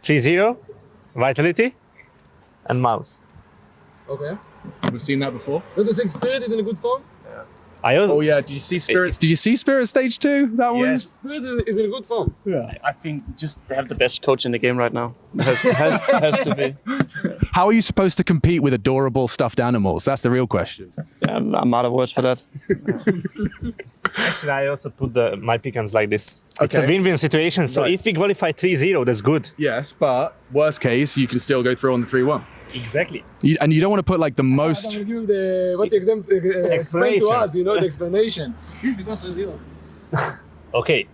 3-0, Vitality, and MOUZ. Okay. We've seen that before. Don't you think Spirit is in a good form? I also, Oh yeah, did you see Spirits? Did you see Spirit Stage 2? That Yes. was... Spirit is in a good form. Yeah. I think just they have the best coach in the game right now. Has to be. How are you supposed to compete with adorable stuffed animals? That's the real question. Yeah, I'm out of words for that. actually, I also put my pick'ems like this. It's a Okay. win-win situation, so Right. if we qualify 3-0, that's good. Yes, but worst case, you can still go through on the 3-1. Exactly. And you don't want to put like the I most... will give the what explain to Explanation. us, you know, the explanation. Because of you. Okay,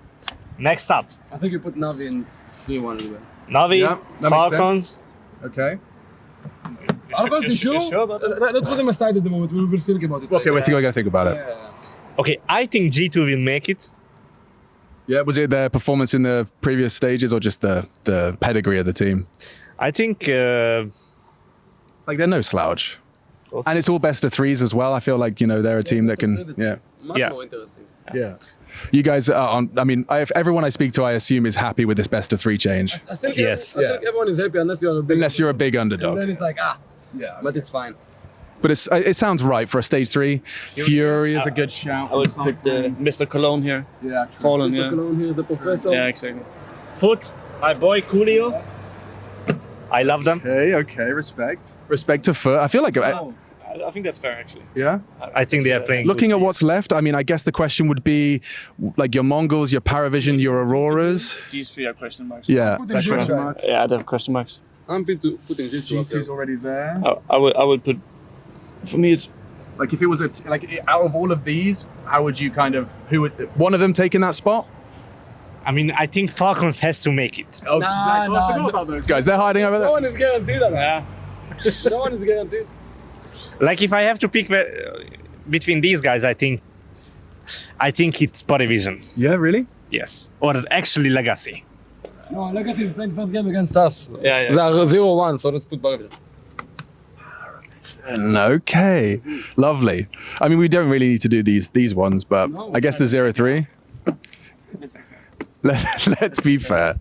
next up. I think you put Navi in C1 as well. Navi, Yeah, that makes Falcons. Okay. Falcons, you sure? sure about Let's put them aside at the moment. We'll think about it. Okay, we're going to think about it. Yeah. Okay, I think G2 will make it. Yeah, was it their performance in the previous stages or just the pedigree of the team? I think Like, they're no slouch. And it's all best of threes as well. I feel like, you know, they're a team that can... Yeah. Much Yeah. more interesting. Yeah. You guys are on... I mean, everyone I speak to, I assume, is happy with this best of three change. I think, Yes. I think everyone is happy unless you're a big underdog. And then it's like, but it's fine. But it sounds right for a stage 3. Fury is a good shout. I would pick the Mr. Cologne here. Yeah. Fallen, Mr. yeah. Cologne here, the professor. Yeah, exactly. Foot, my boy Coolio. I love them. Okay. Respect. Respect to Foot. I feel like... I think that's fair, actually. Yeah? I think they are playing Looking good. at what's left, I mean, I guess the question would be like your Mongols, your PARIVISON, your Auroras. These three are question marks. Yeah. Putting G2 up. Yeah, they have question marks. I'm putting G2 up there. already there. I would put. For me, it's Like if it was like out of all of these, how would you kind of one of them taking that spot? I mean, I think Falcons has to make it. Oh, Nah, exactly. I forgot no. about those guys. They're hiding over No there. one is guaranteed that. yeah. No one is guaranteed. Like if I have to pick between these guys, I think it's PARIVISON. Yeah, really? Yes, or actually Legacy. No, Legacy is playing first game against us. Yeah. They are 0-1, so let's put PARIVISON. Okay, lovely. I mean, we don't really need to do these ones, but No, I guess the 0-3. Let's be fair.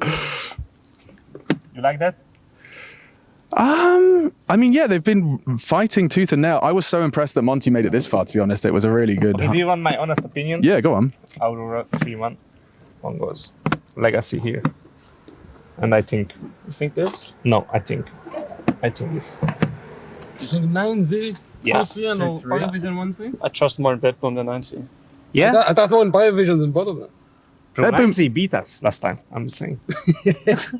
You like that? I mean, yeah, they've been fighting tooth and nail. I was so impressed that Monte made it this far, to be honest. It was a really good... If you want my honest opinion, Yeah, go on. Aurora 3-1. One goes Legacy here. And I think... You think this? No, I think this. You think 9-0? Yes. 2-3 and PARIVISON 1-3? I trust more in Bedboom than 90. Yeah? I thought one PARIVISON than both of them. Legacy beat us last time, I'm just saying.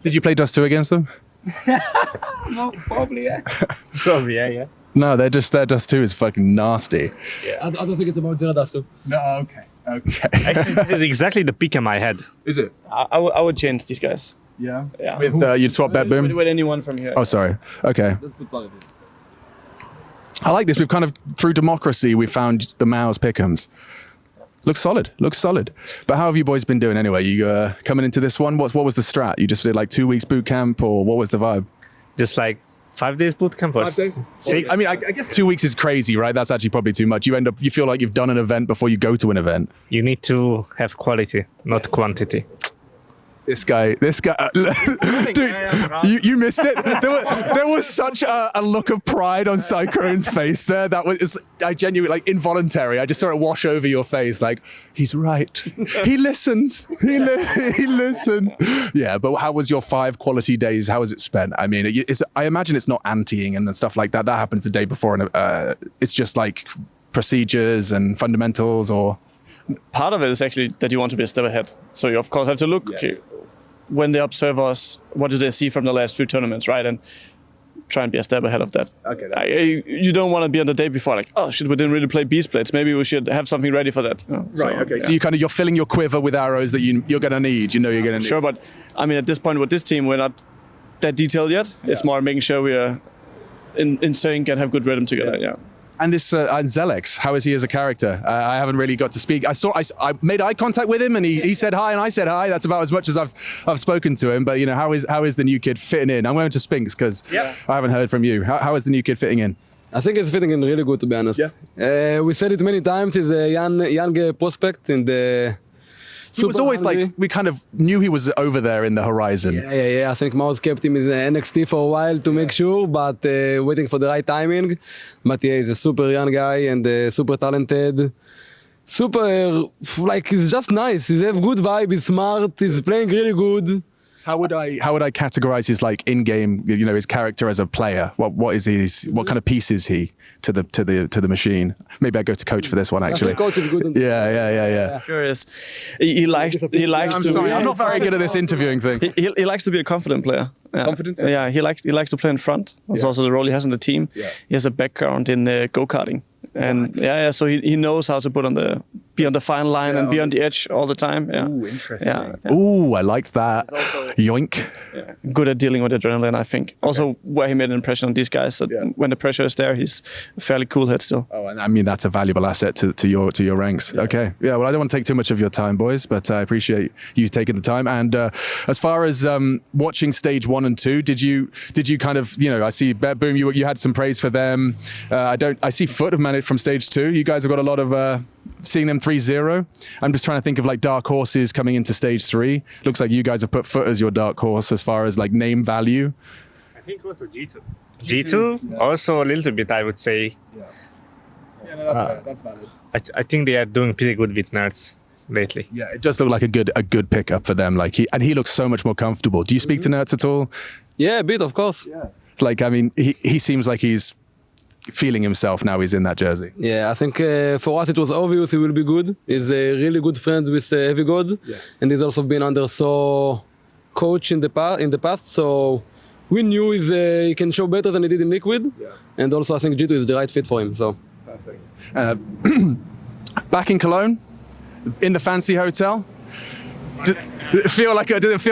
Did you play Dust 2 against them? No, probably, yeah. Probably, yeah. No, their Dust 2 is fucking nasty. I don't think it's about Zero Dust too. No, okay. Actually, this is exactly the pick I had. Is it? I would change these guys. Yeah. Yeah. With, you'd swap Bet Boom? With anyone from here. Oh, sorry. Okay. Let's put PARIVISON. I like this. We've kind of, through democracy, we found the MOUZ pick'ems. Looks solid. But how have you boys been doing anyway? You coming into this one? What was the strat? You just did like 2 weeks boot camp, or what was the vibe? Just like 5 days bootcamp or 5 days? 6. I mean, I guess 2 weeks is crazy, right? That's actually probably too much. You feel like you've done an event before you go to an event. You need to have quality, not quantity. This guy, dude, you missed it. There was such a look of pride on Cyclone's face there. I genuinely, like, involuntary. I just saw it wash over your face. Like, he's right. He listens. He listens. Yeah, but how was your 5 quality days? How was it spent? I mean, I imagine it's not anteing and stuff like that. That happens the day before, and it's just like procedures and fundamentals, or. Part of it is actually that you want to be a step ahead. So you, of course, have to look, okay, when they observe us, what do they see from the last few tournaments, right? And try and be a step ahead of that. Okay. You don't want to be on the day before, like, oh, shit, we didn't really play B splits. Maybe we should have something ready for that. Right, okay. So you're filling your quiver with arrows that you're going to need. You know you're going to need. Sure, but I mean, at this point with this team, we're not that detailed yet. Yeah. It's more making sure we are in sync and have good rhythm together, yeah. And this Zelex, how is he as a character? I haven't really got to speak. I made eye contact with him, and he said hi, and I said hi. That's about as much as I've spoken to him. But you know, how is the new kid fitting in? I'm going to Spinks because I haven't heard from you. How is the new kid fitting in? I think he's fitting in really good, to be honest. Yeah. We said it many times. He's a young prospect in the He was always hungry. like, we kind of knew he was over there in the horizon. Yeah. I think MOUZ kept him in the NXT for a while to make sure, but waiting for the right timing. But yeah, he's a super young guy and super talented. Super, like, he's just nice. He's have good vibe, he's smart, he's playing really good. How would I categorize his like in-game, his character as a player? What is what kind of piece is he to the machine? Maybe I go to coach for this one actually. Coach is good. Yeah. Curious. He likes I'm to. sorry, I'm not very good at this interviewing thing. He likes to be a confident player. Yeah. Confidence? Yeah, he likes to play in front. That's also the role he has in the team. Yeah. He has a background in go-karting. And so he knows how to be on the fine line and be on the edge all the time. Yeah. Ooh, interesting. Yeah. Ooh, I liked that. Yoink. Yeah. Good at dealing with adrenaline, I think. Also, where he made an impression on these guys that when the pressure is there, he's a fairly cool head still. Oh, and I mean that's a valuable asset to your ranks. Yeah. Okay. Yeah. Well, I don't want to take too much of your time, boys, but I appreciate you taking the time. And as far as watching stage 1 and 2, did you kind of I see Boom, you had some praise for them. I see Foot have managed from stage 2. You guys have got a lot of seeing them 3-0. I'm just trying to think of like dark horses coming into stage 3. Looks like you guys have put Foot as your dark horse as far as like name value. I think also G2. G2 also a little bit, I would say. Yeah, no, that's fair. That's valid. I think they are doing pretty good with nerds lately. Yeah, it does look like a good pickup for them. Like he looks so much more comfortable. Do you speak to Nerds at all? Yeah, a bit, of course. Like, I mean, he seems like he's feeling himself now he's in that jersey. Yeah, I think for us it was obvious he will be good. He's a really good friend with Heavy God. Yes. And he's also been under coach in the past, so we knew he can show better than he did in Liquid. Yeah. And also I think G2 is the right fit for him. So Perfect. Back in Cologne, in the fancy hotel. Did it feel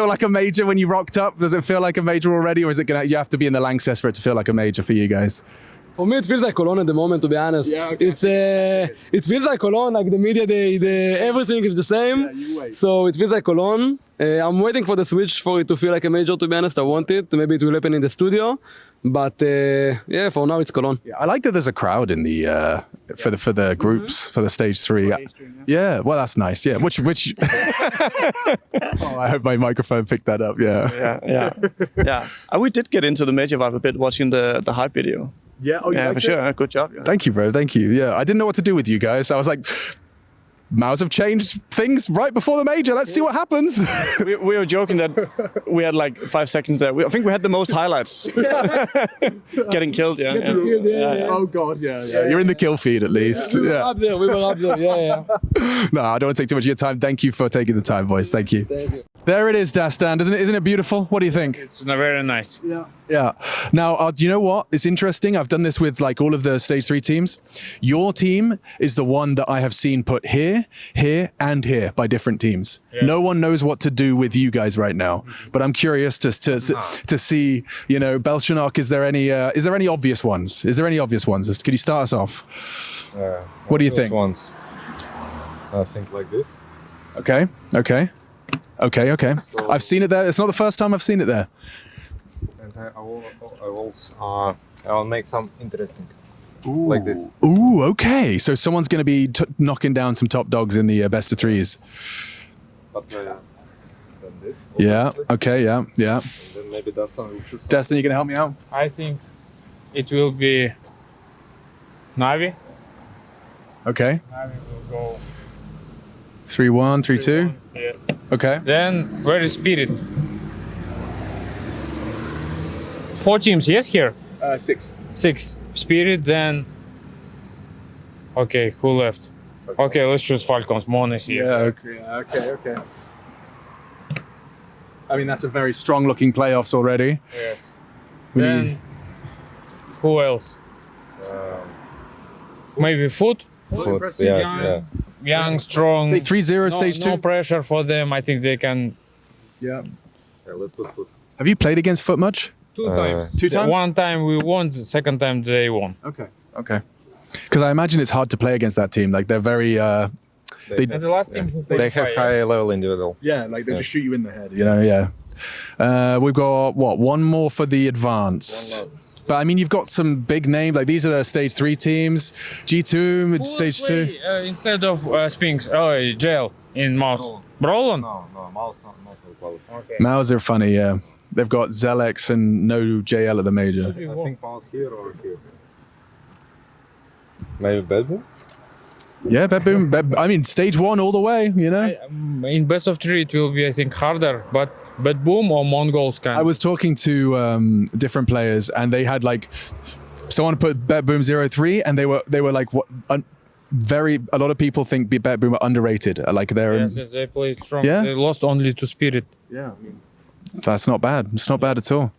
like a major when you rocked up? Does it feel like a major already, or is it you have to be in the Lanxess for it to feel like a major for you guys? for me, it feels like Cologne at the moment, to be honest. Yeah, okay. It feels like Cologne, like the media, everything is the same. Yeah, you wait. So it feels like Cologne. I'm waiting for the switch for it to feel like a major, to be honest. I want it. Maybe it will happen in the studio. But yeah, for now it's Cologne. Yeah, I like that there's a crowd in the for the groups for the stage 3. Yeah, well that's nice. Yeah, which oh, I hope my microphone picked that up. Yeah. We did get into the major vibe a bit watching the hype video. Yeah, oh, Yeah, for sure. Good job. Yeah. Thank you, bro. Thank you. Yeah, I didn't know what to do with you guys. I was like, MOUZ have changed things right before the major. Let's see what happens. We were joking that we had like 5 seconds there. I think we had the most highlights. Getting killed, yeah. Oh God, yeah. You're in the kill feed at least. We were Yeah. up there. Yeah. No, I don't want to take too much of your time. Thank you for taking the time, boys. Thank you. Thank you. There it is, Dastan. Isn't it beautiful? What do you think? It's very nice. Yeah. Now, do you know what? It's interesting. I've done this with like all of the stage 3 teams. Your team is the one that I have seen put here, and here by different teams. Yeah. No one knows what to do with you guys right now. But I'm curious to see, Belchanok, is there any obvious ones? Could you start us off? What do you think? Ones. I think like this. Okay. I've seen it there. It's not the first time I've seen it there. And I will make some interesting. Like this. Ooh, okay. So someone's going to be knocking down some top dogs in the best of 3s. But then this. Yeah. obviously. Okay. Yeah. And then maybe Dustin will choose. Destin, you going to help me out? I think it will be Navi. Okay. Navi will go 3-1, 3-2. Yes. Okay. Then where is Spirit? 4 teams, yes, here? 6. 6. Spirit, then... Okay, who left? Okay, let's choose Falcons. Mon is here. Okay. I mean, that's a very strong-looking playoffs already. Yes. We Then... need- Who else? Maybe Foot? Foot, yeah. Young, strong. 3-0 stage 2. No pressure for them. I think they can... Yeah. Yeah, let's put Foot. Have you played against Foot much? 2 times. 2 times? One time we won, the second time they won. Okay. Because I imagine it's hard to play against that team. Like they're very. They- And the last team who They have qualified, high level individual. Yeah, like they just shoot you in the head. Yeah. We've got one more for the advance. But I mean, you've got some big names. Like these are the stage 3 teams. G2, Who stage will 2. play, instead of Spinks, Jail in MOUZ. Brawlon? No, MOUZ not will qualify. Okay. MOUZ are funny, yeah. They've got Zelex and no JL at the major. I think MOUZ here or here. Maybe Bad Boom? Yeah, Bedboom. I mean, stage 1 all the way, you know? In best of 3, it will be, I think, harder. But Bad Boom or Mongols can. I was talking to different players, and they had like someone put Betboom 03, and they were like, what? A lot of people think Betboom are underrated. Like they're Yes, they played strong. Yeah? They lost only to Spirit. Yeah, I mean, that's not bad. It's not bad at all.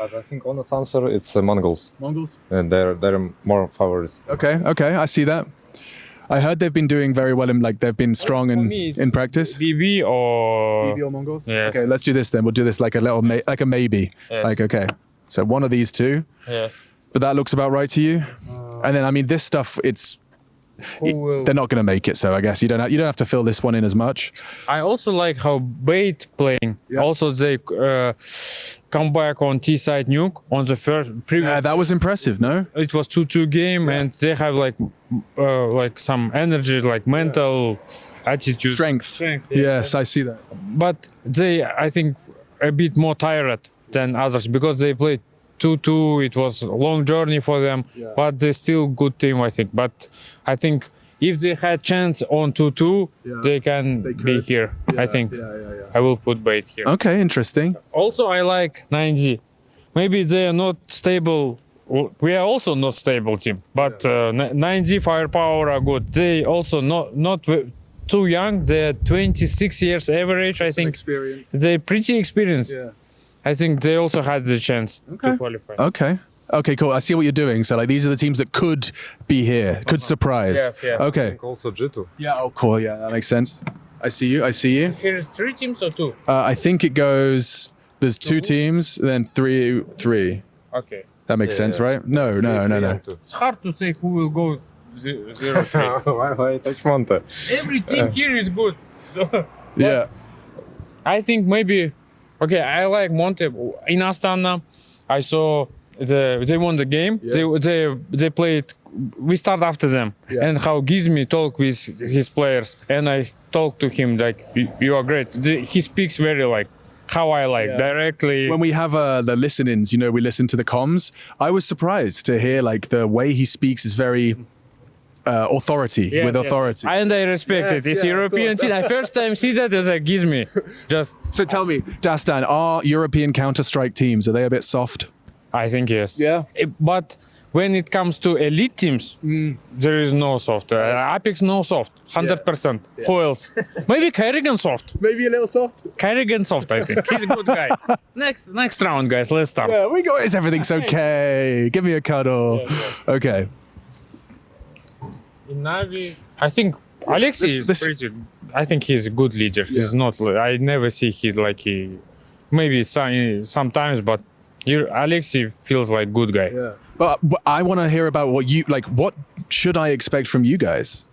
but I think honest answer it's Mongols. Mongols. And they're more favorites. Okay, I see that. I heard they've been doing very well in they've been strong For me, in practice. BB or or Mongols? Yes. Okay, let's do this then. We'll do this like a little like a maybe. Yes. Like okay. So one of these two. yes. But that looks about right to you. And then I mean this stuff Who will? they're not going to make it, so I guess you don't have to fill this one in as much. I also like how Bait playing. Yeah. Also, they come back on T side Nuke on the first previous. That was impressive, no? It was 2-2 game, and they have like some energy, like mental attitude, Strength. yeah. Yes, I see that. But they, I think, a bit more tired than others because they played 2-2. It was a long journey for them, but they're still good team, I think. But I think if they had chance on 2-2, they can be here. I think I will put Bait here. Okay, interesting. Also, I like 9Z. Maybe they are not stable. We are also not stable team, but 9Z Firepower are good. They also not too young. They're 26 years average. I think Experience. they're pretty experienced. Yeah. I think they also had the chance to qualify. Okay, cool. I see what you're doing. So like these are the teams that could be here, could surprise. Yes, yes. I Okay. think also G2. Yeah, oh cool. Yeah, that makes sense. I see you. Here is 3 teams or 2? I think it goes there's 2 teams, then 3. Okay. That makes sense, right? No. It's hard to say who will go 0-3. Why touch Monte? Every team here is good. Yeah. I think maybe, okay, I like Monte. In Astana, I saw they won the game. They played. We start after them, and how Gizmi talk with his players, and I talk to him like, "You are great." He speaks very like how I like directly. When we have the listen-ins, we listen to the comms. I was surprised to hear like the way he speaks is very authority. And I respect it. It's European team. I first time see that as a Gizmi. Just So tell me, Dastan, are European Counter-Strike teams, are they a bit soft? I think yes. Yeah. But when it comes to elite teams, there is no soft. Apex no soft, 100%. Who else? Maybe Kerrigan soft. Maybe a little soft? Kerrigan soft, I think. He's a good guy. Next round, guys. Let's start. Yeah, we got it. Everything's okay. Give me a cuddle. Okay. In Navi, I think Alexei is pretty. I think he's a good leader. He's not. I never see he maybe sometimes, but Alexei feels like good guy. Yeah. But I want to hear about what you like. What should I expect from you guys?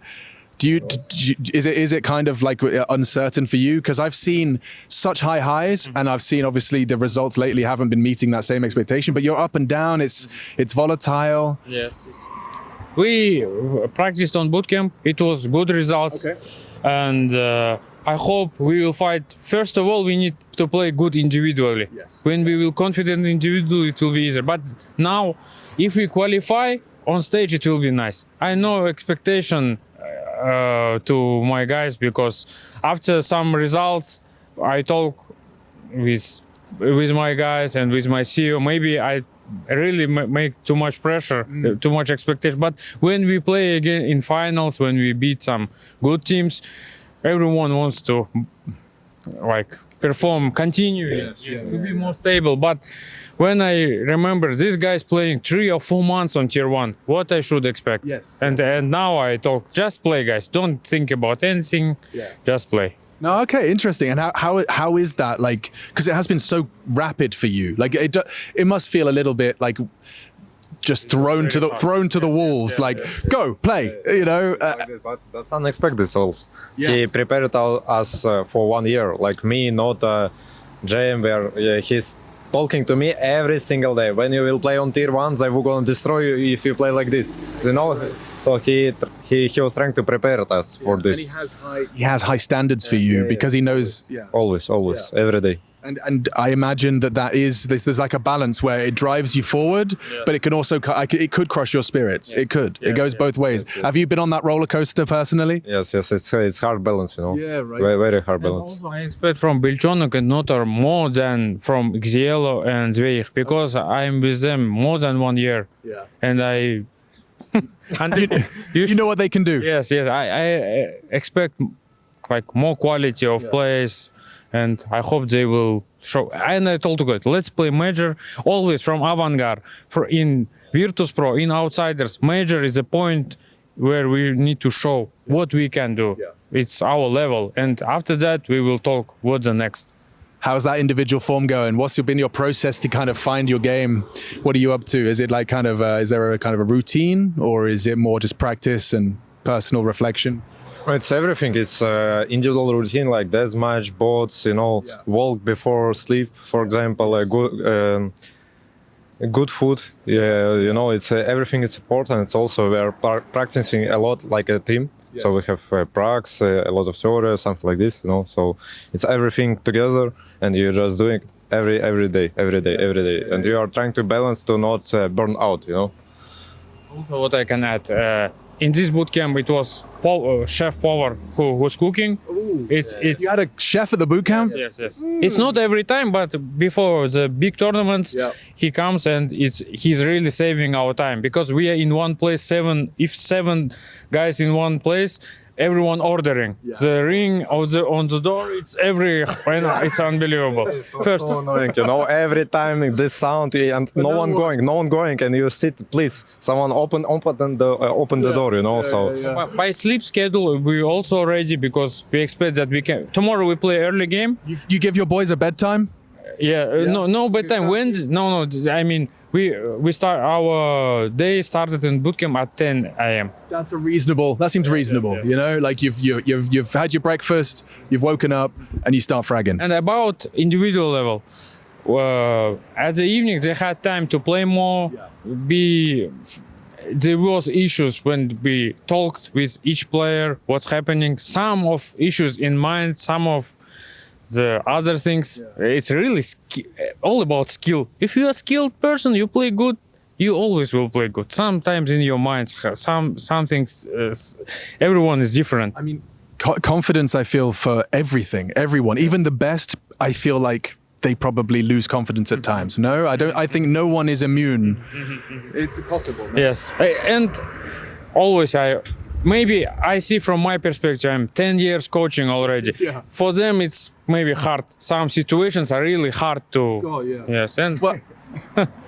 Is it kind of like uncertain for you? Because I've seen such high highs, and I've seen obviously the results lately haven't been meeting that same expectation. But you're up and down. It's volatile. Yes. We practiced on bootcamp. It was good results. Okay. And I hope we will fight. First of all, we need to play good individually. Yes. When we will confident individually, it will be easier. But now, if we qualify on stage, it will be nice. I know expectation to my guys because after some results, I talk with my guys and with my CEO. Maybe I really make too much pressure, too much expectation. But when we play again in finals, when we beat some good teams, everyone wants to perform, continue to be more stable. But when I remember this guy's playing 3 or 4 months on tier 1, what I should expect? Yes. And now I talk, just play, guys. Don't think about anything. Just play. No, okay, interesting. And how is that like? Because it has been so rapid for you. Like it must feel a little bit like just thrown to the wolves. Like go play, But that's unexpected also. He prepared us for 1 year. Like me, not JM, where he's talking to me every single day. When you will play on tier 1, they will gonna destroy you if you play like this. You know? So he was trying to prepare us for this. And he has high standards for you because he knows. Yeah. Always, every day. And I imagine there's like a balance where it drives you forward, but it can also it could crush your spirits. It could. It goes both ways. Have you been on that roller coaster personally? Yes. It's hard balance, you know. Yeah, right. Very, very hard balance. Also, I expect from Belchonok and Notar more than from Xielo and Zweig because I'm with them more than 1 year. Yeah. And I. You know what they can do. Yes. I expect like more quality of plays, and I hope they will show. And I told God, let's play major always from avant-garde, in Virtus Pro, in outsiders. Major is a point where we need to show what we can do. Yeah. It's our level, and after that we will talk what's the next. How's that individual form going? What's been your process to kind of find your game? What are you up to? Is it like kind of is there a kind of a routine, or is it more just practice and personal reflection? It's everything. It's individual routine like deathmatch, bots, you know, walk before sleep, for example, good food. Yeah, you know, it's everything is important. It's also we are practicing a lot like a team. Yes. So we have pracs, a lot of theory, something like this, you know. So it's everything together, and you're just doing it every day, and you are trying to balance to not burn out, you know. Also, what I can add. In this bootcamp, it was Chef Power who was cooking. You had a chef at the bootcamp? Yes. It's not every time, but before the big tournaments, he comes and he's really saving our time because we are in one place, seven guys in one place, everyone ordering. The ring on the door, it's it's unbelievable. First, so annoying, you know, every time this sound and no one going, and you sit, please, someone open the door, you know. By sleep schedule, we also ready because we expect that we can. Tomorrow we play early game. You give your boys a bedtime? No bedtime. No. I mean, we start our day started in bootcamp at 10 a.m. That seems reasonable. You know, like you've had your breakfast, you've woken up, and you start fragging. And about individual level, at the evening they had time to play more. There was issues when we talked with each player, what's happening. Some of issues in mind, some of the other things. It's really all about skill. If you're a skilled person, you play good, you always will play good. Sometimes in your mind, some things, everyone is different. I mean, confidence, I feel, for everyone, even the best, I feel like they probably lose confidence at times. No, I think no one is immune. It's possible. No? Yes, and always maybe I see from my perspective, I'm 10 years coaching already. Yeah. For them, it's maybe hard. Some situations are really hard to. Yes, and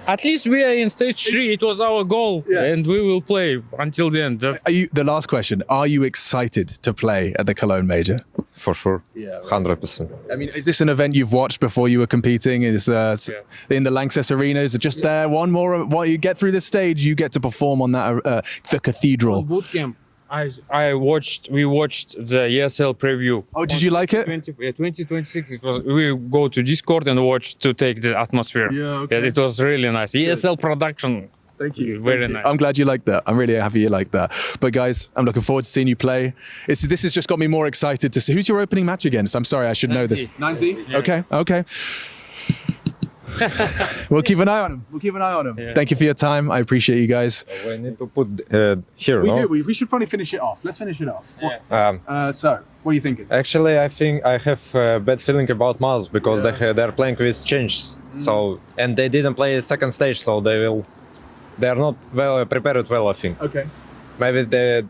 at least we are in stage 3. It was our goal, and we will play until the end. The last question: are you excited to play at the Cologne Major? For sure, 100%. I mean, is this an event you've watched before you were competing? Is in the Lanxess Arena? Is it just there? One more. While you get through this stage, you get to perform on that the cathedral. Bootcamp. We watched the ESL preview. Oh, did you like it? 2026. It was. We go to Discord and watch to take the atmosphere. Yeah, okay. It was really nice. ESL production. Thank you. Very nice. I'm glad you liked that. I'm really happy you liked that. But guys, I'm looking forward to seeing you play. This has just got me more excited to see. Who's your opening match against? I'm sorry, I should know this. 9Z. Okay. We'll keep an eye on him. Yeah. Thank you for your time. I appreciate you guys. We need to put here. We do. We should probably finish it off. Let's finish it off. Yeah. So, what are you thinking? Actually, I think I have a bad feeling about MOUZ because they're playing with changes. So, and they didn't play a second stage, so they are not well prepared. I think. Okay. Maybe they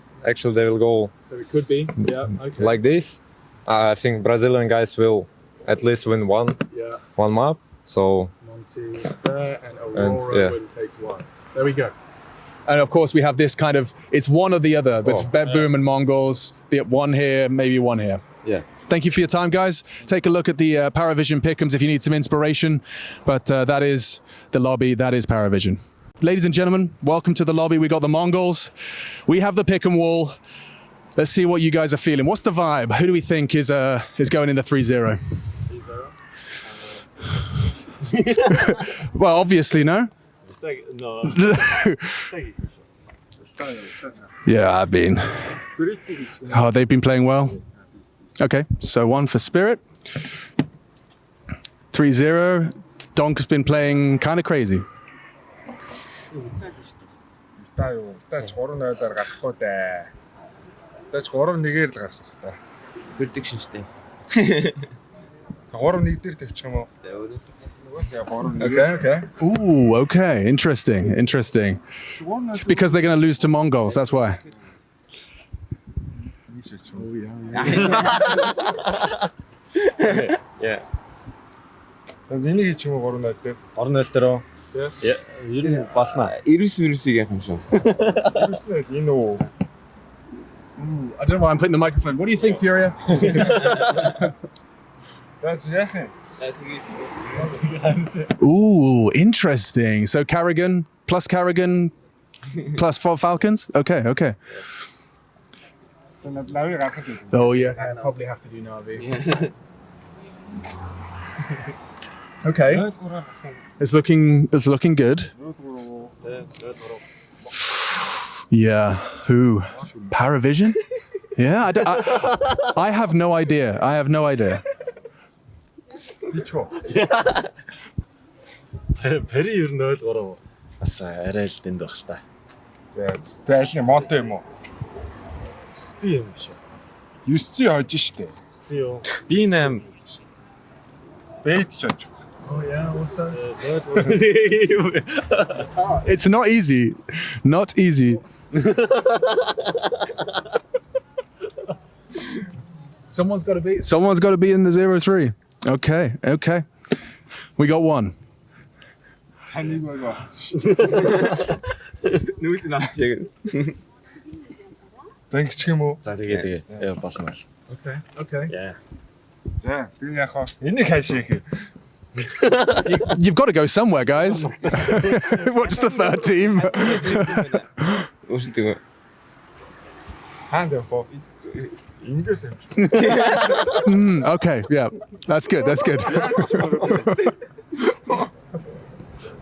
will go. So it could be. Yeah. Okay. Like this. I think Brazilian guys will at least win one map. So Monte there and Aurora will take one. There we go. And of course we have this kind of, it's one or the other, but Boom and Mongols, one here, maybe one here. Yeah. Thank you for your time, guys. Take a look at the PARIVISON pick'ems if you need some inspiration, but that is the lobby, that is PARIVISON. Ladies and gentlemen, welcome to the lobby. We got the Mongols. We have the pick'em wall. Let's see what you guys are feeling. What's the vibe? Who do we think is going in the 3-0? 3-0. Well, obviously, no. No. Yeah, I've been. Oh, they've been playing well. Okay, so 1 for Spirit. 3-0. Donk's been playing kind of crazy. Та юу? Та 3-0-аар гарахгүй дээ. Та 3-1-ээр л гарах байх та. Prediction штэ. 3-1 дээр тавьчих юм уу? Угаасаа 3-1. Okay. Ooh, okay. Interesting. Because they're going to lose to Mongols, that's why. Yeah. Энийг ч юм уу 3-0 дээр. 3-0 дээр үү? Ер нь басна. 99-ийг яах юм шиг. 99 энэ үү? I don't know why I'm putting the microphone. What do you think, Furia? That's яах юм? Ooh, interesting. So Carrigan plus 4 Falcons? Okay. Нави гарах юм. Oh, yeah. I probably have to do Navi. Okay. It's looking good. Yeah. Who? PARIVISON? Yeah. I have no idea. Пари ер нь 0-3. Бас арай л дэнд байх та. За аль нь Монте юм уу? Сци юм шиг. 900 хож штэ. Сци юу? B8. Бэйт ч хож. Oh yeah, what's that? It's not easy. Not easy. Someone's got to be in the 0-3. Okay. We got one. Таныг байгаа. Нүд наач яг. Бэнкч юм уу? За тэгээ. Болно. Okay. Yeah. За би яах вэ? Энийг хайшаа их. You've got to go somewhere, guys. What's the third team? Өөшөнтэй. Хаанд явах вэ? Ингээд юм. Okay, yeah. That's good.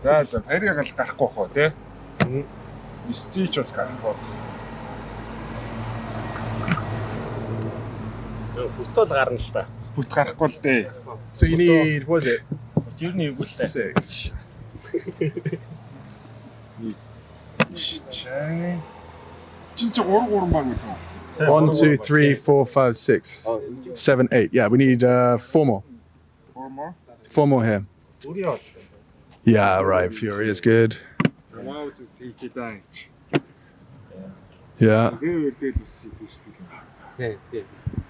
За париг гал гарахгүй хоо тий. 900 ч бас гарахгүй. Футбол гарна л та. Бүт гарахгүй л дээ. So you need, what is it? Ер нь эвгүүлтэй. 6. Чинч 3 баг үү? 1, 2, 3, 4, 5, 6, 7, 8. Yeah, we need 4 more. 4 more? 4 more here. Yeah, right. Fury is good. Wow, to see it down. Yeah.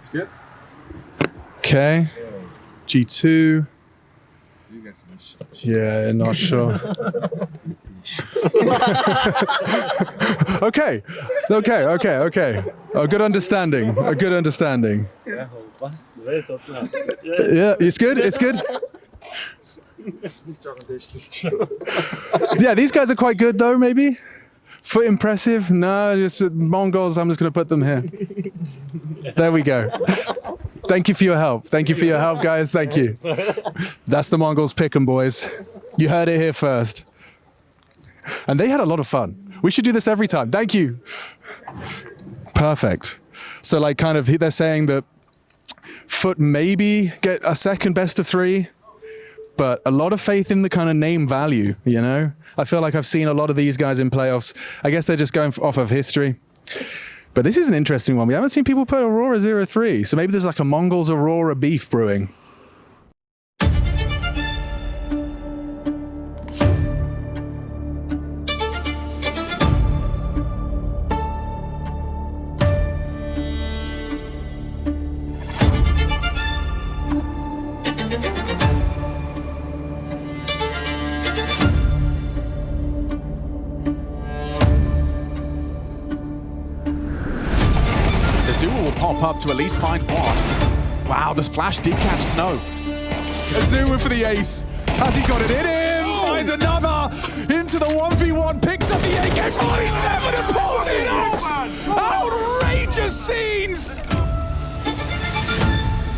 It's good. Okay. G2. Yeah, not sure. Okay. A good understanding. Yeah, it's good. Yeah, these guys are quite good though, maybe. Foot impressive? No, just Mongols. I'm just going to put them here. There we go. Thank you for your help, guys. Thank you. That's the Mongols pick 'em, boys. You heard it here first. And they had a lot of fun. We should do this every time. Thank you. Perfect. So like kind of they're saying that Foot maybe get a second best of 3, but a lot of faith in the kind of name value, you know? I feel like I've seen a lot of these guys in playoffs. I guess they're just going off of history. But this is an interesting one. We haven't seen people put Aurora 0-3. So maybe there's like a Mongols Aurora beef brewing. Pop up to at least find one. Wow, this flash did catch Snow. Azuma for the ace. Has he got it in him? Finds another into the 1v1, picks up the AK-47 and pulls it off. Outrageous scenes.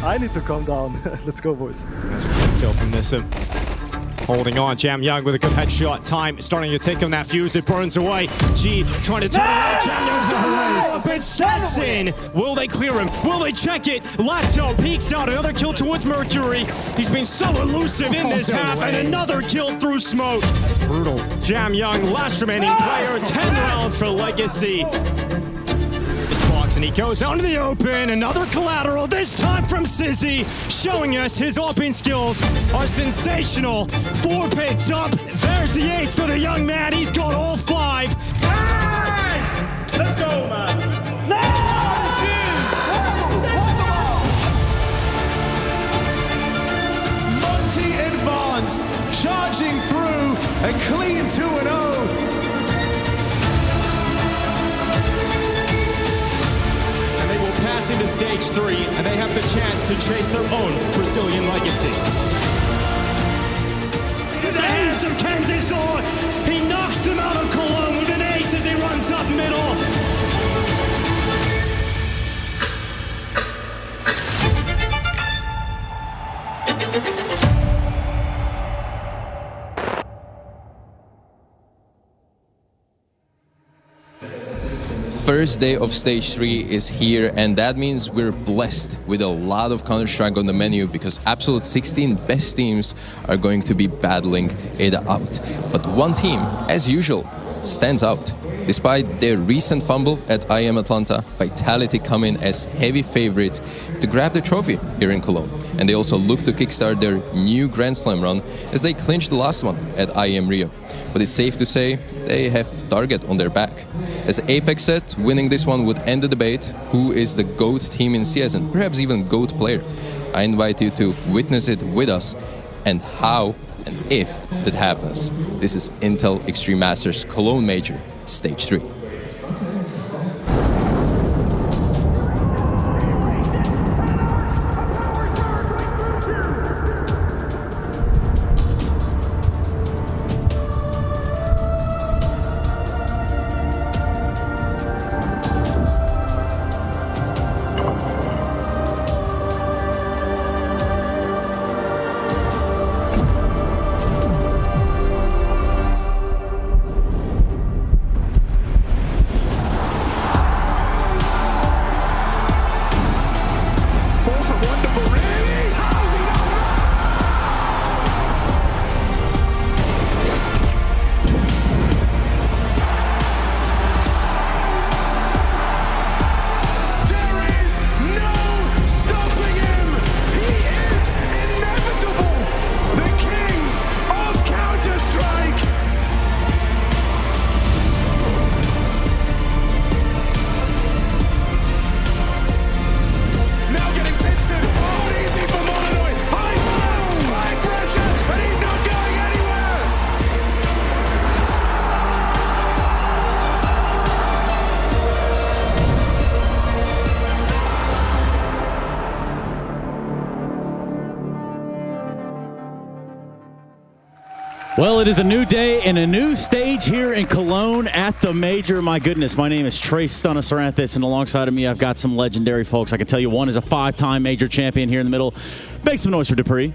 I need to calm down. Let's go, boys. That's a good kill from this. holding on. Jam Young with a good headshot. Time starting to take on that fuse. It burns away. G trying to turn around. Jam Young's going up. It sets in. Will they clear him? Will they check it? Lato peeks out. Another kill towards Mercury. He's been so elusive in this half. And another kill through smoke. That's brutal. Jam Young, last remaining player. 10 rounds for Legacy. This box and he goes out into the open. Another collateral, this time from Sizzy, showing us his open skills are sensational. 4 pits up. There's the 8th for the young man. He's got all 5. Nice! Let's go, man. Monte advance, charging through a clean 2-0. Pass into stage 3, and they have the chance to chase their own Brazilian legacy. The ace of Kenzisor! He knocks him out of Cologne with an ace as he runs up middle. First day of stage 3 is here, and that means we're blessed with a lot of Counter-Strike on the menu because absolute 16 best teams are going to be battling it out. But one team, as usual, stands out. Despite their recent fumble at IEM Atlanta, Vitality come in as heavy favorite to grab the trophy here in Cologne. And they also look to kickstart their new Grand Slam run as they clinched the last one at IEM Rio. But it's safe to say they have target on their back. As Apex said, winning this one would end the debate who is the GOAT team in CS and perhaps even GOAT player. I invite you to witness it with us and how and if that happens. This is Intel Extreme Masters Cologne Major Stage 3. Well, it is a new day and a new stage here in Cologne at the Major. My goodness, my name is Trace Stunnasaranthis, and alongside of me, I've got some legendary folks. I can tell you one is a 5-time Major champion here in the middle. Make some noise for Dupree.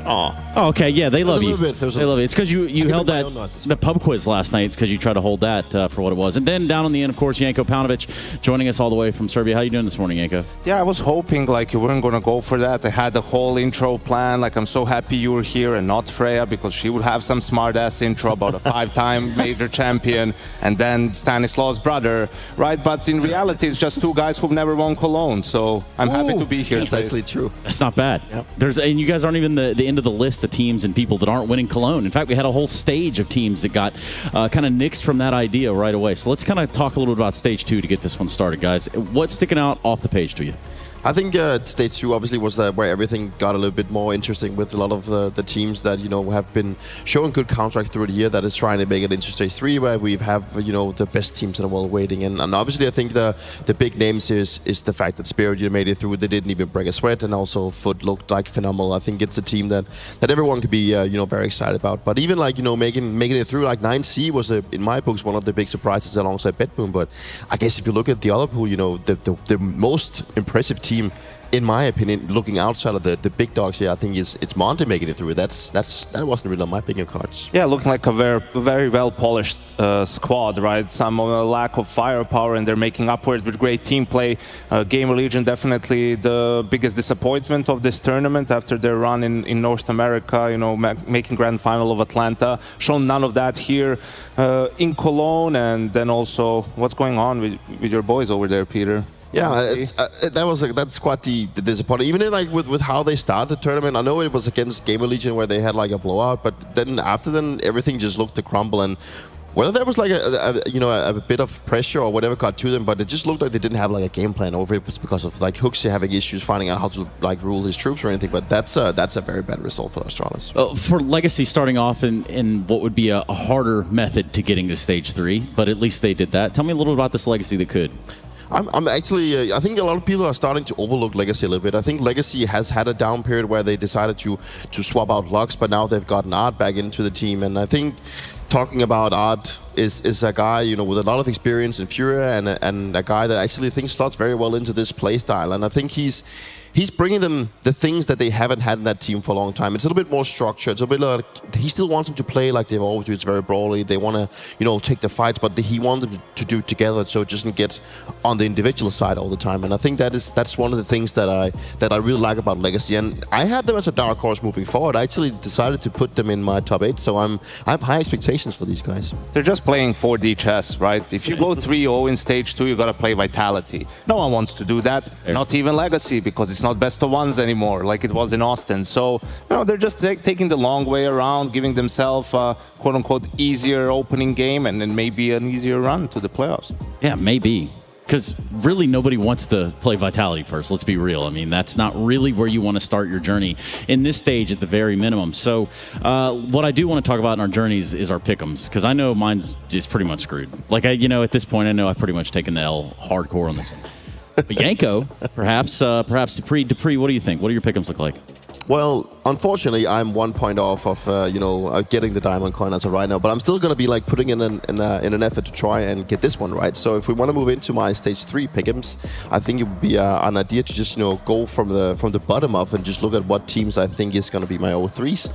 Oh, okay, yeah, they love you. They love you. It's because you held the pub quiz last night. It's because you tried to hold that for what it was. And then down on the end, of course, Janko Paunovic joining us all the way from Serbia. How you doing this morning, Janko? Yeah, I was hoping like you weren't going to go for that. I had the whole intro plan. Like, I'm so happy you were here and not Freya, because she would have some smart-ass intro about a 5-time major champion and then Stanislaus' brother, right? But in reality, it's just 2 guys who've never won Cologne. So I'm happy to be here. That's actually true. That's not bad. Yep. And you guys aren't even the end of the list of teams and people that aren't winning Cologne. In fact, we had a whole stage of teams that got kind of nixed from that idea right away. So let's kind of talk a little bit about stage 2 to get this one started, guys. What's sticking out off the page to you? I think stage 2 obviously was where everything got a little bit more interesting with a lot of the teams that, you know, have been showing good Counter-Strike through the year that is trying to make it into stage 3, where we have, you know, the best teams in the world waiting. And obviously I think the big names is the fact that Spirit, you made it through. They didn't even break a sweat, and also Foot looked like phenomenal. I think it's a team that everyone could be, you know, very excited about. But even like, you know, making it through, like 9C was, in my books, one of the big surprises alongside Bedboom. But I guess if you look at the other pool, you know, the most impressive team team, in my opinion, looking outside of the big dogs here, I think it's Monte making it through. That wasn't really on my picking cards. Yeah, looking like a very well polished squad, right? Some lack of firepower, and they're making up for it with great team play. Gamer Legion definitely the biggest disappointment of this tournament after their run in North America. You know, making grand final of Atlanta. Shown none of that here in Cologne, and then also what's going on with your boys over there, Peter? Yeah, that's quite the disappointing. Even with how they started the tournament, I know it was against Gamer Legion where they had like a blowout, but then everything just looked to crumble. And whether there was like a bit of pressure or whatever got to them, but it just looked like they didn't have like a game plan over it. Was because of like Hooksy having issues finding out how to like rule his troops or anything. But that's a very bad result for the Astralis. Well, for Legacy starting off in what would be a harder method to getting to stage 3, but at least they did that. Tell me a little about this Legacy that could. I'm actually, I think a lot of people are starting to overlook Legacy a little bit. I think Legacy has had a down period where they decided to swap out Lux, but now they've gotten Art back into the team. And I think talking about Art is a guy, you know, with a lot of experience in FURIA and a guy that actually thinks slots very well into this playstyle. And I think he's bringing them the things that they haven't had in that team for a long time. It's a little bit more structured. It's a bit like, he still wants them to play like they've always do. It's very brawly. They want to, you know, take the fights, but he wants them to do it together so it doesn't get on the individual side all the time. And I think that's one of the things that I really like about Legacy. And I have them as a dark horse moving forward. I actually decided to put them in my top 8, so I have high expectations for these guys. They're just playing 4D chess, right? If you go 3-0 in stage 2, you got to play Vitality. No one wants to do that, not even Legacy, because it's not best of ones anymore like it was in Austin. So, you know, they're just taking the long way around, giving themselves a quote-unquote easier opening game and then maybe an easier run to the playoffs. Yeah, maybe. Because really nobody wants to play Vitality first, let's be real. I mean, that's not really where you want to start your journey in this stage at the very minimum. So what I do want to talk about in our journeys is our pick'ems, because I know mine's just pretty much screwed. Like, at this point, I know I've pretty much taken the L hardcore on this one. But Yanko, perhaps Dupree, what do you think? What do your pick'ems look like? Well, unfortunately, I'm 1 point off of getting the diamond coin as of right now, but I'm still going to be like putting in an effort to try and get this one right. So if we want to move into my stage 3 pick'ems, I think it would be an idea to just go from the bottom up and just look at what teams I think is going to be my O3s.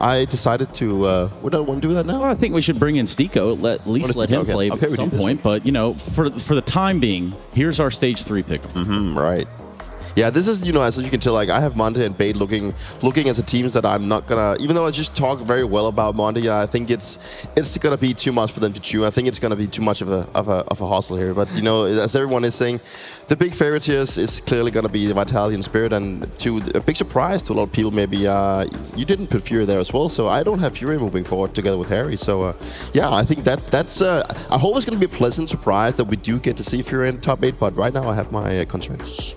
I decided to. We don't want to do that now. Well, I think we should bring in Stiko. At least let him play at some point. But for the time being, here's our stage 3 pick'em. Right. Yeah, this is, as you can tell, like I have Monte and Bait looking as a teams that I'm not gonna, even though I just talk very well about Monte, I think it's gonna be too much for them to chew. I think it's gonna be too much of a hustle here. But as everyone is saying, the big favorite here is clearly gonna be the Vitality and Spirit, and to a big surprise to a lot of people, maybe you didn't put FURIA there as well. So I don't have FURIA moving forward together with Harry. So yeah, I think that's I hope it's gonna be a pleasant surprise that we do get to see FURIA in top 8. But right now I have my concerns.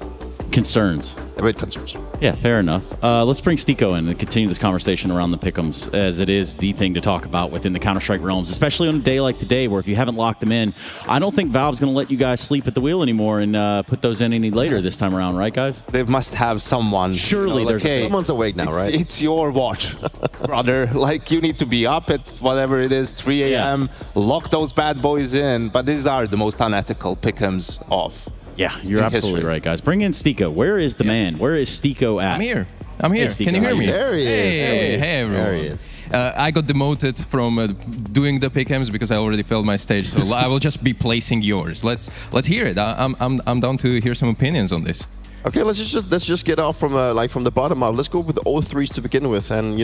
Concerns. A bit concerns. Yeah, fair enough. Let's bring Stiko in and continue this conversation around the pick'ems, as it is the thing to talk about within the Counter-Strike realms, especially on a day like today where if you haven't locked them in, I don't think Valve's going to let you guys sleep at the wheel anymore and put those in any later this time around, right, guys? They must have someone. Surely there's someone's awake now, right? It's your watch, brother. Like, you need to be up at whatever it is, 3 a.m., lock those bad boys in. But these are the most unethical pick'ems of. Yeah, you're absolutely right, guys. Bring in Stiko. Where is the man? Where is Stiko at? I'm here. Hey, Can you hear me? There he is. Hey, everyone. There he is. I got demoted from doing the pick'ems because I already failed my stage, so I will just be placing yours. Let's hear it. I'm down to hear some opinions on this. Okay, let's just get off from the bottom up. Let's go with the O3s to begin with, and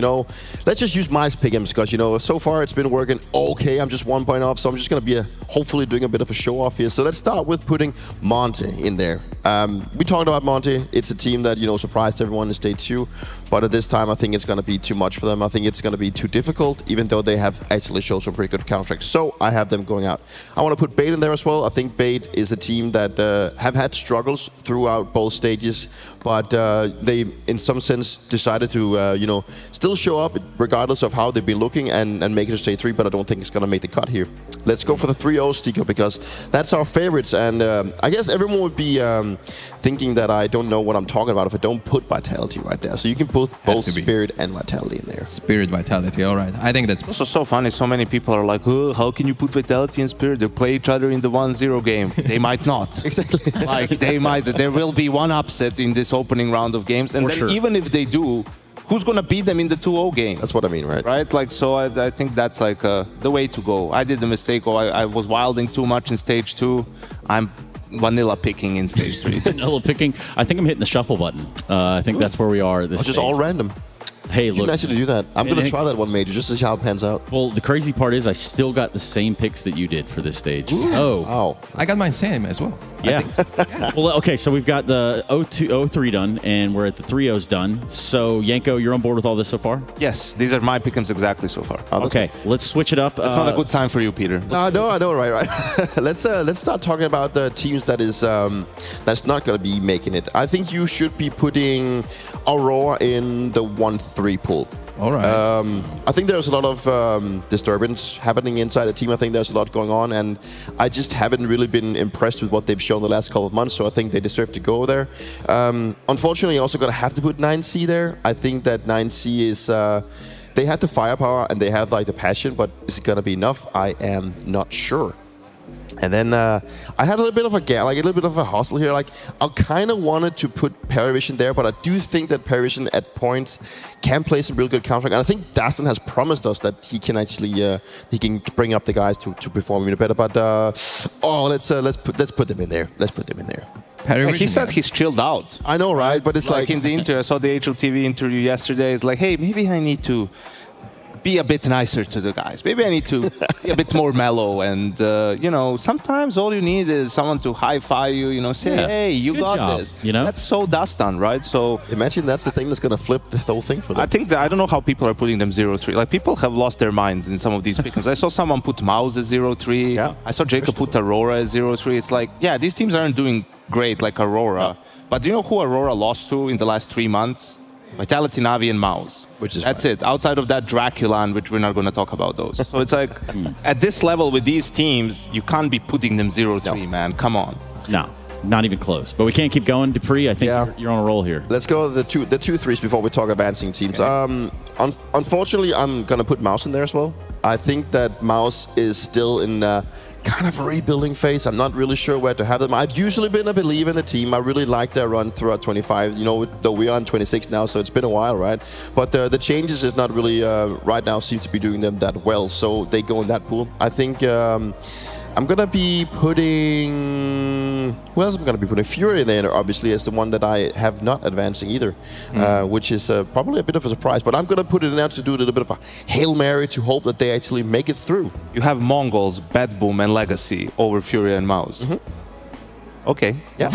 let's just use my pick'ems because so far it's been working okay. I'm just 1 point off, so I'm just gonna be hopefully doing a bit of a show off here. So let's start with putting Monte in there. We talked about Monte. It's a team that surprised everyone in stage 2, but at this time I think it's gonna be too much for them. I think it's gonna be too difficult, even though they have actually shown some pretty good counter-strikes. So I have them going out. I want to put Bait in there as well. I think Bait is a team that have had struggles throughout both stages. But they, in some sense, decided to, still show up regardless of how they've been looking and make it to stage 3. But I don't think it's going to make the cut here. let's go for the 3-0 Stico, because that's our favorites. And I guess everyone would be thinking that I don't know what I'm talking about if I don't put Vitality right there. So you can put both Spirit and Vitality in there. Spirit, Vitality, all right. I think that's also so funny. So many people are like, oh, how can you put Vitality and Spirit? They play each other in the 1-0 game. They might not. Exactly. Like, they might. There will be one upset in this opening round of games. And then even if they do, who's going to beat them in the 2-0 game? That's what I mean, right? Right? Like, so I think that's like the way to go. I did the mistake. I was wilding too much in stage 2. I'm vanilla picking in stage 3. Vanilla picking. I think I'm hitting the shuffle button. I think that's where we are. This just all random. Hey, you look. can actually do that. I'm going to try that one major just to see how it pans out. Well, the crazy part is I still got the same picks that you did for this stage. Ooh. Oh. Wow. I got mine same as well. Yeah. Well, okay, so we've got the 0-3 done, and we're at the 3-0s done. So, Yanko, you're on board with all this so far? Yes, these are my pick'ems exactly so far. Okay, let's switch it up. That's not a good sign for you, Peter. I know, right. Let's start talking about the teams that is that's not going to be making it. I think you should be putting Aurora in the 1-3 pool. All right. I think there's a lot of disturbance happening inside the team. I think there's a lot going on, and I just haven't really been impressed with what they've shown the last couple of months, so I think they deserve to go there. Unfortunately, also going to have to put 9C there. I think that 9C is... they have the firepower and they have like the passion, but is it going to be enough? I am not sure. And then I had a little bit of a hustle here. Like, I kind of wanted to put PARIVISON there, but I do think that PARIVISON at points can play some real good counter. And I think Dastan has promised us that he can actually he can bring up the guys to perform even better. But let's put them in there. Let's put them in there. He said he's chilled out. I know, right? But it's like in the interview, I saw the HLTV interview yesterday. It's like, hey, maybe I need to be a bit nicer to the guys. Maybe I need to be a bit more mellow. And, sometimes all you need is someone to high-five you, say, hey, you got this. That's so Dastan, right? So imagine that's the thing that's going to flip the whole thing for them. I think that I don't know how people are putting them 0-3. Like, people have lost their minds in some of these picks. I saw someone put MOUZ as 0-3. Yeah. I saw Jacob put Aurora as 0-3. It's like, yeah, these teams aren't doing great like Aurora. But do you know who Aurora lost to in the last 3 months? Vitality, Navi, and MOUZ. That's it. Outside of that Draculan, which we're not going to talk about those. So it's like, at this level with these teams, you can't be putting them 0-3, man. Come on. No, not even close. But we can't keep going, Dupree. I think you're on a roll here. Let's go the 2-3s before we talk advancing teams. Unfortunately, I'm going to put MOUZ in there as well. I think that MOUZ is still in kind of a rebuilding phase. I'm not really sure where to have them. I've usually been a believer in the team. I really like their run throughout 25. Though we are on 26 now, so it's been a while, right? But the changes is not really right now seems to be doing them that well. So they go in that pool. I think I'm gonna be putting. Who else am I gonna be putting? FURIA there, obviously, as the one that I have not advancing either, which is probably a bit of a surprise. But I'm gonna put it in there to do a little bit of a Hail Mary to hope that they actually make it through. You have Mongols, Bedboom, and Legacy over FURIA and MOUZ. Okay. Yeah.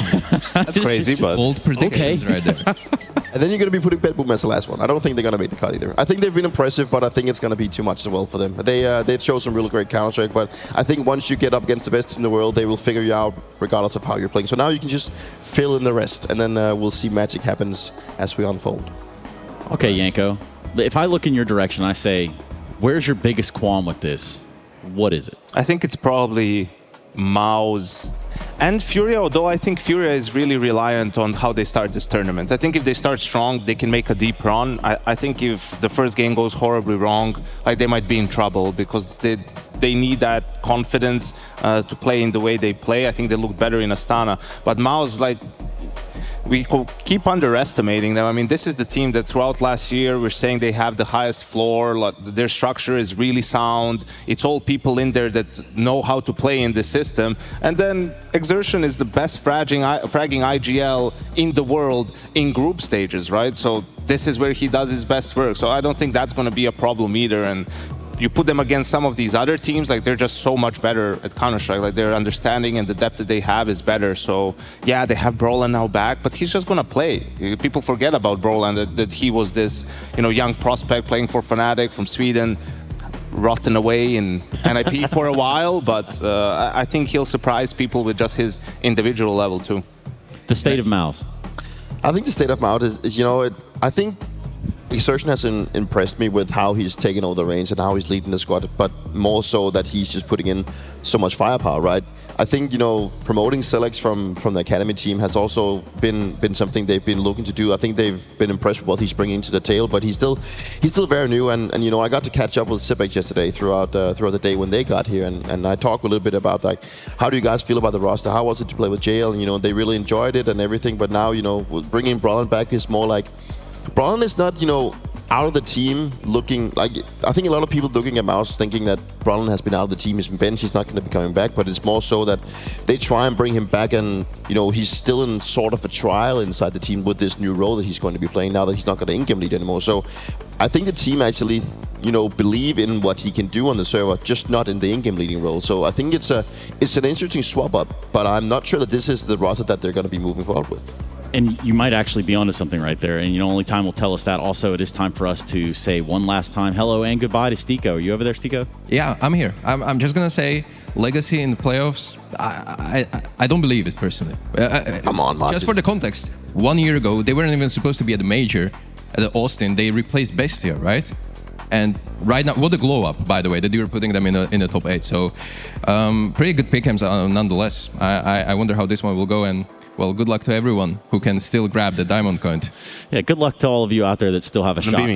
That's crazy, but bold predictions right there. And then you're going to be putting Bedboom as the last one. I don't think they're going to make the cut either. I think they've been impressive, but I think it's going to be too much as well for them. They've shown some really great counter-strike, but I think once you get up against the best in the world, they will figure you out regardless of how you're playing. So now you can just fill in the rest, and then we'll see magic happens as we unfold. Okay, Yanko. If I look in your direction, I say, where's your biggest qualm with this? What is it? I think it's probably MOUZ and FURIA, although I think FURIA is really reliant on how they start this tournament. I think if they start strong, they can make a deep run. I think if the first game goes horribly wrong, like, they might be in trouble because they need that confidence to play in the way they play. I think they look better in Astana. But MOUZ, like, we keep underestimating them. I mean, this is the team that throughout last year we're saying they have the highest floor. Like, their structure is really sound. It's all people in there that know how to play in the system. And then Exertion is the best fragging IGL in the world in group stages, right? So this is where he does his best work. So I don't think that's going to be a problem either. And you put them against some of these other teams, like, they're just so much better at Counter-Strike. Like, their understanding and the depth that they have is better. So, yeah, they have Brolan now back, but he's just going to play. People forget about Brolan, that he was this, young prospect playing for Fnatic from Sweden, rotten away in NIP for a while, but I think he'll surprise people with just his individual level, too. The state of MOUZ. I think the state of MOUZ is I think Exertion has impressed me with how he's taken over the reins and how he's leading the squad, but more so that he's just putting in so much firepower, right? I think, promoting Selex from the academy team has also been something they've been looking to do. I think they've been impressed with what he's bringing to the table, but he's still very new. And I got to catch up with Sibek yesterday throughout the day when they got here, and I talked a little bit about like, how do you guys feel about the roster? How was it to play with JL? And, they really enjoyed it and everything, but now, bringing Brolin back is more like, Brolin is not, out of the team looking like, I think a lot of people looking at MOUZ thinking that Brolin has been out of the team, he's been benched, he's not going to be coming back, but it's more so that they try and bring him back, and he's still in sort of a trial inside the team with this new role that he's going to be playing now that he's not going to in-game lead anymore. So I think the team actually believe in what he can do on the server, just not in the in-game leading role. So I think it's an interesting swap up, but I'm not sure that this is the roster that they're going to be moving forward with. And you might actually be onto something right there. And, only time will tell us that. Also, it is time for us to say one last time hello and goodbye to Stiko. Are you over there, Stiko? Yeah, I'm here. I'm just going to say Legacy in the playoffs, I don't believe it, personally. Come on, Martin. Just for the context, 1 year ago, they weren't even supposed to be at the major, at the Austin. They replaced Bestia, right? And right now, what a glow up, by the way, that you were putting them in the top 8. So, pretty good pick'ems nonetheless. I wonder how this one will go, and well, good luck to everyone who can still grab the diamond coin. Yeah, good luck to all of you out there that still have a shot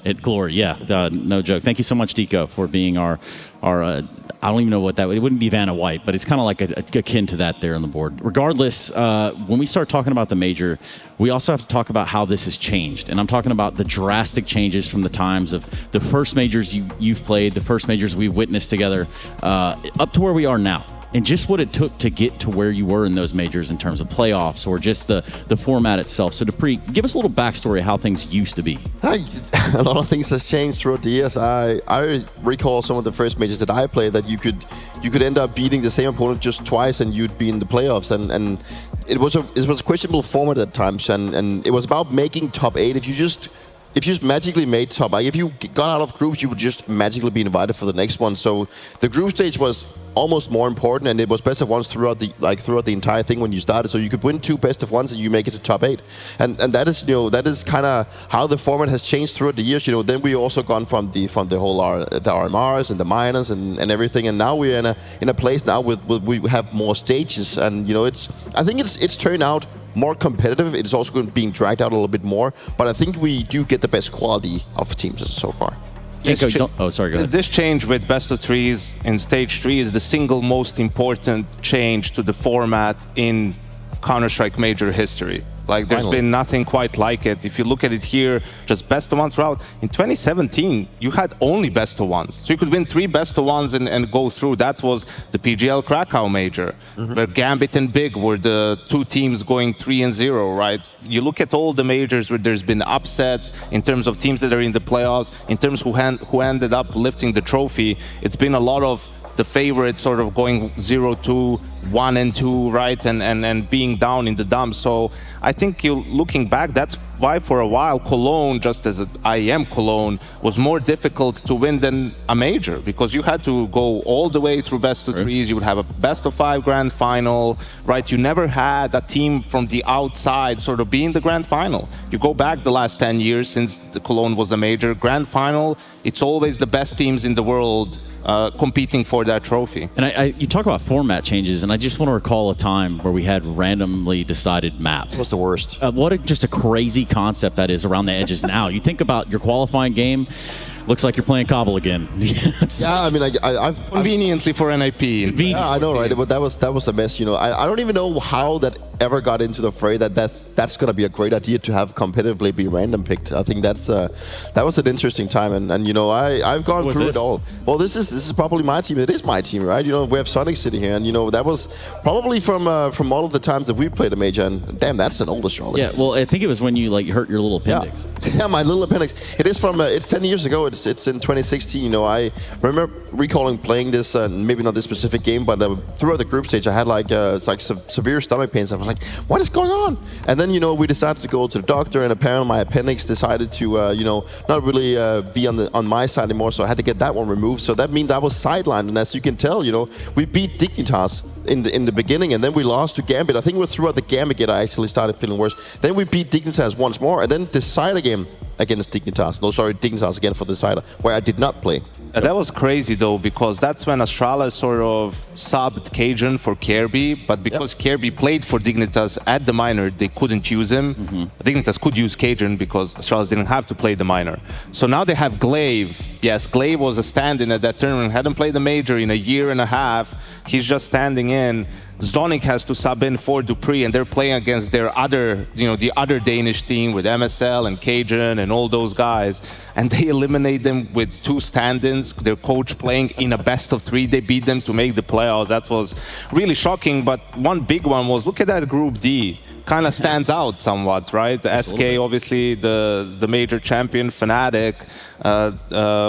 at glory. Yeah, no joke. Thank you so much, Deco, for being our I don't even know what that would. It wouldn't be Vanna White, but it's kind of like akin to that there on the board. Regardless, when we start talking about the major, we also have to talk about how this has changed. And I'm talking about the drastic changes from the times of the first majors you've played, the first majors we've witnessed together, up to where we are now. And just what it took to get to where you were in those majors in terms of playoffs or just the format itself. So Dupree, give us a little backstory of how things used to be. A lot of things has changed throughout the years. I recall some of the first majors that I played that you could end up beating the same opponent just twice and you'd be in the playoffs. And it was a questionable format at times, and it was about making top 8. If you just magically made top, like if you got out of groups, you would just magically be invited for the next one. So the group stage was almost more important, and it was best of ones throughout the entire thing when you started. So you could win 2 best of ones and you make it to top 8, and that is kind of how the format has changed throughout the years. Then we also gone from the whole the RMRs and the minors and everything, and now we're in a place now with we have more stages, and I think it's turned out more competitive. It's also being dragged out a little bit more, but I think we do get the best quality of teams so far. Sorry, go ahead. This change with best of 3s in stage 3 is the single most important change to the format in Counter-Strike major history. Like, there's been nothing quite like it. If you look at it here, just best of 1s route. In 2017, you had only best of 1s. So you could win 3 best of 1s and go through. That was the PGL Krakow major, where Gambit and Big were the 2 teams going 3-0, right? You look at all the majors where there's been upsets in terms of teams that are in the playoffs, in terms who ended up lifting the trophy. It's been a lot of the favorites sort of going 0-2, 1-2, right, and being down in the dumps. So I think looking back, that's why for a while Cologne, just as an IEM Cologne, was more difficult to win than a major, because you had to go all the way through best of 3s. You would have a best of 5 grand final, right? You never had a team from the outside sort of be in the grand final. You go back the last 10 years since the Cologne was a major grand final, it's always the best teams in the world competing for that trophy. And you talk about format changes, and I just want to recall a time where we had randomly decided maps. What's the worst? Just a crazy concept that is around the edges now. You think about your qualifying game, looks like you're playing Cobble again. Yeah, I mean, I've conveniently for NIP. Yeah, I know, right? But that was a mess. I don't even know how that ever got into the fray. That's going to be a great idea to have competitively be random picked. I think that was an interesting time, and I've gone through it all. Well, this is probably my team. It is my team, right? We have Sonic sitting here, and that was probably from all of the times that we played a major. And damn, that's an old astrology. Yeah, well, I think it was when you hurt your little appendix. Yeah, my little appendix. It is from it's 10 years ago. It's in 2016. I remember recalling playing this, maybe not this specific game, but throughout the group stage, I had severe stomach pains. I was like, what is going on? And then we decided to go to the doctor, and apparently my appendix decided to not really be on my side anymore, so I had to get that one removed. So that means I was sidelined, and as you can tell, we beat Dignitas in the beginning, and then we lost to Gambit. I think it was throughout the Gambit game I actually started feeling worse. Then we beat Dignitas once more, and then decided again. against Dignitas. No, sorry, Dignitas again for the decider, where I did not play. That was crazy though, because that's when Astralis sort of subbed Cajun for Kirby, but because Kirby played for Dignitas at the minor, they couldn't use him. Dignitas could use Cajun because Astralis didn't have to play the minor. So now they have Glaive. Yes, Glaive was a stand-in at that tournament, hadn't played the major in a year and a half. He's just standing in. Zonic has to sub in for Dupree, and they're playing against their other, the other Danish team with MSL and Cajun and all those guys, and they eliminate them with 2 stand-ins. Their coach playing in a best of 3, they beat them to make the playoffs. That was really shocking. But one big one was, look at that Group D. Kind of stands out somewhat, right? The SK, obviously the major champion, Fnatic,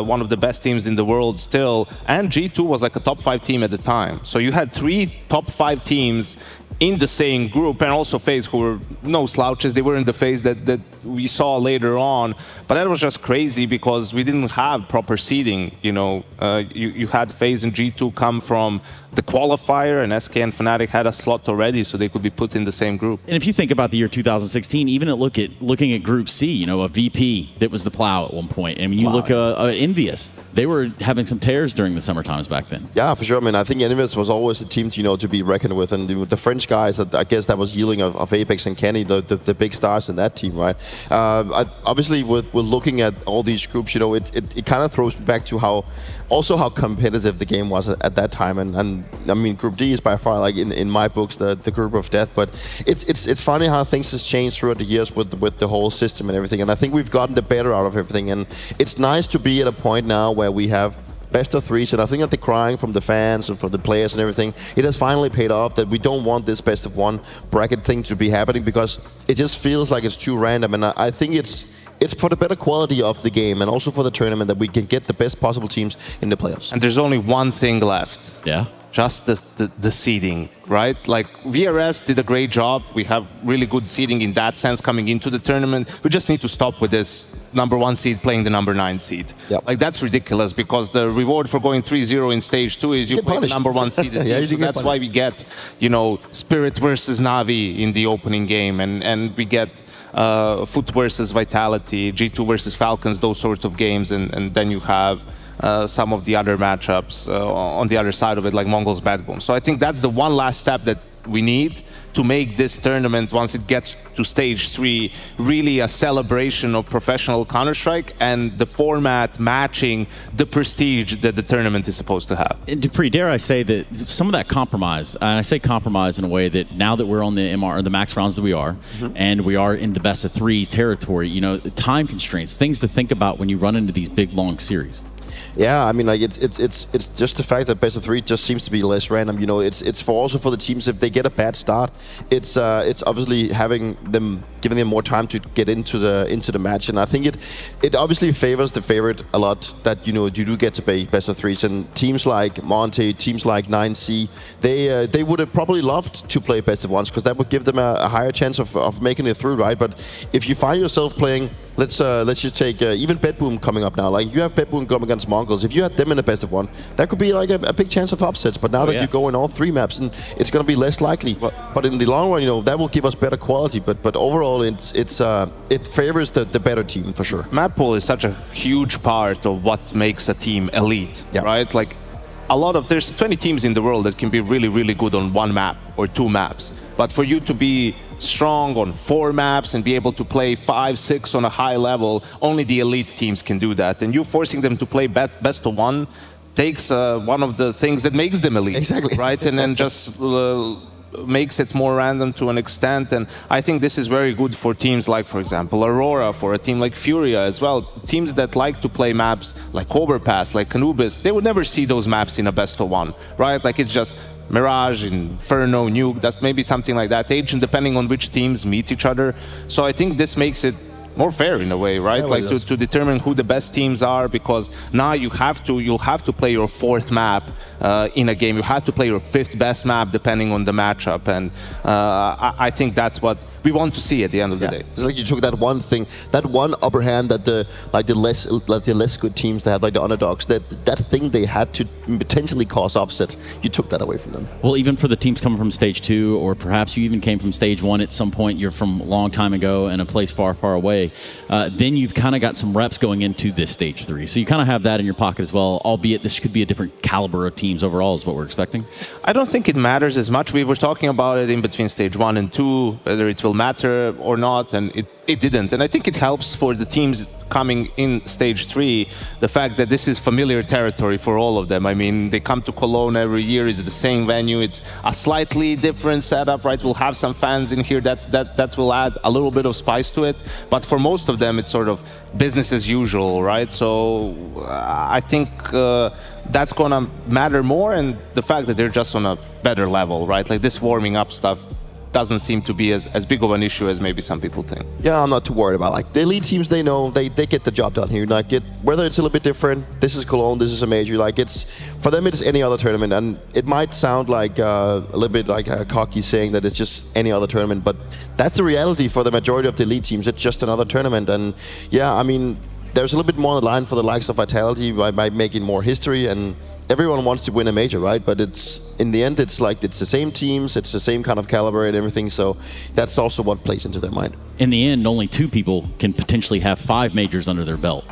one of the best teams in the world still, and G2 was like a top 5 team at the time. So you had 3 top 5 teams in the same group, and also FaZe, who were no slouches. They were in the FaZe that we saw later on, but that was just crazy because we didn't have proper seeding. You had FaZe and G2 come from the qualifier, and SK and Fnatic had a slot already, so they could be put in the same group. And if you think about the year 2016, even looking at Group C, a VP that was the plow at one point. I mean, you look Envious. They were having some tears during the summer times back then. Yeah, for sure. I mean, I think Envious was always a team to be reckoned with, and the French guys, I guess that was yielding of Apex and Kenny, the big stars in that team, right? Obviously, with looking at all these groups, it kind of throws me back to how competitive the game was at that time, and I mean, Group D is by far, like in my books, the group of death. But it's funny how things has changed throughout the years with the whole system and everything. And I think we've gotten the better out of everything. And it's nice to be at a point now where we have best of 3s, and I think that the crying from the fans and from the players and everything, it has finally paid off, that we don't want this best of 1 bracket thing to be happening, because it just feels like it's too random. And I think it's for the better quality of the game and also for the tournament that we can get the best possible teams in the playoffs. And there's only one thing left. Yeah. Just the seeding, right? Like, VRS did a great job. We have really good seeding in that sense coming into the tournament. We just need to stop with this number 1 seed playing the number 9 seed. Yep. Like, that's ridiculous, because the reward for going 3-0 in stage 2 is you play the number 1 seeded team. So that's why we get, Spirit versus Navi in the opening game, and we get Foot versus Vitality, G2 versus Falcons, those sorts of games, and then you have some of the other matchups on the other side of it, like Mongols Bad Boom. So I think that's the one last step that we need to make this tournament, once it gets to stage 3, really a celebration of professional Counter-Strike and the format matching the prestige that the tournament is supposed to have. And Dupree, dare I say that some of that compromise, and I say compromise in a way that now that we're on the MR, or the max rounds that we are, and we are in the best of 3 territory, time constraints, things to think about when you run into these big, long series. Yeah, I mean, like it's just the fact that best of 3 just seems to be less random. It's also for the teams, if they get a bad start, it's obviously giving them more time to get into the match, and I think it obviously favors the favorite a lot that you do get to play best of 3s, and teams like Monte, teams like 9C, they would have probably loved to play best of 1s, because that would give them a higher chance of making it through, right? But if you find yourself playing, let's just take even Bedboom coming up now. Like, you have Bedboom going against Mongols. If you had them in the best of 1, that could be like a big chance of upsets. But now that you go in all 3 maps, and it's going to be less likely. But in the long run, that will give us better quality. But overall, it favors the better team for sure. Map pool is such a huge part of what makes a team elite, right? Like, there's 20 teams in the world that can be really, really good on 1 map or 2 maps. But for you to be strong on 4 maps and be able to play 5, 6 on a high level, only the elite teams can do that. And you forcing them to play best of 1 takes one of the things that makes them elite. Exactly. Right? And then just makes it more random to an extent, and I think this is very good for teams like, for example, Aurora, for a team like FURIA as well. Teams that like to play maps like Overpass, like Anubis, they would never see those maps in a best of 1, right? Like, it's just Mirage, Inferno, Nuke, that's maybe something like that age, and depending on which teams meet each other. So I think this makes it more fair in a way, right? Like to determine who the best teams are, because now you'll have to play your 4th map in a game. You have to play your 5th best map depending on the matchup, and I think that's what we want to see at the end of the day. It's like you took that one thing, that one upper hand that the less good teams that had, like the underdogs, that thing they had to potentially cause upsets. You took that away from them. Well, even for the teams coming from stage 2, or perhaps you even came from stage 1 at some point, you're from a long time ago in a place far, far away. today, then you've kind of got some reps going into this stage 3. So you kind of have that in your pocket as well, albeit this could be a different caliber of teams overall is what we're expecting. I don't think it matters as much. We were talking about it in between stage 1 and 2, whether it will matter or not, and it didn't. And I think it helps for the teams coming in stage 3, the fact that this is familiar territory for all of them. I mean, they come to Cologne every year, it's the same venue, it's a slightly different setup, right? We'll have some fans in here that will add a little bit of spice to it, but for most of them it's sort of business as usual, right? So I think that's gonna matter more, and the fact that they're just on a better level, right? Like this warming up stuff doesn't seem to be as big of an issue as maybe some people think. Yeah, I'm not too worried about like the elite teams. They know they get the job done here. Like whether it's a little bit different. This is Cologne. This is a major. Like it's for them, it's any other tournament. And it might sound like a little bit like a cocky saying that it's just any other tournament, but that's the reality for the majority of the elite teams. It's just another tournament. And yeah, I mean, there's a little bit more on the line for the likes of Vitality by making more history, and everyone wants to win a major, right? But it's in the end, it's like it's the same teams, it's the same kind of caliber and everything. So that's also what plays into their mind. In the end, only 2 people can potentially have 5 majors under their belt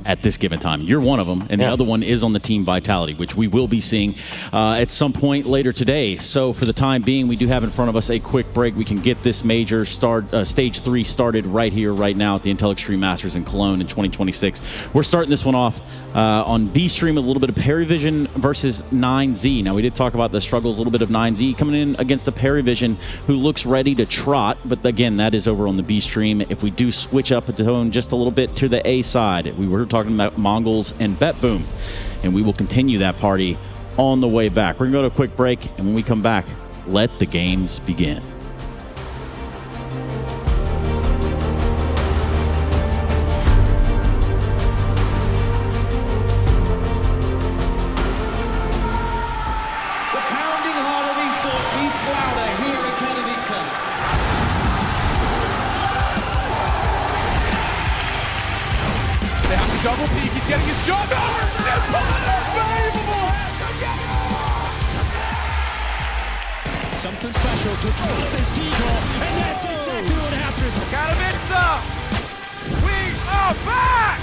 at this given time. You're one of them, and the other one is on the team Vitality, which we will be seeing at some point later today. So for the time being, we do have in front of us a quick break. We can get this major stage 3 started right here, right now at the Intel Extreme Masters in Cologne in 2026. We're starting this one off on B Stream, a little bit of PARIVISON versus 9Z. Now, we did talk about the struggles, a little bit of 9Z coming in against the PARIVISON, who looks ready to trot, but again, that is over on the B Stream. If we do switch up a tone just a little bit to the A side, we were talking about Mongols and Bet Boom, and we will continue that party on the way back. We're gonna go to a quick break, and when we come back, let the games begin. Double peek, he's getting his shot. Unbelievable! Something special to throw this decoy, and that's exactly what happens. Katowice! We are back!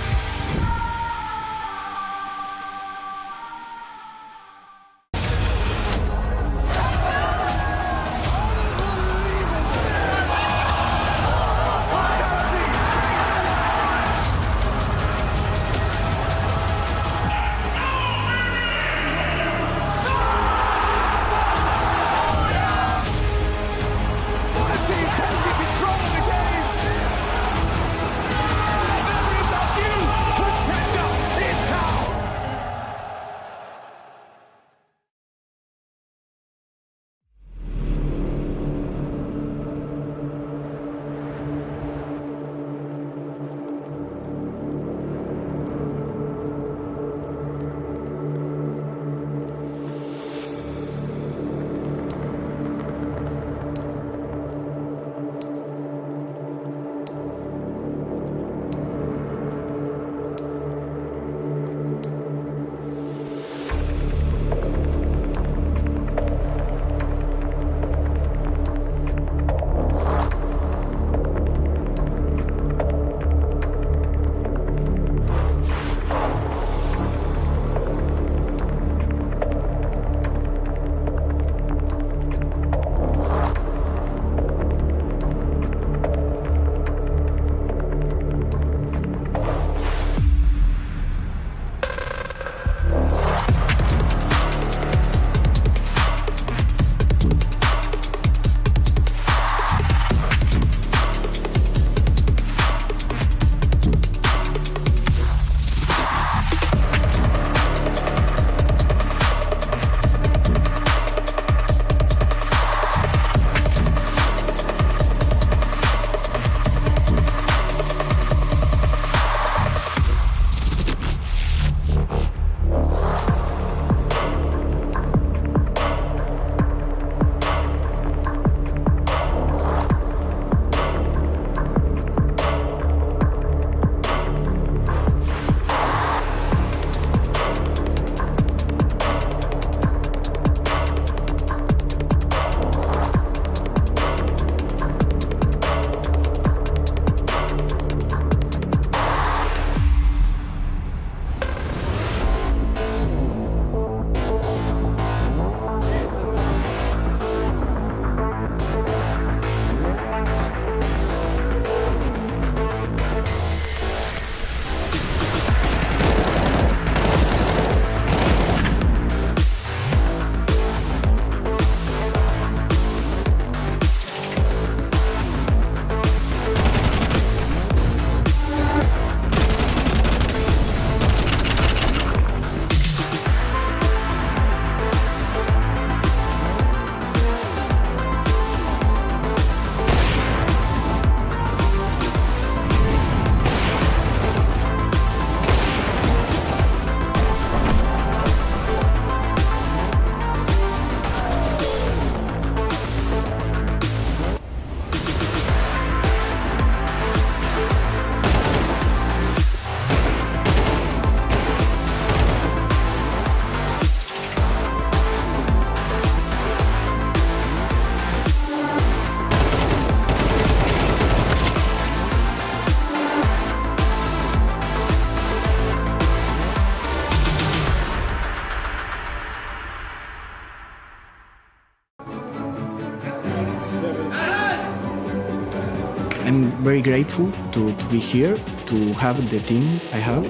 I'm very grateful to be here, to have the team I have.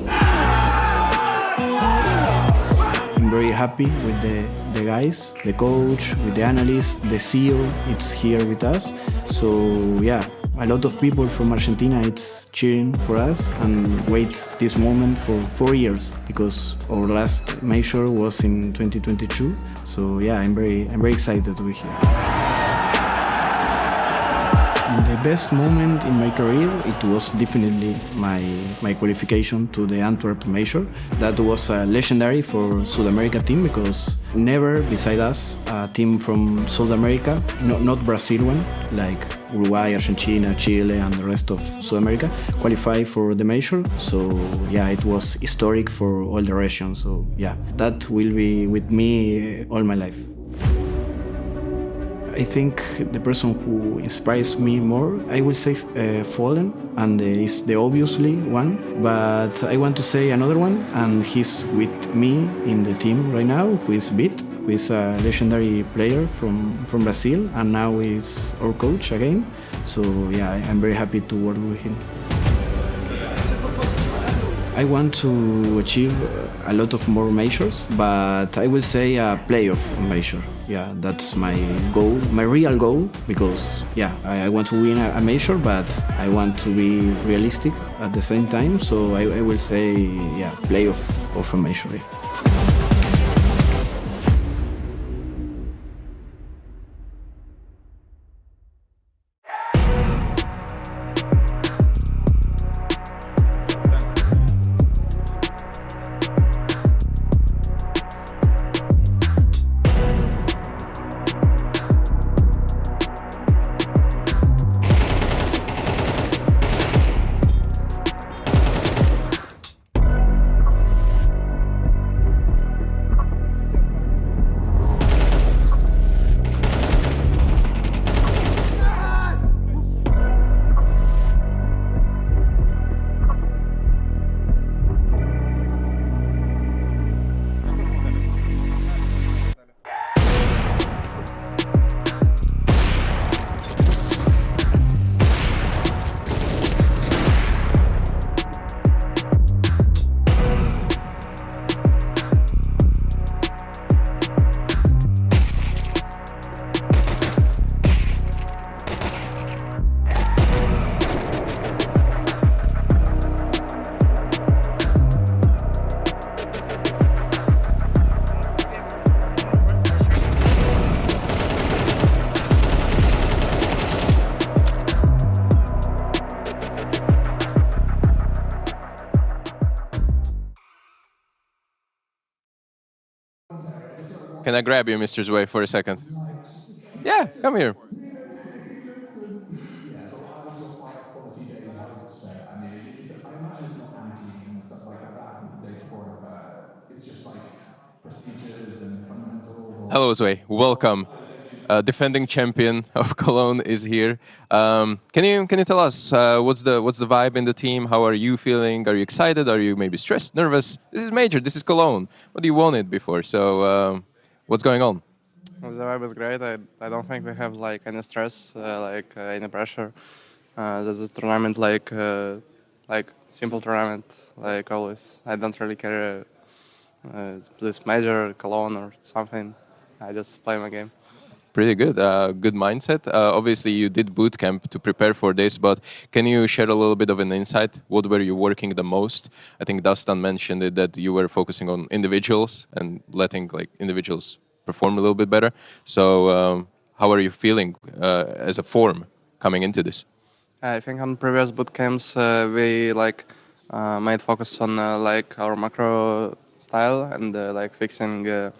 I'm very happy with the guys, the coach, with the analyst, the CEO, it's here with us. So yeah, a lot of people from Argentina, it's cheering for us and wait this moment for 4 years because our last major was in 2022. So yeah, I'm very excited to be here. The best moment in my career, it was definitely my qualification to the Antwerp Major. That was legendary for South America team because never beside us a team from South America, not Brazil one, like Uruguay, Argentina, Chile and the rest of South America, qualify for the Major. So yeah, it was historic for all the region. So yeah, that will be with me all my life. I think the person who inspires me more, I will say Fallen, and is the obviously one, but I want to say another one, and he's with me in the team right now, who is Bit, who is a legendary player from Brazil, and now is our coach again. So yeah, I'm very happy to work with him. I want to achieve a lot of more majors, but I will say a playoff major. Yeah, that's my goal, my real goal, because yeah, I want to win a major, but I want to be realistic at the same time. So I will say, yeah, playoff of a major. Yeah. Can I grab you, Mr. Zwei, for a second? Yeah, come here. Hello, Zwei. Welcome. Defending champion of Cologne is here. Can you tell us what's the vibe in the team? How are you feeling? Are you excited? Are you maybe stressed, nervous? This is major. This is Cologne. What do you won it before? So what's going on? The vibe is great. I don't think we have like any stress, any pressure. There's a tournament like simple tournament, like always. I don't really care this major, Cologne or something. I just play my game. Pretty good. Good mindset. Obviously, you did boot camp to prepare for this, but can you share a little bit of an insight? What were you working the most? I think Dustin mentioned it, that you were focusing on individuals and letting individuals perform a little bit better. So how are you feeling as a form coming into this? I think on previous boot camps we made focus on our macro style and fixing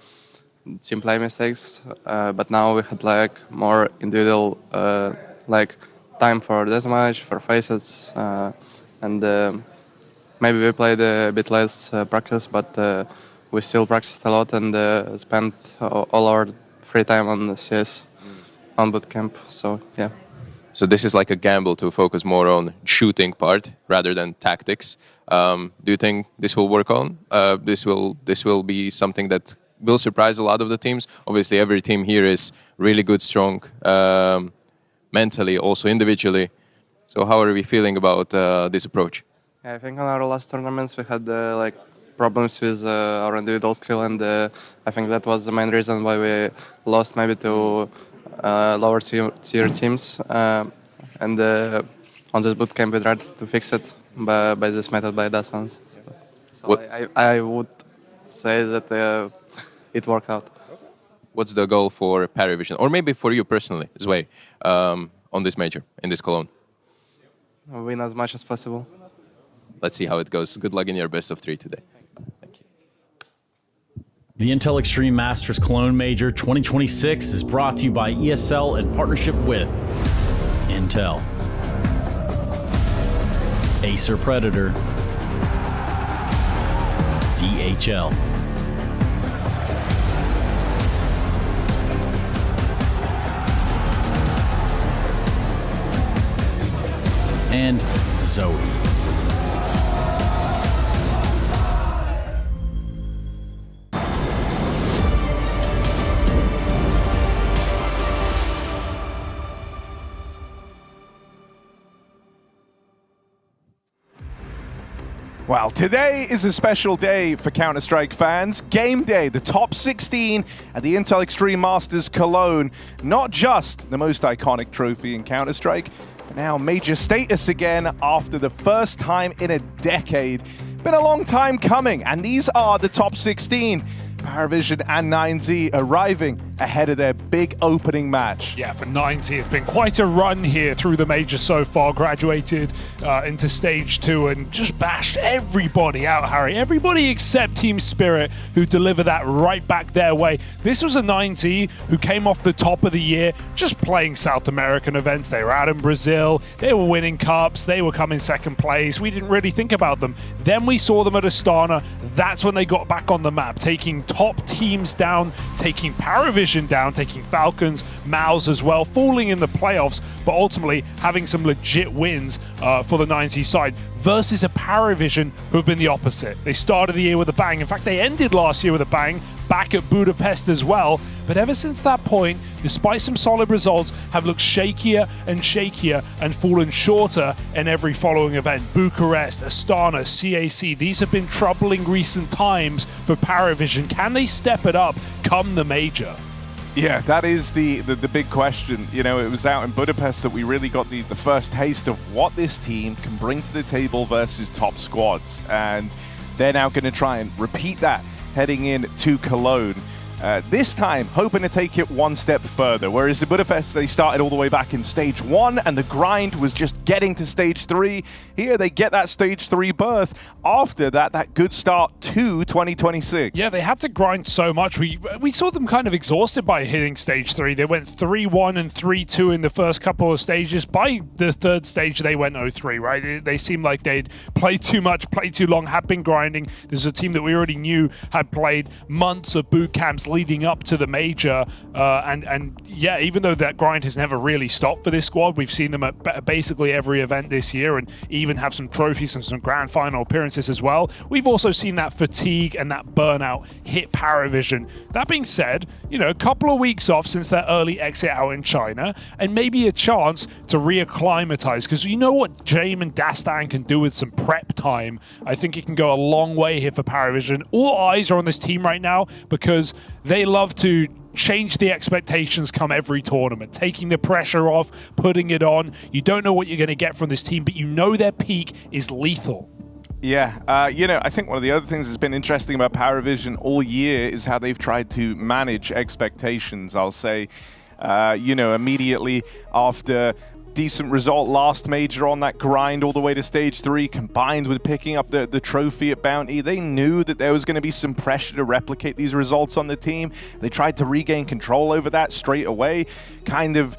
team play mistakes, but now we had more individual time for deathmatch, for faces, and maybe we played a bit less practice, but we still practiced a lot and spent all our free time on the CS on bootcamp. So yeah. So this is like a gamble to focus more on shooting part rather than tactics. Do you think this will work on? This will be something that will surprise a lot of the teams. Obviously, every team here is really good, strong, mentally, also individually. So how are we feeling about this approach? Yeah, I think on our last tournaments we had like problems with our individual skill, and I think that was the main reason why we lost maybe to lower tier teams. And on this bootcamp we tried to fix it by this method by Dasans. So I would say that it worked out. What's the goal for PARIVISON, or maybe for you personally, Zwei, on this major, in this Cologne? Win as much as possible. Let's see how it goes. Good luck in your best of 3 today. Thank you. The Intel Extreme Masters Cologne Major 2026 is brought to you by ESL in partnership with Intel, Acer Predator, DHL, and Zoe. Well, today is a special day for Counter-Strike fans. Game day, the top 16 at the Intel Extreme Masters Cologne. Not just the most iconic trophy in Counter-Strike, but now major status again after the first time in a decade. Been a long time coming, and these are the top 16. PARIVISON and 9Z arriving ahead of their big opening match. Yeah, for 9Z, it's been quite a run here through the major so far. Graduated into stage 2 and just bashed everybody out, Harry. Everybody except Team Spirit, who deliver that right back their way. This was a 9Z who came off the top of the year just playing South American events. They were out in Brazil. They were winning cups. They were coming second place. We didn't really think about them. Then we saw them at Astana. That's when they got back on the map, taking top teams down, taking PARIVISON down, taking Falcons, MOUZ as well, falling in the playoffs, but ultimately having some legit wins for the 9Z side versus a PARIVISON who have been the opposite. They started the year with a bang. In fact, they ended last year with a bang, back at Budapest as well. But ever since that point, despite some solid results, have looked shakier and fallen shorter in every following event. Bucharest, Astana, CAC, these have been troubling recent times for PARIVISON. Can they step it up come the major? Yeah, that is the big question. You know, it was out in Budapest that we really got the first taste of what this team can bring to the table versus top squads. And they're now going to try and repeat that heading in to Cologne. This time, hoping to take it one step further. Whereas in Budapest, they started all the way back in stage 1, and the grind was just getting to stage 3. Here, they get that stage 3 berth after that good start to 2026. Yeah, they had to grind so much. We saw them kind of exhausted by hitting stage 3. They went 3-1 and 3-2 in the first couple of stages. By the third stage, they went 0-3, right? They seemed like they'd played too much, played too long, had been grinding. This is a team that we already knew had played months of boot camps leading up to the major, and yeah, even though that grind has never really stopped for this squad, we've seen them at basically every event this year, and even have some trophies and some grand final appearances as well. We've also seen that fatigue and that burnout hit PARIVISON. That being said, you know, a couple of weeks off since their early exit out in China, and maybe a chance to reacclimatize, because you know what Jame and Dastan can do with some prep time. I think it can go a long way here for PARIVISON. All eyes are on this team right now because they love to change the expectations come every tournament, taking the pressure off, putting it on. You don't know what you're going to get from this team, but you know their peak is lethal. Yeah, you know, I think one of the other things that's been interesting about PARIVISON all year is how they've tried to manage expectations. I'll say, you know, immediately after decent result last major on that grind all the way to stage 3, combined with picking up the trophy at Bounty, they knew that there was going to be some pressure to replicate these results on the team. They tried to regain control over that straight away, kind of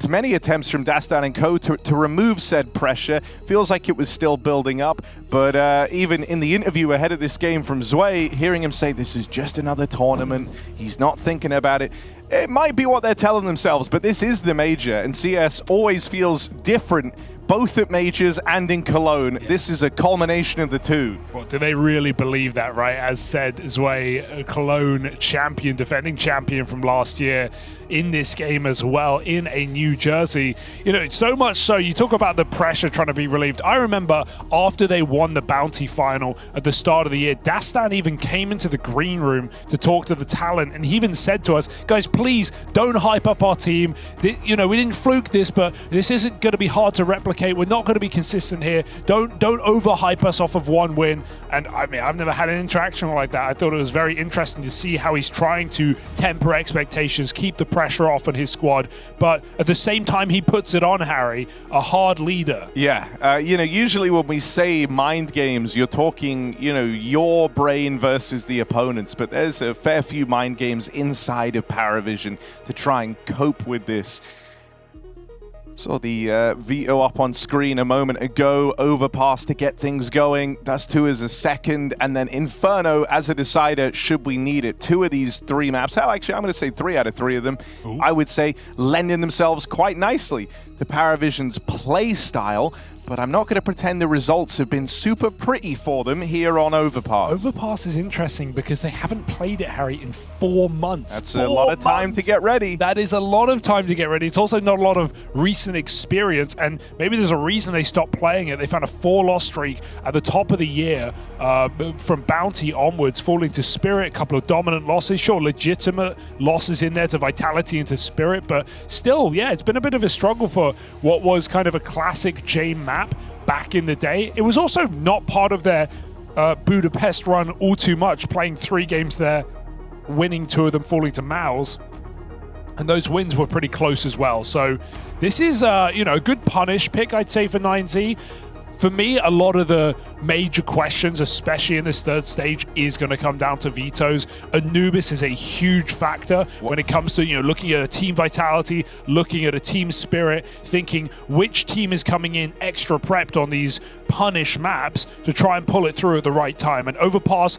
many attempts from Dastan and co to remove said pressure. Feels like it was still building up, but even in the interview ahead of this game from Zwei, hearing him say this is just another tournament, he's not thinking about it. It might be what they're telling themselves, but this is the major, and CS always feels different both at Majors and in Cologne. Yeah. This is a culmination of the two. Well, do they really believe that, right? As said, Zwei, a Cologne champion, defending champion from last year, in this game as well, in a new jersey. You know, so much so, you talk about the pressure trying to be relieved. I remember after they won the Bounty final at the start of the year, Dastan even came into the green room to talk to the talent, and he even said to us, guys, please don't hype up our team. You know, we didn't fluke this, but this isn't going to be hard to replicate. We're not going to be consistent here. Don't overhype us off of one win. And I mean, I've never had an interaction like that. I thought it was very interesting to see how he's trying to temper expectations, keep the pressure off on his squad, but at the same time he puts it on, Harry, a hard leader. Yeah, you know, usually when we say mind games, you're talking, you know, your brain versus the opponent's, but there's a fair few mind games inside of PARIVISON to try and cope with this. Saw the veto up on screen a moment ago. Overpass to get things going. Dust 2 is a second. And then Inferno as a decider, should we need it. 2 of these 3 maps, hell, actually, I'm going to say 3 out of 3 of them, ooh, I would say lending themselves quite nicely to PARIVISON's play style. But I'm not going to pretend the results have been super pretty for them here on Overpass. Overpass is interesting because they haven't played it, Harry, in 4 months. That's a lot of time to get ready. That is a lot of time to get ready. It's also not a lot of recent experience, and maybe there's a reason they stopped playing it. They found a 4-loss streak at the top of the year from Bounty onwards, falling to Spirit, a couple of dominant losses. Sure, legitimate losses in there to Vitality and to Spirit, but still, yeah, it's been a bit of a struggle for what was kind of a classic Jame map back in the day. It was also not part of their Budapest run all too much, playing 3 games there, winning 2 of them, falling to MOUZ. And those wins were pretty close as well. So this is, you know, a good punish pick, I'd say, for 9Z. For me, a lot of the major questions, especially in this 3rd stage, is going to come down to vetoes. Anubis is a huge factor when it comes to, you know, looking at a team vitality, looking at a team spirit, thinking which team is coming in extra prepped on these punish maps to try and pull it through at the right time. And Overpass,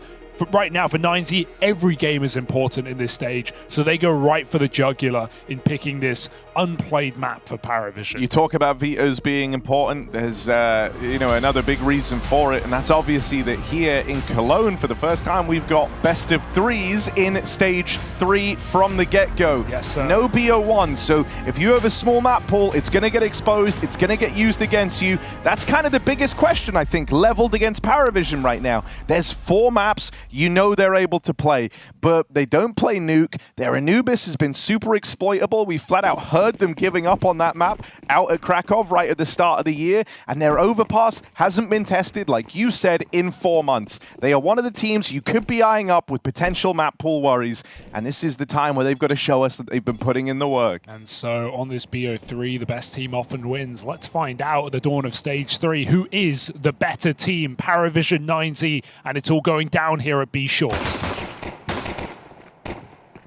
right now for 9Z, every game is important in this stage, so they go right for the jugular in picking this unplayed map for PARIVISON. You talk about vetoes being important. There's you know, another big reason for it, and that's obviously that here in Cologne, for the first time, we've got best of 3s in stage 3 from the get-go. Yes, sir. No BO1, so if you have a small map pool, it's going to get exposed, it's going to get used against you. That's kind of the biggest question, I think, leveled against PARIVISON right now. There's 4 maps you know they're able to play, but they don't play Nuke. Their Anubis has been super exploitable. We flat out heard them giving up on that map out at Krakow right at the start of the year, and their Overpass hasn't been tested, like you said, in 4 months. They are one of the teams you could be eyeing up with potential map pool worries, and this is the time where they've got to show us that they've been putting in the work. And so on this BO3, the best team often wins. Let's find out at the dawn of stage 3 who is the better team, PARIVISON, 9Z, and it's all going down here at B Short.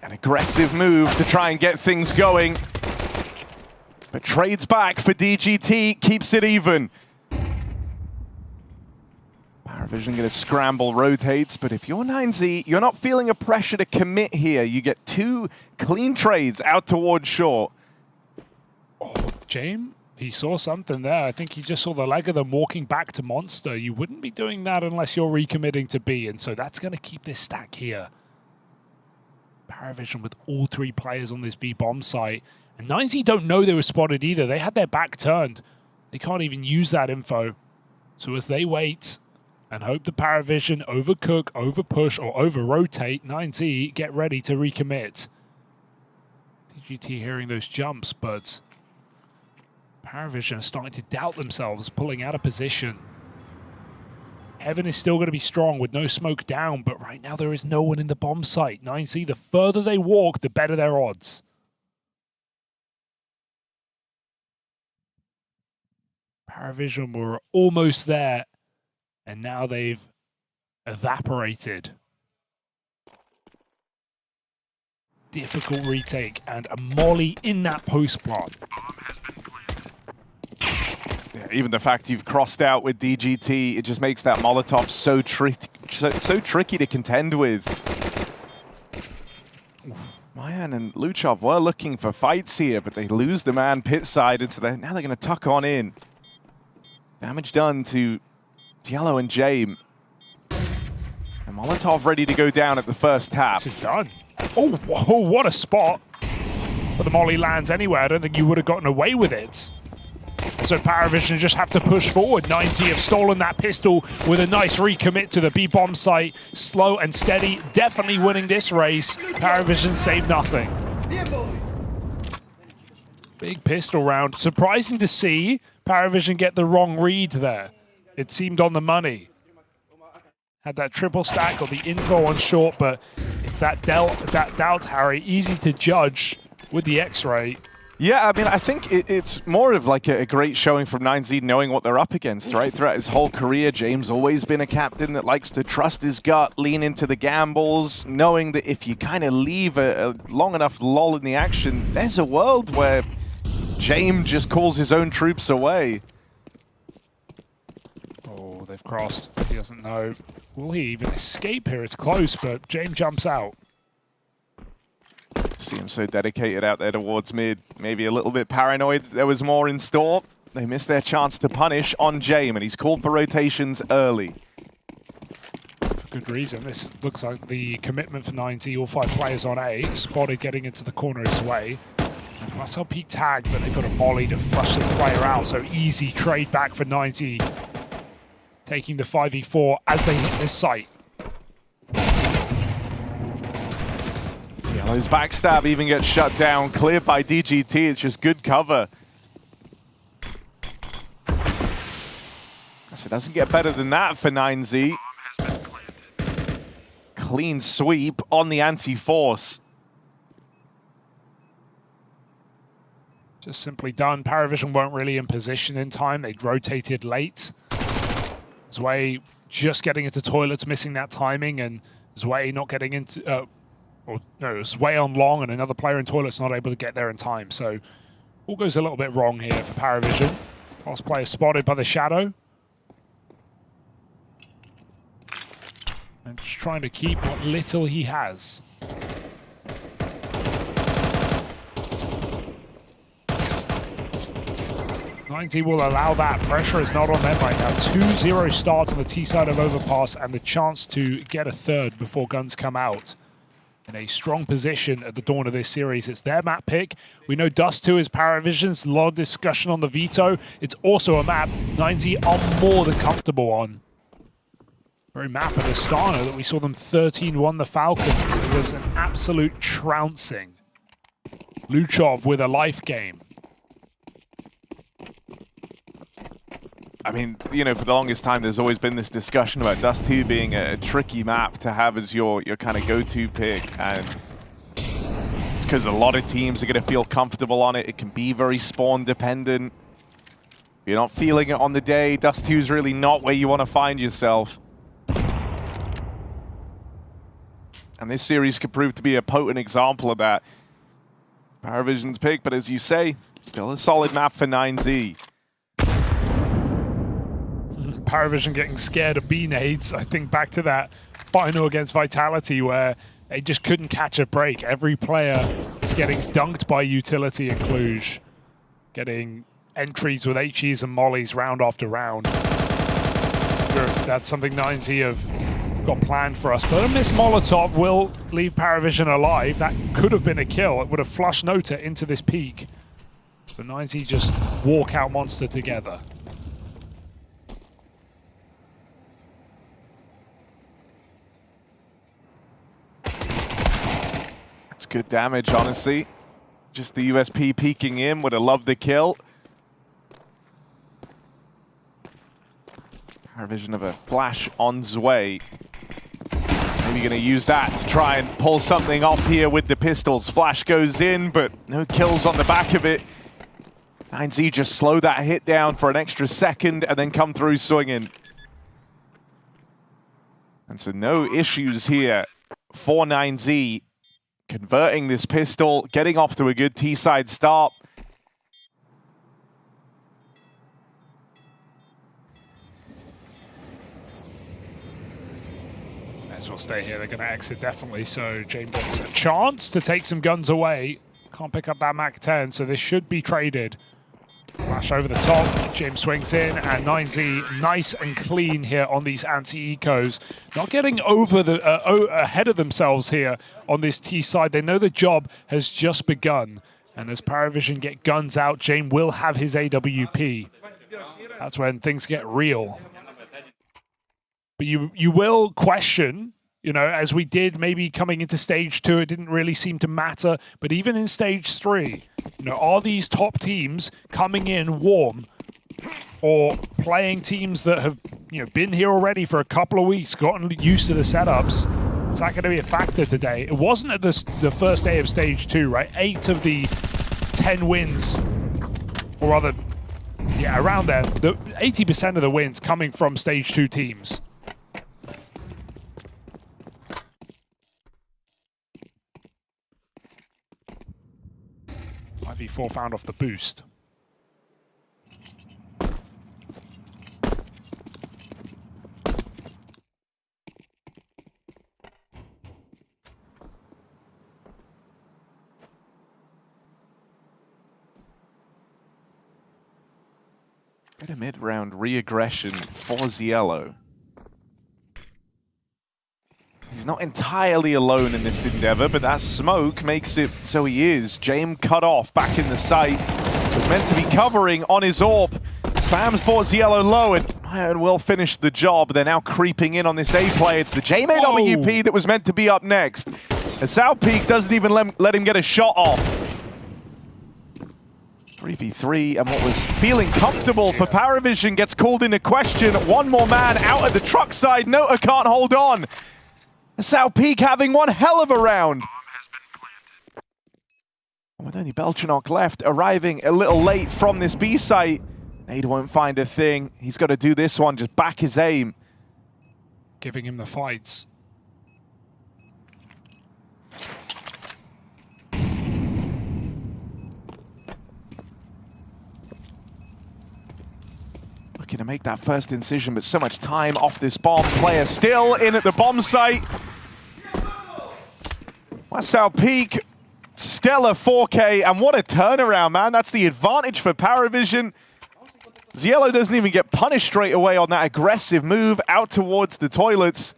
An aggressive move to try and get things going, but trades back for DGT, keeps it even. PARIVISON going to scramble, rotates, but if you're 9Z, you're not feeling a pressure to commit here. You get 2 clean trades out towards short. Oh, Jame, he saw something there. I think he just saw the leg of them walking back to Monster. You wouldn't be doing that unless you're recommitting to B, and so that's going to keep this stack here. PARIVISON with all 3 players on this B bomb site. And 9Z don't know they were spotted either. They had their back turned. They can't even use that info. So as they wait and hope the PARIVISON overcook, overpush, or over-rotate, 9Z get ready to recommit. DGT hearing those jumps, but PARIVISON are starting to doubt themselves, pulling out of position. Heaven is still going to be strong with no smoke down, but right now there is no one in the bomb site. 9Z, the further they walk, the better their odds. PARIVISON were almost there, and now they've evaporated. Difficult retake, and a molly in that post plant. Yeah, even the fact you've crossed out with DGT, it just makes that Molotov so tricky to contend with. Mayan and Luchov were looking for fights here, but they lose the man pit side, and so now they're going to tuck on in. Damage done to Yellow and Jame. And Molotov ready to go down at the first tap. This is done. Oh, whoa, what a spot. But the molly lands anywhere. I don't think you would have gotten away with it. And so PARIVISON just have to push forward. 90 have stolen that pistol with a nice recommit to the B-bomb site. Slow and steady, definitely winning this race. PARIVISON save nothing. Big pistol round. Surprising to see PARIVISON get the wrong read there. It seemed on the money. Had that triple stack or the info on short, but it's that doubt, Harry, easy to judge with the X-ray. Yeah, I mean, I think it's more of like a great showing from 9Z knowing what they're up against, right? Throughout his whole career, James always been a captain that likes to trust his gut, lean into the gambles, knowing that if you kind of leave a long enough lull in the action, there's a world where James just calls his own troops away. Oh, they've crossed. He doesn't know. Will he even escape here? It's close, but James jumps out. See him so dedicated out there towards mid. Maybe a little bit paranoid that there was more in store. They missed their chance to punish on Jame, and he's called for rotations early. For good reason. This looks like the commitment for 90. All 5 players on A. Spotted getting into the corner his way. Marcel peak tag, but they've got a molly to flush this player out. So easy trade back for 90. Taking the 5v4 as they hit this site. Yellow's backstab even gets shut down. Cleared by DGT. It's just good cover. It doesn't get better than that for 9Z. Clean sweep on the anti-force. Just simply done. PARIVISON weren't really in position in time. They'd rotated late. Zwei just getting into toilets, missing that timing, and Zwei not getting into... Zwei on long, and another player in toilets not able to get there in time. So all goes a little bit wrong here for PARIVISON. Last player spotted by the shadow. And just trying to keep what little he has. '90 will allow that. Pressure is not on them right now. 2-0 start on the T side of Overpass, and the chance to get a third before guns come out. In a strong position at the dawn of this series. It's their map pick. We know Dust 2 is PARIVISON's. A lot of discussion on the veto. It's also a map 90 are more than comfortable on. Very map of Astana that we saw them 13-1 the Falcons. It was an absolute trouncing. Luchov with a life game. I mean, you know, for the longest time, there's always been this discussion about Dust 2 being a tricky map to have as your kind of go-to pick. And it's because a lot of teams are going to feel comfortable on it. It can be very spawn-dependent. If you're not feeling it on the day, Dust 2 is really not where you want to find yourself. And this series could prove to be a potent example of that. PARIVISON's pick, but as you say, still a solid map for 9Z. PARIVISON getting scared of B-nades. I think back to that final against Vitality where they just couldn't catch a break. Every player was getting dunked by utility in Cluj. Getting entries with HEs and mollies round after round. That's something 9Z have got planned for us. But a missed Molotov will leave PARIVISON alive. That could have been a kill. It would have flushed Nota into this peak. So 9Z just walk out monster together. Good damage, honestly. Just the USP peeking in. Would have loved the kill. PARIVISON of a flash on Zwei. Maybe going to use that to try and pull something off here with the pistols. Flash goes in, but no kills on the back of it. 9Z just slow that hit down for an extra second and then come through swinging. And so no issues here for 9Z. Converting this pistol, getting off to a good T-side start. May as well stay here. They're going to exit definitely, so James gets a chance to take some guns away. Can't pick up that Mac 10, so this should be traded. Flash over the top, Jim swings in, and 9Z nice and clean here on these anti-ecos. Not getting over the ahead of themselves here on this T side. They know the job has just begun. And as PARIVISON get guns out, Jame will have his AWP. That's when things get real. But you will question, you know, as we did maybe coming into stage 2, it didn't really seem to matter. But even in stage 3, you know, are these top teams coming in warm or playing teams that have, you know, been here already for a couple of weeks, gotten used to the setups? Is that going to be a factor today? It wasn't at the first day of stage 2, right? 8 of the 10 wins, or rather, yeah, around there, 80% of the wins coming from stage 2 teams. 5v4 found off the boost. Bit of mid-round re-aggression for Ziello. He's not entirely alone in this endeavor, but that smoke makes it so he is. Jame cut off back in the site. Was meant to be covering on his AWP. Spams bought Ziello low, and Iron will finish the job. They're now creeping in on this A play. It's the Jame AWP that was meant to be up next. And South Peak doesn't even let him get a shot off. 3v3, and what was feeling comfortable for PARIVISON gets called into question. One more man out at the truck side. Nota can't hold on. South Peak having one hell of a round. With only Belchanok left, arriving a little late from this B site. Nade won't find a thing. He's got to do this one, just back his aim. Giving him the fights. Looking to make that first incision, but so much time off this bomb. Player still in at the bomb site. South Peak, stellar 4K, and what a turnaround, man. That's the advantage for PARIVISON. Ziello doesn't even get punished straight away on that aggressive move out towards the toilets.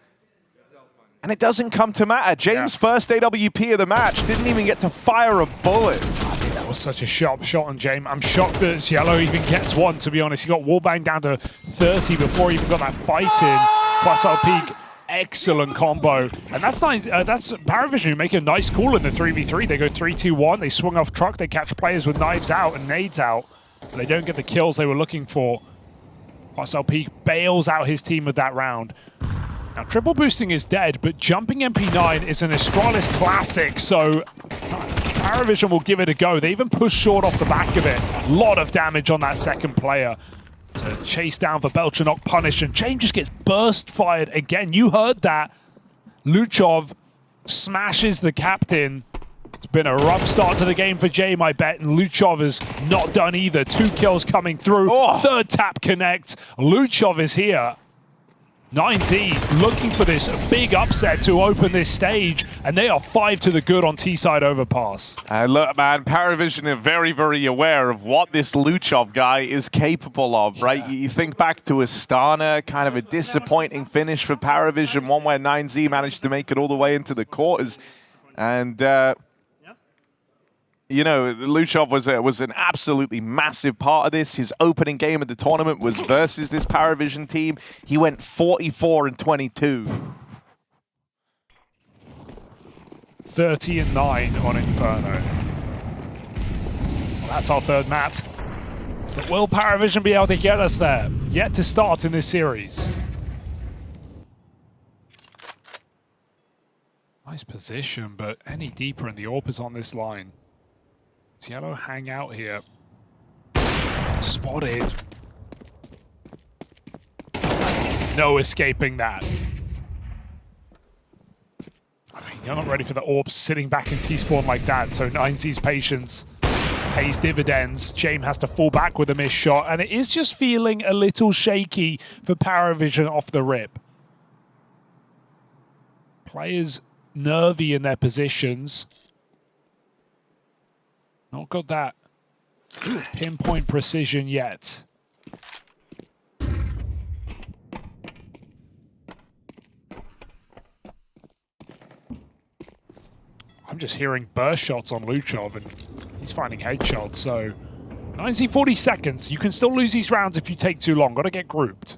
And it doesn't come to matter. James' first AWP of the match didn't even get to fire a bullet. That was such a sharp shot on Jame. I'm shocked that Ziello even gets one, to be honest. He got wallbang down to 30 before he even got that fight in. South Peak, excellent combo. And that's nice. That's PARIVISON who make a nice call in the 3v3. They go 3-2-1. They swing off truck. They catch players with knives out and nades out. But they don't get the kills they were looking for. South Peak bails out his team with that round. Now, triple boosting is dead, but jumping MP9 is an Astralis classic, so PARIVISON will give it a go. They even push short off the back of it. A lot of damage on that second player. To chase down for Belchanok, punish, and Jame just gets burst fired again. You heard that. Luchov smashes the captain. It's been a rough start to the game for Jame, I bet, and Luchov is not done either. 2 kills coming through. Third tap connect. Luchov is here. 9D looking for this big upset to open this stage, and they are 5 to the good on T-side Overpass. Look, man, PARIVISON are very, very aware of what this Luchov guy is capable of, right? You think back to Astana, kind of a disappointing finish for PARIVISON, one where 9Z managed to make it all the way into the quarters. And, you know, Luchov was an absolutely massive part of this. His opening game of the tournament was versus this PARIVISON team. He went 44-22. 30-9 on Inferno. Well, that's our third map. But will PARIVISON be able to get us there? Yet to start in this series. Nice position, but any deeper and the AWP is on this line. Ziello hang out here. Spotted. No escaping that. I mean, you're not ready for the AWP sitting back in T-spawn like that, so 9Z's patience pays dividends. Jame has to fall back with a missed shot, and it is just feeling a little shaky for PARIVISON off the rip. Players nervy in their positions. Not got that pinpoint precision yet. I'm just hearing burst shots on Luchov, and he's finding headshots, so 90, 40 seconds. You can still lose these rounds if you take too long. Got to get grouped.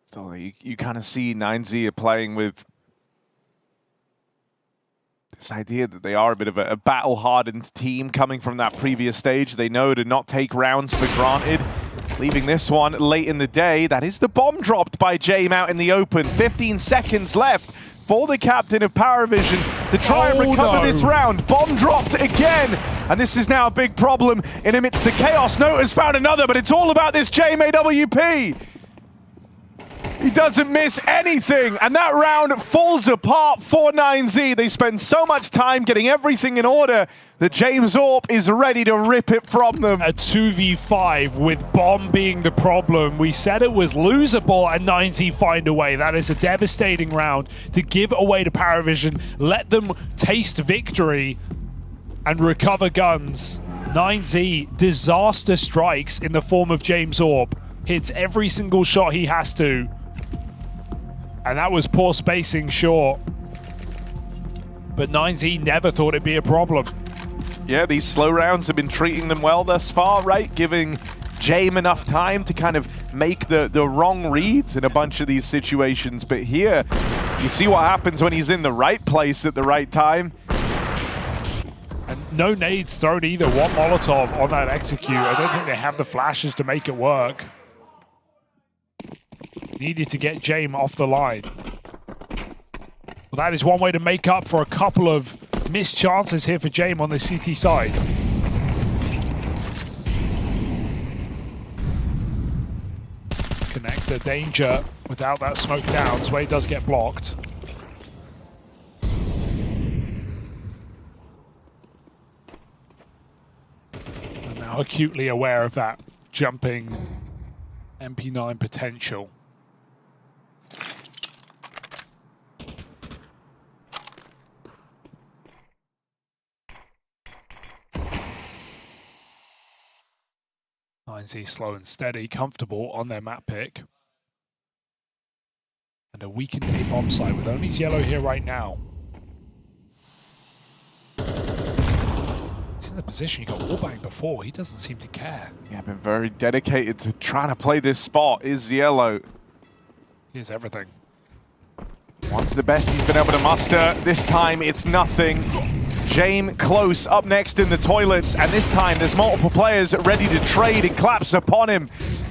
So you kind of see 9Z are playing with this idea that they are a bit of a battle-hardened team coming from that previous stage. They know to not take rounds for granted. Leaving this one late in the day. That is the bomb dropped by Jame out in the open. 15 seconds left for the captain of PARIVISON to try and recover this round. Bomb dropped again. And this is now a big problem in amidst the chaos. Note has found another, but it's all about this Jame AWP. He doesn't miss anything, and that round falls apart for 9Z. They spend so much time getting everything in order that James Orp is ready to rip it from them. A 2v5 with bomb being the problem. We said it was losable, and 9Z find a way. That is a devastating round to give away to PARIVISON. Let them taste victory and recover guns. 9Z, disaster strikes in the form of James Orp. Hits every single shot he has to. And that was poor spacing, sure. But 9Z never thought it'd be a problem. Yeah, these slow rounds have been treating them well thus far, right? Giving Jame enough time to kind of make the wrong reads in a bunch of these situations. But here, you see what happens when he's in the right place at the right time. And no nades thrown either. One Molotov on that execute. I don't think they have the flashes to make it work. Needed to get Jame off the line. Well, that is one way to make up for a couple of missed chances here for Jame on the CT side. Connector danger without that smoke down. Sway does get blocked. And now acutely aware of that jumping MP9 potential. INZ slow and steady, comfortable on their map pick. And a weakened A bomb site with only yellow here right now. He's in the position he got wallbanged before. He doesn't seem to care. Yeah, been very dedicated to trying to play this spot. Is Yellow. Here's everything. Wants the best he's been able to muster. This time it's nothing. Jame close up next in the toilets, and this time there's multiple players ready to trade and collapse upon him.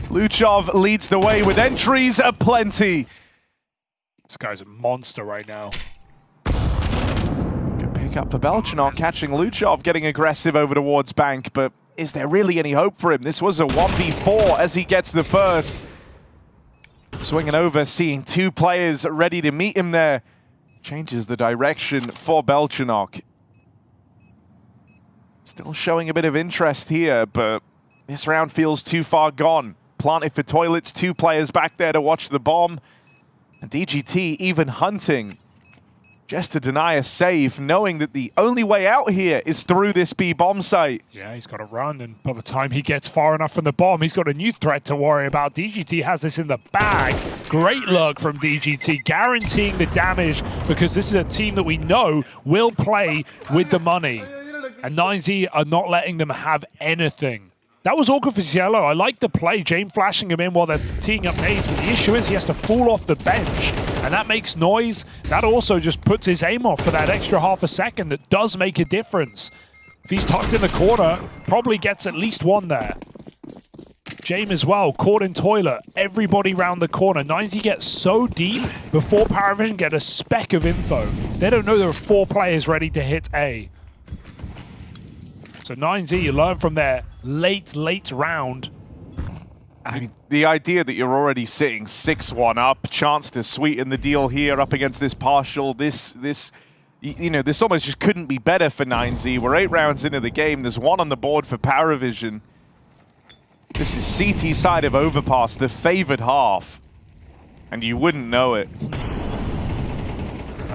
Luchov leads the way with entries aplenty. This guy's a monster right now. Good pick up for Belchanok, catching Luchov, getting aggressive over towards Bank, but is there really any hope for him? This was a 1v4 as he gets the first. Swinging over, seeing two players ready to meet him there. Changes the direction for Belchanok. Still showing a bit of interest here, but this round feels too far gone. Planted for toilets, two players back there to watch the bomb. And DGT even hunting just to deny a save, knowing that the only way out here is through this B bomb site. Yeah, he's got to run, and by the time he gets far enough from the bomb, he's got a new threat to worry about. DGT has this in the bag. Great luck from DGT, guaranteeing the damage, because this is a team that we know will play with the money. And 9Z are not letting them have anything. That was awkward for Yellow. I like the play. Jame flashing him in while they're teeing up nades. But the issue is he has to fall off the bench. And that makes noise. That also just puts his aim off for that extra half a second. That does make a difference. If he's tucked in the corner, probably gets at least one there. Jame as well, caught in toilet. Everybody round the corner. 9Z gets so deep before PARIVISON get a speck of info. They don't know there are 4 players ready to hit A. So 9Z, you learn from their late round. I mean, the idea that you're already sitting 6-1 up, chance to sweeten the deal here up against this partial, this almost just couldn't be better for 9Z. We're 8 rounds into the game. There's 1 on the board for PARIVISON. This is CT side of Overpass, the favored half. And you wouldn't know it.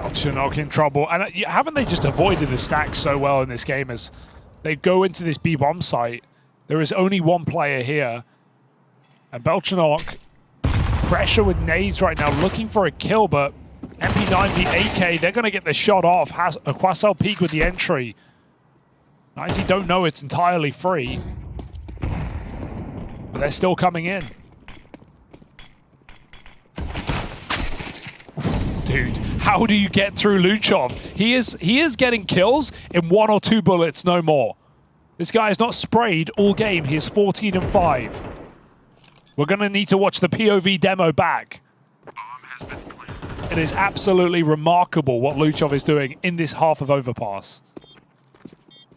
Belchenok in trouble. And haven't they just avoided the stack so well in this game as they go into this B-bomb site? There is only one player here. And Belchenok, pressure with nades right now, looking for a kill, but MP9 v AK, they're going to get the shot off. Has a Quasel peek with the entry. Nicey don't know it's entirely free. But they're still coming in. Dude, how do you get through Luchov? He is getting kills in 1 or 2 bullets, no more. This guy is not sprayed all game. He is 14 and 5. We're going to need to watch the POV demo back. It is absolutely remarkable what Luchov is doing in this half of Overpass.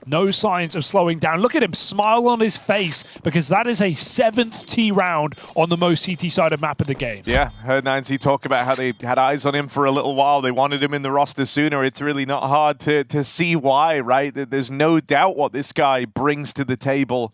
No signs of slowing down. Look at him smile on his face because that is a 7th T round on the most CT-sided map of the game. Yeah, heard Nancy talk about how they had eyes on him for a little while. They wanted him in the roster sooner. It's really not hard to see why, right? There's no doubt what this guy brings to the table.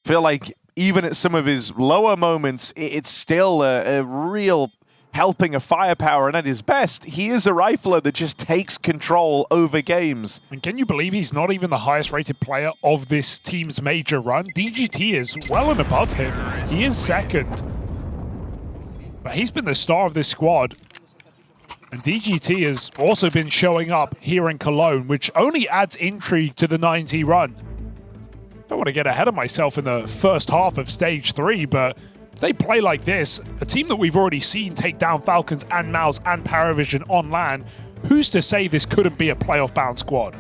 Feel like even at some of his lower moments, it's still a real helping of firepower, and at his best, he is a rifler that just takes control over games. And can you believe he's not even the highest rated player of this team's major run? DGT is well and above him. He is second. But he's been the star of this squad. And DGT has also been showing up here in Cologne, which only adds intrigue to the 9Z run. Don't want to get ahead of myself in the first half of Stage 3, but if they play like this, a team that we've already seen take down Falcons and MOUZ and PARIVISON on LAN, who's to say this couldn't be a playoff-bound squad?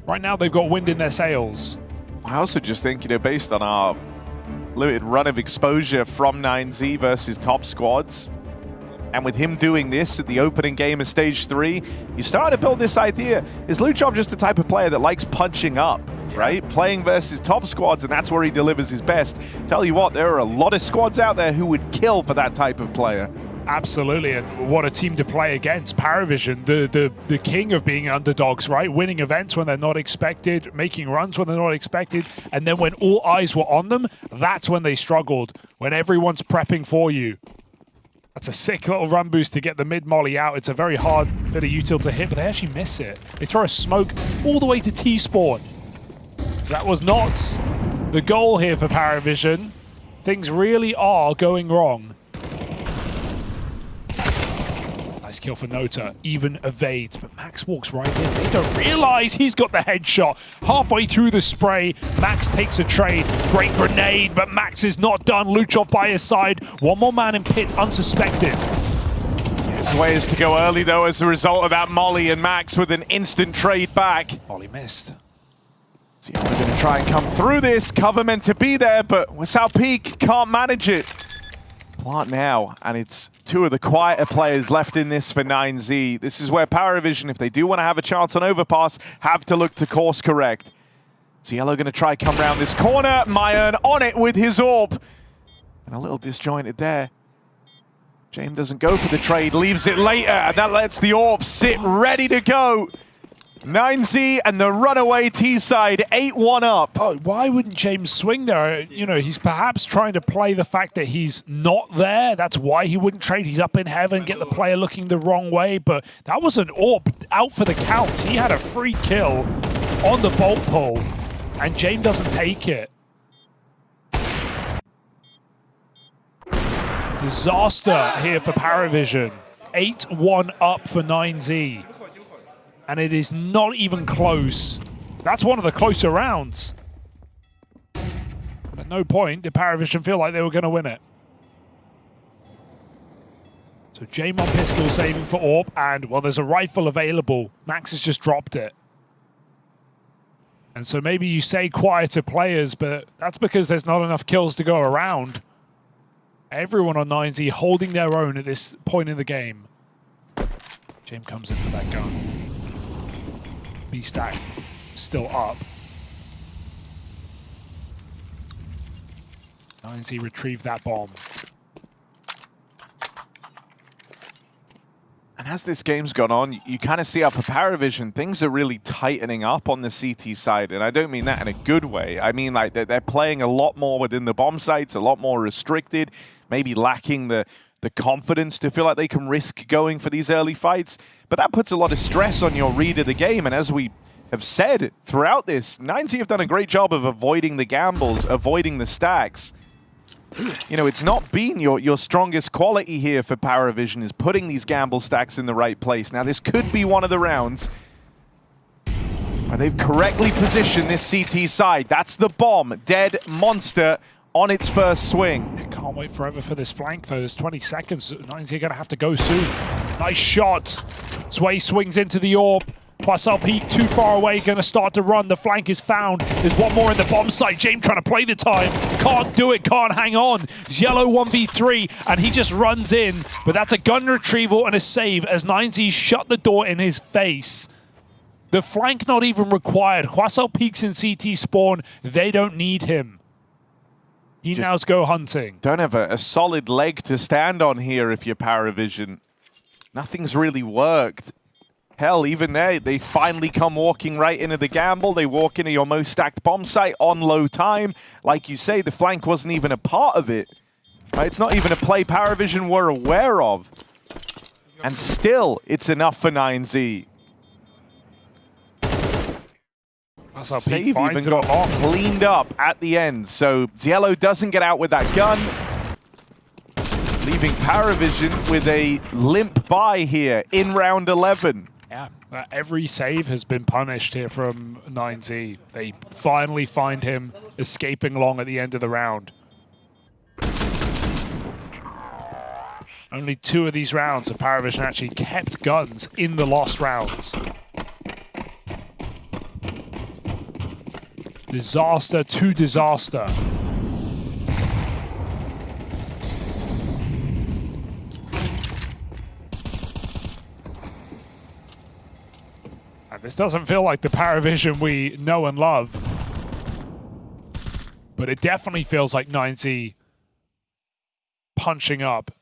Right now, they've got wind in their sails. I also just think, based on our limited run of exposure from 9Z versus top squads, and with him doing this at the opening game of Stage 3, you start to build this idea. Is Luchov just the type of player that likes punching up? Right? Playing versus top squads, and that's where he delivers his best. Tell you what, there are a lot of squads out there who would kill for that type of player. Absolutely, and what a team to play against. PARIVISON, the king of being underdogs, right? Winning events when they're not expected, making runs when they're not expected, and then when all eyes were on them, that's when they struggled, when everyone's prepping for you. That's a sick little run boost to get the mid-molly out. It's a very hard bit of util to hit, but they actually miss it. They throw a smoke all the way to T-spawn. That was not the goal here for PARIVISON. Things really are going wrong. Nice kill for Nota. Even evades, but Max walks right in. They don't realize he's got the headshot. Halfway through the spray, Max takes a trade. Great grenade, but Max is not done. Luchov by his side. One more man in pit, unsuspected. His way is to go early, though, as a result of that molly, and Max with an instant trade back. Molly missed. So yeah, we're going to try and come through this. Cover meant to be there, but Wesao Peak can't manage it. Plant now, and it's 2 of the quieter players left in this for 9Z. This is where PARIVISON, if they do want to have a chance on Overpass, have to look to course correct. So Yellow going to try come round this corner. Myern on it with his orb. And a little disjointed there. James doesn't go for the trade, leaves it later, and that lets the orb sit ready to go. 9Z and the runaway T-side, 8-1 up. Oh, why wouldn't James swing there? He's perhaps trying to play the fact that he's not there. That's why he wouldn't trade. He's up in heaven, get the player looking the wrong way. But that was an orb out for the count. He had a free kill on the bolt pull, and James doesn't take it. Disaster here for PARIVISON. 8-1 up for 9Z. And it is not even close. That's one of the closer rounds. And at no point did PARIVISON feel like they were going to win it. So Jamon pistol saving for orb, and well, there's a rifle available. Max has just dropped it. And so maybe you say quieter players, but that's because there's not enough kills to go around. Everyone on 9Z holding their own at this point in the game. James comes in for that gun. B-stack still up. 9Z retrieved that bomb. And as this game's gone on, you kind of see up for PARIVISON, things are really tightening up on the CT side. And I don't mean that in a good way. I mean like they're playing a lot more within the bomb sites, a lot more restricted, maybe lacking the the confidence to feel like they can risk going for these early fights. But that puts a lot of stress on your read of the game. And as we have said throughout this, 9Z have done a great job of avoiding the gambles, avoiding the stacks. You know, it's not been your strongest quality here for PARIVISON, is putting these gamble stacks in the right place. Now, this could be one of the rounds where they've correctly positioned this CT side. That's the bomb. Dead monster on its first swing. I can't wait forever for this flank, though. There's 20 seconds. 9Z are going to have to go soon. Nice shots. Sway swings into the orb. Quasel Peak too far away, going to start to run. The flank is found. There's one more in the bomb site. James trying to play the time. Can't do it, can't hang on. Yellow 1v3, and he just runs in. But that's a gun retrieval and a save as 9Z shut the door in his face. The flank not even required. Quasel Peaks in CT spawn. They don't need him. He now's go hunting. Don't have a solid leg to stand on here if you're PARIVISON. Nothing's really worked. Hell, even they finally come walking right into the gamble. They walk into your most stacked bomb site on low time. Like you say, the flank wasn't even a part of it. Right? It's not even a play PARIVISON were aware of. And still, it's enough for 9Z. Save even got cleaned up at the end. So Ziello doesn't get out with that gun, leaving PARIVISON with a limp bye here in round 11. Yeah, every save has been punished here from 9Z. They finally find him escaping long at the end of the round. Only 2 of these rounds have PARIVISON actually kept guns in the lost rounds. Disaster to disaster. And this doesn't feel like the PARIVISON we know and love. But it definitely feels like 9Z punching up.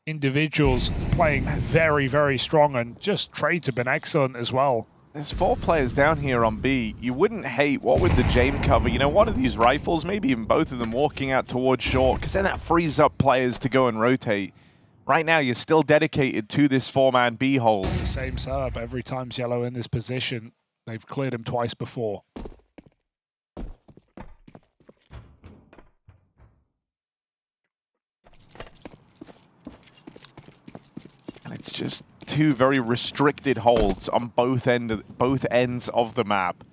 Individuals playing very, very strong, and just trades have been excellent as well. There's 4 players down here on B. You wouldn't hate, what would the James cover? You know, one of these rifles, maybe even both of them walking out towards short, because then that frees up players to go and rotate. Right now, you're still dedicated to this 4-man B hold. It's the same setup every time Yellow in this position. They've cleared him twice before. And it's just 2 very restricted holds on both ends of the map.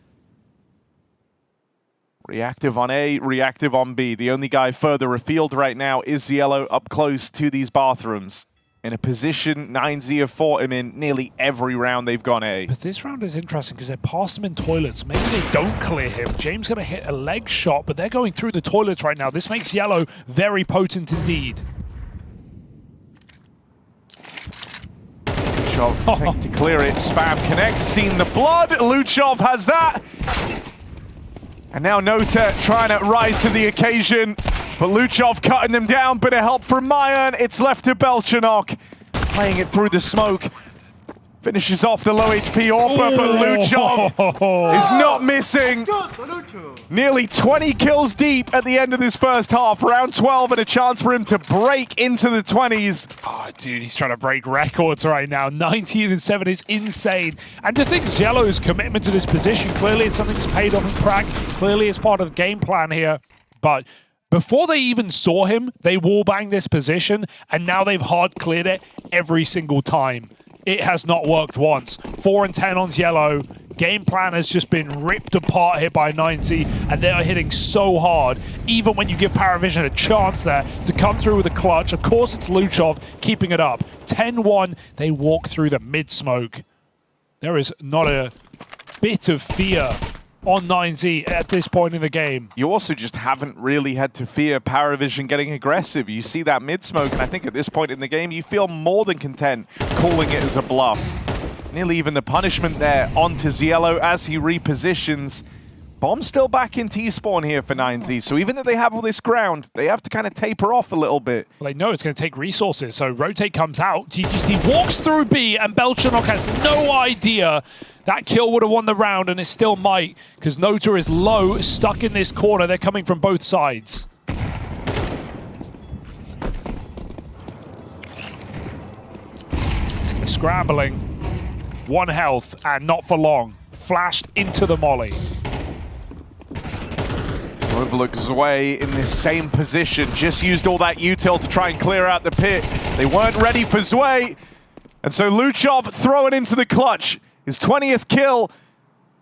Reactive on A, reactive on B. The only guy further afield right now is Yellow, up close to these bathrooms. In a position 9Z have fought him in nearly every round they've gone A. But this round is interesting because they pass him in toilets. Maybe they don't clear him. James gonna hit a leg shot, but they're going through the toilets right now. This makes Yellow very potent indeed. Luchov to clear it. Spam connects, seen the blood. Luchov has that. And now Nota trying to rise to the occasion. But Luchov cutting them down. Bit of help from Mayan. It's left to Belchanok. Playing it through the smoke. Finishes off the low HP Orpa, but Luchov is not missing. Nearly 20 kills deep at the end of this first half. Round 12 and a chance for him to break into the 20s. Oh, dude, he's trying to break records right now. 19-7 is insane. And to think Yellow's commitment to this position, clearly it's something that's paid off in Prague. Clearly it's part of the game plan here. But before they even saw him, they wallbanged this position, and now they've hard cleared it every single time. It has not worked once. 4 and 10 on Yellow. Game plan has just been ripped apart here by 9Z, and they are hitting so hard. Even when you give PARIVISON a chance there to come through with a clutch. Of course, it's Luchov keeping it up. 10-1, they walk through the mid-smoke. There is not a bit of fear on 9Z at this point in the game. You also just haven't really had to fear PARIVISON getting aggressive. You see that mid-smoke, and I think at this point in the game, you feel more than content calling it as a bluff. Nearly even the punishment there onto Ziello as he repositions. Bomb still back in T-spawn here for 9Z, so even though they have all this ground, they have to kind of taper off a little bit. Well, they know it's going to take resources, so Rotate comes out. GGT walks through B, and Belchanok has no idea that kill would have won the round, and it still might, because Nota is low, stuck in this corner. They're coming from both sides. scrambling. 1 health, and not for long. Flashed into the molly. Overlook Zwei in this same position, just used all that util to try and clear out the pit. They weren't ready for Zwei, and so Luchov throwing into the clutch. His 20th kill,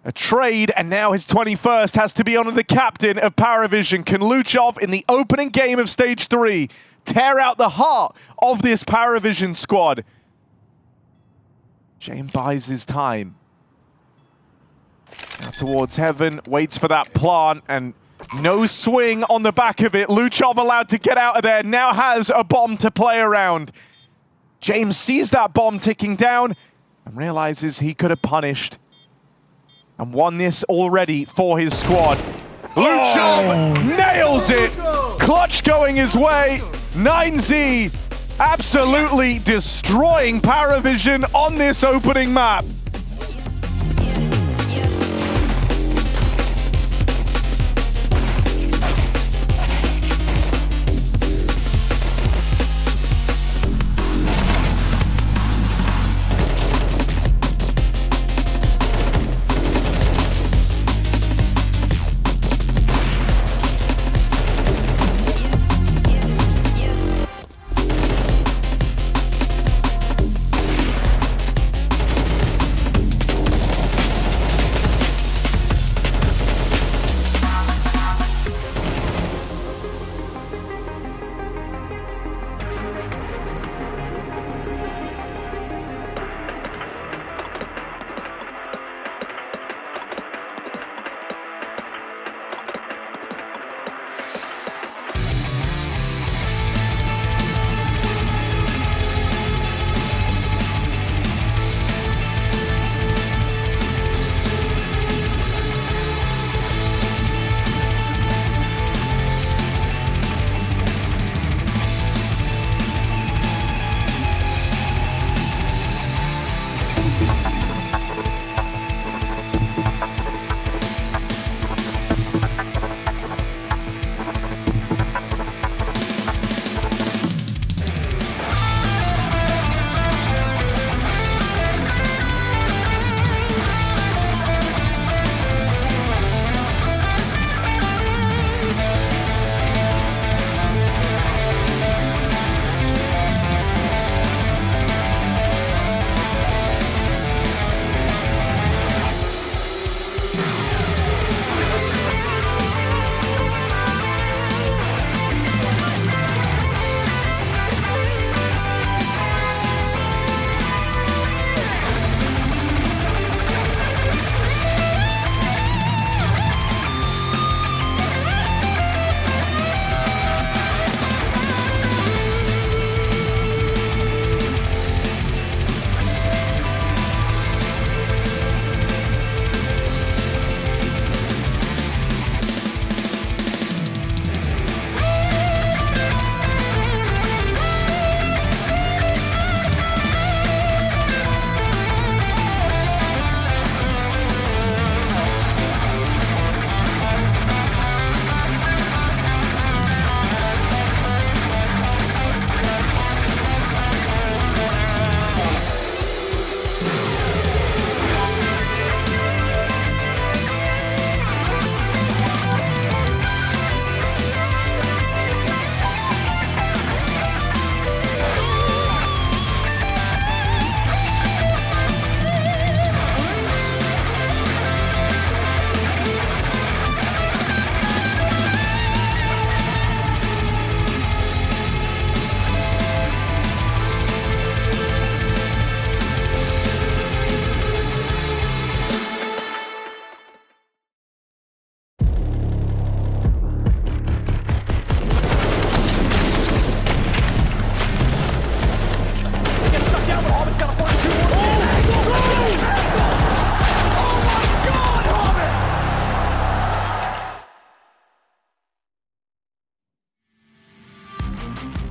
a trade, and now his 21st has to be on the captain of PARIVISON. Can Luchov, in the opening game of Stage 3, tear out the heart of this PARIVISON squad? James buys his time. Now towards heaven, waits for that plant, and no swing on the back of it. Luchov allowed to get out of there, now has a bomb to play around. James sees that bomb ticking down and realizes he could have punished and won this already for his squad. Luchov nails it! Clutch going his way. 9Z absolutely destroying PARIVISON on this opening map.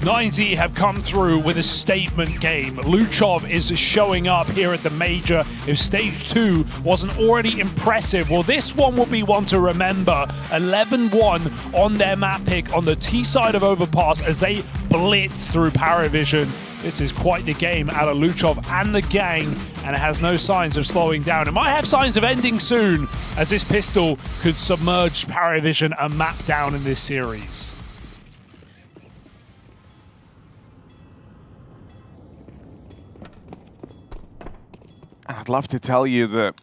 9Z have come through with a statement game. Luchov is showing up here at the major. If stage 2 wasn't already impressive, well, this one will be one to remember. 11-1 on their map pick on the T side of Overpass as they blitz through PARIVISON. This is quite the game out of Luchov and the gang, and it has no signs of slowing down. It might have signs of ending soon, as this pistol could submerge PARIVISON a map down in this series. I'd love to tell you that,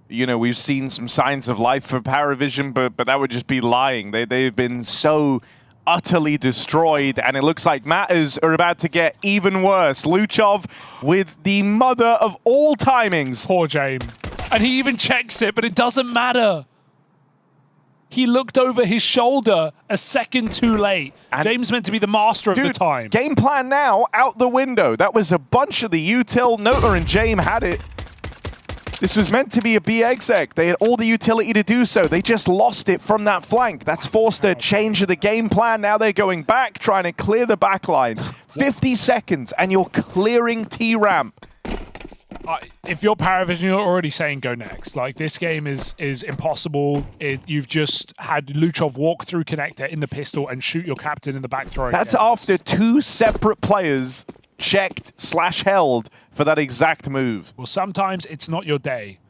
you know, we've seen some signs of life for PARIVISON, but that would just be lying. They've been so utterly destroyed, and it looks like matters are about to get even worse. Luchov with the mother of all timings. Poor James. And he even checks it, but it doesn't matter. He looked over his shoulder a second too late. And James meant to be the master of the time. Game plan now out the window. That was a bunch of the util. Nota and James had it. This was meant to be a B exec. They had all the utility to do so. They just lost it from that flank. That's forced a change of the game plan. Now they're going back, trying to clear the back line. 50 seconds, and you're clearing T-ramp. If you're PARIVISON, you're already saying go next. Like, this game is impossible. You've just had Luchov walk through connector in the pistol and shoot your captain in the back throw. That's after 2 separate players checked/held for that exact move. Well, sometimes it's not your day.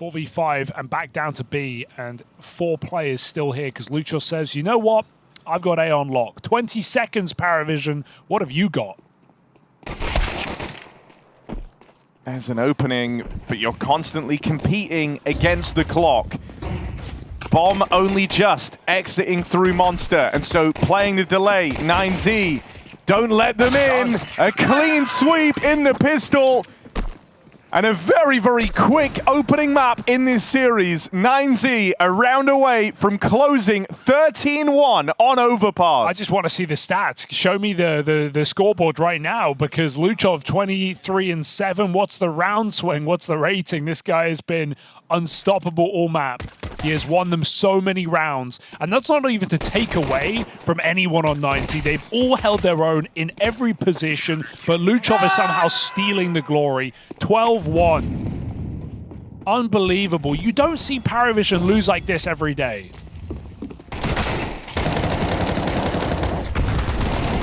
4v5 and back down to B, and 4 players still here because Luchov says, you know what? I've got A on lock. 20 seconds, PARIVISON. What have you got? There's an opening, but you're constantly competing against the clock. Bomb only just exiting through Monster, and so playing the delay. 9Z, don't let them in. A clean sweep in the pistol. And a very, very quick opening map in this series. 9Z a round away from closing 13-1 on Overpass. I just want to see the stats. Show me the scoreboard right now, because Luchov 23-7. What's the round swing? What's the rating? This guy has been unstoppable all map. He has won them so many rounds. And that's not even to take away from anyone on 90. They've all held their own in every position, but Luchov is somehow stealing the glory. 12-1. Unbelievable. You don't see PARIVISON lose like this every day.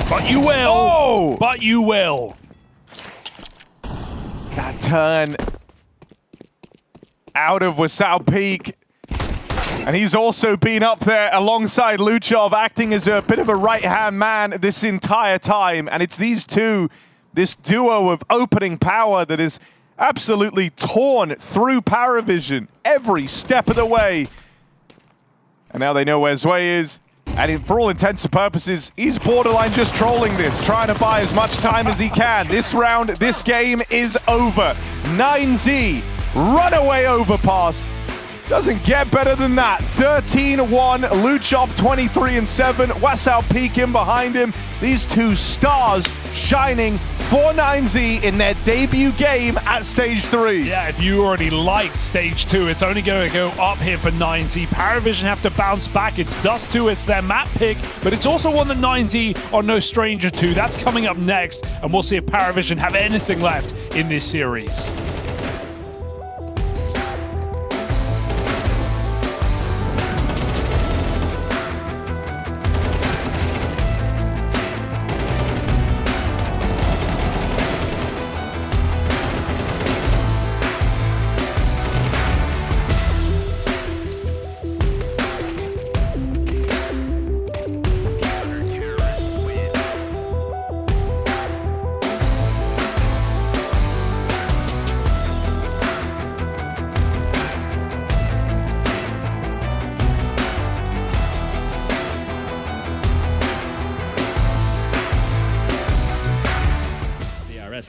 But you will. Oh! But you will. That turn out of Wasau Peak. And he's also been up there alongside Luchov, acting as a bit of a right-hand man this entire time. And it's these two, this duo of opening power that is absolutely torn through PARIVISON every step of the way. And now they know where Zway is. And for all intents and purposes, he's borderline just trolling this, trying to buy as much time as he can. This round, this game is over. 9Z, runaway Overpass. Doesn't get better than that. 13-1, Luchov 23-7, Wasau Peak in behind him. These two stars shining for 9Z in their debut game at Stage 3. Yeah, if you already liked Stage 2, it's only going to go up here for 9Z. PARIVISON have to bounce back. It's Dust 2, it's their map pick, but it's also one that 9Z are no stranger to. That's coming up next, and we'll see if PARIVISON have anything left in this series.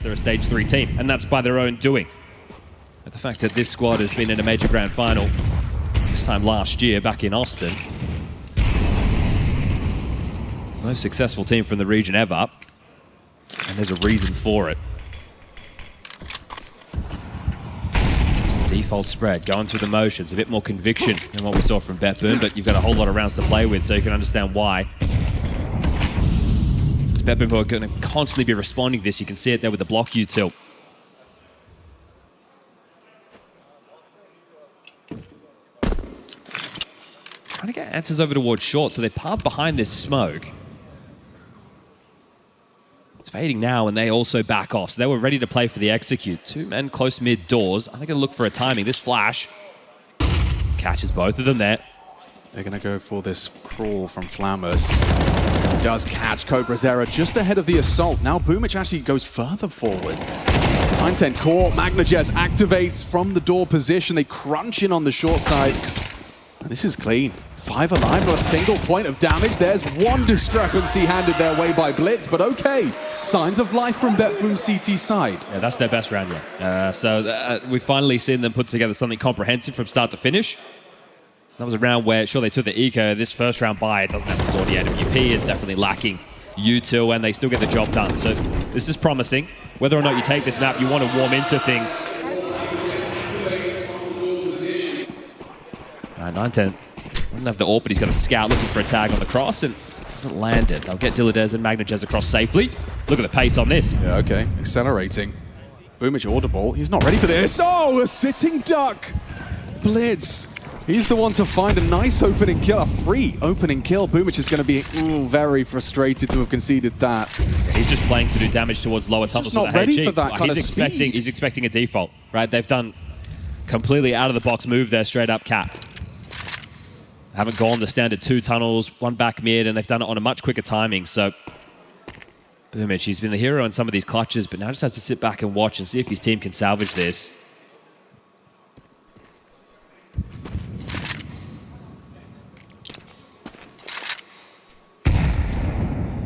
They're a Stage 3 team, and that's by their own doing. But the fact that this squad has been in a major grand final, this time last year back in Austin. Most successful team from the region ever, and there's a reason for it. It's the default spread, going through the motions, a bit more conviction than what we saw from Betboon, but you've got a whole lot of rounds to play with, so you can understand why. It's Beppo who are going to constantly be responding to this. You can see it there with the block util. Trying to get answers over towards short, so they park behind this smoke. It's fading now, and they also back off. So they were ready to play for the execute. Two men close mid doors. I think they'll look for a timing. This flash catches both of them there. They're going to go for this crawl from Flammers. Does catch Cobra Zera just ahead of the assault. Now Boomich actually goes further forward. 9-10 core. Magnajez activates from the door position. They crunch in on the short side. And this is clean. 5 alive, not a single point of damage. There's one discrepancy handed their way by Blitz, but okay. Signs of life from BetBoom CT side. Yeah, that's their best round yet. We've finally seen them put together something comprehensive from start to finish. That was a round where, sure, they took the eco. This first round buy, it doesn't have the sword yet. WP is definitely lacking util, and they still get the job done. So this is promising. Whether or not you take this map, you want to warm into things. 9-10 doesn't have the AWP, but he's got a scout looking for a tag on the cross, and hasn't landed. They'll get Diladez and Magnajez across safely. Look at the pace on this. Yeah, okay. Accelerating. Boomich audible. He's not ready for this. Oh, a sitting duck. Blitz. He's the one to find a nice opening kill, a free opening kill. Boomich is going to be very frustrated to have conceded that. Yeah, he's just playing to do damage towards lower tunnels. He's not ready for that kind of speed. He's expecting a default, right? They've done completely out of the box move there, straight up cap. Haven't gone the standard 2 tunnels, 1 back mid, and they've done it on a much quicker timing. So Boomich, he's been the hero in some of these clutches, but now just has to sit back and watch and see if his team can salvage this.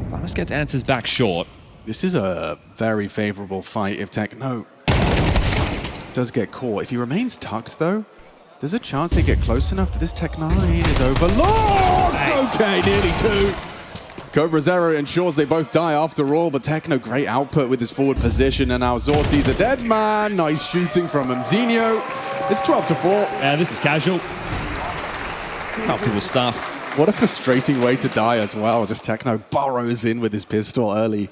Flammers gets answers back short. This is a very favorable fight if Techno does get caught. If he remains tucked, though, there's a chance they get close enough that this Tech-9 is overlooked! Okay, nearly 2. Cobra Zero ensures they both die after all, but Techno, great output with his forward position, and now Zorti's a dead man. Nice shooting from Mzinho. It's 12-4. Yeah, this is casual. Comfortable stuff. What a frustrating way to die as well. Just Techno burrows in with his pistol early.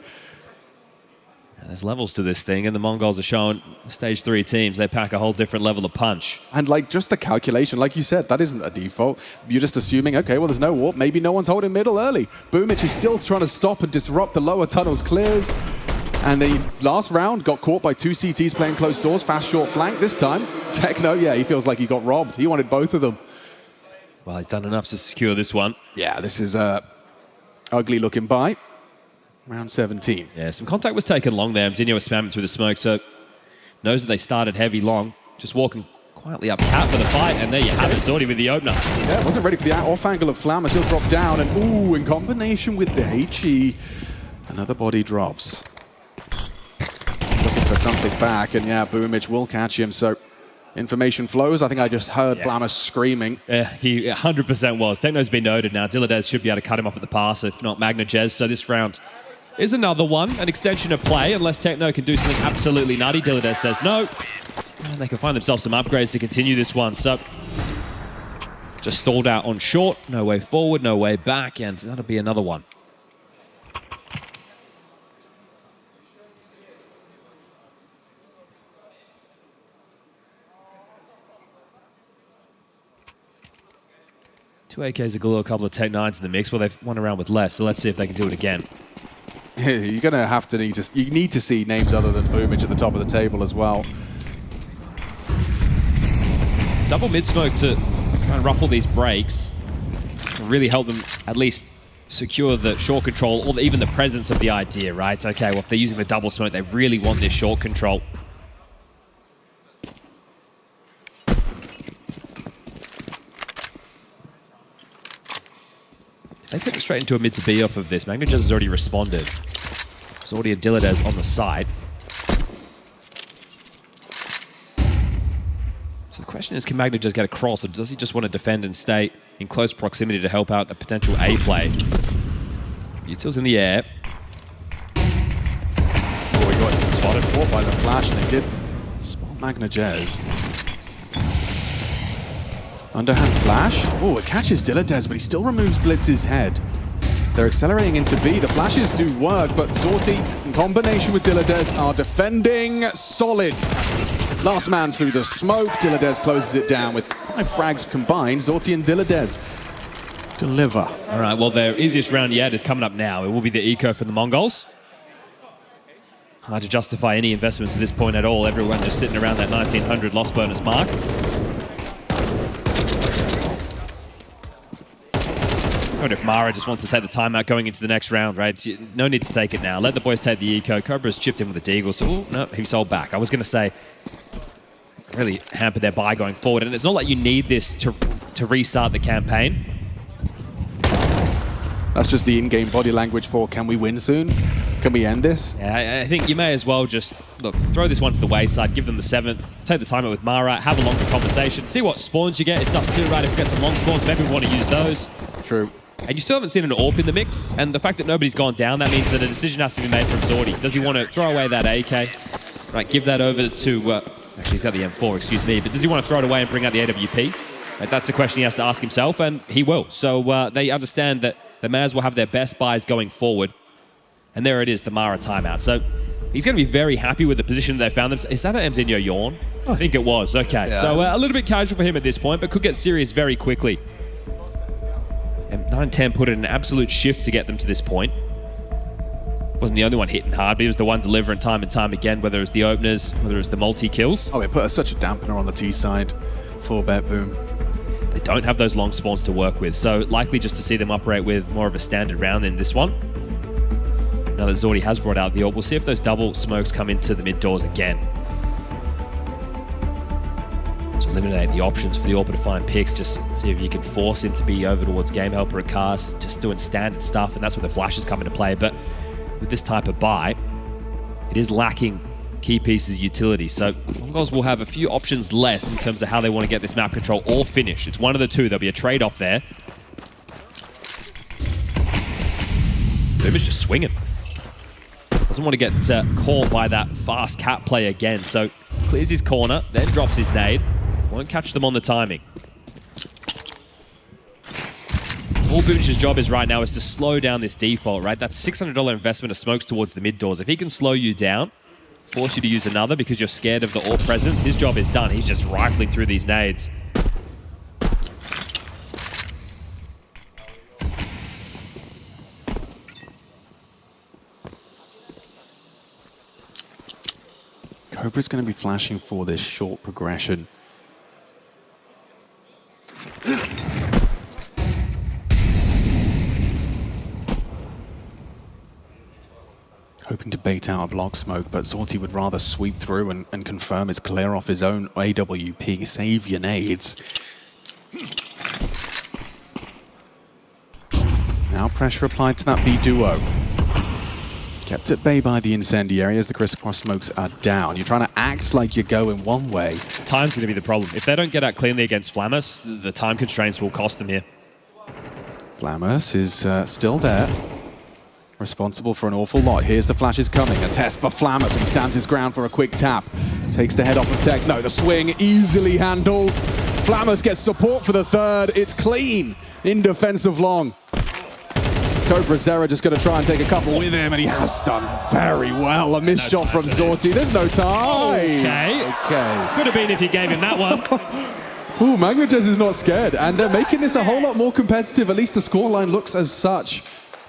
There's levels to this thing, and the Mongols are showing stage 3 teams. They pack a whole different level of punch. And like just the calculation, like you said, that isn't a default. You're just assuming, okay, well, there's no warp. Maybe no one's holding middle early. Boomich is still trying to stop and disrupt the lower tunnels clears. And the last round got caught by 2 CTs playing close doors, fast short flank. This time, Techno, yeah, he feels like he got robbed. He wanted both of them. Well, he's done enough to secure this one. Yeah, this is a ugly looking buy. Round 17. Yeah, some contact was taken long there. Mzinho was spamming through the smoke, so knows that they started heavy long. Just walking quietly up cap for the fight, and there you have it, Zorti with the opener. Yeah, wasn't ready for the off angle of Flammers. He'll drop down, and ooh, in combination with the HE, another body drops. Looking for something back, and yeah, Boomich will catch him, so information flows. I think I just heard Flammers screaming. Yeah, he 100% was. Techno's been noted now. Diladez should be able to cut him off at the pass, if not Magnajez. So this round is another one, an extension of play, unless Techno can do something absolutely nutty. Diladez says no. And they can find themselves some upgrades to continue this one. So just stalled out on short. No way forward, no way back, and that'll be another one. Two AKs, a Galil, a couple of Tech-9s in the mix. Well, they've won around with less, so let's see if they can do it again. You're going to have to you need to see names other than Boomich at the top of the table as well. Double mid-smoke to try and ruffle these breaks. Really help them at least secure the short control or even the presence of the idea, right? Okay, well, if they're using the double smoke, they really want this short control. If they put it straight into a mid to B off of this, Magnajez has already responded. Zorti and Diladez on the side. So the question is, can Magnajez get across, or does he just want to defend and stay in close proximity to help out a potential A play? Util's in the air. Oh, he got spotted for by the flash, and they did spot Magnajez. Underhand flash. Oh, it catches Diladez, but he still removes Blitz's head. They're accelerating into B. The flashes do work, but Zorti, in combination with Dilladez, are defending solid. Last man through the smoke. Dilladez closes it down with 5 frags combined. Zorti and Dilladez deliver. All right, well, their easiest round yet is coming up now. It will be the eco for the Mongols. Hard to justify any investments at this point at all. Everyone just sitting around that 1900 loss bonus mark. I wonder if Mara just wants to take the timeout going into the next round, right? No need to take it now. Let the boys take the eco. Cobra's chipped in with the deagle, so no, he sold back. I was going to say, really hampered their buy going forward. And it's not like you need this to restart the campaign. That's just the in-game body language for, can we win soon? Can we end this? Yeah, I think you may as well just, look, throw this one to the wayside, give them the 7th, take the timeout with Mara, have a longer conversation, see what spawns you get. It sucks too, right? If you get some long spawns, maybe we want to use those. True. And you still haven't seen an AWP in the mix, and the fact that nobody's gone down, that means that a decision has to be made from Zorti. Does he want to throw away that AK? Right, give that over to, actually he's got the M4, excuse me, but does he want to throw it away and bring out the AWP? Right, that's a question he has to ask himself, and he will. So they understand that they may as well have their best buys going forward. And there it is, the Mara timeout. So he's going to be very happy with the position that they found themselves. Is that an Mzinho yawn? I think it was. Okay, yeah. So a little bit casual for him at this point, but could get serious very quickly. And 9-10 put in an absolute shift to get them to this point. Wasn't the only one hitting hard, but he was the one delivering time and time again, whether it was the openers, whether it was the multi-kills. Oh, it put such a dampener on the T side for Bet Boom. They don't have those long spawns to work with, so likely just to see them operate with more of a standard round in this one. Now that Zorti has brought out the AWP, we'll see if those double smokes come into the mid doors again. Just eliminate the options for the AWP to find picks, just see if you can force him to be over towards Game Helper or Cars, just doing standard stuff, and that's where the flashes come into play. But with this type of buy, it is lacking key pieces of utility. So Mongols will have a few options less in terms of how they want to get this map control or finish. It's one of the two. There'll be a trade-off there. Boom is just swinging. Doesn't want to get caught by that fast cat play again. So clears his corner, then drops his nade. Won't catch them on the timing. All Boomish's job is right now is to slow down this default, right? That's $600 investment of smokes towards the mid doors. If he can slow you down, force you to use another because you're scared of the AWP presence, his job is done. He's just rifling through these nades. Cobra's going to be flashing for this short progression. Hoping to bait out a block smoke, but Zorti would rather sweep through and confirm it's clear off his own AWP. Save your nades. Now pressure applied to that B duo. Kept at bay by the incendiary as the crisscross smokes are down. You're trying to act like you're going one way. Time's going to be the problem. If they don't get out cleanly against Flammus, the time constraints will cost them here. Flammus is still there. Responsible for an awful lot. Here's the flashes coming. A test for Flammus, and he stands his ground for a quick tap. Takes the head off of Techno. The swing easily handled. Flammus gets support for the third. It's clean in defense of long. Cobra Zera just going to try and take a couple with him, and he has done very well. A missed shot from Zorti. There's no time. Okay. Could have been if you gave him that one. Ooh, Magnagez is not scared, and they're making this a whole lot more competitive. At least the scoreline looks as such.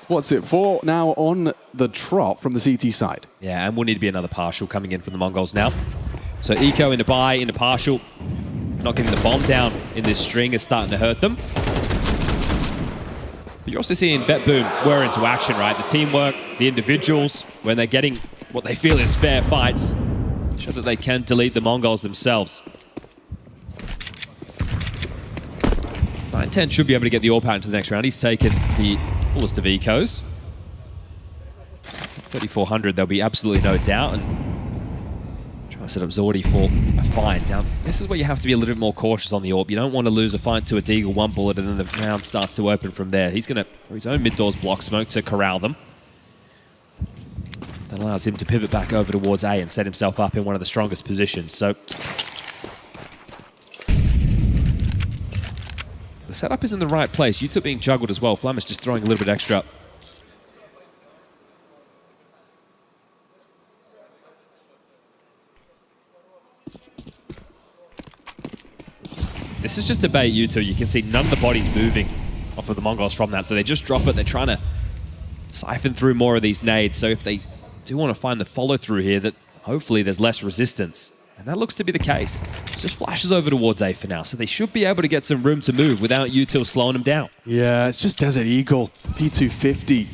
What's it for now on the trot from the CT side? Yeah, and will need to be another partial coming in from the Mongols now. So Eco into buy, into partial. Not getting the bomb down in this string is starting to hurt them. But you're also seeing Bet Boom were into action, right? The teamwork, the individuals, when they're getting what they feel is fair fights, show that they can delete the Mongols themselves. 9-10 should be able to get the AWP out into the next round. He's taken the fullest of ecos. 3,400, there'll be absolutely no doubt. And trying to set up Zorti for a fight. Now, this is where you have to be a little bit more cautious on the AWP. You don't want to lose a fight to a Deagle, one bullet, and then the round starts to open from there. He's going to, for his own mid-doors block smoke to corral them. That allows him to pivot back over towards A and set himself up in one of the strongest positions. So the setup is in the right place. YouTube being juggled as well. Flammus just throwing a little bit extra This is just a bait U2. You can see none of the bodies moving off of the Mongols from that, so they just drop it. They're trying to siphon through more of these nades, so if they do want to find the follow-through here, that hopefully there's less resistance. And that looks to be the case. It just flashes over towards A for now, so they should be able to get some room to move without Util slowing them down. Yeah, it's just Desert Eagle, P250.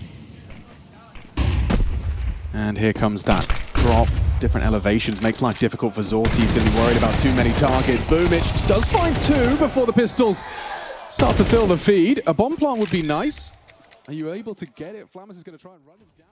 And here comes that drop. Different elevations makes life difficult for Zorti. He's going to be worried about too many targets. Boomich does find two before the pistols start to fill the feed. A bomb plant would be nice. Are you able to get it? Flammers is going to try and run him down.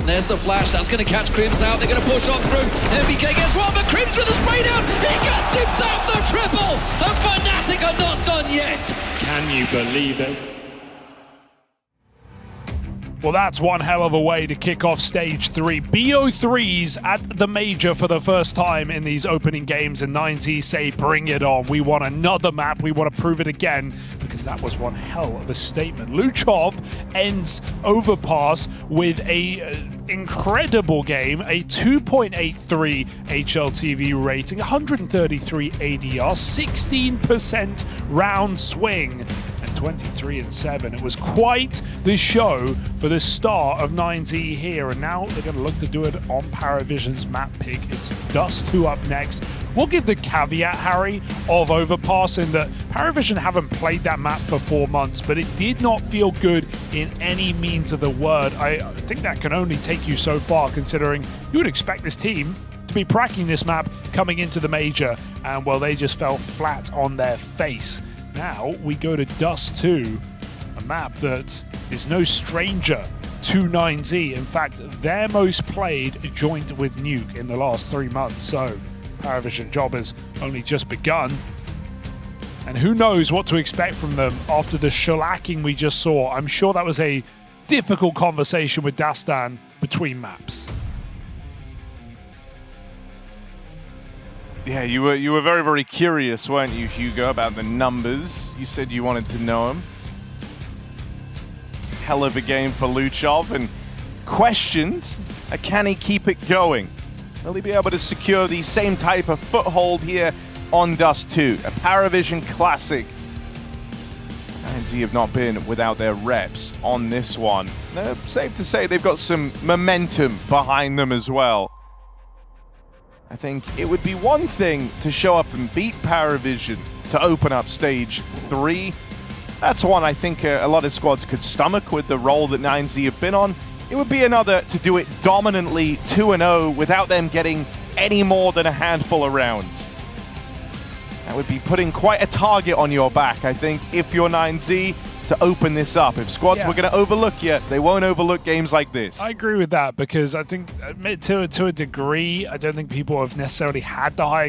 There's the flash, that's going to catch Crims out, they're going to push on through, MBK gets one, but Crims with a spray down, he gets himself the triple, and Fnatic are not done yet. Can you believe it? Well, that's one hell of a way to kick off Stage 3. BO3s at the Major for the first time in these opening games, and 9Z say, bring it on. We want another map. We want to prove it again, because that was one hell of a statement. Luchov ends Overpass with a incredible game, a 2.83 HLTV rating, 133 ADR, 16% round swing, and 23-7. It was quite the show for the start of 9Z here, and now they're going to look to do it on PARIVISON's map pick. It's Dust 2 up next. We'll give the caveat, Harry, of Overpass in that PARIVISON haven't played that map for 4 months, but it did not feel good in any means of the word. I think that can only take you so far, considering you would expect this team to be cracking this map coming into the Major, and well, they just fell flat on their face. Now we go to Dust 2, a map that is no stranger to 9Z. In fact, their most played joint with Nuke in the last 3 months. So PARIVISON job has only just begun. And who knows what to expect from them after the shellacking we just saw. I'm sure that was a difficult conversation with Dastan between maps. Yeah, you were very, very curious, weren't you, Hugo, about the numbers? You said you wanted to know them. Hell of a game for Luchov, and questions, can he keep it going? Will he be able to secure the same type of foothold here on Dust 2? A PARIVISON classic. 9Z have not been without their reps on this one. Safe to say they've got some momentum behind them as well. I think it would be one thing to show up and beat PARIVISON to open up Stage 3. That's one I think a lot of squads could stomach with the role that 9Z have been on. It would be another to do it dominantly 2-0 without them getting any more than a handful of rounds. That would be putting quite a target on your back, I think, if you're 9Z, to open this up. If squads were going to overlook you, they won't overlook games like this. I agree with that, because I think to a degree, I don't think people have necessarily had the high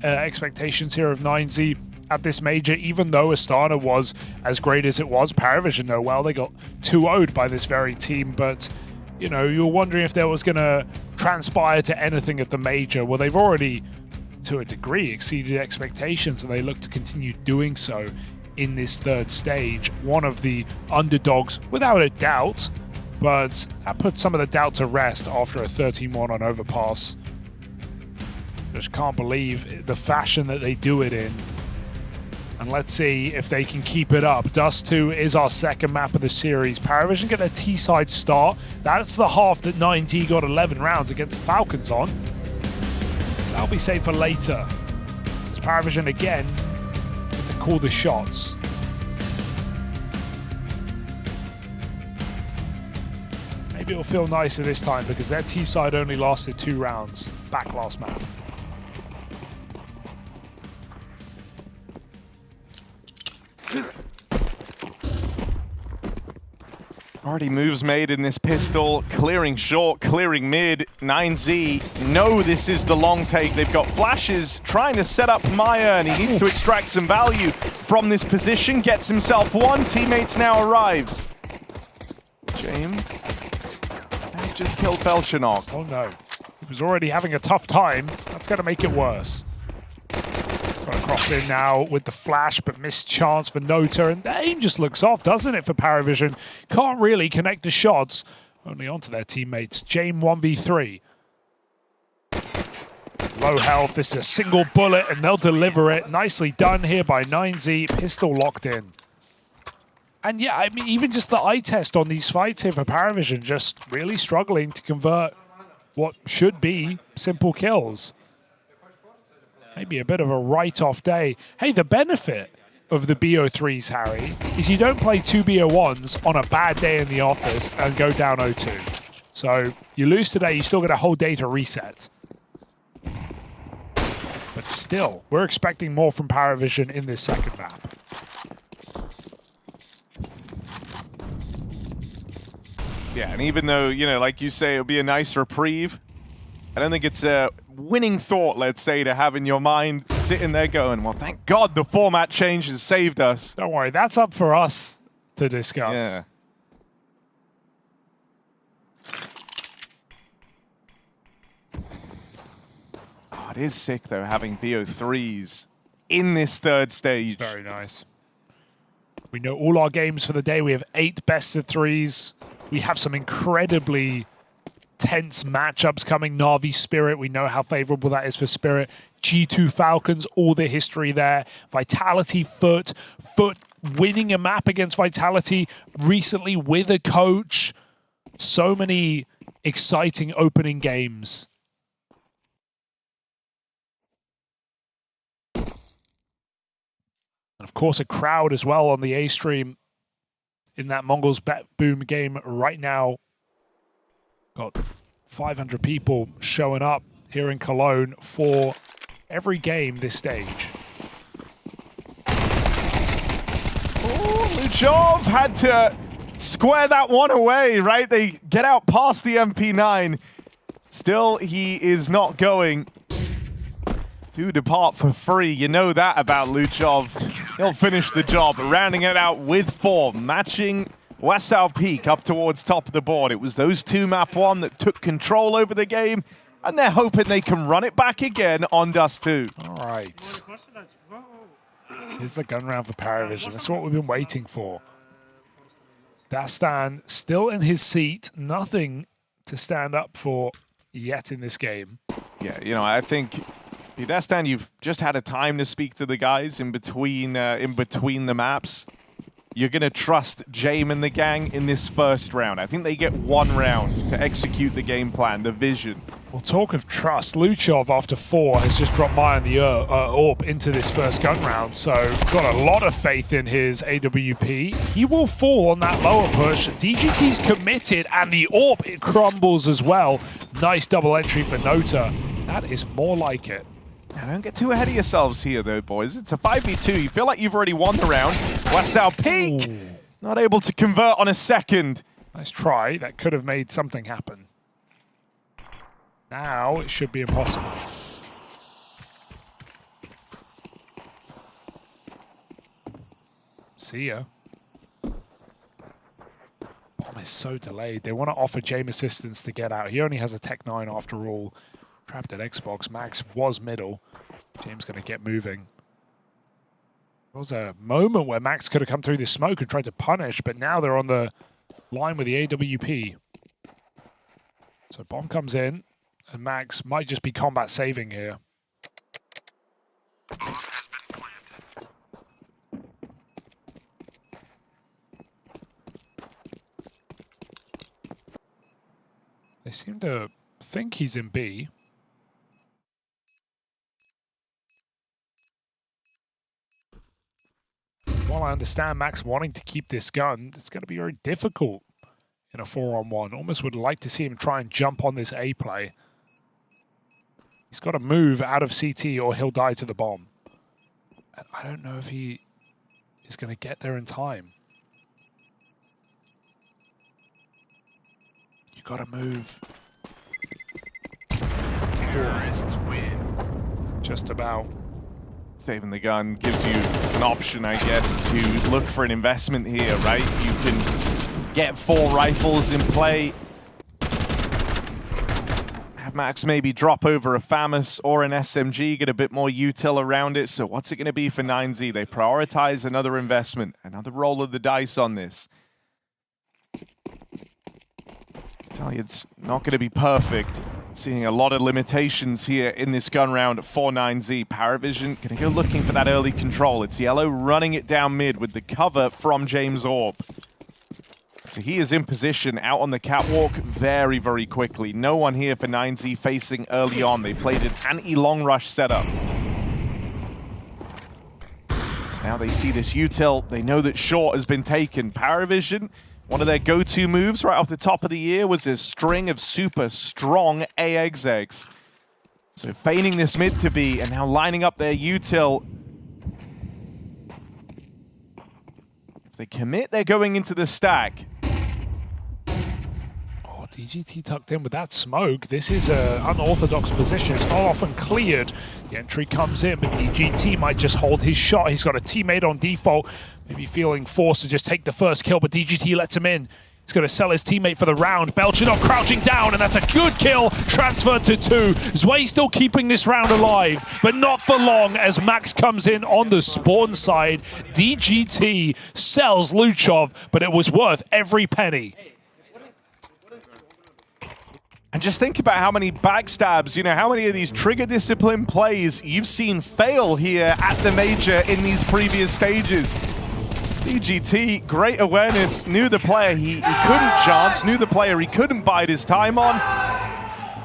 expectations here of 9Z at this Major, even though Astana was as great as it was. PARIVISON know well, they got 2-0'd by this very team, but you know, you're wondering if that was going to transpire to anything at the Major. Well, they've already, to a degree, exceeded expectations, and they look to continue doing so in this third stage. One of the underdogs, without a doubt, but that puts some of the doubt to rest after a 13-1 on Overpass. Just can't believe the fashion that they do it in. And let's see if they can keep it up. Dust 2 is our second map of the series. PARIVISON get a T-side start. That's the half that 9Z got 11 rounds against the Falcons on. That'll be saved for later. It's PARIVISON again to call the shots. Maybe it'll feel nicer this time, because their T-side only lasted 2 rounds back last map. Already moves made in this pistol, clearing short, clearing mid. 9Z know this is the long take. They've got flashes, trying to set up Maya, and he needs to extract some value from this position. Gets himself one, teammates now arrive. James has just killed Felchenok. Oh no, he was already having a tough time. That's gonna make it worse. Got to cross in now with the flash, but missed chance for Nota, and the aim just looks off, doesn't it, for PARIVISON? Can't really connect the shots, only onto their teammates. James 1v3. Low health, this is a single bullet and they'll deliver it. Nicely done here by 9Z, pistol locked in. And yeah, I mean, even just the eye test on these fights here for PARIVISON, just really struggling to convert what should be simple kills. Maybe a bit of a write-off day. Hey, the benefit of the BO3s, Harry, is you don't play 2 BO1s on a bad day in the office and go down 0-2. So you lose today, you still get a whole day to reset. But still, we're expecting more from PARIVISON in this second map. Yeah, and even though, you know, like you say, it'll be a nice reprieve, I don't think it's a winning thought, let's say, to have in your mind sitting there going, well, thank God the format change has saved us. Don't worry, that's up for us to discuss. Yeah. Oh, it is sick, though, having BO3s in this third stage. Very nice. We know all our games for the day. We have 8 best of 3s. We have some incredibly tense matchups coming. Na'Vi Spirit, we know how favorable that is for Spirit. G2 Falcons, all the history there. Vitality, Foot winning a map against Vitality recently with a coach. So many exciting opening games. And of course, a crowd as well on the A stream in that Mongols Bet Boom game right now. Got 500 people showing up here in Cologne for every game this stage. Oh, Luchov had to square that one away, right? They get out past the MP9. Still, he is not going to depart for free. You know that about Luchov. He'll finish the job, rounding it out with 4, matching Wasau Peak up towards top of the board. It was those 2 map 1 that took control over the game, and they're hoping they can run it back again on Dust 2. All right. Here's the gun round for PARIVISON. That's what we've been waiting for. Dastan still in his seat. Nothing to stand up for yet in this game. Yeah, you know, I think, Dastan, you've just had a time to speak to the guys in between the maps. You're going to trust Jame and the gang in this first round. I think they get 1 round to execute the game plan, the vision. Well, talk of trust, Luchov after 4 has just dropped Maya and the AWP into this first gun round, so got a lot of faith in his AWP. He will fall on that lower push. DGT's committed, and the AWP, it crumbles as well. Nice double entry for Nota. That is more like it. Now, don't get too ahead of yourselves here, though, boys. It's a 5v2. You feel like you've already won the round. Wasau Peak, not able to convert on a second. Nice try. That could have made something happen. Now it should be impossible. See ya. Bomb is so delayed. They want to offer Jame assistance to get out. He only has a Tech 9 after all. Trapped at Xbox. Max was middle. James going to get moving. There was a moment where Max could have come through this smoke and tried to punish, but now they're on the line with the AWP. So bomb comes in, and Max might just be combat saving here. They seem to think he's in B. While I understand Max wanting to keep this gun, it's going to be very difficult in a 4-on-1. Almost would like to see him try and jump on this A play. He's got to move out of CT or he'll die to the bomb. And I don't know if he is going to get there in time. You got to move. Terrorists win. Just about. Saving the gun gives you an option, I guess, to look for an investment here, right? You can get 4 rifles in play. Have Max maybe drop over a FAMAS or an SMG, get a bit more util around it. So what's it going to be for 9Z? They prioritize another investment, another roll of the dice on this. I can tell you it's not going to be perfect. Seeing a lot of limitations here in this gun round for 9Z. PARIVISON gonna go looking for that early control. It's Yellow running it down mid with the cover from James Orb. So he is in position out on the catwalk very, very quickly. No one here for 9Z facing early on. They played an anti-long rush setup. So now they see this util. They know that short has been taken. PARIVISON, one of their go-to moves right off the top of the year was a string of super strong A execs. So feigning this mid to be and now lining up their util. If they commit, they're going into the stack. DGT tucked in with that smoke. This is an unorthodox position. It's not often cleared. The entry comes in, but DGT might just hold his shot. He's got a teammate on default, maybe feeling forced to just take the first kill, but DGT lets him in. He's going to sell his teammate for the round. Belchinov crouching down, and that's a good kill. Transferred to 2. Zwei still keeping this round alive, but not for long as Max comes in on the spawn side. DGT sells Luchov, but it was worth every penny. And just think about how many backstabs, you know, how many of these trigger discipline plays you've seen fail here at the major in these previous stages. DGT, great awareness, knew the player he couldn't chance, knew the player he couldn't bide his time on,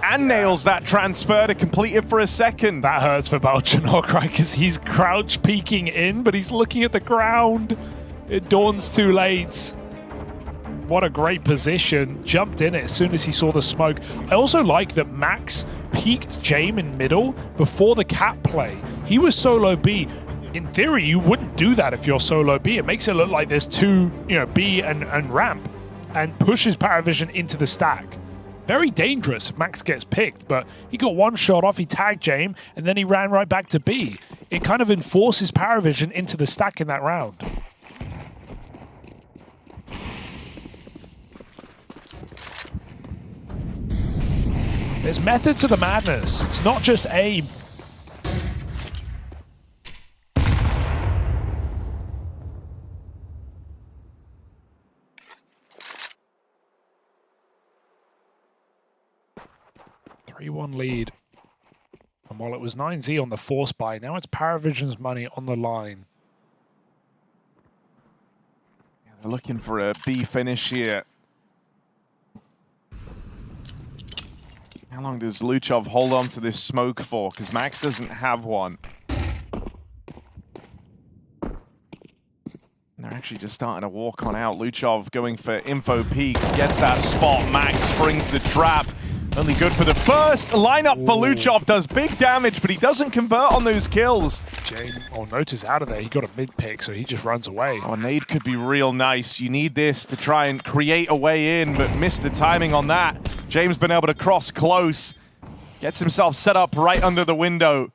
and nails that transfer to complete it for a second. That hurts for Belchinov, right? Because he's crouch peeking in, but he's looking at the ground. It dawns too late. What a great position. Jumped in it as soon as he saw the smoke. I also like that Max peeked Jame in middle before the cat play. He was solo B. In theory, you wouldn't do that if you're solo B. It makes it look like there's two, you know, B and ramp, and pushes PARIVISON into the stack. Very dangerous if Max gets picked, but he got one shot off, he tagged Jame, and then he ran right back to B. It kind of enforces PARIVISON into the stack in that round. There's method to the madness. It's not just aim. (3-1) lead. And while it was 9Z on the force buy, now it's PARIVISON's money on the line. Yeah, they're looking for a B finish here. How long does Luchov hold on to this smoke for? Because Max doesn't have one. And they're actually just starting to walk on out. Luchov going for info peaks, gets that spot. Max springs the trap. Only good for the first. Lineup for Luchov does big damage, but he doesn't convert on those kills. Jame, notice out of there. He got a mid pick, so he just runs away. Oh, nade could be real nice. You need this to try and create a way in, but missed the timing on that. James been able to cross close. Gets himself set up right under the window.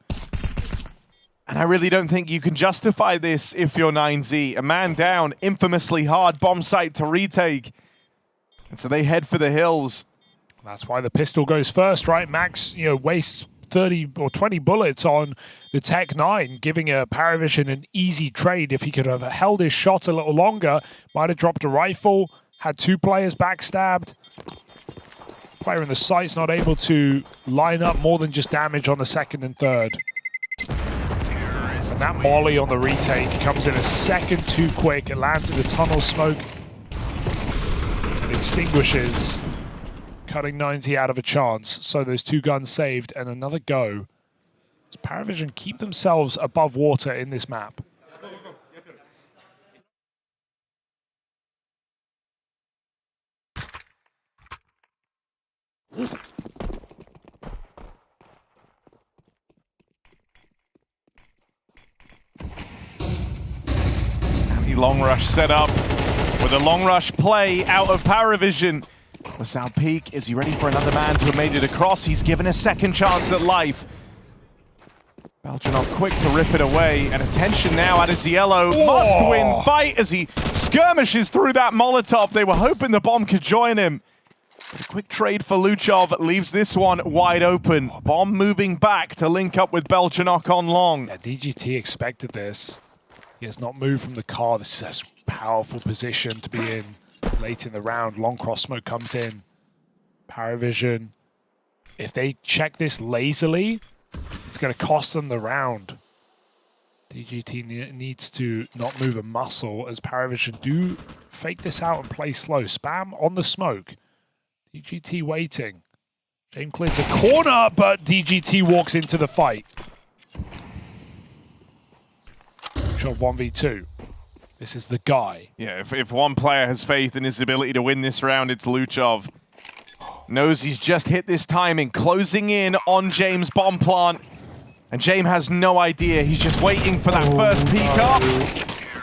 And I really don't think you can justify this if you're 9Z. A man down, infamously hard bomb site to retake. And so they head for the hills. That's why the pistol goes first, right? Max, you know, wastes 30 or 20 bullets on the Tech 9, giving PARIVISON an easy trade. If he could have held his shot a little longer, might have dropped a rifle, had two players backstabbed. Player in the site's not able to line up more than just damage on the second and third. And that molly on the retake comes in a second too quick. It lands in the tunnel smoke and extinguishes, cutting 9Z out of a chance. So those two guns saved and another go. Does PARIVISON keep themselves above water in this map? Long rush set up with a long rush play out of PARIVISON. LaSalle Peak, is he ready for another man to have made it across? He's given a second chance at life. Belchinov quick to rip it away, and attention now at Aziello. Must-win fight as he skirmishes through that Molotov. They were hoping the bomb could join him. But a quick trade for Luchov leaves this one wide open. Bomb moving back to link up with Belchinov on long. Yeah, DGT expected this. He has not moved from the car. This is a powerful position to be in late in the round. Long cross smoke comes in. PARIVISON if they check this lazily, it's going to cost them the round. DGT needs to not move a muscle as PARIVISON do fake this out and play slow. Spam on the smoke. DGT waiting. James clears a corner, but DGT walks into the fight. Luchov 1v2. This is the guy. Yeah, if one player has faith in his ability to win this round, it's Luchov. Knows he's just hit this timing, closing in on James' bomb plant. And James has no idea. He's just waiting for that first peek up.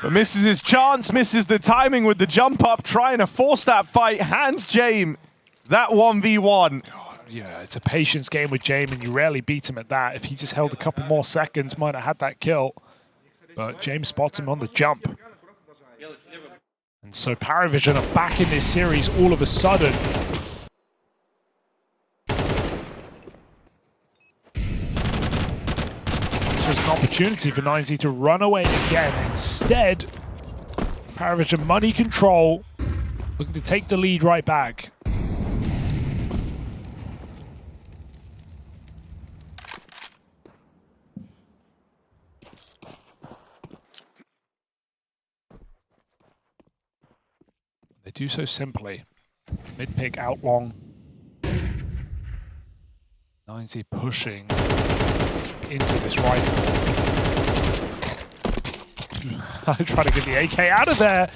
But misses his chance, misses the timing with the jump up, trying to force that fight. Hands James that 1v1. Yeah, it's a patience game with James, and you rarely beat him at that. If he just held a couple more seconds, might have had that kill. But James spots him on the jump. And so PARIVISON are back in this series all of a sudden. This was an opportunity for 9Z to run away again. Instead, PARIVISON money control, looking to take the lead right back. They do so simply. Mid-pick out long. 9Z pushing into this rifle. I try to get the AK out of there.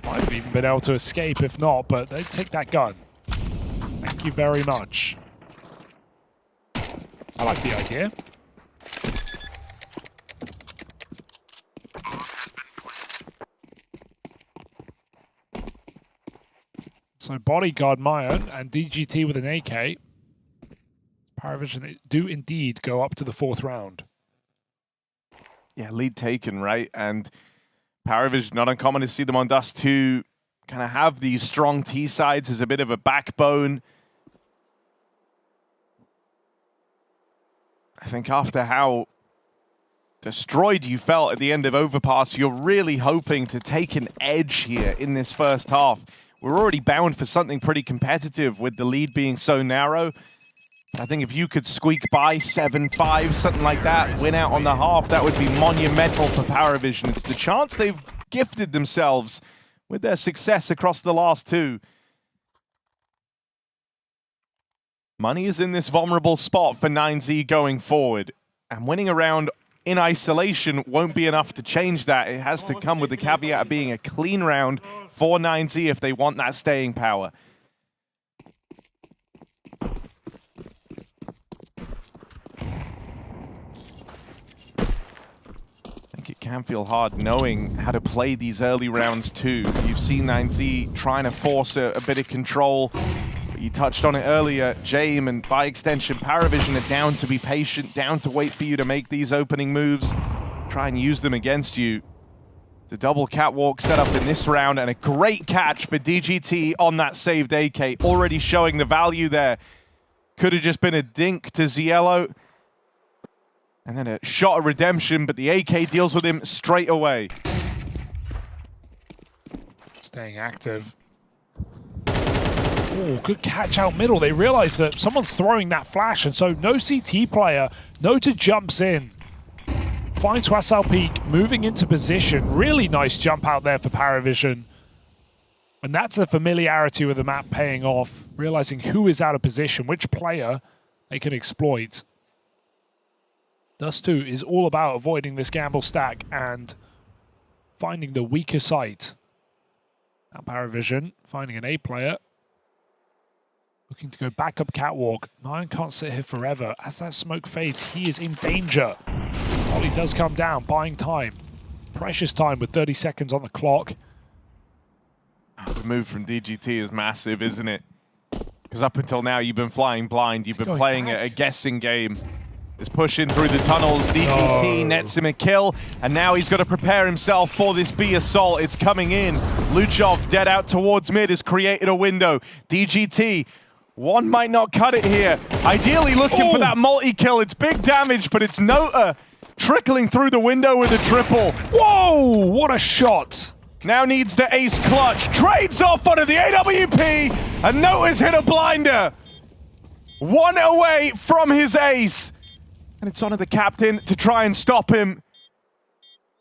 Might have even been able to escape if not, but they take that gun. Thank you very much. I like the idea. So Bodyguard Mayan and DGT with an AK. PARIVISON do indeed go up to the 4th round. Yeah, lead taken, right? And PARIVISON, not uncommon to see them on Dust 2 kind of have these strong T-sides as a bit of a backbone. I think after how destroyed you felt at the end of Overpass, you're really hoping to take an edge here in this first half. We're already bound for something pretty competitive with the lead being so narrow. I think if you could squeak by 7-5, something like that, win out on the half, that would be monumental for PARIVISON. It's the chance they've gifted themselves with their success across the last 2. Money is in this vulnerable spot for 9Z going forward, and winning a round in isolation won't be enough to change that. It has to come with the caveat of being a clean round for 9Z if they want that staying power. I think it can feel hard knowing how to play these early rounds too. You've seen 9Z trying to force a bit of control. You touched on it earlier, James, and by extension, PARIVISON are down to be patient, down to wait for you to make these opening moves, try and use them against you. The double catwalk set up in this round, and a great catch for DGT on that saved AK, already showing the value there. Could have just been a dink to Ziello, and then a shot of redemption, but the AK deals with him straight away. Staying active. Oh, good catch out middle. They realize that someone's throwing that flash, and so no CT player. Nota jumps in. Finds Wasal Peak, moving into position. Really nice jump out there for PARIVISON. And that's a familiarity with the map paying off. Realizing who is out of position, which player they can exploit. Dust 2 is all about avoiding this gamble stack and finding the weaker site. Now PARIVISON finding an A player. Looking to go back up catwalk. Nine can't sit here forever. As that smoke fades, he is in danger. Ollie does come down, buying time. Precious time with 30 seconds on the clock. The move from DGT is massive, isn't it? Because up until now, you've been flying blind. You've been playing a guessing game. This push in through the tunnels. DGT nets him a kill, and now he's got to prepare himself for this B assault. It's coming in. Luchov, dead out towards mid, has created a window. DGT, one might not cut it here. Ideally looking for that multi-kill. It's big damage, but it's Nota trickling through the window with a triple. Whoa, what a shot. Now needs the ace clutch. Trades off onto the AWP, and Nota's hit a blinder. 1 away from his ace. And it's on to the captain to try and stop him.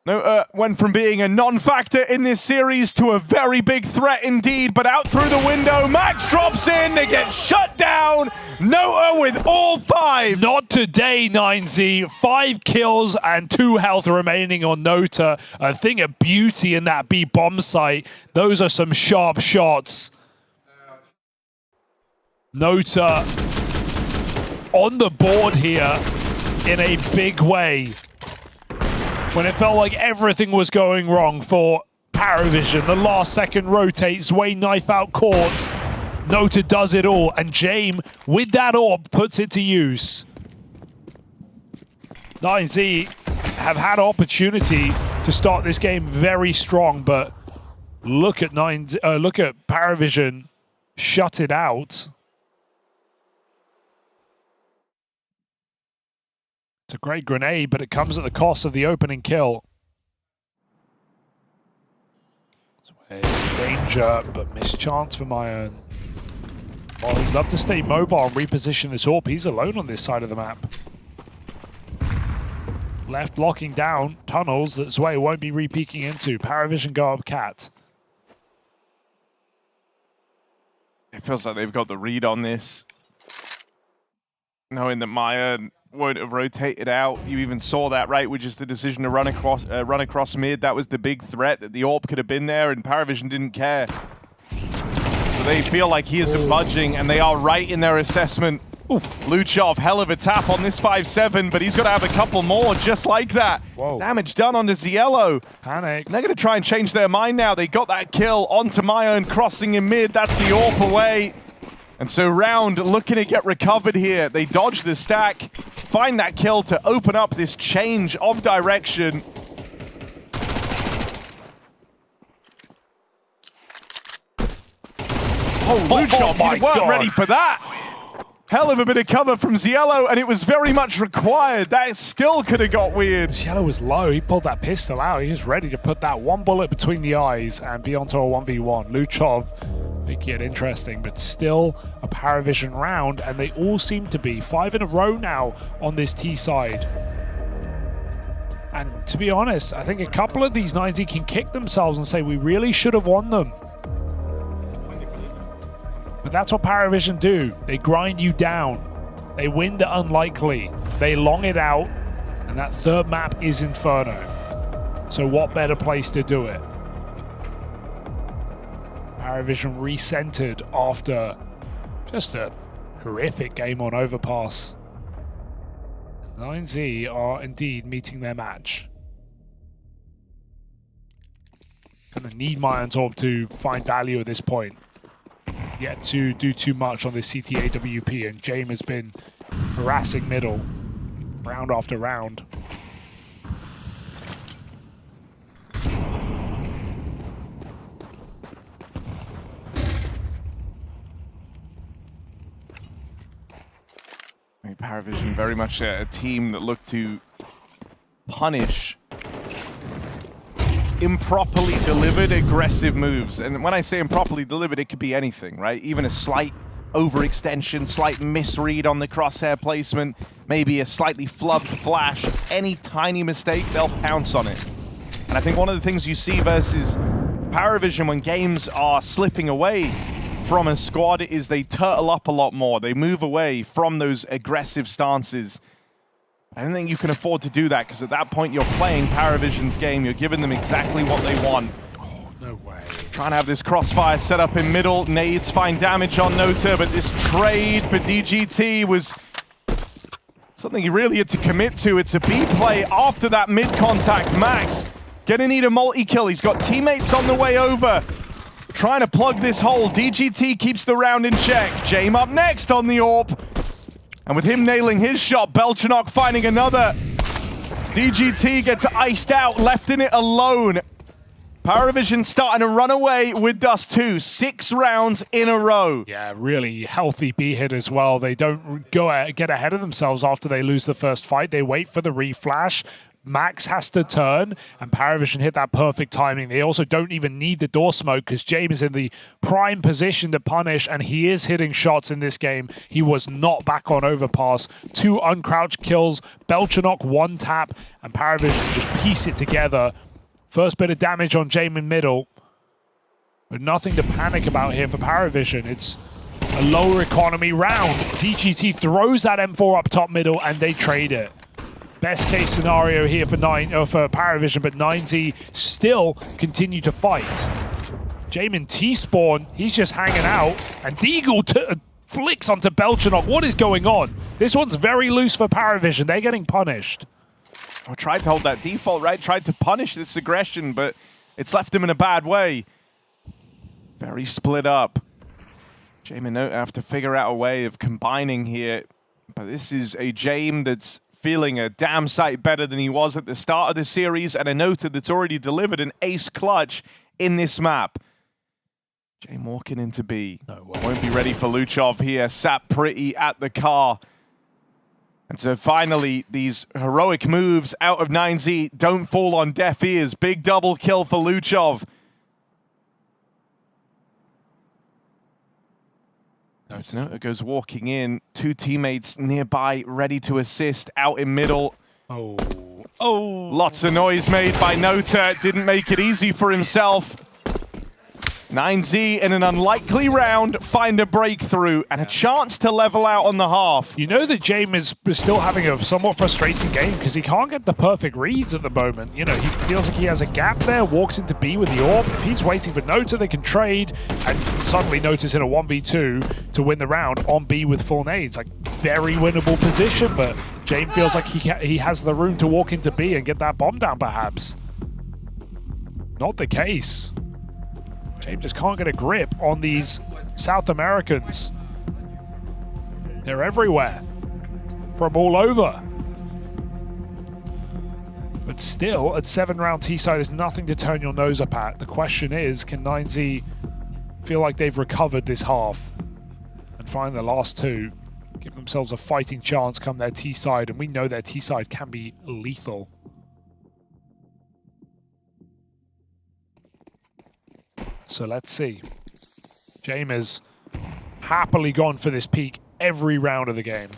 Note went from being a non-factor in this series to a very big threat indeed, but out through the window, Max drops in, they get shut down. Nota with all 5. Not today, 9Z. 5 kills and 2 health remaining on Nota. A thing of beauty in that B bomb site. Those are some sharp shots. Nota on the board here in a big way. When it felt like everything was going wrong for PARIVISON. The last second rotates, Way knife out court. Nota does it all, and Jame, with that orb, puts it to use. 9Z have had opportunity to start this game very strong, but look at PARIVISON shut it out. It's a great grenade, but it comes at the cost of the opening kill. Danger, but missed chance for Myern. Well, he'd love to stay mobile and reposition this AWP. He's alone on this side of the map. Left locking down tunnels that Zwei won't be re-peeking into. PARIVISON go up cat. It feels like they've got the read on this. Knowing that Myern won't have rotated out. You even saw that, right, with just the decision to run across mid. That was the big threat, that the AWP could have been there, and PARIVISON didn't care. So they feel like he isn't budging, and they are right in their assessment. Luchov, hell of a tap on this 5-7, but he's got to have a couple more just like that. Whoa. Damage done onto Ziello. Panic. And they're going to try and change their mind now. They got that kill onto Myern, crossing in mid. That's the AWP away. And so Round looking to get recovered here. They dodge the stack, find that kill to open up this change of direction. Oh, Luchov, you weren't ready for that. Hell of a bit of cover from Ziello, and it was very much required. That still could have got weird. Ziello was low. He pulled that pistol out. He was ready to put that one bullet between the eyes and be onto a 1v1. Luchov making it interesting, but still a PARIVISON round, and they all seem to be 5 in a row now on this T side. And to be honest, I think a couple of these 9Z can kick themselves and say, we really should have won them. But that's what PARIVISON do. They grind you down. They win the unlikely. They long it out, and that third map is Inferno. So what better place to do it? PARIVISON recentered after just a horrific game on Overpass. 9Z are indeed meeting their match. Gonna need Myern to find value at this point. Yet to do too much on this CTA WP, and Jame has been harassing middle round after round. PARIVISON very much a team that looked to punish improperly delivered aggressive moves. And when I say improperly delivered, it could be anything, right? Even a slight overextension, slight misread on the crosshair placement, maybe a slightly flubbed flash. Any tiny mistake, they'll pounce on it. And I think one of the things you see versus PARIVISON when games are slipping away from a squad is they turtle up a lot more. They move away from those aggressive stances. I don't think you can afford to do that, because at that point you're playing PARIVISON's game. You're giving them exactly what they want. Oh, no way. Trying to have this crossfire set up in middle. Nades find damage on Nota, but this trade for DGT was something he really had to commit to. It's a B play after that mid-contact. Max gonna need a multi-kill. He's got teammates on the way over, trying to plug this hole. DGT keeps the round in check. Jame up next on the AWP. And with him nailing his shot, Belchanok finding another. DGT gets iced out, left in it alone. PARIVISON starting to run away with Dust 2. 6 rounds in a row. Yeah, really healthy B hit as well. They don't get ahead of themselves after they lose the first fight. They wait for the reflash. Max has to turn, and PARIVISON hit that perfect timing. They also don't even need the door smoke because James is in the prime position to punish, and he is hitting shots in this game. He was not back on Overpass. 2 uncrouched kills, Belchanok 1 tap, and PARIVISON just piece it together. First bit of damage on James in middle, but nothing to panic about here for PARIVISON. It's a lower economy round. TGT throws that M4 up top middle, and they trade it. Best case scenario here for PARIVISON, but 90 still continue to fight. Jamin T-spawn, he's just hanging out, and Deagle flicks onto Belchanok. What is going on? This one's very loose for PARIVISON. They're getting punished. I tried to hold that default, right? Tried to punish this aggression, but it's left him in a bad way. Very split up. Jamin have to figure out a way of combining here, but this is a Jamin that's feeling a damn sight better than he was at the start of the series, and a Nota that's already delivered an ace clutch in this map. Jamin walking into B. Won't be ready for Luchov here. Sat pretty at the car. And so finally, these heroic moves out of 9Z don't fall on deaf ears. Big double kill for Luchov. Nota goes walking in, 2 teammates nearby, ready to assist, out in middle. Oh. Lots of noise made by Nota, didn't make it easy for himself. 9Z in an unlikely round find a breakthrough and a chance to level out on the half. You know that James is still having a somewhat frustrating game because he can't get the perfect reads at the moment. You know, he feels like he has a gap there, walks into B with the orb. If he's waiting for Nota, they can trade, and suddenly Nota's in a 1v2 to win the round on B with full nades. Like, very winnable position, but James feels like he has the room to walk into B and get that bomb down, perhaps. Not the case. James just can't get a grip on these South Americans. They're everywhere, from all over. But still, at 7-round T-side, there's nothing to turn your nose up at. The question is, can 9Z feel like they've recovered this half and find the last 2, give themselves a fighting chance come their T-side, and we know their T-side can be lethal. So let's see. James has happily gone for this peak every round of the game.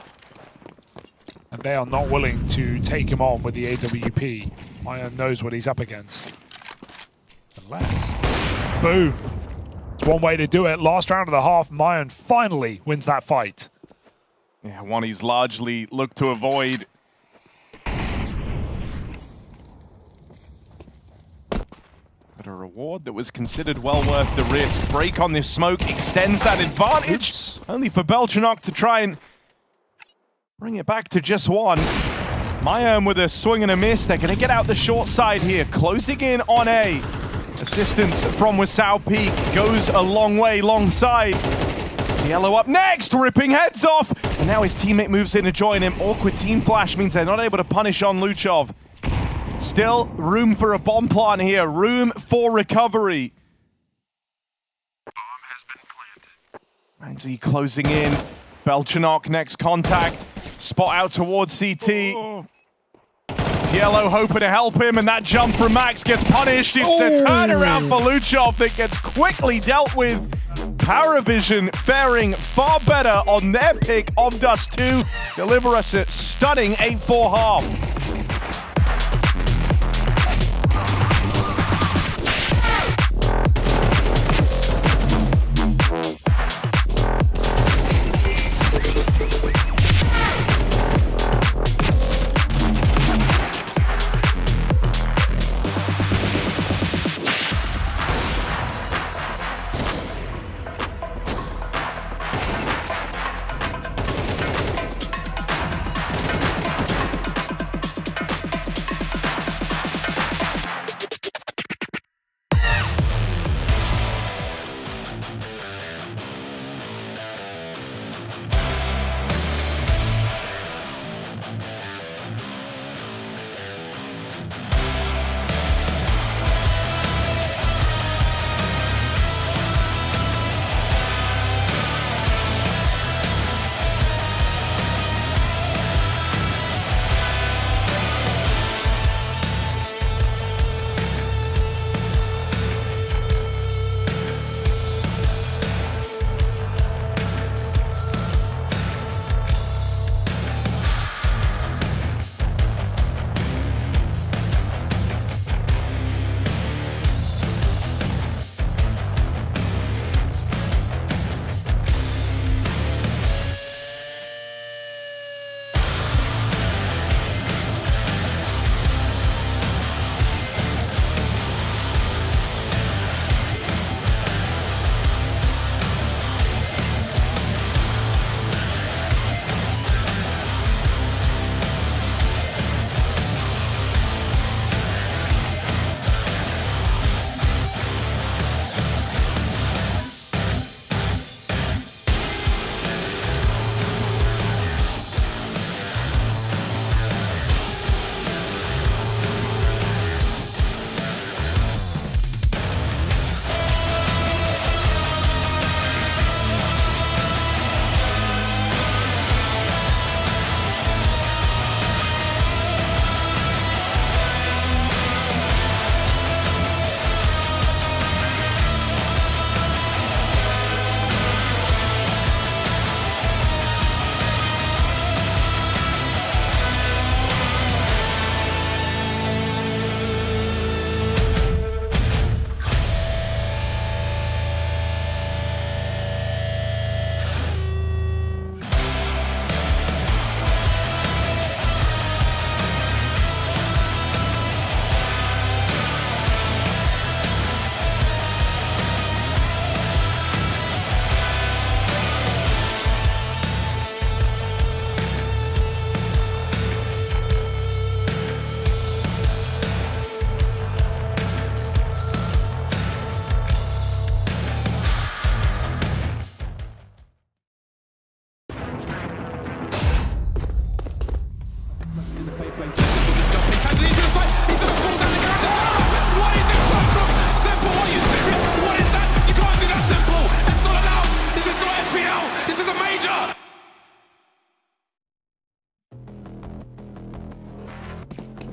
And they are not willing to take him on with the AWP. Mayan knows what he's up against. Unless... Boom. It's one way to do it. Last round of the half, Mayan finally wins that fight. Yeah, one he's largely looked to avoid. But a reward that was considered well worth the risk. Break on this smoke extends that advantage. Oops. Only for Belchanok to try and bring it back to just 1. Mayerm with a swing and a miss. They're going to get out the short side here. Closing in on A. Assistance from Wasau Peak goes a long way, long side. Cielo up next, ripping heads off. And now his teammate moves in to join him. Awkward team flash means they're not able to punish on Luchov. Still room for a bomb plant here. Room for recovery. Manzi closing in. Belchanok next contact. Spot out towards CT. Cielo hoping to help him, and that jump from Max gets punished. It's a turnaround for Luchov that gets quickly dealt with. PARIVISON faring far better on their pick of Dust 2. Deliver us a stunning 8-4 half.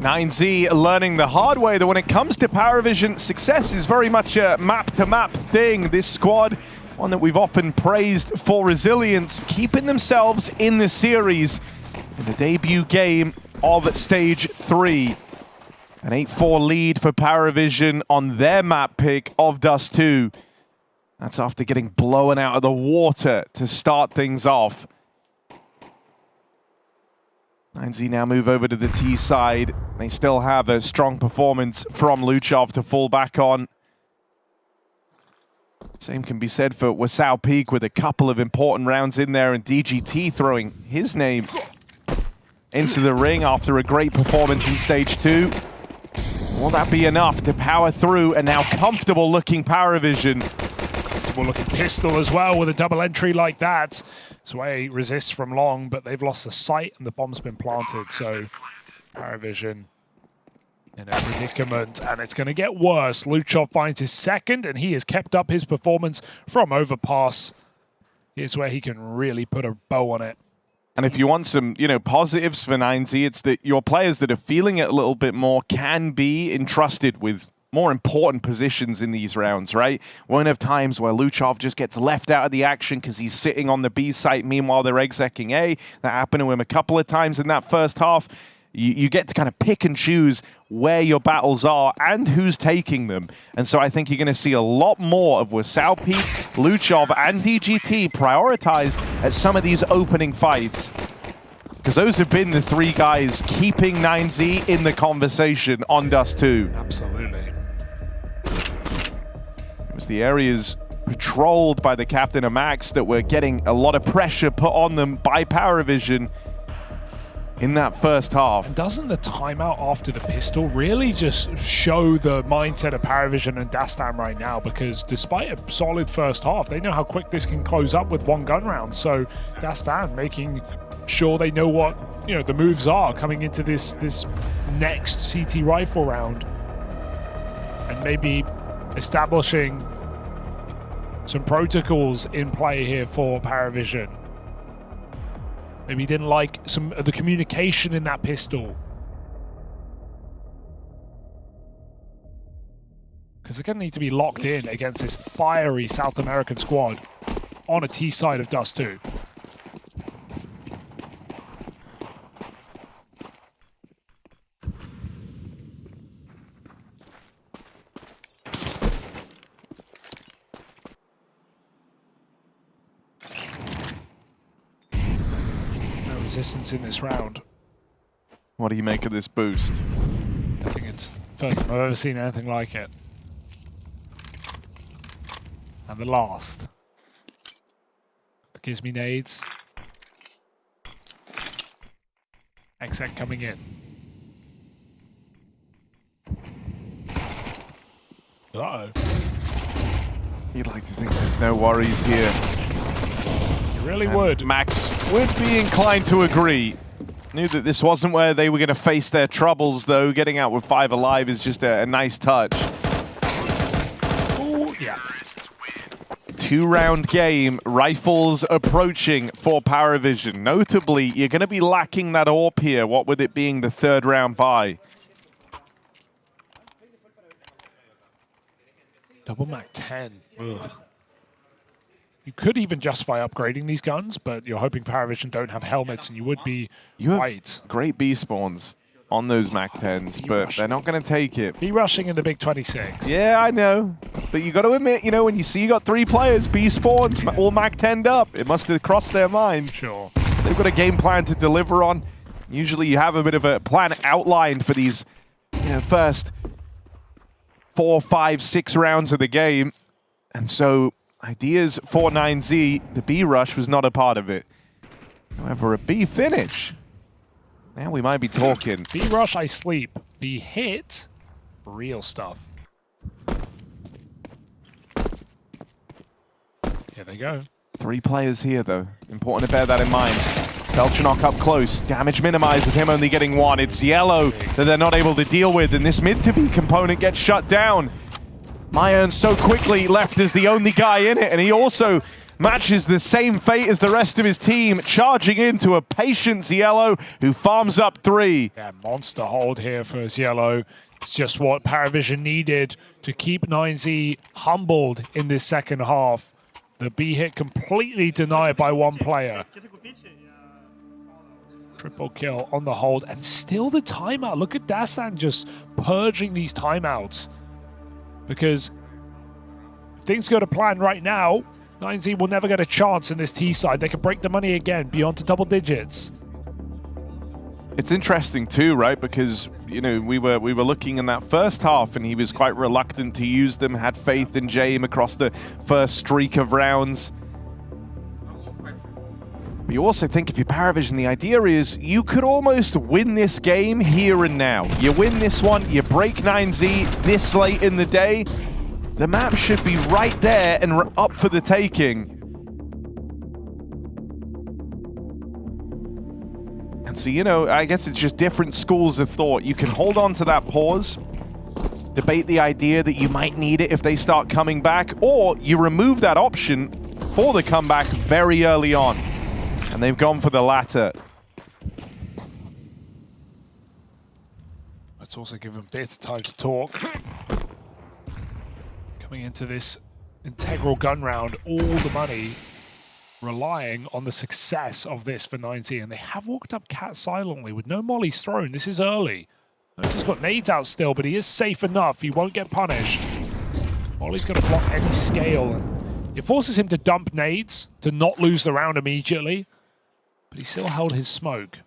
9Z learning the hard way that when it comes to PARIVISON, success is very much a map-to-map thing. This squad, one that we've often praised for resilience, keeping themselves in the series in the debut game of Stage 3. An 8-4 lead for PARIVISON on their map pick of Dust 2. That's after getting blown out of the water to start things off. 9Z now move over to the T side. They still have a strong performance from Luchov to fall back on. Same can be said for Wasau Peak with a couple of important rounds in there, and DGT throwing his name into the ring after a great performance in Stage 2. Will that be enough to power through a now comfortable looking PARIVISON? Comfortable looking pistol as well with a double entry like that. Sway resists from long, but they've lost the sight and the bomb's been planted. So PARIVISON in a predicament, and it's going to get worse. Luchov finds his second, and he has kept up his performance from Overpass. Here's where he can really put a bow on it. And if you want some, positives for 9Z, it's that your players that are feeling it a little bit more can be entrusted with more important positions in these rounds, right? Won't have times where Luchov just gets left out of the action because he's sitting on the B site, meanwhile they're execing A. That happened to him a couple of times in that first half. You get to kind of pick and choose where your battles are and who's taking them. And so I think you're going to see a lot more of Wasau Peak, Luchov, and DGT prioritized at some of these opening fights. Because those have been the three guys keeping 9Z in the conversation on Dust 2. Absolutely. It was the areas patrolled by the captain of Max that were getting a lot of pressure put on them by PARIVISON in that first half. Doesn't the timeout after the pistol really just show the mindset of PARIVISON and Dastan right now? Because despite a solid first half, they know how quick this can close up with one gun round. So Dastan making sure they know what the moves are coming into this next CT rifle round, and maybe establishing some protocols in play here for PARIVISON. Maybe he didn't like some of the communication in that pistol. Because they're going to need to be locked in against this fiery South American squad on a T side of Dust 2. Resistance in this round. What do you make of this boost? I think it's the first time I've ever seen anything like it. And the last. That gives me nades. Exec coming in. Uh-oh. You'd like to think there's no worries here. Really would. Max would be inclined to agree. Knew that this wasn't where they were going to face their troubles, though. Getting out with 5 alive is just a nice touch. Ooh, yeah. 2-round game, rifles approaching for PARIVISON. Notably, you're going to be lacking that AWP here, what with it being the 3rd round buy. Double Mac 10. Ugh. You could even justify upgrading these guns, but you're hoping PARIVISON don't have helmets, and you would be right. Great B spawns on those Mac 10s, but they're not going to take it. B rushing in the big 26. Yeah, I know. But you got to admit, when you see you got 3 players, B spawns, all Mac 10'd up, it must have crossed their mind. Sure. They've got a game plan to deliver on. Usually you have a bit of a plan outlined for these first 4, 5, 6 rounds of the game. And so ideas for 9Z, the B rush was not a part of it. However, a B finish. Now we might be talking. B rush, I sleep. B hit, real stuff. Here they go. 3 players here, though. Important to bear that in mind. Belchanok up close. Damage minimized with him only getting 1. It's yellow that they're not able to deal with, and this mid-to-B component gets shut down. Myern so quickly left as the only guy in it, and he also matches the same fate as the rest of his team, charging into a Patience Yellow who farms up 3. Yeah, monster hold here for his Yellow. It's just what PARIVISON needed to keep 9Z humbled in this second half. The B hit completely denied by one player. Triple kill on the hold, and still the timeout. Look at Dastan just purging these timeouts. Because if things go to plan right now, 9Z will never get a chance in this T side. They can break the money again, beyond to double digits. It's interesting too, right? Because, you know, we were looking in that first half and he was quite reluctant to use them, had faith in James across the first streak of rounds. But you also think if you're PARIVISON, the idea is you could almost win this game here and now. You win this one, you break 9Z this late in the day, the map should be right there and up for the taking. And so, you know, I guess it's just different schools of thought. You can hold on to that pause, debate the idea that you might need it if they start coming back, or you remove that option for the comeback very early on. And they've gone for the latter. Let's also give them a bit of time to talk. Coming into this integral gun round, all the money relying on the success of this for 9Z. And they have walked up Cat silently with no mollies thrown. This is early. He's got nades out still, but he is safe enough. He won't get punished. Molly's going to block any scale. And it forces him to dump nades to not lose the round immediately. But he still held his smoke.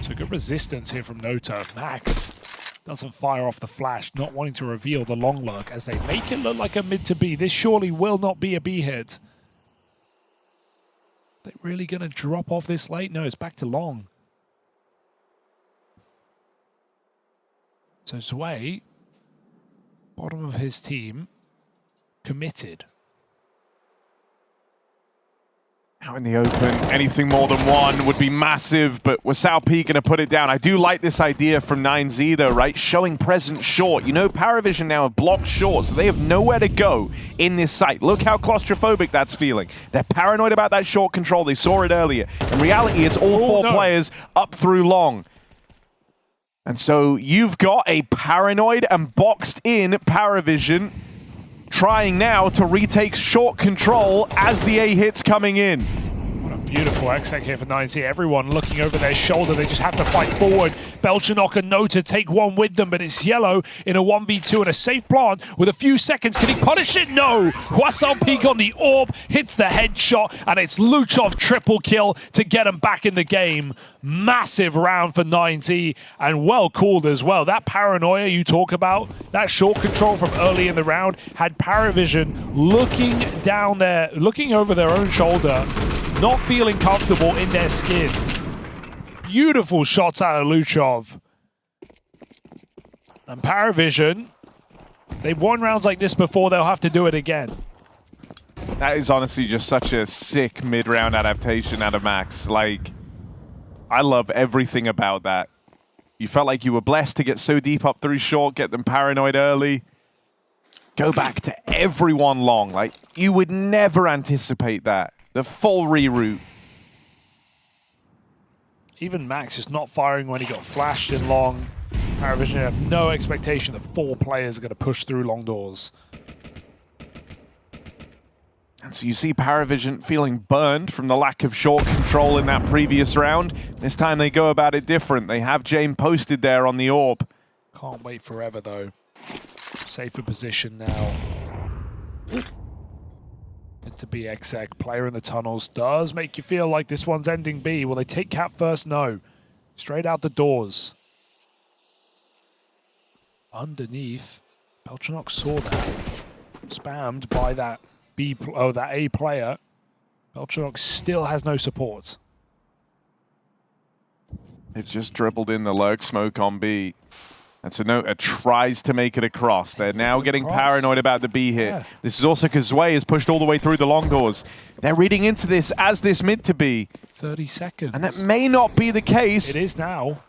So good resistance here from Noto. Max doesn't fire off the flash, not wanting to reveal the long lurk as they make it look like a mid to B. This surely will not be a B hit. Are they really going to drop off this late? No, it's back to long. So Zwei, bottom of his team, committed. Out in the open, anything more than one would be massive, but Wasao P going to put it down. I do like this idea from 9Z though, right? Showing present short. You know, PARIVISON now have blocked short, so they have nowhere to go in this site. Look how claustrophobic that's feeling. They're paranoid about that short control. They saw it earlier. In reality, it's all four players up through long. And so you've got a paranoid and boxed in PARIVISON trying now to retake short control as the A hit's coming in. What a beautiful exec here for 9Z. Everyone looking over their shoulder. They just have to fight forward. Belchanok and Nota take one with them, but it's Yellow in a 1v2 and a safe plant with a few seconds. Can he punish it? No! Wasao Peak on the orb, hits the headshot, and it's Luchov triple kill to get him back in the game. Massive round for 9Z, and well called as well. That paranoia you talk about, that short control from early in the round, had PARIVISON looking down there, looking over their own shoulder, not feeling comfortable in their skin. Beautiful shots out of Luchov. And PARIVISON, they've won rounds like this before, they'll have to do it again. That is honestly just such a sick mid-round adaptation out of Max. Like, I love everything about that. You felt like you were blessed to get so deep up through short, get them paranoid early. Go back to everyone long. Like, you would never anticipate that. The full reroute. Even Max just not firing when he got flashed in long. PARIVISON have no expectation that 4 players are going to push through long doors. And so you see PARIVISON feeling burned from the lack of short control in that previous round. This time they go about it different. They have James posted there on the orb. Can't wait forever though. Safer position now. Into B exec. Player in the tunnels does make you feel like this one's ending B. Will they take Cat first? No. Straight out the doors. Underneath, Belchanok saw that. Spammed by that that A player. Belchanok still has no support. They've just dribbled in the lurk smoke on B. And so Nota tries to make it across. They're now getting paranoid about the B hit. Yeah. This is also because Zwei is pushed all the way through the long doors. They're reading into this as this mid to B. 30 seconds. And that may not be the case. It is now.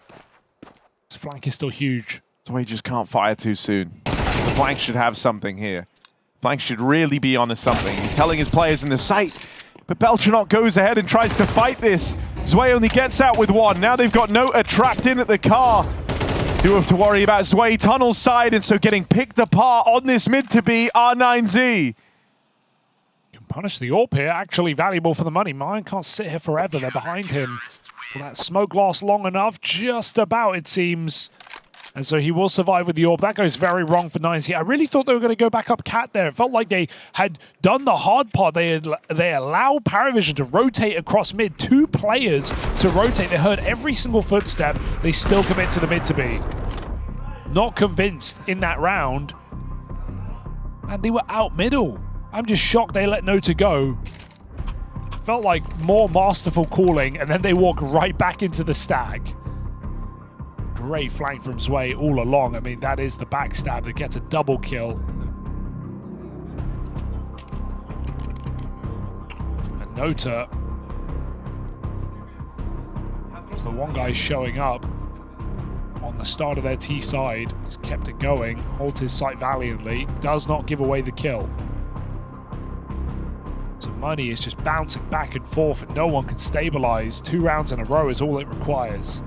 This flank is still huge. Zwei just can't fire too soon. The flank should have something here. Flank should really be onto something. He's telling his players in the site, but Beltranot goes ahead and tries to fight this. Zwei only gets out with one. Now they've got Nota trapped in at the car. Do have to worry about Zwei tunnel side, and so getting picked apart on this mid to be R9Z. Punish the AWP here, actually valuable for the money. Mine can't sit here forever, they're behind him. Will that smoke last long enough? Just about, it seems. And so he will survive with the AWP. That goes very wrong for 90. I really thought they were going to go back up Cat there. It felt like they had done the hard part. They allowed PARIVISON to rotate across mid. 2 players to rotate. They heard every single footstep. They still commit to the mid to be. Not convinced in that round. And they were out middle. I'm just shocked they let Nota go. Felt like more masterful calling, and then they walk right back into the stack. Great flank from Zwei all along. I mean, that is the backstab that gets a double kill. And Nota was the one guy showing up on the start of their T side. He's kept it going, holds his site valiantly, does not give away the kill. So money is just bouncing back and forth and no one can stabilize. 2 rounds in a row is all it requires.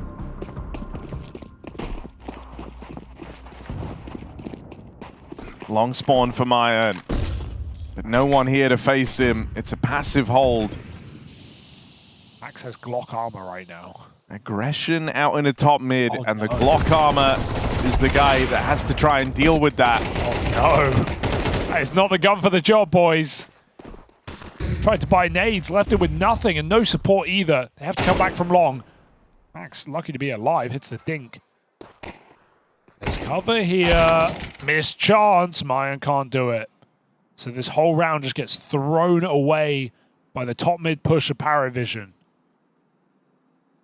Long spawn for Mayan, but no one here to face him. It's a passive hold. Max has Glock armor right now. Aggression out in the top mid, and the Glock armor is the guy that has to try and deal with that. Oh no, that is not the gun for the job, boys. Tried to buy nades, left it with nothing and no support either. They have to come back from long. Max, lucky to be alive, hits the dink. There's cover here. Missed chance. Mayan can't do it. So this whole round just gets thrown away by the top mid push of PARIVISON.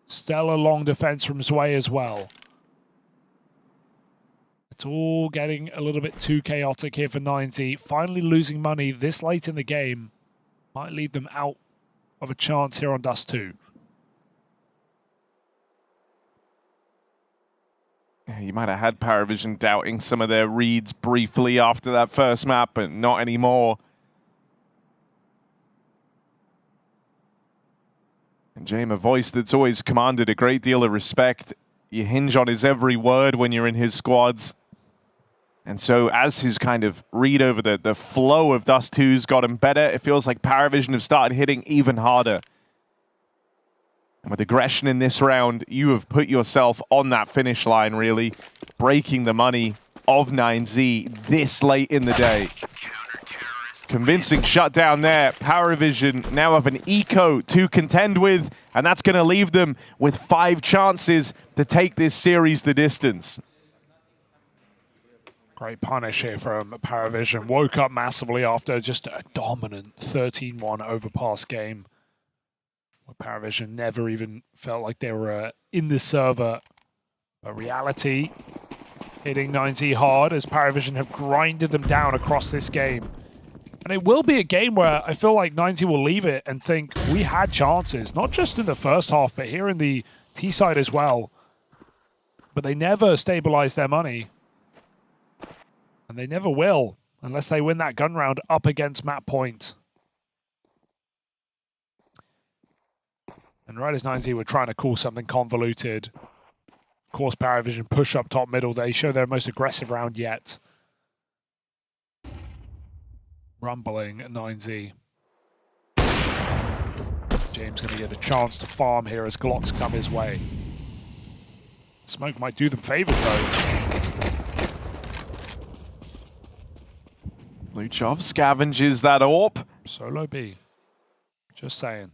Stellar long defense from Zwei as well. It's all getting a little bit too chaotic here for 90. Finally losing money this late in the game might leave them out of a chance here on Dust 2. You might have had PARIVISON doubting some of their reads briefly after that first map, but not anymore. And Jaime, a voice that's always commanded a great deal of respect. You hinge on his every word when you're in his squads. And so as his kind of read over the flow of Dust 2's gotten better, it feels like PARIVISON have started hitting even harder. And with aggression in this round, you have put yourself on that finish line, really, breaking the money of 9Z this late in the day. Convincing shutdown there. PARIVISON now have an eco to contend with, and that's going to leave them with 5 chances to take this series the distance. Great punish here from PARIVISON. Woke up massively after just a dominant 13-1 overpass game, where PARIVISON never even felt like they were in the server. But reality hitting 90 hard as PARIVISON have grinded them down across this game. And it will be a game where I feel like 90 will leave it and think we had chances, not just in the first half, but here in the T side as well. But they never stabilized their money. And they never will, unless they win that gun round up against map point. And right as 90 were trying to call something convoluted, of course PARIVISON push up top middle. They show their most aggressive round yet. Rumbling at 9Z. James going to get a chance to farm here as Glocks come his way. Smoke might do them favors though. Luchov scavenges that AWP. Solo B. Just saying.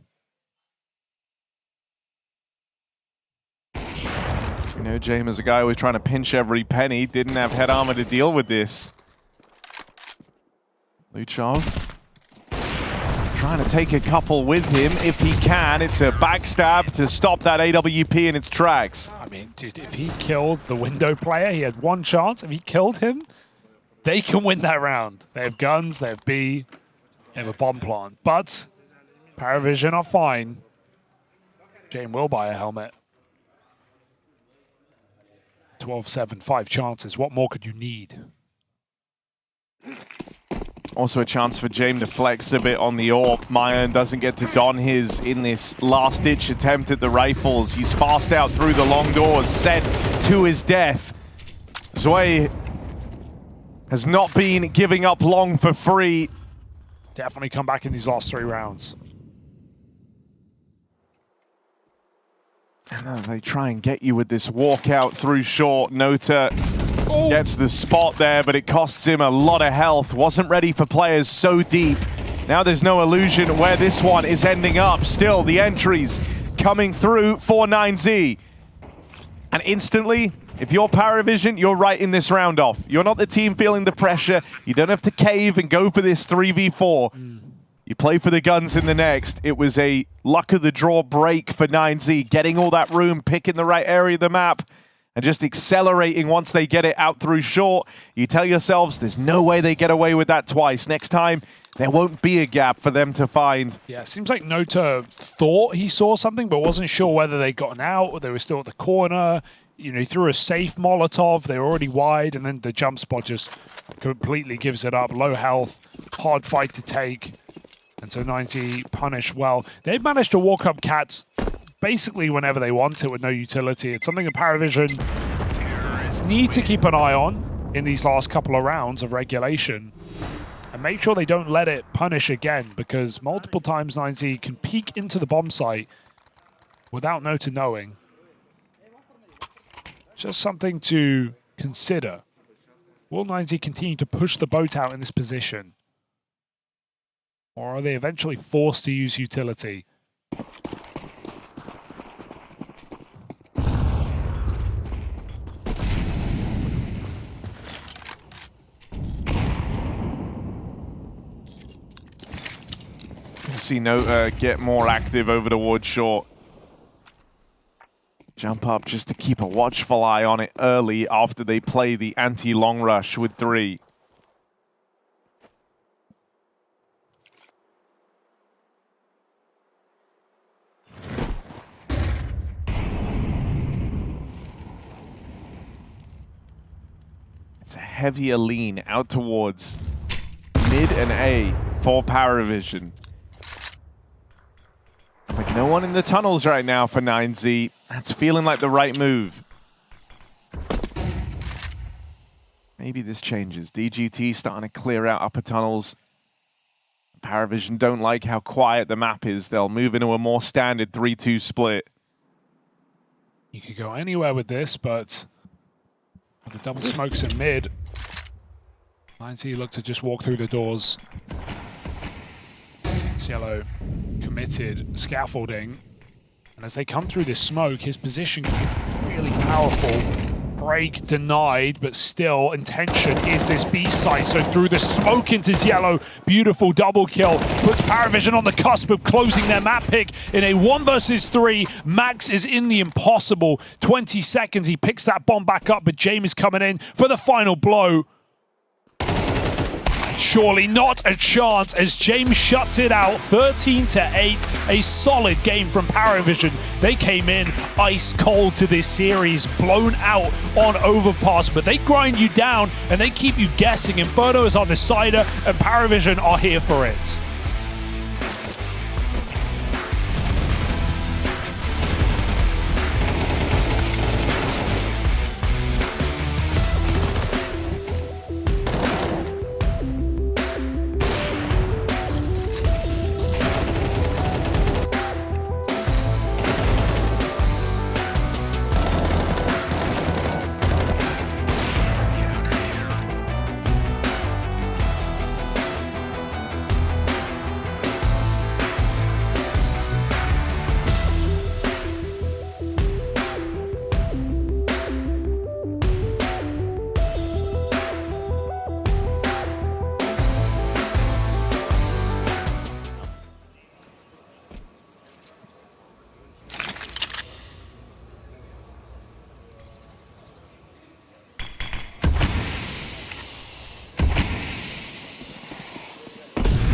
You know, Jaime is a guy who was trying to pinch every penny, didn't have head armor to deal with this. Luchov trying to take a couple with him if he can. It's a backstab to stop that AWP in its tracks. I mean, dude, if he killed the window player, he had one chance. If he killed him, they can win that round. They have guns, they have B, they have a bomb plant. But PARIVISON are fine. Jaime will buy a helmet. 12-7, 5 chances. What more could you need? Also a chance for James to flex a bit on the AWP. Mayan doesn't get to don his in this last-ditch attempt at the rifles. He's fast out through the long doors, sent to his death. Zwei has not been giving up long for free. Definitely come back in these last 3 rounds. And then they try and get you with this walkout through short. Nota gets the spot there, but it costs him a lot of health. Wasn't ready for players so deep. Now there's no illusion where this one is ending up. Still, the entries coming through for 9Z. And instantly, if you're PARIVISON, you're writing this round off. You're not the team feeling the pressure. You don't have to cave and go for this 3v4. You play for the guns in the next. It was a luck of the draw break for 9Z, getting all that room, picking the right area of the map, and just accelerating once they get it out through short. You tell yourselves there's no way they get away with that twice. Next time, there won't be a gap for them to find. Yeah, it seems like Nota thought he saw something, but wasn't sure whether they'd gotten out or they were still at the corner. You know, he threw a safe Molotov. They were already wide, and then the jump spot just completely gives it up. Low health, hard fight to take. And so 9Z punished well. They've managed to walk up Cats basically whenever they want it with no utility. It's something that PARIVISON need to keep an eye on in these last couple of rounds of regulation. And make sure they don't let it punish again, because multiple times 9Z can peek into the bomb site without Nota knowing. Just something to consider. Will 9Z continue to push the boat out in this position? Or are they eventually forced to use utility? We'll see Nota get more active over towards short. Jump up just to keep a watchful eye on it early after they play the anti-long rush with 3. It's a heavier lean out towards mid and A for PARIVISON. With no one in the tunnels right now for 9Z, that's feeling like the right move. Maybe this changes. DGT starting to clear out upper tunnels. PARIVISON don't like how quiet the map is. They'll move into a more standard 3-2 split. You could go anywhere with this, but with the double smokes in mid, 9Z look to just walk through the doors. Cielo committed scaffolding, and as they come through this smoke, his position can be really powerful. Break denied, but still intention is this B site. So through the smoke into Cielo, beautiful double kill, puts PARIVISON on the cusp of closing their map pick in a 1 versus 3. Max is in the impossible. 20 seconds, he picks that bomb back up, but James is coming in for the final blow. Surely not a chance as James shuts it out, 13-8. A solid game from PARIVISON. They came in ice cold to this series, blown out on Overpass, but they grind you down and they keep you guessing. Inferno is our decider and PARIVISON are here for it.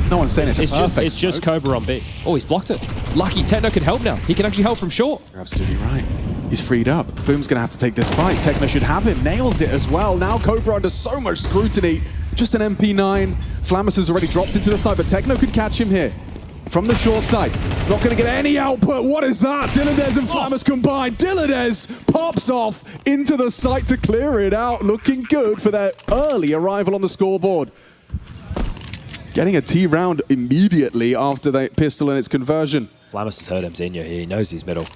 No one's saying it's just Cobra on B. Oh, he's blocked it. Lucky, Techno can help now. He can actually help from short. You're absolutely right. He's freed up. Boom's going to have to take this fight. Techno should have him. Nails it as well. Now Cobra under so much scrutiny. Just an MP9. Flamus has already dropped into the side, but Techno could catch him here. From the short side. Not going to get any output. What is that? Dilladez and Flamus combined. Dilladez pops off into the site to clear it out. Looking good for their early arrival on the scoreboard. Getting a T round immediately after the pistol and its conversion. Flamus has heard Mzinho here. He knows he's middle.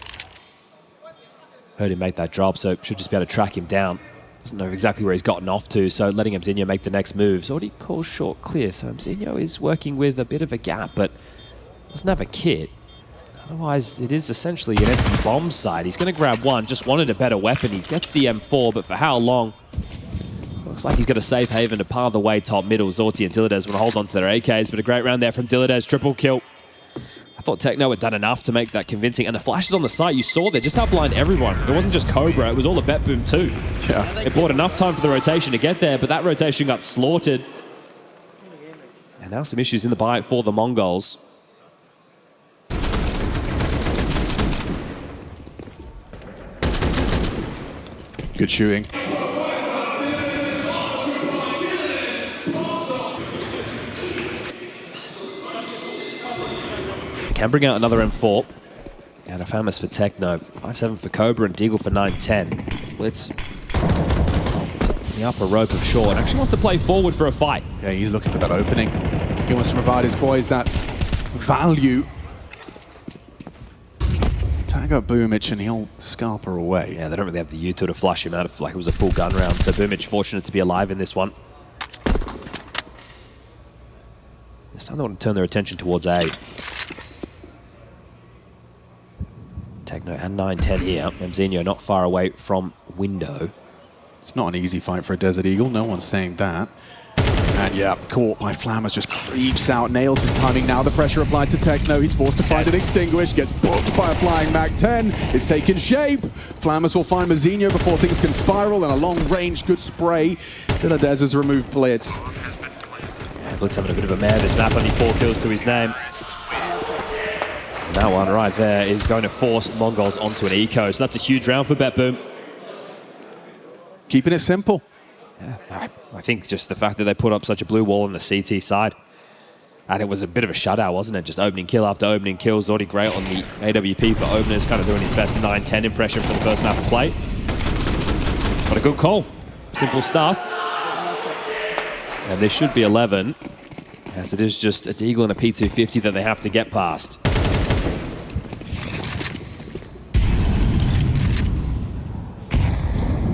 Heard him make that drop, so should just be able to track him down. Doesn't know exactly where he's gotten off to, so letting Mzinho make the next move. So already calls short clear, so Mzinho is working with a bit of a gap, but doesn't have a kit. Otherwise, it is essentially an empty bomb side. He's going to grab one, just wanted a better weapon. He gets the M4, but for how long? Looks like he's got a safe haven to par the way top middle. Zorti and Dilladez want to hold on to their AKs, but a great round there from Dilladez. Triple kill. I thought Techno had done enough to make that convincing. And the flashes on the site, you saw there just how blind everyone. It wasn't just Cobra, it was all a Bet Boom too. Yeah. It bought enough time for the rotation to get there, but that rotation got slaughtered. And now some issues in the bite for the Mongols. Good shooting. Can bring out another M4. And a famous for Techno. 5-7 for Cobra and Deagle for 9-10. Blitz. The upper rope of short. Actually wants to play forward for a fight. Yeah, he's looking for that opening. He wants to provide his boys that value. Tag up Boomich and he'll scalper away. Yeah, they don't really have the util to flush him out if like it was a full gun round. So Boomich fortunate to be alive in this one. This time they want to turn their attention towards A. Techno and 9-10 here. Mzinho not far away from window. It's not an easy fight for a Desert Eagle, no one's saying that. And yeah, caught by Flamus, just creeps out, nails his timing. Now the pressure applied to Techno. He's forced to find it extinguished, gets booked by a flying Mag-10. It's taken shape. Flamus will find Mzinho before things can spiral, and a long-range good spray. Dilladez has removed Blitz. Yeah, Blitz having a bit of a mare this map, only 4 kills to his name. And that one right there is going to force Mongols onto an eco, so that's a huge round for Bet Boom. Keeping it simple. Yeah, I think just the fact that they put up such a blue wall on the CT side. And it was a bit of a shutout, wasn't it? Just opening kill after opening kill. Zorti great on the AWP for openers, kind of doing his best 9-10 impression for the first map of play. But a good call. Simple stuff. And this should be 11, as it is just a Deagle and a P250 that they have to get past.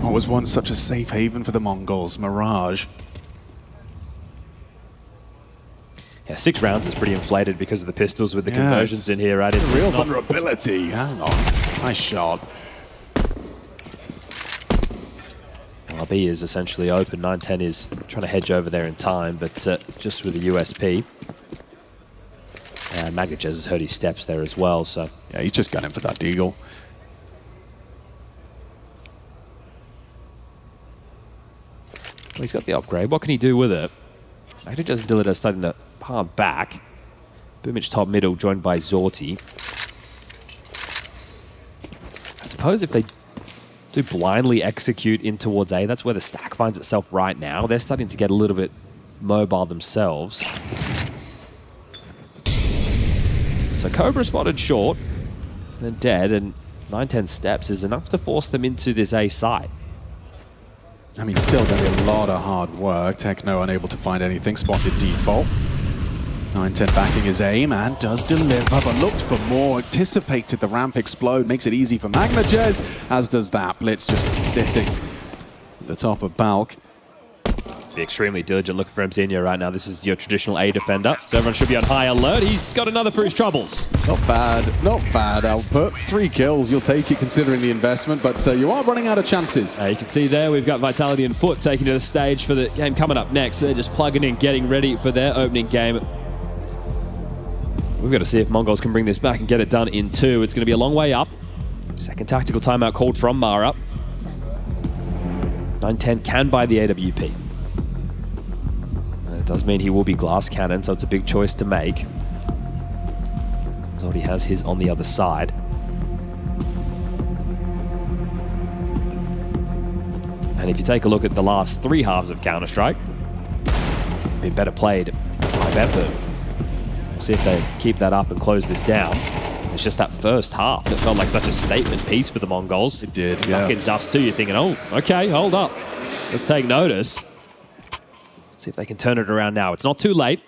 What was once such a safe haven for the Mongols, Mirage. Yeah, 6 rounds is pretty inflated because of the pistols with the conversions in here, right? It's real vulnerability. Hang on. Nice shot. LB is essentially open. 9-10 is trying to hedge over there in time, but just with the USP. Magnachez has heard his steps there as well, so... Yeah, he's just gunning for that Deagle. Well, he's got the upgrade. What can he do with it? Magnachez and Dilladez starting to par back. Boomich top middle, joined by Zorti. I suppose if they do blindly execute in towards A, that's where the stack finds itself right now. They're starting to get a little bit mobile themselves. So Cobra spotted short, and then dead, and 9-10 steps is enough to force them into this A site. I mean, still going to be a lot of hard work. Techno unable to find anything. Spotted default. 9-10 backing his aim and does deliver, but looked for more. Anticipated the ramp explode. Makes it easy for Magnachez, as does that. Blitz just sitting at the top of Balk. Be extremely diligent looking for Mzinho right now. This is your traditional A defender, so everyone should be on high alert. He's got another for his troubles. Not bad output. 3 kills, you'll take it considering the investment, but you are running out of chances. You can see there we've got Vitality and Foot taking to the stage for the game coming up next. They're just plugging in, getting ready for their opening game. We've got to see if Mongols can bring this back and get it done in 2. It's going to be a long way up. Second tactical timeout called from Mara. 9-10 can buy the AWP. It does mean he will be glass cannon, so it's a big choice to make. Zorti has his on the other side. And if you take a look at the last 3 halves of Counter-Strike, been better played by Beppu. See if they keep that up and close this down. It's just that first half that felt like such a statement piece for the Mongols. It did, yeah. Back in dust too, you're thinking, oh, okay, hold up. Let's take notice. See if they can turn it around now. It's not too late.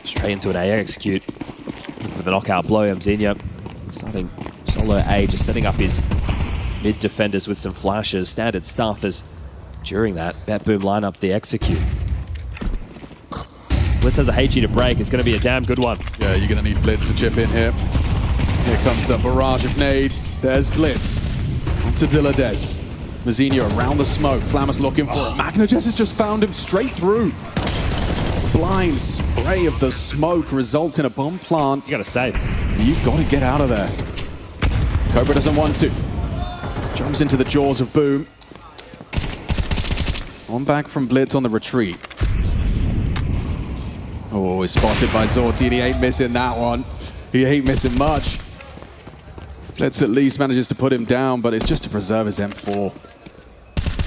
Straight into an A execute. For the knockout blow, Mzinho starting solo A, just setting up his mid defenders with some flashes. Standard stuff as during that, Betboom line up the execute. Blitz has a HE to break. It's going to be a damn good one. Yeah, you're going to need Blitz to chip in here. Here comes the barrage of nades. There's Blitz. Onto Diladez. Mzinho around the smoke. Flammer's looking for it. MagnaJess has just found him straight through. Blind spray of the smoke results in a bomb plant. You got to save. You've got to get out of there. Cobra doesn't want to. Jumps into the jaws of Boom. One back from Blitz on the retreat. Oh, he's spotted by Zorti, and he ain't missing that one. He ain't missing much. Blitz at least manages to put him down, but it's just to preserve his M4.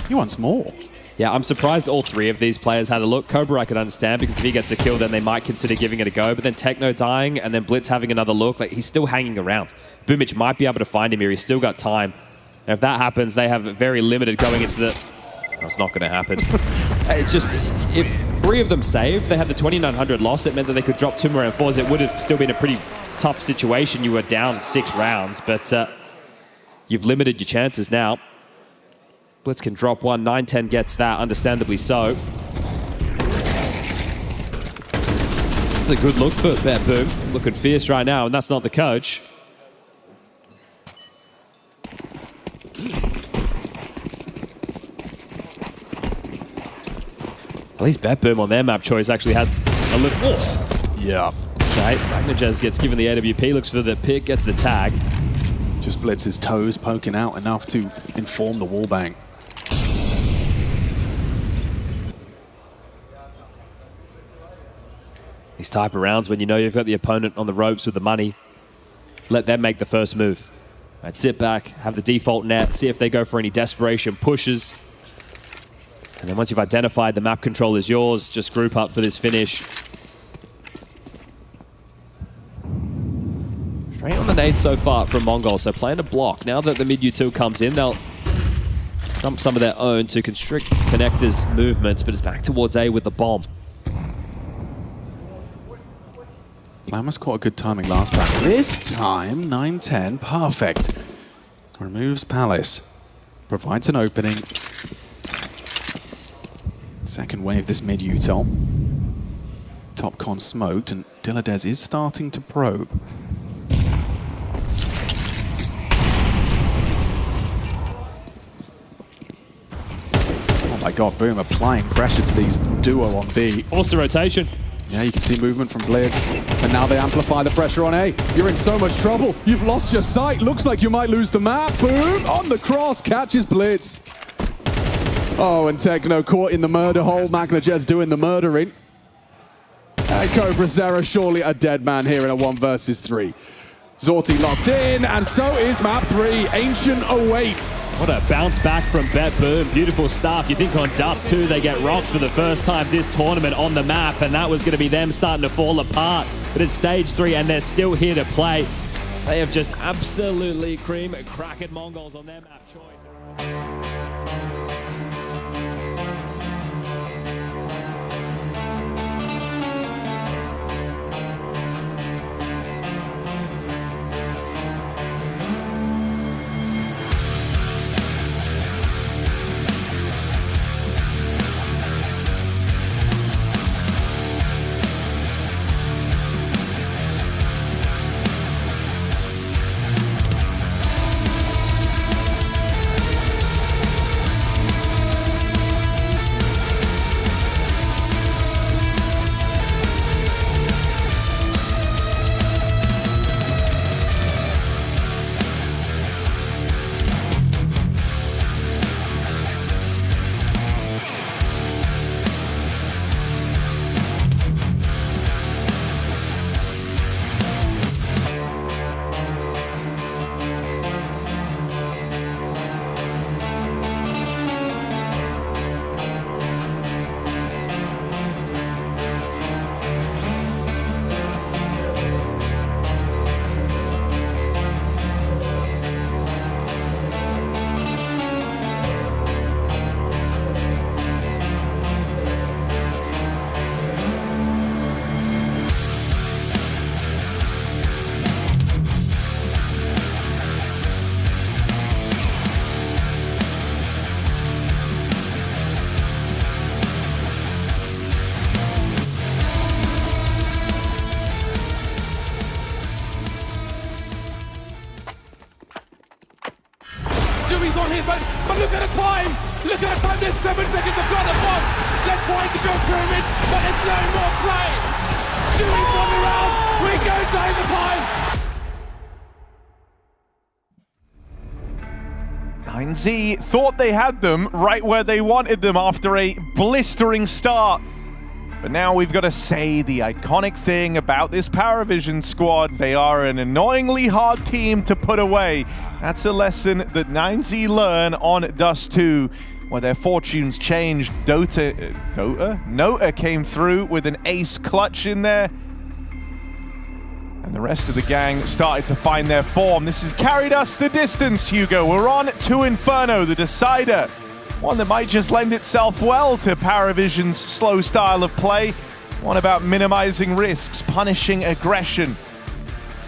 He wants more. Yeah, I'm surprised all three of these players had a look. Cobra I could understand, because if he gets a kill, then they might consider giving it a go. But then Techno dying, and then Blitz having another look, like he's still hanging around. Boomich might be able to find him here. He's still got time. And if that happens, they have very limited going into the... That's not going to happen. It's just, if three of them saved, they had the 2900 loss. It meant that they could drop 2 more M4s. It would have still been a pretty tough situation. You were down 6 rounds, but you've limited your chances now. Blitz can drop 1. 9-10 gets that, understandably so. This is a good look for Betboom. Looking fierce right now, and that's not the coach. At least Betboom on their map choice actually had a little... Oh. Yeah. Okay, MagnaJess gets given the AWP, looks for the pick, gets the tag. Just Blitz's toes poking out enough to inform the wallbang. These type of rounds, when you know you've got the opponent on the ropes with the money, let them make the first move. Right, sit back, have the default net, see if they go for any desperation pushes. And then once you've identified the map control is yours, just group up for this finish. Straight on the nade so far from Mongol, so playing a block. Now that the mid U2 comes in, they'll dump some of their own to constrict Connector's movements, but it's back towards A with the bomb. Flammer's caught a good timing last time. This time, 9-10, perfect. Removes Palace. Provides an opening. Second wave this mid-util. Top con smoked, and Diladez is starting to probe. Oh my god, Boom applying pressure to these duo on B. Forced a rotation. Yeah, you can see movement from Blitz, and now they amplify the pressure on A. You're in so much trouble. You've lost your sight. Looks like you might lose the map. Boom! On the cross, catches Blitz. Oh, and Techno caught in the murder hole. MagnaJess doing the murdering. And Cobra Zera surely a dead man here in a 1 versus 3. Zorti locked in, and so is map 3. Ancient awaits. What a bounce back from Betboom. Beautiful stuff. You think on Dust 2, they get rocked for the first time this tournament on the map, and that was going to be them starting to fall apart. But it's stage 3, and they're still here to play. They have just absolutely cracked Mongols on their map choice. on his own, but look at the time! Look at the time, there's 7 seconds to got the bomb! They're trying to build pyramids, but there's no more play! Stewie's on the round, we go to overtime! 9Z thought they had them right where they wanted them after a blistering start. But now we've got to say the iconic thing about this PARIVISON squad. They are an annoyingly hard team to put away. That's a lesson that 9Z learn on Dust 2, where their fortunes changed. Nota came through with an ace clutch in there. And the rest of the gang started to find their form. This has carried us the distance, Hugo. We're on to Inferno, the decider. One that might just lend itself well to PARIVISON's slow style of play. One about minimizing risks, punishing aggression.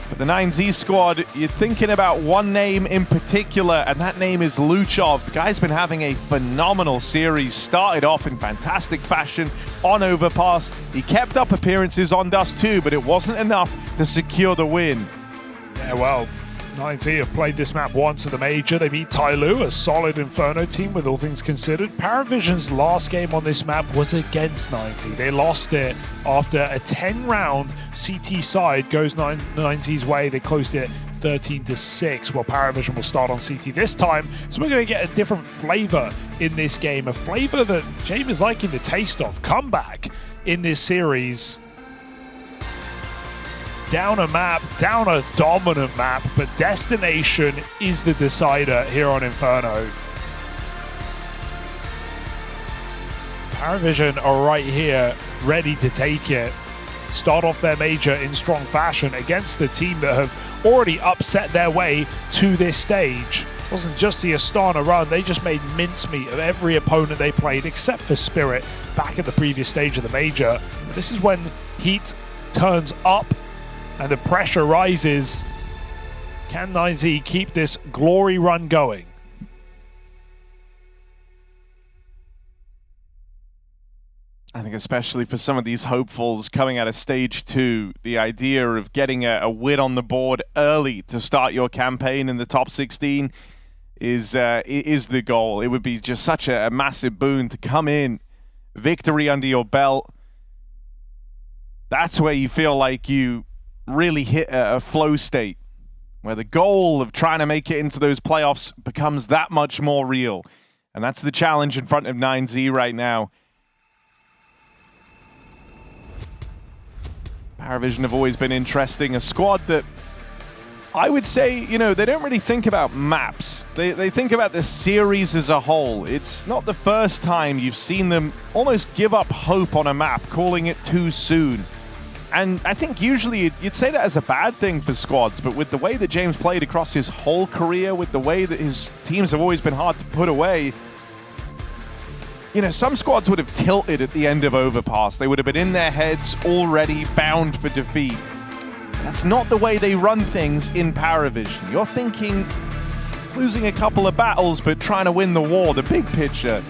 For the 9Z squad, you're thinking about one name in particular, and that name is Luchov. The guy's been having a phenomenal series. Started off in fantastic fashion on Overpass. He kept up appearances on Dust 2, but it wasn't enough to secure the win. Yeah, well, 9Z have played this map once at the Major. They beat Tyloo, a solid Inferno team with all things considered. PARIVISON's last game on this map was against 9Z. They lost it after a 10-round CT side goes 9Z's way. They closed it 13-6. Well, PARIVISON will start on CT this time, so we're going to get a different flavor in this game, a flavor that James is liking the taste of. Comeback in this series. Down a map, down a dominant map, but destination is the decider here on Inferno. PARIVISON are right here, ready to take it. Start off their major in strong fashion against a team that have already upset their way to this stage. It wasn't just the Astana run, they just made mincemeat of every opponent they played, except for Spirit back at the previous stage of the major. But this is when heat turns up and the pressure rises. Can 9Z keep this glory run going? I think especially for some of these hopefuls coming out of stage 2, the idea of getting a win on the board early to start your campaign in the top 16 is the goal. It would be just such a massive boon to come in, victory under your belt. That's where you feel like you really hit a flow state, where the goal of trying to make it into those playoffs becomes that much more real. And that's the challenge in front of 9Z right now. PARIVISON have always been interesting, a squad that I would say, you know, they don't really think about maps. They think about the series as a whole. It's not the first time you've seen them almost give up hope on a map, calling it too soon. And I think usually you'd say that as a bad thing for squads, but with the way that James played across his whole career, with the way that his teams have always been hard to put away, you know, some squads would have tilted at the end of Overpass. They would have been in their heads already bound for defeat. That's not the way they run things in PARIVISON. You're thinking losing a couple of battles, but trying to win the war, the big picture.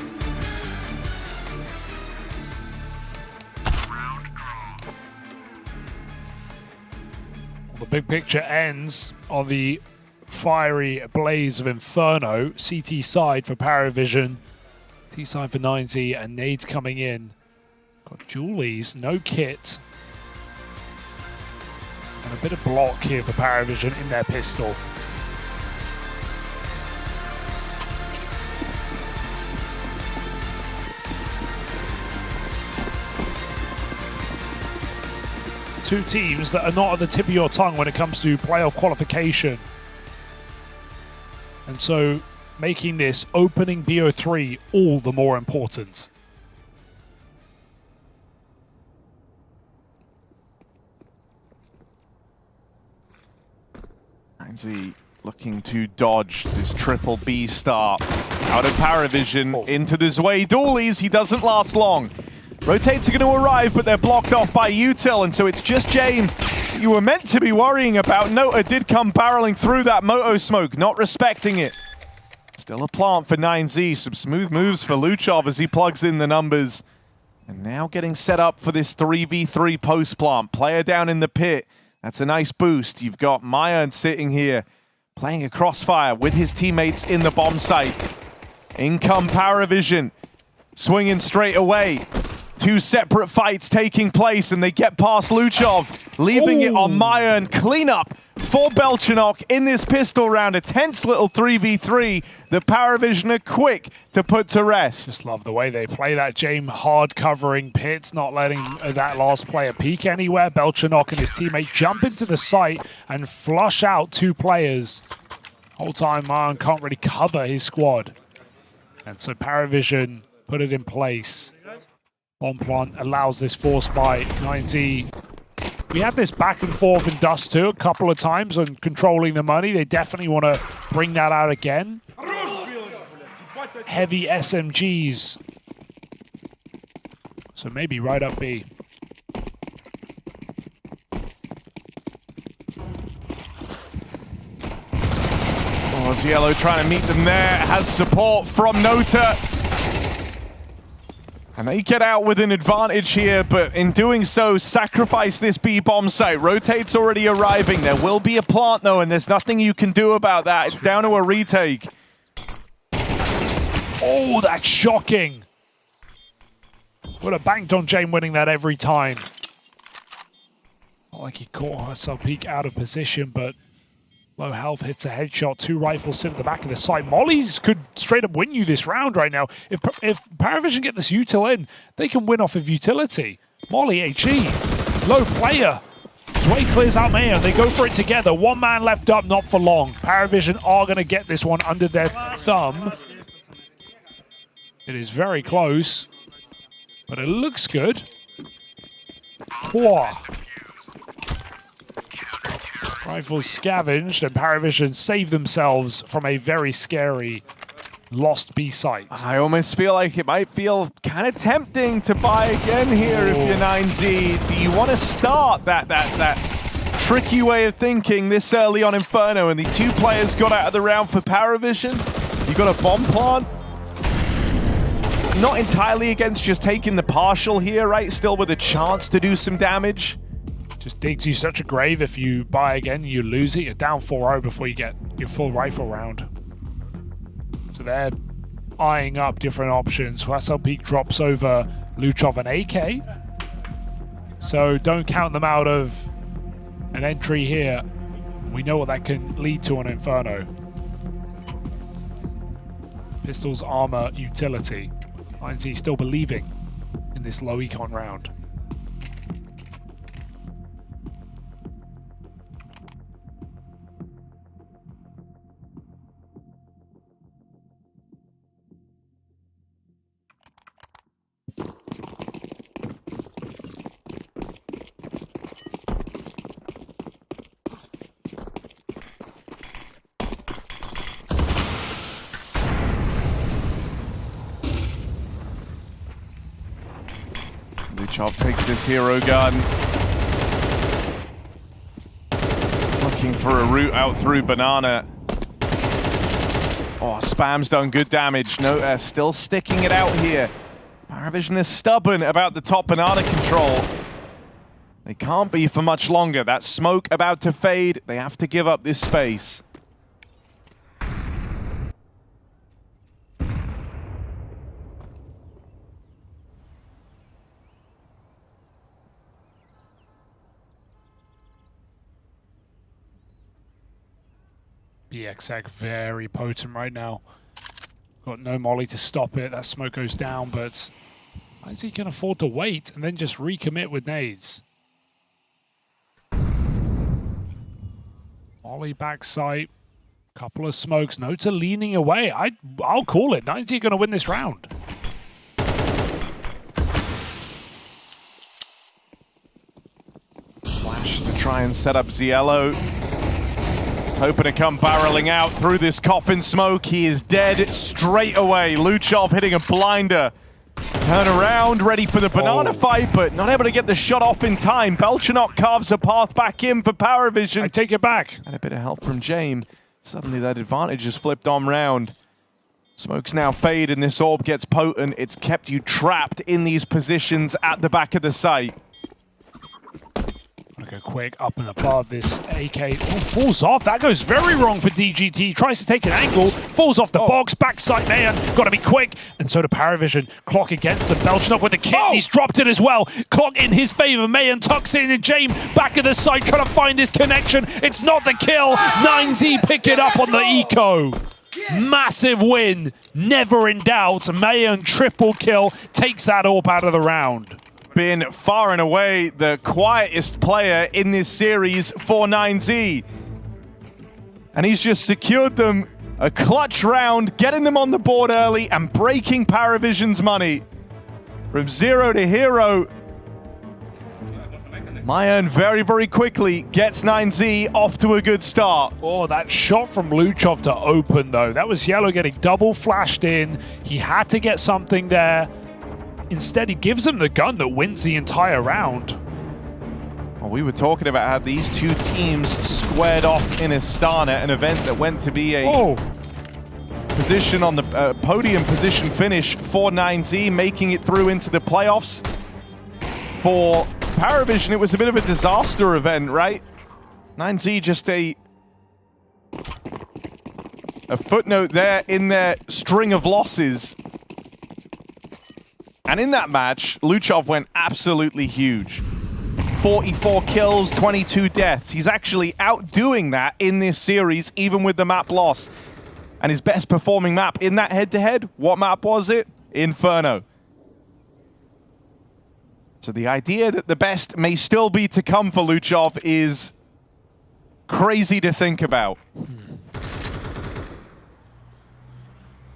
The big picture ends on the fiery blaze of Inferno. CT side for PARIVISON, T side for 9Z, and nades coming in. Got Julies, no kit. And a bit of block here for PARIVISON in their pistol. Two teams that are not at the tip of your tongue when it comes to playoff qualification. And so making this opening BO3 all the more important. MOUZ looking to dodge this triple B start. Out of PARIVISON into the Zwei dualies. He doesn't last long. Rotates are going to arrive, but they're blocked off by Util, and so it's just Jane you were meant to be worrying about. Nota did come barreling through that Moto smoke, not respecting it. Still a plant for 9Z. Some smooth moves for Luchov as he plugs in the numbers. And now getting set up for this 3v3 post plant. Player down in the pit. That's a nice boost. You've got Mayan sitting here. playing a crossfire with his teammates in the bomb site. In come PARIVISON, swinging straight away. Two separate fights taking place, and they get past Luchov, leaving it on Maya, and cleanup for Belchenok in this pistol round. A tense little 3v3 that PARIVISON are quick to put to rest. Just love the way they play that, James. Hard covering pits, not letting that last player peek anywhere. Belchenok and his teammate jump into the site and flush out two players. Whole time, Mayan can't really cover his squad. And so PARIVISON put it in place. Bomb plant allows this force by 90. We had this back and forth in Dust 2 a couple of times on controlling the money. They definitely want to bring that out again. Heavy SMGs. So maybe right up B. Oh, Ziello trying to meet them there. Has support from Nota. And they get out with an advantage here, but in doing so, sacrifice this B bomb site. Rotate's already arriving. There will be a plant though, and there's nothing you can do about that. It's down to a retake. Oh, that's shocking. Would have banked on Jane winning that every time. Not like he caught herself peek out of position, but low health hits a headshot. Two rifles sit at the back of the site. Molly's could straight up win you this round right now. If PARIVISON get this util in, they can win off of utility. Molly, HE, low player. Zway clears out Mayo. They go for it together. One man left up, not for long. PARIVISON are going to get this one under their thumb. It is very close, but it looks good. Whoa. Rifles scavenged, and PARIVISON save themselves from a very scary lost B site. I almost feel like it might feel kind of tempting to buy again here if you're 9Z. Do you want to start that tricky way of thinking this early on Inferno, and the two players got out of the round for PARIVISON? You got a bomb plant. Not entirely against just taking the partial here, right? Still with a chance to do some damage. Just digs you such a grave. If you buy again, you lose it. You're down 4-0 before you get your full rifle round. So they're eyeing up different options. Huasel Peak drops over Luchov and AK. So don't count them out of an entry here. We know what that can lead to on Inferno. Pistols, armor, utility. INC still believing in this low econ round. Luchov takes this hero gun. Looking for a route out through Banana. Oh, Spam's done good damage. Nota still sticking it out here. PARIVISON is stubborn about the top Banana control. They can't be for much longer. That smoke about to fade. They have to give up this space. BXX very potent right now. Got no molly to stop it. That smoke goes down, but is he can afford to wait and then just recommit with nades? Molly backside, couple of smokes. Nota leaning away. I'll call it. 90 going to win this round. Flash to try and set up Ziello. Hoping to come barreling out through this coffin smoke. He is dead straight away. Luchov hitting a blinder. Turn around, ready for the banana fight, but not able to get the shot off in time. Belchenok carves a path back in for PARIVISON. I take it back. And a bit of help from James. Suddenly that advantage is flipped on round. Smokes now fade and this orb gets potent. It's kept you trapped in these positions at the back of the site. Gonna go quick up and above this AK. Oh, falls off. That goes very wrong for DGT. Tries to take an angle, falls off the box. Backside Mayan. Gotta be quick. And so to PARIVISON. Clock against them. Belchnok with the kit. He's dropped it as well. Clock in his favor. Mayan tucks in and James back of the side trying to find this connection. It's not the kill. 9Z pick it up on the eco. Massive win. Never in doubt. Mayan triple kill. Takes that AWP out of the round. Been far and away the quietest player in this series for 9Z. And he's just secured them a clutch round, getting them on the board early and breaking PARIVISON's money. From 0 to hero, Mayan very, very quickly gets 9Z off to a good start. Oh, that shot from Luchov to open though. That was Yellow getting double flashed in. He had to get something there. Instead, he gives him the gun that wins the entire round. Well, we were talking about how these two teams squared off in Astana, an event that went to be a position on the podium position finish for 9Z, making it through into the playoffs. For PARIVISON, it was a bit of a disaster event, right? 9Z just a footnote there in their string of losses. And in that match, Luchov went absolutely huge. 44 kills, 22 deaths. He's actually outdoing that in this series, even with the map loss. And his best performing map in that head-to-head, what map was it? Inferno. So the idea that the best may still be to come for Luchov is crazy to think about.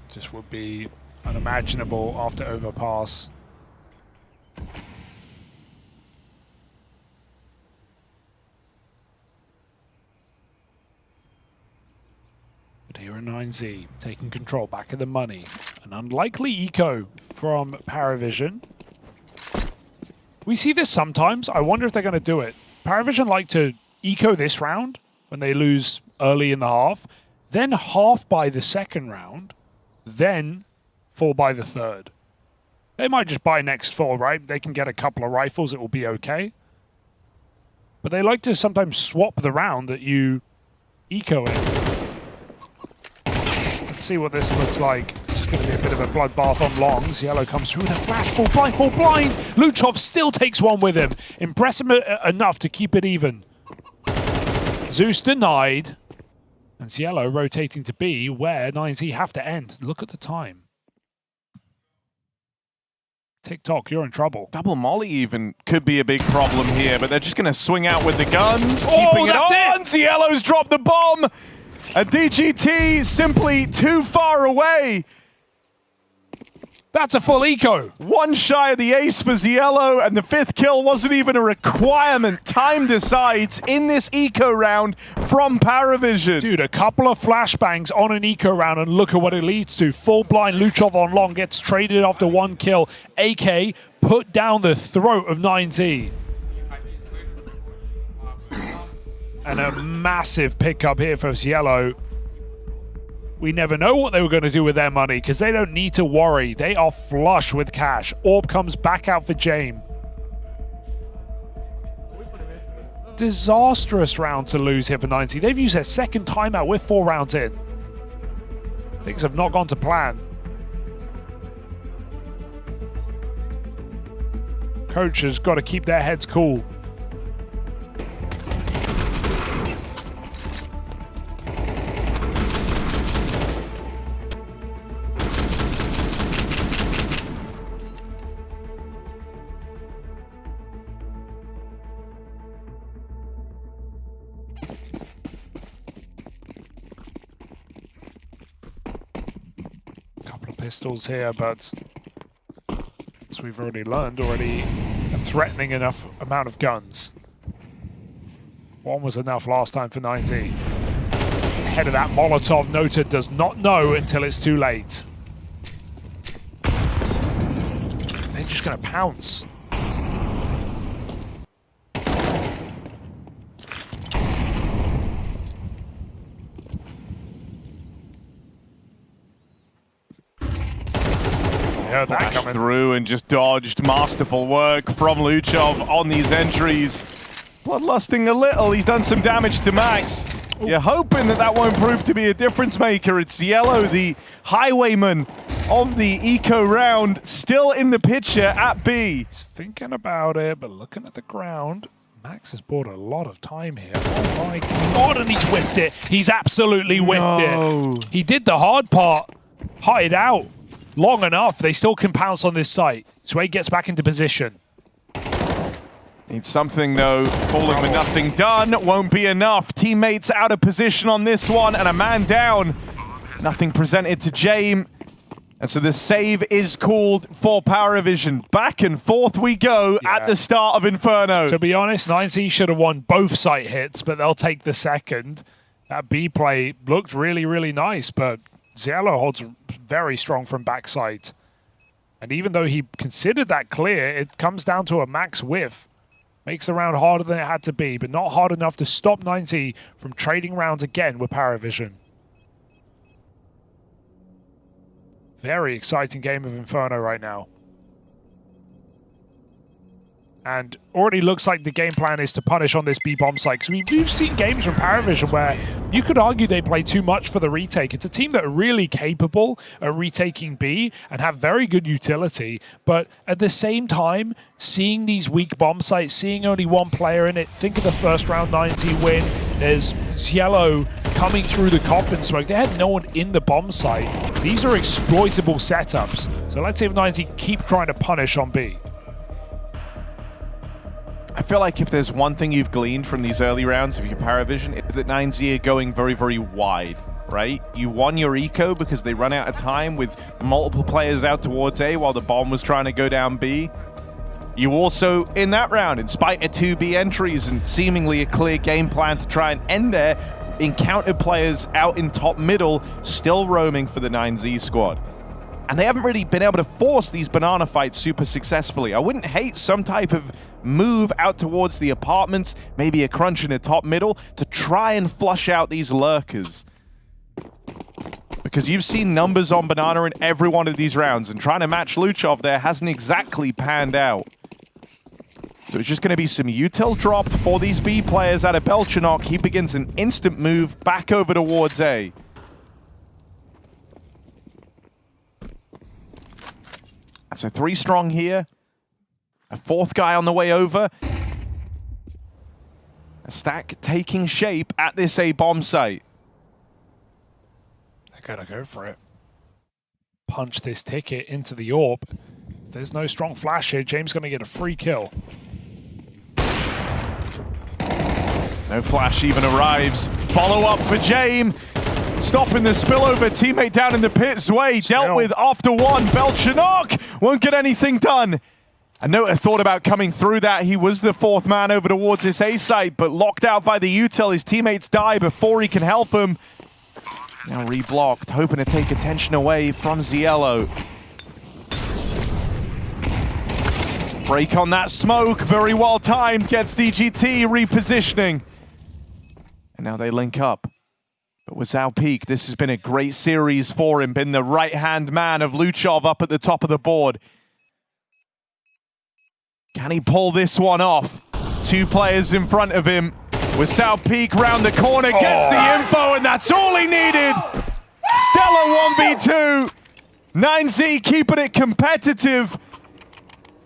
Just would be unimaginable after Overpass. But here in 9Z, taking control, back of the money. An unlikely eco from PARIVISON. We see this sometimes. I wonder if they're going to do it. PARIVISON like to eco this round when they lose early in the half, then half by the second round, then full by the third. They might just buy next full, right? They can get a couple of rifles, it will be okay. But they like to sometimes swap the round that you eco in. Let's see what this looks like. It's going to be a bit of a bloodbath on longs. Yellow comes through with a flash, full blind. Luchov still takes one with him. Impressive enough to keep it even. Zeus denied. And Yellow rotating to B, where 9Z have to end. Look at the time. TikTok, you're in trouble. Double molly even could be a big problem here, but they're just going to swing out with the guns, keeping it on. Yellow's dropped the bomb, and DGT simply too far away. That's a full eco. One shy of the ace for Ziello, and the 5th kill wasn't even a requirement. Time decides in this eco round from PARIVISON. Dude, a couple of flashbangs on an eco round, and look at what it leads to. Full blind Luchov on long gets traded after one kill. AK put down the throat of 9Z. And a massive pickup here for Yellow. We never know what they were going to do with their money because they don't need to worry. They are flush with cash. Orb comes back out for James. Disastrous round to lose here for 9Z. They've used their second timeout. We're 4 rounds in. Things have not gone to plan. Coach has got to keep their heads cool. Pistols here, but as we've already learned, a threatening enough amount of guns. One was enough last time for 9Z. Ahead of that Molotov, Nota does not know until it's too late. They're just going to pounce. Flashed through and just dodged. Masterful work from Luchov on these entries. Bloodlusting a little. He's done some damage to Max. You're hoping that that won't prove to be a difference maker. It's Yellow, the highwayman of the eco round, still in the picture at B. He's thinking about it, but looking at the ground, Max has bought a lot of time here. Oh my God, and he's whiffed it. He's absolutely whiffed it. He did the hard part, hide out long enough. They still can pounce on this site. Sway gets back into position. Needs something though, falling with nothing done, won't be enough. Teammates out of position on this one, and a man down. Nothing presented to Jame. And so the save is called for PARIVISON. Back and forth we go at the start of Inferno. To be honest, 90 should have won both site hits, but they'll take the second. That B play looked really, really nice, but Ziello holds very strong from backside. And even though he considered that clear, it comes down to a max whiff. Makes the round harder than it had to be, but not hard enough to stop 90 from trading rounds again with PARIVISON. Very exciting game of Inferno right now. And already looks like the game plan is to punish on this B bomb site. Because we've seen games from PARIVISON where you could argue they play too much for the retake. It's a team that are really capable of retaking B and have very good utility. But at the same time, seeing these weak bomb sites, seeing only one player in it, think of the first round 90 win. There's Yellow coming through the coffin smoke. They had no one in the bomb site. These are exploitable setups. So let's see if 90 keep trying to punish on B. I feel like if there's one thing you've gleaned from these early rounds of your PARIVISON, it's that 9Z are going very, very wide, right? You won your eco because they run out of time with multiple players out towards A while the bomb was trying to go down B. You also, in that round, in spite of 2B entries and seemingly a clear game plan to try and end there, encountered players out in top middle, still roaming for the 9Z squad. And they haven't really been able to force these banana fights super successfully. I wouldn't hate some type of move out towards the apartments, maybe a crunch in the top middle, to try and flush out these lurkers. Because you've seen numbers on banana in every one of these rounds, and trying to match Luchov there hasn't exactly panned out. So it's just going to be some util dropped for these B players out of Belchanok. He begins an instant move back over towards A. So 3 strong here. A 4th guy on the way over. A stack taking shape at this A bomb site. They're gonna go for it. Punch this ticket into the orb. If there's no strong flash here, James gonna get a free kill. No flash even arrives. Follow up for Jame. Stopping the spillover, teammate down in the pit. Zwei dealt with after one. Belchanok won't get anything done. I know I thought about coming through that. He was the 4th man over towards this A site, but locked out by the util. His teammates die before he can help him. Now reblocked, hoping to take attention away from Ziello. Break on that smoke, very well timed. Gets DGT repositioning. And now they link up. But with Zhao Peak, this has been a great series for him. Been the right-hand man of Luchov up at the top of the board. Can he pull this one off? 2 players in front of him. With Zhao Peak round the corner, gets the info, and that's all he needed. Stellar 1v2. 9Z keeping it competitive.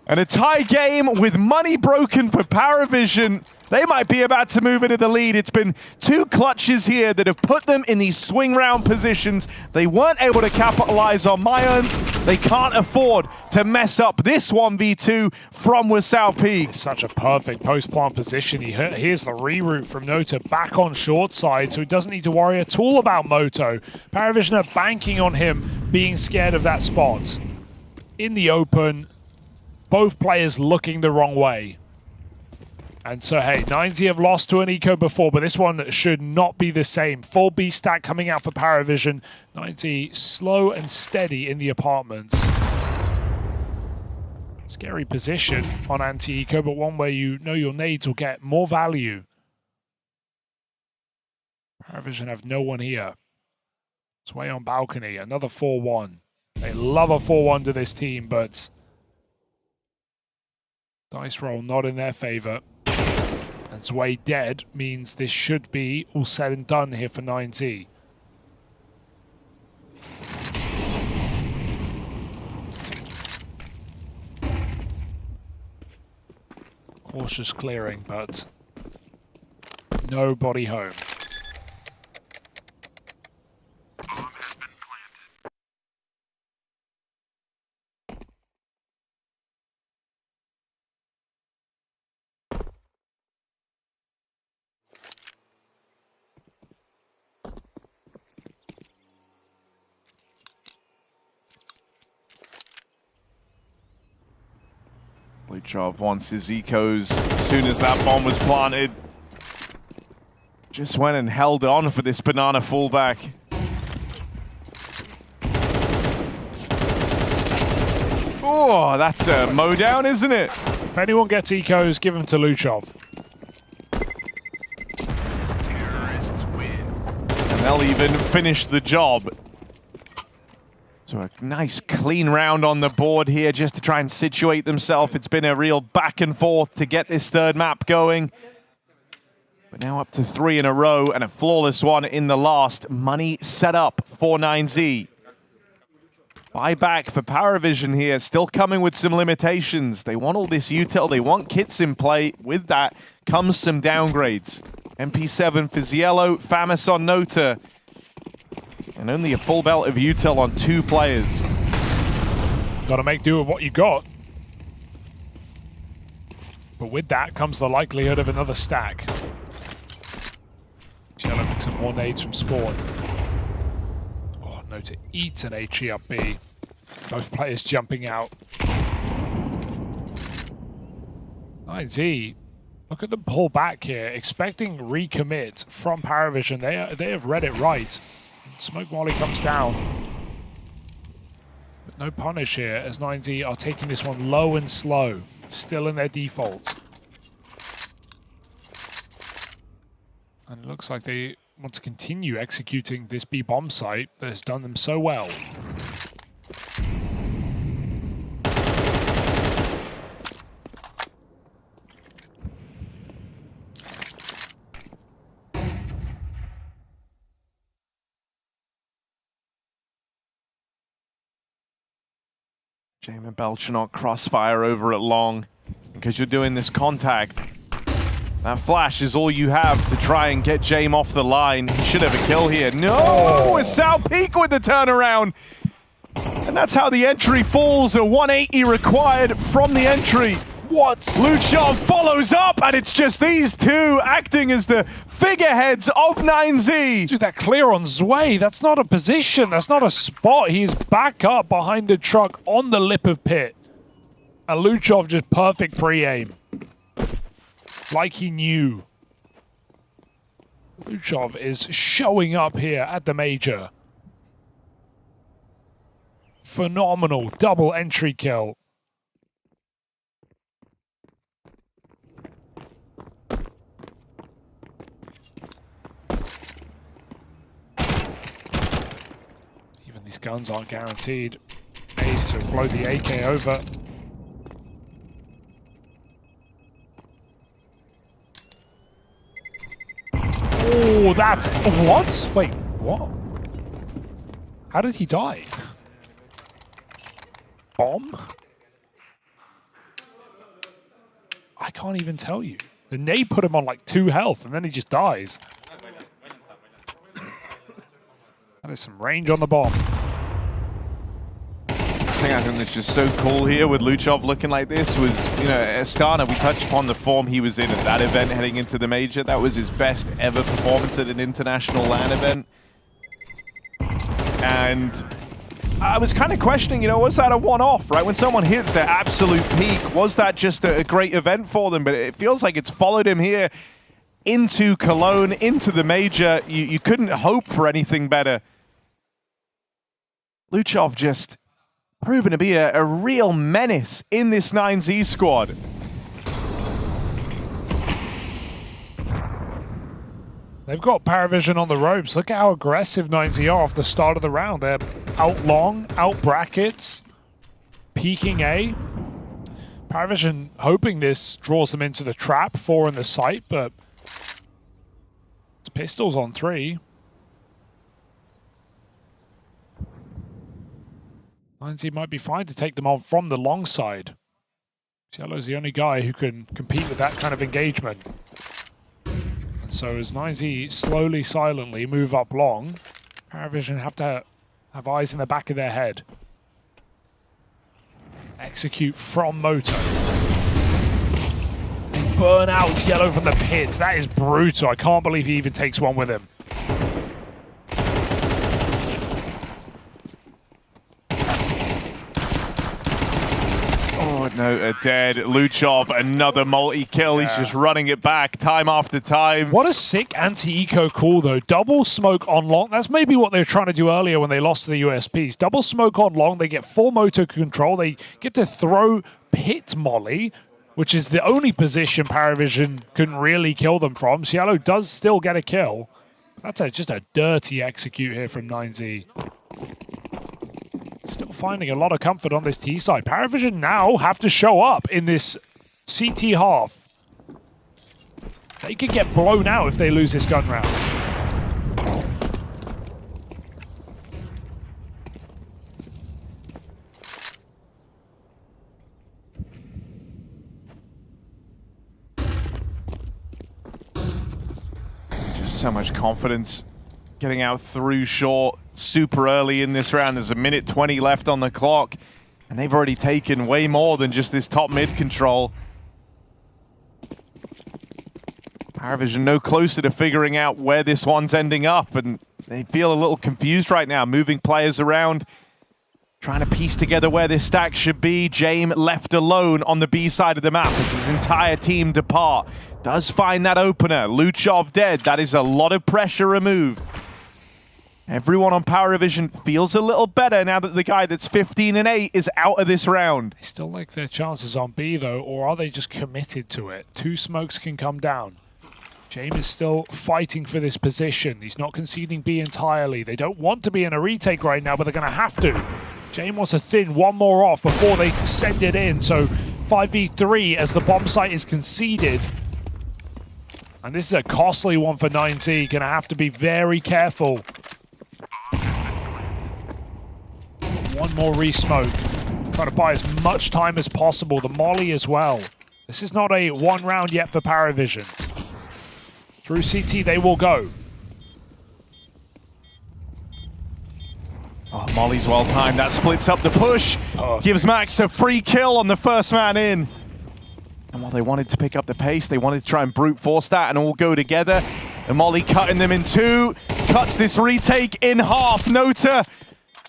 And a tie game with money broken for PARIVISON. They might be about to move into the lead. It's been 2 clutches here that have put them in these swing round positions. They weren't able to capitalize on Mayans. They can't afford to mess up this 1v2 from Wasau Peak. It's such a perfect post-plant position. Here's the reroute from Noto back on short side, so he doesn't need to worry at all about Moto. PARIVISON are banking on him being scared of that spot. In the open, both players looking the wrong way. And so, hey, 90 have lost to an eco before, but this one should not be the same. Full B stack coming out for PARIVISON. 90 slow and steady in the apartments. Scary position on anti-eco, but one where you know your nades will get more value. PARIVISON have no one here. Sway on balcony, another 4-1. They love a 4-1 to this team, but dice roll not in their favor. And Zwei dead means this should be all said and done here for 9Z. Cautious clearing, but nobody home. Luchov wants his ecos as soon as that bomb was planted. Just went and held on for this banana fallback. Oh, that's a mow down, isn't it? If anyone gets ecos, give them to Luchov. And they'll even finish the job. So a nice clean round on the board here just to try and situate themselves. It's been a real back and forth to get this third map going. But now up to 3 in a row and a flawless one in the last. Money set up for 9Z. Buyback for PARIVISON here, still coming with some limitations. They want all this util, they want kits in play. With that comes some downgrades. MP7 for Ziello, Famis on Nota. And only a full belt of util on 2 players. Got to make do with what you got. But with that comes the likelihood of another stack. Ziello picks up more nades from spawn. Oh, Nota eats an HE up B. Both players jumping out. 9Z, look at them pull back here, expecting recommit from PARIVISON. They have read it right. Smoke Molly comes down. But no punish here as 9Z are taking this one low and slow. Still in their default. And it looks like they want to continue executing this B bomb site that has done them so well. Jamin Belchanot crossfire over at long because you're doing this contact. That flash is all you have to try and get Jame off the line. He should have a kill here. No! It's Sal Peak with the turnaround. And that's how the entry falls. A 180 required from the entry. What? Luchov follows up, and it's just these two acting as the figureheads of 9Z. Dude, that clear on Zwei, that's not a position, that's not a spot. He's back up behind the truck on the lip of pit. And Luchov just perfect pre-aim. Like he knew. Luchov is showing up here at the major. Phenomenal double entry kill. These guns aren't guaranteed. Made to blow the AK over. Oh, that's... What? Wait, what? How did he die? Bomb? I can't even tell you. The nade put him on like 2 health and then he just dies. That is some range on the bomb. I think that's just so cool here with Luchov looking like this was, you know, Astana, we touched upon the form he was in at that event heading into the major. That was his best ever performance at an international LAN event. And I was kind of questioning, you know, was that a one-off, right? When someone hits their absolute peak, was that just a great event for them? But it feels like it's followed him here into Cologne, into the major. You couldn't hope for anything better. Luchov just proven to be a real menace in this 9Z squad. They've got PARIVISON on the ropes. Look at how aggressive 9Z are off the start of the round. They're out long, out brackets, peeking A. PARIVISON hoping this draws them into the trap, 4 in the site, but it's pistols on 3. MOUZ might be fine to take them on from the long side. Yellow's the only guy who can compete with that kind of engagement. And so as MOUZ slowly, silently move up long, PARIVISON have to have eyes in the back of their head. Execute from Moto. They burn out Yellow from the pits. That is brutal. I can't believe he even takes one with him. No, dead. Luchov, another multi-kill. He's just running it back time after time. What a sick anti-eco call, though. Double smoke on long. That's maybe what they were trying to do earlier when they lost to the USPs. Double smoke on long. They get full moto control. They get to throw pit molly, which is the only position PARIVISON couldn't really kill them from. Cielo does still get a kill. That's just a dirty execute here from MOUZ. Still finding a lot of comfort on this T side. PARIVISON now have to show up in this CT half. They could get blown out if they lose this gun round. Just so much confidence getting out through short super early in this round. There's a minute 20 left on the clock, and they've already taken way more than just this top mid control. PARIVISON no closer to figuring out where this one's ending up, and they feel a little confused right now, moving players around, trying to piece together where this stack should be. James left alone on the B side of the map as his entire team depart. Does find that opener. Luchov dead. That is a lot of pressure removed. Everyone on PARIVISON feels a little better now that the guy that's 15-8 is out of this round. They still like their chances on B, though, or are they just committed to it? 2 smokes can come down. James is still fighting for this position. He's not conceding B entirely. They don't want to be in a retake right now, but they're going to have to. James wants to thin one more off before they send it in, so 5v3 as the bomb site is conceded. And this is a costly one for MOUZ. Going to have to be very careful. One more re-smoke. Try to buy as much time as possible. The molly as well. This is not a 1 round yet for PARIVISON. Through CT they will go. Oh, molly's well timed. That splits up the push. Gives Max a free kill on the first man in. And while they wanted to pick up the pace, they wanted to try and brute force that and all go together. And molly cutting them in 2. Cuts this retake in half. Nota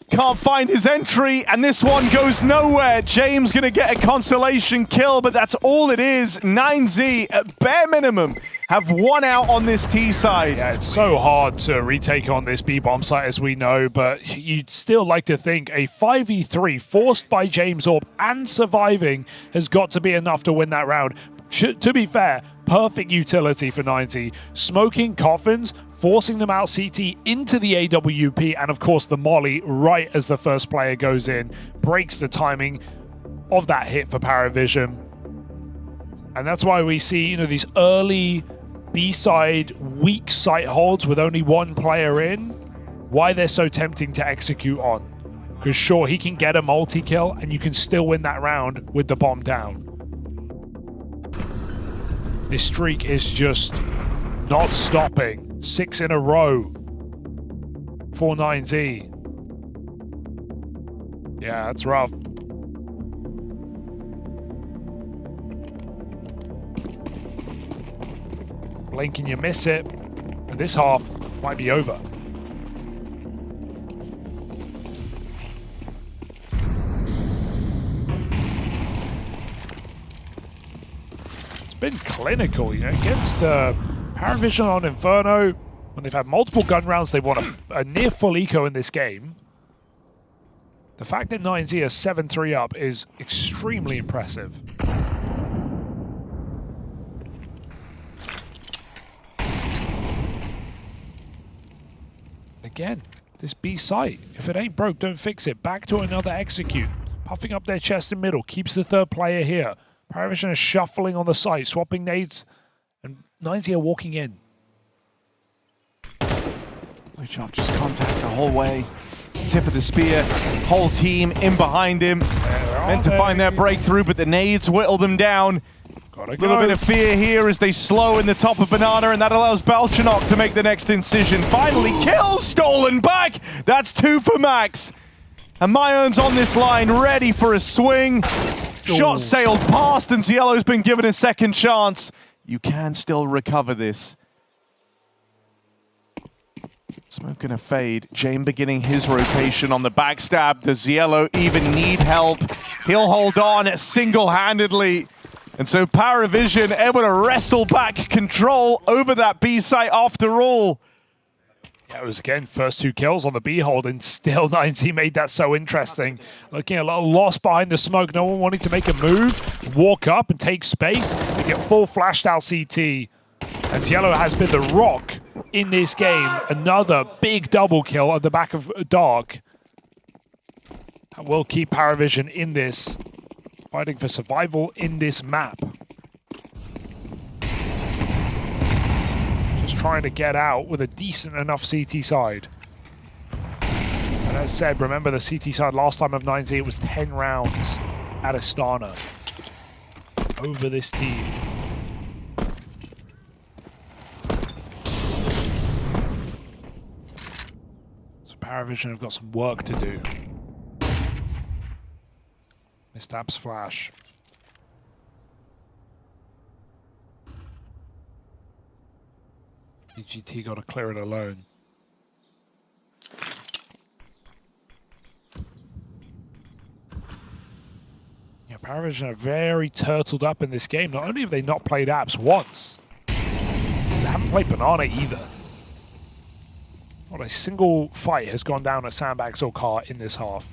can't find his entry, and this one goes nowhere. James gonna get a consolation kill, but that's all it is. MOUZ, at bare minimum, have 1 out on this T side. Yeah, it's so hard to retake on this B-bomb site, as we know, but you'd still like to think a 5v3 forced by James Orb and surviving has got to be enough to win that round. To be fair, perfect utility for MOUZ. Smoking coffins, forcing them out CT into the AWP, and of course the molly right as the first player goes in, breaks the timing of that hit for PARIVISON. And that's why we see, these early B-side weak site holds with only 1 player in, why they're so tempting to execute on. Because sure, he can get a multi-kill, and you can still win that round with the bomb down. This streak is just not stopping. 6 in a row for MOUZ. Yeah, that's rough. Blink and you miss it. And this half might be over. Been clinical, against PARIVISON on Inferno. When they've had multiple gun rounds, they've won a near full eco in this game. The fact that MOUZ is 7-3 up is extremely impressive. Again, this B site, if it ain't broke, don't fix it. Back to another execute. Puffing up their chest in middle, keeps the 3rd player here. PARIVISON is shuffling on the site, swapping nades, and 90 are walking in. Luchov just contact the whole way. Tip of the spear, whole team in behind him. Meant to find their breakthrough, but the nades whittle them down. A little bit of fear here as they slow in the top of Banana, and that allows Balchanok to make the next incision. Finally, kill stolen back. That's 2 for Max. And Myon's on this line, ready for a swing. Shot sailed past, and Zielo's been given a second chance. You can still recover this. Smoke gonna fade. Jane beginning his rotation on the backstab. Does Zielo even need help? He'll hold on single-handedly. And so PARIVISON able to wrestle back control over that B site after all. Yeah, it was again first 2 kills on the B hold, and still 90 made that so interesting. Looking a little lost behind the smoke, no one wanting to make a move, walk up and take space. They get full flashed out CT. And Zielo has been the rock in this game. Another big double kill at the back of Dark. That will keep PARIVISON in this, fighting for survival in this map. Just trying to get out with a decent enough CT side. And as said, remember the CT side last time of 90, it was 10 rounds at Astana over this team. PARIVISON have got some work to do. Missed Ab's flash. EGT got to clear it alone. Yeah, PARIVISON are very turtled up in this game. Not only have they not played Abs once, they haven't played Banana either. Not a single fight has gone down at Sandbags or Car in this half.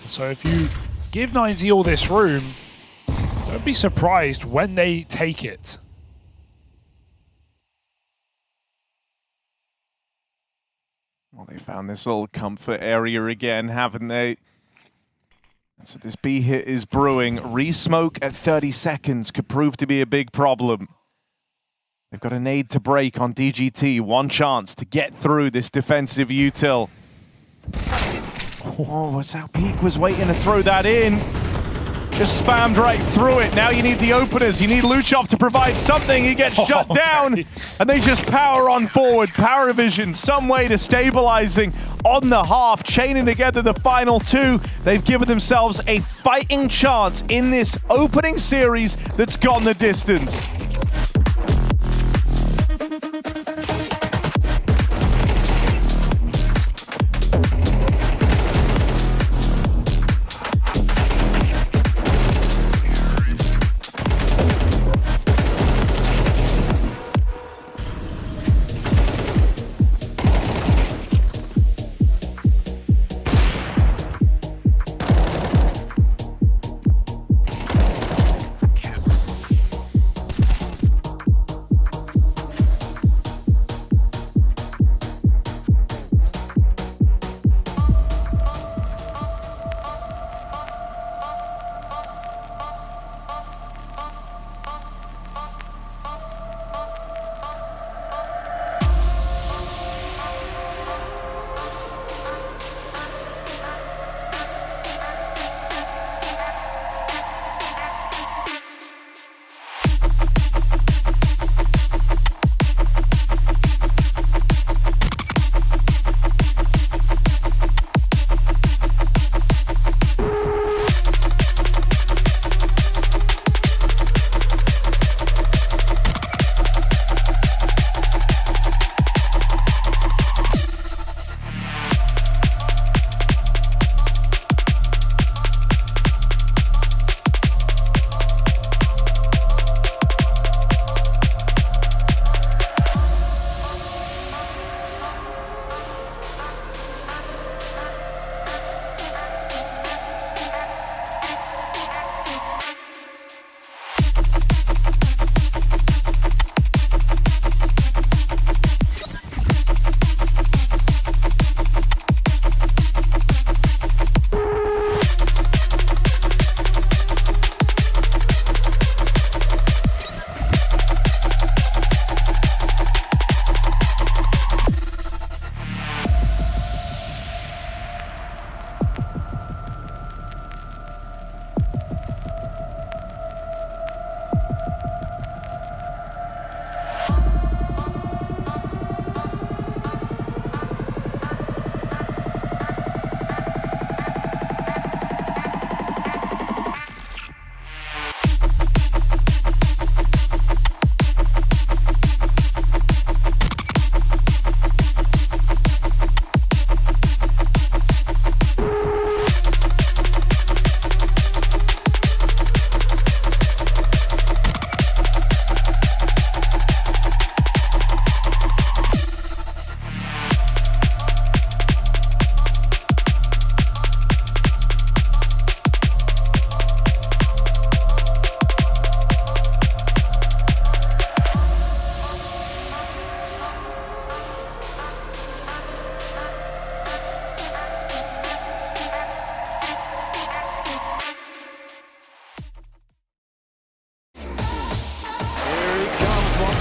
So if you give 90 all this room, don't be surprised when they take it. Well, they found this little comfort area again, haven't they? So this B hit is brewing. Re-smoke at 30 seconds could prove to be a big problem. They've got a nade to break on DGT. One chance to get through this defensive util. Oh, what's that? Peak was waiting to throw that in. Just spammed right through it. Now you need the openers. You need Luchov to provide something. He gets shut down, and they just power on forward. PARIVISON, some way to stabilizing on the half, chaining together the final 2. They've given themselves a fighting chance in this opening series that's gone the distance.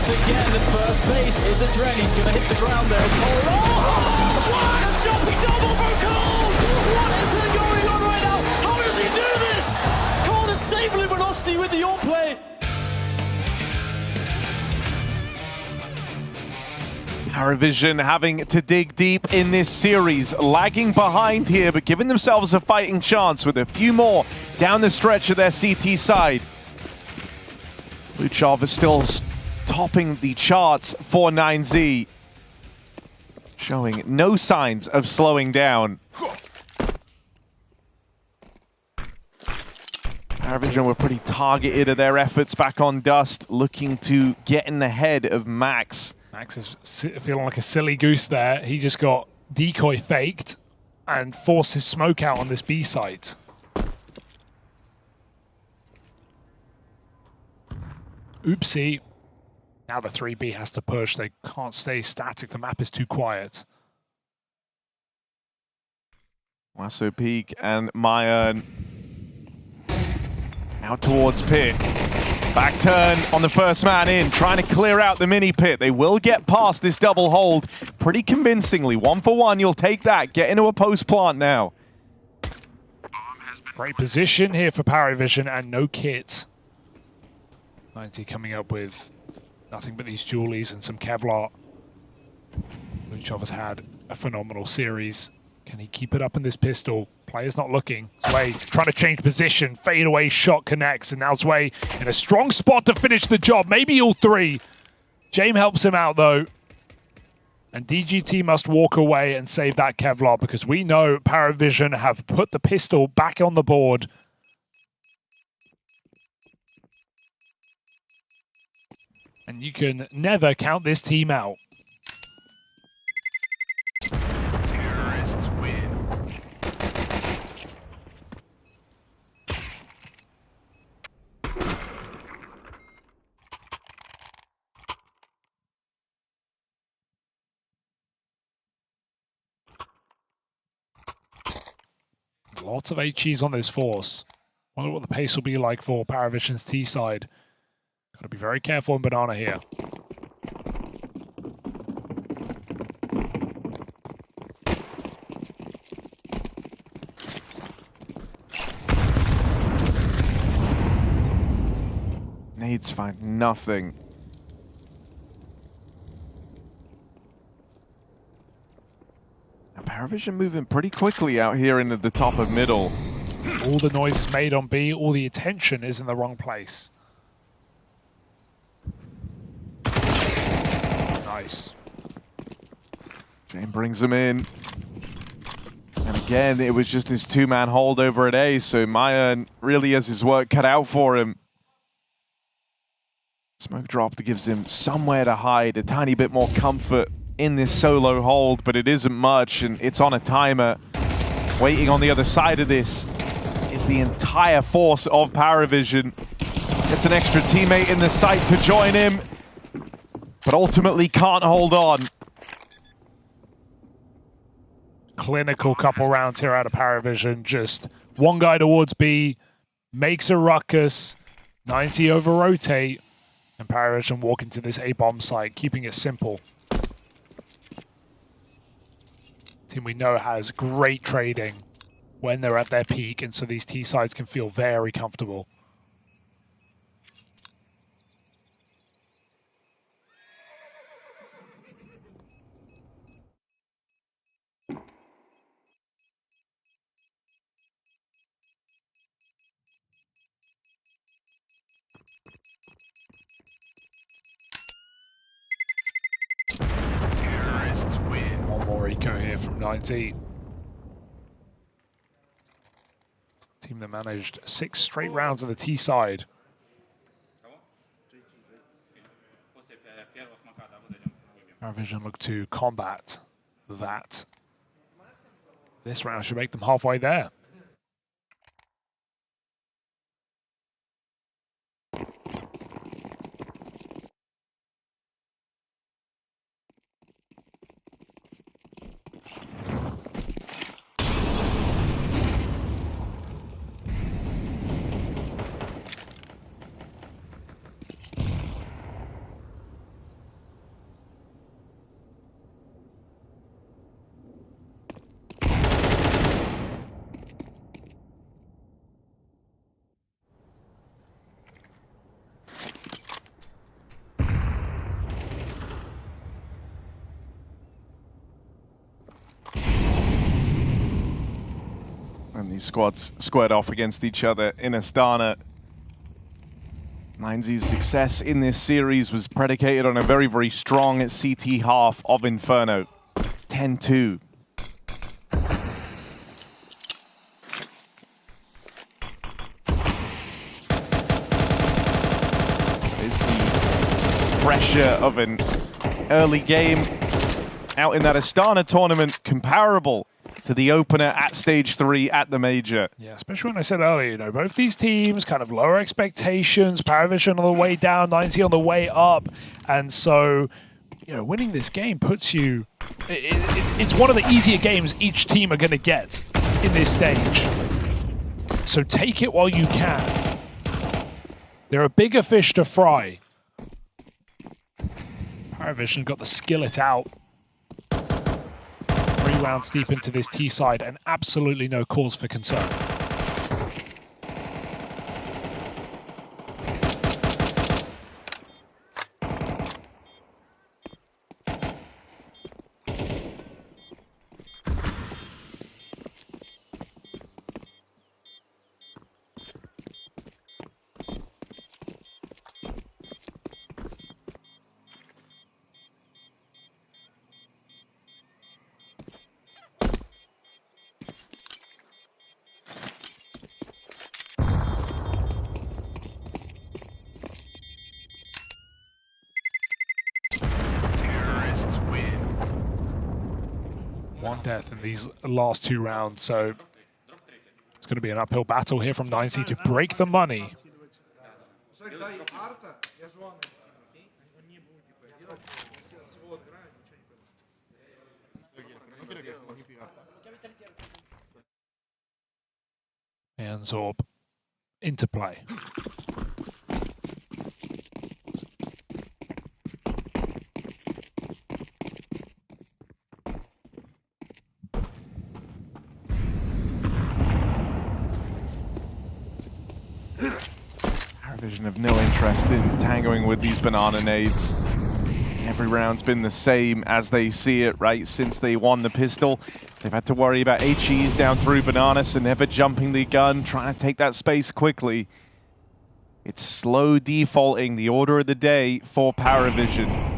once again. The first base is a Dren. He's going to hit the ground there. Cole. Oh! What a jumping double from Cole! What is going on right now? How does he do this? Cole is save Luminosity with the all-play. PARIVISON having to dig deep in this series, lagging behind here, but giving themselves a fighting chance with a few more down the stretch of their CT side. Luchov is still topping the charts for 9Z, showing no signs of slowing down. PARIVISON were pretty targeted at their efforts back on Dust, looking to get in the head of Max. Max is feeling like a silly goose there. He just got decoy faked and forced his smoke out on this B site. Oopsie. Now the 3B has to push. They can't stay static. The map is too quiet. Lasso Peak and Myern out towards pit. Back turn on the first man in, trying to clear out the mini pit. They will get past this double hold pretty convincingly. 1 for 1, you'll take that. Get into a post plant now. Great position here for PARIVISON and no kit. 90 coming up with nothing but these Julies and some Kevlar. Luchov has had a phenomenal series. Can he keep it up in this pistol? Player's not looking. Zwei trying to change position. Fade away shot connects. And now Zwei in a strong spot to finish the job. Maybe all three. James helps him out though. And DGT must walk away and save that Kevlar because we know PARIVISON have put the pistol back on the board. And you can never count this team out. Terrorists win. Lots of HEs on this force. Wonder what the pace will be like for PARIVISON's T side. Got to be very careful in Banana here. Nades find nothing. Now PARIVISON moving pretty quickly out here into the top of middle. All the noise is made on B, all the attention is in the wrong place. Nice. Jane brings him in. And again, it was just his two-man hold over at A, so Myern really has his work cut out for him. Smoke drop that gives him somewhere to hide, a tiny bit more comfort in this solo hold, but it isn't much, and it's on a timer. Waiting on the other side of this is the entire force of PARIVISON. Gets an extra teammate in the site to join him, but ultimately can't hold on. Clinical couple rounds here out of PARIVISON. Just one guy towards B, makes a ruckus, 90 over rotate, and PARIVISON walk into this A-bomb site, keeping it simple. Team we know has great trading when they're at their peak, and so these T sides can feel very comfortable. Terrorists win. One more eco here from 90. Team that managed 6 straight rounds of the T side. PARIVISON look to combat that. This round should make them halfway there. these squads squared off against each other in Astana. MOUZ's success in this series was predicated on a very, very strong CT half of Inferno. 10-2. Is the pressure of an early game out in that Astana tournament comparable to the opener at stage 3 at the major? Yeah, especially when I said earlier, you know, both these teams kind of lower expectations, PARIVISON on the way down, 90 on the way up, and so, you know, winning this game puts you, it's one of the easier games each team are going to get in this stage. So take it while you can. There are bigger fish to fry. PARIVISON got the skillet out. 3 rounds deep into this T side and absolutely no cause for concern. One death in these last 2 rounds, so it's going to be an uphill battle here from 90 to break the money. And Zorb into play. PARIVISON have no interest in tangoing with these banana nades. Every round's been the same as they see it, right? Since they won the pistol, they've had to worry about HEs down through bananas and never jumping the gun, trying to take that space quickly. It's slow defaulting, the order of the day for PARIVISON.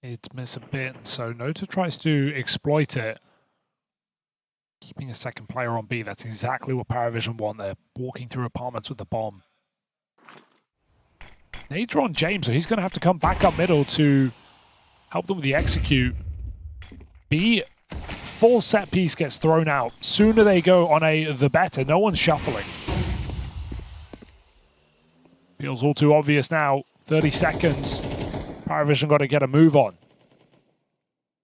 It's miss a bit, so Nota tries to exploit it. Keeping a second player on B, that's exactly what PARIVISON want. They're walking through apartments with the bomb. Nades are on James, so he's going to have to come back up middle to help them with the execute. B, full set piece gets thrown out. Sooner they go on a the better. No one's shuffling. Feels all too obvious now. 30 seconds. PARIVISON got to get a move on.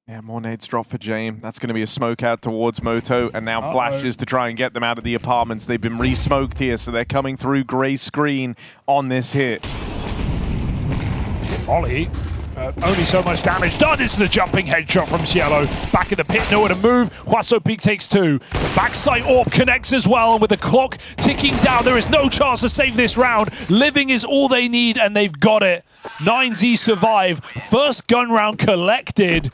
Yeah, more nades drop for Jame. That's going to be a smoke out towards Moto, and now flashes to try and get them out of the apartments. They've been re-smoked here, so they're coming through gray screen on this hit. Hit Ollie. Only so much damage done. It's the jumping headshot from Cielo. Back in the pit, nowhere to move. Huaso Peak takes 2. The backside AWP connects as well, and with the clock ticking down, there is no chance to save this round. Living is all they need, and they've got it. 9Z survive. First gun round collected.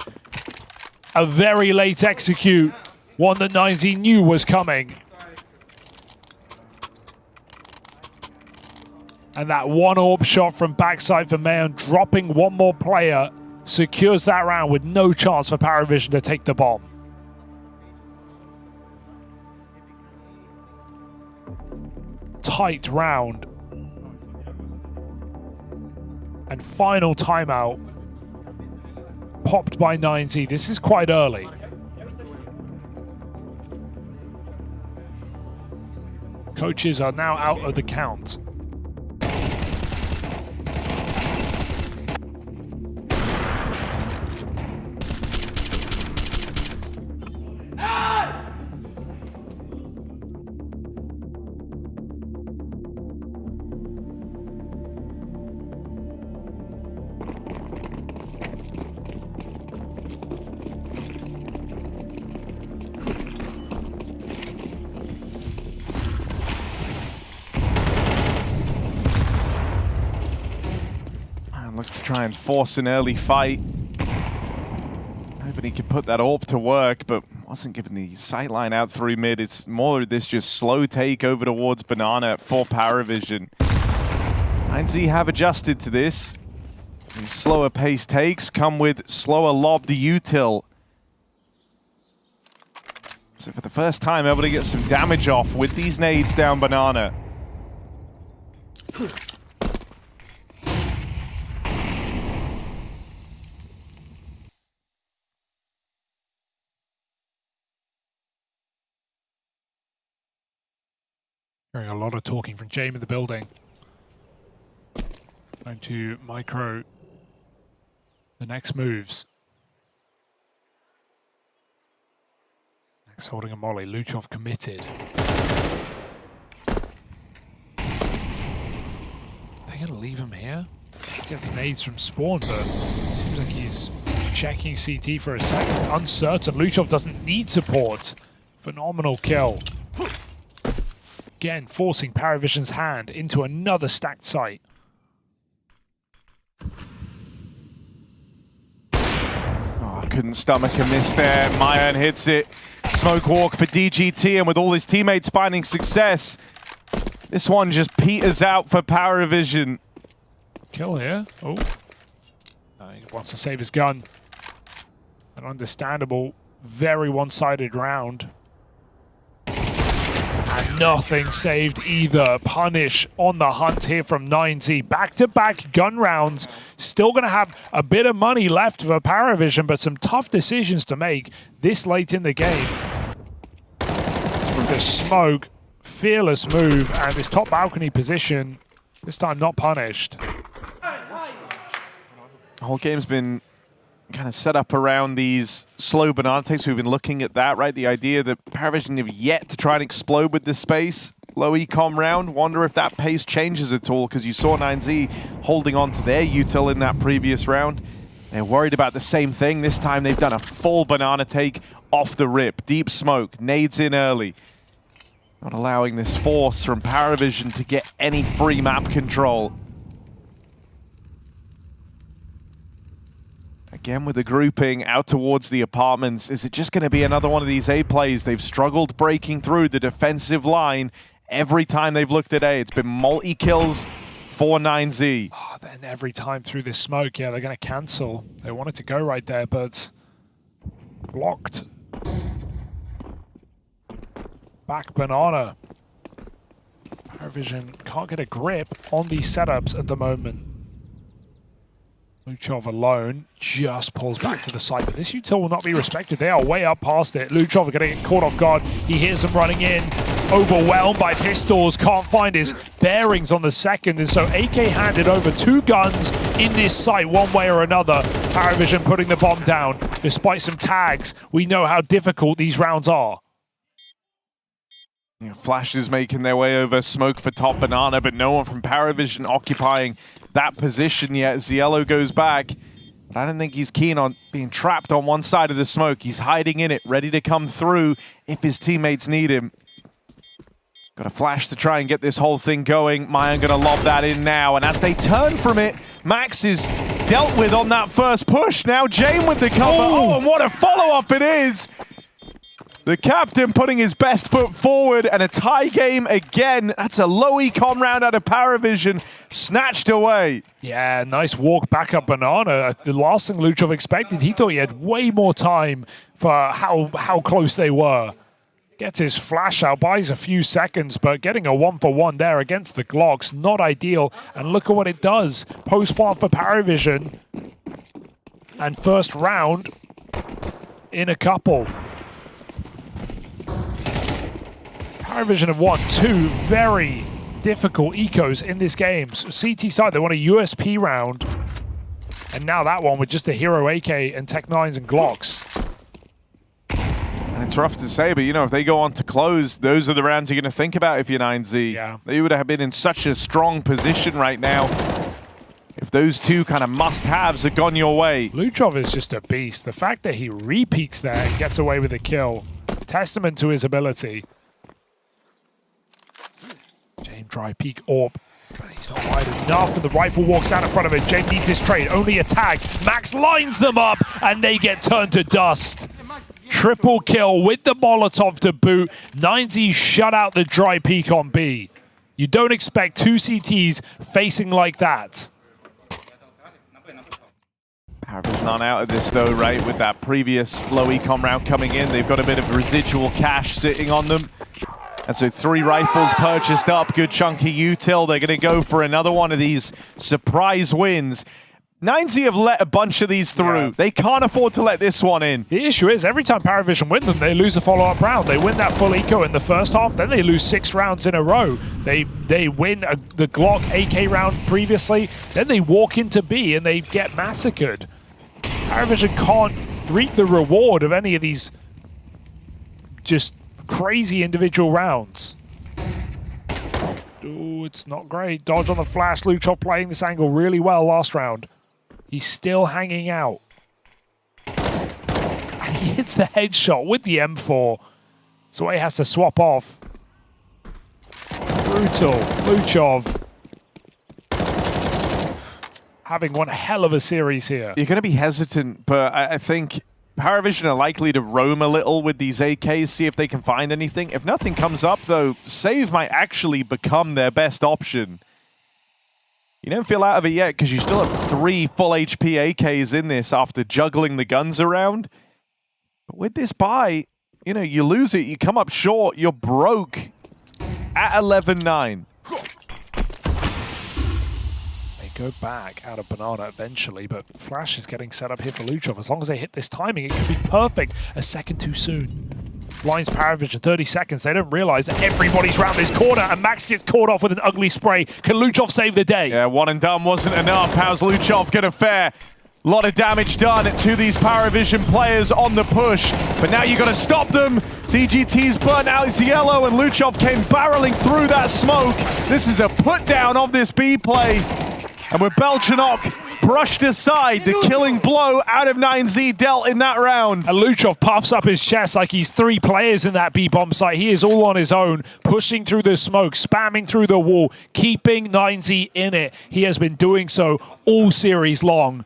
A very late execute. One that 9Z knew was coming. And that one AWP shot from backside for Mayon, dropping one more player, secures that round with no chance for PARIVISON to take the bomb. Tight round. And final timeout. Popped by 9Z. This is quite early. Coaches are now out of the count. try and force an early fight. Hoping he could put that AWP to work, but wasn't given the sightline out through mid. It's more of this just slow take over towards Banana for PARIVISON. 9Z have adjusted to this. These slower pace takes come with slower lob to util. So for the first time, able to get some damage off with these nades down Banana. Hearing a lot of talking from James in the building. Going to micro the next moves. Next holding a molly. Luchov committed. Are they going to leave him here? He gets nades from spawn, but it seems like he's checking CT for a second. Uncertain. Luchov doesn't need support. Phenomenal kill. Again, forcing PARIVISON's hand into another stacked site. Oh, couldn't stomach a miss there. Mayan hits it. Smoke walk for DGT, and with all his teammates finding success, this one just peters out for PARIVISON. Kill here. Oh. He wants to save his gun. An understandable, very one-sided round. And nothing saved either. Punish on the hunt here from 9Z. Back-to-back gun rounds. Still going to have a bit of money left for PARIVISON, but some tough decisions to make this late in the game. The smoke, fearless move, and this top balcony position, this time not punished. The whole game's been kind of set up around these slow banana takes. We've been looking at that, right? The idea that PARIVISON have yet to try and explode with this space. Low ecom round. Wonder if that pace changes at all, because you saw 9Z holding on to their util in that previous round. They're worried about the same thing. This time they've done a full banana take off the rip. Deep smoke, nades in early. Not allowing this force from PARIVISON to get any free map control. Again with the grouping out towards the apartments. Is it just going to be another one of these A plays? They've struggled breaking through the defensive line every time they've looked at A. It's been multi-kills for 9Z. Oh, then every time through this smoke, yeah, they're going to cancel. They wanted to go right there, but blocked. Back banana. PARIVISON can't get a grip on these setups at the moment. Luchov alone just pulls back to the side, but this util will not be respected. They are way up past it. Luchov are going to get caught off guard. He hears them running in, overwhelmed by pistols, can't find his bearings on the second, and so AK handed over 2 guns in this site one way or another. PARIVISON putting the bomb down. Despite some tags, we know how difficult these rounds are. Flashes making their way over smoke for top banana, but no one from PARIVISON occupying that position yet. Ziello goes back, but I don't think he's keen on being trapped on one side of the smoke. He's hiding in it, ready to come through if his teammates need him. Got a flash to try and get this whole thing going. Mayan gonna lob that in now, and as they turn from it, Max is dealt with on that first push. Now Jane with the cover. Oh, and what a follow-up it is! The captain putting his best foot forward, and a tie game again. That's a low econ round out of PARIVISON, snatched away. Yeah, nice walk back up banana. The last thing Luchov expected, he thought he had way more time for how close they were. Gets his flash out, buys a few seconds, but getting a 1-for-1 there against the Glocks, not ideal. And look at what it does. Post-plant for PARIVISON. And first round in a couple. PARIVISON have won 2 very difficult ecos in this game. So CT side, they won a USP round. And now that one with just a Hero AK and Tech 9s and Glocks. And it's rough to say, but you know, if they go on to close, those are the rounds you're going to think about if you're 9Z. Yeah. They would have been in such a strong position right now if those 2 kind of must-haves had gone your way. Luchov is just a beast. The fact that he re-peeks there and gets away with a kill, testament to his ability. James dry peek AWP. He's not wide enough, and the rifle walks out in front of him. Jake needs his trade, only a tag. Max lines them up, and they get turned to dust. Triple kill with the Molotov to boot. 9Z shut out the dry peak on B. You don't expect two CTs facing like that. PARIVISON aren't out of this though, right? With that previous low econ round coming in, they've got a bit of residual cash sitting on them. And so 3 rifles purchased up, good chunky util. They're going to go for another one of these surprise wins. 9Z have let a bunch of these through. Yeah. They can't afford to let this one in. The issue is, every time PARIVISON win them, they lose a follow-up round. They win that full eco in the first half, then they lose 6 rounds in a row. They win the Glock AK round previously, then they walk into B and they get massacred. PARIVISON can't reap the reward of any of these just crazy individual rounds. Ooh, it's not great. Dodge on the flash. Luchov playing this angle really well last round. He's still hanging out. And he hits the headshot with the M4. So he has to swap off. Brutal. Luchov having one hell of a series here. You're going to be hesitant, but I think PARIVISON are likely to roam a little with these AKs, see if they can find anything. If nothing comes up, though, save might actually become their best option. You don't feel out of it yet because you still have 3 full HP AKs in this after juggling the guns around. But with this buy, you know, you lose it, you come up short, you're broke at 11-9. Go back out of Banana eventually, but Flash is getting set up here for Luchov. As long as they hit this timing, it could be perfect. A second too soon. Blinds PARIVISON 30 seconds. They don't realize that everybody's round this corner, and Max gets caught off with an ugly spray. Can Luchov save the day? Yeah, one and done wasn't enough. How's Luchov gonna fare? A lot of damage done to these PARIVISON players on the push, but now you got to stop them. DGT's burnt out his yellow, and Luchov came barreling through that smoke. This is a put down of this B play. And with Belchanok brushed aside, the killing blow out of 9Z dealt in that round. And Luchov puffs up his chest like he's 3 players in that B-bomb site. He is all on his own, pushing through the smoke, spamming through the wall, keeping 9Z in it. He has been doing so all series long.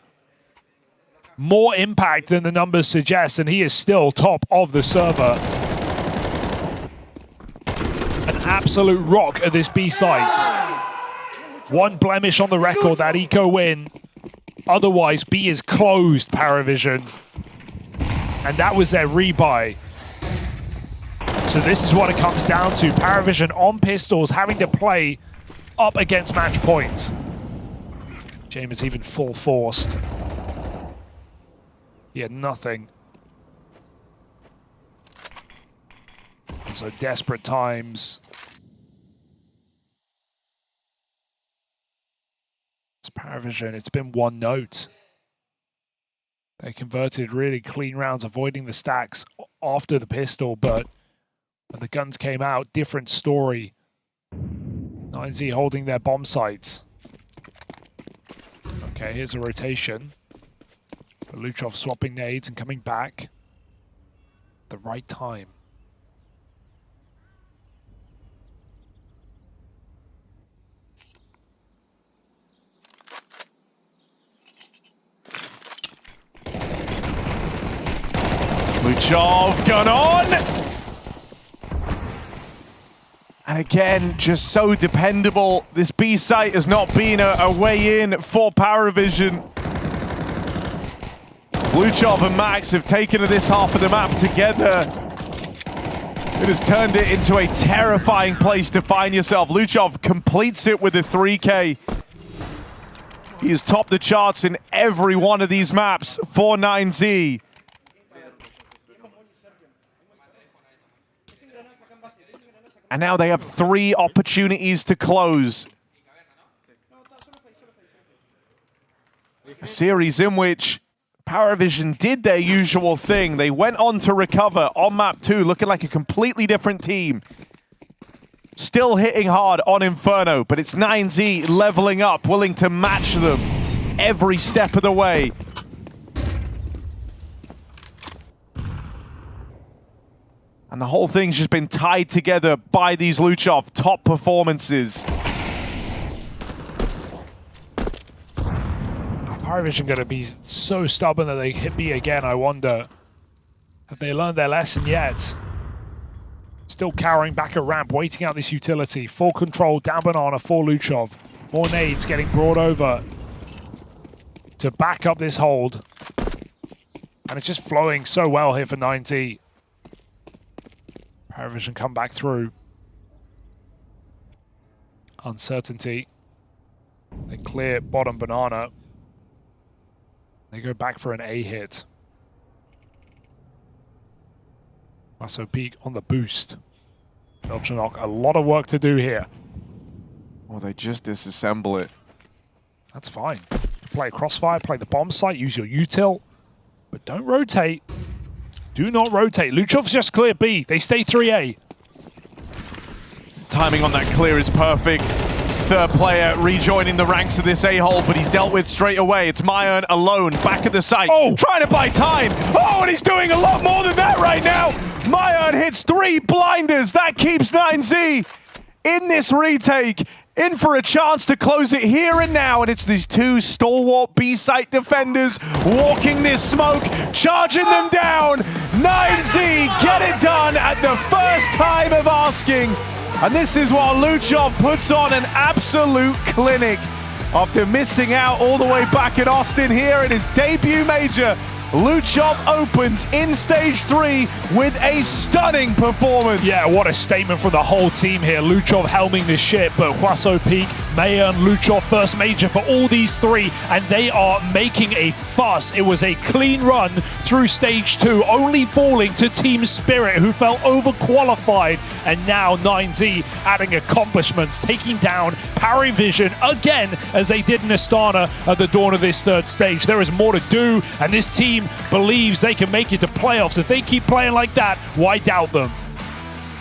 More impact than the numbers suggest, and he is still top of the server. An absolute rock at this B site. One blemish on the record, that eco win. Otherwise, B is closed, PARIVISON. And that was their rebuy. So this is what it comes down to. PARIVISON on pistols, having to play up against match point. James even full forced. He had nothing. So desperate times. It's PARIVISON. It's been one note. They converted really clean rounds, avoiding the stacks after the pistol, but when the guns came out, different story. 9Z holding their bomb sites. Okay, here's a rotation. Luchov swapping nades and coming back. The right time. Luchov gun on! And again, just so dependable. This B site has not been a way in for PARIVISON. Luchov and Max have taken to this half of the map together. It has turned it into a terrifying place to find yourself. Luchov completes it with a 3K. He has topped the charts in every one of these maps for 9Z. And now they have 3 opportunities to close. A series in which PARIVISON did their usual thing. They went on to recover on map 2, looking like a completely different team. Still hitting hard on Inferno, but it's 9Z leveling up, willing to match them every step of the way. And the whole thing's just been tied together by these Luchov top performances. PARIVISON going to be so stubborn that they hit B again, I wonder. Have they learned their lesson yet? Still cowering back at ramp, waiting out this utility. Full control, down banana for Luchov. More nades getting brought over to back up this hold. And it's just flowing so well here for 9Z. PARIVISON come back through. Uncertainty. They clear bottom banana. They go back for an A hit. So Peak on the boost. Belchanok, a lot of work to do here. Well, they just disassemble it. That's fine. Play crossfire, play the bomb site, use your util. But don't rotate. Do not rotate. Luchov's just clear B. They stay 3A. Timing on that clear is perfect. Third player rejoining the ranks of this A-hole, but he's dealt with straight away. It's Myern alone, back at the site, trying to buy time. Oh, and he's doing a lot more than that right now. Myern hits 3 blinders. That keeps 9Z in this retake, in for a chance to close it here and now. And it's these 2 stalwart B-site defenders walking this smoke, charging them down. 9Z get it done at the first time of asking. And this is while Luchov puts on an absolute clinic after missing out all the way back at Austin here in his debut major. Luchov opens in stage 3 with a stunning performance. Yeah, what a statement from the whole team here. Luchov helming this shit, but Huaso Peak, Mayan, Luchov, first major for all these 3, and they are making a fuss. It was a clean run through stage 2, only falling to Team Spirit, who felt overqualified, and now 9Z adding accomplishments, taking down PARIVISON again, as they did in Astana at the dawn of this 3rd stage. There is more to do, and this team believes they can make it to playoffs. If they keep playing like that, why doubt them?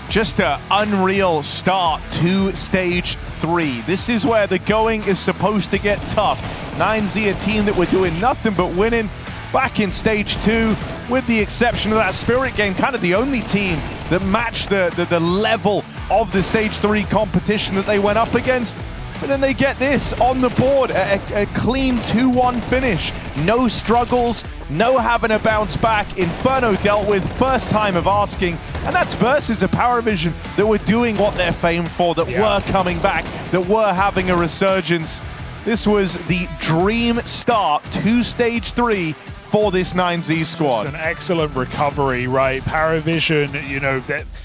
Just an unreal start to stage 3. This is where the going is supposed to get tough. 9Z, a team that were doing nothing but winning back in stage 2, with the exception of that Spirit game, kind of the only team that matched the level of the stage 3 competition that they went up against. But then they get this on the board, a clean 2-1 finish. No struggles, no having to bounce back. Inferno dealt with first time of asking, and that's versus a PARIVISON that were doing what they're famed for, that were coming back, that were having a resurgence. This was the dream start to stage 3 for this 9Z squad. It's an excellent recovery, right? PARIVISON, you know,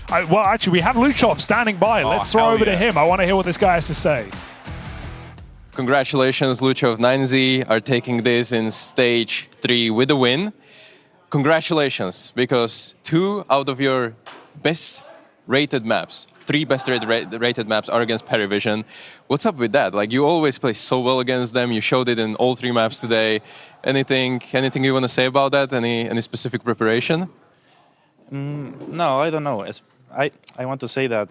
well, actually, we have Luchov standing by. Let's throw over to him. I want to hear what this guy has to say. Congratulations, Luchov. 9Z are taking this in stage 3 with a win. Congratulations, because 2 out of your best rated maps, 3 best rated maps are against PARIVISON. What's up with that? Like, you always play so well against them. You showed it in all 3 maps today. Anything you want to say about that? Any specific preparation? No, I don't know. I want to say that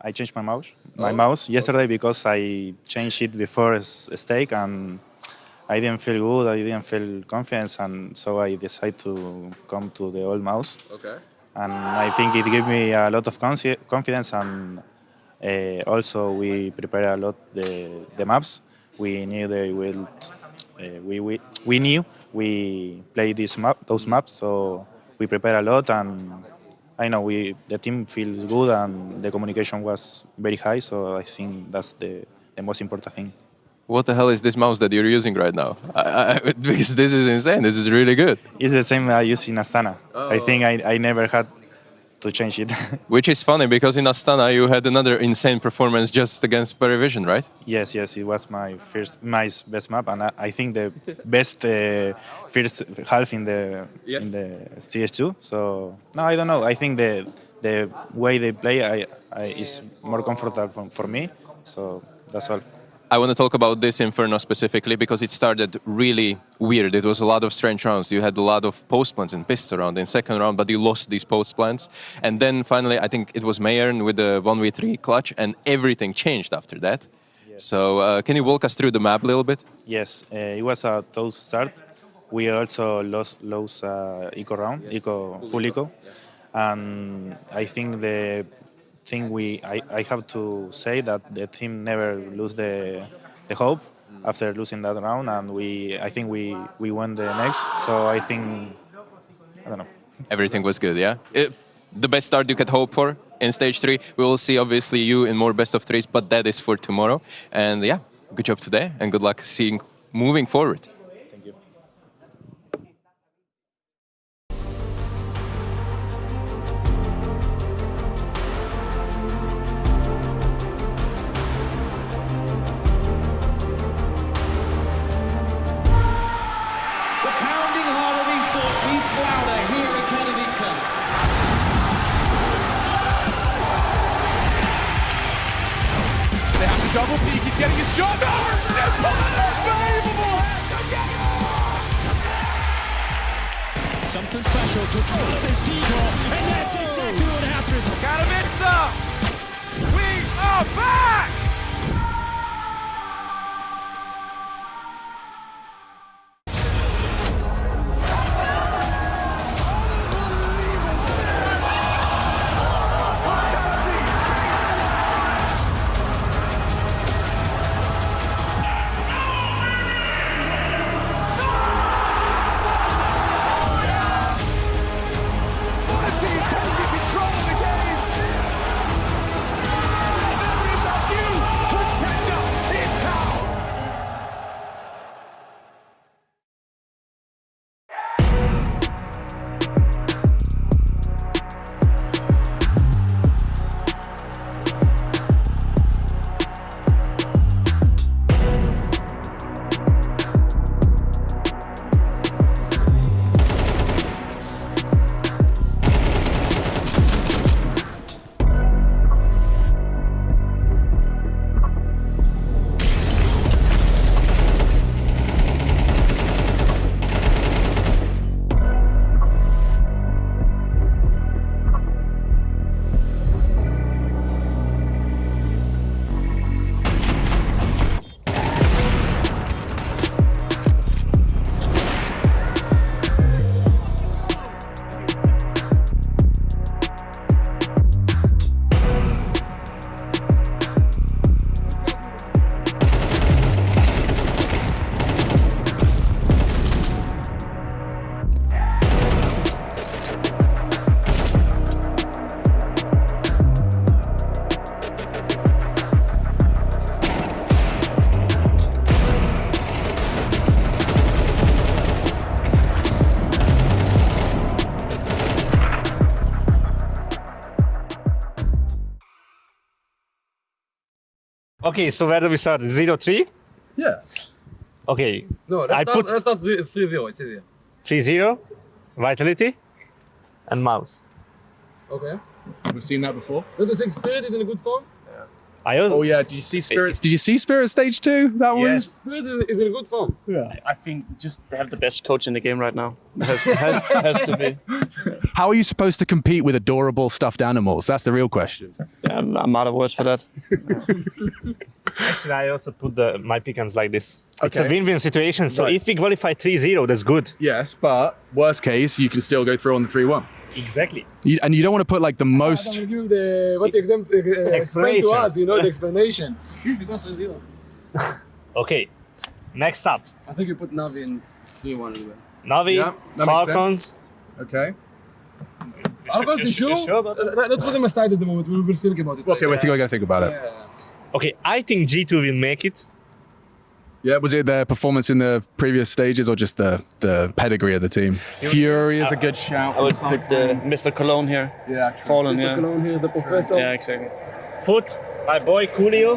I changed my mouse yesterday because I changed it before a stake, and I didn't feel good, I didn't feel confidence, and so I decided to come to the old mouse. Okay. And I think it gave me a lot of confidence, and also we prepared a lot the maps. We knew they will. We knew we played those maps, so we prepared a lot, and I know the team feels good, and the communication was very high, so I think that's the most important thing. What the hell is this mouse that you're using right now? Because this is insane. This is really good. It's the same I use in Astana. I think I never had to change it. Which is funny, because in Astana you had another insane performance just against PARIVISON, right? Yes, it was my best map, and I think the best first half in the CS2. So no, I don't know. I think the way they play is more comfortable for me. So that's all. I want to talk about this Inferno specifically because it started really weird. It was a lot of strange rounds. You had a lot of post plants in pistol round in second round, but you lost these post plants. And then finally, I think it was Mayern with the 1v3 clutch, and everything changed after that. Yes. So can you walk us through the map a little bit? Yes, it was a tough start. We also lost eco round, yes. Full eco. Yeah. And I think the thing I have to say that the team never lose the hope. after losing that round, and I think we won the next. So I think, I don't know. Everything was good, yeah? The best start you could hope for in stage 3. We will see, obviously, you in more best of 3s, but that is for tomorrow. And yeah, good job today, and good luck moving forward. Thank you. The pounding heart of esports beats louder here in Cologne. They have to double peek. He's getting his shot. No, unbelievable! Something special to throw this decoy, and that's exactly what happens. Katowice! We are back! Okay, so where do we start? 0-3? Yeah. Okay. No, let's start 3-0. It's easier. 3-0, Vitality, and MOUZ. Okay. We've seen that before. Don't you think Spirit is in a good form? Oh yeah, did you see Spirits? Did you see Spirit stage 2? That was Spirit is in a good form. Yeah. I think just they have the best coach in the game right now. Has to be. How are you supposed to compete with adorable stuffed animals? That's the real question. Yeah, I'm out of words for that. Actually, I also put my pick'ems like this. It's a Okay. win-win situation, so Right. if we qualify 3-0, that's good. Yes, but worst case, you can still go through on the 3-1. Exactly. And you don't want to put like the most. I'm gonna give what explain to Explanation. us, the explanation. Because 3-0. Okay, next up. I think you put Navi in 3-1 as well. Navi, Yeah, that makes Falcons. Okay. Falcons, you sure? Let's put them aside at the moment. We will think about it. Okay, we're going to think about it. Okay, I think G2 will make it. Yeah, was it their performance in the previous stages or just the pedigree of the team? Fury is a good shout. I would put Mr. Cologne here. Yeah, Fallen, Mr. yeah. Cologne here, the professor. Yeah, exactly. Foot, my boy Coolio.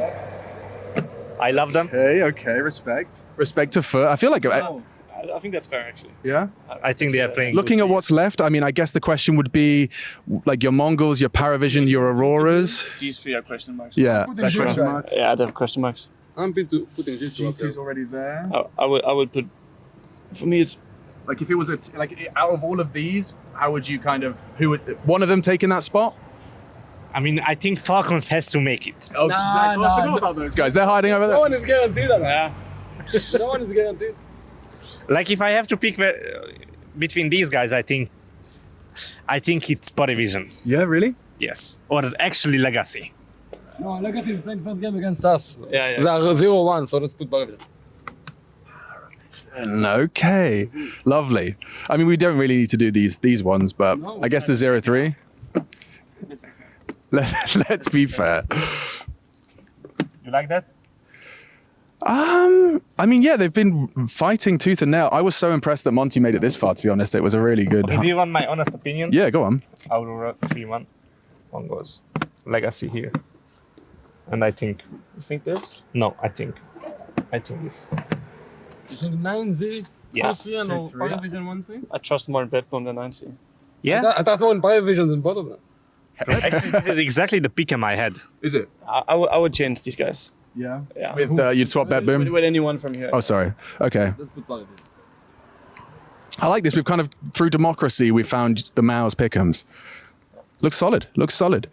I love them. Okay, respect. Respect to Foot. I feel like. I think that's fair, actually. Yeah? I think they are playing. Looking good at what's left, I mean, I guess the question would be like your Mongols, your PARIVISON, your Auroras. These three are question marks. Yeah. Question marks. Yeah, they have question marks. I'm putting G2 up there. G2's already there. I would put. For me, it's Like if it was like out of all of these, how would you kind of one of them taking that spot? I mean, I think Falcons has to make it. Oh, exactly. I forgot about those guys. They're hiding over there. No one is guaranteed. Yeah. No one is guaranteed. Like if I have to pick between these guys, I think it's PARIVISON. Yeah, really? Yes, or actually Legacy. No, Legacy is playing first game against us. Yeah. They are 0-1, so let's put PARIVISON. Okay, lovely. I mean, we don't really need to do these ones, but I guess the 0-3. Let's be fair. You like that? I mean, yeah, they've been fighting tooth and nail. I was so impressed that Monte made it this far, to be honest. It was a really good... Okay, do you want my honest opinion? Yeah, go on. Aurora 3-1. One goes Legacy here. And I think... You think this? No, I think this. You think 9-0? Yes. No, PARIVISON 1-0? I trust more in Bedbone than 9C. Yeah? I thought more in PARIVISON than both of them. Actually, this is exactly the pick in my head. Is it? I would change these guys. Yeah? Yeah. With, you'd swap Bet Boom? With anyone from here. Oh, sorry. Okay. Let's put PARIVISON. I like this. We've kind of, through democracy, we found the MOUZ pick'ems. Looks solid. Looks solid.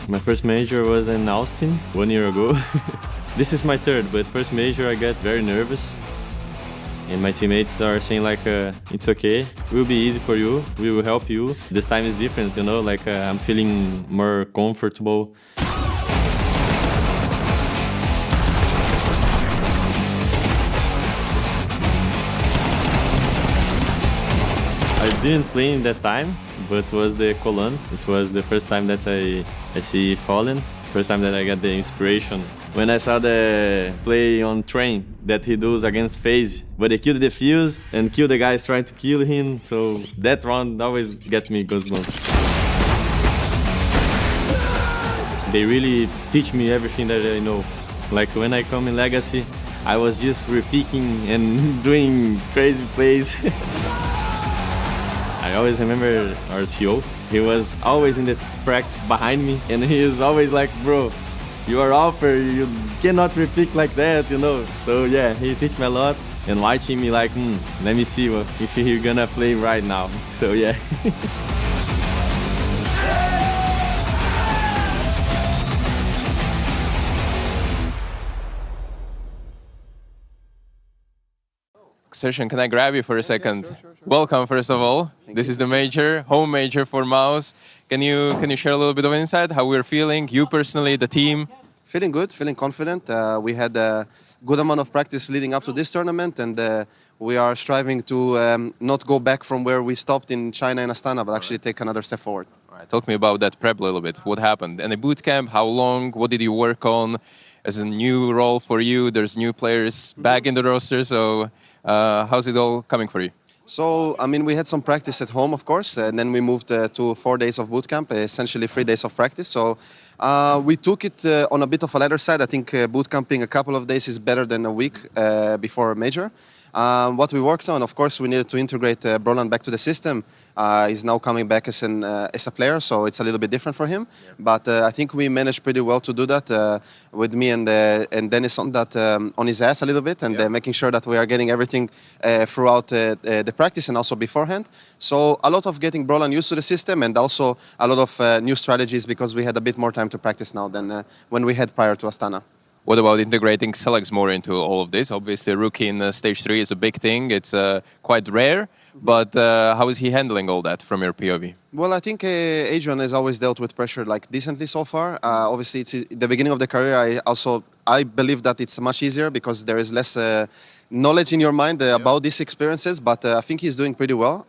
My first major was in Austin 1 year ago. This is my third, but first major I got very nervous. And my teammates are saying like, it's okay, it will be easy for you, we will help you. This time is different, you know, like I'm feeling more comfortable. I didn't play in that time, but it was the Cologne. It was the first time that I see Fallen, first time that I got the inspiration. When I saw the play on train that he does against FaZe, but he killed the fuse and killed the guys trying to kill him, so that round always get me goosebumps. They really teach me everything that I know. Like when I come in Legacy, I was just repicking and doing crazy plays. I always remember our CEO. He was always in the practice behind me, and he is always like, bro, you are offer, you cannot repick like that, you know. So yeah, he teach me a lot, and watching me like, let me see if you're gonna play right now. So yeah. Sertion, can I grab you for a second? Sure. Welcome, first of all. This is the major, home major for MOUZ. Can you share a little bit of insight, how we're feeling, you personally, the team? Feeling good, feeling confident. We had a good amount of practice leading up to this tournament, and we are striving to not go back from where we stopped in China and Astana, but actually take another step forward. All right, talk to me about that prep a little bit. What happened? Any boot camp? How long? What did you work on? As a new role for you, there's new players back in the roster, so how's it all coming for you? So, I mean, we had some practice at home, of course, and then we moved to 4 days of boot camp, essentially 3 days of practice. So we took it on a bit of a lighter side. I think boot camping a couple of days is better than a week before a major. What we worked on, of course, we needed to integrate Brolan back to the system. He's now coming back as a player, so it's a little bit different for him. Yeah. But I think we managed pretty well to do that with me and Dennis on that on his ass a little bit, and making sure that we are getting everything throughout the practice and also beforehand. So a lot of getting Brolan used to the system, and also a lot of new strategies because we had a bit more time to practice now than when we had prior to Astana. What about integrating Selex more into all of this? Obviously, rookie in stage 3 is a big thing. It's quite rare, but how is he handling all that from your POV? Well, I think Adrian has always dealt with pressure like decently so far. Obviously, it's the beginning of the career. I believe that it's much easier because there is less knowledge in your mind about these experiences. But I think he's doing pretty well.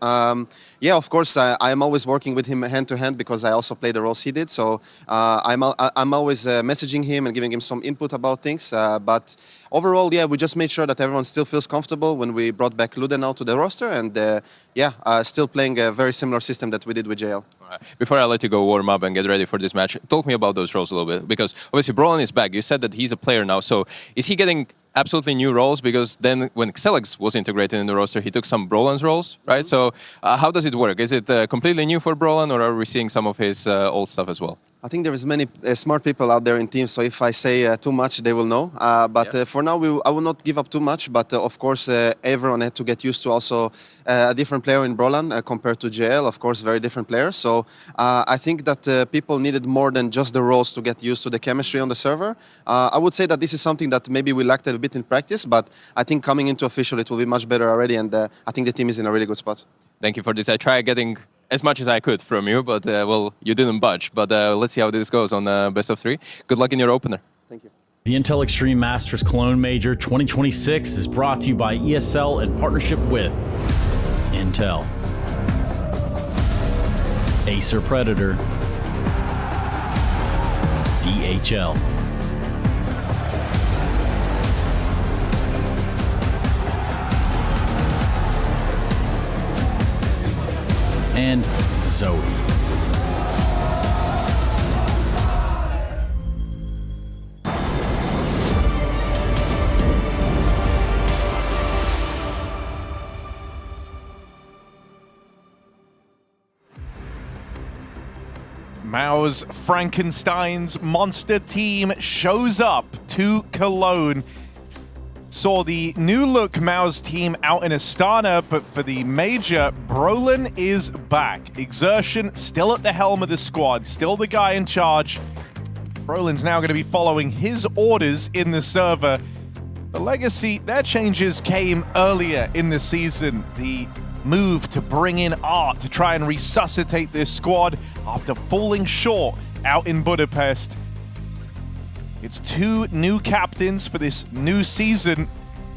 Yeah, of course, I am always working with him hand to hand because I also play the roles he did. So I'm always messaging him and giving him some input about things. But overall, yeah, we just made sure that everyone still feels comfortable when we brought back Luden now to the roster. And still playing a very similar system that we did with JL. Right. Before I let you go warm up and get ready for this match, talk me about those roles a little bit. Because obviously Brolin is back. You said that he's a player now. So is he getting absolutely new roles? Because then when Xelex was integrated in the roster, he took some Brolin's roles, right? So how does it work? Is it completely new for Brolin, or are we seeing some of his old stuff as well? I think there is many smart people out there in teams, so if I say too much, they will know. For now, I will not give up too much, but of course, everyone had to get used to also a different player in Brolan compared to JL, of course, very different players. So I think that people needed more than just the roles to get used to the chemistry on the server. I would say that this is something that maybe we lacked a bit in practice, but I think coming into official, it will be much better already, and I think the team is in a really good spot. Thank you for this. I tried getting as much as I could from you, but well, you didn't budge. But let's see how this goes on best of 3. Good luck in your opener. Thank you. The Intel Extreme Masters Cologne Major 2026 is brought to you by ESL in partnership with Intel, Acer Predator, DHL, and Zoe. MOUZ Frankenstein's monster team shows up to Cologne. Saw the new look MOUZ team out in Astana, but for the major, Brolin is back. Exertion still at the helm of the squad, still the guy in charge. Brolin's now going to be following his orders in the server. The Legacy, their changes came earlier in the season. The move to bring in Art to try and resuscitate this squad after falling short out in Budapest. It's 2 new captains for this new season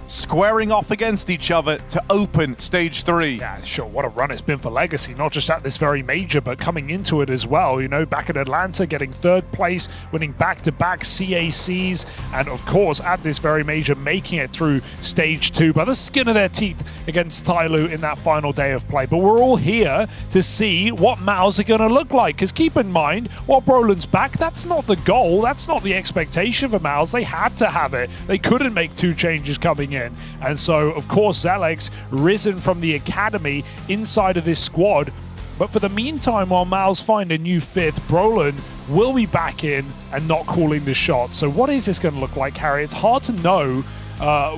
squaring off against each other to open Stage 3. Yeah, sure, what a run it's been for Legacy, not just at this very major, but coming into it as well. You know, back at Atlanta, getting 3rd place, winning back-to-back CACs, and of course, at this very major, making it through Stage 2 by the skin of their teeth against Tyloo in that final day of play. But we're all here to see what MOUZ are going to look like, because keep in mind, while Brolin's back, that's not the goal, that's not the expectation for MOUZ. They had to have it. They couldn't make 2 changes coming in. And so, of course, Xelex risen from the academy inside of this squad. But for the meantime, while MOUZ find a new 5th, Brolin will be back in and not calling the shot. So what is this going to look like, Harry? It's hard to know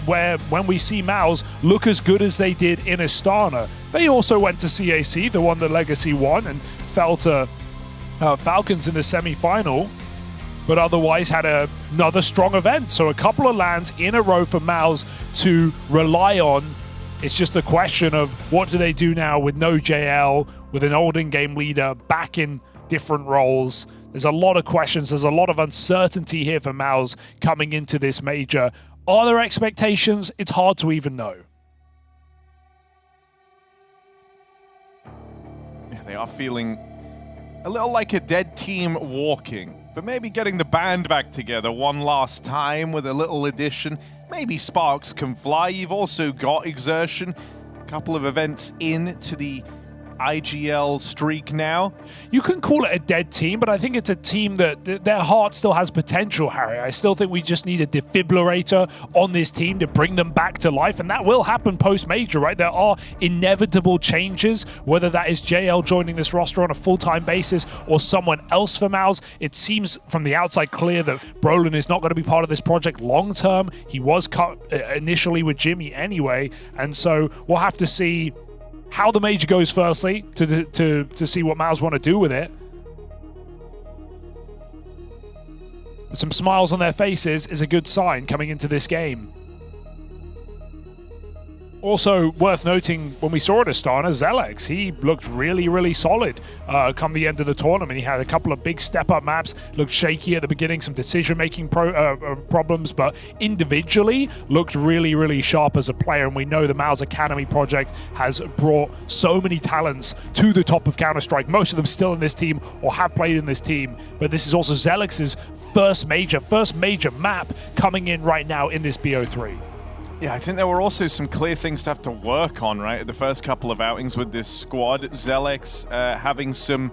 when we see MOUZ look as good as they did in Astana. They also went to CAC, the one that Legacy won, and fell to Falcons in the semi-final, but otherwise had another strong event. So a couple of lands in a row for MOUZ to rely on. It's just a question of what do they do now with no JL, with an old in-game leader back in different roles. There's a lot of questions. There's a lot of uncertainty here for MOUZ coming into this major. Are there expectations? It's hard to even know. Yeah, they are feeling a little like a dead team walking. But maybe getting the band back together one last time with a little addition. Maybe sparks can fly. You've also got Exertion. A couple of events into the IGL streak now. You can call it a dead team, but I think it's a team that their heart still has potential, Harry. I still think we just need a defibrillator on this team to bring them back to life, and that will happen post-major, right? There are inevitable changes, whether that is JL joining this roster on a full-time basis or someone else for MOUZ. It seems from the outside clear that Brolin is not going to be part of this project long-term. He was cut initially with Jimmy anyway, and so we'll have to see how the major goes firstly to see what MOUZ want to do with it. Some smiles on their faces is a good sign coming into this game. Also worth noting, when we saw at Astana, Zelex, he looked really, really solid come the end of the tournament. He had a couple of big step-up maps, looked shaky at the beginning, some decision-making problems, but individually looked really, really sharp as a player. And we know the MOUZ Academy project has brought so many talents to the top of Counter-Strike, most of them still in this team or have played in this team. But this is also Zelex's first major map coming in right now in this BO3. Yeah, I think there were also some clear things to have to work on, right? The first couple of outings with this squad, Zelex having some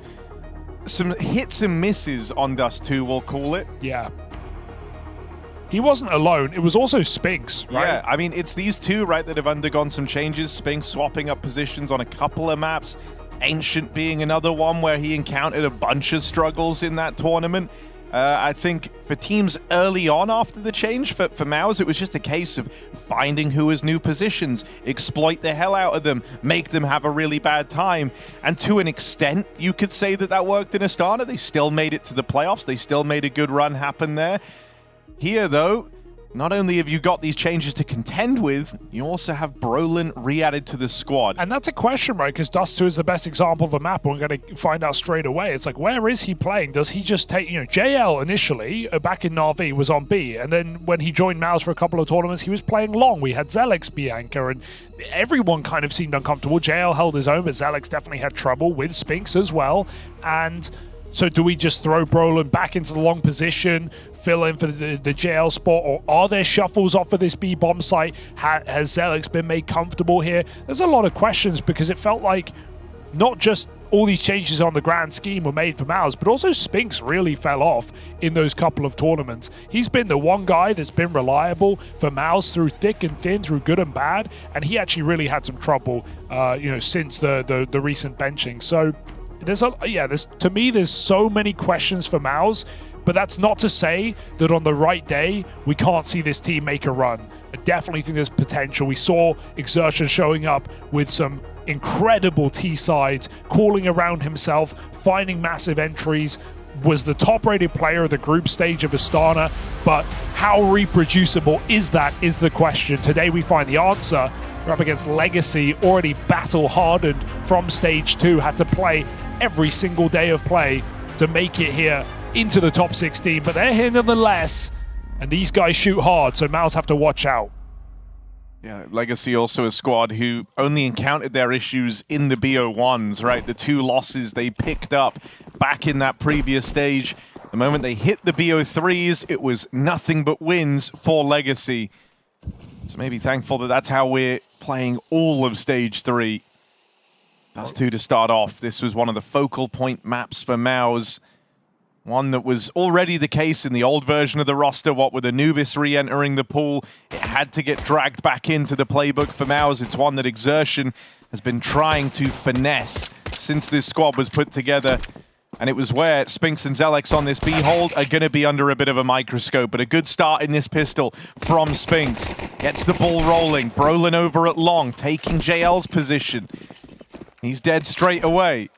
hits and misses on Dust 2, we'll call it. Yeah. He wasn't alone. It was also Spinks, right? Yeah, I mean, it's these two, right, that have undergone some changes. Spinks swapping up positions on a couple of maps. Ancient being another one where he encountered a bunch of struggles in that tournament. I think for teams early on after the change, for MOUZ, it was just a case of finding who has new positions, exploit the hell out of them, make them have a really bad time. And to an extent, you could say that that worked in Astana. They still made it to the playoffs. They still made a good run happen there. Here, though, not only have you got these changes to contend with, you also have Brolin re-added to the squad. And that's a question, right? Because Dust 2 is the best example of a map. We're going to find out straight away. It's like, where is he playing? Does he just take, JL initially, back in Na'Vi, was on B. And then when he joined MOUZ for a couple of tournaments, he was playing long. We had Zelex B anchor, and everyone kind of seemed uncomfortable. JL held his own, but Zelex definitely had trouble with Spinks as well. And so do we just throw Brolin back into the long position, fill in for the JL spot, or are there shuffles off of this B bomb site? Has Zelex been made comfortable here? There's a lot of questions because it felt like not just all these changes on the grand scheme were made for MOUZ, but also Spinks really fell off in those couple of tournaments. He's been the one guy that's been reliable for MOUZ through thick and thin, through good and bad, and he actually really had some trouble, since the recent benching. So to me, there's so many questions for MOUZ, but that's not to say that on the right day, we can't see this team make a run. I definitely think there's potential. We saw Exertion showing up with some incredible T-sides, calling around himself, finding massive entries, was the top-rated player of the group stage of Astana, but how reproducible is that is the question. Today we find the answer. We're up against Legacy, already battle-hardened from stage 2, had to play every single day of play to make it here into the top 16, but they're here nonetheless, and these guys shoot hard, so MOUZ have to watch out. Yeah, Legacy also a squad who only encountered their issues in the BO1s, right? The 2 losses they picked up back in that previous stage. The moment they hit the BO3s, it was nothing but wins for Legacy. So maybe thankful that that's how we're playing all of stage 3. That's 2 to start off. This was one of the focal point maps for MOUZ. One that was already the case in the old version of the roster, what with Anubis re-entering the pool. It had to get dragged back into the playbook for MOUZ. It's one that Exertion has been trying to finesse since this squad was put together. And it was where Spinks and Zelex on this B hold are going to be under a bit of a microscope. But a good start in this pistol from Spinks. Gets the ball rolling. Brolin over at long, taking JL's position. He's dead straight away.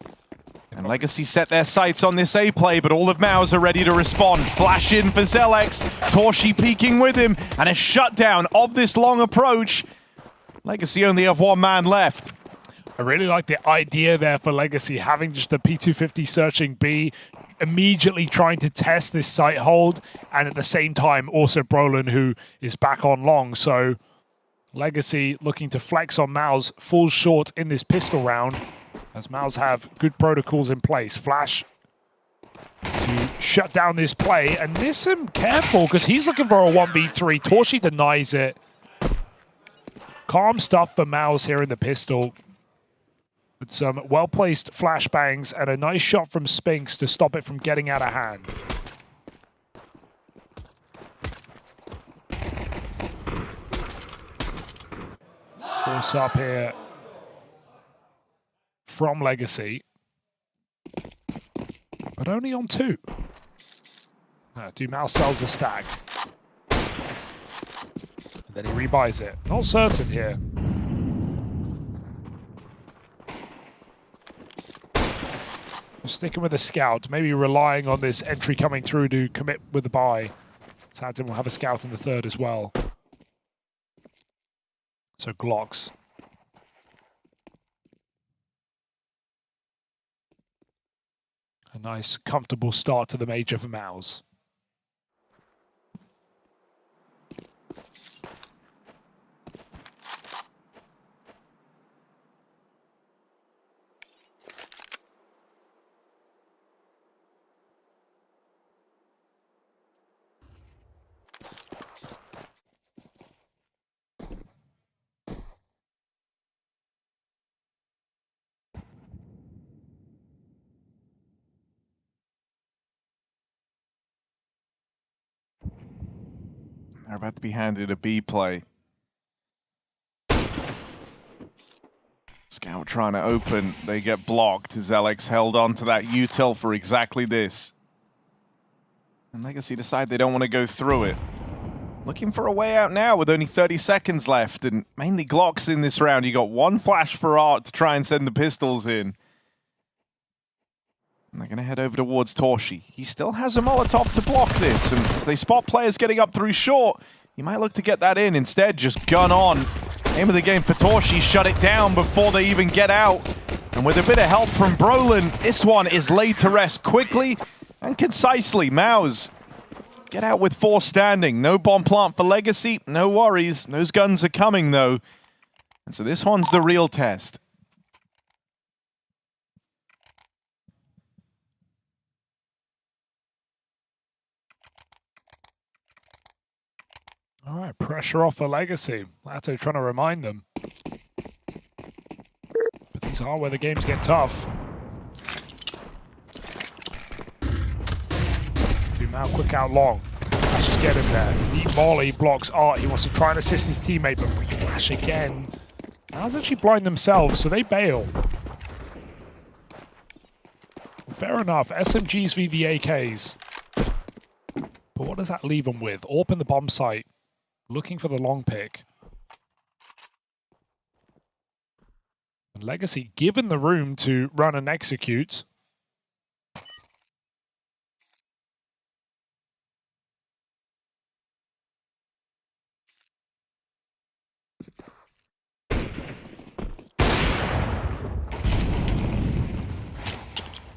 And Legacy set their sights on this A play, but all of MOUZ are ready to respond. Flash in for Zelex. Torshi peeking with him, and a shutdown of this long approach. Legacy only have one man left. I really like the idea there for Legacy, having just the P250 searching B, immediately trying to test this site hold, and at the same time also Brolin, who is back on long. So Legacy looking to flex on MOUZ, falls short in this pistol round, as MOUZ have good protocols in place. Flash to shut down this play, and Nissim careful because he's looking for a 1v3. Torshi denies it. Calm stuff for MOUZ here in the pistol, with some well-placed flashbangs and a nice shot from Spinks to stop it from getting out of hand. Force up here from Legacy, but only on 2. MOUZ sells the stack. And then he rebuys it. Not certain here. Sticking with the scout, maybe relying on this entry coming through to commit with the buy. Sadin will have a scout in the 3rd as well. So Glocks A nice, comfortable start to the major for MOUZ. They're about to be handed a B play. Scout trying to open. They get blocked. Zelex held on to that util for exactly this. And Legacy decide they don't want to go through it. Looking for a way out now with only 30 seconds left. And mainly Glocks in this round. You got one flash for Art to try and send the pistols in. And they're going to head over towards Torshi. He still has a Molotov to block this. And as they spot players getting up through short, he might look to get that in. Instead, just gun on. Aim of the game for Torshi. Shut it down before they even get out. And with a bit of help from Brolin, this one is laid to rest quickly and concisely. MOUZ get out with 4 standing. No bomb plant for Legacy. No worries. Those guns are coming, though. And so this one's the real test. All right, pressure off for Legacy. Lato trying to remind them. But these are where the games get tough. MOUZ quick out long. Let's just get him there. Deep volley blocks Art. He wants to try and assist his teammate, but reflash again. MOUZ actually blind themselves, so they bail. Fair enough. SMGs v the AKs. But what does that leave them with? AWP in the bomb site. Looking for the long pick. And Legacy given the room to run and execute.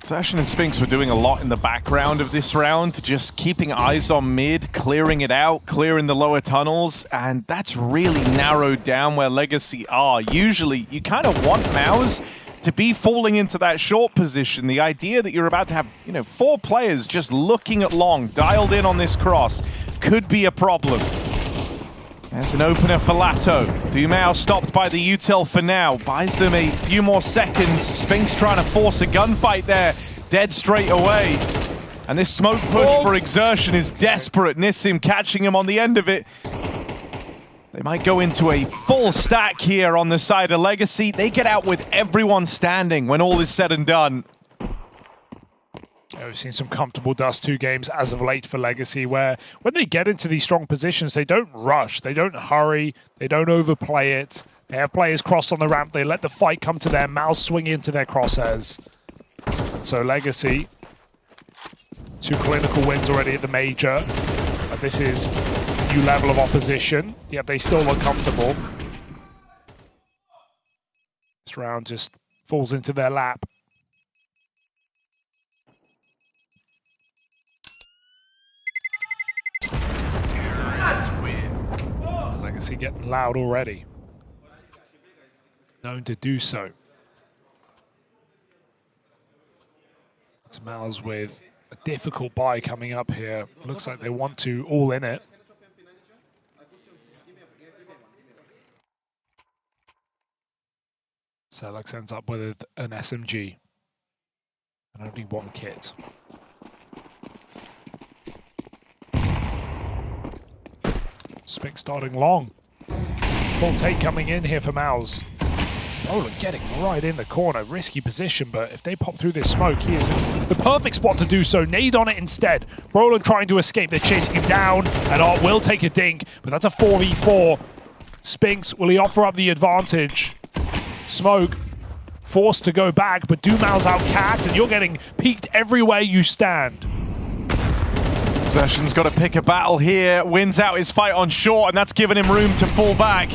Session and Spinks were doing a lot in the background of this round, just keeping eyes on mid, clearing it out, clearing the lower tunnels, and that's really narrowed down where Legacy are. Usually, you kind of want MOUZ to be falling into that short position. The idea that you're about to have, 4 players just looking at long, dialed in on this cross, could be a problem. There's an opener for Lato. Dumao stopped by the util for now. Buys them a few more seconds. Spinks trying to force a gunfight there. Dead straight away. And this smoke push for exertion is desperate. Nissim catching him on the end of it. They might go into a full stack here on the side of Legacy. They get out with everyone standing when all is said and done. We've seen some comfortable Dust 2 games as of late for Legacy, where when they get into these strong positions, they don't rush, they don't hurry, they don't overplay it. They have players cross on the ramp, they let the fight come to them, MOUZ swing into their crosshairs. And so Legacy, 2 clinical wins already at the major, but this is a new level of opposition, yet they still look comfortable. This round just falls into their lap. Legacy getting loud already. Known to do so. It's MOUZ with a difficult buy coming up here. Looks like they want to all in it. Zelex ends up with an SMG and only 1 kit. Spink starting long. Full take coming in here for MOUZ. Roland getting right in the corner. Risky position, but if they pop through this smoke, he is in the perfect spot to do so. Nade on it instead. Roland trying to escape. They're chasing him down, and Art will take a dink, but that's a 4v4. Spinks, will he offer up the advantage? Smoke forced to go back, but Dumau's out cat, and you're getting peeked everywhere you stand. Session's got to pick a battle here, wins out his fight on short, and that's given him room to fall back.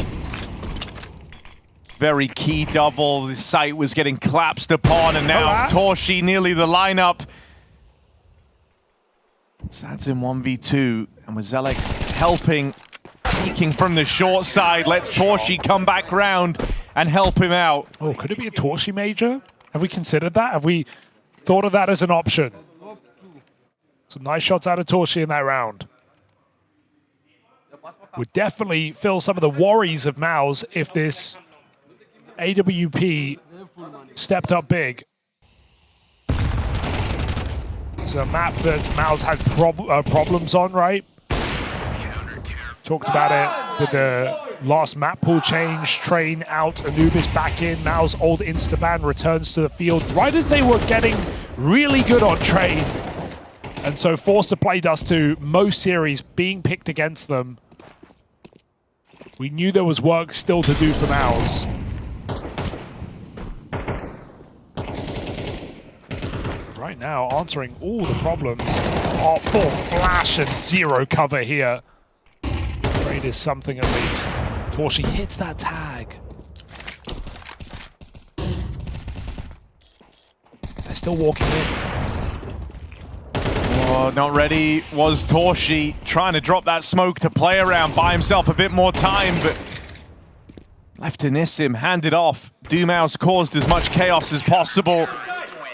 Very key double. The site was getting collapsed upon, and now Torshi nearly the lineup. Sad's in 1v2, and with Zelex helping, peeking from the short side, lets Torshi come back round and help him out. Oh, could it be a Torshi major? Have we considered that? Have we thought of that as an option? Some nice shots out of Torshi in that round. Would definitely fill some of the worries of MOUZ if this AWP stepped up big. It's a map that MOUZ had problems on, right? Talked about it with the last map pool change, Train out, Anubis back in, MOUZ old Instaban returns to the field right as they were getting really good on Train. And so forced to play Dust 2, MOUZ series being picked against them. We knew there was work still to do for MOUZ. Right now, answering all the problems. Oh, full flash and zero cover here. Trade is something at least. Torshi hits that tag. They're still walking in. Oh, not ready was Torshi, trying to drop that smoke to play around, buy himself a bit more time, but left to Nissim, handed off. MOUZ caused as much chaos as possible.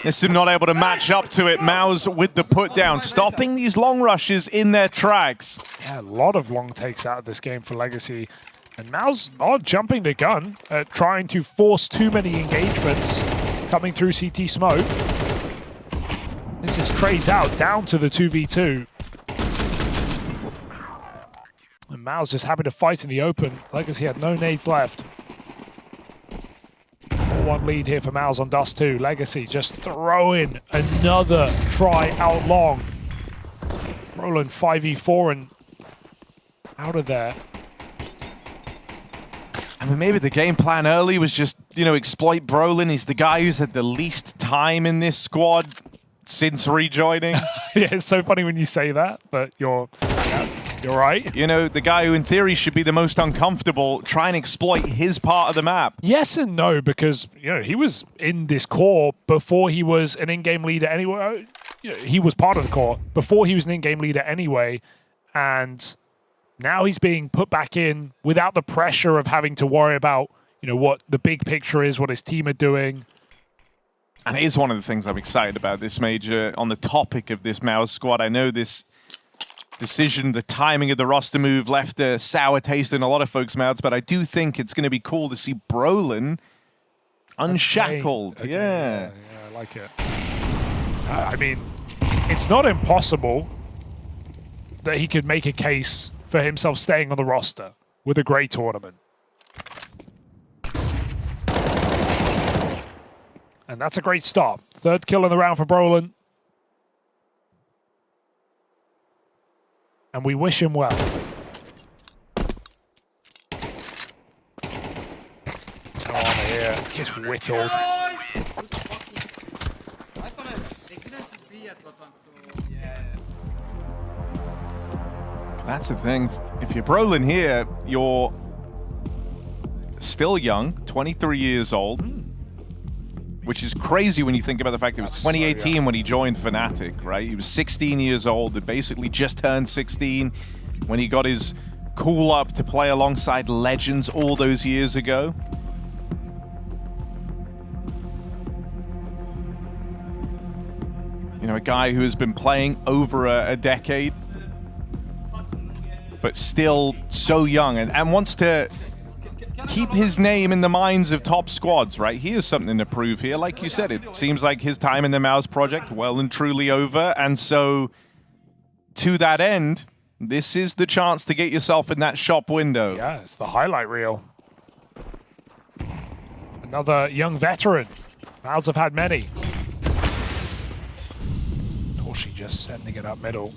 Nissim not able to match up to it. MOUZ with the put down, stopping these long rushes in their tracks. Yeah, a lot of long takes out of this game for Legacy. And MOUZ are jumping the gun at trying to force too many engagements coming through CT smoke. This is trades out down to the 2v2. And MOUZ just happy to fight in the open. Legacy had no nades left. 4-1 lead here for MOUZ on Dust 2. Legacy just throwing another try out long. Roland 5v4 and out of there. I mean, maybe the game plan early was just, you know, exploit Brolin. He's the guy who's had the least time in this squad since rejoining. Yeah, it's so funny when you say that, but you're right. You know, the guy who in theory should be the most uncomfortable, try and exploit his part of the map. Yes and no, because, you know, he was in this core before he was an in-game leader anyway. You know, he was part of the core before he was an in-game leader anyway, and now he's being put back in without the pressure of having to worry about, you know, what the big picture is, what his team are doing. And it is one of the things I'm excited about this major. On the topic of this MOUZ squad, I know this decision, the timing of the roster move left a sour taste in a lot of folks' mouths, but I do think it's going to be cool to see Brolin unshackled. Okay. Yeah, I like it. I mean, it's not impossible that he could make a case for himself staying on the roster with a great tournament. And that's a great start. Third kill in the round for Brolin. And we wish him well. Come on here, just whittled. that's the thing. If you're Brolin here, you're still young, 23 years old. Which is crazy when you think about the fact it was 2018 when he joined Fnatic, right? He was 16 years old, had basically just turned 16 when he got his call up to play alongside legends all those years ago. You know, a guy who has been playing over a decade, but still so young and wants to keep his name in the minds of top squads, right? He has something to prove here. Like you said, it seems like his time in the MOUZ project well and truly over. And so to that end, this is the chance to get yourself in that shop window. Yeah, it's the highlight reel. Another young veteran. MOUZ have had many. Torshi just sending it up middle.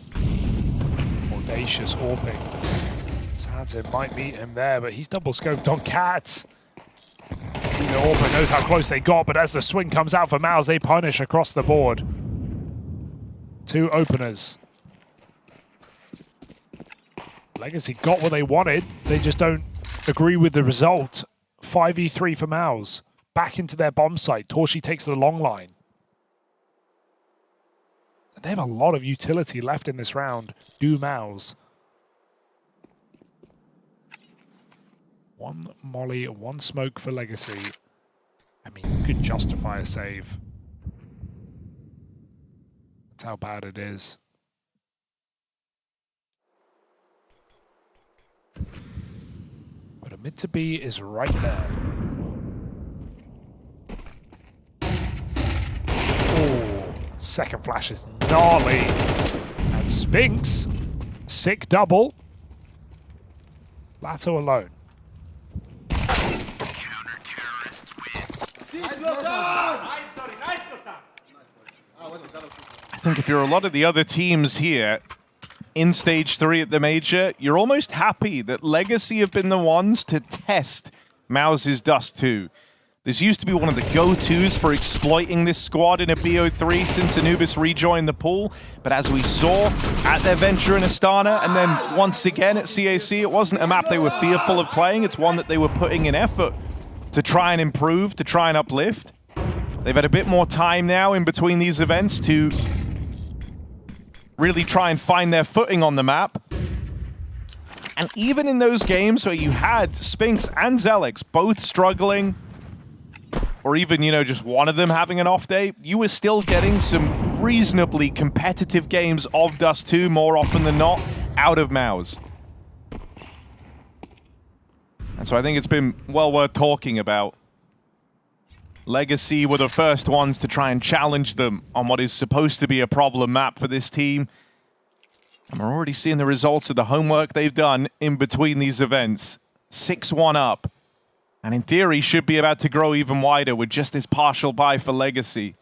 Audacious AWPing. Sadson might meet him there, but he's double scoped on Cat. Orpa knows how close they got, but as the swing comes out for MOUZ, they punish across the board. Two openers. Legacy got what they wanted. They just don't agree with the result. 5v3 for MOUZ. Back into their bomb site. Torshi takes the long line. They have a lot of utility left in this round. Do MOUZ. One molly, one smoke for Legacy. I mean, you could justify a save. That's how bad it is. But a mid to B is right there. Oh, second flash is gnarly. And Spinks, sick double. Lato alone. I think if you're a lot of the other teams here in stage 3 at the major, you're almost happy that Legacy have been the ones to test MOUZ's Dust 2. This used to be one of the go-tos for exploiting this squad in a BO3 since Anubis rejoined the pool, but as we saw at their venture in Astana and then once again at CAC, it wasn't a map they were fearful of playing, it's one that they were putting in effort to try and improve, to try and uplift. They've had a bit more time now in between these events to really try and find their footing on the map. And even in those games where you had Spinks and Zelix both struggling, or even, you know, just one of them having an off day, you were still getting some reasonably competitive games of Dust 2 more often than not out of MOUZ. And so I think it's been well worth talking about. Legacy were the first ones to try and challenge them on what is supposed to be a problem map for this team. And we're already seeing the results of the homework they've done in between these events. 6-1 up. And in theory, should be about to grow even wider with just this partial bye for Legacy.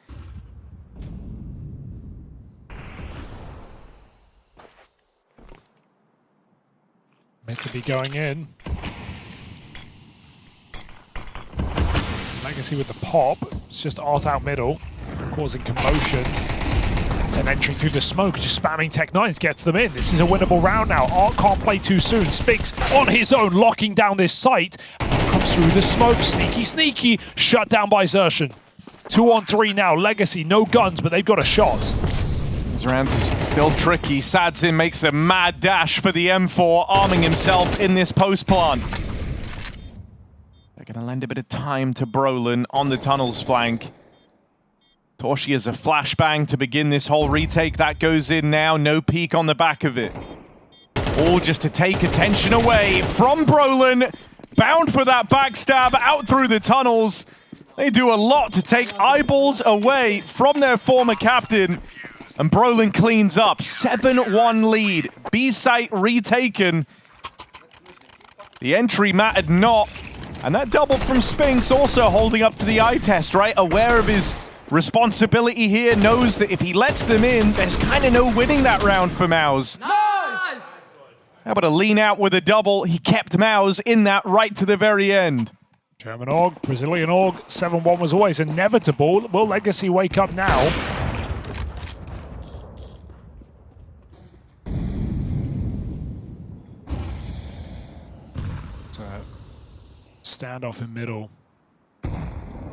Meant to be going in. Legacy with the pop. It's just Art out middle, causing commotion. That's an entry through the smoke, just spamming Tech9s gets them in. This is a winnable round now. Art can't play too soon. Spinks on his own, locking down this site. Comes through the smoke, sneaky, shut down by Xertion. 2-on-3 now, Legacy, no guns, but they've got a shot. This round is still tricky. Sadzin makes a mad dash for the M4, arming himself in this post plant. They're gonna lend a bit of time to Brolin on the tunnels flank. Torshi has a flashbang to begin this whole retake. That goes in now, no peek on the back of it. All just to take attention away from Brolin. Bound for that backstab out through the tunnels. They do a lot to take eyeballs away from their former captain. And Brolin cleans up. 7-1 lead. B-site retaken. The entry mattered not. And that double from Spinks also holding up to the eye test, right? Aware of his responsibility here, knows that if he lets them in, there's kind of no winning that round for MOUZ. Nice! How about a lean out with a double? He kept MOUZ in that right to the very end. German AUG, Brazilian AUG, 7-1 was always inevitable. Will Legacy wake up now? It's a standoff in middle.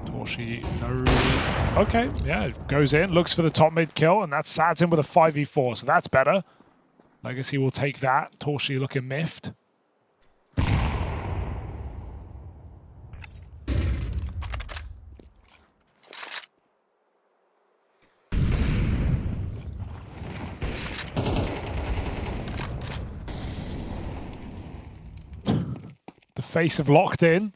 Torshi, no. Okay, yeah, goes in, looks for the top mid kill, and that Sadzin with a 5v4, so that's better. Legacy will take that. Torshi looking miffed. The face of locked in.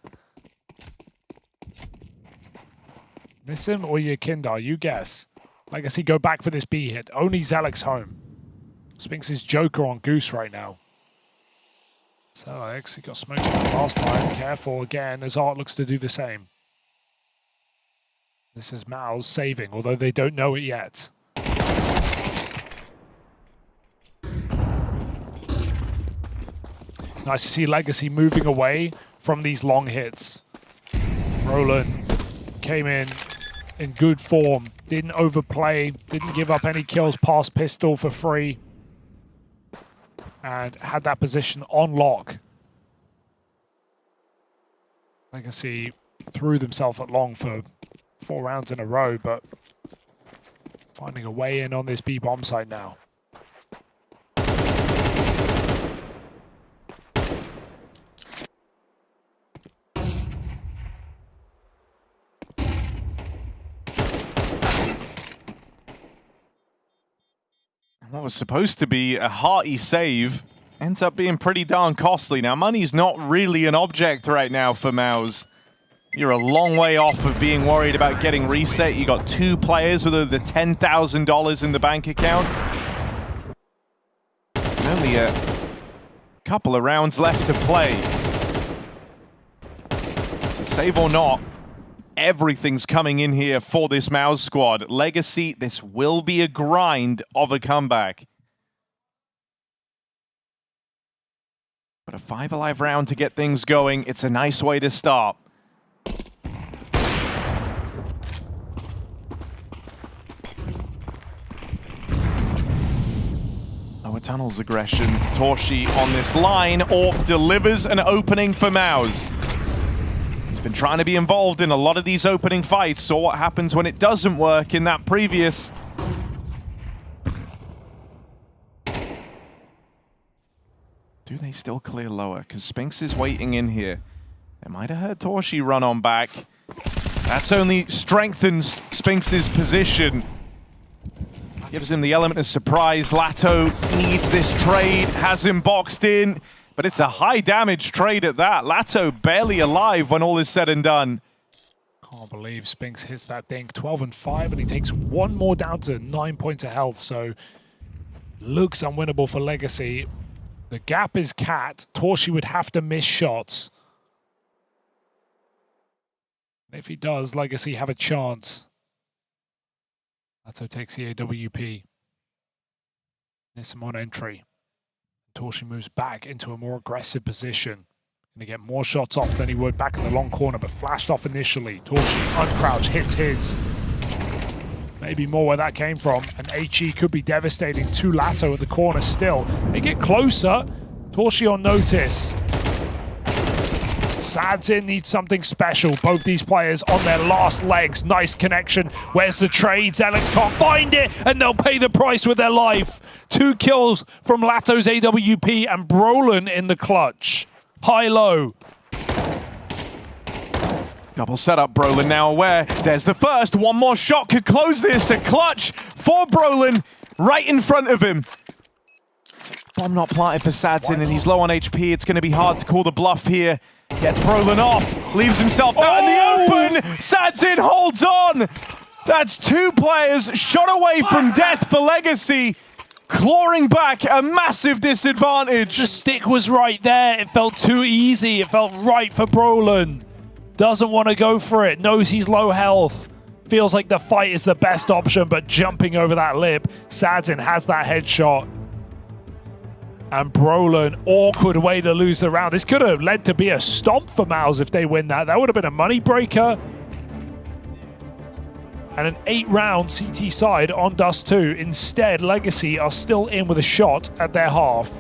Miss him or Yakindar, you guess. Legacy go back for this B hit. Only Zelix home. Spinks is Joker on Goose right now. Zelix, he got smoked last time. Careful again as Art looks to do the same. This is MOUZ saving, although they don't know it yet. Nice to see Legacy moving away from these long hits. Roland came in good form, didn't overplay, didn't give up any kills past pistol for free, and had that position on lock. Legacy threw themselves at long for 4 rounds in a row, but Finding a way in on this B bomb site now. What was supposed to be a hearty save ends up being pretty darn costly. Now, money's not really an object right now for MOUZ. You're a long way off of being worried about getting reset. You got 2 players with over $10,000 in the bank account. Only a couple of rounds left to play. So save or not, everything's coming in here for this MOUZ squad. Legacy, this will be a grind of a comeback. But a 5 alive round to get things going. It's a nice way to start. Lower tunnels aggression. Torshi on this line. Orc delivers an opening for MOUZ. Been trying to be involved in a lot of these opening fights. Saw what happens when it doesn't work in that previous. Do they still clear lower? Because Spinks is waiting in here. They might have heard Torshi run on back. That's only strengthens Spinks' position. Gives him the element of surprise. Lato needs this trade, has him boxed in. But it's a high damage trade at that. Lato barely alive when all is said and done. Can't believe Spinks hits that thing. 12 and 5, and he takes 1 more down to 9 points of health. So looks unwinnable for Legacy. The gap is cat. Torshi would have to miss shots. If he does, Legacy have a chance. Lato takes the AWP. Nissim on entry. Torshi moves back into a more aggressive position. Gonna get more shots off than he would back in the long corner, but flashed off initially. Torshi uncrouch, hits his. Maybe more where that came from. And HE could be devastating to Lato at the corner still. They get closer. Torshi on notice. Sadzin needs something special. Both these players on their last legs. Nice connection. Where's the trade? Zelix can't find it, and they'll pay the price with their life. 2 kills from Lato's AWP and Brolin in the clutch. High-low. Double setup, Brolin now aware. There's the first. 1 more shot could close this. A clutch for Brolin right in front of him. Bomb not planted for Sadzin, and he's low on HP. It's going to be hard to call the bluff here. Gets Brolin off, leaves himself out in the open. Sadzin holds on. That's 2 players shot away from death for Legacy. Clawing back a massive disadvantage. The stick was right there. It felt too easy. It felt right for Brolin. Doesn't want to go for it. Knows he's low health. Feels like the fight is the best option, but jumping over that lip. Sadzin has that headshot. And Brolin, awkward way to lose the round. This could have led to be a stomp for MOUZ if they win that. That would have been a money breaker. And an 8-round CT side on Dust 2. Instead, Legacy are still in with a shot at their half.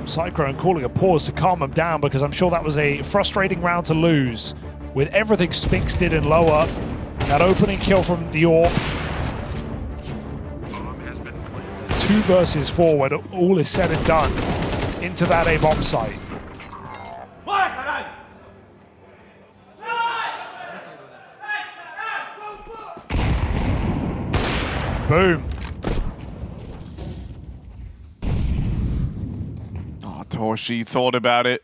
Cyclone calling a pause to calm them down, because I'm sure that was a frustrating round to lose. With everything Spinks did in lower, that opening kill from the Orc. 2 versus 4 when all is said and done into that A-bomb site. Boom. Oh, Torshi thought about it.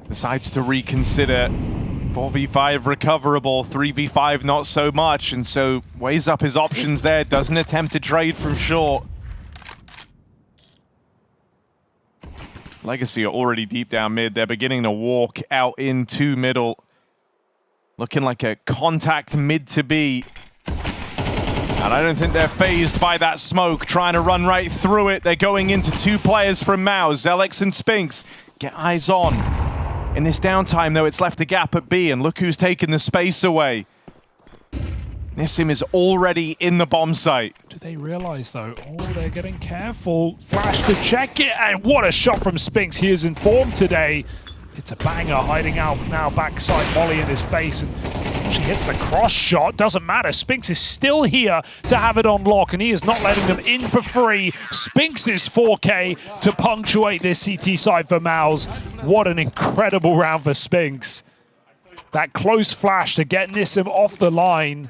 Decides to reconsider. 4v5 recoverable, 3v5 not so much, and so weighs up his options there. Doesn't attempt to trade from short. Legacy are already deep down mid. They're beginning to walk out into middle. Looking like a contact mid to be. And I don't think they're phased by that smoke, trying to run right through it. They're going into 2 players from MOUZ, Zelix and Spinks. Get eyes on. In this downtime, though, it's left a gap at B, and look who's taken the space away. Nissim is already in the bomb site. Do they realize, though? Oh, they're getting careful. Flash to check it, and what a shot from Spinks. He is in form today. It's a banger, hiding out now, backside Molly in his face. And Actually hits the cross shot. Doesn't matter. Spinks is still here to have it on lock, and he is not letting them in for free. Spinks is 4K to punctuate this CT side for MOUZ. What an incredible round for Spinks. That close flash to get Nissim off the line.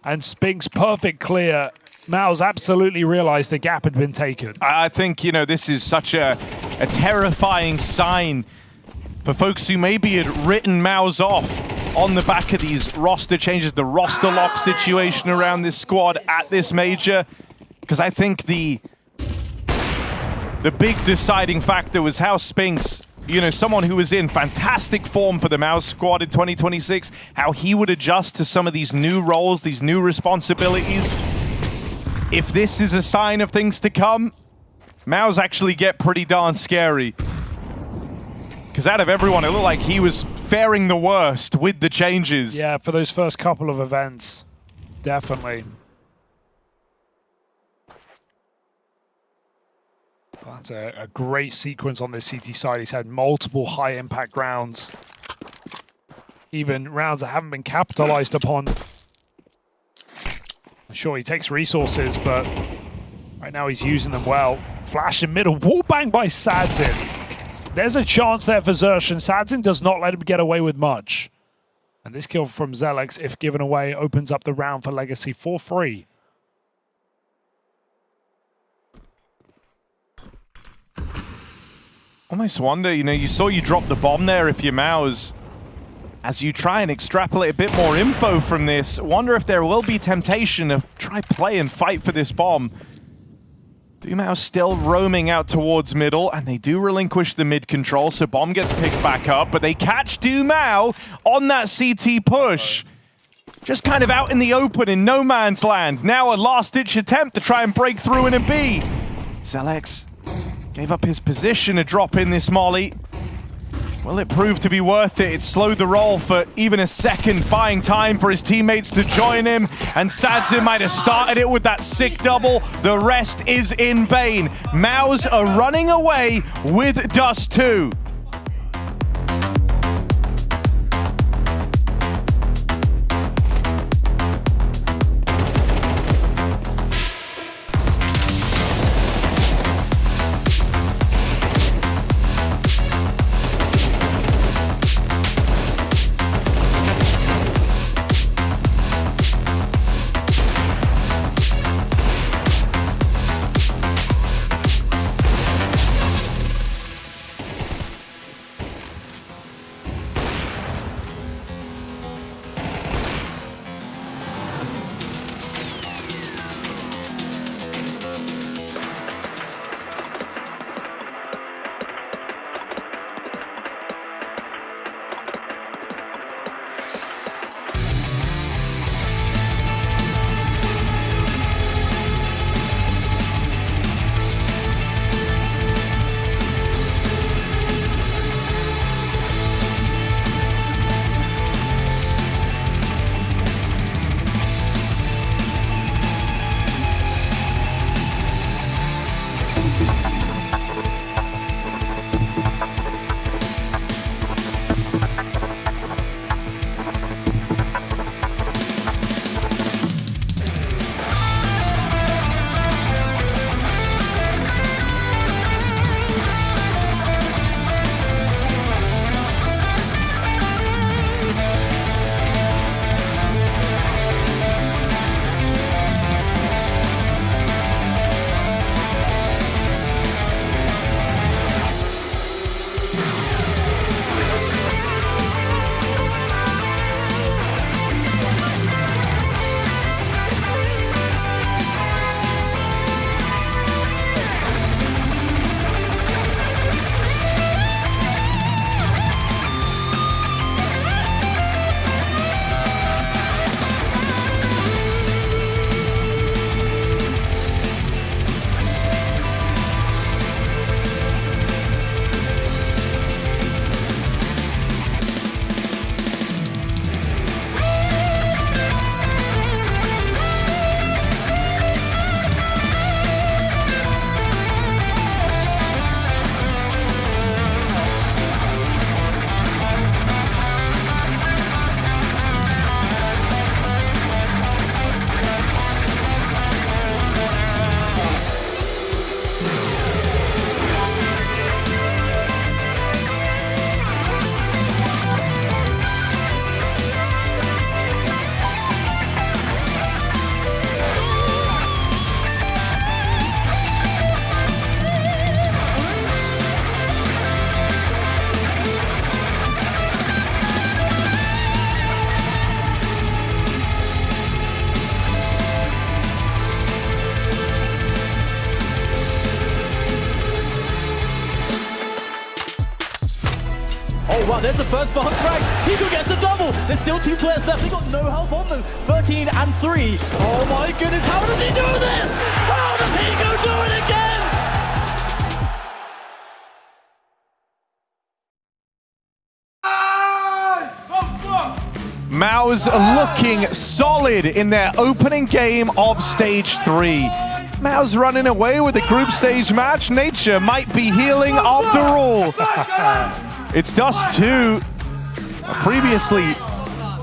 And Spinks perfect clear. MOUZ absolutely realized the gap had been taken. I think, you know, this is such a terrifying sign for folks who maybe had written MOUZ off on the back of these roster changes, the roster lock situation around this squad at this major. Because I think the big deciding factor was how Spinks, you know, someone who was in fantastic form for the MOUZ squad in 2026, how he would adjust to some of these new roles, these new responsibilities. If this is a sign of things to come, MOUZ actually get pretty darn scary. Because out of everyone, it looked like he was faring the worst with the changes. Yeah, for those first couple of events, definitely. That's a great sequence on this CT side. He's had multiple high-impact rounds. Even rounds that haven't been capitalized upon. Sure, he takes resources, but right now he's using them well. Flash in middle, wallbang by Sadzin. There's a chance there for Zersh, and Sadzin does not let him get away with much. And this kill from Zelex, if given away, opens up the round for Legacy for free. Almost wonder, you know, you saw you drop the bomb there if you're MOUZ. As you try and extrapolate a bit more info from this, wonder if there will be temptation to try play and fight for this bomb. MOUZ still roaming out towards middle, and they do relinquish the mid control, so bomb gets picked back up, but they catch MOUZ on that CT push. Just kind of out in the open in no man's land. Now a last-ditch attempt to try and break through in a B. Zelex gave up his position to drop in this molly. Will it prove to be worth it? It slowed the roll for even a second, buying time for his teammates to join him. And Sadzin might have started it with that sick double. The rest is in vain. MOUZ are running away with Dust 2. Oh wow, there's the first bomb frag. Hiku gets a double. There's still 2 players left. They got no health on them. 13 and 3. Oh my goodness, how does he do this? How does Hiku do it again? MOUZ looking solid in their opening game of Stage 3. MOUZ running away with the group stage match. Nature might be healing after all. It's Dust 2, a previously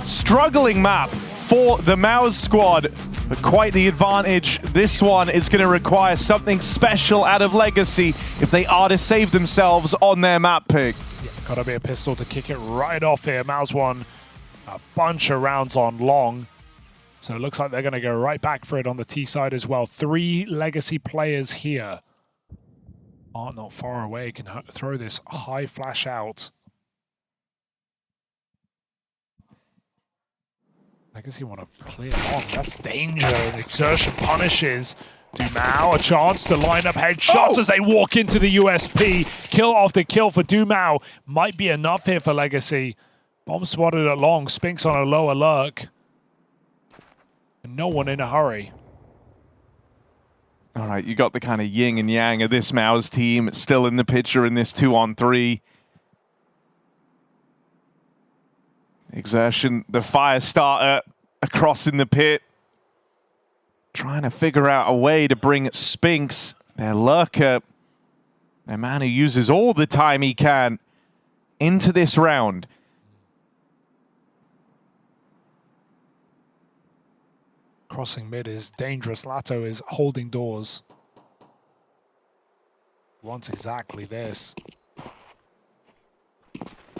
struggling map for the MOUZ squad, but quite the advantage. This one is going to require something special out of Legacy if they are to save themselves on their map pick. Yeah, gotta be a pistol to kick it right off here. MOUZ won a bunch of rounds on long, so it looks like they're going to go right back for it on the T side as well. 3 Legacy players here. Art not far away, can throw this high flash out. Legacy want to clear long. That's danger. Exertion punishes Dumao. A chance to line up headshots as they walk into the USP. Kill after kill for Dumao. Might be enough here for Legacy. Bomb spotted at long. Spinks on a lower lurk. And no one in a hurry. All right, you got the kind of yin and yang of this MOUZ team still in the picture in this 2-on-3. Exertion, the fire starter across in the pit. Trying to figure out a way to bring Spinks, their lurker, their man who uses all the time he can, into this round. Crossing mid is dangerous. Lato is holding doors. Wants exactly this.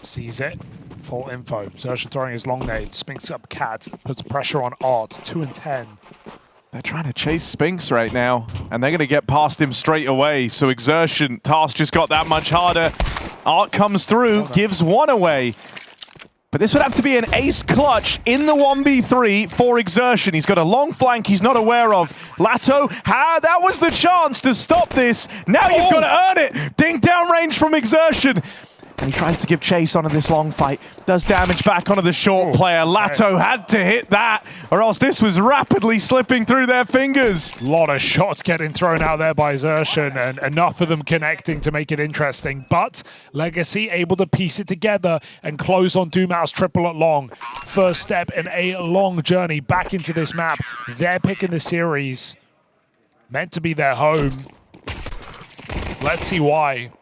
Sees it. Full info. Xerxes throwing his long nade. Spinks up Cat. Puts pressure on Art. 2 and 10. They're trying to chase Spinks right now, and they're going to get past him straight away. So Exertion, task just got that much harder. Art comes through, gives one away. But this would have to be an ace clutch in the 1v3 for Exertion. He's got a long flank he's not aware of. Lato, that was the chance to stop this. Now you've got to earn it. Dink down range from Exertion. And he tries to give chase onto this long fight. Does damage back onto the short player. Lato had to hit that, or else this was rapidly slipping through their fingers. A lot of shots getting thrown out there by Xerxen, and enough of them connecting to make it interesting. But Legacy able to piece it together and close on Dumao's triple at long. First step in a long journey back into this map. Their pick in the series. Meant to be their home. Let's see why.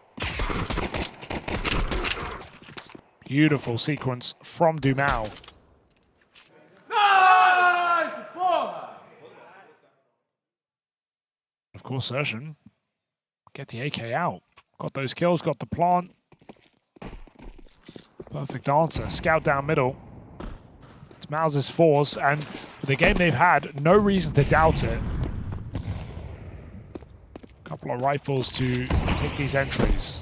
Beautiful sequence from Dumao. Of course, Xerxen get the AK out. Got those kills, got the plant. Perfect answer. Scout down middle. It's MOUZ's force, and with the game they've had, no reason to doubt it. Couple of rifles to take these entries.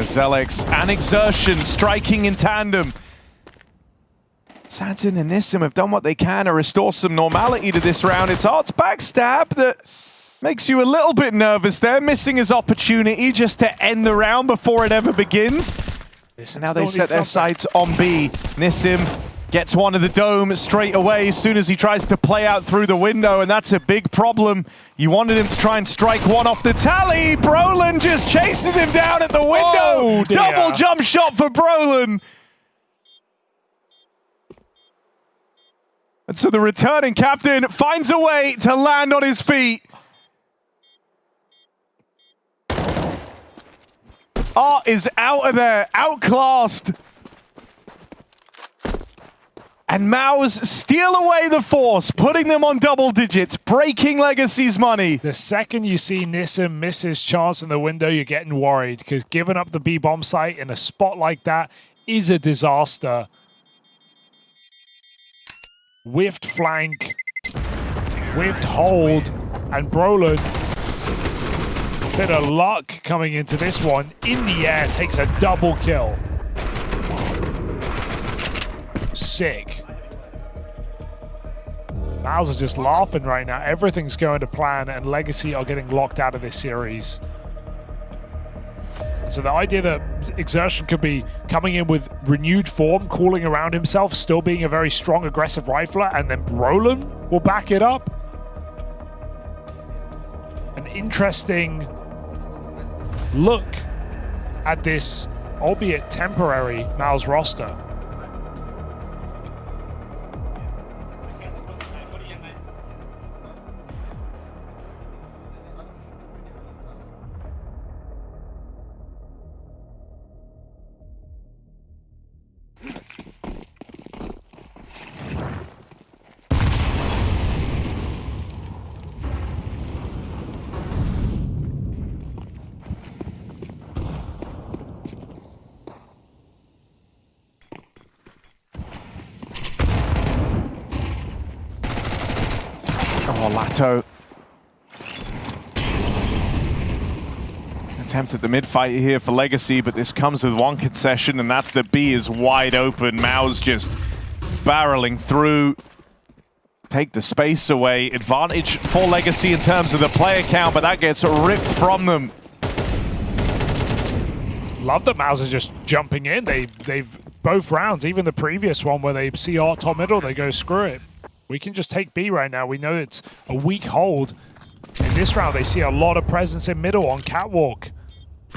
Zelix and Exertion striking in tandem. Santin and Nissim have done what they can to restore some normality to this round. It's Art's backstab that makes you a little bit nervous there, missing his opportunity just to end the round before it ever begins. Now they set their sights on B. Nissim gets one of the dome straight away as soon as he tries to play out through the window, and that's a big problem. You wanted him to try and strike one off the tally. Brolin just chases him down at the window. Oh, double jump shot for Brolin. And so the returning captain finds a way to land on his feet. Art is out of there, outclassed. And MOUZ steal away the force, putting them on double digits, breaking Legacy's money. The second you see Nissan miss his chance in the window, you're getting worried, because giving up the B-bomb site in a spot like that is a disaster. Whiffed flank, whiffed hold, and Brolin, bit of luck coming into this one, in the air, takes a double kill. Sick. MOUZ are just laughing right now. Everything's going to plan, and Legacy are getting locked out of this series. So the idea that Exertion could be coming in with renewed form, calling around himself, still being a very strong, aggressive rifler, and then Brolin will back it up. An interesting look at this, albeit temporary, MOUZ roster. Oh, Lato. Attempt at the mid-fight here for Legacy, but this comes with one concession, and that's that B is wide open. MOUZ just barreling through. Take the space away. Advantage for Legacy in terms of the player count, but that gets ripped from them. Love that MOUZ is just jumping in. They've both rounds, even the previous one where they see art top middle, they go screw it. We can just take B right now. We know it's a weak hold. In this round, they see a lot of presence in middle on Catwalk.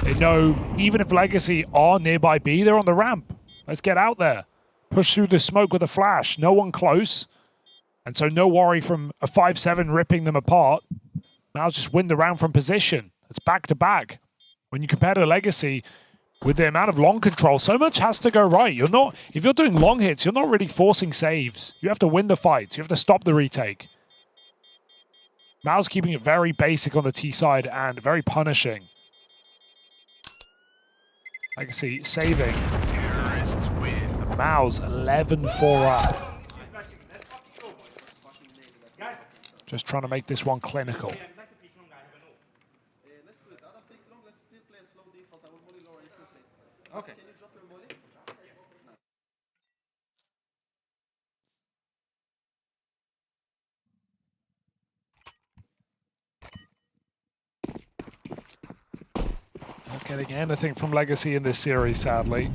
They know even if Legacy are nearby B, they're on the ramp. Let's get out there. Push through the smoke with a flash. No one close. And so no worry from a 5-7 ripping them apart. MOUZ just win the round from position. It's back to back. When you compare to Legacy, with the amount of long control, so much has to go right. You're not, if you're doing long hits, you're not really forcing saves. You have to win the fights. You have to stop the retake. MOUZ keeping it very basic on the T side and very punishing. Legacy saving. MOUZ 11-4 up. Just trying to make this one clinical. Okay. Not getting anything from Legacy in this series, sadly.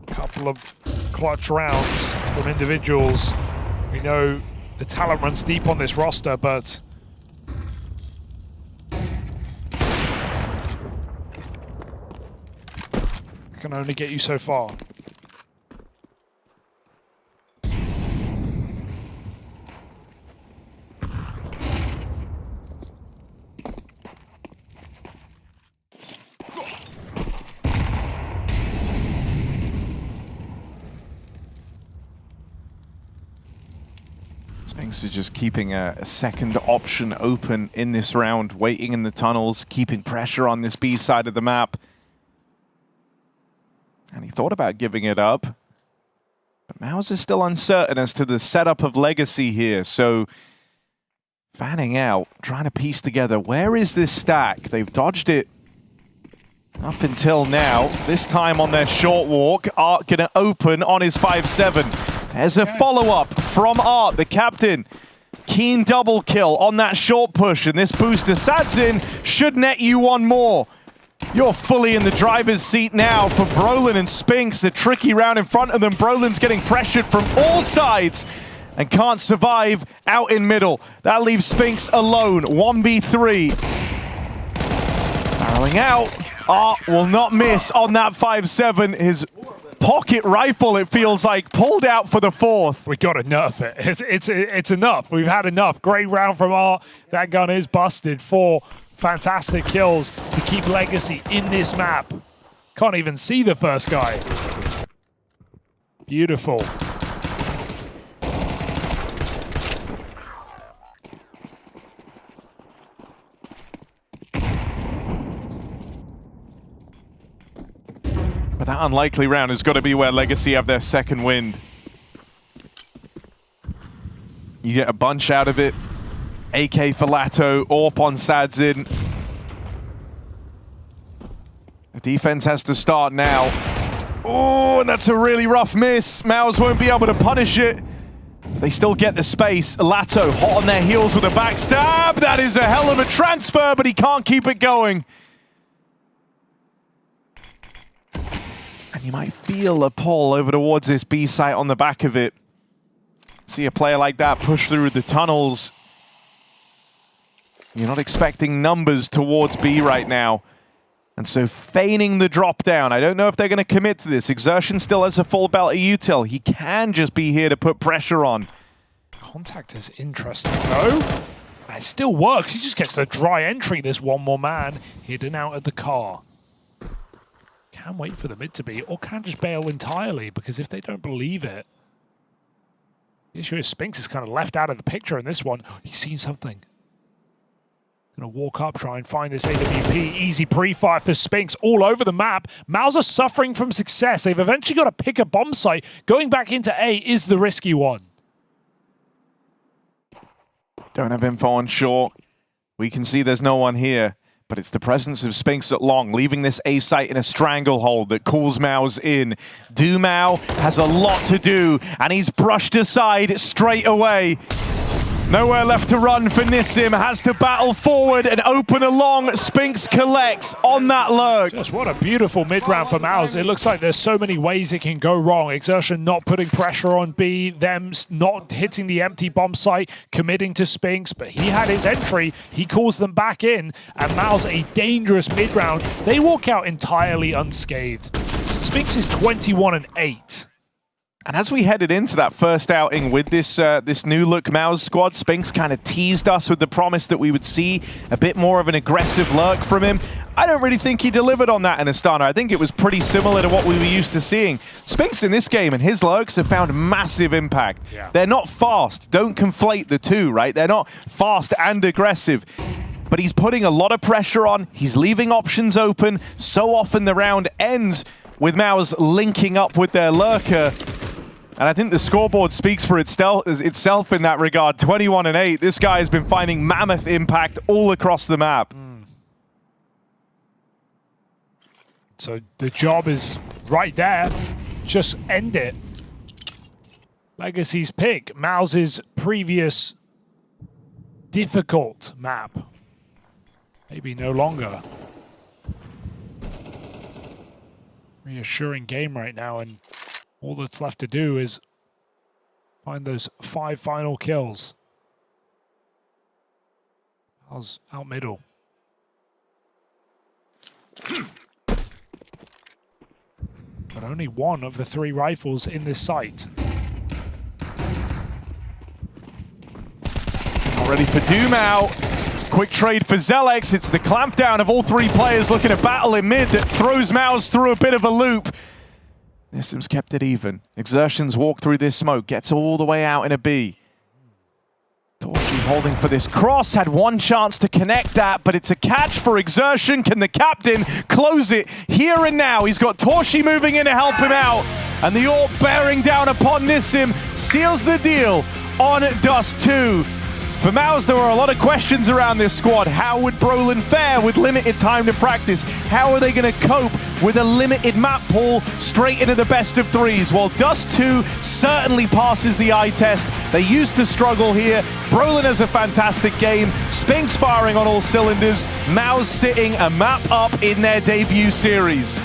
Couple of clutch rounds from individuals. We know the talent runs deep on this roster, but can only get you so far. Spinks is just keeping a second option open in this round, waiting in the tunnels, keeping pressure on this B side of the map. And he thought about giving it up. But MOUZ is still uncertain as to the setup of Legacy here. So fanning out, trying to piece together, where is this stack? They've dodged it up until now. This time on their short walk, Art gonna open on his 5-7. There's a follow-up from Art, the captain. Keen double kill on that short push, and this booster Sadzin should net you one more. You're fully in the driver's seat now for Brolin and Spinks. A tricky round in front of them. Brolin's getting pressured from all sides and can't survive out in middle. That leaves Spinks alone, 1v3. Barreling out. Art will not miss on that 5-7. His pocket rifle, it feels like, pulled out for the fourth. We got to nerf it. It's enough. We've had enough. Great round from Art. That gun is busted. 4 fantastic kills to keep Legacy in this map. Can't even see the first guy. Beautiful. But that unlikely round has got to be where Legacy have their second wind. You get a bunch out of it. AK for Lato, AWP on Sadzin. The defense has to start now. Oh, and that's a really rough miss. MOUZ won't be able to punish it. They still get the space. Lato hot on their heels with a backstab. That is a hell of a transfer, but he can't keep it going. And you might feel a pull over towards this B site on the back of it. See a player like that push through the tunnels. You're not expecting numbers towards B right now. And so feigning the drop down. I don't know if they're going to commit to this. Exertion still has a full belt of util. He can just be here to put pressure on. Contact is interesting though. It still works. He just gets the dry entry. There's one more man hidden out at the car. Can wait for the mid to be, or can just bail entirely, because if they don't believe it. The issue is Spinks is kind of left out of the picture in this one. He's seen something. Gonna walk up, try and find this AWP. Easy pre-fire for Spinks all over the map. MOUZ are suffering from success. They've eventually got to pick a bomb site. Going back into A is the risky one. Don't have info on short. We can see there's no one here, but it's the presence of Spinks at long, leaving this A site in a stranglehold that calls MOUZ in. Dumau has a lot to do, and he's brushed aside straight away. Nowhere left to run for Nissim, has to battle forward and open along. Spinks collects on that lurk. Just what a beautiful mid-round for MOUZ. It looks like there's so many ways it can go wrong. Exertion not putting pressure on B, them not hitting the empty bomb site, committing to Spinks, but he had his entry. He calls them back in, and MOUZ a dangerous mid-round. They walk out entirely unscathed. Spinks is 21-8. And as we headed into that first outing with this this new look MOUZ squad, Spinks kind of teased us with the promise that we would see a bit more of an aggressive lurk from him. I don't really think he delivered on that in Astana. I think it was pretty similar to what we were used to seeing. Spinks in this game and his lurks have found massive impact. Yeah. They're not fast. Don't conflate the two, right? They're not fast and aggressive. But he's putting a lot of pressure on. He's leaving options open. So often the round ends with MOUZ linking up with their lurker. And I think the scoreboard speaks for itself in that regard. 21-8. This guy has been finding mammoth impact all across the map. So the job is right there. Just end it. Legacy's pick. MOUZ's previous difficult map. Maybe no longer. Reassuring game right now, and all that's left to do is find those 5 final kills. MOUZ out middle. But only one of the 3 rifles in this site. Not ready for Dumau. Quick trade for Zelex. It's the clampdown of all 3 players looking to battle in mid that throws MOUZ through a bit of a loop. Nissim's kept it even. Exertion's walk through this smoke, gets all the way out in a B. Torshi holding for this cross, had one chance to connect that, but it's a catch for Exertion. Can the captain close it here and now? He's got Torshi moving in to help him out, and the AWP bearing down upon Nissim seals the deal on Dust 2. For MOUZ, there were a lot of questions around this squad. How would Brolin fare with limited time to practice? How are they going to cope with a limited map pool straight into the best of 3s? Well, Dust 2 certainly passes the eye test. They used to struggle here. Brolin has a fantastic game. Spinks firing on all cylinders. MOUZ sitting a map up in their debut series.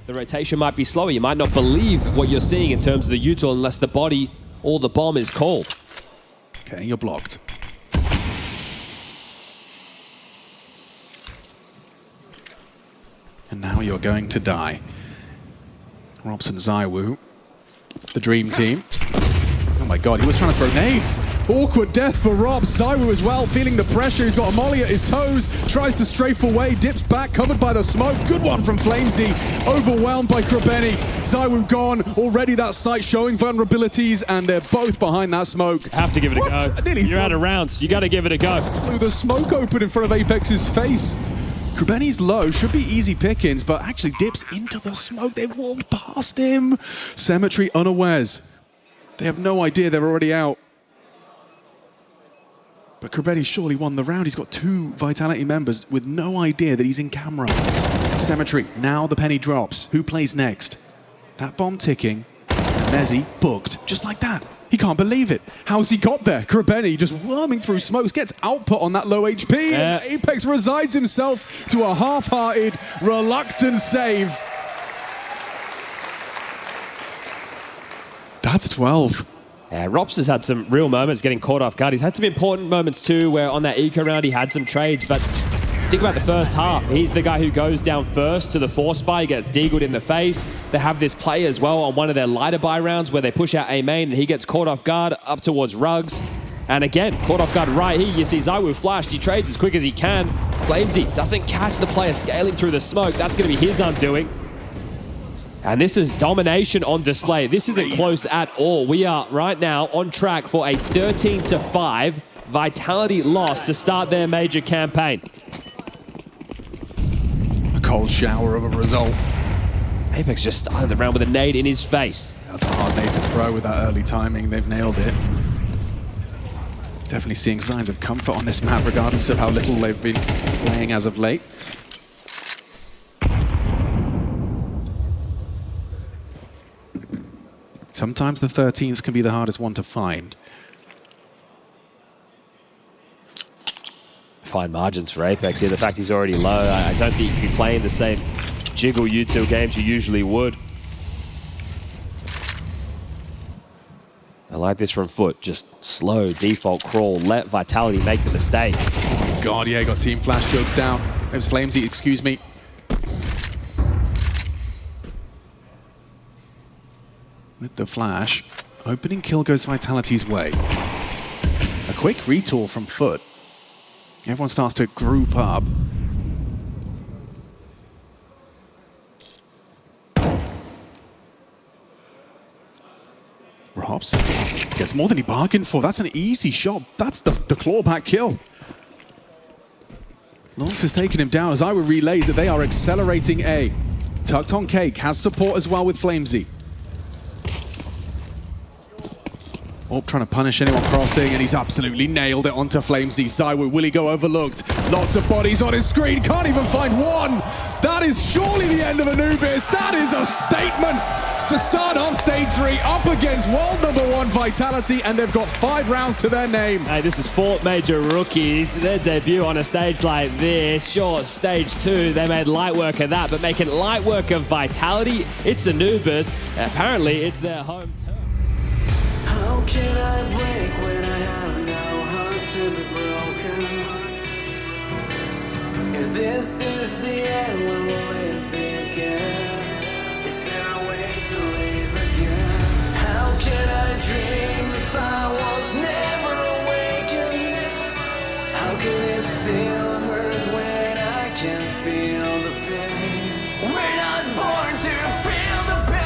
The rotation might be slower. You might not believe what you're seeing in terms of the util unless the body or the bomb is called. Okay, you're blocked. And now you're going to die. Robson Zaiwu, the dream team. my god, he was trying to throw nades. Awkward death for Rob. ZywOo as well, feeling the pressure. He's got a molly at his toes, tries to strafe away, dips back, covered by the smoke. Good one from Flamesy, overwhelmed by Krabeni. ZywOo gone. Already that site showing vulnerabilities, and they're both behind that smoke. Have to give it a go. You're out of rounds. You got to give it a go. Blew the smoke open in front of Apex's face. Krabeni's low, should be easy pickings, but actually dips into the smoke. They've walked past him. Cemetery unawares. They have no idea they're already out. But Krabeni surely won the round. He's got 2 Vitality members with no idea that he's in camera. Cemetery, now the penny drops. Who plays next? That bomb ticking. Mezzy booked, just like that. He can't believe it. How's he got there? Krabeni just worming through smokes, gets output on that low HP. And Apex resigns himself to a half-hearted, reluctant save. That's 12. Yeah, Rops has had some real moments getting caught off guard. He's had some important moments too, where on that eco round he had some trades, but think about the first half. He's the guy who goes down first to the force buy, gets deagled in the face. They have this play as well on one of their lighter buy rounds where they push out A main and he gets caught off guard up towards Rugs. And again, caught off guard right here. You see ZywOo flashed. He trades as quick as he can. Flamesy doesn't catch the player scaling through the smoke. That's going to be his undoing. And this is domination on display. This isn't close at all. We are right now on track for a 13-5 Vitality loss to start their major campaign. Cold shower of a result. Apex just started the round with a nade in his face. That's a hard nade to throw with that early timing. They've nailed it. Definitely seeing signs of comfort on this map, regardless of how little they've been playing as of late. Sometimes the 13th can be the hardest one to find. Fine margins for Apex here. The fact he's already low, I don't think you can be playing the same jiggle util games you usually would. I like this from Foot. Just slow, default crawl. Let Vitality make the mistake. God, yeah, got team flash jokes down. It was Flamesy, excuse me. With the flash, opening kill goes Vitality's way. A quick retool from Foot. Everyone starts to group up. Robs gets more than he bargained for. That's an easy shot. That's the clawback kill. Longs has taken him down as ZywOo relays that they are accelerating A. Tucked on Cake has support as well with Flamesy. Orb trying to punish anyone crossing, and he's absolutely nailed it onto Flamesy. ZywOo, will he go overlooked? Lots of bodies on his screen, can't even find one! That is surely the end of Anubis. That is a statement to start off stage 3 up against world #1 Vitality, and they've got 5 rounds to their name. Hey, this is 4 major rookies. Their debut on a stage like this. Sure, stage 2, they made light work of that, but making light work of Vitality, it's Anubis. Apparently, it's their home turf. How can I break when I have no heart to be broken? If this is the end, when will it begin? Is there a way to live again? How can I dream if I was never awakened? How can it still hurt when I can feel the pain? We're not born to feel the pain.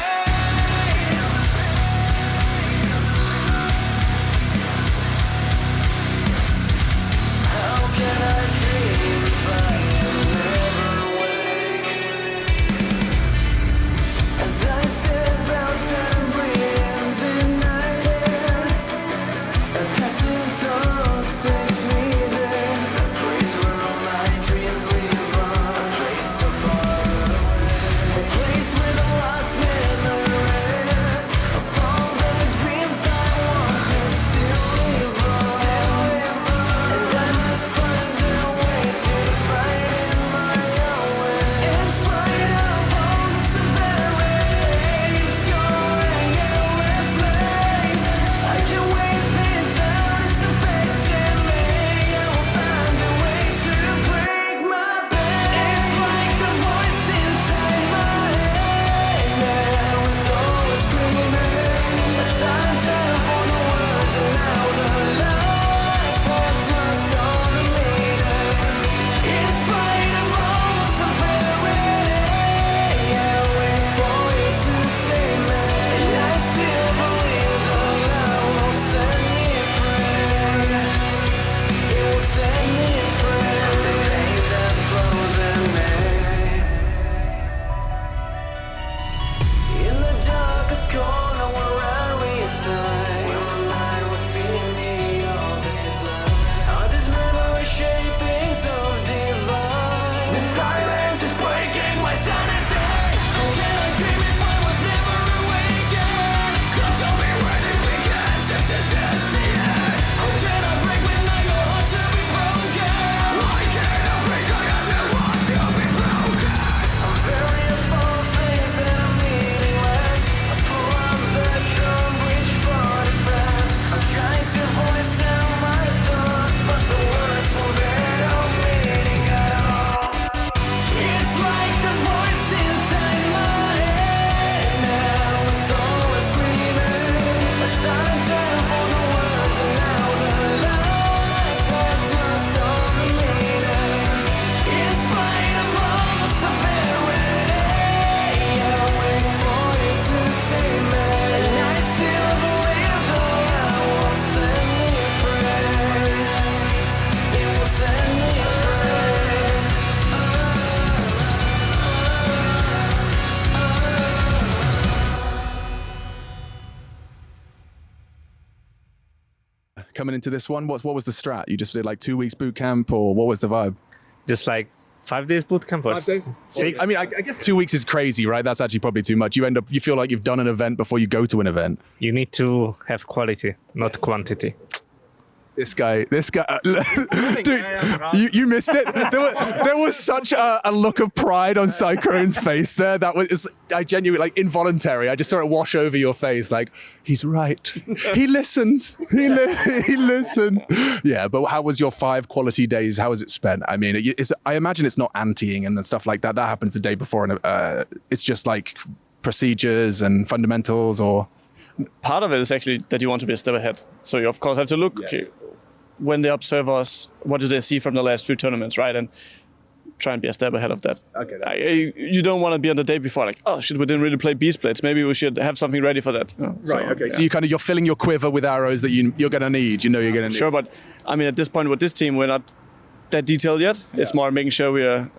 coming into this one? What was the strat? You just did like 2 weeks boot camp, or what was the vibe? Just like 5 days boot camp or 5 days? 6. I mean, I guess 2 weeks is crazy, right? That's actually probably too much. You feel like you've done an event before you go to an event. You need to have quality, not quantity. This guy, dude, you missed it. There was such a look of pride on Cyclone's face there. I genuinely, like, involuntary. I just saw it wash over your face. Like, he's right. He listens. He listens. Yeah, but how was your 5 quality days? How was it spent? I mean, I imagine it's not anteing and stuff like that. That happens the day before, and it's just like procedures and fundamentals, or. Part of it is actually that you want to be a step ahead. So you of course have to look when they observe us, what do they see from the last few tournaments, right? And try and be a step ahead of that. Okay. You don't want to be on the day before like, oh shit, we didn't really play B splits. Maybe we should have something ready for that. Right. Okay. So you're filling your quiver with arrows that you're going to need. You know you're going to need. Sure, but I mean at this point with this team we're not that detailed yet. Yeah. It's more making sure we are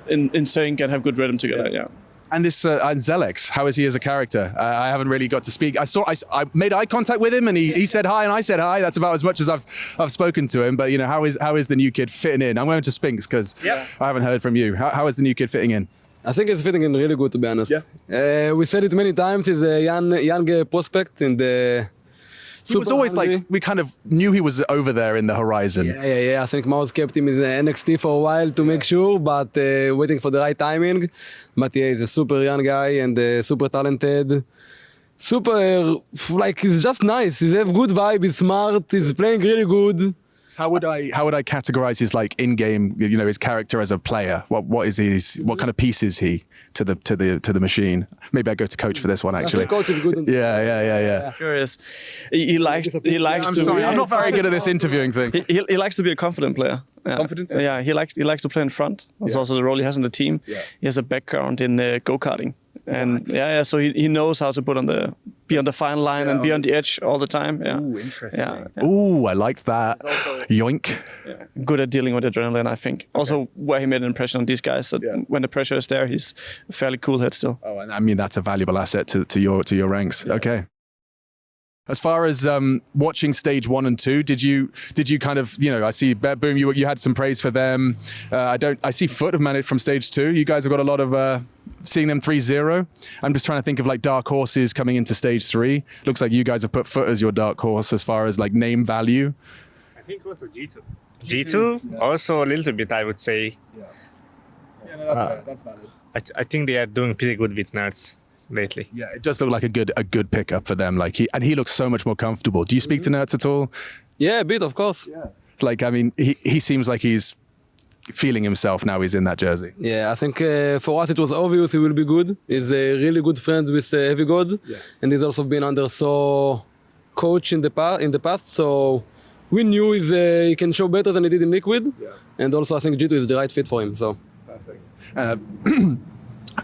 in sync and have good rhythm together. Yeah. And this Zelex, how is he as a character? I haven't really got to speak. I made eye contact with him, and he said hi, and I said hi. That's about as much as I've spoken to him. But you know, how is the new kid fitting in? I'm going to Spinks because I haven't heard from you. How is the new kid fitting in? I think he's fitting in really good, to be honest. Yeah. We said it many times. He's a young prospect in the. He was always hungry. Like, we kind of knew he was over there in the horizon. Yeah. I think MOUZ kept him in NXT for a while to make sure, but waiting for the right timing. But yeah, he's a super young guy and super talented. Super, like, he's just nice. He has good vibe, he's smart, he's playing really good. How would I categorize his like in-game, you know, his character as a player? What kind of piece is he to the machine? Maybe I go to coach for this one actually. Coach is good. Yeah. Sure is. He likes I'm to. sorry, I'm not very good at this interviewing thing. He likes to be a confident player. Yeah. Confidence? Yeah, he likes to play in front. That's also the role he has in the team. Yeah. He has a background in go-karting. And so he knows how to be on the fine line and be on the edge all the time. Yeah. Ooh, interesting. Yeah. Ooh, I liked that. Yoink. Yeah. Good at dealing with adrenaline, I think. Also, where he made an impression on these guys, that when the pressure is there, he's a fairly cool head still. Oh, and I mean that's a valuable asset to your ranks. Yeah. Okay. As far as watching stage 1 and 2, did you kind of, you know, I see Boom, you had some praise for them. I see Foot have managed from stage 2. You guys have got a lot of seeing them 3-0. I'm just trying to think of like dark horses coming into stage 3. Looks like you guys have put Foot as your dark horse as far as like name value. I think also G2. G2 also a little bit, I would say. Yeah, no, that's valid. I think they are doing pretty good with Nerds lately. Yeah, it does look like a good pickup for them. Like he looks so much more comfortable. Do you speak to Nerds at all? Yeah, a bit, of course. Yeah. Like, I mean, he seems like he's feeling himself now he's in that jersey. Yeah, I think for us it was obvious he will be good. He's a really good friend with Heavy God. Yes. And he's also been under coach in the past, so we knew he can show better than he did in Liquid. Yeah. And also I think G2 is the right fit for him. So perfect.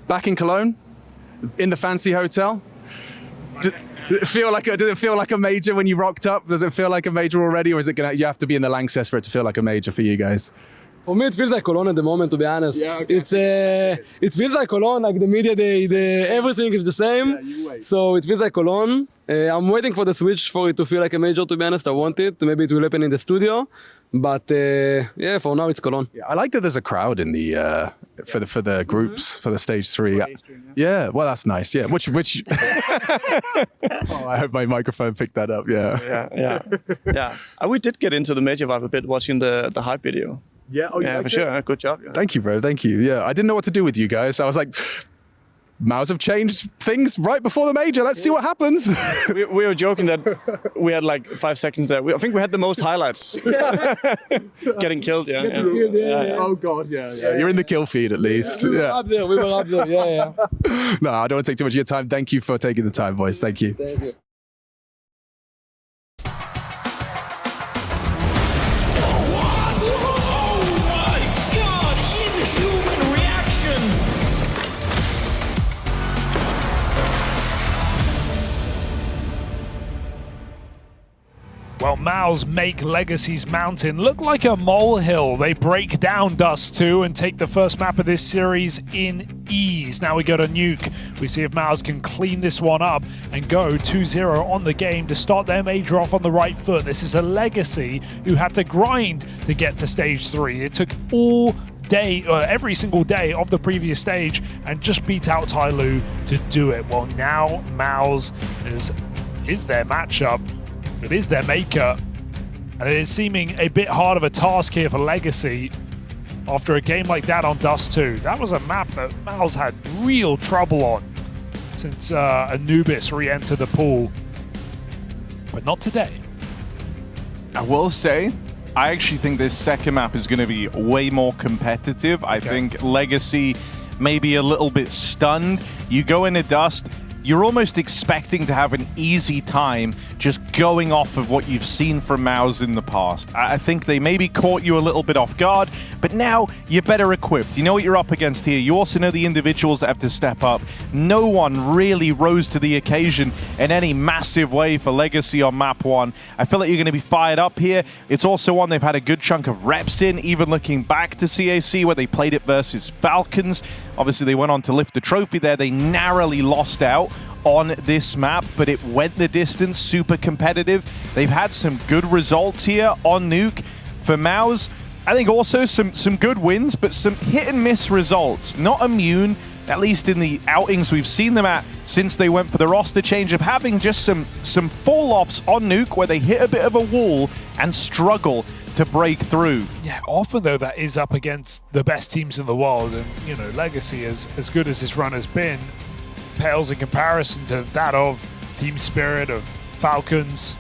Back in Cologne, in the fancy hotel. Does it feel like a major when you rocked up? Does it feel like a major already, or is it you have to be in the Lanxess for it to feel like a major for you guys? For me, it feels like Cologne at the moment, to be honest. Yeah, okay. It feels like Cologne, like the media, everything is the same. Yeah, so it feels like Cologne. I'm waiting for the switch for it to feel like a major, to be honest. I want it. Maybe it will happen in the studio. But yeah, for now it's Cologne. Yeah, I like that there's a crowd in the for the groups for the stage 3. Yeah, well that's nice. Yeah, which oh, I hope my microphone picked that up. Yeah. We did get into the major vibe a bit watching the hype video. Yeah, for sure. Good job. Yeah. Thank you, bro. Thank you. Yeah, I didn't know what to do with you guys. I was like, MOUZ have changed things right before the major. Let's see what happens. we were joking that we had like 5 seconds there. I think we had the most highlights. Getting killed, yeah. Oh God, yeah. You're in the kill feed at least. We were up there. Yeah. No, I don't want to take too much of your time. Thank you for taking the time, boys. Thank you. Thank you. Well, MOUZ make Legacy's mountain look like a molehill. They break down Dust 2 and take the first map of this series in ease. Now we go to Nuke. We see if MOUZ can clean this one up and go 2-0 on the game to start their major off on the right foot. This is a Legacy who had to grind to get to stage 3. It took all day, every single day of the previous stage and just beat out Tyloo to do it. Well, now MOUZ is their matchup. It is their maker, and it is seeming a bit hard of a task here for Legacy after a game like that on Dust 2. That was a map that MOUZ had real trouble on since Anubis re-entered the pool, but not today. I will say, I actually think this second map is going to be way more competitive. I think Legacy may be a little bit stunned. You go into Dust, you're almost expecting to have an easy time just going off of what you've seen from MOUZ in the past. I think they maybe caught you a little bit off guard, but now you're better equipped. You know what you're up against here. You also know the individuals that have to step up. No one really rose to the occasion in any massive way for Legacy on map 1. I feel like you're going to be fired up here. It's also one they've had a good chunk of reps in, even looking back to CAC where they played it versus Falcons. Obviously, they went on to lift the trophy there. They narrowly lost out on this map, but it went the distance, super competitive. They've had some good results here on Nuke. For MOUZ, I think also some good wins, but some hit and miss results. Not immune, at least in the outings we've seen them at since they went for the roster change, of having just some fall-offs on Nuke where they hit a bit of a wall and struggle to break through. Yeah, often though that is up against the best teams in the world, and you know, Legacy, as good as this run has been, pales in comparison to that of Team Spirit, of Falcons,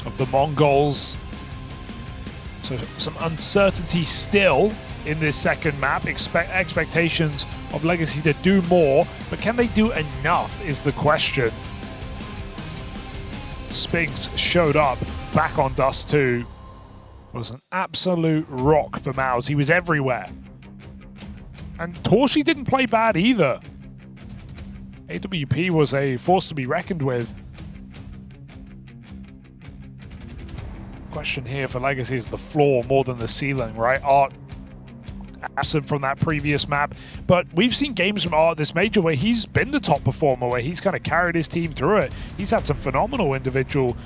of the Mongols. So some uncertainty still in this second map. Expectations of Legacy to do more, but can they do enough is the question. Spinks showed up back on Dust 2. Was an absolute rock for MOUZ. He was everywhere. And Torshi didn't play bad either. AWP was a force to be reckoned with. Question here for Legacy is the floor more than the ceiling, right? Art absent from that previous map, but we've seen games from Art this major where he's been the top performer, where he's kind of carried his team through it. He's had some phenomenal individual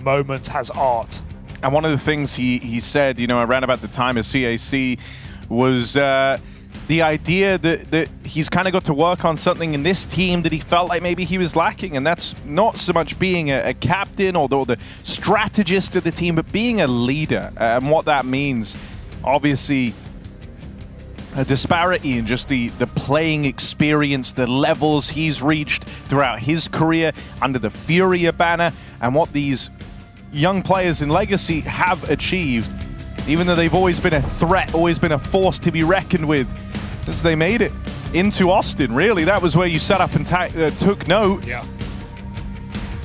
moments, has Art. And one of the things he said, you know, around about the time of CAC was the idea that he's kind of got to work on something in this team that he felt like maybe he was lacking, and that's not so much being a captain or the strategist of the team, but being a leader. And what that means, obviously, a disparity in just the playing experience, the levels he's reached throughout his career under the FURIA banner, and what these young players in Legacy have achieved, even though they've always been a threat, always been a force to be reckoned with since they made it into Austin. Really, that was where you sat up and took note. Yeah.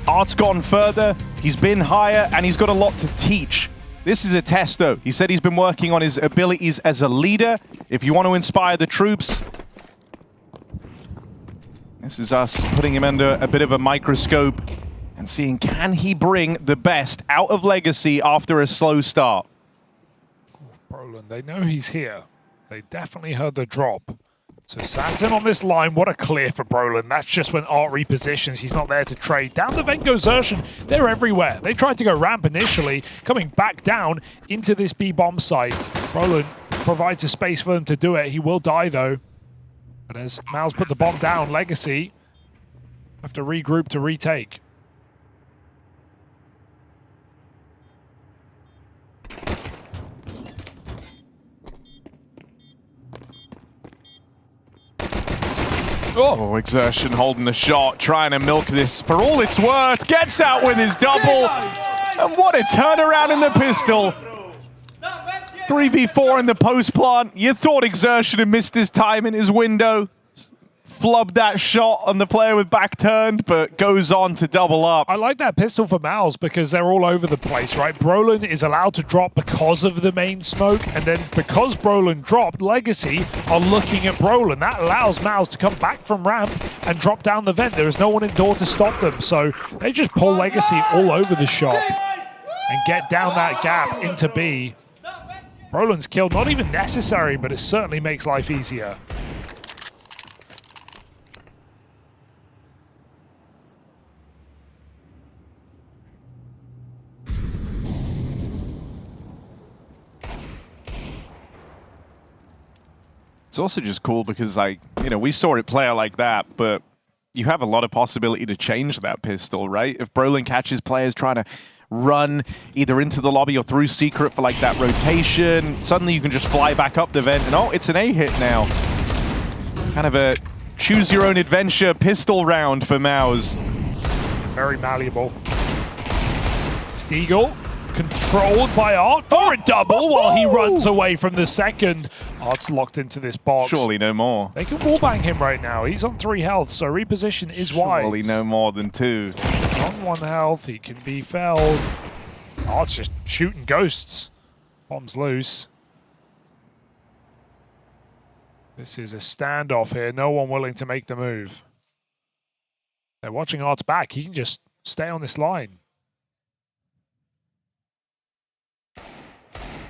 Art's gone further, he's been higher, and he's got a lot to teach. This is a test, though. He said he's been working on his abilities as a leader. If you want to inspire the troops, this is us putting him under a bit of a microscope and seeing, can he bring the best out of Legacy after a slow start? Brolin, they know he's here. They definitely heard the drop. So Satin on this line, what a clear for Brolin. That's just when Art repositions. He's not there to trade. Down the vent goes Zershan. They're everywhere. They tried to go ramp initially, coming back down into this B-bomb site. Brolin provides a space for them to do it. He will die, though. But as MOUZ put the bomb down, Legacy have to regroup to retake. Oh, Exertion holding the shot, trying to milk this for all it's worth. Gets out with his double. And what a turnaround in the pistol. 3v4 in the post plant. You thought Exertion had missed his time in his window. Flubbed that shot on the player with back turned, but goes on to double up. I like that pistol for MOUZ because they're all over the place, right? Brolin is allowed to drop because of the main smoke, and then because Brolin dropped, Legacy are looking at Brolin. That allows MOUZ to come back from ramp and drop down the vent. There is no one indoor to stop them, so they just pull Legacy all over the shop. and get down that gap into B. Roland's kill, not even necessary, but it certainly makes life easier. It's also just cool because, like, you know, we saw it play out like that, but you have a lot of possibility to change that pistol, right? If Brolin catches players trying to run either into the lobby or through secret for like that rotation, suddenly you can just fly back up the vent and oh, it's an A hit now. Kind of a choose your own adventure pistol round for MOUZ. Very malleable. Steagle controlled by Art for a double while he runs away from the second. Art's locked into this box. Surely no more. They can wallbang him right now. He's on 3 health, so reposition is wise. Surely no more than 2. He's on 1 health. He can be felled. Art's just shooting ghosts. Bomb's loose. This is a standoff here. No one willing to make the move. They're watching Art's back. He can just stay on this line.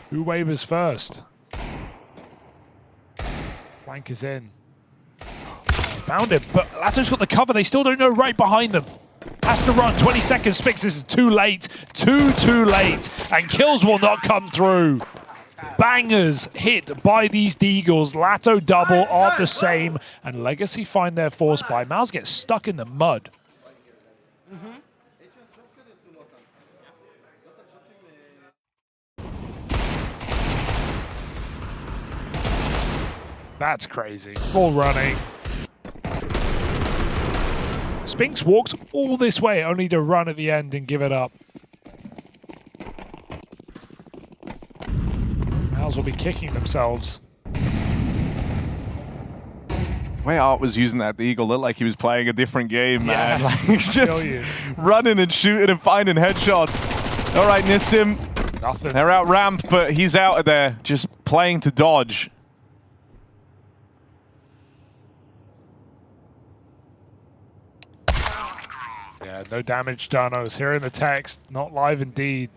Who wavers first? Flank is in. They found him, but Lato's got the cover. They still don't know right behind them. Has to run. 20 seconds. Spix, this is too late. Too late. And kills will not come through. Bangers hit by these Deagles. Lato double, Art the same. And Legacy find their force by. MOUZ gets stuck in the mud. That's crazy. Full running. Spinks walks all this way only to run at the end and give it up. MOUZ will be kicking themselves. The way Art was using that Eagle looked like he was playing a different game, man. Like, just running and shooting and finding headshots. All right, Nissim. Nothing. They're out ramp, but he's out of there, just playing to dodge. Yeah, no damage done. I was hearing the text. Not live indeed.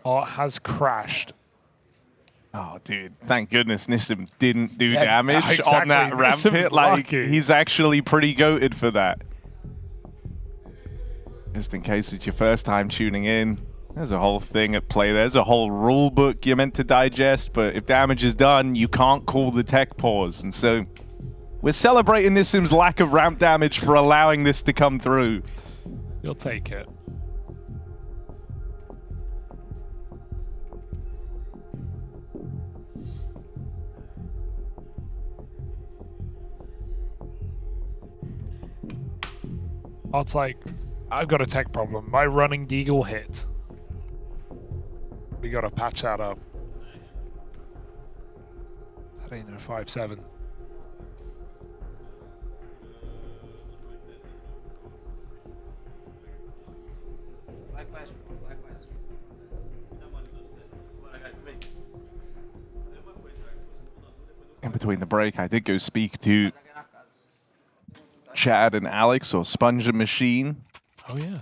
Art has crashed. Oh, dude, thank goodness Nissim didn't do Yeah, damage exactly. on that ramp Nissim's hit. Like, lucky. he's actually pretty goated for that. Just in case it's your first time tuning in, there's a whole thing at play. There's a whole rule book you're meant to digest, but if damage is done, you can't call the tech pause. And so we're celebrating Nissim's lack of ramp damage for allowing this to come through. You'll take it. Art's like, I've got a tech problem. My running Deagle hit. We gotta patch that up. That ain't a 5-7. In between the break, I did go speak to Chad and Alex, or Sponge and Machine. Oh, yeah.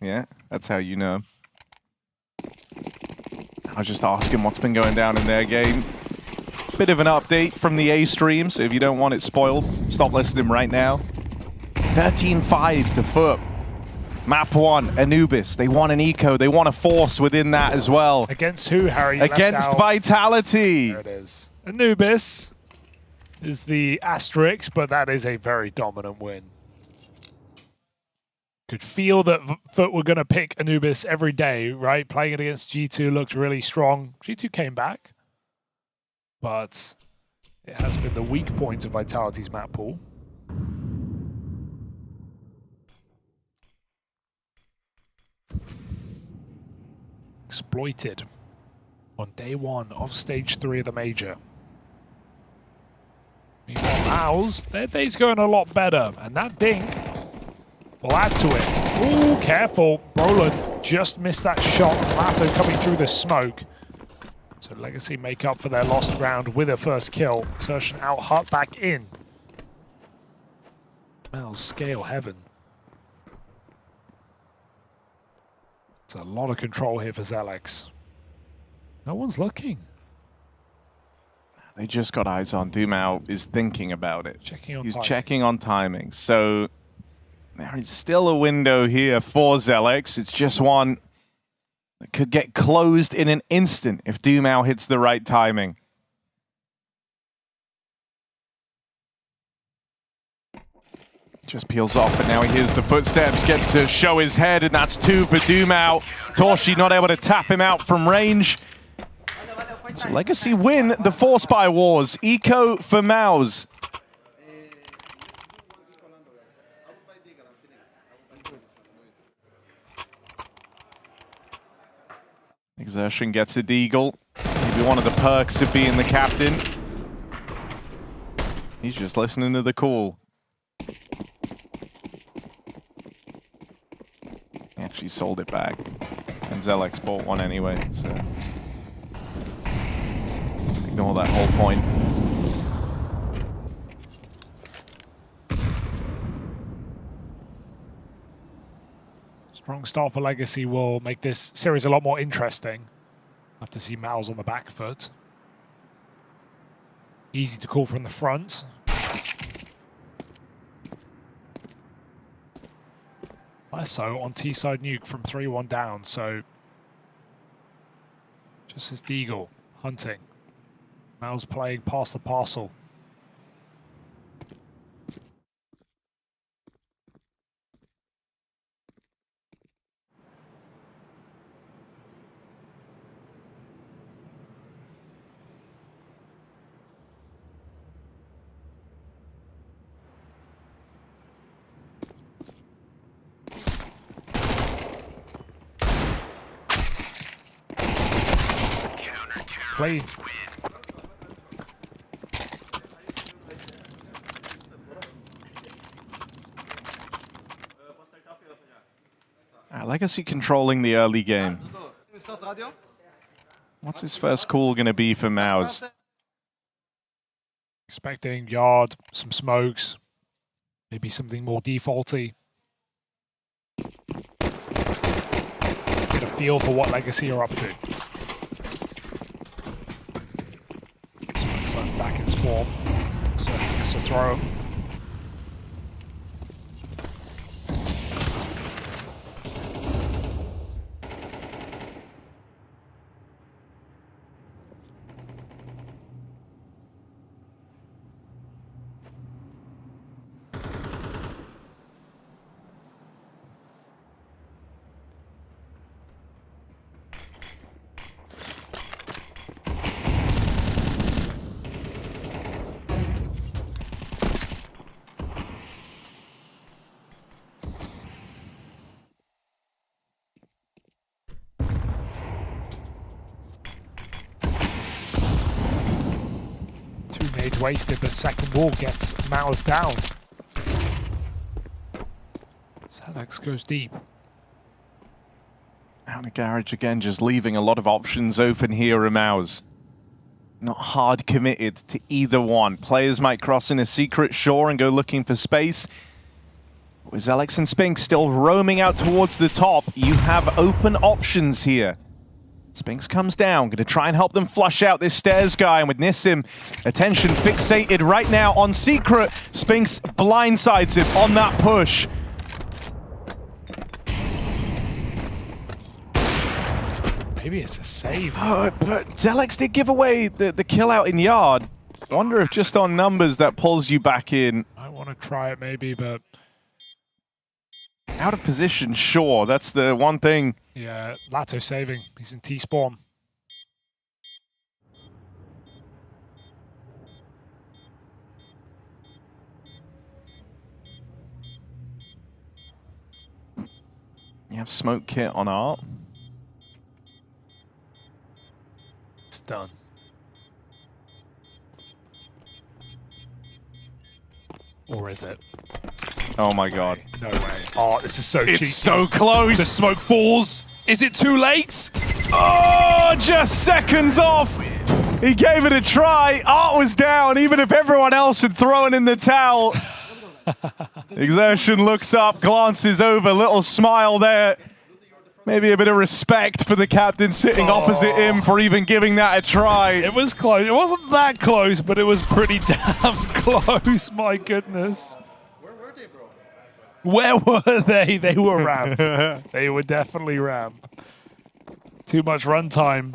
Yeah, that's how you know. I was just asking what's been going down in their game. Bit of an update from the A stream, so if you don't want it spoiled, stop listening right now. 13-5 to FUT. Map 1, Anubis. They want an eco. They want a force within that as well. Against who, Harry? Against Vitality. There it is. Anubis is the asterisk, but that is a very dominant win. Could feel that FUT were going to pick Anubis every day, right? Playing it against G2 looked really strong. G2 came back, but it has been the weak point of Vitality's map pool. Exploited on day 1 of stage 3 of the major. Meanwhile, MOUZ, their day's going a lot better, and that dink will add to it. Ooh, careful. Brolin just missed that shot. Lato coming through the smoke. So Legacy make up for their lost ground with a first kill. Insertion out, Hut back in. MOUZ scale heaven. It's a lot of control here for Zelex. No one's looking. They just got eyes on. Dumao is thinking about it. He's timing. checking on timing. So there is still a window here for Zelex. It's just one that could get closed in an instant if Dumao hits the right timing. Just peels off, but now he hears the footsteps, gets to show his head, and that's 2 for Dumao. Torshi not able to tap him out from range. So Legacy win the 4-spy wars. Eco for MOUZ. Exertion gets a deagle. Maybe one of the perks of being the captain. He's just listening to the call. He actually sold it back. And Zelex bought one anyway, so ignore that whole point. Strong start for Legacy will make this series a lot more interesting. Have to see MOUZ on the back foot. Easy to call from the front. Less so on T-side Nuke from 3-1 down, so just as Deagle hunting. MOUZ playing past the parcel. Play. Legacy controlling the early game. What's his first call going to be for MOUZ? Expecting yard, some smokes, maybe something more defaulty. Get a feel for what Legacy are up to. Smokes left back in spawn. So he gets to throw. Wasted, but second wall gets MOUZ down. Zelex goes deep. Out of garage again, just leaving a lot of options open here at MOUZ. Not hard committed to either one. Players might cross in a secret shore and go looking for space. With Zelex and Spinks still roaming out towards the top, you have open options here. Spinks comes down, going to try and help them flush out this stairs guy, and with Nissim, attention fixated right now on Secret. Spinks blindsides him on that push. Maybe it's a save. Oh, but Zelex did give away the kill out in yard. I wonder if just on numbers that pulls you back in. I want to try it maybe, but out of position, sure. That's the one thing. Yeah, Lato saving. He's in T-spawn. You have smoke kit on Art. It's done. Or is it? Oh my god. No way. Oh, this is so cheeky. It's so close. The smoke falls. Is it too late? Oh, just seconds off. He gave it a try. Art was down, even if everyone else had thrown in the towel. Exertion looks up, glances over, little smile there. Maybe a bit of respect for the captain sitting opposite him for even giving that a try. It was close. It wasn't that close, but it was pretty damn close. My goodness. Where were they? They were ramp. They were definitely ramp. Too much runtime.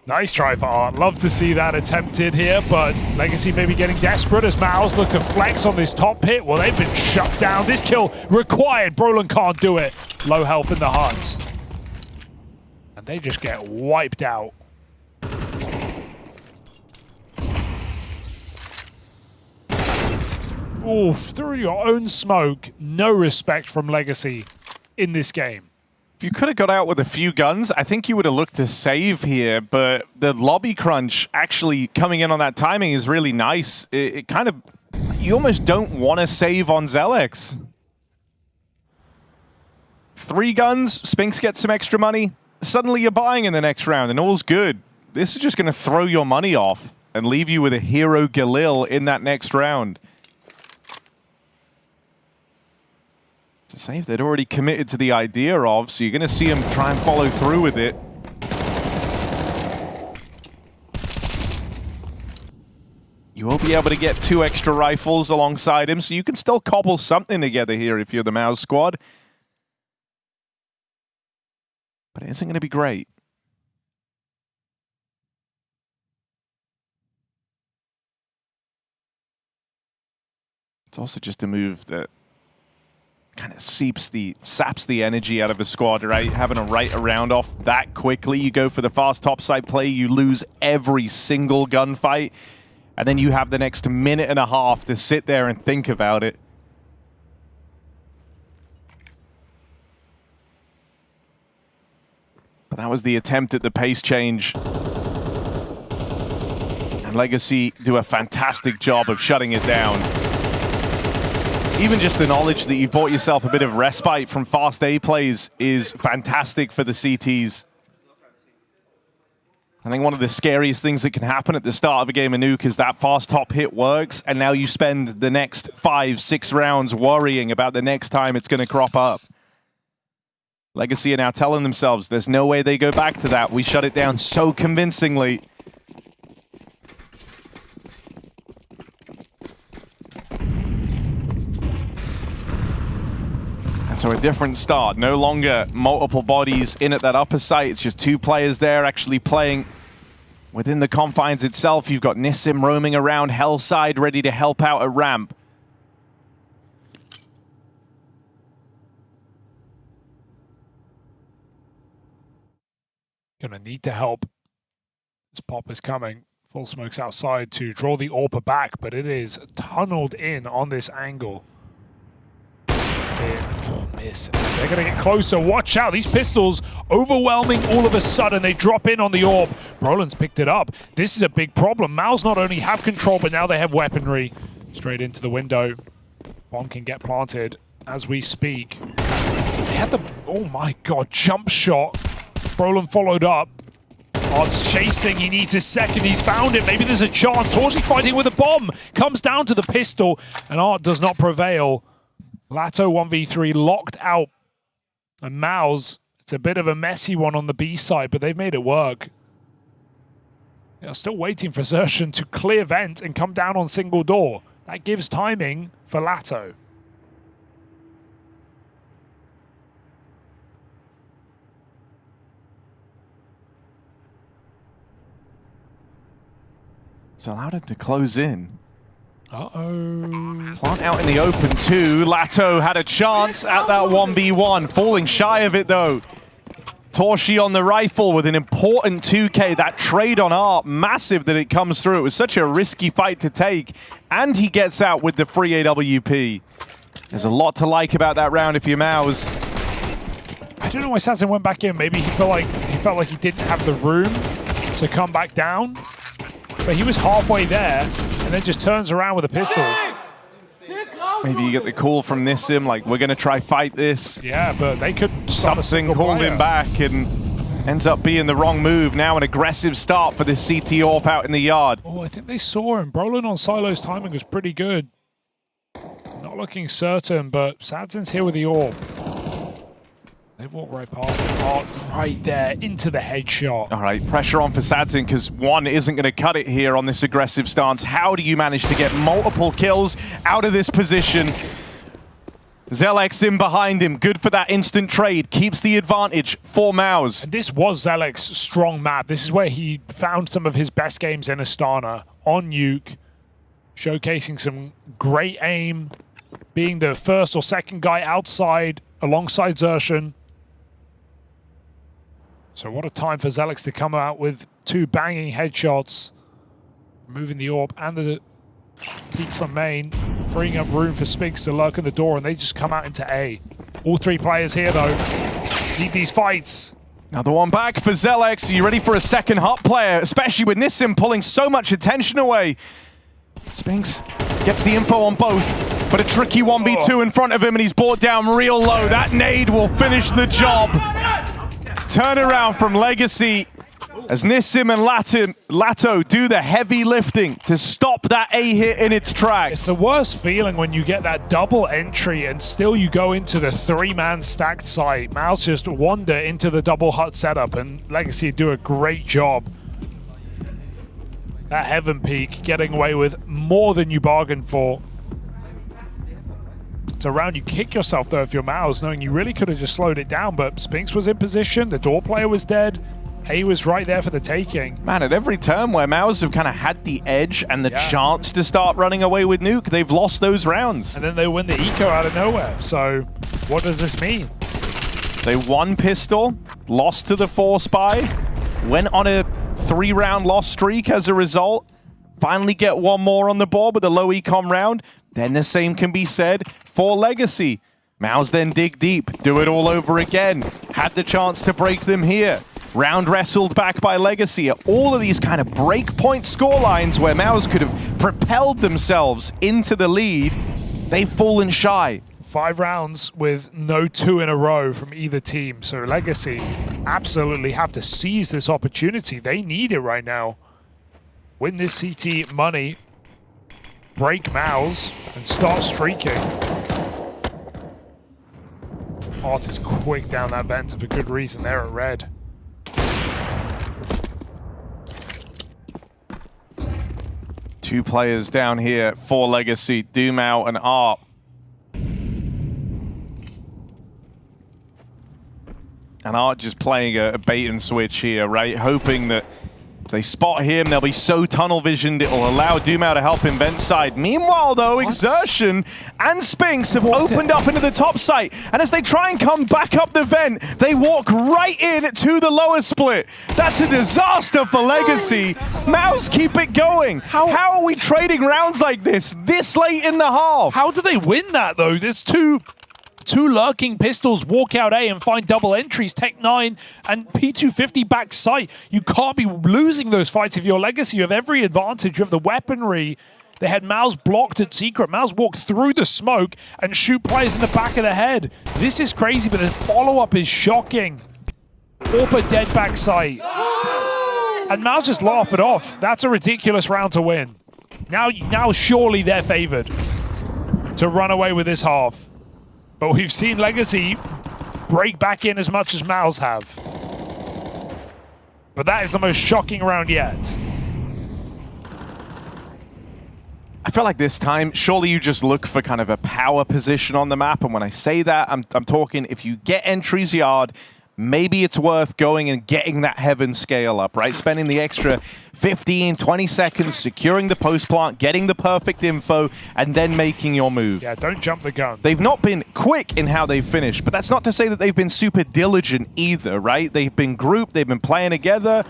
Nice try for Art. Love to see that attempted here, but Legacy maybe getting desperate as MOUZ look to flex on this top pit. Well, they've been shut down. This kill required. Brolin can't do it. Low health in the hearts. And they just get wiped out. Oof, through your own smoke. No respect from Legacy in this game. If you could have got out with a few guns, I think you would have looked to save here, but the lobby crunch actually coming in on that timing is really nice. It kind of, you almost don't want to save on Zelex. 3 guns, Spinks gets some extra money, suddenly you're buying in the next round and all's good. This is just going to throw your money off and leave you with a hero Galil in that next round. It's a save they'd already committed to the idea of, so you're going to see him try and follow through with it. You will be able to get 2 extra rifles alongside him, so you can still cobble something together here if you're the MOUZ squad. But it isn't going to be great. It's also just a move that kind of saps the energy out of a squad, right? Having a right around off that quickly, you go for the fast topside play, you lose every single gunfight, and then you have the next minute and a half to sit there and think about it. But that was the attempt at the pace change. And Legacy do a fantastic job of shutting it down. Even just the knowledge that you've bought yourself a bit of respite from fast A plays is fantastic for the CTs. I think one of the scariest things that can happen at the start of a game of Nuke is that fast top hit works, and now you spend the next 5-6 rounds worrying about the next time it's going to crop up. Legacy are now telling themselves there's no way they go back to that. We shut it down so convincingly. So a different start, no longer multiple bodies in at that upper site, it's just 2 players there actually playing within the confines itself. You've got Nissim roaming around Hellside, ready to help out at ramp. Gonna need to help. This pop is coming. Full smoke's outside to draw the AWP back, but it is tunneled in on this angle. In. Oh, miss. They're going to get closer. Watch out. These pistols overwhelming all of a sudden. They drop in on the AWP. Brolin's picked it up. This is a big problem. MOUZ not only have control, but now they have weaponry. Straight into the window. Bomb can get planted as we speak. They had the, oh my god, jump shot. Brolin followed up. Art's chasing. He needs his second. He's found it. Maybe there's a chance. Torsi fighting with a bomb. Comes down to the pistol, and Art does not prevail. Lato 1v3 locked out. And MOUZ, it's a bit of a messy one on the B side, but they've made it work. They're still waiting for Zertian to clear vent and come down on single door. That gives timing for Lato. It's allowed him to close in. Uh-oh. Plant out in the open too. Lato had a chance at that 1v1. Falling shy of it though. Torshi on the rifle with an important 2k. That trade on Art, massive that it comes through. It was such a risky fight to take. And he gets out with the free AWP. There's a lot to like about that round if you're MOUZ. I don't know why Sazin went back in. Maybe he felt like he didn't have the room to come back down. But he was halfway there and then just turns around with a pistol. Maybe you get the call from Nissim, like, we're going to try fight this. Yeah, but they couldn't. Something called him back and ends up being the wrong move. Now an aggressive start for this CT AWP out in the yard. Oh, I think they saw him. Brolin on Silo's timing was pretty good. Not looking certain, but Sadzin's here with the AWP. They've walked right past him. Oh, right there, into the headshot. All right, pressure on for Sadzin because one isn't going to cut it here on this aggressive stance. How do you manage to get multiple kills out of this position? Zelex in behind him, good for that instant trade, keeps the advantage for MOUZ. And this was Zelek's strong map. This is where he found some of his best games in Astana on Nuke, showcasing some great aim, being the first or second guy outside alongside Xertion. So what a time for Zelex to come out with 2 banging headshots, removing the AWP and the peek from main, freeing up room for Spinks to lurk in the door, and they just come out into A. All 3 players here, though, need these fights. Another one back for Zelex. Are you ready for a second hot player, especially with Nissim pulling so much attention away? Spinks gets the info on both, but a tricky 1v2 in front of him, and he's brought down real low. That nade will finish the job. Turnaround from Legacy as Nissim and Lato do the heavy lifting to stop that A hit in its tracks. It's the worst feeling when you get that double entry and still you go into the 3-man stacked site. MOUZ just wander into the double hut setup, and Legacy do a great job. That Heaven Peak getting away with more than you bargained for. It's a round you kick yourself though if you're MOUZ, knowing you really could have just slowed it down, but Spinks was in position, the door player was dead, A was right there for the taking. Man, at every turn where MOUZ have kind of had the edge and the chance to start running away with Nuke, they've lost those rounds. And then they win the eco out of nowhere, so what does this mean? They won pistol, lost to the 4 spy, went on a 3-round loss streak as a result, finally get one more on the board with a low econ round. Then the same can be said for Legacy. MOUZ then dig deep, do it all over again. Had the chance to break them here. Round wrestled back by Legacy. All of these kind of breakpoint scorelines where MOUZ could have propelled themselves into the lead, they've fallen shy. 5 rounds with no 2 in a row from either team. So Legacy absolutely have to seize this opportunity. They need it right now. Win this CT money, break MOUZ, and start streaking. Art is quick down that vent for good reason there at red. Two players down here for Legacy, Doomau and Art. And Art just playing a bait and switch here, right? Hoping that if they spot him, they'll be so tunnel visioned, it will allow Doomau to help him vent side. Meanwhile, though, Xertion and Spinks have opened up into the top site. And as they try and come back up the vent, they walk right in to the lower split. That's a disaster for Legacy. MOUZ keep it going. How are we trading rounds like this late in the half? How do they win that, though? There's two lurking pistols walk out A and find double entries, Tech 9 and P250 back sight. You can't be losing those fights if you're Legacy. You have every advantage. You have the weaponry. They had MOUZ blocked at secret. MOUZ walked through the smoke and shoot players in the back of the head. This is crazy, but the follow-up is shocking. Orpa dead back sight. And MOUZ just laugh it off. That's a ridiculous round to win. Now surely they're favored to run away with this half. But we've seen Legacy break back in as much as MOUZ have. But that is the most shocking round yet. I feel like this time, surely you just look for kind of a power position on the map. And when I say that, I'm talking if you get entries yard, maybe it's worth going and getting that heaven scale up, right? Spending the extra 15, 20 seconds, securing the post plant, getting the perfect info, and then making your move. Yeah, don't jump the gun. They've not been quick in how they've finished, but that's not to say that they've been super diligent either, right? They've been grouped, they've been playing together,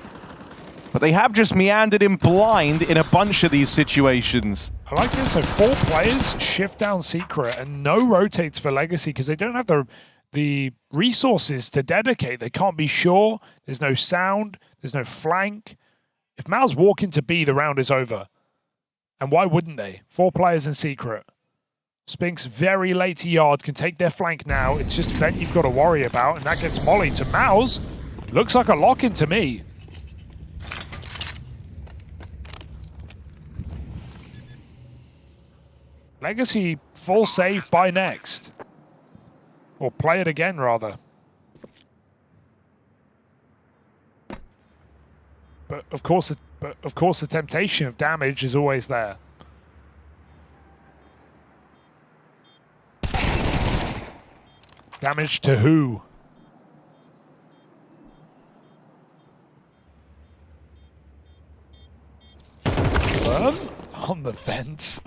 but they have just meandered in blind in a bunch of these situations. I like this. So 4 players shift down secret and no rotates for Legacy because they don't have the resources to dedicate. They can't be sure. There's no sound. There's no flank. If MOUZ walk into B, the round is over. And why wouldn't they? 4 players in secret. Spinks very late to yard, can take their flank now. It's just vent you've got to worry about, and that gets Molly to MOUZ. Looks like a lock-in to me. Legacy full save by next. Or play it again, rather. But of course, the temptation of damage is always there. Damage to who? On the fence.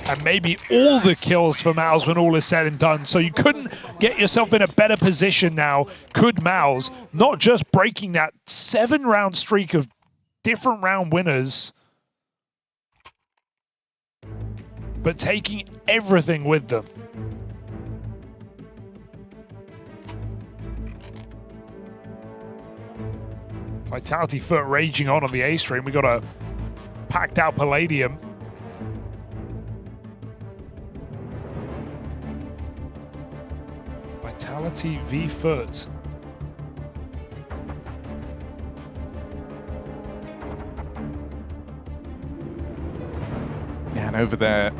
And maybe all the kills for MOUZ when all is said and done. So you couldn't get yourself in a better position now, could MOUZ, not just breaking that 7-round streak of different round winners, but taking everything with them. Vitality Foot raging on the A stream. We got a packed out Palladium. Vitality v Foot. Yeah, and over there,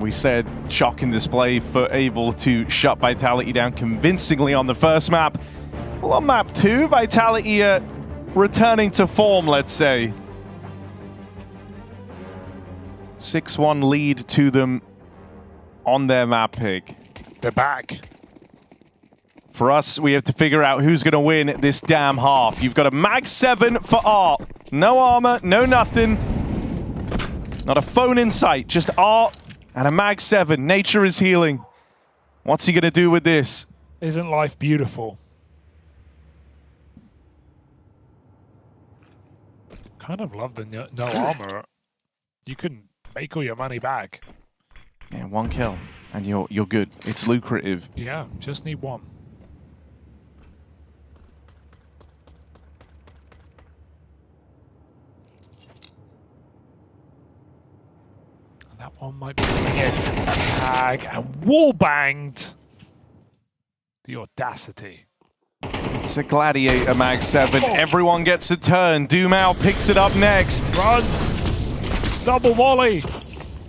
we said shock and display, Foot able to shut Vitality down convincingly on the first map. Well, on map 2, Vitality returning to form, let's say. 6-1 lead to them on their map pick. They're back. For us, we have to figure out who's going to win this damn half. You've got a Mag 7 for Art. No armor, no nothing. Not a phone in sight, just Art and a Mag 7. Nature is healing. What's he going to do with this? Isn't life beautiful? Kind of love the no armor. You can make all your money back. Yeah, 1 kill and you're good. It's lucrative. Yeah, just need 1. And that one might be coming in. A tag and wall banged. The audacity. It's a Gladiator Mag 7. Everyone gets a turn. Doomau picks it up next. Run! Double volley!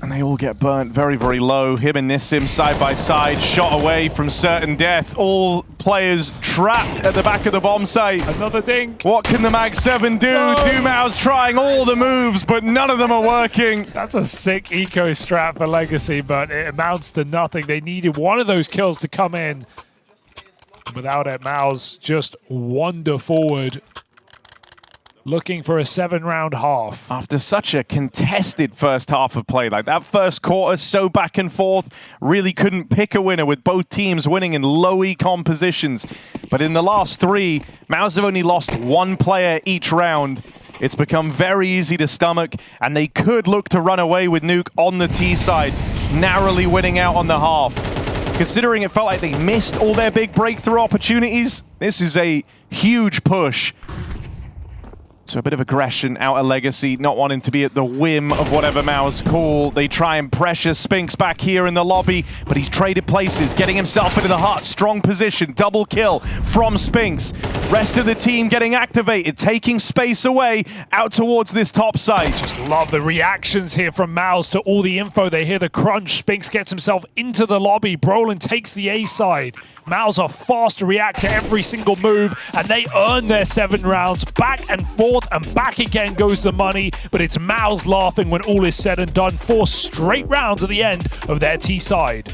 And they all get burnt very, very low. Him and Nissim side by side, shot away from certain death. All players trapped at the back of the bomb site. Another dink. What can the Mag 7 do? No. Doomau's trying all the moves, but none of them are working. That's a sick eco strat for Legacy, but it amounts to nothing. They needed one of those kills to come in. Without it, MOUZ just wander forward, looking for a 7-round half. After such a contested first half of play, like that first quarter, so back and forth, really couldn't pick a winner with both teams winning in low econ positions. But in the last 3, MOUZ have only lost 1 player each round. It's become very easy to stomach, and they could look to run away with Nuke on the T side, narrowly winning out on the half. Considering it felt like they missed all their big breakthrough opportunities, this is a huge push. So a bit of aggression out of Legacy, not wanting to be at the whim of whatever MOUZ call. They try and pressure Spinks back here in the lobby, but he's traded places, getting himself into the hut. Strong position, double kill from Spinks. Rest of the team getting activated, taking space away out towards this top side. Just love the reactions here from MOUZ to all the info. They hear the crunch. Spinks gets himself into the lobby. Brolin takes the A side. MOUZ are fast to react to every single move, and they earn their 7 rounds. Back and forth and back again goes the money, but it's MOUZ laughing when all is said and done. 4 straight rounds at the end of their T side.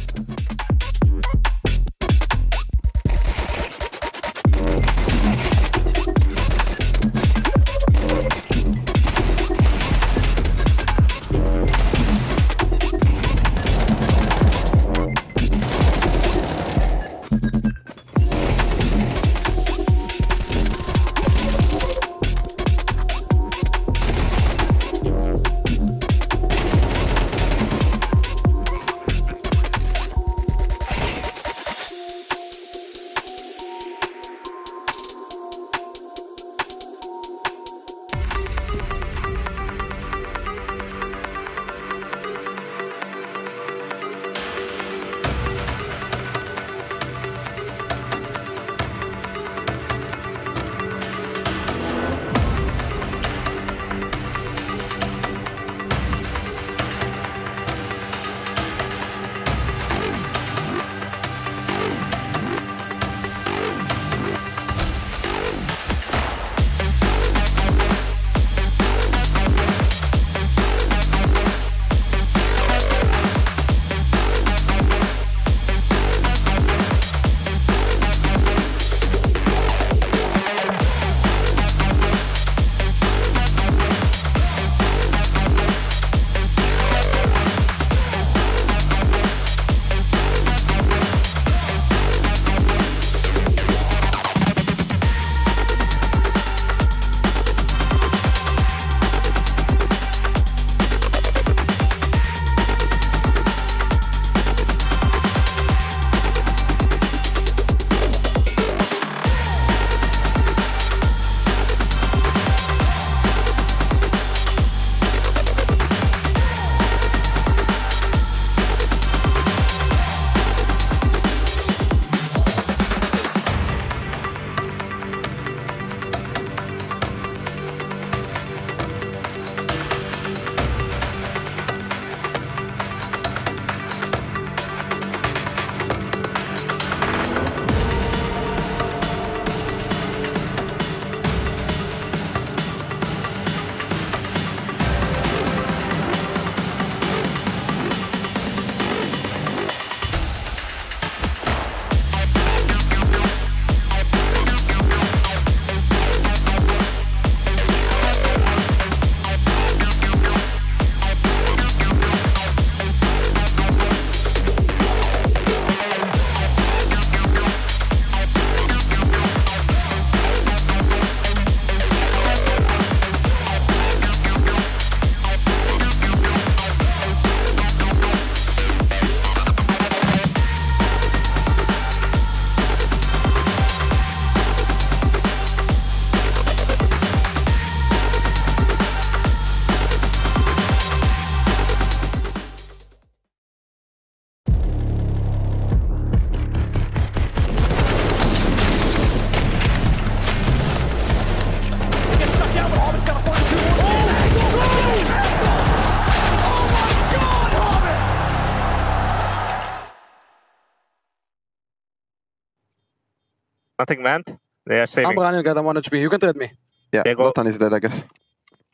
Nothing meant. They are saving. I'm running, guys. I'm 1 HP. You can trade me. Yeah, They go. Botan is dead, I guess.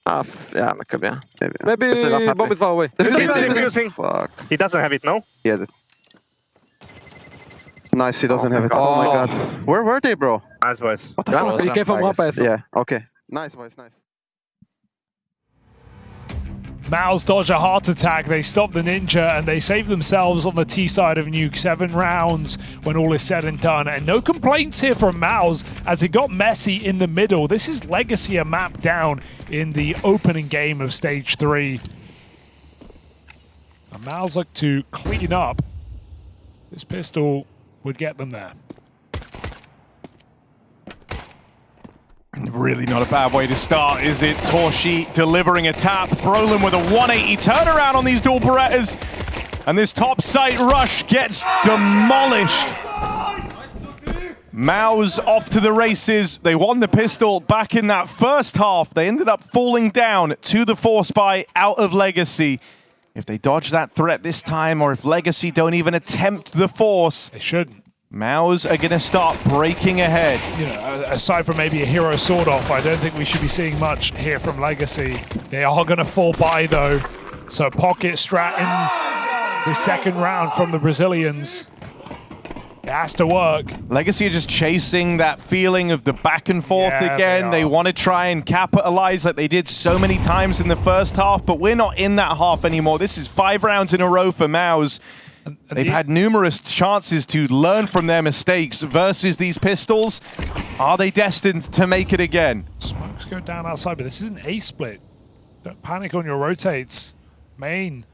Yeah, maybe. Maybe bomb is far away. He's defusing. Fuck. He doesn't have it, no? Yeah. Nice, he doesn't have it. Oh my god. Where were they, bro? Nice, boys. What the fuck? He came from Overpass. Yeah, okay. Nice, boys, nice. MOUZ dodge a heart attack, they stop the Ninja, and they save themselves on the T side of Nuke. 7 rounds when all is said and done. And no complaints here from MOUZ as it got messy in the middle. This is Legacy a map down in the opening game of Stage 3. And MOUZ look to clean up. This pistol would get them there. Really not a bad way to start, is it? Torshi delivering a tap. Brolin with a 180 turnaround on these dual Berettas. And this top site rush gets demolished. MOUZ off to the races. They won the pistol back in that first half. They ended up falling down to the Force Buy out of Legacy. If they dodge that threat this time, or if Legacy don't even attempt the Force, they shouldn't. MOUZ are going to start breaking ahead. You know, aside from maybe a hero sword off, I don't think we should be seeing much here from Legacy. They are going to fall by though. So pocket strat in the second round from the Brazilians. It has to work. Legacy are just chasing that feeling of the back and forth again. They want to try and capitalize like they did so many times in the first half, but we're not in that half anymore. This is 5 rounds in a row for MOUZ. They've had numerous chances to learn from their mistakes versus these pistols. Are they destined to make it again? Smokes go down outside, but this is an A split. Don't panic on your rotates. Main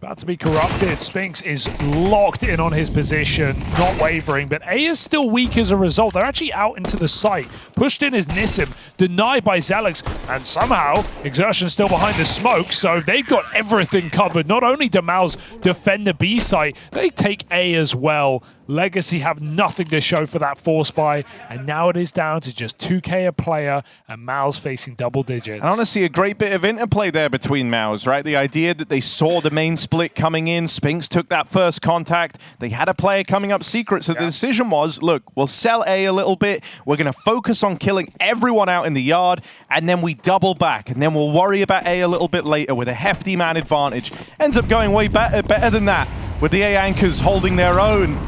about to be corrupted. Spinks is locked in on his position, not wavering, but A is still weak as a result. They're actually out into the site. Pushed in is Nissim, denied by Zelix, and somehow Exertion's still behind the smoke, so they've got everything covered. Not only do MOUZ defend the B site, they take A as well. Legacy have nothing to show for that Force Buy, and now it is down to just 2K a player, and MOUZ facing double digits. I want to see a great bit of interplay there between MOUZ, right? The idea that they saw the main split coming in, Spinks took that first contact, they had a player coming up secret, so the decision was, look, we'll sell A a little bit, we're going to focus on killing everyone out in the yard, and then we double back, and then we'll worry about A a little bit later with a hefty man advantage. Ends up going way better than that, with the A anchors holding their own.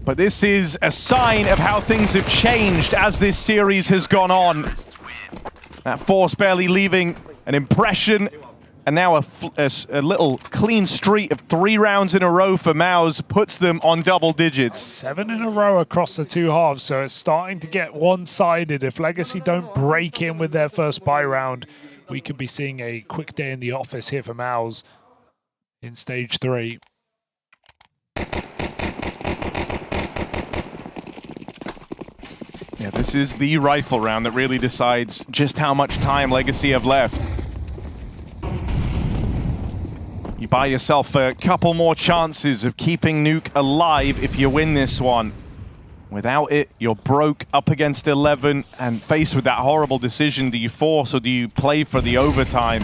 But this is a sign of how things have changed as this series has gone on. That Force barely leaving an impression, and now a little clean streak of 3 rounds in a row for MOUZ puts them on double digits. 7 in a row across the 2 halves, so it's starting to get one-sided. If Legacy don't break in with their first buy round, we could be seeing a quick day in the office here for MOUZ in Stage 3. Yeah, this is the rifle round that really decides just how much time Legacy have left. You buy yourself a couple more chances of keeping Nuke alive if you win this one. Without it, you're broke up against 11 and faced with that horrible decision. Do you force or do you play for the overtime?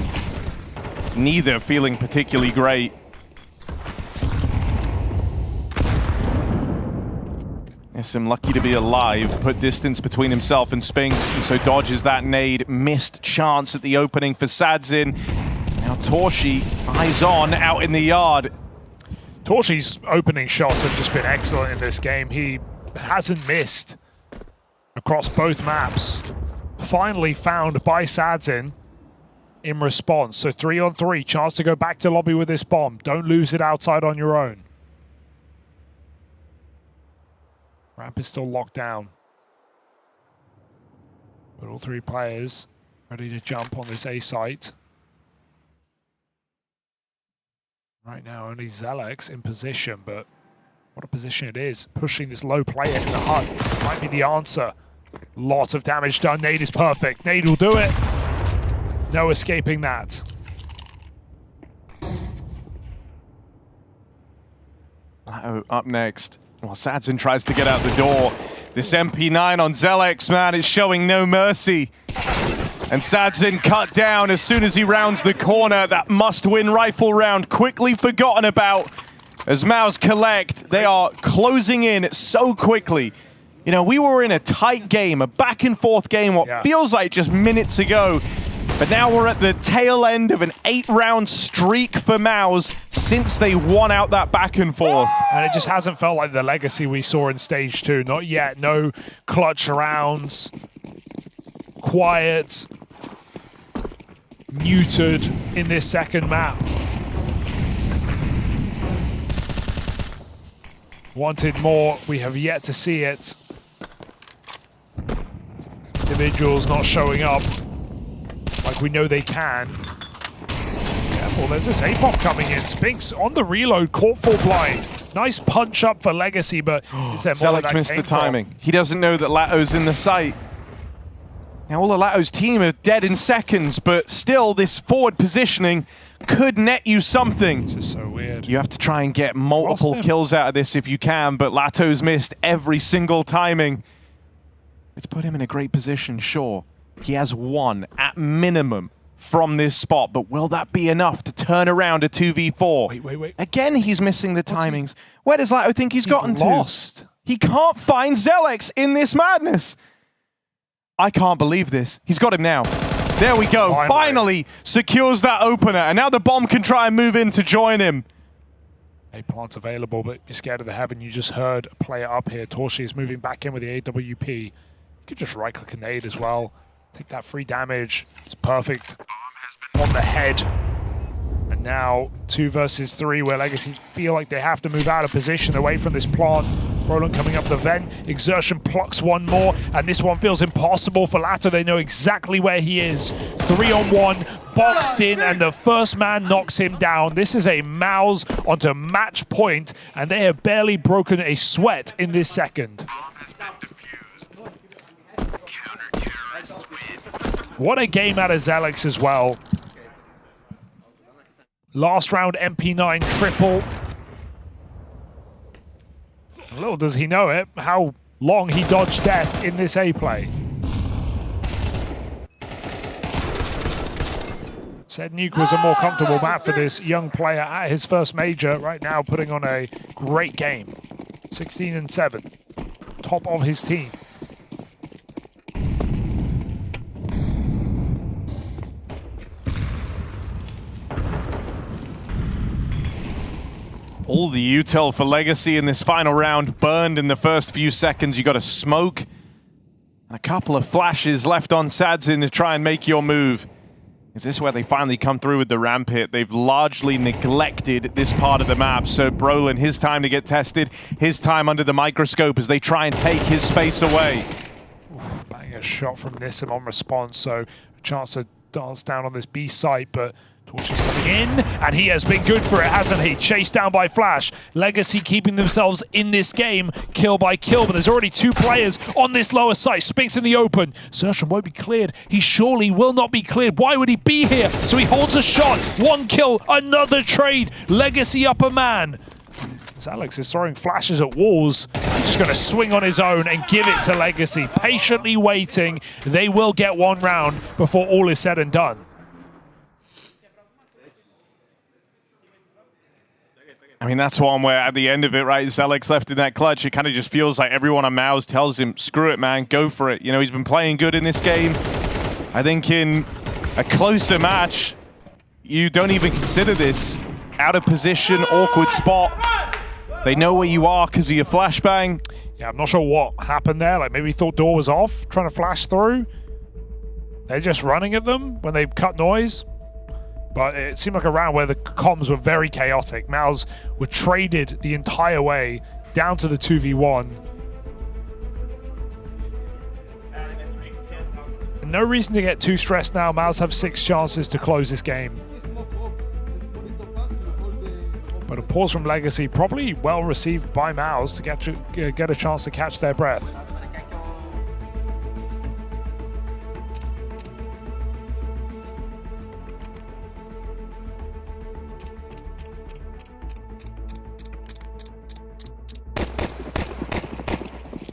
Neither feeling particularly great. Nissim lucky to be alive, put distance between himself and Spinks, and so dodges that nade. Missed chance at the opening for Sadzin. Now Torshi, eyes on, out in the yard. Torshi's opening shots have just been excellent in this game. He hasn't missed across both maps. Finally found by Sadzin in response. So 3-on-3, chance to go back to lobby with this bomb. Don't lose it outside on your own. Ramp is still locked down. But all 3 players ready to jump on this A site. Right now, only Zelix in position, but what a position it is. Pushing this low player in the hut might be the answer. Lots of damage done. Nade is perfect. Nade will do it. No escaping that. Up next. While Sadzin tries to get out the door. This MP9 on Zelix, man, is showing no mercy. And Sadzin cut down as soon as he rounds the corner. That must-win rifle round quickly forgotten about. as MOUZ collect. They are closing in so quickly. You know, we were in a tight game, a back and forth game, what feels like just minutes ago. But now we're at the tail end of an 8-round streak for MOUZ since they won out that back and forth. And it just hasn't felt like the legacy we saw in stage 2. Not yet. No clutch rounds. Quiet. Muted in this second map. Wanted more. We have yet to see it. Individuals not showing up like we know they can. Careful, there's this A-pop coming in. Spinks on the reload, caught full blind. Nice punch up for Legacy, but is there more Zelix missed the timing. He doesn't know that Lato's in the site. Now all of Lato's team are dead in seconds, but still this forward positioning could net you something. This is so weird. You have to try and get multiple kills out of this if you can, but Lato's missed every single timing. It's put him in a great position, sure. He has one, at minimum, from this spot, but will that be enough to turn around a 2v4? Wait. Again, he's missing the timings. Where does Lato think he's gotten lost. to? He can't find Zelix in this madness. I can't believe this. He's got him now. There we go. Finally secures that opener, and now the bomb can try and move in to join him. A plant's available, but you're scared of the heaven. You just heard a player up here. Torshi is moving back in with the AWP. You could just right-click a nade as well. Take that free damage. It's perfect on the head. And now 2 versus 3, where Legacy feel like they have to move out of position away from this plant. Roland coming up the vent. Exertion plucks one more, and this one feels impossible for Lato. They know exactly where he is. 3-on-1, boxed in, and the first man knocks him down. This is a MOUZ onto match point, and they have barely broken a sweat in this second. What a game out of Zelix as well. Last round MP9 triple. Little does he know it, how long he dodged death in this A play. Said Nuke was a more comfortable map for this young player at his first major. Right now putting on a great game. 16-7. Top of his team. All the util for Legacy in this final round burned in the first few seconds. You got a smoke. A couple of flashes left on Sadzin to try and make your move. Is this where they finally come through with the ramp hit? They've largely neglected this part of the map. So Brolin, his time to get tested, his time under the microscope as they try and take his space away. Oof, bang a shot from Nissim on response, so a chance to dance down on this B site, but Torchi's coming in, and he has been good for it, hasn't he? Chased down by Flash. Legacy keeping themselves in this game, kill by kill, but there's already 2 players on this lower site. Spinks in the open. Sertian won't be cleared. He surely will not be cleared. Why would he be here? So he holds a shot. 1 kill, another trade. Legacy upper man. As Alex is throwing flashes at walls, he's just going to swing on his own and give it to Legacy. Patiently waiting. They will get 1 round before all is said and done. I mean, that's one where at the end of it, right, Zelix left in that clutch. It kind of just feels like everyone on MOUZ tells him, screw it, man, go for it. You know, he's been playing good in this game. I think in a closer match, you don't even consider this out of position, awkward spot. They know where you are because of your flashbang. Yeah, I'm not sure what happened there. Like maybe he thought door was off, trying to flash through. They're just running at them when they cut noise. But it seemed like a round where the comms were very chaotic. MOUZ were traded the entire way down to the 2v1. No reason to get too stressed now. MOUZ have 6 chances to close this game. But a pause from Legacy, probably well received by MOUZ to get a chance to catch their breath.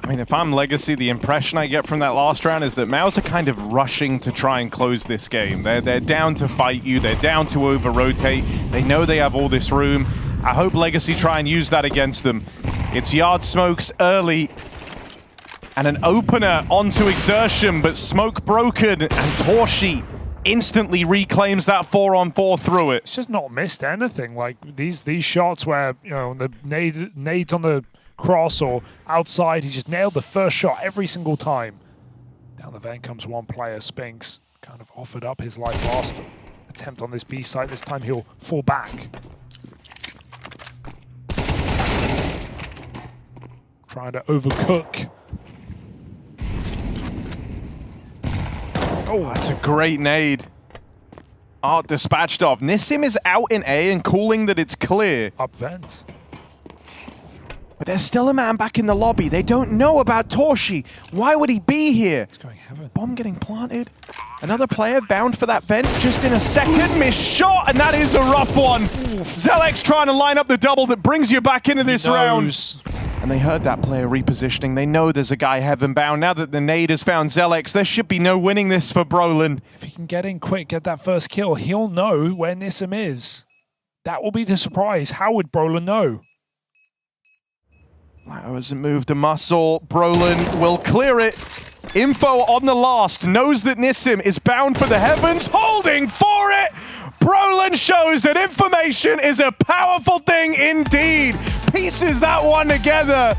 I mean, if I'm Legacy, the impression I get from that last round is that MOUZ are kind of rushing to try and close this game. They're down to fight you. They're down to over-rotate. They know they have all this room. I hope Legacy try and use that against them. It's yard smokes early. And an opener onto Exertion, but smoke broken, and Torshi instantly reclaims that 4-on-4 through it. It's just not missed anything. Like these shots where, you know, the nades on the cross or outside, he just nailed the first shot every single time. Down the vent comes one player, Spinks, kind of offered up his life last attempt on this B site. This time he'll fall back. Trying to overcook. Oh, that's a great nade. Art dispatched off. Nissim is out in A and calling that it's clear. Up vent. But there's still a man back in the lobby. They don't know about Torshi. Why would he be here? He's going heaven. Bomb getting planted. Another player bound for that vent just in a second. Missed shot, and that is a rough one. Zelex trying to line up the double that brings you back into this round. And they heard that player repositioning. They know there's a guy heaven bound. Now that the nade has found Zelex, there should be no winning this for Brolin. If he can get in quick, get that first kill, he'll know where Nissim is. That will be the surprise. How would Brolin know? Lao hasn't moved a muscle. Brolin will clear it. Info on the last. Knows that Nissim is bound for the heavens. Holding for it. Brolin shows that information is a powerful thing indeed. Pieces that one together.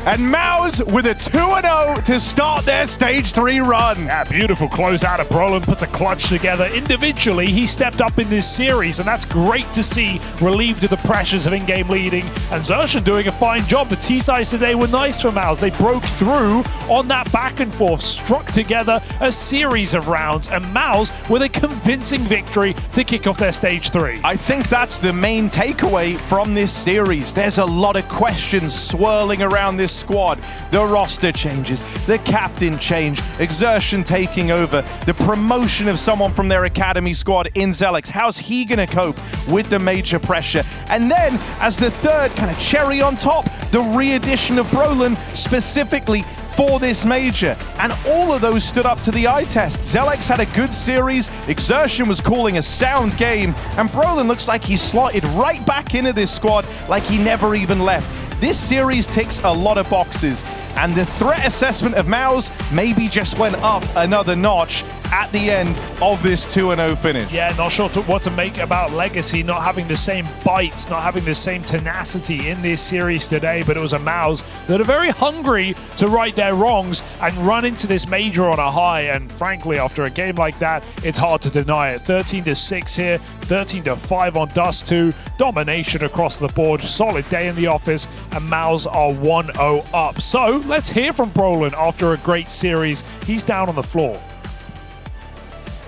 And MOUZ with a 2-0 to start their Stage 3 run. Yeah, beautiful closeout of Brolin, puts a clutch together. Individually, he stepped up in this series, and that's great to see, relieved of the pressures of in-game leading. And Xerxan doing a fine job. The T-sides today were nice for MOUZ. They broke through on that back and forth, struck together a series of rounds, and MOUZ with a convincing victory to kick off their Stage 3. I think that's the main takeaway from this series. There's a lot of questions swirling around this squad. The roster changes, the captain change, Exertion taking over, the promotion of someone from their academy squad in Zelex. How's he gonna cope with the major pressure? And then, as the third kind of cherry on top, the re-addition of Brolin specifically for this major. And all of those stood up to the eye test. Zelex had a good series, Exertion was calling a sound game, and Brolin looks like he's slotted right back into this squad like he never even left. This series ticks a lot of boxes, and the threat assessment of MOUZ maybe just went up another notch at the end of this 2-0 finish. Yeah, not sure what to make about Legacy not having the same bites, not having the same tenacity in this series today, but it was a MOUZ that are very hungry to right their wrongs and run into this major on a high, and frankly, after a game like that, it's hard to deny it. 13-6 here, 13-5 on Dust 2, domination across the board, solid day in the office, and MOUZ are 1-0 up. So, let's hear from Brolin after a great series. He's down on the floor.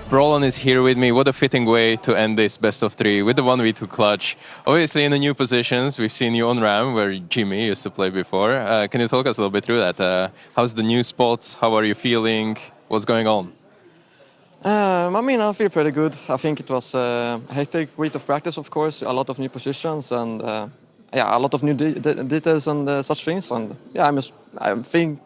Brolin is here with me. What a fitting way to end this best of 3 with the 1v2 clutch. Obviously in the new positions, we've seen you on RAM where Jimmy used to play before. Can you talk us a little bit through that? How's the new spots? How are you feeling? What's going on? I mean, I feel pretty good. I think it was a hectic week of practice, of course, a lot of new positions and yeah, a lot of new details and such things. And yeah, I think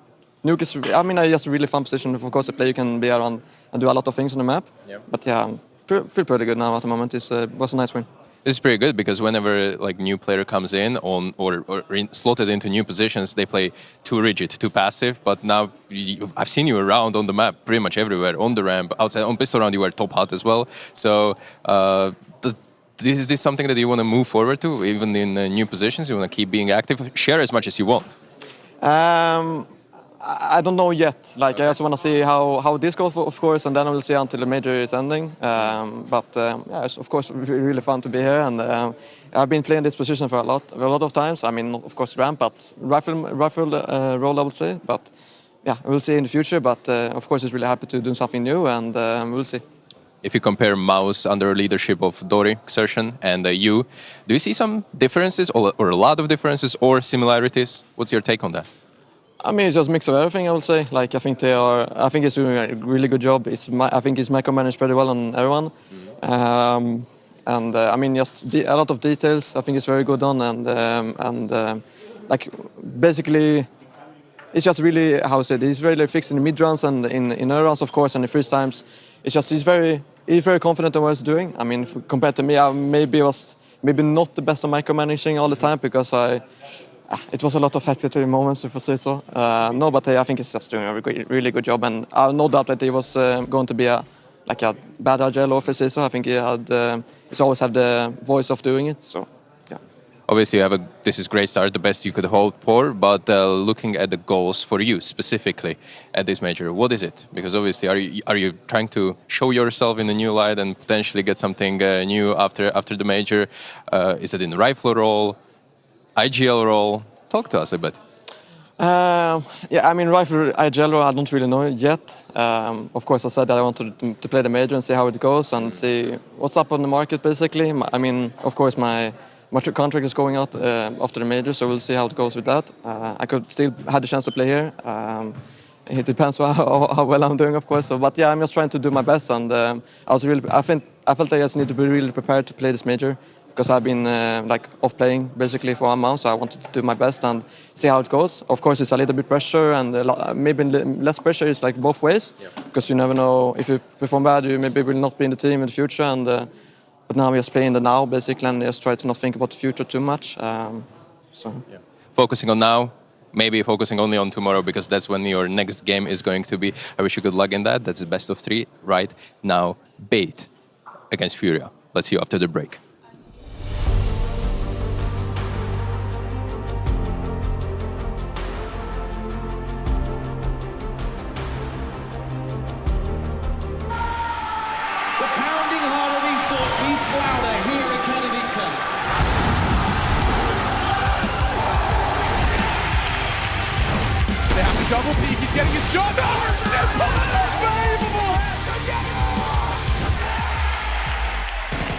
Nuke is, I mean, it's just a really fun position. Of course, a player can be around and do a lot of things on the map. Yep. But yeah, I feel pretty good now at the moment. It was a nice win. This is pretty good because whenever like new player comes in on or slotted into new positions, they play too rigid, too passive. But now I've seen you around on the map pretty much everywhere, on the ramp, outside, on pistol round you were top hot as well. So is this something that you want to move forward to, even in new positions? You want to keep being active, share as much as you want? I don't know yet. Like, I just want to see how this goes, of course, and then I will see until the major is ending. But yeah, it's of course really fun to be here, and I've been playing this position for a lot of times. I mean, not, of course, ramp, but rifle role, I would say. But yeah, we'll see in the future. But of course, it's really happy to do something new, and we'll see. If you compare MOUZ under leadership of Dori, Xerxan, and you, do you see some differences, or a lot of differences, or similarities? What's your take on that? I mean, it's just a mix of everything, I would say. Like, I think it's doing a really good job. I think it's micromanaged pretty well on everyone. I mean, just a lot of details. I think it's very good on, and like basically, it's just really, how to say, he's really fixed in the mid rounds and in early rounds, of course, and the first times. It's he's very confident in what he's doing. I mean, compared to me, I maybe was not the best at micromanaging all the time because it was a lot of hectic moments, if I say so. No, but I think he's just doing a really good job, and I have no doubt that he was going to be a bad agile officer. So I think he's always had the voice of doing it. So. Obviously, this is great start, the best you could hope for, but looking at the goals for you specifically at this major, what is it? Because obviously, are you trying to show yourself in a new light and potentially get something new after the major? Is it in the rifle role, IGL role? Talk to us a bit. Yeah, I mean, rifle IGL role, I don't really know yet. Of course, I said that I wanted to play the major and see how it goes and see what's up on the market, basically. I mean, of course, my contract is going out after the major, so we'll see how it goes with that. I could still have the chance to play here. It depends how well I'm doing, of course. So, but yeah, I'm just trying to do my best, and I felt I just need to be really prepared to play this major because I've been off playing basically for 1 month. So I wanted to do my best and see how it goes. Of course, it's a little bit pressure, and maybe less pressure is like both ways because you never know if you perform bad, you maybe will not be in the team in the future. And but now we're just playing the now, basically, and just try to not think about the future too much. Focusing on now, maybe focusing only on tomorrow, because that's when your next game is going to be. I wish you good luck in that. That's the best of 3 right now. Bait against FURIA. Let's see you after the break. Double peek, he's getting his shot. Unbelievable!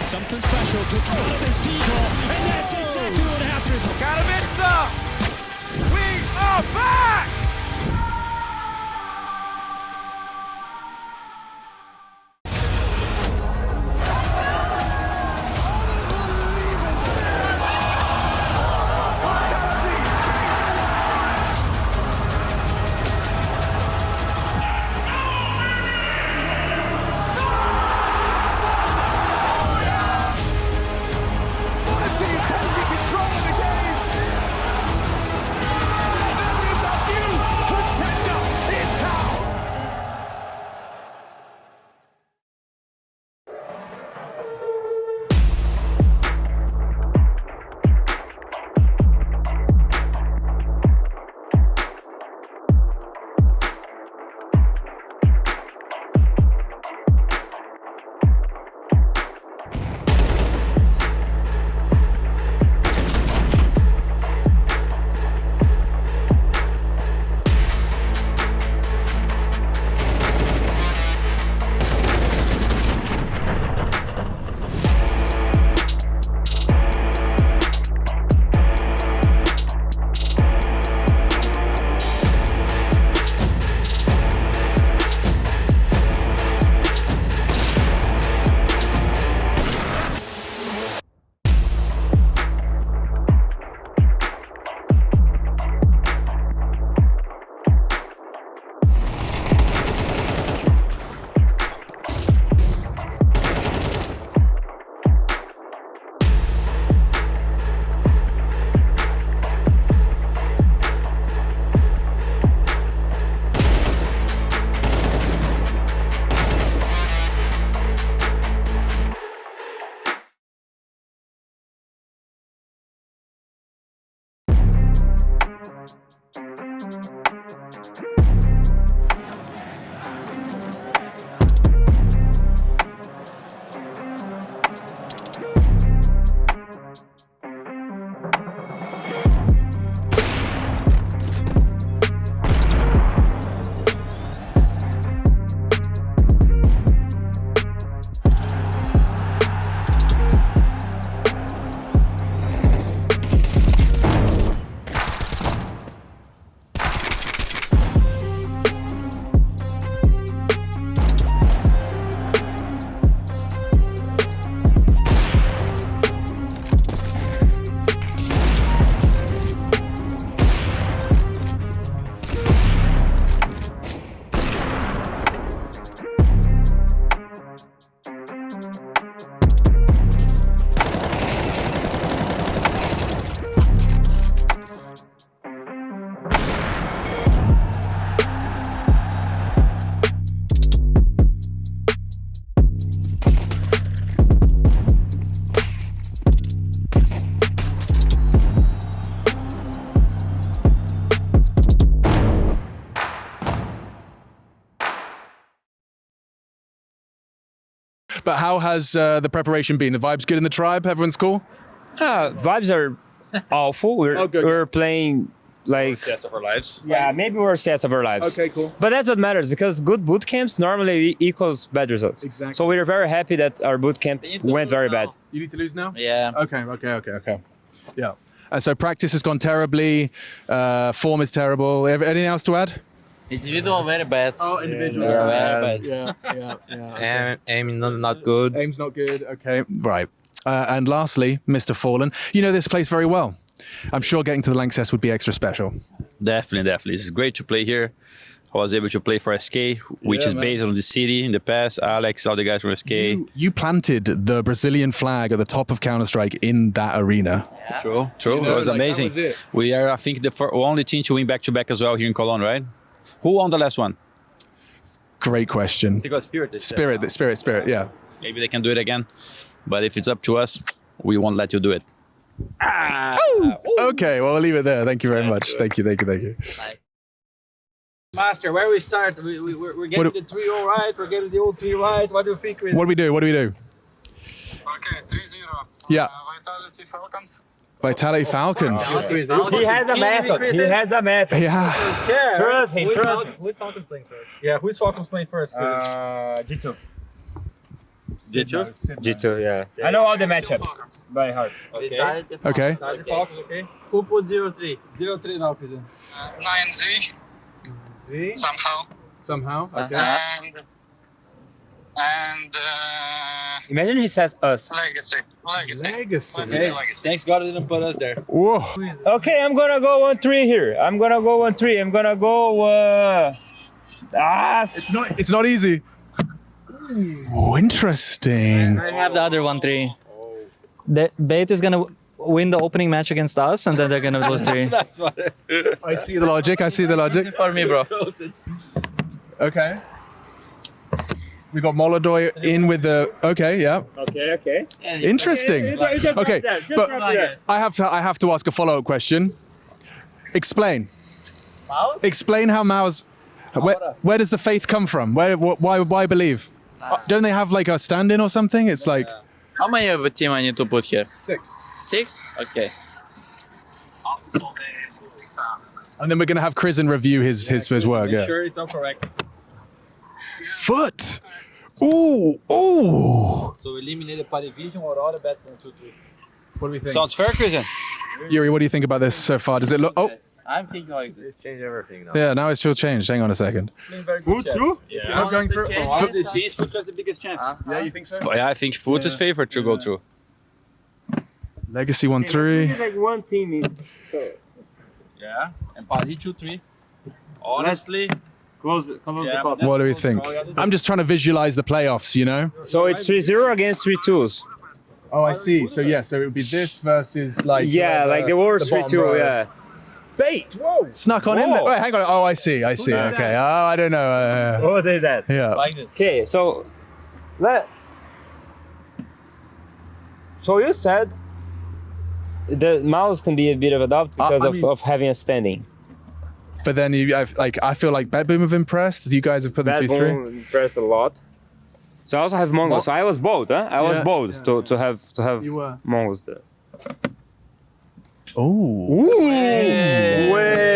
Something special to pull this deagle, and that's exactly what happens. Katowice! We are back! But how has the preparation been? The vibes good in the tribe? Everyone's cool? Vibes are awful. We're playing like CS of our lives. Yeah, maybe we're CS of our lives. Okay, cool. But that's what matters because good boot camps normally equals bad results. Exactly. So we're very happy that our boot camp went very bad. You need to lose now? Yeah. Okay. Yeah. And so practice has gone terribly. Form is terrible. Anything else to add? Individual very bad. Oh, individuals Yeah, are very bad. Yeah. Aim not good. Aim's not good. Okay, right. And lastly, Mr. Fallen, you know this place very well. I'm sure getting to the Lanxess would be extra special. Definitely. It's great to play here. I was able to play for SK, which is based on the city in the past. Alex, all the guys from SK. You planted the Brazilian flag at the top of Counter-Strike in that arena. Yeah. True. You know, It was amazing. That was it. We are, I think, the only team to win back-to-back as well here in Cologne, right? Who won the last one? Great question. Because Spirit. Yeah. Maybe they can do it again. But if it's up to us, we won't let you do it. Okay, well, we'll leave it there. Thank you very much. Thank you. Master, where we start? We're getting the 3-0 right. We're getting the old 3 right. What do you think, Chris? What do we do? Okay, 3-0. Yeah. Vitality Falcons. Vitality Falcons. He has a method. Yeah. Trust him. Who's Falcons playing first? Yeah, who's Falcons playing first? G2. G2? G2, yeah. I know all the matchups by heart. Okay. Falcons, okay. Full put 0-3. 0-3 now, Chris. 9Z. Z? Somehow. Okay. And Imagine he says us. Legacy. Hey, thanks God it didn't put us there. Whoa. Okay, I'm gonna go 1-3 here. I'm gonna go 1-3. It's not easy. Ooh, interesting. I have the other 1-3. The Bait is gonna win the opening match against us, and then they're gonna lose 3. That's what I see the logic. For me, bro. Okay. We got Molodoy in with the. Okay, yeah. Okay. Interesting. Okay, but I have to ask a follow-up question. Explain how MOUZ. Where does the faith come from? Why believe? Don't they have like a stand-in or something? It's like. How many of a team I need to put here? 6. 6? Okay. And then we're gonna have Krisen review his work. Make Yeah. sure it's all correct. Foot. Ooh. So we eliminated PARIVISON, Aurora, Batman 2-3. What do we think? Sounds fair, Krisen? Yuri, what do you think about this so far? Does it look? Oh. I'm thinking like this. Change everything now. Yeah, now it's still changed. Hang on a second. Foot through? Yeah. Not going through. Foot has the biggest chance. Yeah, you think so? Yeah, I think Foot is favored to go through. Legacy 1-3. Like one team. Yeah, and Paris 2-3. Honestly, close the cup. What do we think? I'm just trying to visualize the playoffs, you know? So it's 3-0 against 3-2s. Oh, I see. So yeah, so it would be this versus like. Yeah, like the worst 3-2, yeah. Bait! Whoa! Snuck on in there. Wait, hang on. Oh, I see. Okay. Oh, I don't know. Oh, they did that. Yeah. Okay, so So you said the MOUZ can be a bit of a doubt because of having a standing. But then I feel like Bad Boom have impressed. You guys have put them 2-3. Boom impressed a lot. So I also have Mongo. So I was bold, huh? I was bold to have Mongos there. Oh. Wait.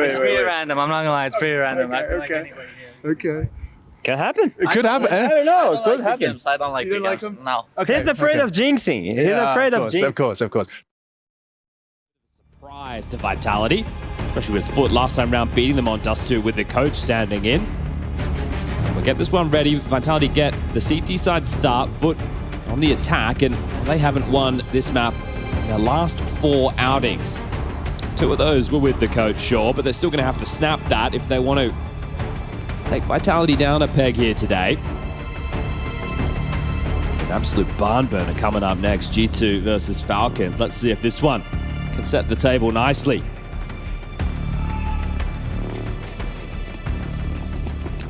It's pretty random. I'm not gonna lie. It's pretty random. Okay. Can happen. It could happen. I don't know. It could happen. I don't like big games. No. Okay, he's afraid of jinxing. He's afraid of jinxing. Of course. Surprise to Vitality, especially with Foot last time round beating them on Dust 2 with the coach standing in. We'll get this one ready. Vitality get the CT side start. Foot on the attack, and they haven't won this map in their last 4 outings. 2 of those were with the coach, sure, but they're still going to have to snap that if they want to take Vitality down a peg here today. An absolute barn burner coming up next. G2 versus Falcons. Let's see if this one can set the table nicely.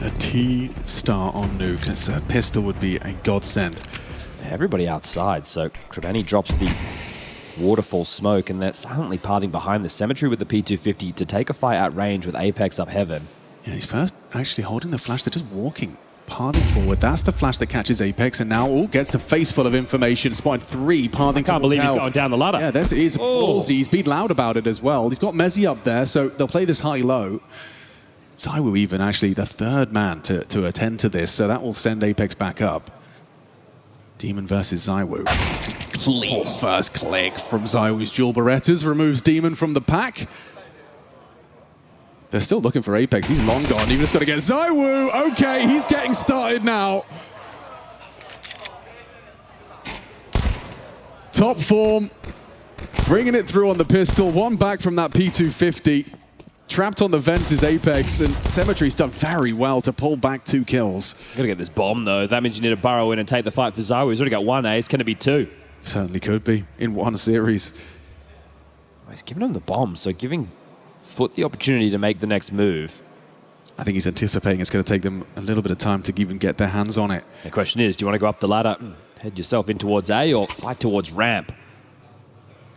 A T star on Nuke. This pistol would be a godsend. Everybody outside, so Kriveni drops the waterfall smoke, and they're silently pathing behind the cemetery with the P250 to take a fight at range with Apex up heaven. Yeah, he's first actually holding the flash. They're just walking Parting forward, that's the flash that catches Apex, and now gets a face full of information. Spotted 3, Parting. I can't believe he's going down the ladder. Yeah, this is ballsy. He's been loud about it as well. He's got Mezzy up there, so they'll play this high-low. ZywOo even actually the third man to attend to this, so that will send Apex back up. Demon versus ZywOo. Clean first click from ZywOo's Dual Berettas, removes Demon from the pack. They're still looking for Apex. He's long gone. You've just got to get ZywOo. Okay, he's getting started now. Top form. Bringing it through on the pistol. One back from that P250. Trapped on the vents is Apex, and Symmetry's done very well to pull back 2 kills. Gotta get this bomb, though. That means you need to burrow in and take the fight for ZywOo. He's already got 1 ace. Can it be 2? Certainly could be in one series. He's giving him the bomb, so giving Foot the opportunity to make the next move. I think he's anticipating it's going to take them a little bit of time to even get their hands on it. The question is, do you want to go up the ladder, head yourself in towards A, or fight towards ramp?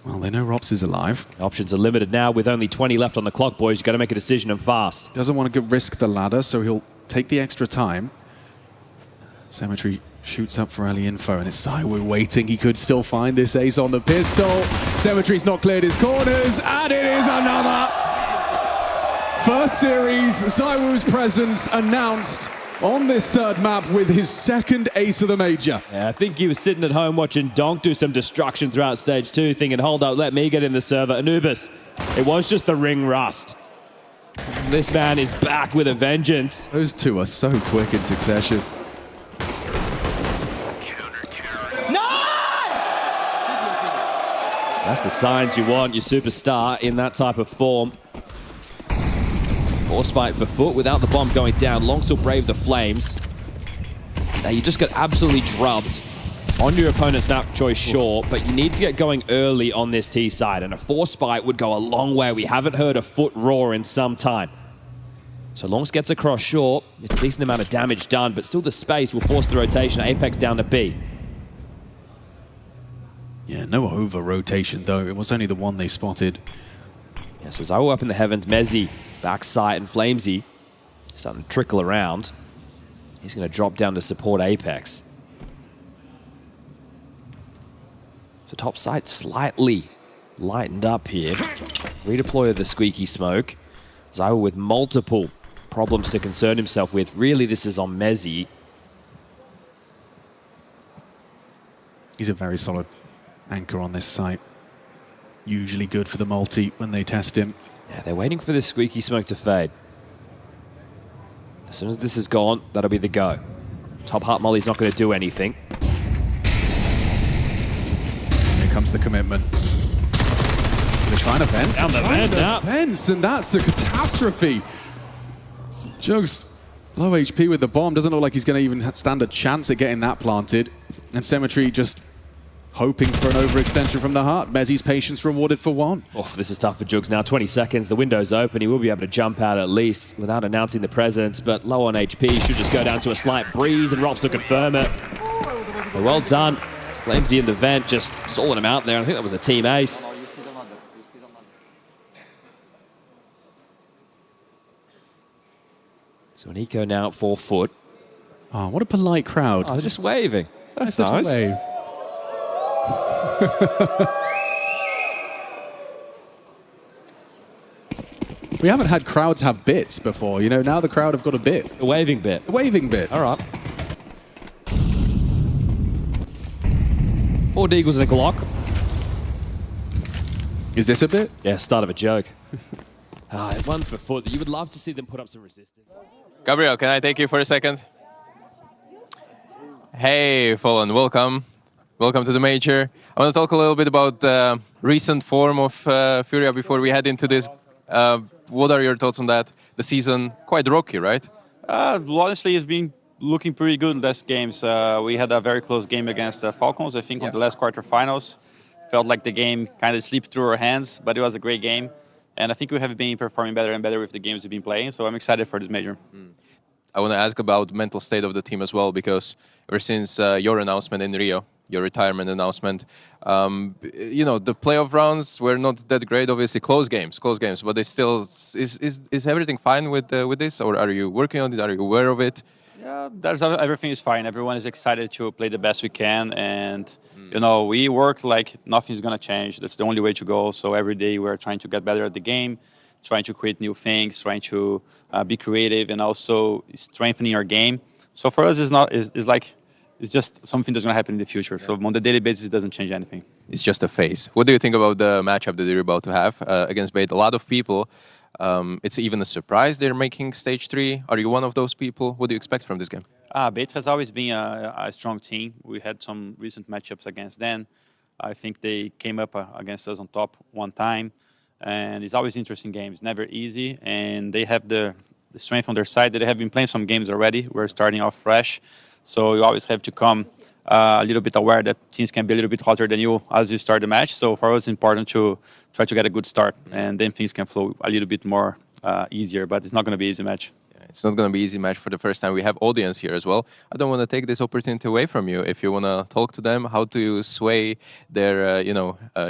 Well, they know Rops is alive. Options are limited now with only 20 left on the clock, boys. You've got to make a decision and fast. Doesn't want to risk the ladder, so he'll take the extra time. Symmetry shoots up for early info, and it's ZywOo waiting. He could still find this ace on the pistol. Symmetry's not cleared his corners, and it is another. First series, ZywOo's presence announced on this third map with his second ace of the major. Yeah, I think he was sitting at home watching Donk do some destruction throughout stage 2, thinking, hold up, let me get in the server. Anubis, it was just the ring rust. This man is back with a vengeance. Those two are so quick in succession. That's the signs you want, your superstar in that type of form. Force fight for Foot without the bomb going down. Long still brave the flames. Now you just got absolutely drubbed on your opponent's map choice, sure, but you need to get going early on this T side, and a force fight would go a long way. We haven't heard a Foot roar in some time. So Longs gets across short. It's a decent amount of damage done, but still the space will force the rotation. Apex down to B. Yeah, no over-rotation, though. It was only the one they spotted. Yeah, so ZywOo up in the heavens. Mezzy, backside, and Flamesy starting to trickle around. He's going to drop down to support Apex. So top side slightly lightened up here. Redeploy of the squeaky smoke. ZywOo with multiple problems to concern himself with. Really, this is on Mezzy. He's a very solid anchor on this site. Usually good for the multi when they test him. Yeah, they're waiting for this squeaky smoke to fade. As soon as this is gone, that'll be the go. Top Heart Molly's not going to do anything. Here comes the commitment. They're trying to fence. Down the vent now. Fence, and that's a catastrophe. Jugs, low HP with the bomb. Doesn't look like he's going to even stand a chance at getting that planted. And Symmetry just hoping for an overextension from the heart. Mezzy's patience rewarded for 1. Oh, this is tough for Jugs now. 20 seconds, the window's open. He will be able to jump out at least without announcing the presence, but low on HP. Should just go down to a slight breeze, and Rops will confirm it. But well done. Flamesy in the vent, just stalling him out there. I think that was a team ace. So an eco now for Foot. Oh, what a polite crowd. Oh, they're just waving. That's such nice. a wave. We haven't had crowds have bits before, you know, now the crowd have got a bit. The waving bit. The waving bit. All right. 4 deagles and a Glock. Is this a bit? Yeah, start of a joke. One for Foot. You would love to see them put up some resistance. Gabriel, can I take you for a second? Hey, Fallen, welcome. Welcome to the major. I want to talk a little bit about the recent form of FURIA before we head into this. What are your thoughts on that? The season, quite rocky, right? Honestly, it's been looking pretty good in last games. We had a very close game against Falcons, I think, on the last quarterfinals. Felt like the game kind of slipped through our hands, but it was a great game. And I think we have been performing better and better with the games we've been playing, so I'm excited for this major. I want to ask about the mental state of the team as well, because ever since your announcement in Rio, your retirement announcement, you know, the playoff rounds were not that great, obviously close games, but they still, is everything fine with this, or are you working on it, are you aware of it? Yeah, everything is fine. Everyone is excited to play the best we can, and you know, we work like nothing's gonna change. That's the only way to go. So every day we're trying to get better at the game, trying to create new things, trying to be creative, and also strengthening our game. So for us, it's just something that's gonna happen in the future. So on the daily basis, it doesn't change anything. It's just a phase. What do you think about the matchup that you're about to have against Bait? A lot of people, it's even a surprise they're making stage 3. Are you one of those people? What do you expect from this game? Bait has always been a strong team. We had some recent matchups against them. I think they came up against us on top one time. And it's always interesting games, never easy. And they have the strength on their side. They have been playing some games already. We're starting off fresh. So you always have to come a little bit aware that teams can be a little bit hotter than you as you start the match. So for us, it's important to try to get a good start, and then things can flow a little bit more easier. But it's not going to be an easy match. Yeah, it's not going to be an easy match for the first time. We have audience here as well. I don't want to take this opportunity away from you. If you want to talk to them, how to sway their,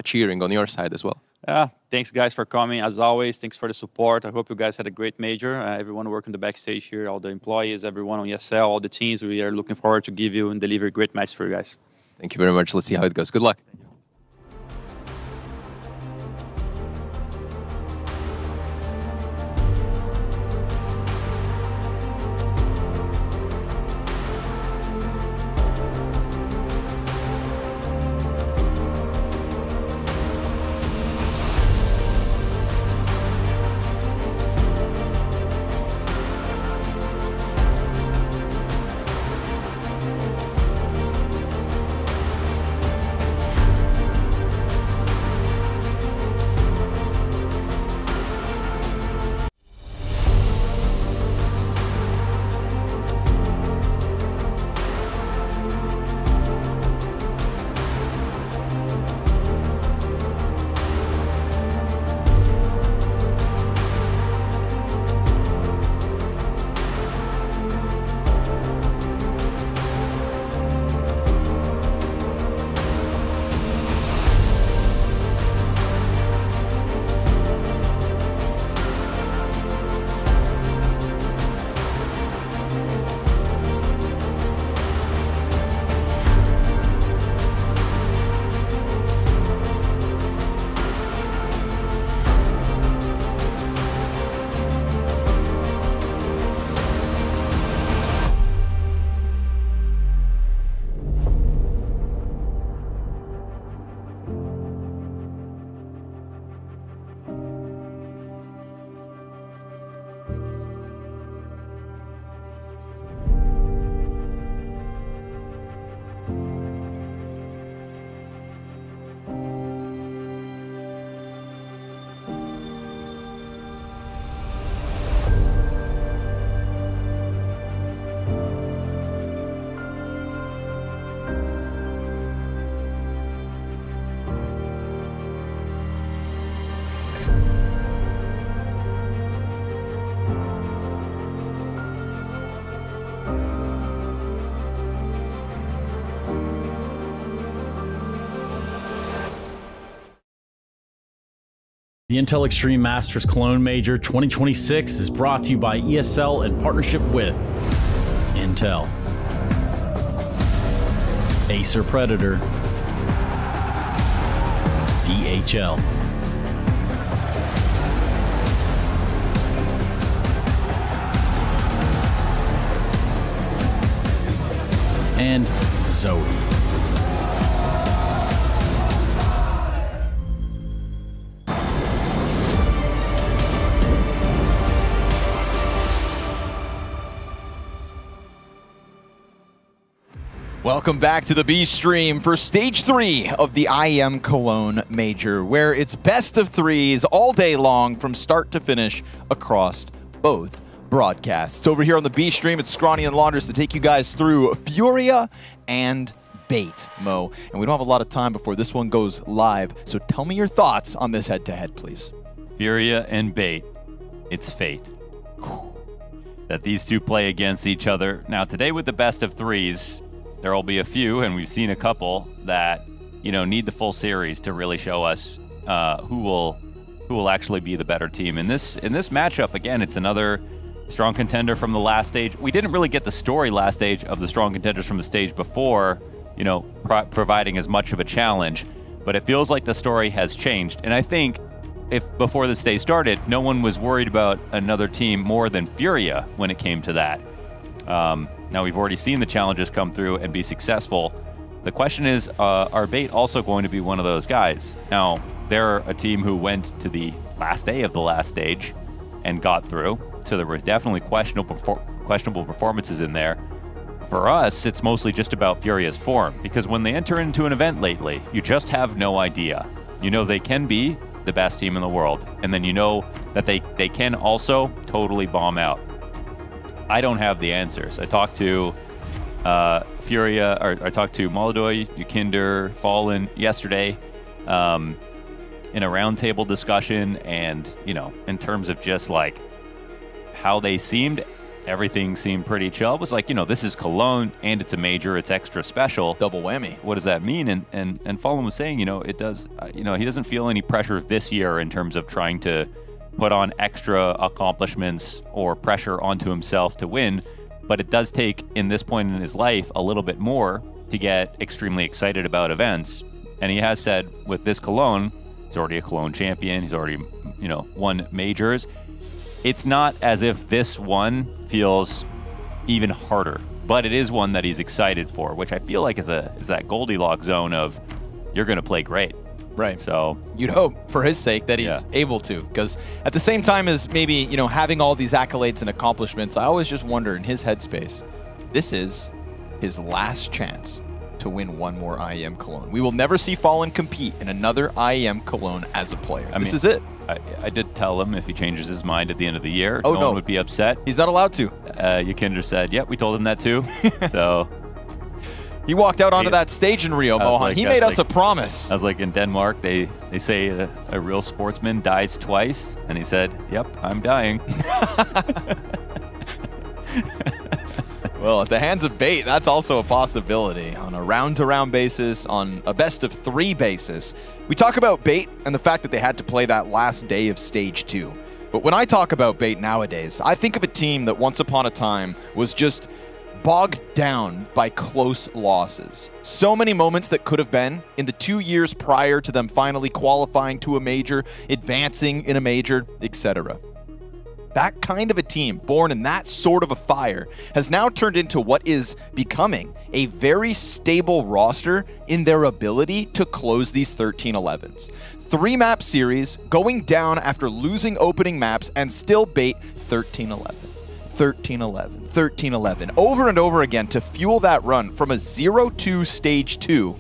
cheering on your side as well. Thanks, guys, for coming. As always, thanks for the support. I hope you guys had a great major. Everyone working the backstage here, all the employees, everyone on ESL, all the teams. We are looking forward to give you and deliver great matches for you guys. Thank you very much. Let's see how it goes. Good luck. The Intel Extreme Masters Cologne Major 2026 is brought to you by ESL in partnership with Intel, Acer Predator, DHL, and Zoe. Welcome back to the B stream for stage 3 of the IEM Cologne Major, where it's best of threes all day long from start to finish across both broadcasts. Over here on the B stream, it's Scrawny and Launders to take you guys through FURIA and Bait, Mo. And we don't have a lot of time before this one goes live, so tell me your thoughts on this head-to-head, please. FURIA and Bait, it's fate that these two play against each other. Now today with the best of threes, there will be a few, and we've seen a couple that need the full series to really show us who will actually be the better team. In this matchup, again, it's another strong contender from the last stage. We didn't really get the story last stage of the strong contenders from the stage before, you know, providing as much of a challenge. But it feels like the story has changed. And I think if before the stage started, no one was worried about another team more than FURIA when it came to that. Now we've already seen the challenges come through and be successful. The question is, are Bait also going to be one of those guys? Now, they're a team who went to the last day of the last stage and got through. So there were definitely questionable performances in there. For us, it's mostly just about FURIA's form, because when they enter into an event lately, you just have no idea. You know they can be the best team in the world, and then you know that they can also totally bomb out. I don't have the answers. I talked to FURIA, or I talked to Moldoy, Yukinder, Fallen yesterday in a roundtable discussion, and you know, in terms of just like how they seemed, everything seemed pretty chill. It was like, you know, this is Cologne and it's a major, it's extra special. Double whammy. What does that mean? And Fallen was saying, you know, it does, you know, he doesn't feel any pressure this year in terms of trying to put on extra accomplishments or pressure onto himself to win, but it does take, in this point in his life, a little bit more to get extremely excited about events. And he has said with this Cologne, he's already a Cologne champion, he's already, you know, won majors. It's not as if this one feels even harder, but it is one that he's excited for, which I feel like is that Goldilocks zone of you're going to play great. Right. So you'd hope for his sake that he's able to, because at the same time as maybe, you know, having all these accolades and accomplishments, I always just wonder in his headspace, this is his last chance to win one more IEM Cologne. We will never see Fallen compete in another IEM Cologne as a player. This is it. I did tell him if he changes his mind at the end of the year, no one would be upset. He's not allowed to. Yukinder said, yep, we told him that too. So he walked out onto that stage in Rio, Mohan. Like, he made us a promise. I was like, in Denmark, they say a real sportsman dies twice. And he said, yep, I'm dying. Well, at the hands of Bait, that's also a possibility on a round-to-round basis, on a best-of-3 basis. We talk about Bait and the fact that they had to play that last day of Stage 2. But when I talk about Bait nowadays, I think of a team that once upon a time was just bogged down by close losses. So many moments that could have been in the 2 years prior to them finally qualifying to a major, advancing in a major, etc. That kind of a team, born in that sort of a fire, has now turned into what is becoming a very stable roster in their ability to close these 13-11s. 3-map series, going down after losing opening maps, and still Bait 13-11. 13-11, 13-11, over and over again to fuel that run from a 0-2 Stage 2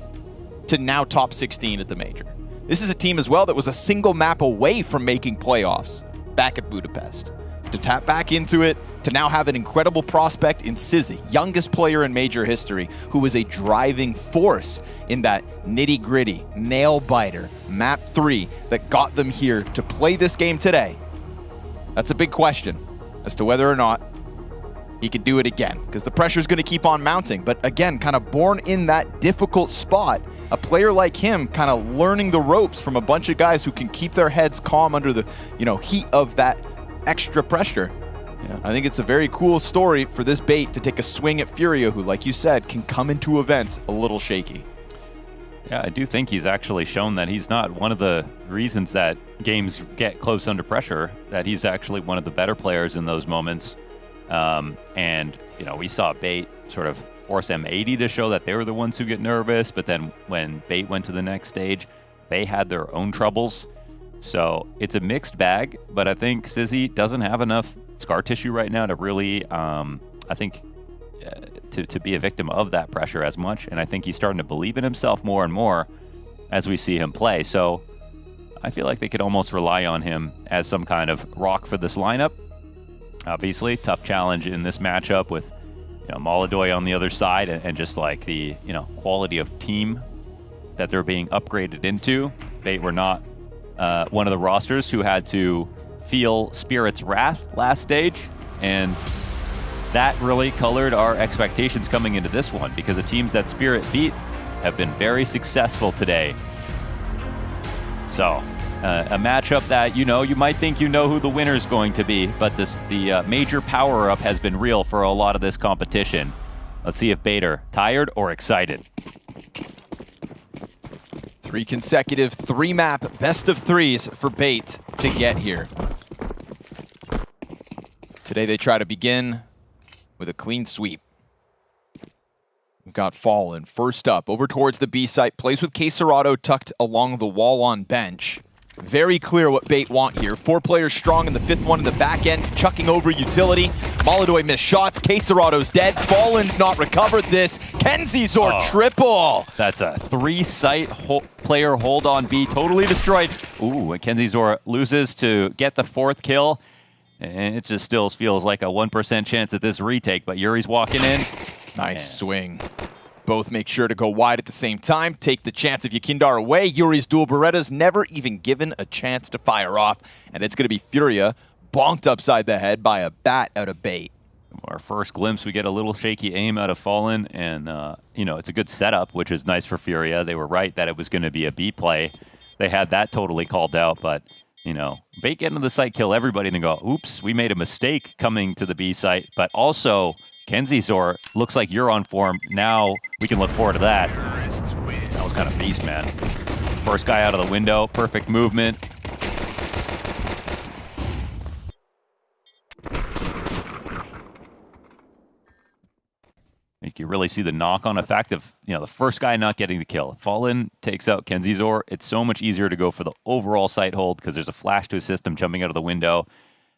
to now top 16 at the major. This is a team as well that was a single map away from making playoffs back at Budapest. To tap back into it, to now have an incredible prospect in Sizzy, youngest player in major history, who was a driving force in that nitty-gritty, nail-biter, map 3 that got them here to play this game today. That's a big question as to whether or not he could do it again, because the pressure's going to keep on mounting. But again, kind of born in that difficult spot, a player like him kind of learning the ropes from a bunch of guys who can keep their heads calm under the, you know, heat of that extra pressure. Yeah. I think it's a very cool story for this Bait to take a swing at FURIA, who, like you said, can come into events a little shaky. Yeah, I do think he's actually shown that he's not one of the reasons that games get close under pressure, that he's actually one of the better players in those moments. And, you know, we saw Bait sort of force M80 to show that they were the ones who get nervous, but then when Bait went to the next stage, they had their own troubles. So it's a mixed bag, but I think Sizzy doesn't have enough scar tissue right now to really, I think, to be a victim of that pressure as much. And I think he's starting to believe in himself more and more as we see him play. So I feel like they could almost rely on him as some kind of rock for this lineup. Obviously, tough challenge in this matchup with, you know, Moldoy on the other side, and just like the, you know, quality of team that they're being upgraded into. Bait were not one of the rosters who had to feel Spirit's wrath last stage, and that really colored our expectations coming into this one, because the teams that Spirit beat have been very successful today. So A matchup that, you might think you know who the winner is going to be, but the major power-up has been real for a lot of this competition. Let's see if Bait are tired or excited. 3 consecutive 3-map best of 3s for Bait to get here. Today they try to begin with a clean sweep. We've got Fallen first up, over towards the B site, plays with Quesarado tucked along the wall on bench. Very clear what Bait want here. 4 players strong and the 5th one in the back end, chucking over utility. Molidoy missed shots, Quesarado's dead, Fallen's not recovered this. Kenzizor triple! That's a 3-site player hold on B, totally destroyed. Ooh, and Kenzizor loses to get the 4th kill. And it just still feels like a 1% chance at this retake, but Yuri's walking in. Nice swing. Both make sure to go wide at the same time, take the chance of Yakindar away. Yuri's dual Berettas never even given a chance to fire off, and it's going to be Furia bonked upside the head by a bat out of Bait. Our first glimpse, we get a little shaky aim out of Fallen, and it's a good setup, which is nice for Furia. They were right that it was going to be a B play. They had that totally called out, but Bait get into the site, kill everybody, and then go, oops, we made a mistake coming to the B site, but also Kenzizor looks like you're on form. Now we can look forward to that. That was kind of beast, man. First guy out of the window, perfect movement. You can really see the knock-on effect of, the first guy not getting the kill. Fallen takes out Kenzizor. It's so much easier to go for the overall site hold because there's a flash to assist him jumping out of the window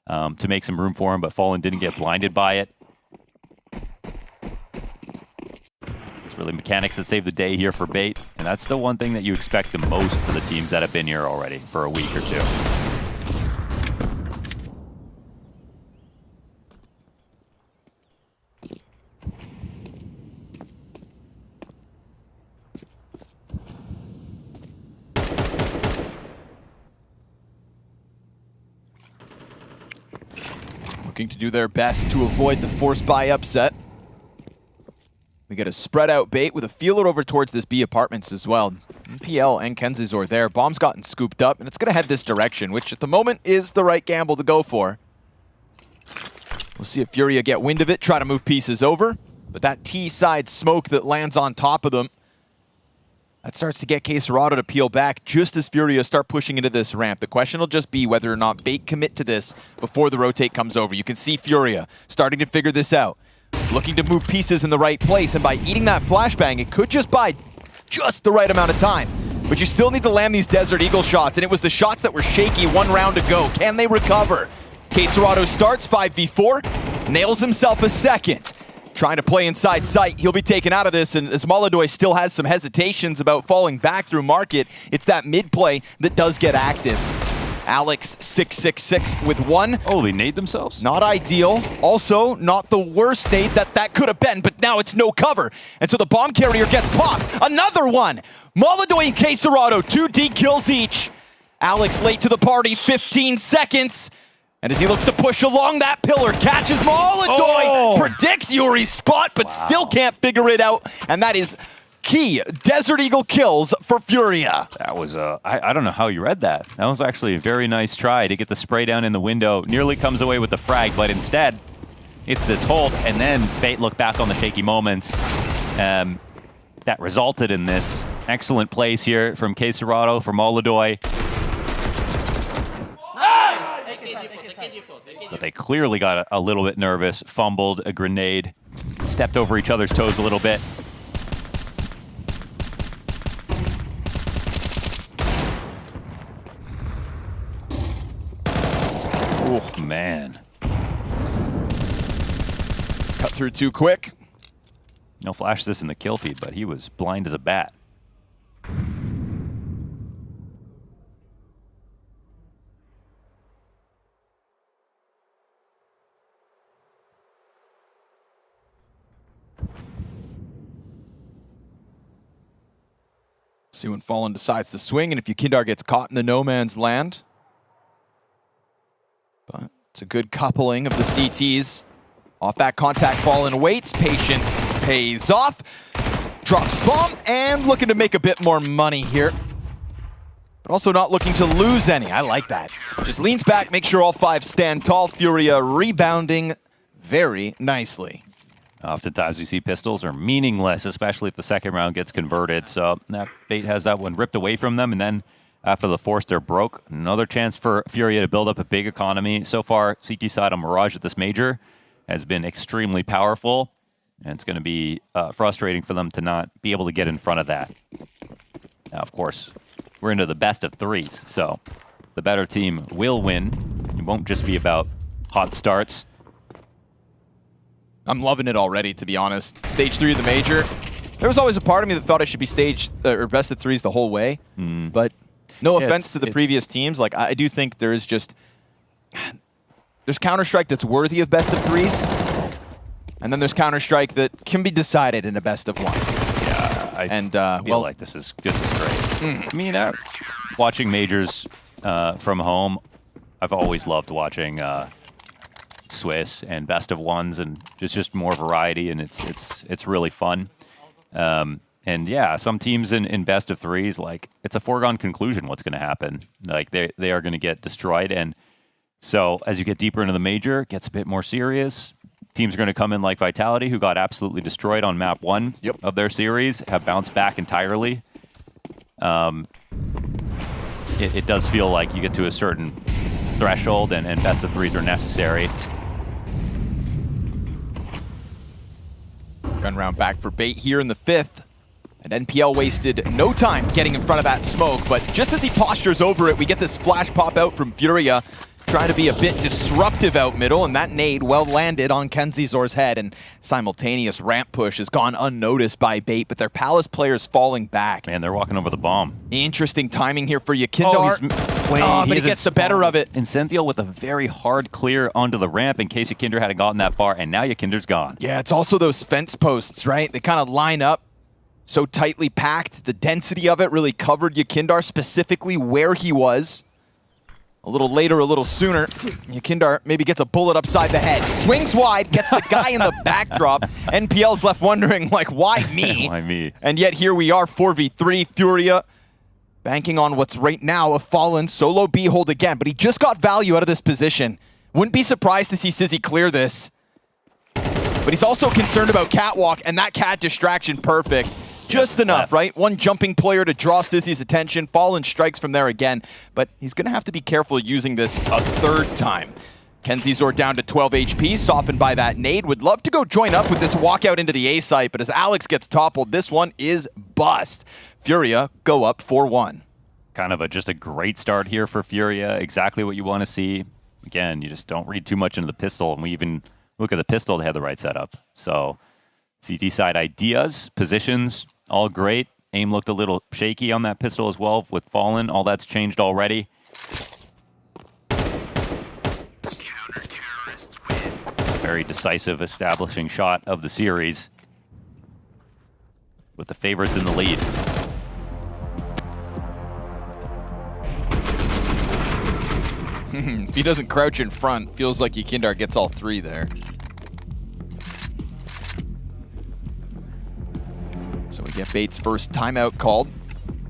to make some room for him, but Fallen didn't get blinded by it. It's really mechanics that save the day here for Bait, and that's the one thing that you expect the most for the teams that have been here already for a week or two. Looking to do their best to avoid the forced buy upset. We get a spread out Bait with a feeler over towards this B apartments as well. NPL and Kenzizor there. Bomb's gotten scooped up, and it's going to head this direction, which at the moment is the right gamble to go for. We'll see if Furia get wind of it, try to move pieces over. But that T-side smoke that lands on top of them, that starts to get Quesarado to peel back just as Furia start pushing into this ramp. The question will just be whether or not Bait commit to this before the rotate comes over. You can see Furia starting to figure this out. Looking to move pieces in the right place, and by eating that flashbang, it could just buy just the right amount of time. But you still need to land these Desert Eagle shots, and it was the shots that were shaky 1 round to go. Can they recover? Quesarado starts 5v4, nails himself a second. Trying to play inside sight, he'll be taken out of this, and as Molidoy still has some hesitations about falling back through market, it's that mid play that does get active. Alex 666 with 1. Oh, they nade themselves? Not ideal. Also, not the worst nade that could have been, but now it's no cover. And so the bomb carrier gets popped. Another one! Molidoy and Quesarado, 2 D kills each. Alex late to the party, 15 seconds. And as he looks to push along that pillar, catches Molidoy, predicts Yuri's spot, but still can't figure it out. And that is key Desert Eagle kills for Furia. That was I don't know how you read that. That was actually a very nice try to get the spray down in the window. Nearly comes away with the frag, but instead it's this hold, and then Bait looked back on the shaky moments. That resulted in this excellent plays here from Quesarado, from Molidoy. But they clearly got a little bit nervous, fumbled a grenade, stepped over each other's toes a little bit. Oh, man. Cut through too quick. No flash this in the kill feed, but he was blind as a bat. See when Fallen decides to swing, and if Yakindar gets caught in the no man's land. But it's a good coupling of the CTs. Off that contact, Fallen waits. Patience pays off. Drops bomb, and looking to make a bit more money here. but also not looking to lose any. I like that. Just leans back, make sure all 5 stand tall. Furia rebounding very nicely. Oftentimes we see pistols are meaningless, especially if the second round gets converted. So that Bait has that one ripped away from them, and then after the force, they're broke. Another chance for Furia to build up a big economy. So far, CT side on Mirage at this major has been extremely powerful, and it's going to be frustrating for them to not be able to get in front of that. Now, of course, we're into the best of 3s, so the better team will win. It won't just be about hot starts. I'm loving it already, to be honest. Stage 3 of the major. There was always a part of me that thought it should be stage or best of 3s the whole way. But no offense to the previous teams, like I do think there is just there's Counter-Strike that's worthy of best of 3s, and then there's Counter-Strike that can be decided in a best of 1. Yeah, I feel like this is great. I mean, watching majors from home, I've always loved watching Swiss and best of 1s, and just more variety, and it's really fun. And yeah, some teams in best of 3s, like it's a foregone conclusion what's going to happen. Like they are going to get destroyed, and so as you get deeper into the major, it gets a bit more serious. Teams are going to come in like Vitality, who got absolutely destroyed on map 1 of their series, have bounced back entirely. It does feel like you get to a certain threshold, and best of 3s are necessary. Gun round back for Bait here in the 5th. And NPL wasted no time getting in front of that smoke, but just as he postures over it, we get this flash pop out from Furia, trying to be a bit disruptive out middle, and that nade well landed on Kenzizor's head, and simultaneous ramp push has gone unnoticed by Bait, but their Palace players falling back. Man, they're walking over the bomb. Interesting timing here for Yakindar. But he gets the better of it. And Cynthiel with a very hard clear onto the ramp in case Yakindar hadn't gotten that far, and now Yakindar's gone. Yeah, it's also those fence posts, right? They kind of line up so tightly packed. The density of it really covered Yakindar, specifically where he was. A little later, a little sooner, Yakindar maybe gets a bullet upside the head. Swings wide, gets the guy in the backdrop. NPL's left wondering, like, why me? Why me? And yet here we are, 4v3, Furia banking on what's right now a fallen solo B hold again, but he just got value out of this position. Wouldn't be surprised to see Sizzy clear this. But he's also concerned about Catwalk, and that cat distraction perfect. Just enough, right? One jumping player to draw Sizzy's attention. Fallen strikes from there again, but he's going to have to be careful using this a 3rd time. Kenzizor down to 12 HP, softened by that nade. Would love to go join up with this walkout into the A site, but as Alex gets toppled, this one is bust. Furia go up 4-1. Kind of just a great start here for Furia. Exactly what you want to see. Again, you just don't read too much into the pistol, and we even look at the pistol, they had the right setup. So CT side ideas, positions, all great. Aim looked a little shaky on that pistol as well with Fallen. All that's changed already. It's a very decisive, establishing shot of the series with the favorites in the lead. If he doesn't crouch in front, feels like Yakindar gets all 3 there. So we get Bait's first timeout called.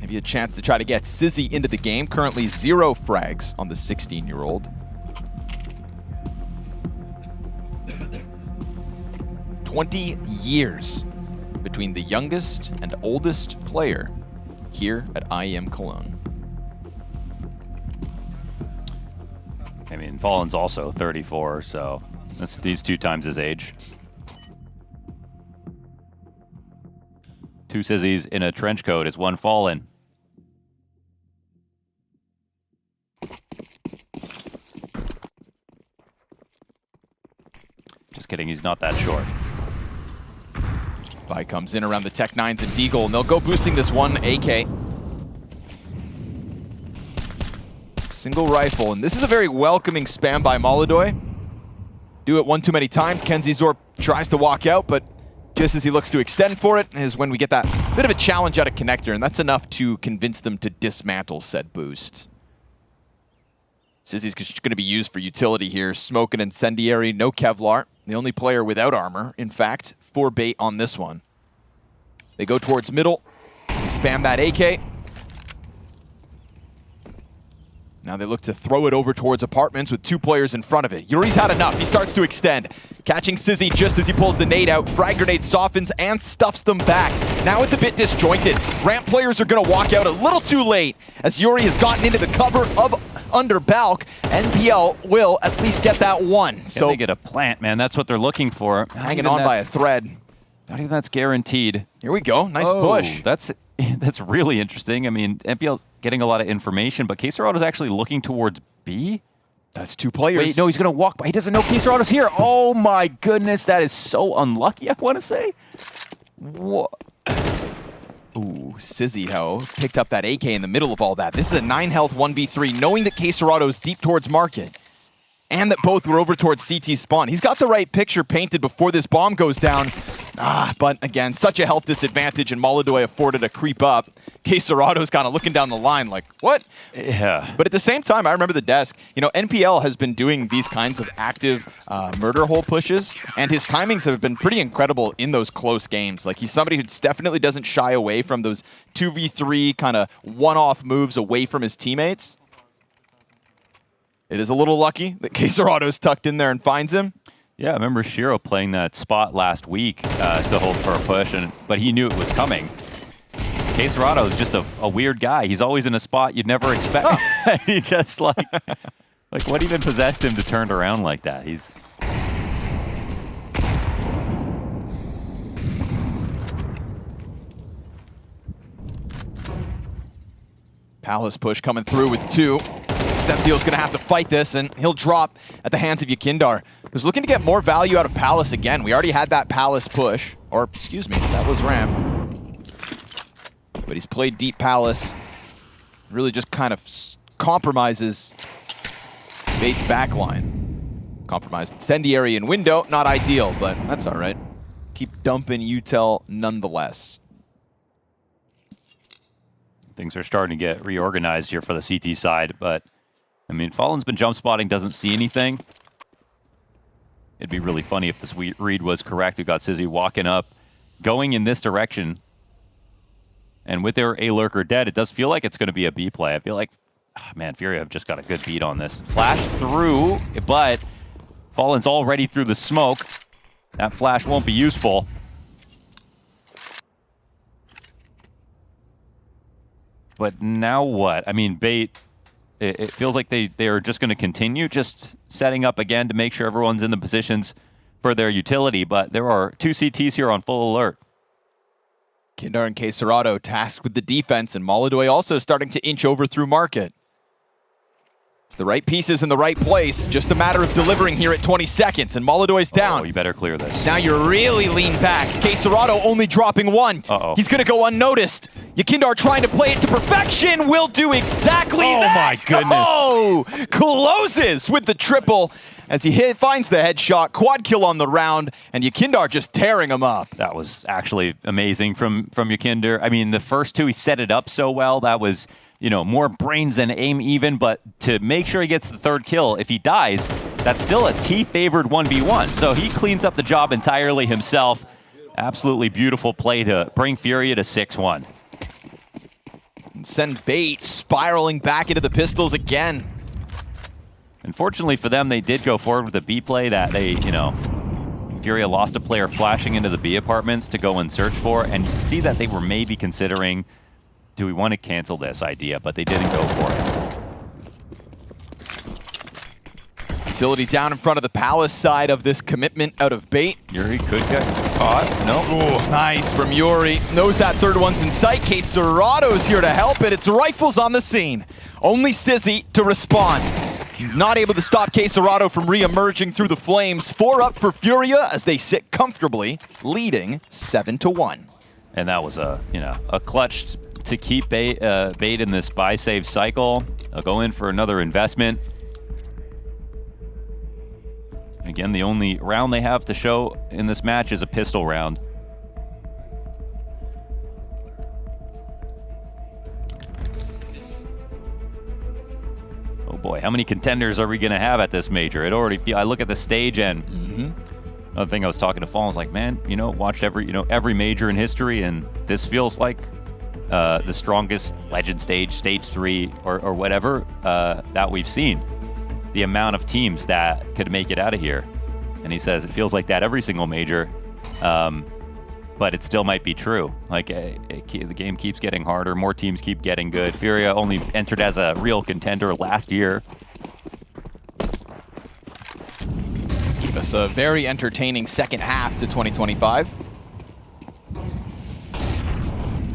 Maybe a chance to try to get Sizzy into the game. Currently 0 frags on the 16-year-old. 20 years between the youngest and oldest player here at IEM Cologne. I mean, Fallen's also 34, so he's 2 times his age. 2 Sizzies in a trench coat is 1 Fallen. Just kidding, he's not that short. By comes in around the Tech 9s and Deagle, and they'll go boosting this one AK. Single rifle, and this is a very welcoming spam by Molodoy. Do it one too many times. Kenzizor tries to walk out, but just as he looks to extend for it is when we get that bit of a challenge out of Connector, and that's enough to convince them to dismantle said boost. Sizzy's going to be used for utility here. Smoke and Incendiary, no Kevlar. The only player without armor, in fact, for Bait on this one. They go towards middle. They spam that AK. Now they look to throw it over towards apartments with 2 players in front of it. Yuri's had enough. He starts to extend. Catching Sizzy just as he pulls the nade out. Frag grenade softens and stuffs them back. Now it's a bit disjointed. Ramp players are going to walk out a little too late as Yuri has gotten into the cover of under Balk. NPL will at least get that one. So they get a plant, man. That's what they're looking for. Hanging on by a thread. Not even that's guaranteed. Here we go. Nice push. That's really interesting. I mean, NPL's getting a lot of information, but Caseroto's actually looking towards B. That's 2 players. Wait, no, he's going to walk by. He doesn't know Caseroto's here. Oh my goodness, that is so unlucky, I want to say. What? Ooh, Sizzy, picked up that AK in the middle of all that. This is a 9 health 1v3, knowing that Caserato's deep towards market. And that both were over towards CT spawn. He's got the right picture painted before this bomb goes down. But again, such a health disadvantage, and Molodoi afforded a creep up. Caserato's kind of looking down the line like, what? Yeah. But at the same time, I remember the desk. You know, NPL has been doing these kinds of active murder hole pushes, and his timings have been pretty incredible in those close games. Like, he's somebody who definitely doesn't shy away from those 2v3 kind of one-off moves away from his teammates. It is a little lucky that Caserato's tucked in there and finds him. Yeah, I remember Shiro playing that spot last week to hold for a push, but he knew it was coming. Caserato is just a weird guy. He's always in a spot you'd never expect. He just like what even possessed him to turn around like that? He's... Palace push coming through with 2. Septiel's going to have to fight this, and he'll drop at the hands of Yakindar, who's looking to get more value out of Palace again. We already had that Palace push, or excuse me, that was Ramp. But he's played deep Palace. Really just kind of compromises Bates' backline. Compromised Incendiary and Window, not ideal, but that's all right. Keep dumping Utel nonetheless. Things are starting to get reorganized here for the CT side, but I mean, Fallen's been jump spotting, doesn't see anything. It'd be really funny if this read was correct. We've got Sizzy walking up, going in this direction. And with their A lurker dead, it does feel like it's going to be a B play. I feel like, man, FURIA have just got a good beat on this. Flash through, but Fallen's already through the smoke. That flash won't be useful. But now what? I mean, Bait, it feels like they are just going to continue just setting up again to make sure everyone's in the positions for their utility. But there are 2 CTs here on full alert. Kindar and Caserato tasked with the defense, and Molodoi also starting to inch over through market. It's the right pieces in the right place. Just a matter of delivering here at 20 seconds, and Molodoi's down. Oh, you better clear this. Now you're really lean back. Caserato only dropping 1. Uh-oh. He's going to go unnoticed. Yakindar trying to play it to perfection will do exactly that. Oh, my goodness. Oh, closes with the triple as he finds the headshot. Quad kill on the round, and Yakindar just tearing him up. That was actually amazing from Yakindar. I mean, the first 2, he set it up so well. That was, you know, more brains than aim even, but to make sure he gets the 3rd kill, if he dies, that's still a T-favored 1v1. So he cleans up the job entirely himself. Absolutely beautiful play to bring FURIA to 6-1. Send Bait spiraling back into the pistols again. Unfortunately for them, they did go forward with a B play that they, you know, FURIA lost a player flashing into the B apartments to go and search for, and you can see that they were maybe considering, do we want to cancel this idea, but they didn't go for it. Utility down in front of the Palace side of this commitment out of Bait. Yuri could get caught. No. Ooh, nice from Yuri. Knows that 3rd one's in sight. Caserato's here to help it. It's rifles on the scene. Only Sizzy to respond. Not able to stop Caserato from re-emerging through the flames. 4 up for FURIA as they sit comfortably, leading 7-1. And that was a clutch to keep Bait in this buy save cycle. They'll go in for another investment. Again, the only round they have to show in this match is a pistol round. Oh boy, how many contenders are we going to have at this major? It already I look at the stage, and another thing I was talking to Fallen, I was like, man, you know, watched every major in history, and this feels like the strongest Legend stage, stage 3, or whatever that we've seen. The amount of teams that could make it out of here. And he says it feels like that every single major, but it still might be true. Like the game keeps getting harder, more teams keep getting good. FURIA only entered as a real contender last year. Gave us a very entertaining second half to 2025.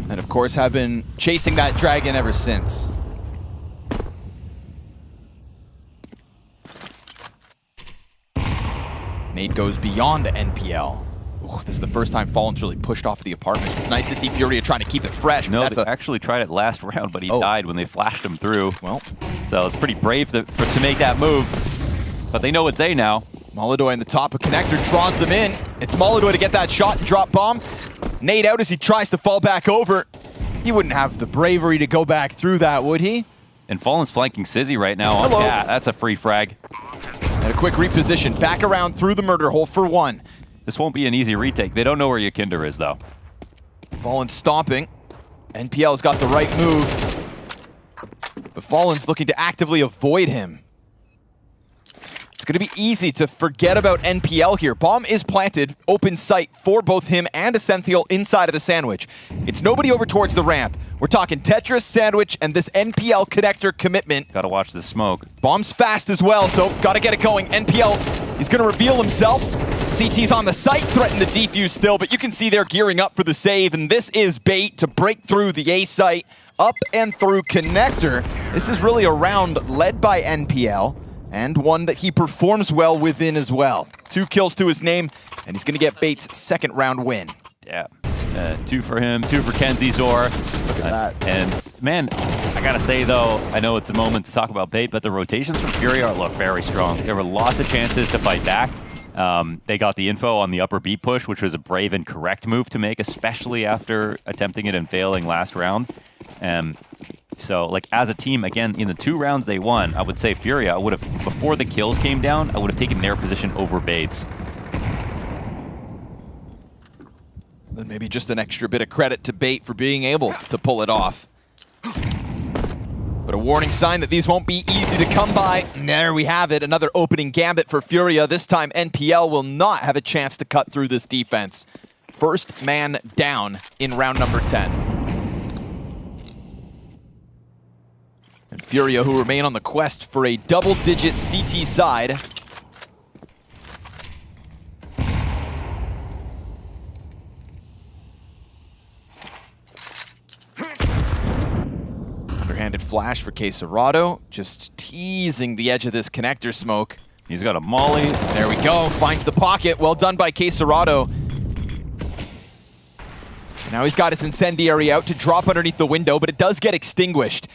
And of course have been chasing that dragon ever since. Nade goes beyond NPL. Ooh, this is the first time Fallen's really pushed off the apartments. It's nice to see FURIA trying to keep it fresh. No, they actually tried it last round, but he died when they flashed him through. Well, so it's pretty brave to make that move. But they know it's A now. Molidoy in the top of connector draws them in. It's Molidoy to get that shot and drop bomb. Nade out as he tries to fall back over. He wouldn't have the bravery to go back through that, would he? And Fallen's flanking Sizzy right now on that. That's a free frag. And a quick reposition, back around through the murder hole for 1. This won't be an easy retake. They don't know where Yakinder is, though. Fallen stomping. NPL's got the right move. But Fallen's looking to actively avoid him. It's going to be easy to forget about NPL here. Bomb is planted, open sight for both him and Essential inside of the sandwich. It's nobody over towards the ramp. We're talking Tetris, sandwich, and this NPL connector commitment. Gotta watch the smoke. Bomb's fast as well, so gotta get it going. NPL, he's gonna reveal himself. CT's on the site, threaten the defuse still, but you can see they're gearing up for the save, and this is bait to break through the A site, up and through connector. This is really a round led by NPL, and one that he performs well within as well. 2 kills to his name, and he's gonna get Bait's second round win. Yeah, 2 for him, 2 for Kenzie Zor. Look at that. And man, I gotta say though, I know it's a moment to talk about Bait, but the rotations from FURIA look very strong. There were lots of chances to fight back. They got the info on the upper B push, which was a brave and correct move to make, especially after attempting it and failing last round. So, like, as a team, again, in the 2 rounds they won, I would say FURIA, I would have, before the kills came down, I would have taken their position over Bait's. Then maybe just an extra bit of credit to Bait for being able to pull it off. But a warning sign that these won't be easy to come by. And there we have it, another opening gambit for FURIA. This time NPL will not have a chance to cut through this defense. First man down in round number 10. And FURIA, who remain on the quest for a double-digit CT side. Underhanded flash for Quesarado, just teasing the edge of this connector smoke. He's got a molly. There we go, finds the pocket. Well done by Quesarado. Now he's got his incendiary out to drop underneath the window, but it does get extinguished.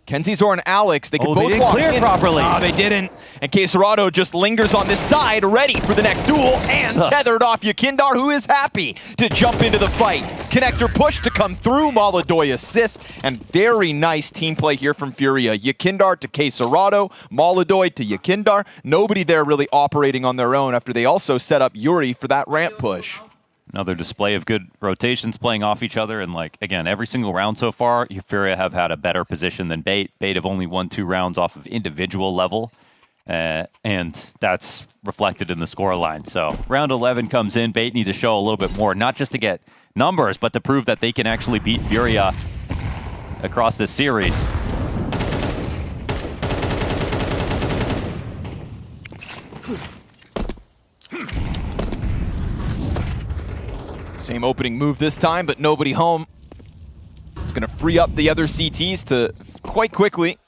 Kenzie Zor and Alex, they could both walk in. They didn't clear properly. Oh, they didn't. And Quesarado just lingers on this side, ready for the next duel, and tethered off Yakindar, who is happy to jump into the fight. Connector push to come through, Molidoy assist, and very nice team play here from FURIA. Yakindar to Quesarado, Molidoy to Yakindar. Nobody there really operating on their own after they also set up Yuri for that ramp push. Another display of good rotations playing off each other. And like, again, every single round so far, FURIA have had a better position than Bait. Bait have only won 2 rounds off of individual level. And that's reflected in the scoreline. So round 11 comes in. Bait needs to show a little bit more, not just to get numbers, but to prove that they can actually beat FURIA across this series. Same opening move this time, but nobody home. It's going to free up the other CTs to quite quickly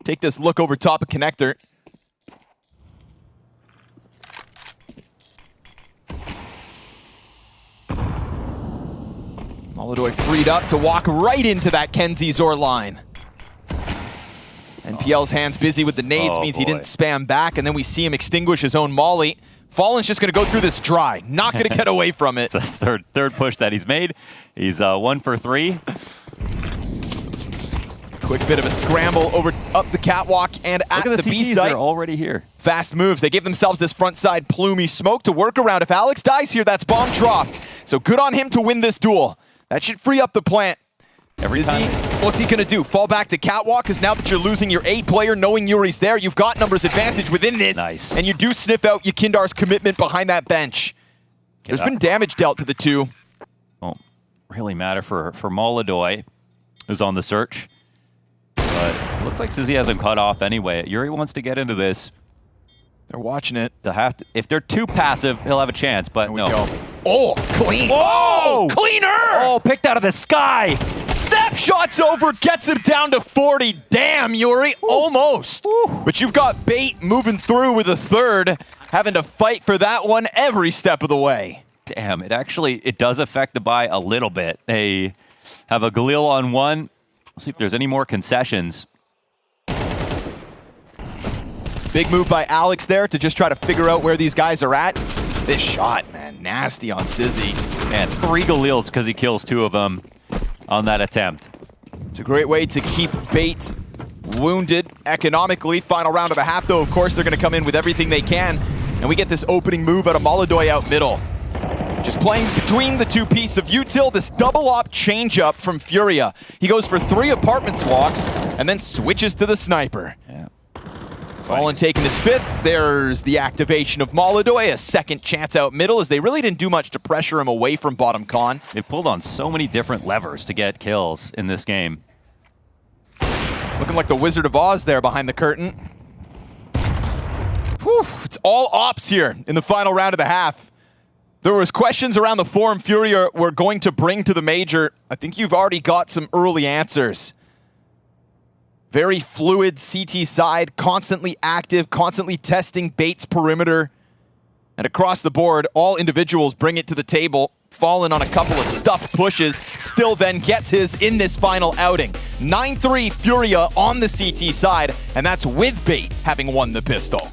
take this look over top of connector. Molidoy freed up to walk right into that Kenzie Zor line. NPL's hands busy with the nades means he didn't spam back, and then we see him extinguish his own molly. Fallen's just going to go through this dry, not going to get away from it. It's his third push that he's made. He's 1 for 3. Quick bit of a scramble over up the catwalk and at the B site. They're already here. Fast moves. They give themselves this front side plumy smoke to work around. If Alex dies here, that's bomb dropped. So good on him to win this duel. That should free up the plant. Every time. What's he gonna do? Fall back to catwalk? Because now that you're losing your A player, knowing Yuri's there, you've got numbers advantage within this. Nice. And you do sniff out Yakindar's commitment behind that bench. There's been damage dealt to the two. Won't really matter for Molodoi, who's on the search. But it looks like Sizzy hasn't cut off anyway. Yuri wants to get into this. They're watching it. If they're too passive, he'll have a chance, but no. Oh, clean. Whoa! Cleaner! Oh, picked out of the sky! Snapshots over, gets him down to 40. Damn, Yuri, almost. But you've got Bait moving through with a third, having to fight for that one every step of the way. Damn, it does affect the buy a little bit. They have a Galil on one. Let's see if there's any more concessions. Big move by Alex there to just try to figure out where these guys are at. This shot, man, nasty on Sizzy. Man, 3 Galils because he kills 2 of them on that attempt. It's a great way to keep Bait wounded economically. Final round of the half, though, of course, they're going to come in with everything they can. And we get this opening move out of Molodoi out middle. Just playing between the two pieces of util, this double op changeup from FURIA. He goes for 3 apartments walks and then switches to the sniper. Yeah. Fallen taking his 5th. There's the activation of Molodoi, a second chance out middle, as they really didn't do much to pressure him away from bottom con. They pulled on so many different levers to get kills in this game. Looking like the Wizard of Oz there behind the curtain. Whew, it's all ops here in the final round of the half. There was questions around the form FURIA were going to bring to the major. I think you've already got some early answers. Very fluid CT side, constantly active, constantly testing Bait's perimeter. And across the board, all individuals bring it to the table. Fallen on a couple of stuffed pushes, still then gets his in this final outing. 9-3 FURIA on the CT side, and that's with Bait having won the pistol.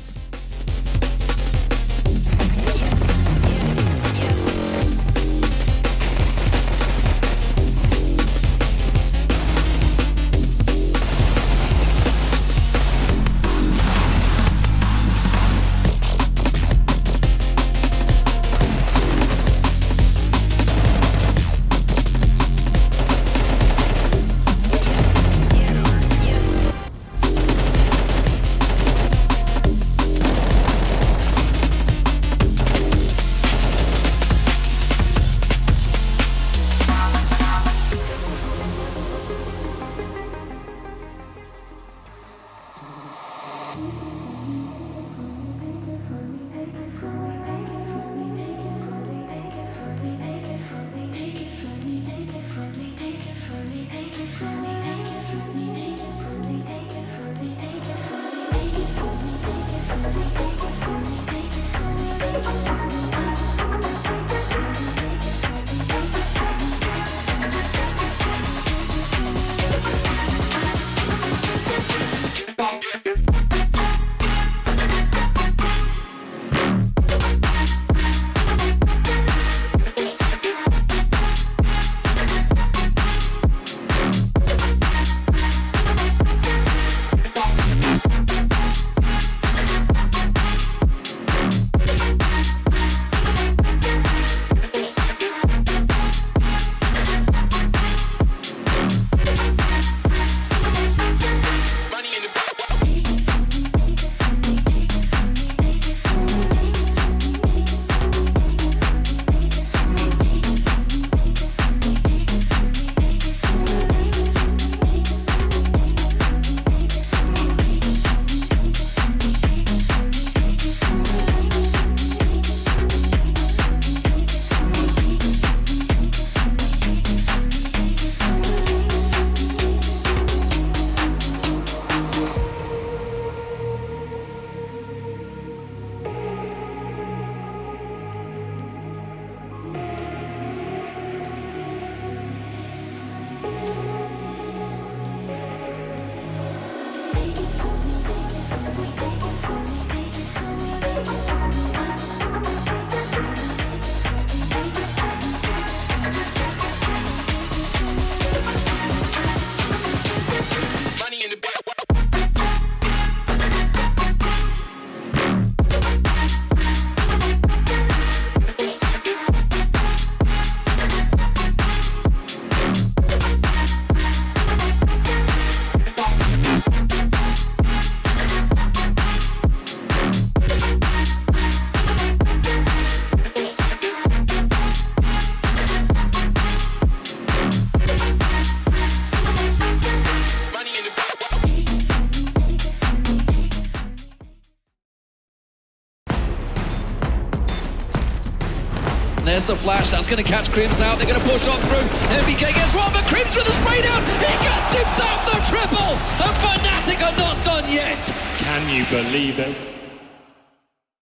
there's the flash. That's going to catch Crims out. They're going to push on through. MBK gets one, but Crims with a spray down. He gets himself the triple. And Fnatic are not done yet. Can you believe it?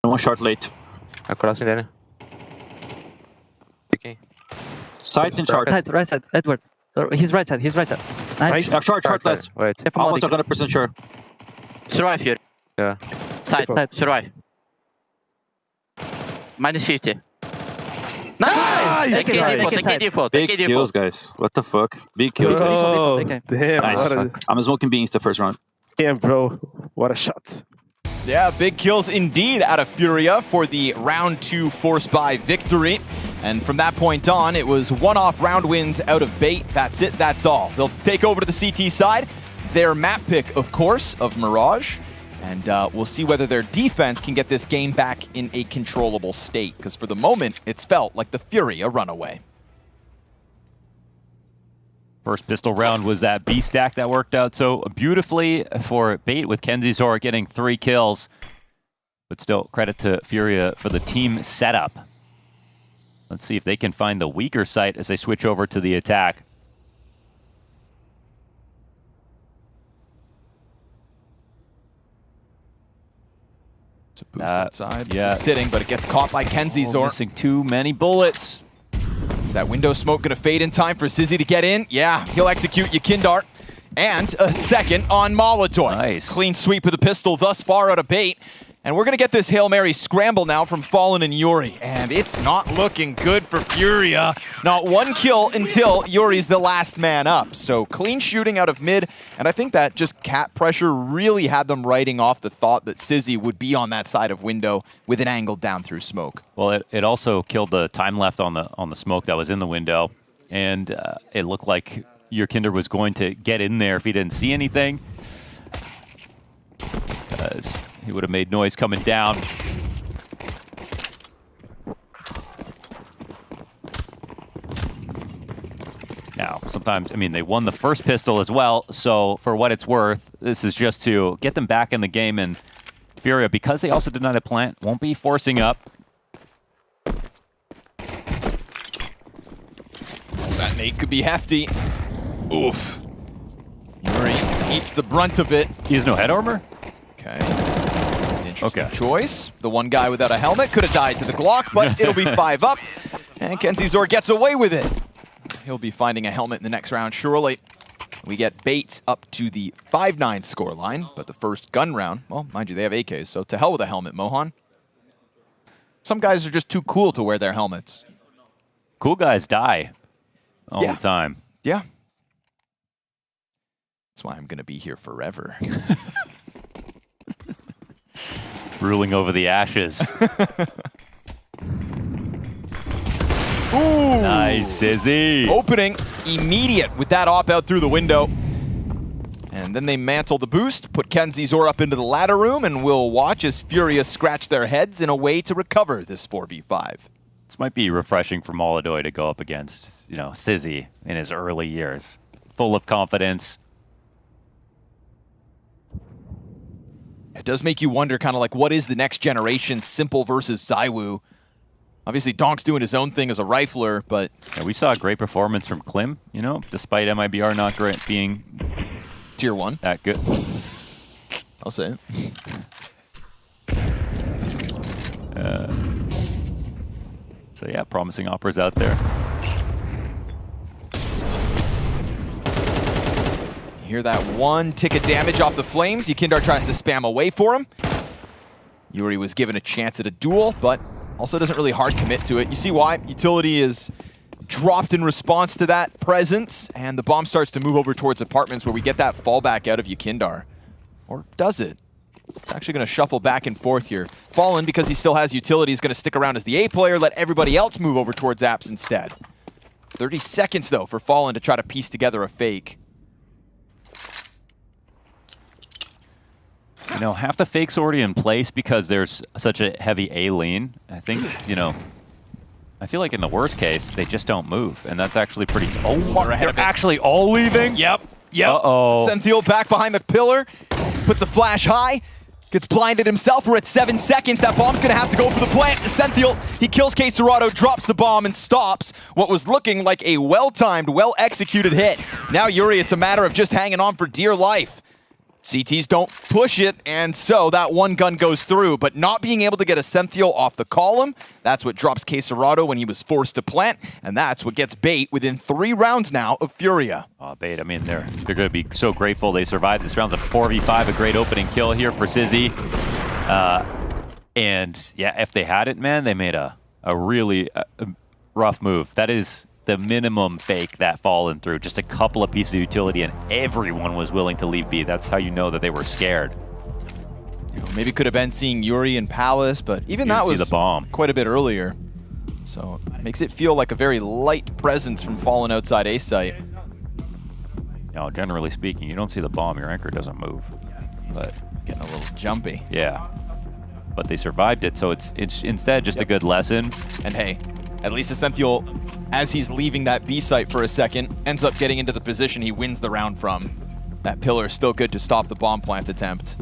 One short late. Across in Picking. Sides in short. Right side, Edward. He's right side, Nice. Short less. Wait. Almost 100% sure. Survive here. Yeah. Side. Survive. Minus 50. Nice! Take default. Big kills, guys. What the fuck? Big kills, guys. Oh, Damn. Nice. I'm smoking beans the first round. Damn, bro. What a shot. Yeah, big kills indeed out of FURIA for the round 2 force buy victory. And from that point on, it was one-off round wins out of bait. That's it, that's all. They'll take over to the CT side. Their map pick, of course, of Mirage. And we'll see whether their defense can get this game back in a controllable state. Because for the moment, it's felt like the FURIA runaway. First pistol round was that B stack that worked out so beautifully for Bait with KenzieZor getting 3 kills. But still, credit to FURIA for the team setup. Let's see if they can find the weaker site as they switch over to the attack. It's a boost outside. Yeah. Sitting, but it gets caught by KenzieZor. Missing too many bullets. Is that window smoke going to fade in time for Sizzy to get in? Yeah, he'll execute Yakindar. And a second on Molotov. Nice. Clean sweep of the pistol thus far out of Bait. And we're going to get this Hail Mary scramble now from Fallen and Yuri. And it's not looking good for FURIA. Not one kill until Yuri's the last man up. So clean shooting out of mid. And I think that just cap pressure really had them writing off the thought that Sizzy would be on that side of window with an angle down through smoke. Well, it also killed the time left on the smoke that was in the window. And it looked like Yurkinder was going to get in there if he didn't see anything. Because he would have made noise coming down. Now, sometimes, I mean, they won the first pistol as well, so for what it's worth, this is just to get them back in the game, and FURIA, because they also denied a plant, won't be forcing up. That nade could be hefty. Oof. Yuri eats the brunt of it. He has no head armor? Okay. Interesting choice. The one guy without a helmet could have died to the Glock, but it'll be 5 up. And KenzieZor gets away with it. He'll be finding a helmet in the next round, surely. We get Bates up to the 5-9 scoreline, but the first gun round, well, mind you, they have AKs, so to hell with a helmet, Mohan. Some guys are just too cool to wear their helmets. Cool guys die all the time. Yeah. That's why I'm going to be here forever. Ruling over the ashes. Ooh. Nice, Sizzy. Opening immediate with that op out through the window. And then they mantle the boost, put KenzieZor up into the ladder room, and we'll watch as FURIA scratch their heads in a way to recover this 4v5. This might be refreshing for Molotov to go up against, you know, Sizzy in his early years. Full of confidence. It does make you wonder kind of like what is the next generation Simple versus ZywOo. Obviously, Donk's doing his own thing as a rifler, but... Yeah, we saw a great performance from Klim, you know, despite MIBR not great being... Tier 1. That good. I'll say it. So yeah, promising offers out there. You hear that one tick of damage off the flames. Yakindar tries to spam away for him. Yuri was given a chance at a duel, but also doesn't really hard commit to it. You see why? Utility is dropped in response to that presence, and the bomb starts to move over towards apartments where we get that fallback out of Yakindar. Or does it? It's actually going to shuffle back and forth here. Fallen, because he still has utility, is going to stick around as the A player, let everybody else move over towards apps instead. 30 seconds, though, for Fallen to try to piece together a fake. You know, half the fake's already in place because there's such a heavy A lean. I think, you know, I feel like in the worst case, they just don't move. And that's actually pretty... Oh, they're actually all leaving? Yep. Uh-oh. Senthiel back behind the pillar. Puts the flash high. Gets blinded himself. We're at 7 seconds. That bomb's going to have to go for the plant. Senthiel, he kills Caserado, drops the bomb, and stops what was looking like a well-timed, well-executed hit. Now, Yuri, it's a matter of just hanging on for dear life. CTs don't push it, and so that one gun goes through, but not being able to get a Senthiel off the column, that's what drops Caserado when he was forced to plant, and that's what gets Bait within 3 rounds now of Furia. Oh, Bait, I mean, they're going to be so grateful they survived this round's a 4v5, a great opening kill here for Sizzy. And yeah, if they had it, man, they made a really rough move. That is the minimum fake that fallen through. Just a couple of pieces of utility and everyone was willing to leave B. That's how you know that they were scared. Maybe could have been seeing Yuri and Palace, but even that was the bomb quite a bit earlier. So it makes it feel like a very light presence from falling outside A site. No, generally speaking, you don't see the bomb, your anchor doesn't move. But getting a little jumpy. Yeah. But they survived it, so it's instead just a good lesson. And hey, at least Senthiel, as he's leaving that B site for a second, ends up getting into the position he wins the round from. That pillar is still good to stop the bomb plant attempt.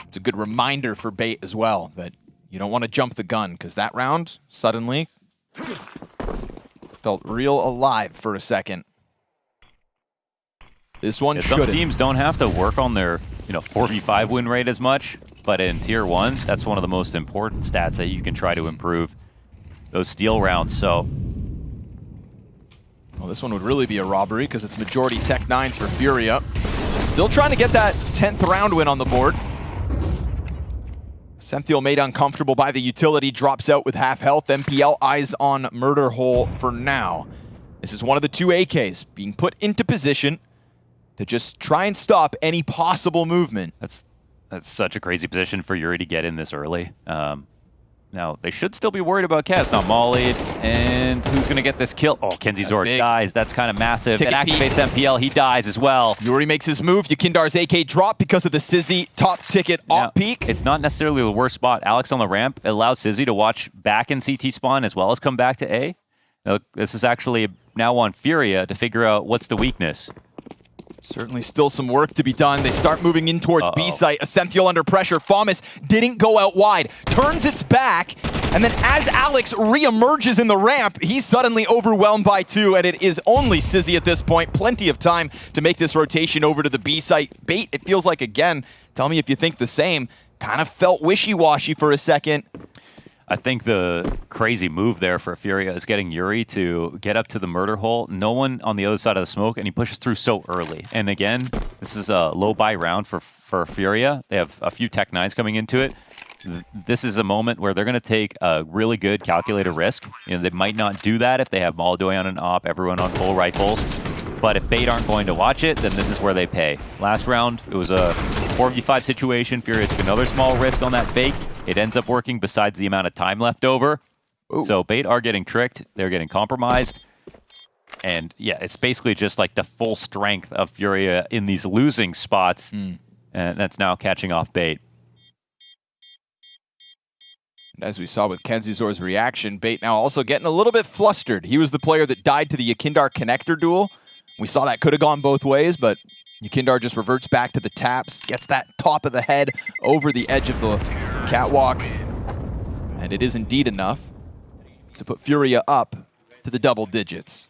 It's a good reminder for Bait as well that you don't want to jump the gun, because that round suddenly felt real alive for a second. This one Some teams don't have to work on their 4v5 win rate as much, but in Tier 1, that's one of the most important stats that you can try to improve. Those steal rounds, so... Well, this one would really be a robbery because it's majority Tech 9s for Furia. Still trying to get that 10th round win on the board. Senthiel made uncomfortable by the utility, drops out with half health. MPL eyes on Murder Hole for now. This is one of the 2 AKs being put into position to just try and stop any possible movement. That's such a crazy position for Yuri to get in this early. Now, they should still be worried about Kaz. Not mollied, and who's going to get this kill? Oh, Kenzie Zord dies. That's kind of massive. Ticket it activates MPL. He dies as well. Yuri makes his move. Yakindar's AK drop because of the Sizzy top ticket op peak. It's not necessarily the worst spot. Alex on the ramp allows Sizzy to watch back in CT spawn as well as come back to A. Now, this is actually now on Furia to figure out what's the weakness. Certainly still some work to be done. They start moving in towards B site. Senthiel under pressure. Famas didn't go out wide. Turns its back. And then as Alex re-emerges in the ramp, he's suddenly overwhelmed by 2. And it is only Sizzy at this point. Plenty of time to make this rotation over to the B site. Bait, it feels like, again, tell me if you think the same, kind of felt wishy-washy for a second. I think the crazy move there for Furia is getting Yuri to get up to the murder hole. No one on the other side of the smoke, and he pushes through so early. And again, this is a low buy round for Furia. They have a few Tech 9s coming into it. This is a moment where they're going to take a really good calculated risk. They might not do that if they have Moldoy on an op, everyone on full rifles. But if Bait aren't going to watch it, then this is where they pay. Last round, it was a 4v5 situation. Furia took another small risk on that fake. It ends up working besides the amount of time left over. Ooh. So Bait are getting tricked. They're getting compromised. And yeah, it's basically just like the full strength of Furia in these losing spots. And that's now catching off Bait. As we saw with Kenzizor's reaction, Bait now also getting a little bit flustered. He was the player that died to the Yakindar connector duel. We saw that could have gone both ways, but Yakindar just reverts back to the taps, gets that top of the head over the edge of the catwalk. And it is indeed enough to put Furia up to the double digits.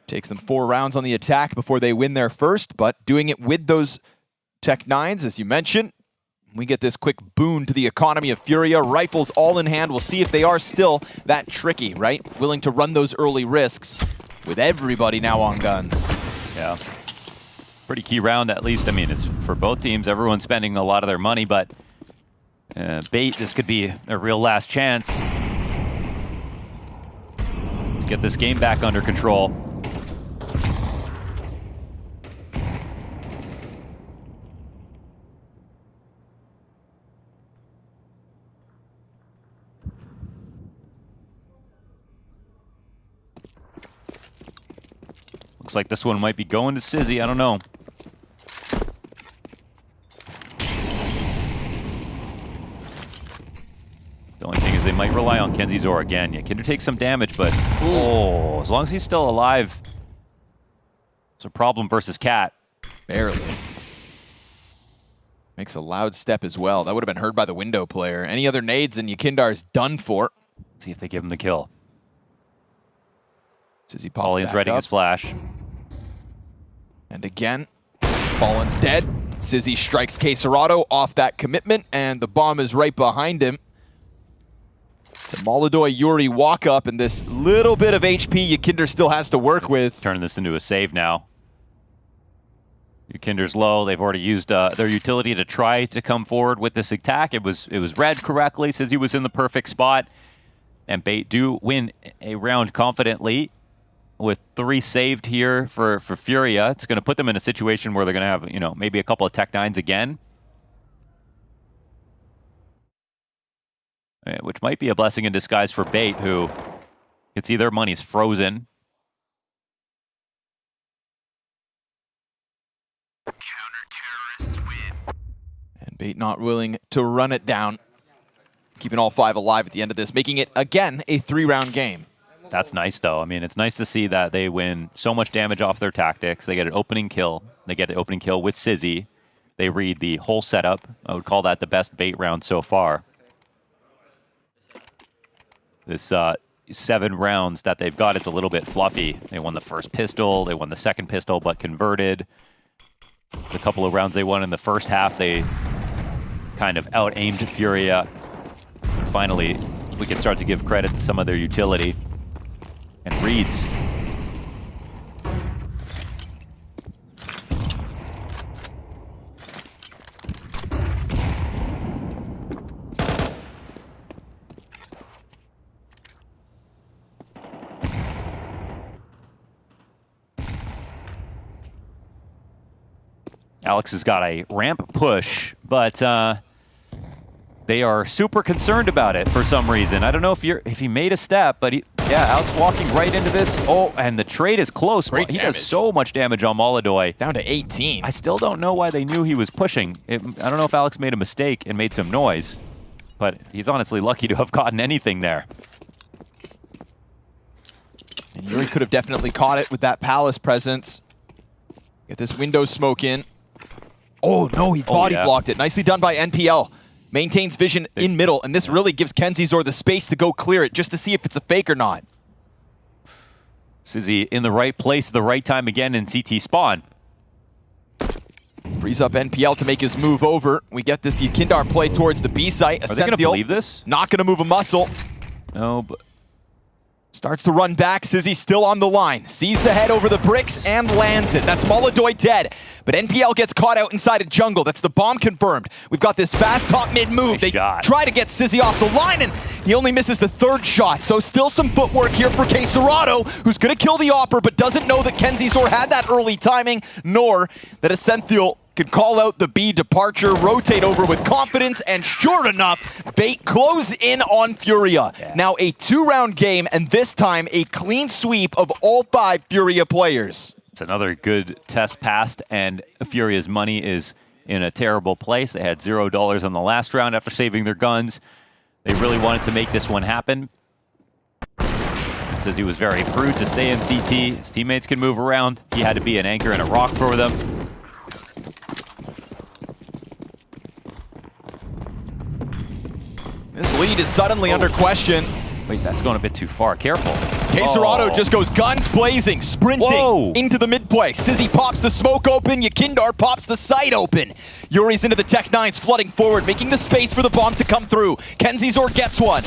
Takes them 4 rounds on the attack before they win their first, but doing it with those Tech 9s, as you mentioned. We get this quick boon to the economy of Furia. Rifles all in hand. We'll see if they are still that tricky, right? Willing to run those early risks with everybody now on guns. Yeah. Pretty key round, at least. I mean, it's for both teams. Everyone's spending a lot of their money, but Bait, this could be a real last chance to get this game back under control. Looks like this one might be going to Sizzy. I don't know. might rely on Kenzizor again. Yeah, Kinder takes some damage, but oh, as long as he's still alive, it's a problem versus Cat. Barely. Makes a loud step as well. That would have been heard by the window player. Any other nades and Yakindar's done for. Let's see if they give him the kill. Sizzy Paulian's ready his flash. And again, Fallen's dead. Sizzy strikes K-Serrato off that commitment, and the bomb is right behind him. It's a Molodoy Yuri walk-up, and this little bit of HP Yakinder still has to work with. Turning this into a save now. Yakinder's low. They've already used their utility to try to come forward with this attack. It was read correctly. Sizzy was in the perfect spot. And Bait do win a round confidently with 3 saved here for FURIA. It's going to put them in a situation where they're going to have, you know, maybe a couple of Tech 9s again. Which might be a blessing in disguise for Bait, who can see their money's frozen. And Bait not willing to run it down. Keeping all 5 alive at the end of this, making it, again, a 3-round game. That's nice, though. I mean, it's nice to see that they win so much damage off their tactics. They get an opening kill. They get an opening kill with Sizzy. They read the whole setup. I would call that the best Bait round so far. This 7 rounds that they've got, it's a little bit fluffy. They won the first pistol. They won the second pistol, but converted. The couple of rounds they won in the first half, they kind of out-aimed FURIA. And finally, we can start to give credit to some of their utility. And reads. Alex has got a ramp push, but they are super concerned about it for some reason. I don't know if he made a step, but yeah, Alex walking right into this. Oh, and the trade is close. He does so much damage on Molodoy. Down to 18. I still don't know why they knew he was pushing. I don't know if Alex made a mistake and made some noise, but he's honestly lucky to have gotten anything there. And Yuri could have definitely caught it with that Palace presence. Get this window smoke in. Oh, no, he body blocked it. Nicely done by NPL. Maintains vision in middle, and this really gives Kenzizor the space to go clear it just to see if it's a fake or not. Sizzy in the right place at the right time again in CT spawn. Frees up NPL to make his move over. We get this Yakindar play towards the B site. Are they going to believe this? Not going to move a muscle. No, but... Starts to run back. Sizzy still on the line. Sees the head over the bricks and lands it. That's Molodoy dead. But NPL gets caught out inside a jungle. That's the bomb confirmed. We've got this fast top mid move. They try to get Sizzy off the line, and he only misses the 3rd shot. So still some footwork here for K-Serrato, who's going to kill the Opper, but doesn't know that Kenzizor had that early timing, nor that Ascenthiel could call out the B departure, rotate over with confidence, and sure enough, Bait close in on FURIA. Now a 2-round game, and this time a clean sweep of all 5 FURIA players. It's another good test passed, and FURIA's money is in a terrible place. They had $0 on the last round after saving their guns. They really wanted to make this one happen. It says he was very prude to stay in CT. His teammates can move around. He had to be an anchor and a rock for them. This lead is suddenly under question. Wait, that's going a bit too far. Careful. K-Serrato just goes guns blazing, sprinting into the mid-play. Sizzy pops the smoke open. Yakindar pops the site open. Yuri's into the Tech 9s, flooding forward, making the space for the bomb to come through. Kenzizor gets one.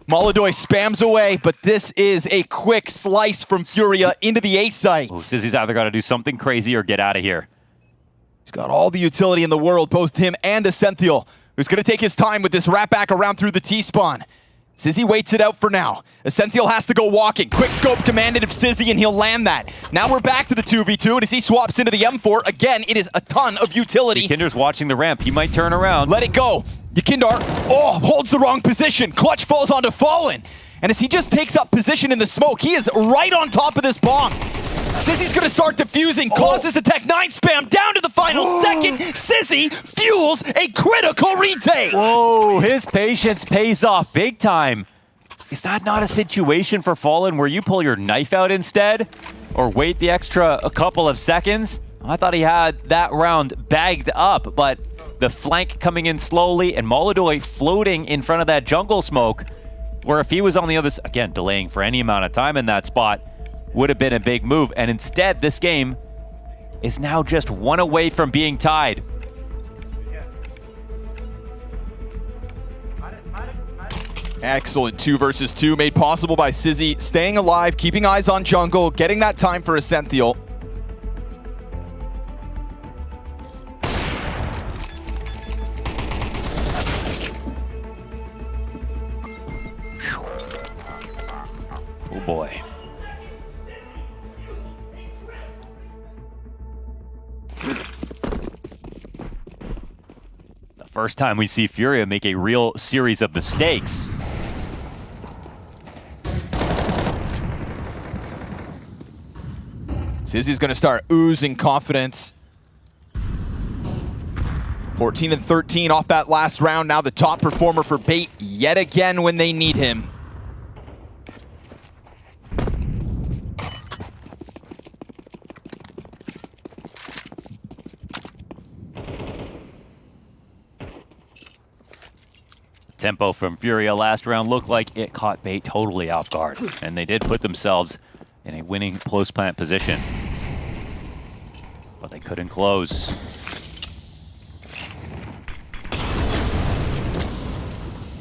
Molodoy spams away, but this is a quick slice from FURIA into the A site. Sizzy's either got to do something crazy or get out of here. He's got all the utility in the world, both him and Ascenthiel, who's going to take his time with this wrap back around through the T-spawn. Sizzy waits it out for now. Ascenthiel has to go walking. Quick scope demanded of Sizzy, and he'll land that. Now we're back to the 2v2, and as he swaps into the M4, again, it is a ton of utility. Yakindar's watching the ramp. He might turn around. Let it go. Yakindar, holds the wrong position. Clutch falls onto Fallen. And as he just takes up position in the smoke, he is right on top of this bomb. Sizzy's going to start defusing, causes the Tech 9 spam down to the final second. coming. Sizzy fuels a critical retake. Whoa, his patience pays off big time. Is that not a situation for Fallen where you pull your knife out instead? Or wait the extra a couple of seconds? I thought he had that round bagged up, but the flank coming in slowly and Molodoi floating in front of that jungle smoke, where if he was on the other side, again, delaying for any amount of time in that spot, would have been a big move. And instead, this game is now just one away from being tied. Excellent 2 versus 2 made possible by Sizzy staying alive, keeping eyes on jungle, getting that time for Essential. Oh boy. The first time we see FURIA make a real series of mistakes. Sizzy's going to start oozing confidence. 14 and 13 off that last round. Now the top performer for Bait yet again when they need him. Tempo from FURIA last round looked like it caught Bait totally off guard, and they did put themselves in a winning close plant position. But they couldn't close.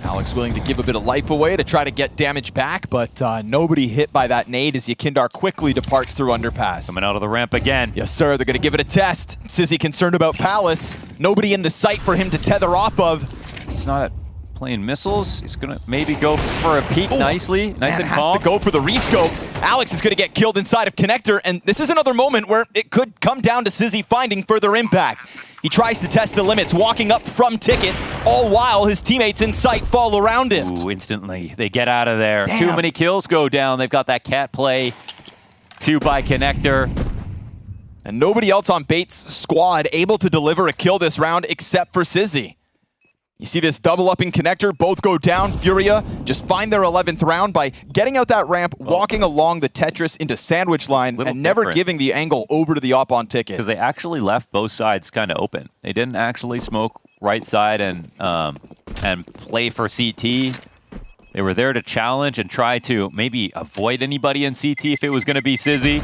Alex willing to give a bit of life away to try to get damage back, but nobody hit by that nade as Yakindar quickly departs through Underpass. Coming out of the ramp again. Yes, sir. They're going to give it a test. Sizzy concerned about Palace. Nobody in the sight for him to tether off of. He's not playing missiles. He's going to maybe go for a peek nicely. Nice and calm. Has to go for the rescope. Alex is going to get killed inside of Connector, and this is another moment where it could come down to Sizzy finding further impact. He tries to test the limits, walking up from Ticket, all while his teammates in sight fall around him. Ooh, instantly. They get out of there. Damn. Too many kills go down. They've got that cat play. 2 by Connector. And nobody else on Bait's squad able to deliver a kill this round except for Sizzy. You see this double up in Connector, both go down. FURIA just find their 11th round by getting out that ramp, walking along the Tetris into sandwich line, and never giving the angle over to the op on Ticket. Because they actually left both sides kind of open. They didn't actually smoke right side and play for CT. They were there to challenge and try to maybe avoid anybody in CT if it was going to be Sizzy.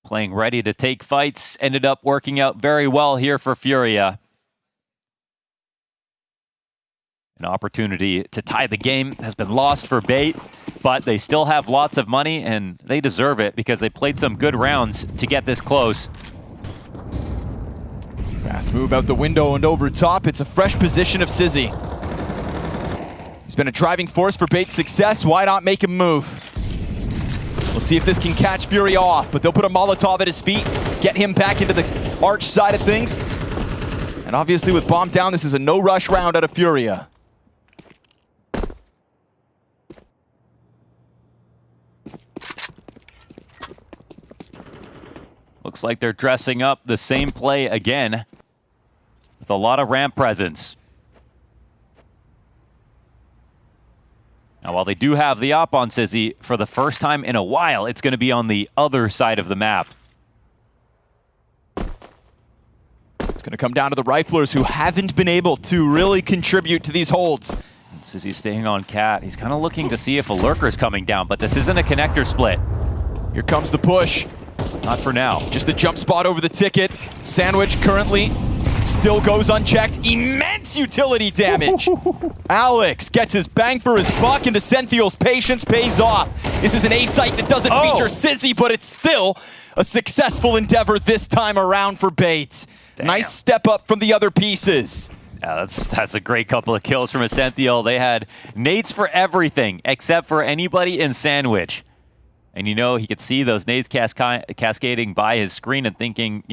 Playing ready to take fights, ended up working out very well here for FURIA. An opportunity to tie the game has been lost for Bait, but they still have lots of money and they deserve it because they played some good rounds to get this close. Fast move out the window and over top. It's a fresh position of Sizzy. He's been a driving force for Bait's success. Why not make him move? We'll see if this can catch FURIA off, but they'll put a Molotov at his feet, get him back into the arch side of things. And obviously with bomb down, this is a no-rush round out of FURIA. Looks like they're dressing up the same play again with a lot of ramp presence. Now, while they do have the op on Sizzy, for the first time in a while, it's going to be on the other side of the map. It's going to come down to the riflers who haven't been able to really contribute to these holds. And Sizzy's staying on Cat. He's kind of looking to see if a lurker's coming down, but this isn't a Connector split. Here comes the push. Not for now. Just a jump spot over the Ticket. Sandwich currently still goes unchecked. Immense utility damage. Alex gets his bang for his buck, and Essential's patience pays off. This is an A site that doesn't feature Sizzy, but it's still a successful endeavor this time around for Bait. Damn. Nice step up from the other pieces. Yeah, that's a great couple of kills from Essential. They had nades for everything except for anybody in Sandwich. And he could see those nades cascading by his screen and thinking,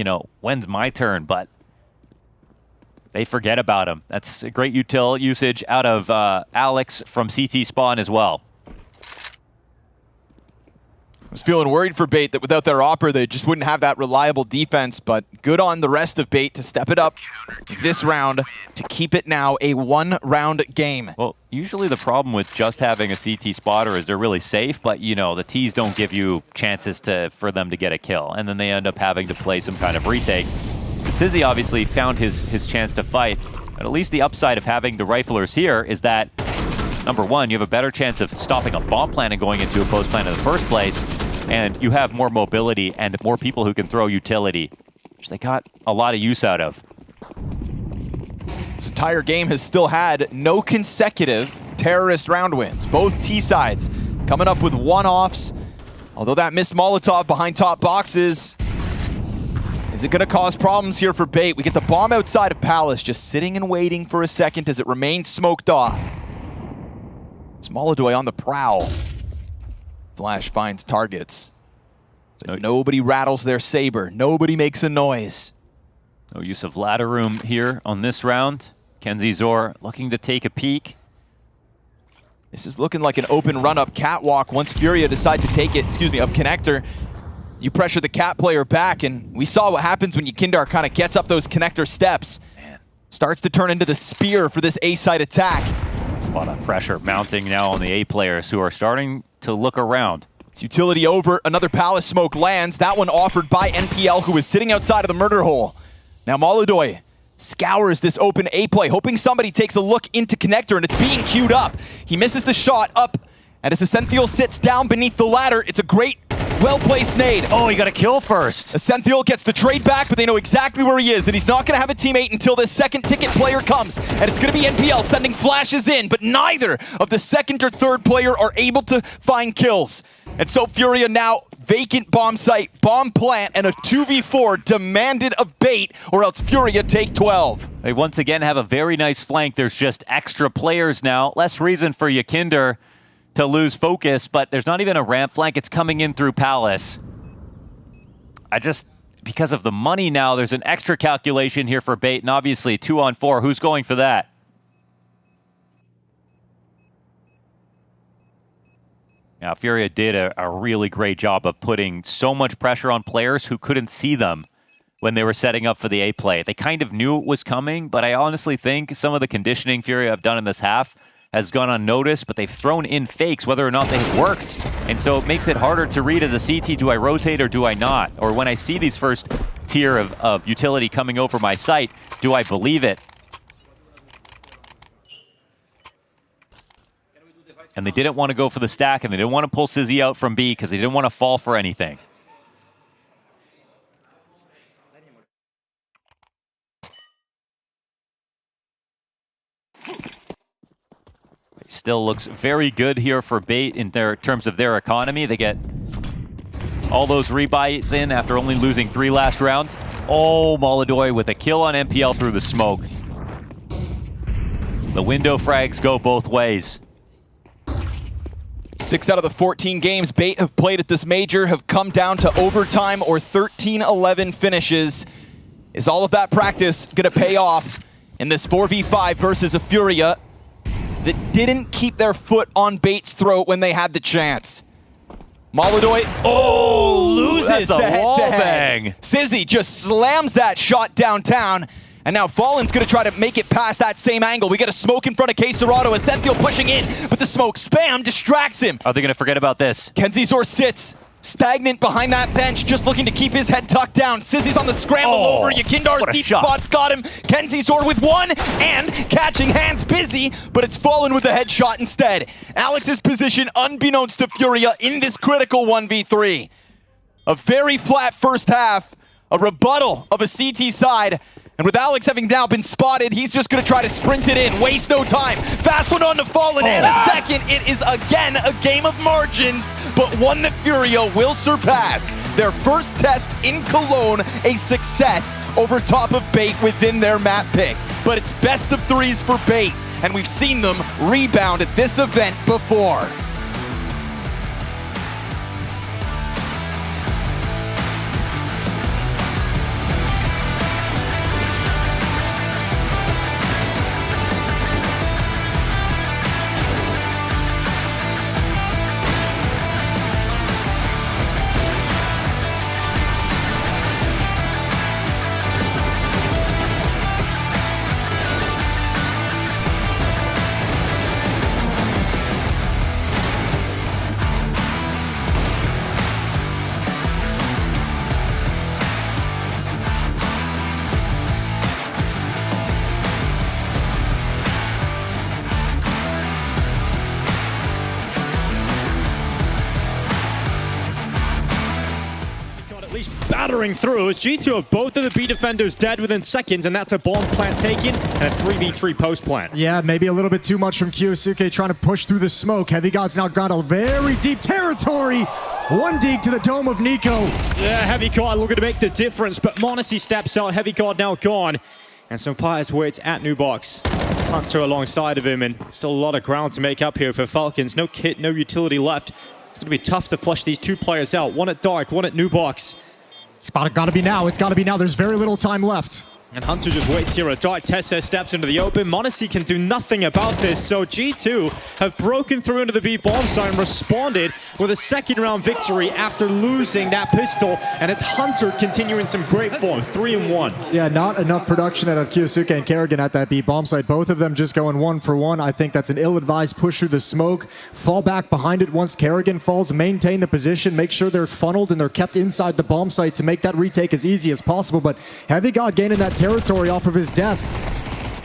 when's my turn? But they forget about him. That's a great util usage out of Alex from CT Spawn as well. I was feeling worried for Bait that without their Opera, they just wouldn't have that reliable defense, but good on the rest of Bait to step it up this round to keep it now a one-round game. Well, usually the problem with just having a CT spotter is they're really safe, but the Ts don't give you chances for them to get a kill, and then they end up having to play some kind of retake. Sizzy obviously found his chance to fight, but at least the upside of having the riflers here is that, number one, you have a better chance of stopping a bomb plant and going into a post plant in the first place, and you have more mobility and more people who can throw utility, which they got a lot of use out of. This entire game has still had no consecutive terrorist round wins. Both T sides coming up with one-offs, although that missed Molotov behind top boxes. Is it going to cause problems here for Bait? We get the bomb outside of Palace, just sitting and waiting for a second as it remains smoked off. Smolodoy on the prowl. Flash finds targets. So nobody rattles their saber. Nobody makes a noise. No use of ladder room here on this round. Kenzie Zor looking to take a peek. This is looking like an open run-up catwalk once Furia decide to take it, up connector. You pressure the cat player back, and we saw what happens when Yekindar kind of gets up those connector steps. Starts to turn into the spear for this A-side attack. There's a lot of pressure mounting now on the A players who are starting to look around. It's utility over. Another Palace smoke lands. That one offered by NPL, who is sitting outside of the murder hole. Now Molodoy scours this open A play, hoping somebody takes a look into connector, and it's being queued up. He misses the shot up, and as Essential sits down beneath the ladder, it's a great, well-placed nade. Oh, he got a kill first. Essential gets the trade back, but they know exactly where he is, and he's not going to have a teammate until this second ticket player comes. And it's going to be NPL sending flashes in, but neither of the second or third player are able to find kills. And so Furia now vacant bomb site, bomb plant, and a 2v4 demanded of Bait, or else Furia take 12. They once again have a very nice flank. There's just extra players now. Less reason for Yekindar to lose focus, but there's not even a ramp flank. It's coming in through Palace. Because of the money now, there's an extra calculation here for Bait, and obviously 2-on-4. Who's going for that? Now, Furia did a really great job of putting so much pressure on players who couldn't see them when they were setting up for the A play. They kind of knew it was coming, but I honestly think some of the conditioning Furia have done in this half has gone unnoticed, but they've thrown in fakes whether or not they've worked. And so it makes it harder to read as a CT, do I rotate or do I not? Or when I see these first tier of utility coming over my site, do I believe it? And they didn't want to go for the stack, and they didn't want to pull Sizzy out from B because they didn't want to fall for anything. Still looks very good here for Bait in terms of their economy. They get all those rebuys in after only losing 3 last round. Oh, Molodoy with a kill on NPL through the smoke. The window frags go both ways. 6 out of the 14 games Bait have played at this major have come down to overtime or 13-11 finishes. Is all of that practice going to pay off in this 4v5 versus a Furia that didn't keep their foot on Bait's throat when they had the chance? Molodoy, loses the head-to-head. Sizzy just slams that shot downtown. And now Fallen's going to try to make it past that same angle. We get a smoke in front of Queserato. Essential pushing in, but the smoke spam distracts him. Are they going to forget about this? Kenzie Zor sits stagnant behind that bench, just looking to keep his head tucked down. Sizzy's on the scramble over. Yekindar's deep spot's got him. Kenzie Zor with one, and catching hands busy, but it's Fallen with a headshot instead. Alex's position, unbeknownst to Furia, in this critical 1v3. A very flat first half, a rebuttal of a CT side. And with Alex having now been spotted, he's just going to try to sprint it in. Waste no time. Fast one on to Fallen. And a second. It is again a game of margins, but one that Furia will surpass. Their first test in Cologne, a success over top of Bait within their map pick. But it's best of 3s for Bait, and we've seen them rebound at this event before. battering through as G2 have both of the B defenders dead within seconds, and that's a bomb plant taken and a 3v3 post plant. Yeah, maybe a little bit too much from Kyosuke trying to push through the smoke. Heavy God's now got a very deep territory. One dig to the dome of Nico. Yeah, Heavy God looking to make the difference, but Monte steps out. Heavy God now gone. And Sampai's waits at Nubox. Hunter alongside of him, and still a lot of ground to make up here for Falcons. No kit, no utility left. It's going to be tough to flush these two players out. One at Dark, one at Nubox. It's got to be now. It's got to be now. There's very little time left. And Hunter just waits here. A Dark Tessa steps into the open. Monte can do nothing about this. So G2 have broken through into the B bomb site and responded with a second round victory after losing that pistol. And it's Hunter continuing some great form, 3-1. Yeah, not enough production out of Kyosuke and Kerrigan at that B bomb site. Both of them just going 1 for 1. I think that's an ill-advised push through the smoke. Fall back behind it once Kerrigan falls. Maintain the position. Make sure they're funneled and they're kept inside the bomb site to make that retake as easy as possible. But Heavy God gaining that territory off of his death,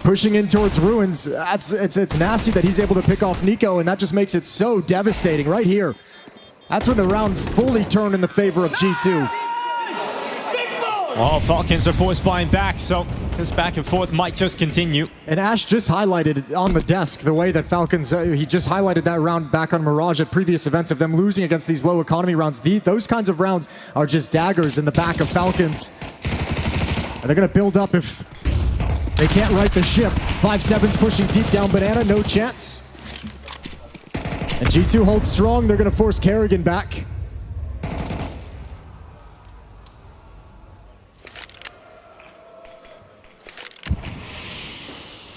pushing in towards Ruins. It's nasty that he's able to pick off Nico, and that just makes it so devastating right here. That's when the round fully turned in the favor of G2. Oh, Falcons are forced buying back, so this back and forth might just continue. And Ash just highlighted on the desk the way that Falcons, he just highlighted that round back on Mirage at previous events of them losing against these low economy rounds. Those kinds of rounds are just daggers in the back of Falcons. And they're going to build up if they can't right the ship. 5-7's pushing deep down Banana, no chance. And G2 holds strong. They're going to force Kerrigan back.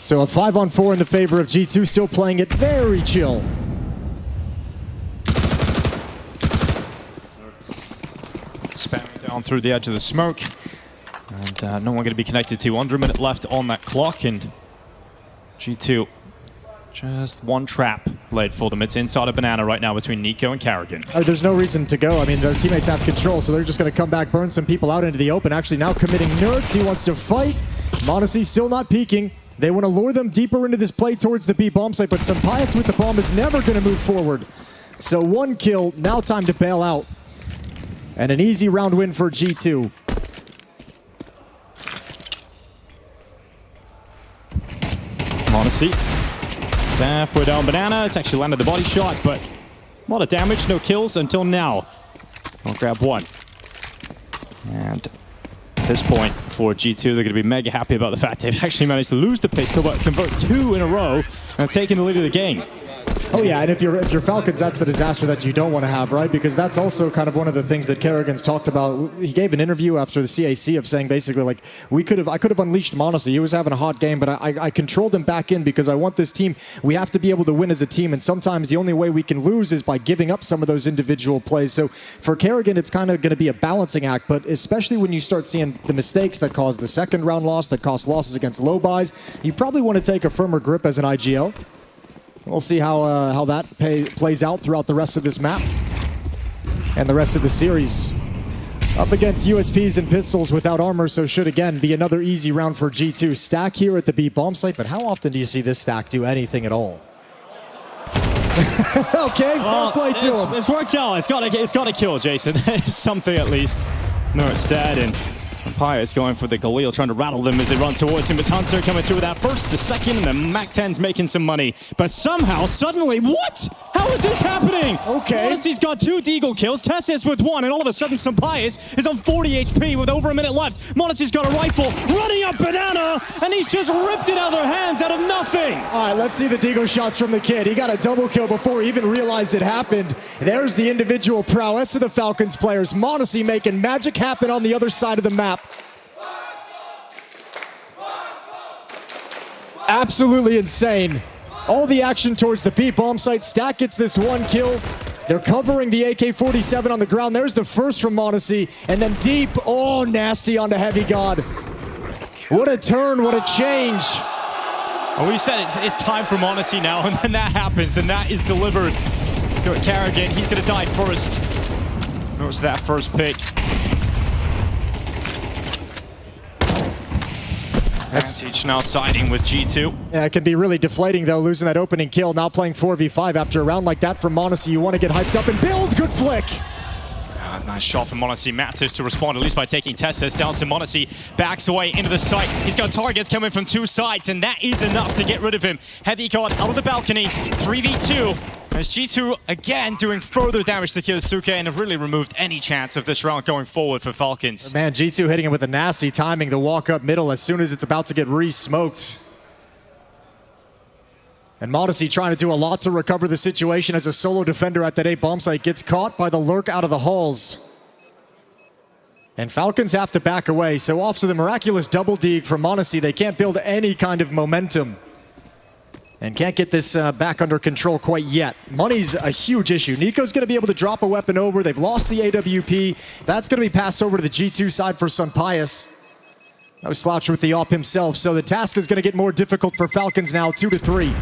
So a 5-on-4 in the favor of G2, still playing it very chill. Spamming down through the edge of the smoke. And no one going to be connected to. Under a minute left on that clock, and G2 just one trap laid for them. It's inside a Banana right now between Nico and Kerrigan. There's no reason to go. I mean, their teammates have control, so they're just going to come back, burn some people out into the open. Actually now committing nerds. He wants to fight. Monte still not peeking. They want to lure them deeper into this play towards the B bomb site, but Sampai's with the bomb is never going to move forward. So 1 kill, now time to bail out. And an easy round win for G2. Monte, halfway down Banana. It's actually landed the body shot, but a lot of damage, no kills until now. I'll grab one. And at this point for G2, they're going to be mega happy about the fact they've actually managed to lose the pistol, but convert 2 in a row and taking the lead of the game. Oh yeah, and if you're Falcons, that's the disaster that you don't want to have, right? Because that's also kind of one of the things that Kerrigan's talked about. He gave an interview after the CAC of saying basically like, I could have unleashed Monte. He was having a hot game, but I controlled him back in because I want this team. We have to be able to win as a team, and sometimes the only way we can lose is by giving up some of those individual plays. So for Kerrigan, it's kind of going to be a balancing act, but especially when you start seeing the mistakes that caused the second round loss, that cost losses against low buys, you probably want to take a firmer grip as an IGL. We'll see how that plays out throughout the rest of this map and the rest of the series. Up against USPs and pistols without armor, so should again be another easy round for G2. Stack here at the B bomb site, but how often do you see this stack do anything at all? Okay, fair play to him. It's worked out. It's got to kill, Jason. Something at least. No, it's dead, and Pirates going for the Galil, trying to rattle them as they run towards him. It's Hunter coming through with that first, the second, and the MAC-10's making some money. But somehow, suddenly, what? How is this happening? Okay. Monte's got 2 Deagle kills, Tessa's with 1, and all of a sudden, Sampai's is on 40 HP with over a minute left. Monte's got a rifle, running up Banana, and he's just ripped it out of their hands out of nothing. All right, let's see the Deagle shots from the kid. He got a double kill before he even realized it happened. There's the individual prowess of the Falcons players. Monte making magic happen on the other side of the map. Absolutely insane. All the action towards the B bomb site. Stack gets this 1 kill. They're covering the AK-47 on the ground. There's the first from Monte, and then deep, oh, nasty onto Heavy God. What a turn, what a change. Well, we said it's time for Monte now, and then that happens, then that is delivered. Go at Kerrigan, he's gonna die first. Notice that first pick. That's now siding with G2. Yeah, it can be really deflating though, losing that opening kill. Now playing 4v5 after a round like that from Monte. You want to get hyped up and build. Good flick. Nice shot from Monte. Mattis to respond, at least by taking Tessus down to Monte. Backs away into the site. He's got targets coming from two sides, and that is enough to get rid of him. Heavy God out of the balcony, 3v2. As G2 again doing further damage to Kiyosuke and have really removed any chance of this round going forward for Falcons. Man, G2 hitting him with a nasty timing, the walk up middle as soon as it's about to get re-smoked. And Modesty trying to do a lot to recover the situation as a solo defender at that A bomb site gets caught by the lurk out of the halls. And Falcons have to back away, so off to the miraculous double dig from Modesty. They can't build any kind of momentum. And can't get this back under control quite yet. Money's a huge issue. Nico's going to be able to drop a weapon over. They've lost the AWP. That's going to be passed over to the G2 side for Sunpius. No slouch with the op himself. So the task is going to get more difficult for Falcons now, 2-3.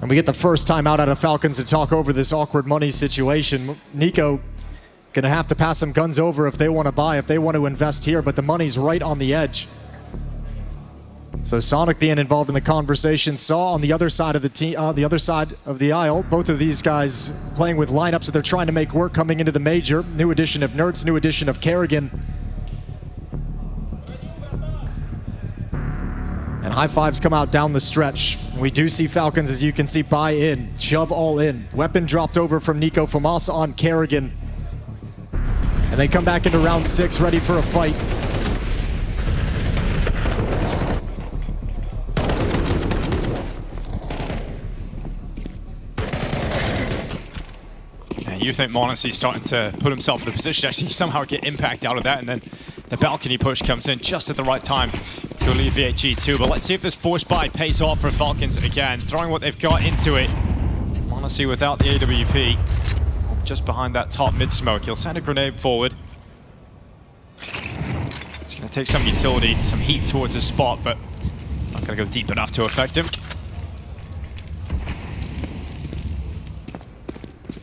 And we get the first time out of Falcons to talk over this awkward money situation. Nico gonna have to pass some guns over if they want to buy, if they want to invest here, but the money's right on the edge. So Sonic being involved in the conversation, Saw on the other side of the other side of the aisle. Both of these guys playing with lineups that they're trying to make work coming into the major. New addition of Nerds, new addition of Kerrigan. And high fives come out down the stretch. We do see Falcons, as you can see, buy in, shove all in. Weapon dropped over from Nico Famasa on Kerrigan. And they come back into round 6, ready for a fight. And you think Monacy's starting to put himself in a position to actually somehow get impact out of that, and then the balcony push comes in just at the right time to alleviate G2. But let's see if this forced buy pays off for Falcons again, throwing what they've got into it. Monacy without the AWP. Just behind that top mid smoke. He'll send a grenade forward. It's going to take some utility, some heat towards his spot, but not going to go deep enough to affect him.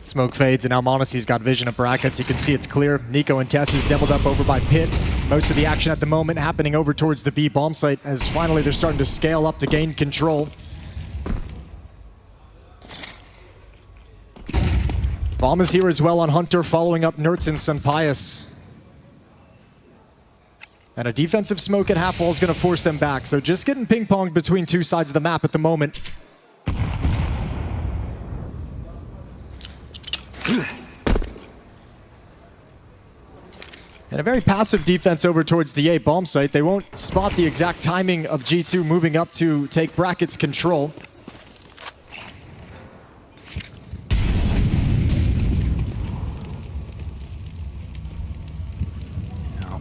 Smoke fades, and now Monacy's got vision of brackets. You can see it's clear. Nico and Tess is demoed up over by Pit. Most of the action at the moment happening over towards the B bomb site, as finally they're starting to scale up to gain control. Bomb is here as well on Hunter, following up Nertz and Sunpius. And a defensive smoke at half wall is going to force them back. So just getting ping-ponged between two sides of the map at the moment. And a very passive defense over towards the A bomb site. They won't spot the exact timing of G2 moving up to take brackets control.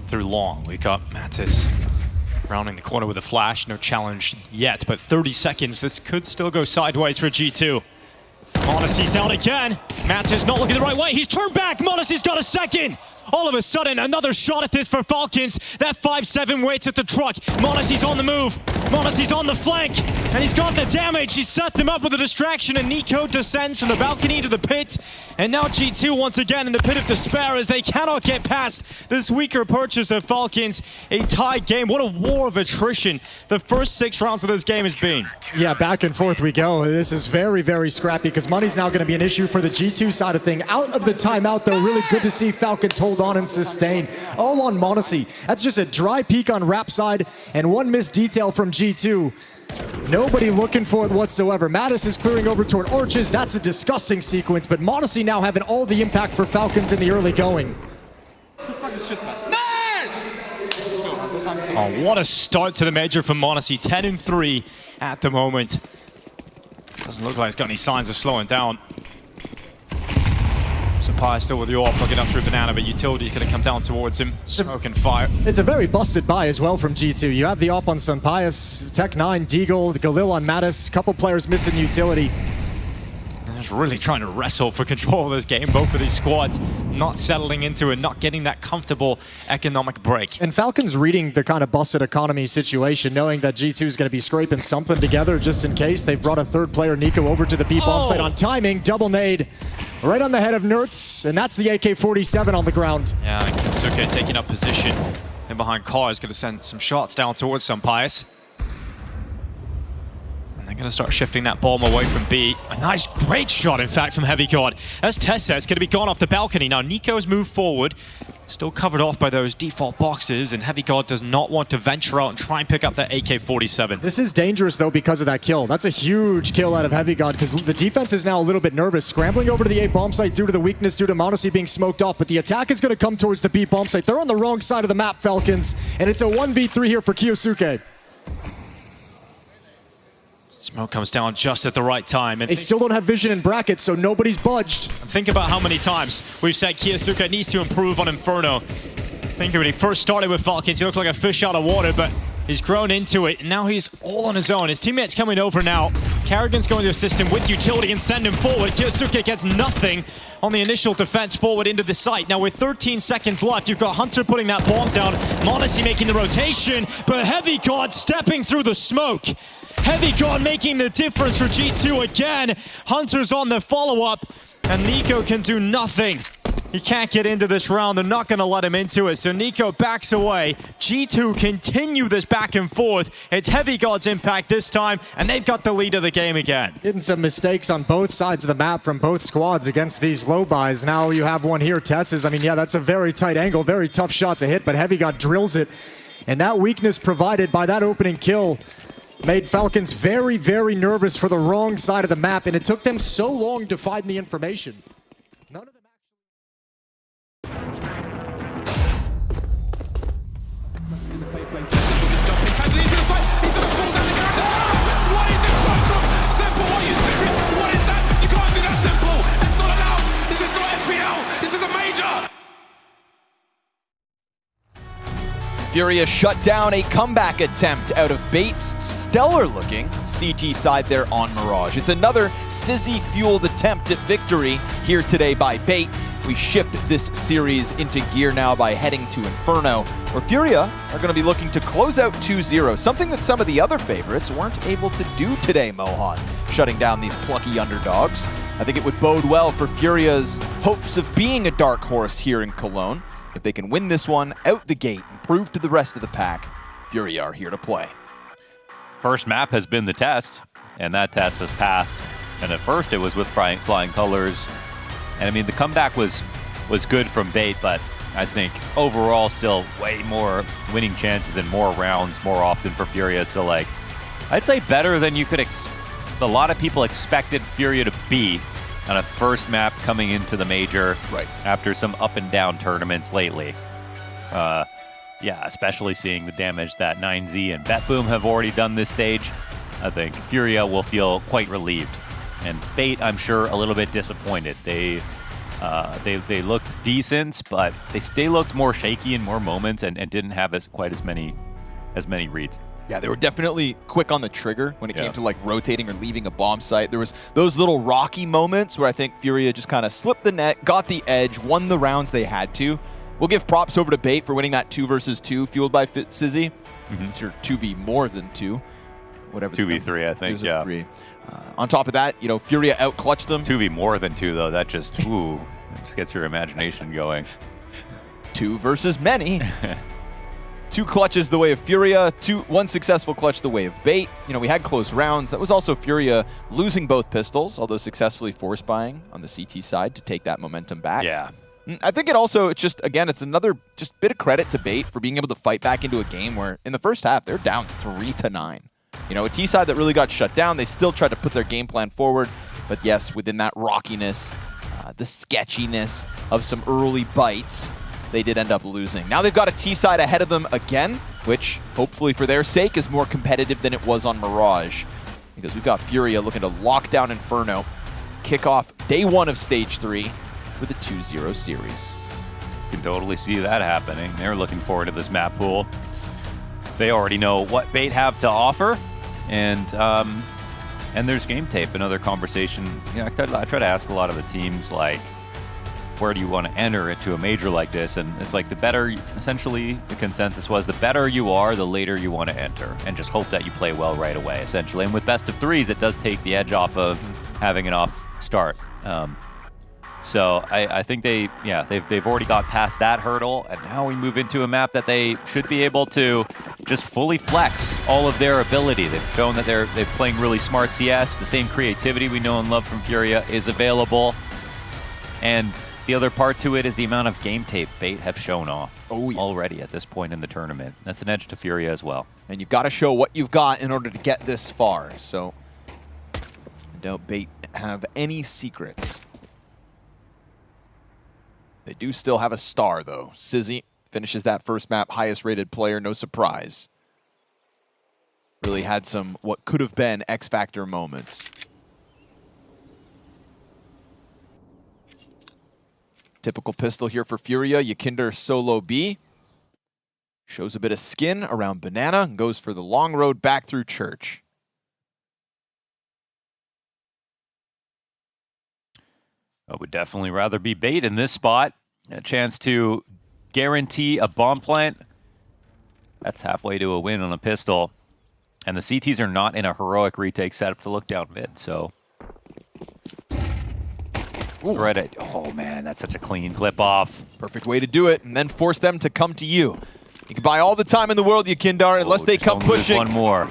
Through long, we got Mattis rounding the corner with a flash. No challenge yet, but 30 seconds. This could still go sideways for G2. Monacy's out again. Mattis not looking the right way. He's turned back. Monacy's got a second. All of a sudden, another shot at this for Falcons. That 5-7 waits at the truck. Monacy's on the move. Monacy's on the flank. And he's got the damage. He set them up with a distraction, and Nico descends from the balcony to the pit. And now G2 once again in the pit of despair as they cannot get past this weaker purchase of Falcons. A tied game. What a war of attrition the first 6 rounds of this game has been. Yeah, back and forth we go. This is very, very scrappy because money's now going to be an issue for the G2 side of thing. Out of the timeout, though, really good to see Falcons hold on and sustain. All on Monacy. That's just a dry peek on Rap side and one missed detail from G2. Nobody looking for it whatsoever. Mattis is clearing over toward Arches. That's a disgusting sequence, but Monacy now having all the impact for Falcons in the early going. Oh, what a start to the major for Monacy. 10-3 at the moment. Doesn't look like it's got any signs of slowing down. Sapai still with the AWP, looking up through Banana, but utility's going to come down towards him. Smoke and fire. It's a very busted buy as well from G2. You have the AWP on Sunpius, Tech9, Deagle, Galil on Mattis, couple players missing utility. And just really trying to wrestle for control of this game. Both of these squads not settling into it, not getting that comfortable economic break. And Falcons reading the kind of busted economy situation, knowing that G2 is going to be scraping something together just in case. They've brought a third player, Nico, over to the B bomb site on timing. Double nade right on the head of Nertz, and that's the AK-47 on the ground. Yeah, Suke taking up position. And behind Car is going to send some shots down towards Sunpius. And they're going going to start shifting that bomb away from B. A nice, great shot, in fact, from Heavy God. As Tess says, going to be gone off the balcony. Now, Nico's moved forward, still covered off by those default boxes, and Heavy God does not want to venture out and try and pick up that AK-47. This is dangerous, though, because of that kill. That's a huge kill out of Heavy God, because the defense is now a little bit nervous, scrambling over to the A bomb site due to the weakness, due to Monte being smoked off, but the attack is going to come towards the B bomb site. They're on the wrong side of the map, Falcons, and it's a 1v3 here for Kyosuke. Smoke comes down just at the right time. And they still don't have vision in brackets, so nobody's budged. And think about how many times we've said Kyosuke needs to improve on Inferno. Think when he first started with Falcons, he looked like a fish out of water, but he's grown into it, and now he's all on his own. His teammate's coming over now. Karrigan's going to assist him with utility and send him forward. Kyosuke gets nothing on the initial defense forward into the site. Now with 13 seconds left, you've got Hunter putting that bomb down, Monte making the rotation, but Heavy God stepping through the smoke. Heavy God making the difference for G2 again. Hunter's on the follow-up, and Nico can do nothing. He can't get into this round. They're not going to let him into it, so Nico backs away. G2 continue this back and forth. It's Heavy God's impact this time, and they've got the lead of the game again. Getting some mistakes on both sides of the map from both squads against these low buys. Now you have one here, Tess's. I mean, yeah, that's a very tight angle, very tough shot to hit, but Heavy God drills it. And that weakness provided by that opening kill made Falcons very, very nervous for the wrong side of the map, and it took them so long to find the information. None of them FURIA shut down a comeback attempt out of Bait's stellar looking CT side there on Mirage. It's another Sizzy-fueled attempt at victory here today by Bait. We shift this series into gear now by heading to Inferno, where FURIA are going to be looking to close out 2-0, something that some of the other favorites weren't able to do today, Mohan, shutting down these plucky underdogs. I think it would bode well for FURIA's hopes of being a dark horse here in Cologne. If they can win this one out the gate and prove to the rest of the pack, FURIA are here to play. First map has been the test, and that test has passed. And at first it was with flying colors. And I mean, the comeback was good from Bait, but I think overall still way more winning chances and more rounds more often for FURIA. So like, I'd say better than you could a lot of people expected FURIA to be on a first map coming into the major, right, after some up and down tournaments lately. Yeah, especially seeing the damage that 9Z and BetBoom have already done this stage. I think FURIA will feel quite relieved. And Bait, I'm sure, a little bit disappointed. They looked decent, but they looked more shaky in more moments and didn't have quite as many reads. Yeah, they were definitely quick on the trigger when it came to like rotating or leaving a bomb site. There was those little rocky moments where I think FURIA just kind of slipped the net, got the edge, won the rounds they had to. We'll give props over to Bait for winning that 2 versus 2 fueled by Sizzy. Sure, 2v more than 2. Whatever. 2v3, I think, yeah. 3. On top of that, you know, FURIA out-clutched them. 2v more than 2, though. That just, ooh, just gets your imagination going. 2 versus many. 2 clutches the way of FURIA, 1 successful clutch the way of Bait. You know, we had close rounds. That was also FURIA losing both pistols, although successfully force buying on the CT side to take that momentum back. Yeah. I think it's just, again, it's another just bit of credit to Bait for being able to fight back into a game where in the first half, they're down 3-9. You know, a T side that really got shut down. They still tried to put their game plan forward, but yes, within that rockiness, the sketchiness of some early bites, they did end up losing. Now they've got a T side ahead of them again, which hopefully for their sake is more competitive than it was on Mirage, because we've got FURIA looking to lock down Inferno, kick off day 1 of stage 3 with a 2-0 series. Can totally see that happening. They're looking forward to this map pool. They already know what Bait have to offer, and there's game tape. Another conversation. You know, I try to ask a lot of the teams, like, where do you want to enter into a major like this? And it's like, the better, essentially, the consensus was the better you are, the later you want to enter, and just hope that you play well right away, essentially. And with best of 3s, it does take the edge off of having an off start. So I think they've already got past that hurdle, and now we move into a map that they should be able to just fully flex all of their ability. They've shown that they're playing really smart CS. The same creativity we know and love from FURIA is available. And the other part to it is the amount of game tape Bait have shown off already at this point in the tournament. That's an edge to FURIA as well. And you've got to show what you've got in order to get this far. So I don't Bait have any secrets. They do still have a star, though. Sizzy finishes that first map, highest rated player, no surprise. Really had some what could have been X Factor moments. Typical pistol here for FURIA. Yakinder solo B. Shows a bit of skin around Banana and goes for the long road back through Church. I would definitely rather be Bait in this spot. A chance to guarantee a bomb plant. That's halfway to a win on a pistol. And the CTs are not in a heroic retake setup to look down mid, so. Right at, oh man, that's such a clean clip off. Perfect way to do it, and then force them to come to you. You can buy all the time in the world, Yakindar, unless they come pushing. One more.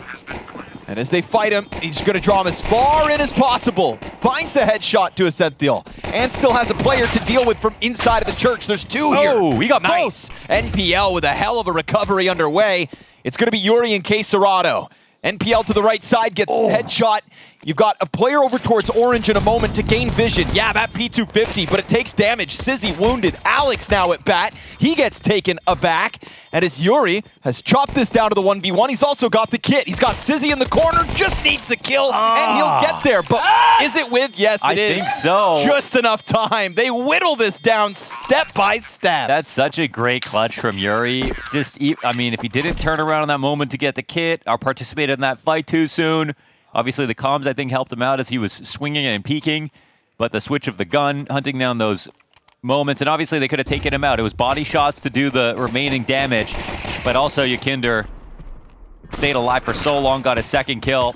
And as they fight him, he's going to draw him as far in as possible. Finds the headshot to Ascenthiel. And still has a player to deal with from inside of the Church. There's two here. Oh, we got nice. NPL with a hell of a recovery underway. It's going to be Yuri and Queserado. NPL to the right side gets headshot. You've got a player over towards Orange in a moment to gain vision. Yeah, that P250, but it takes damage. Sizzy wounded. Alex now at bat. He gets taken aback. And as Yuri has chopped this down to the 1v1, he's also got the kit. He's got Sizzy in the corner, just needs the kill, and he'll get there. But is it with? Yes, it is. I think so. Just enough time. They whittle this down step by step. That's such a great clutch from Yuri. I mean, if he didn't turn around in that moment to get the kit or participate in that fight too soon, obviously the comms, I think, helped him out as he was swinging and peeking, but the switch of the gun, hunting down those moments, and obviously they could have taken him out. It was body shots to do the remaining damage, but also Yakinder stayed alive for so long, got a second kill,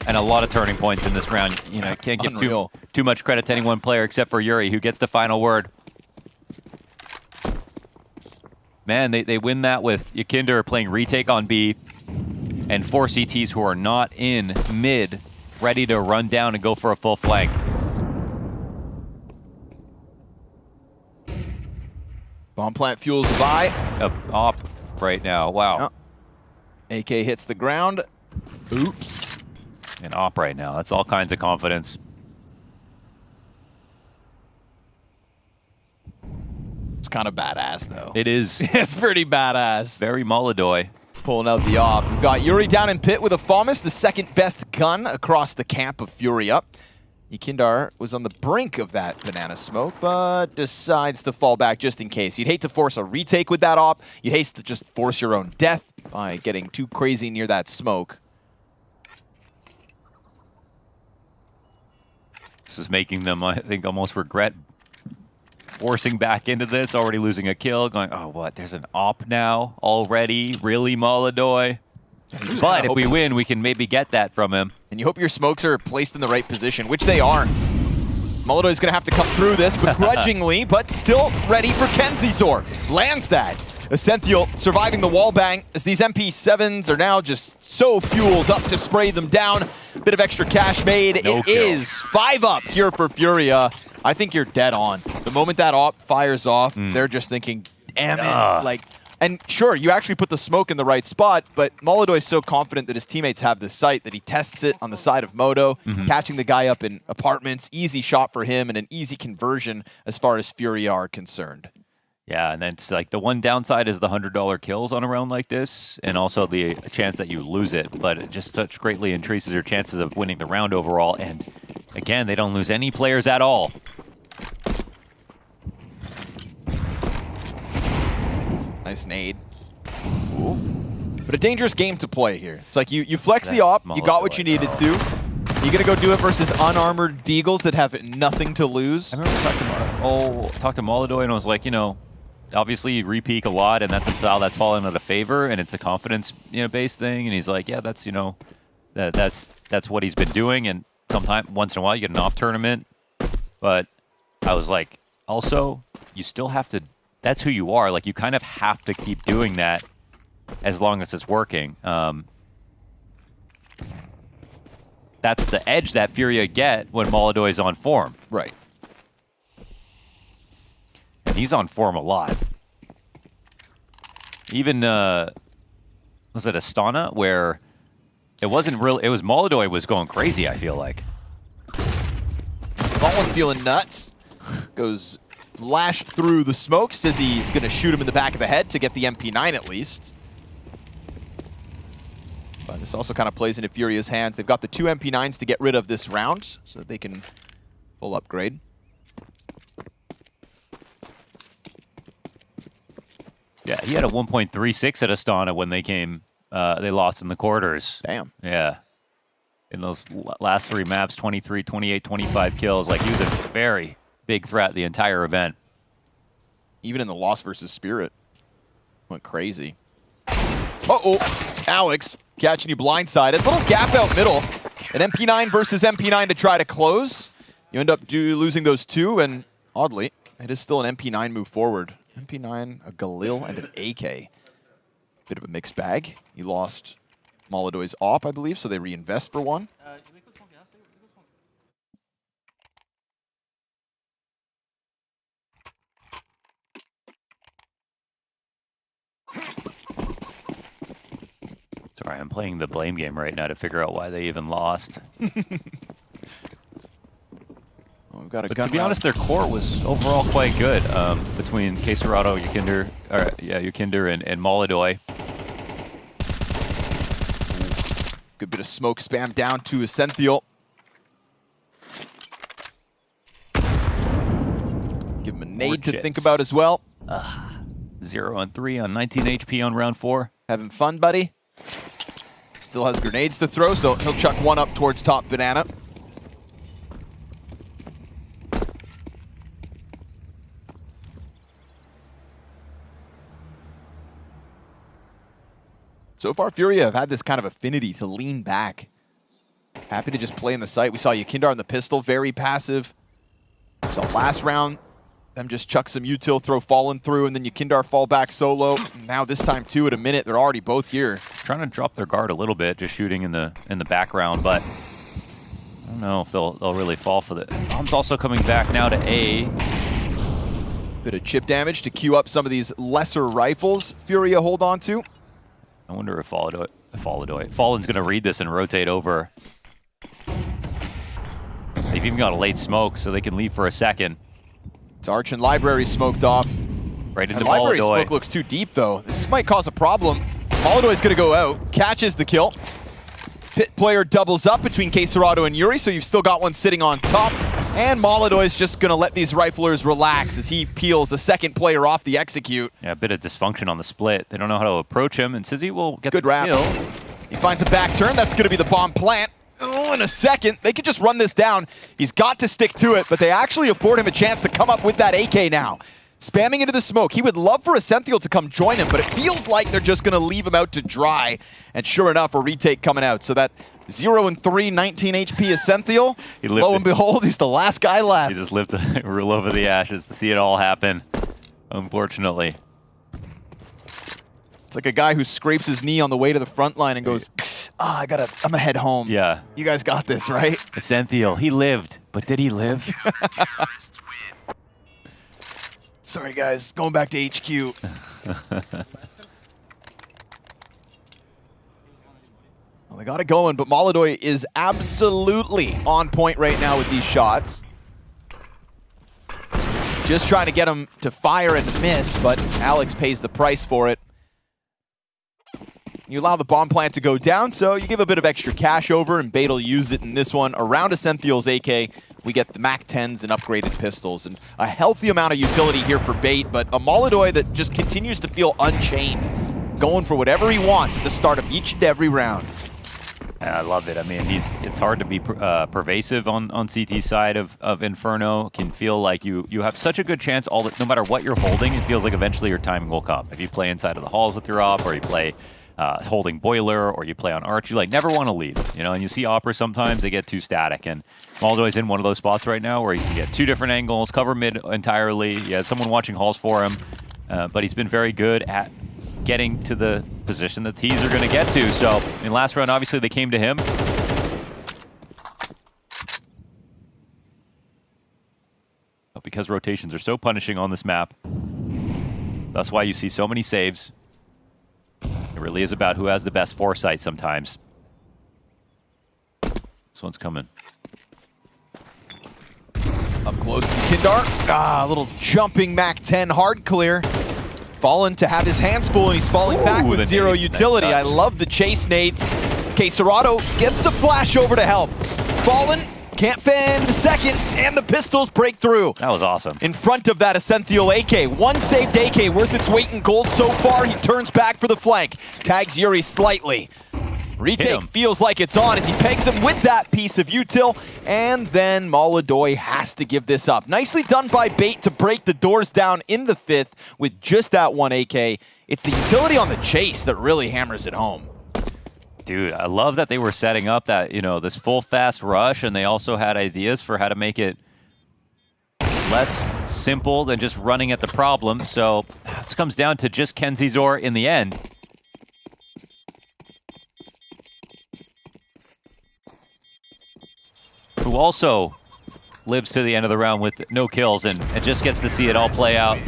and a lot of turning points in this round. You know, can't give too much credit to any one player except for Yuri, who gets the final word. Man, they win that with Yakinder playing retake on B, and 4 CTs who are not in mid, ready to run down and go for a full flank. Bomb plant fuels the buy. Op right now, wow. AK hits the ground. Oops. And op right now, that's all kinds of confidence. It's kind of badass, though. It is. It's pretty badass. Very Molodoy. Pulling out the op. We've got Yuri down in pit with a FAMAS, the second best gun across the camp of FURIA. Yakindar was on the brink of that banana smoke, but decides to fall back just in case. You'd hate to force a retake with that op. You'd hate to just force your own death by getting too crazy near that smoke. This is making them, I think, almost regret forcing back into this, already losing a kill, going, oh, what, there's an op now already? Really, Molodoy? But if we win, we can maybe get that from him. And you hope your smokes are placed in the right position, which they are. Molodoy's going to have to come through this begrudgingly, but still ready for Kenzizor. Lands that. Ascenthiel surviving the wall bang as these MP7s are now just so fueled up to spray them down. Bit of extra cash made. It is 5 up here for FURIA. I think you're dead on. The moment that op fires off, they're just thinking, damn it. Like, and sure, you actually put the smoke in the right spot, but Molodoy is so confident that his teammates have the sight that he tests it on the side of Moto, catching the guy up in apartments. Easy shot for him and an easy conversion as far as FURIA are concerned. Yeah, and then it's like the one downside is the $100 kills on a round like this, and also the chance that you lose it, but it just such greatly increases your chances of winning the round overall, and again, they don't lose any players at all. Nice nade. Ooh. But a dangerous game to play here. It's like you flex the op, you got what you needed to. You gonna go do it versus unarmored Deagles that have nothing to lose? I remember talked to Molodoy and I was like, you know, obviously you re-peek a lot and that's a style that's fallen out of favor and it's a confidence, you know, based thing. And he's like, yeah, that's, you know, that's what he's been doing. And sometime once in a while you get an off tournament, but I was like, also, you still have to, that's who you are. Like, you kind of have to keep doing that as long as it's working. That's the edge that FURIA get when Molodoi is on form. Right. And he's on form a lot. Even, was it Astana, where it wasn't real, it was Molodoi was going crazy, I feel like. Fallen feeling nuts. Goes flash through the smoke. Says he's going to shoot him in the back of the head to get the MP9 at least. But this also kind of plays into FURIA's hands. They've got the 2 MP9s to get rid of this round so that they can full upgrade. Yeah, he had a 1.36 at Astana when they came, they lost in the quarters. Damn. Yeah. In those last 3 maps, 23, 28, 25 kills. Like, he was a very big threat the entire event. Even in the loss versus Spirit. Went crazy. Uh-oh. Alex catching you blindsided. Little gap out middle. An MP9 versus MP9 to try to close. You end up losing those 2, and oddly, it is still an MP9 move forward. MP9, a Galil, and an AK. Bit of a mixed bag. He lost Molodoi's op, I believe, so they reinvest for 1. Sorry, I'm playing the blame game right now to figure out why they even lost. We've got a but gun to be round. honest, their core was overall quite good between Caserado, Yukinder, and Molodoi. Good bit of smoke spam down to Essential. Give him a nade to think about as well. 0 on 3 on 19 HP on round 4. Having fun, buddy. Still has grenades to throw, so he'll chuck 1 up towards top banana. So far, FURIA have had this kind of affinity to lean back. Happy to just play in the sight. We saw Yukindar on the pistol, very passive. We saw last round, them just chuck some util, throw Fallen through, and then Yukindar fall back solo. Now this time, too, at a minute, they're already both here. Trying to drop their guard a little bit, just shooting in the background, but I don't know if they'll really fall for it. Bomb's also coming back now to A. Bit of chip damage to queue up some of these lesser rifles FURIA hold on to. I wonder if Fallen's going to read this and rotate over. They've even got a late smoke, so they can leave for a second. It's Arch and Library smoked off. Right into Library Molodoi. smoke looks too deep, though. This might cause a problem. Molodoi's going to go out, catches the kill. Pit player doubles up between Caserado and Yuri, so you've still got one sitting on top. And Molodoi's just going to let these riflers relax as he peels a second player off the execute. Yeah, a bit of dysfunction on the split. They don't know how to approach him, and Sizzy will get Good the wrap. kill. He finds a back turn. That's going to be the bomb plant. Oh, in a second. They could just run this down. He's got to stick to it, but they actually afford him a chance to come up with that AK now. Spamming into the smoke. He would love for Essential to come join him, but it feels like they're just going to leave him out to dry. And sure enough, a retake coming out. So that 0 and 3, 19 HP Essential. Lo and behold, he's the last guy left. He just lived to roll over the ashes to see it all happen, unfortunately. It's like a guy who scrapes his knee on the way to the front line and goes, I'm gonna head home. Yeah. You guys got this, right? Essential, he lived, but did he live? Sorry, guys. Going back to HQ. Well, they got it going, but Molodoi is absolutely on point right now with these shots. Just trying to get him to fire and miss, but Alex pays the price for it. You allow the bomb plant to go down, so you give a bit of extra cash over, and Bait will use it in this one. Around Essential's AK, we get the MAC-10s and upgraded pistols, and a healthy amount of utility here for Bait, but a Molodoi that just continues to feel unchained, going for whatever he wants at the start of each and every round. I love it. I mean, it's hard to be pervasive on CT's side of Inferno. It can feel like you have such a good chance no matter what you're holding, it feels like eventually your timing will come. If you play inside of the halls with your op, or you play holding boiler, or you play on arch, you like never want to leave, you know. And you see Opera sometimes they get too static, and Moldoy's in one of those spots right now where he can get 2 different angles, cover mid entirely. He has someone watching halls for him, but he's been very good at getting to the position that T's are going to get to. So in last round, obviously they came to him. But because rotations are so punishing on this map, that's why you see so many saves. It really is about who has the best foresight sometimes. This one's coming. Up close to Kindar. A little jumping Mac 10 hard clear. Fallen to have his hands full, and he's falling back with 0 utility. I love the chase nades. Okay, Serato gets a flash over to help. Fallen can't fan the second, and the pistols break through. That was awesome. In front of that Essential AK. One saved AK worth its weight in gold so far. He turns back for the flank. Tags Yuri slightly. Retake feels like it's on as he pegs him with that piece of util, and then Moldoy has to give this up. Nicely done by Bait to break the doors down in the 5th with just that 1 AK. It's the utility on the chase that really hammers it home. Dude, I love that they were setting up that, you know, this full fast rush, and they also had ideas for how to make it less simple than just running at the problem. So this comes down to just Kenzizor in the end. Who also lives to the end of the round with no kills and just gets to see it all play out.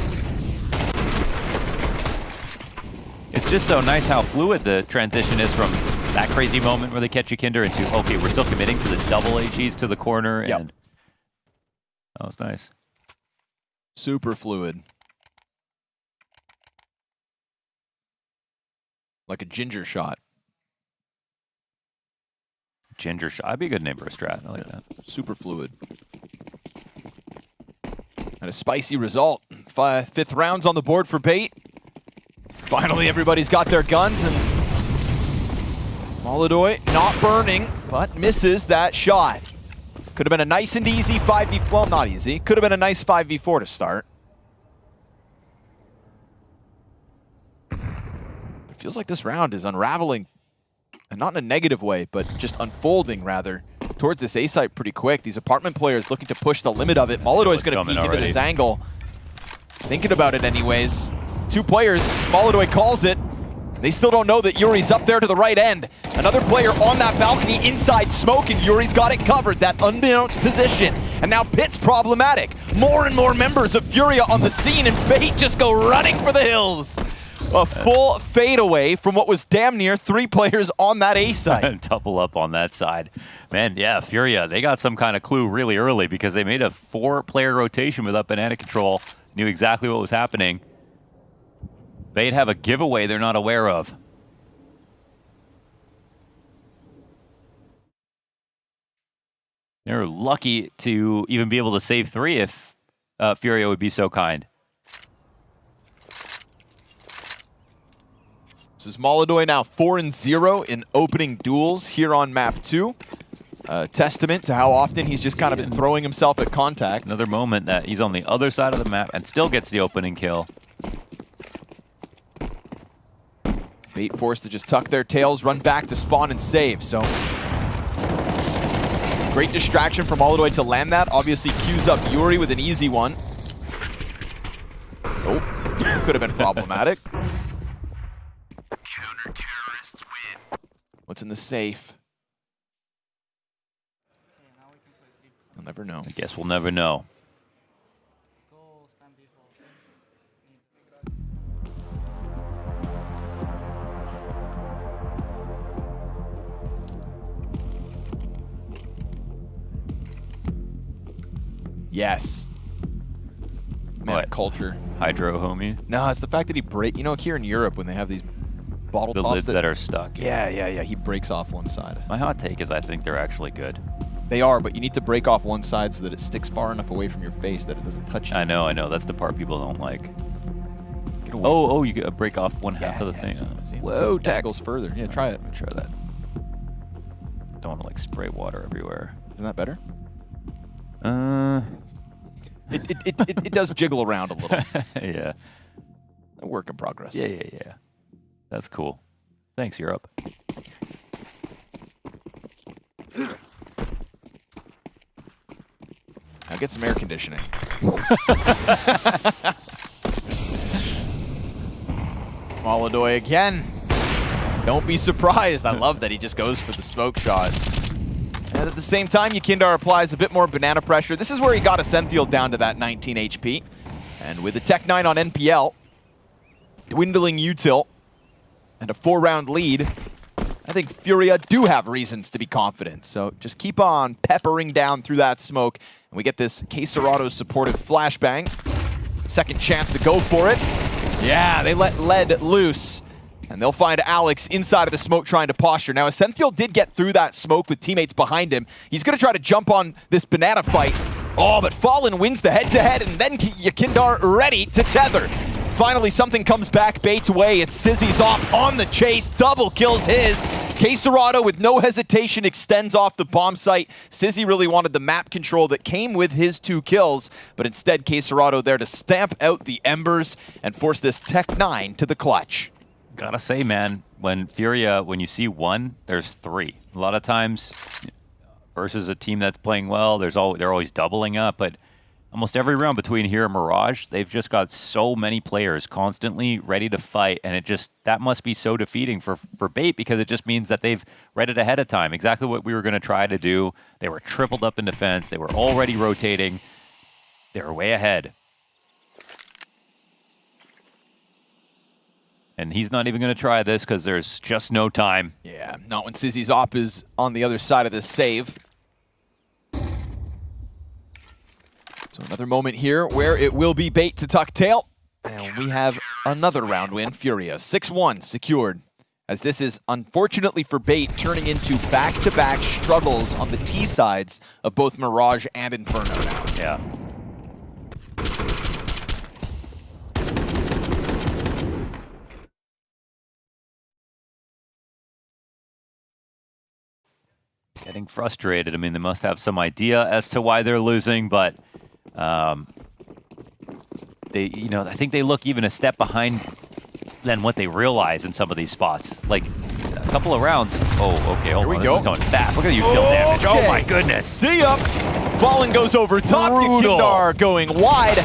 It's just so nice how fluid the transition is from that crazy moment where they catch you Kinder into, okay, we're still committing to the double HEs to the corner. And that was nice. Super fluid. Like a ginger shot. Ginger shot. That'd be a good name for a strat. I like that. Super fluid. And a spicy result. 5th rounds on the board for Bait. Finally, everybody's got their guns, and Moldoy not burning, but misses that shot. Could have been a nice and easy 5v4. Well, not easy. Could have been a nice 5v4 to start. It feels like this round is unraveling. And not in a negative way, but just unfolding, rather, towards this A site pretty quick. These apartment players looking to push the limit of it. Moldoy's going to peek into this angle. Thinking about it anyways. 2 players, Moldoy calls it. They still don't know that Yuri's up there to the right end. Another player on that balcony inside smoke, and Yuri's got it covered, that unbeknownst position. And now Pit's problematic. More and more members of FURIA on the scene, and Bait just go running for the hills. A full fadeaway from what was damn near 3 players on that A side. Double up on that side. Man, yeah, FURIA, they got some kind of clue really early because they made a 4-player rotation without banana control. Knew exactly what was happening. They'd have a giveaway they're not aware of. They're lucky to even be able to save 3 if FURIA would be so kind. This is Moldoy now 4-0 in opening duels here on map 2. Testament to how often he's just kind of been throwing himself at contact. Another moment that he's on the other side of the map and still gets the opening kill. Bait forced to just tuck their tails, run back to spawn and save. So great distraction from Moldoy to land that. Obviously queues up Yuri with an easy one. Nope, could have been problematic. What's in the safe? We'll never know. I guess we'll never know. Yes. Man, What? culture. Hydro homie? No, it's the fact that he break. You know, here in Europe when they have these bottle The tops lids that are stuck. Yeah. He breaks off one side. My hot take is I think they're actually good. They are, but you need to break off one side so that it sticks far enough away from your face that it doesn't touch you. I know. That's the part people don't like. Get away. Oh, you gotta break off one half of the thing. Whoa, That goes further. Yeah, try it. Let me try that. Don't want to like spray water everywhere. Isn't that better? It does jiggle around a little. Yeah. A work in progress. Yeah. That's cool. Thanks, Europe. Now get some air conditioning. Molodoy again. Don't be surprised. I love that he just goes for the smoke shot. And at the same time, Yekindar applies a bit more banana pressure. This is where he got Ascenthiel down to that 19 HP. And with the Tech 9 on NPL, dwindling util, and a 4-round lead, I think FURIA do have reasons to be confident. So just keep on peppering down through that smoke. And we get this K-Serrato supportive flashbang. Second chance to go for it. Yeah, they let Led loose. And they'll find Alex inside of the smoke trying to posture. Now, Ascenthiel did get through that smoke with teammates behind him. He's going to try to jump on this banana fight. Oh, but Fallen wins the head-to-head, and then Yekindar ready to tether. Finally, something comes back Bait's way. It's Sizzy's off on the chase. Double kills his. K-Serrato, with no hesitation, extends off the bomb site. Sizzy really wanted the map control that came with his 2 kills, but instead K-Serrato there to stamp out the embers and force this Tech 9 to the clutch. Gotta say, man, when FURIA, when you see 1, there's 3. A lot of times, versus a team that's playing well, they're always doubling up, but almost every round between here and Mirage, they've just got so many players constantly ready to fight, and that must be so defeating for Bait, because it just means that they've read it ahead of time. Exactly what we were going to try to do. They were tripled up in defense. They were already rotating. They were way ahead. And he's not even going to try this because there's just no time. Yeah, not when Sizzy's op is on the other side of this save. So another moment here where it will be Bait to tuck tail. And we have another round win. FURIA 6-1 secured. As this is, unfortunately for Bait, turning into back-to-back struggles on the T sides of both Mirage and Inferno now. Yeah. Getting frustrated. I mean, they must have some idea as to why they're losing, but I think they look even a step behind than what they realize in some of these spots. Like a couple of rounds. Oh, okay. Hold on. This is going fast. Look at the util damage. Oh my goodness. See ya. Fallen goes over top. Yekindar going wide.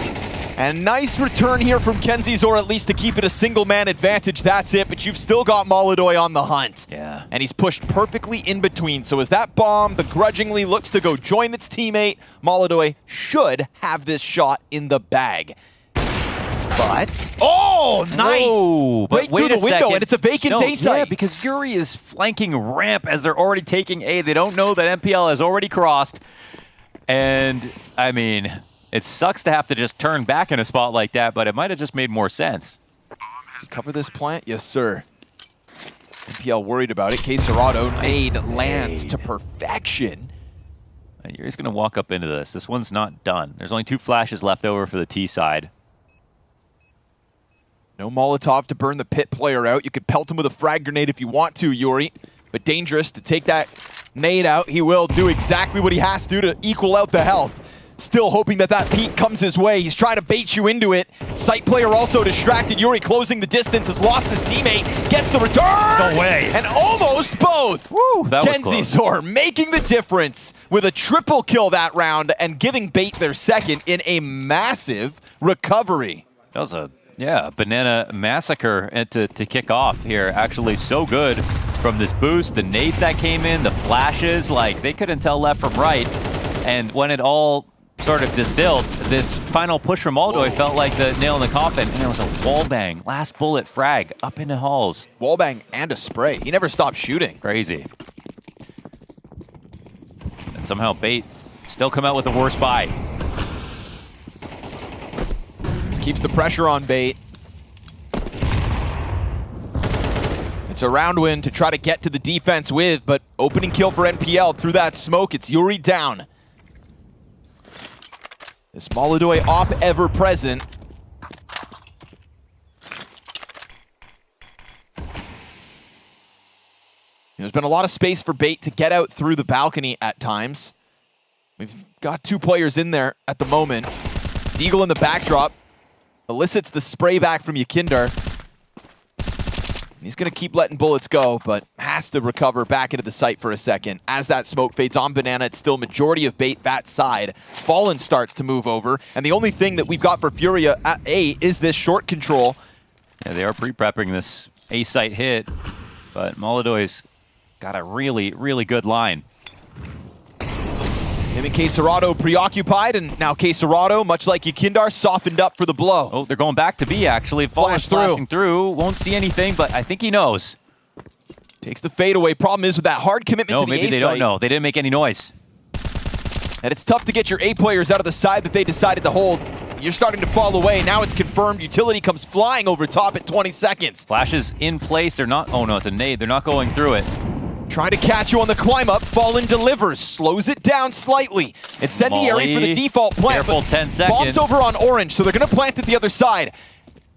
And nice return here from Kenzies, or at least to keep it a single-man advantage. That's it, but you've still got Molodoy on the hunt. Yeah. And he's pushed perfectly in between. So as that bomb begrudgingly looks to go join its teammate, Molodoy should have this shot in the bag. But, oh, nice! Whoa, but right through the window, and it's a vacant A site. Yeah, because Yuri is flanking ramp as they're already taking A. They don't know that MPL has already crossed. And, I mean, it sucks to have to just turn back in a spot like that, but it might have just made more sense. To cover this plant? Yes, sir. MPL worried about it. K-Serrato nade lands to perfection. And Yuri's going to walk up into this. This one's not done. There's only 2 flashes left over for the T side. No Molotov to burn the pit player out. You could pelt him with a frag grenade if you want to, Yuri. But dangerous to take that nade out. He will do exactly what he has to equal out the health. Still hoping that peek comes his way. He's trying to bait you into it. Site player also distracted. Yuri closing the distance, has lost his teammate. Gets the return! No way. And almost both! Woo, that was close. Kenzizor making the difference with a triple kill that round and giving Bait their second in a massive recovery. That was a banana massacre to kick off here. Actually so good from this boost. The nades that came in, the flashes, like they couldn't tell left from right. And when it all sort of distilled, this final push from Molodoy felt like the nail in the coffin, and there was a wall bang, last bullet frag up into halls. Wall bang and a spray. He never stopped shooting. Crazy. And somehow Bait still come out with the worst buy. This keeps the pressure on Bait. It's a round win to try to get to the defense with, but opening kill for NPL through that smoke. It's Yuri down. This Molodoy op ever present. There's been a lot of space for Bait to get out through the balcony at times. We've got 2 players in there at the moment. Deagle in the backdrop elicits the spray back from Yekindar. He's going to keep letting bullets go, but has to recover back into the site for a second. As that smoke fades on Banana, it's still majority of bait that side. Fallen starts to move over, and the only thing that we've got for Furia at A is this short control. Yeah, they are pre-prepping this A site hit, but Molodoy's got a really, really good line. Him and K-Serrato preoccupied, and now K-Serrato, much like Yekindar, softened up for the blow. Oh, they're going back to B, actually. Fallen's flashing through. Won't see anything, but I think he knows. Takes the fade away. Problem is with that hard commitment to the A site. No, maybe they don't know. They didn't make any noise. And it's tough to get your A players out of the side that they decided to hold. You're starting to fall away. Now it's confirmed. Utility comes flying over top at 20 seconds. Flash is in place. They're not... Oh, no, it's a nade. They're not going through it. Trying to catch you on the climb up. Fallen delivers. Slows it down slightly. Incendiary for the default plant. Careful, 10 seconds. Bombs over on Orange, so they're going to plant it the other side.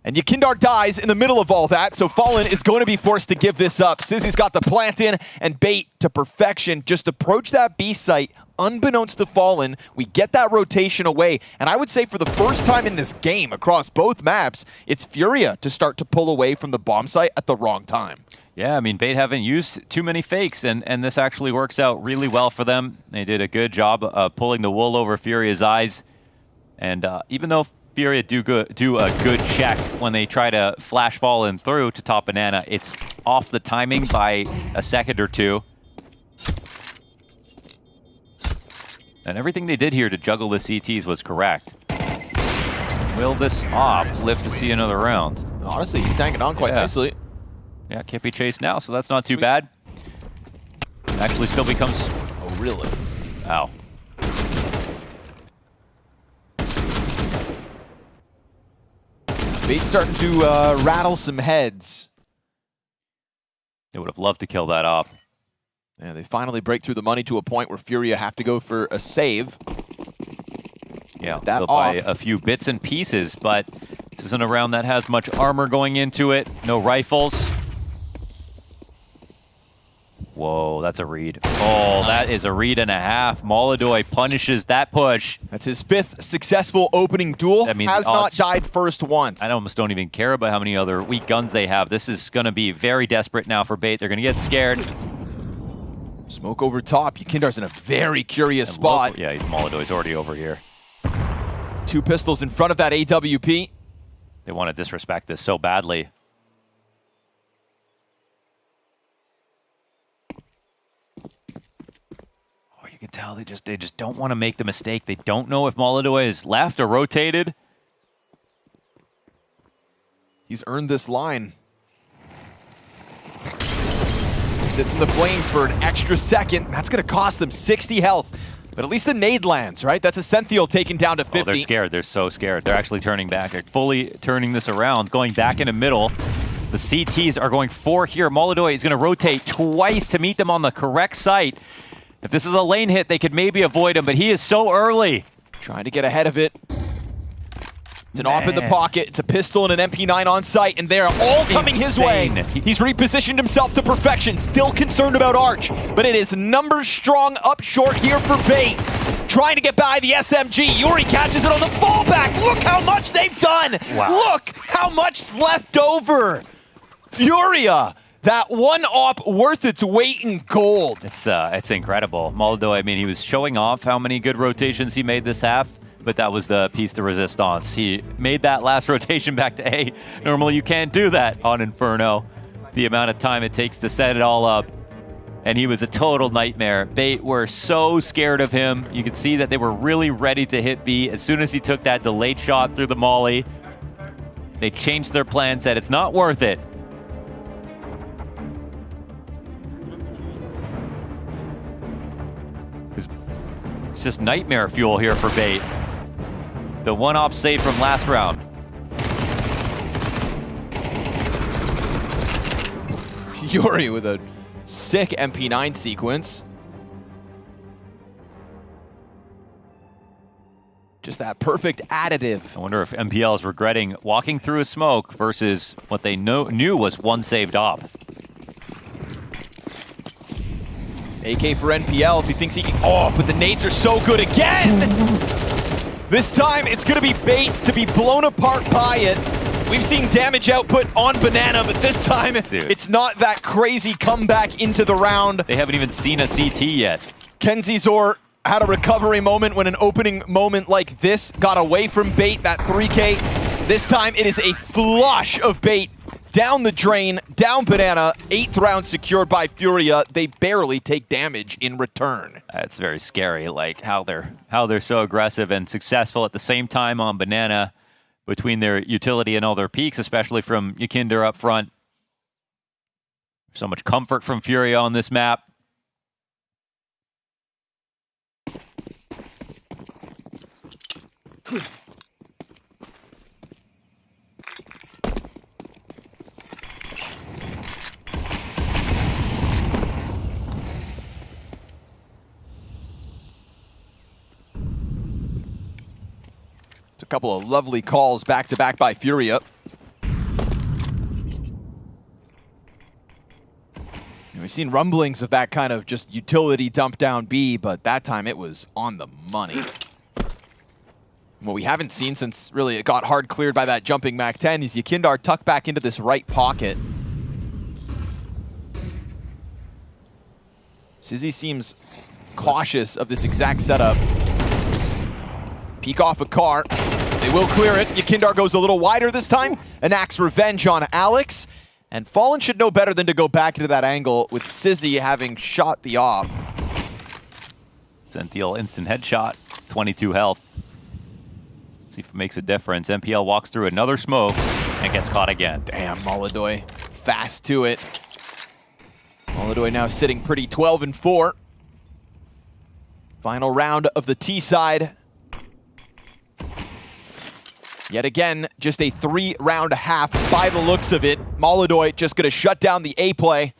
And Yekindar dies in the middle of all that, so Fallen is going to be forced to give this up. Sizzy's got the plant in, and bait to perfection. Just approach that B site. Unbeknownst to Fallen, we get that rotation away. And I would say for the first time in this game, across both maps, it's Furia to start to pull away from the bomb site at the wrong time. Yeah, I mean, Bait haven't used too many fakes, and this actually works out really well for them. They did a good job of pulling the wool over Furia's eyes. And even though Furia do a good check when they try to flash Fallen through to top Banana, it's off the timing by a second or two. And everything they did here to juggle the CTs was correct. Will this op live to see another round? Honestly, he's hanging on quite nicely. Yeah, can't be chased now, so that's not too bad. Actually still becomes... Oh, really? Ow. Bait's starting to rattle some heads. They would have loved to kill that op. Yeah, they finally break through the money to a point where Furia have to go for a save. Yeah, they'll buy a few bits and pieces, but this isn't a round that has much armor going into it. No rifles. Whoa, that's a read. Oh, nice. That is a read and a half. Molodoy punishes that push. That's his 5th successful opening duel. That means has not died first once. I almost don't even care about how many other weak guns they have. This is going to be very desperate now for Bait. They're going to get scared. Smoke over top. Yekindar's in a very curious spot. Yeah, Molodoy's already over here. 2 pistols in front of that AWP. They want to disrespect this so badly. Oh, you can tell they just don't want to make the mistake. They don't know if Molodoy is left or rotated. He's earned this line. Sits in the flames for an extra second. That's going to cost them 60 health. But at least the nade lands, right? That's a Senthiel taken down to 50. Oh, they're scared. They're so scared. They're actually turning back. They're fully turning this around, going back in the middle. The CTs are going 4 here. Molodoy is going to rotate twice to meet them on the correct site. If this is a lane hit, they could maybe avoid him, but he is so early. Trying to get ahead of it. It's an op in the pocket. It's a pistol and an MP9 on site, and they're all coming his way. He's repositioned himself to perfection. Still concerned about Arch, but it is numbers strong up short here for Bait. Trying to get by the SMG. Yuri catches it on the fallback. Look how much they've done. Wow. Look how much's left over. Furia. That one op worth its weight in gold. It's incredible. Molodoy, I mean, he was showing off how many good rotations he made this half, but that was the piece de resistance. He made that last rotation back to A. Normally you can't do that on Inferno. The amount of time it takes to set it all up. And he was a total nightmare. Bait were so scared of him. You could see that they were really ready to hit B. As soon as he took that delayed shot through the molly, they changed their plan, said it's not worth it. It's just nightmare fuel here for Bait. The one op save from last round. Yuri with a sick MP9 sequence. Just that perfect additive. I wonder if MPL is regretting walking through a smoke versus what they knew was one saved op. AK for NPL if he thinks he can. Oh, but the nades are so good again! This time it's going to be Bait to be blown apart by it. We've seen damage output on Banana, but this time it's not that crazy comeback into the round. They haven't even seen a CT yet. Kenzizor had a recovery moment when an opening moment like this got away from Bait, that 3K. This time it is a flush of Bait down the drain, down Banana, 8th round secured by FURIA. They barely take damage in return. That's very scary, like how they're so aggressive and successful at the same time on Banana between their utility and all their peaks, especially from Yakinder up front. So much comfort from FURIA on this map. It's a couple of lovely calls back-to-back by FURIA. We've seen rumblings of that kind of just utility dump down B, but that time it was on the money. What we haven't seen since really it got hard cleared by that jumping Mac 10 is Yakindar tucked back into this right pocket. Sizzy seems cautious of this exact setup. Peek off a car. They will clear it. Yakindar goes a little wider this time. Enacts revenge on Alex. And Fallen should know better than to go back into that angle with Sizzy having shot the op. Zentiel instant headshot, 22 health. See if it makes a difference. MPL walks through another smoke and gets caught again. Damn, Molodoy fast to it. Molodoy now sitting pretty 12-4. Final round of the T side. Yet again, just a 3-round half by the looks of it. Molodoy just gonna shut down the A play.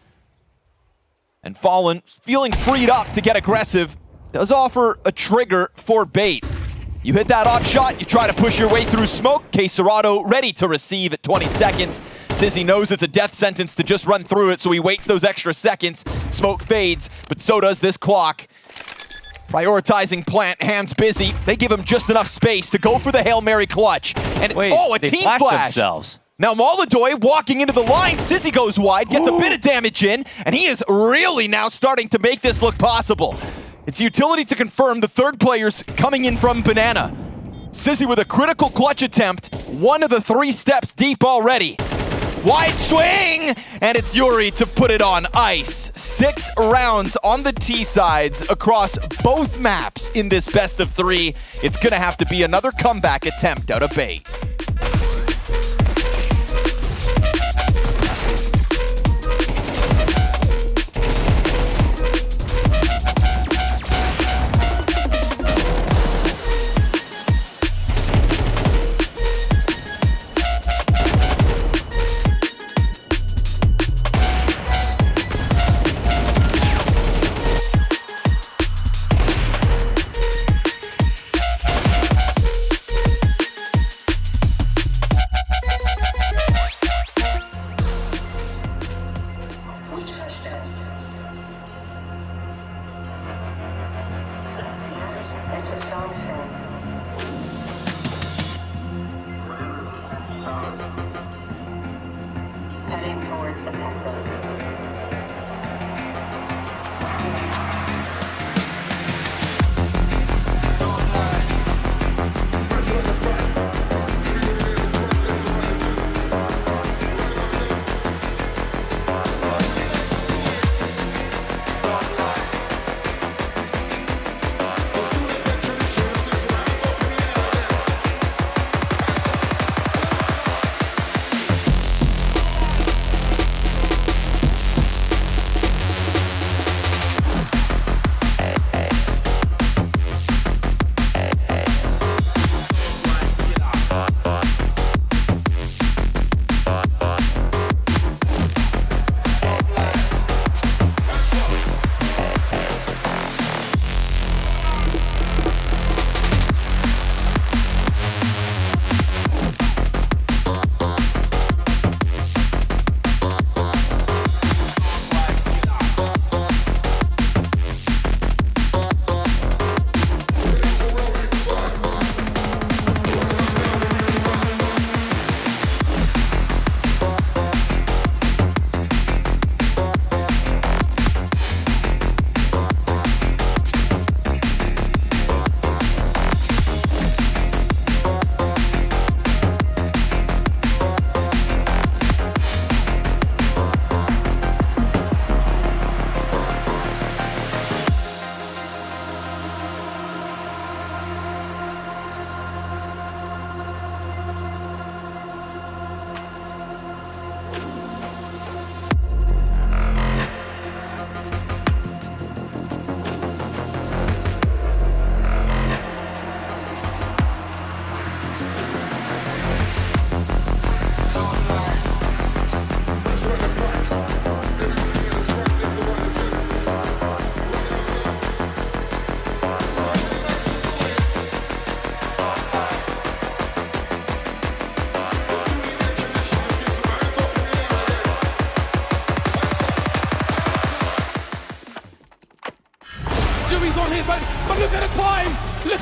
And Fallen, feeling freed up to get aggressive, does offer a trigger for Bait. You hit that op shot, you try to push your way through smoke. Queserado ready to receive at 20 seconds. Sizzy knows it's a death sentence to just run through it, so he waits those extra seconds. Smoke fades, but so does this clock. Prioritizing plant, hands busy. They give him just enough space to go for the Hail Mary clutch. And wait, oh, a they team flashed flash. themselves. Now Molodoy walking into the line. Sizzy goes wide, gets a bit of damage in, and he is really now starting to make this look possible. It's utility to confirm the third player's coming in from Banana. Sizzy with a critical clutch attempt, one of the 3 steps deep already. Wide swing, and it's Yuri to put it on ice. 6 rounds on the T sides across both maps in this best of 3. It's gonna have to be another comeback attempt out of Bait.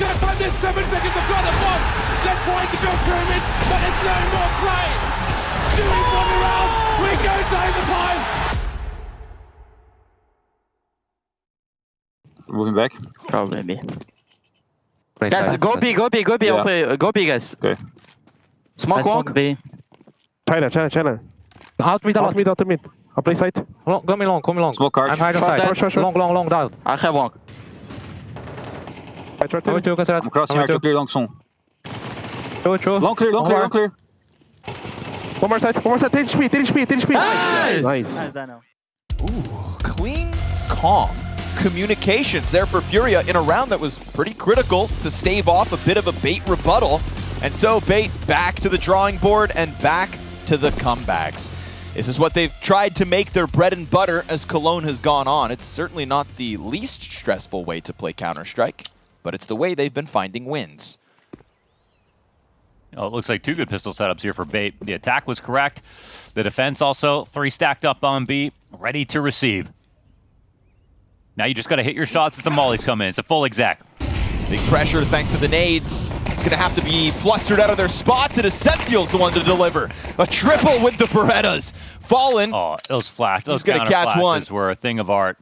gonna time this. 7 seconds to got the bomb. They're trying to build pyramids, but there's no more play. Stewie's on the round. We go to overtime. Moving back. Probably. Guys, go B, go B, go B, go B, guys. Okay. Smoke walk. B. China. Out mid, out mid. I'll play side. Go me long. Smoke arch. I'm hide on side. Sure. Long down. I have one. I try to. I'm crossing here to clear long song. True. Long clear. One more side. 10 HP. Nice. Ooh, clean, calm communications there for FURIA in a round that was pretty critical to stave off a bit of a bait rebuttal. And so Bait back to the drawing board and back to the comebacks. This is what they've tried to make their bread and butter as Cologne has gone on. It's certainly not the least stressful way to play Counter-Strike, but it's the way they've been finding wins. Oh, it looks like 2 good pistol setups here for Bait. The attack was correct. The defense also 3 stacked up on B, ready to receive. Now you just got to hit your shots as the mollies come in. It's a full exec. Big pressure thanks to the nades. Gonna have to be flustered out of their spots. It is Senthiel's the one to deliver. A triple with the Berettas. Fallen. Oh, those flash. Those gonna catch one. Were a thing of art.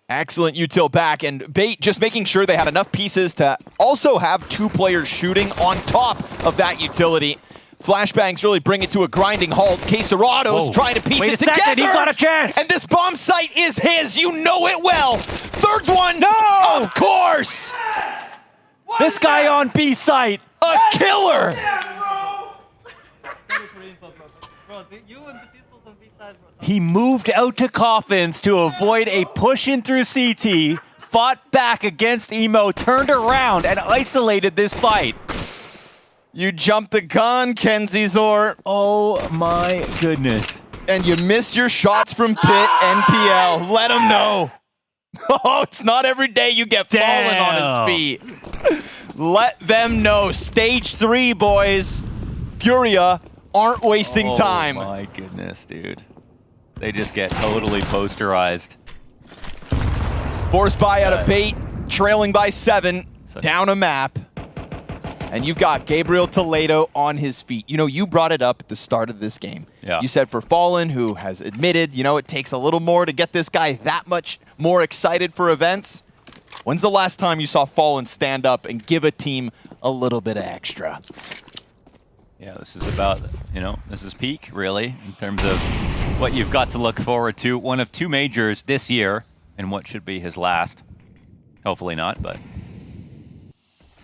Excellent util back, and Bait just making sure they had enough pieces to also have 2 players shooting on top of that utility. Flashbangs really bring it to a grinding halt. Queserado's trying to piece it together. Second, he's got a chance. And this bomb site is his. You know it well. 3rd one. No! Of course. This guy on B site. A killer. He moved out to coffins to avoid a push in through CT, fought back against Emo, turned around and isolated this fight. You jumped the gun, Kenzie Zor. Oh my goodness. And you miss your shots from Pit, NPL. Let him know. Oh, it's not every day you get fallen on his feet. Let them know. Stage 3, boys. FURIA aren't wasting time. Oh my goodness, dude. They just get totally posterized. Forced by out of Bait, trailing by 7, down a map. And you've got Gabriel Toledo on his feet. You know, you brought it up at the start of this game. Yeah. You said for Fallen, who has admitted, you know, it takes a little more to get this guy that much more excited for events. When's the last time you saw Fallen stand up and give a team a little bit of extra? Yeah, this is about, you know, this is peak, really, in terms of what you've got to look forward to. One of 2 majors this year, and what should be his last. Hopefully not, but...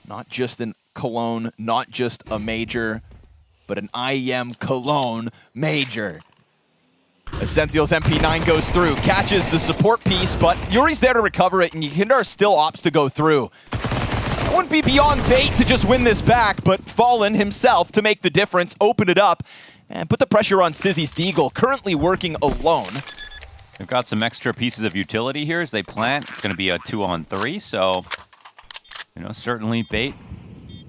Not just in Cologne, not just a major, but an IEM Cologne major. Essentials MP9 goes through, catches the support piece, but Yuri's there to recover it, and Yihindar still opts to go through. It wouldn't be beyond Bait to just win this back, but Fallen himself to make the difference, open it up, and put the pressure on Sizzy's Deagle, currently working alone. They've got some extra pieces of utility here as they plant. It's going to be a 2-on-3, so, you know, certainly Bait.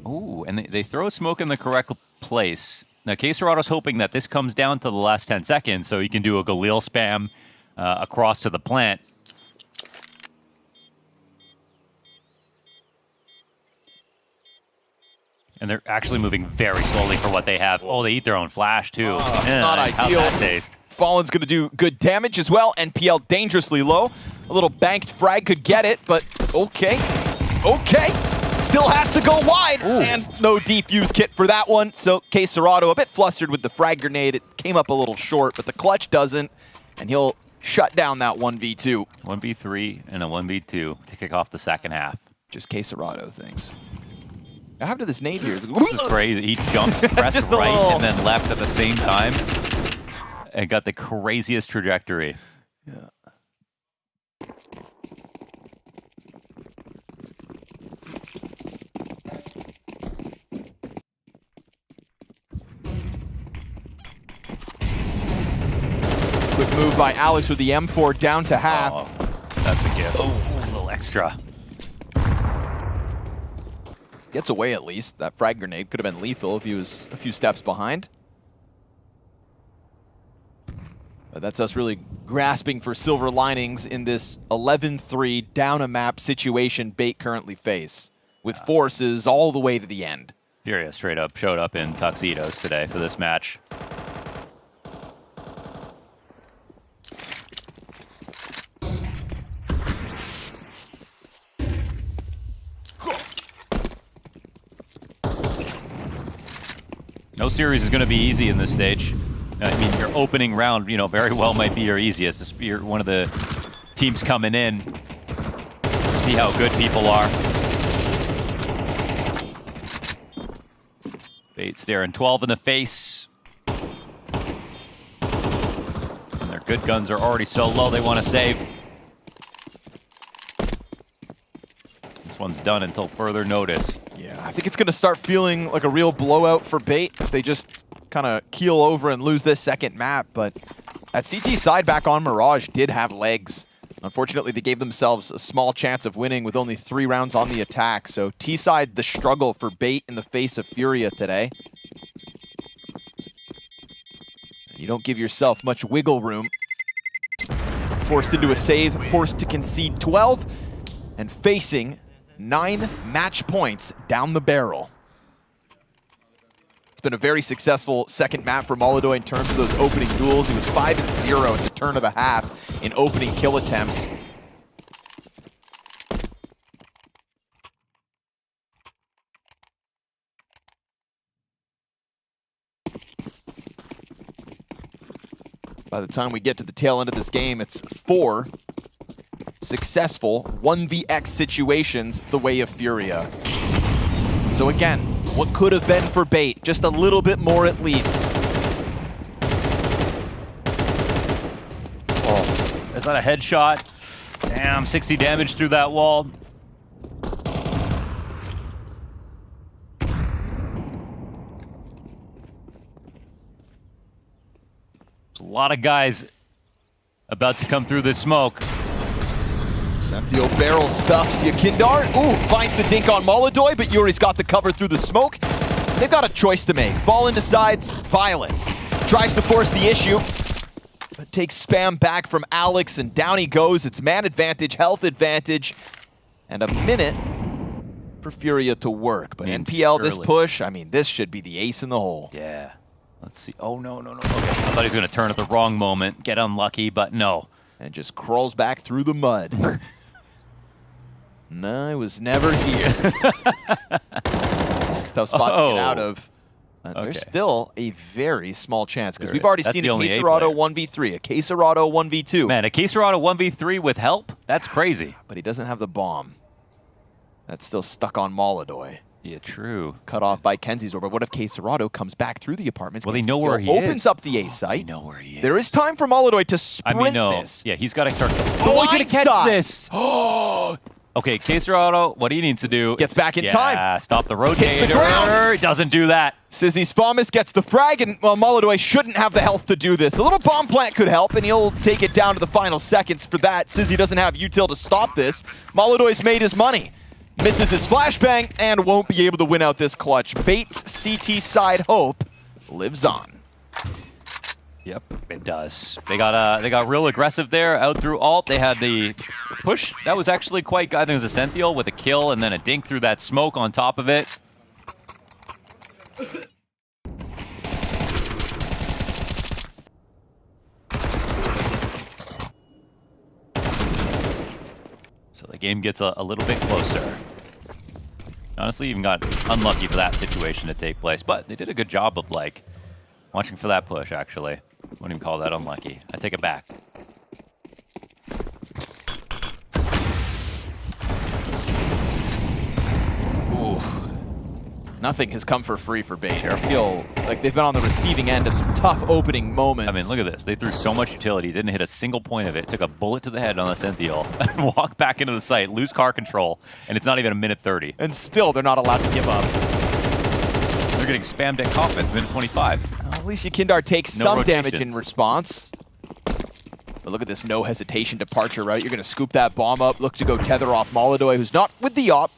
Ooh, and they throw smoke in the correct place. Now, Queserado's hoping that this comes down to the last 10 seconds so he can do a Galil spam across to the plant. And they're actually moving very slowly for what they have. Oh, they eat their own flash, too. Not ideal. How's that taste? Fallen's going to do good damage as well. NPL dangerously low. A little banked frag could get it, but okay. Okay. Still has to go wide. Ooh. And no defuse kit for that one. So Queserado a bit flustered with the frag grenade. It came up a little short, but the clutch doesn't. And he'll shut down that 1v2. 1v3 and a 1v2 to kick off the second half. Just Queserado things. Now, how did this nade here? This is crazy. He jumped, pressed right, and then left at the same time. And got the craziest trajectory. Yeah. Quick move by Alex with the M4 down to half. Oh, that's a gift. Oh, a little extra. Gets away at least. That frag grenade could have been lethal if he was a few steps behind. But that's us really grasping for silver linings in this 11-3 down a map situation Bait currently face. with forces all the way to the end. FURIA straight up showed up in tuxedos today for this match. No series is going to be easy in this stage. I mean, your opening round, very well might be your easiest. You're one of the teams coming in. See how good people are. Bait staring 12 in the face. And their good guns are already so low, they want to save. This one's done until further notice. Yeah, I think it's going to start feeling like a real blowout for Bait if they just kind of keel over and lose this second map. But that CT side back on Mirage did have legs. Unfortunately, they gave themselves a small chance of winning with only 3 rounds on the attack. So T-side, the struggle for Bait in the face of FURIA today. You don't give yourself much wiggle room. Forced into a save, forced to concede 12, and facing 9 match points down the barrel. It's been a very successful second map for Molodoi in terms of those opening duels. He was 5-0 at the turn of the half in opening kill attempts. By the time we get to the tail end of this game, it's 4 successful 1vx situations the way of FURIA. So again, what could have been for Bait, just a little bit more at least. Oh, is that a headshot? Damn, 60 damage through that wall. There's a lot of guys about to come through this smoke. Senthiel barrel stuffs Yakindar. Ooh, finds the dink on Molodoi, but Yuri's got the cover through the smoke. They've got a choice to make. Fall into sides, violence. Tries to force the issue, but takes spam back from Alex, and down he goes. It's man advantage, health advantage, and a minute for FURIA to work. But NPL, this push, I mean, this should be the ace in the hole. Yeah. Let's see. Oh, no. Okay. I thought he was going to turn at the wrong moment, get unlucky, but no. And just crawls back through the mud. No, I was never here. Tough spot to get out of. There's still a very small chance, because we've already seen a Caserado 1v3, a Caserado 1v2. Man, a Caserado 1v3 with help? That's crazy. But he doesn't have the bomb. That's still stuck on Molodoi. Yeah, true. Cut off by Kenzie's orbit. What if Caserado comes back through the apartments? Well, they know where he opens up the A site. They know where he is. There is time for Molodoi to sprint this. Yeah, he's got to start. Oh, he didn't catch this. Oh. Okay, Caserado, what he needs to do... Gets back in time. Yeah, stop the rotator. Hits the ground. He doesn't do that. Sizzy's Famas gets the frag, and well, Molodoi shouldn't have the health to do this. A little bomb plant could help, and he'll take it down to the final seconds for that. Sizzy doesn't have util to stop this. Molodoi's made his money. Misses his flashbang, and won't be able to win out this clutch. Bait's CT side hope lives on. Yep, it does. They got real aggressive there, out through alt. They had the push. That was actually quite good. I think it was a Senthiel with a kill and then a dink through that smoke on top of it. So the game gets a little bit closer. Honestly, even got unlucky for that situation to take place, but they did a good job of watching for that push, actually. Wouldn't even call that unlucky. I take it back. Oof. Nothing has come for free for Bait. I feel like they've been on the receiving end of some tough opening moments. I mean, look at this. They threw so much utility, didn't hit a single point of it, took a bullet to the head on the Senthiel, and walked back into the site, lose car control, and it's not even a minute 30. And still, they're not allowed to give up. They're getting spammed at confidence, minute 25. Well, at least Yakindar takes some damage in response. But look at this no hesitation departure, right? You're going to scoop that bomb up, look to go tether off Molodoi, who's not with the op,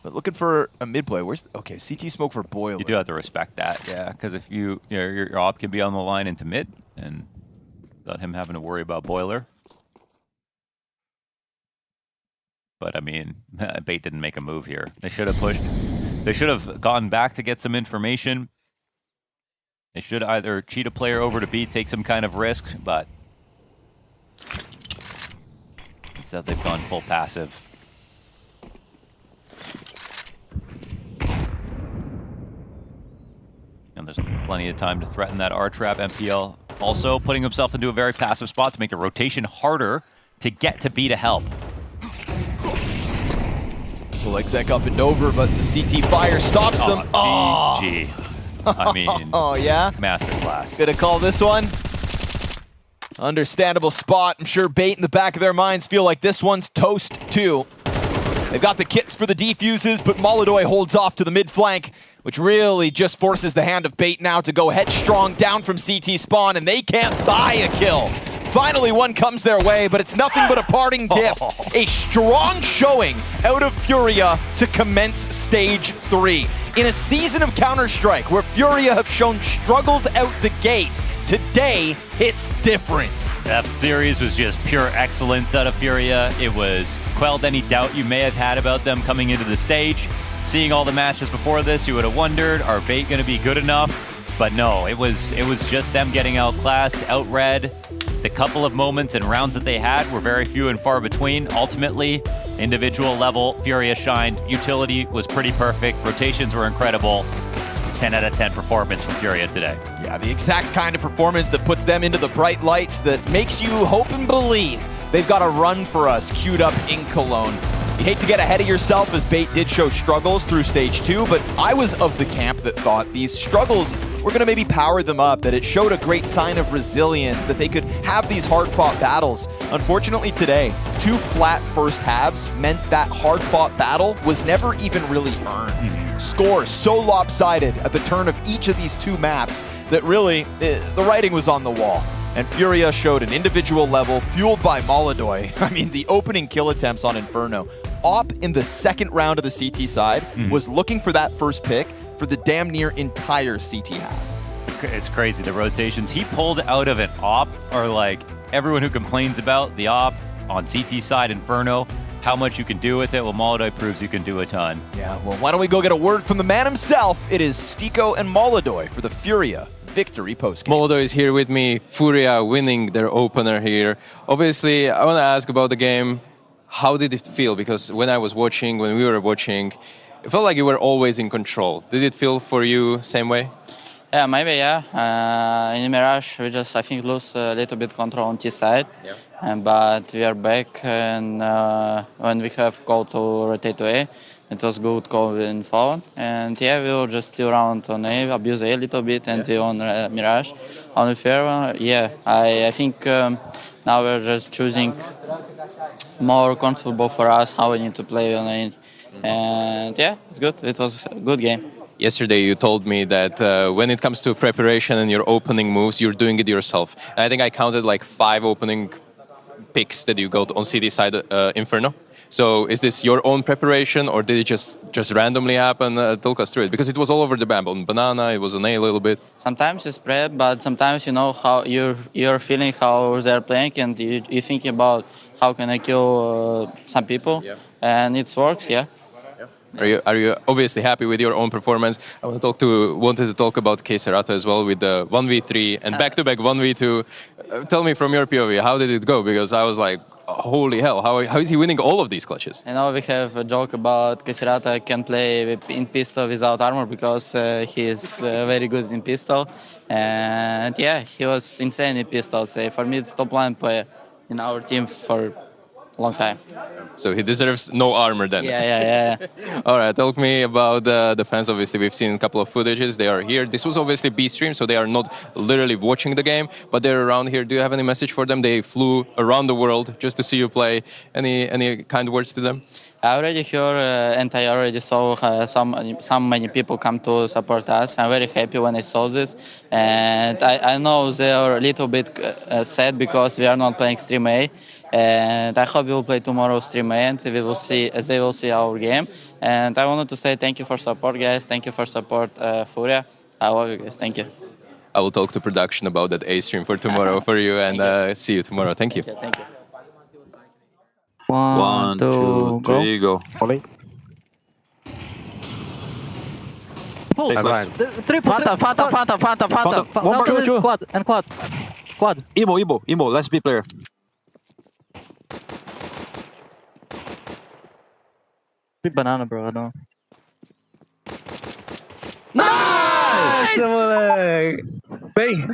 but looking for a mid play. Where's okay? CT smoke for Boiler. You do have to respect that, yeah, because if your op can be on the line into mid, and without him having to worry about Boiler. But I mean, Bait didn't make a move here. They should have pushed. They should have gone back to get some information. They should either cheat a player over to B, take some kind of risk, but instead they've gone full passive. And there's plenty of time to threaten that R-trap. MPL also putting himself into a very passive spot to make the rotation harder to get to B to help. Full exec up and over, but the CT fire stops them. Oh, BG. I mean, oh yeah? Masterclass. Gonna call this one. Understandable spot. I'm sure Bait in the back of their minds feel like this one's toast too. They've got the kits for the defuses, but Molodoi holds off to the mid flank, which really just forces the hand of Bait now to go headstrong down from CT spawn, and they can't buy a kill. Finally, one comes their way, but it's nothing but a parting gift. A strong showing out of FURIA to commence Stage 3. In a season of Counter-Strike where FURIA have shown struggles out the gate, today it's different. That series was just pure excellence out of FURIA. It was quelled any doubt you may have had about them coming into the stage. Seeing all the matches before this, you would have wondered, are Bait going to be good enough? But no, it was just them getting outclassed, outread. The couple of moments and rounds that they had were very few and far between. Ultimately, individual level, FURIA shined. Utility was pretty perfect. Rotations were incredible. 10 out of 10 performance from FURIA today. Yeah, the exact kind of performance that puts them into the bright lights that makes you hope and believe they've got a run for us queued up in Cologne. You hate to get ahead of yourself, as Bait did show struggles through Stage 2, but I was of the camp that thought these struggles were going to maybe power them up, that it showed a great sign of resilience, that they could have these hard-fought battles. Unfortunately today, 2 flat first halves meant that hard-fought battle was never even really earned. Scores so lopsided at the turn of each of these 2 maps that really, the writing was on the wall. And FURIA showed an individual level fueled by Molodoi. I mean, the opening kill attempts on Inferno. Op in the second round of the CT side was looking for that first pick for the damn near entire CT half. It's crazy, the rotations he pulled out of an op are like everyone who complains about the op on CT side Inferno, how much you can do with it. Well, Molodoi proves you can do a ton. Yeah, well, why don't we go get a word from the man himself? It is Stiko and Molodoi for the FURIA victory postgame. Molodoi is here with me. FURIA winning their opener here. Obviously, I want to ask about the game. How did it feel? Because when we were watching, it felt like you were always in control. Did it feel for you same way? Yeah, maybe, yeah. In Mirage, we just, I think, lose a little bit control on T side. Yeah. But we are back, and when we have call to rotate to A, it was good call in phone. And yeah, we will just still around on A, abuse A a little bit, and on Mirage. On Inferno, yeah, I think now we're just choosing more comfortable for us how we need to play on A. And yeah, it's good. It was a good game. Yesterday you told me that when it comes to preparation and your opening moves, you're doing it yourself. I think I counted like 5 opening picks that you got on CD side Inferno. So is this your own preparation, or did it just randomly happen? Talk us through it, because it was all over the map. On Banana, it was on A a little bit. Sometimes you spread, but sometimes you know how you're feeling how they're playing, and you think about how can I kill some people, and it works, yeah. Are you obviously happy with your own performance? I wanted to talk about Keserata as well with the 1v3 and back-to-back 1v2. Tell me from your POV, how did it go? Because I was like, holy hell, how is he winning all of these clutches? You know, we have a joke about Keserata can play in pistol without armor because he is very good in pistol. And yeah, he was insane in pistol. So for me, it's top line player in our team for a long time. So he deserves no armor then. Yeah. All right, talk me about the fans. Obviously, we've seen a couple of footages. They are here. This was obviously B stream, so they are not literally watching the game, but they're around here. Do you have any message for them? They flew around the world just to see you play. Any kind words to them? I already heard and I already saw so many people come to support us. I'm very happy when I saw this. And I know they are a little bit sad because we are not playing Stream A. And I hope we will play tomorrow Stream A and they will see our game. And I wanted to say thank you for support, guys. Thank you for support, FURIA. I love you guys. Thank you. I will talk to production about that A stream for tomorrow for you, and see you tomorrow. Thank you. Thank you. One, two, three, go. Falling. Take left. Triple. Phantom. One more. Quad and quad. Quad. Emo, last B player. Big banana, bro. I don't. Nice, moleque! Bem,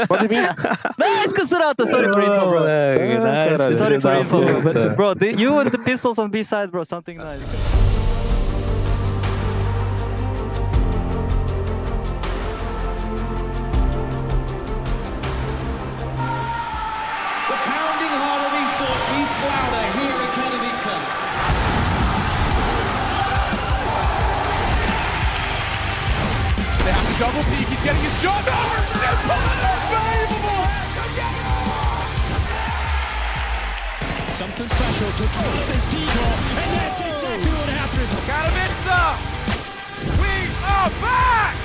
pode vir. Nice, Casurata! Sorry for info, bro. Nice. Sorry for info. Bro, you and the pistols on B side, bro. Something nice. The pounding heart of esports beats louder here in Cologne. They have to double peek. He's getting his shot. Unbelievable! Something special to pull this deagle, and that's exactly what happens. Katowice! We are back!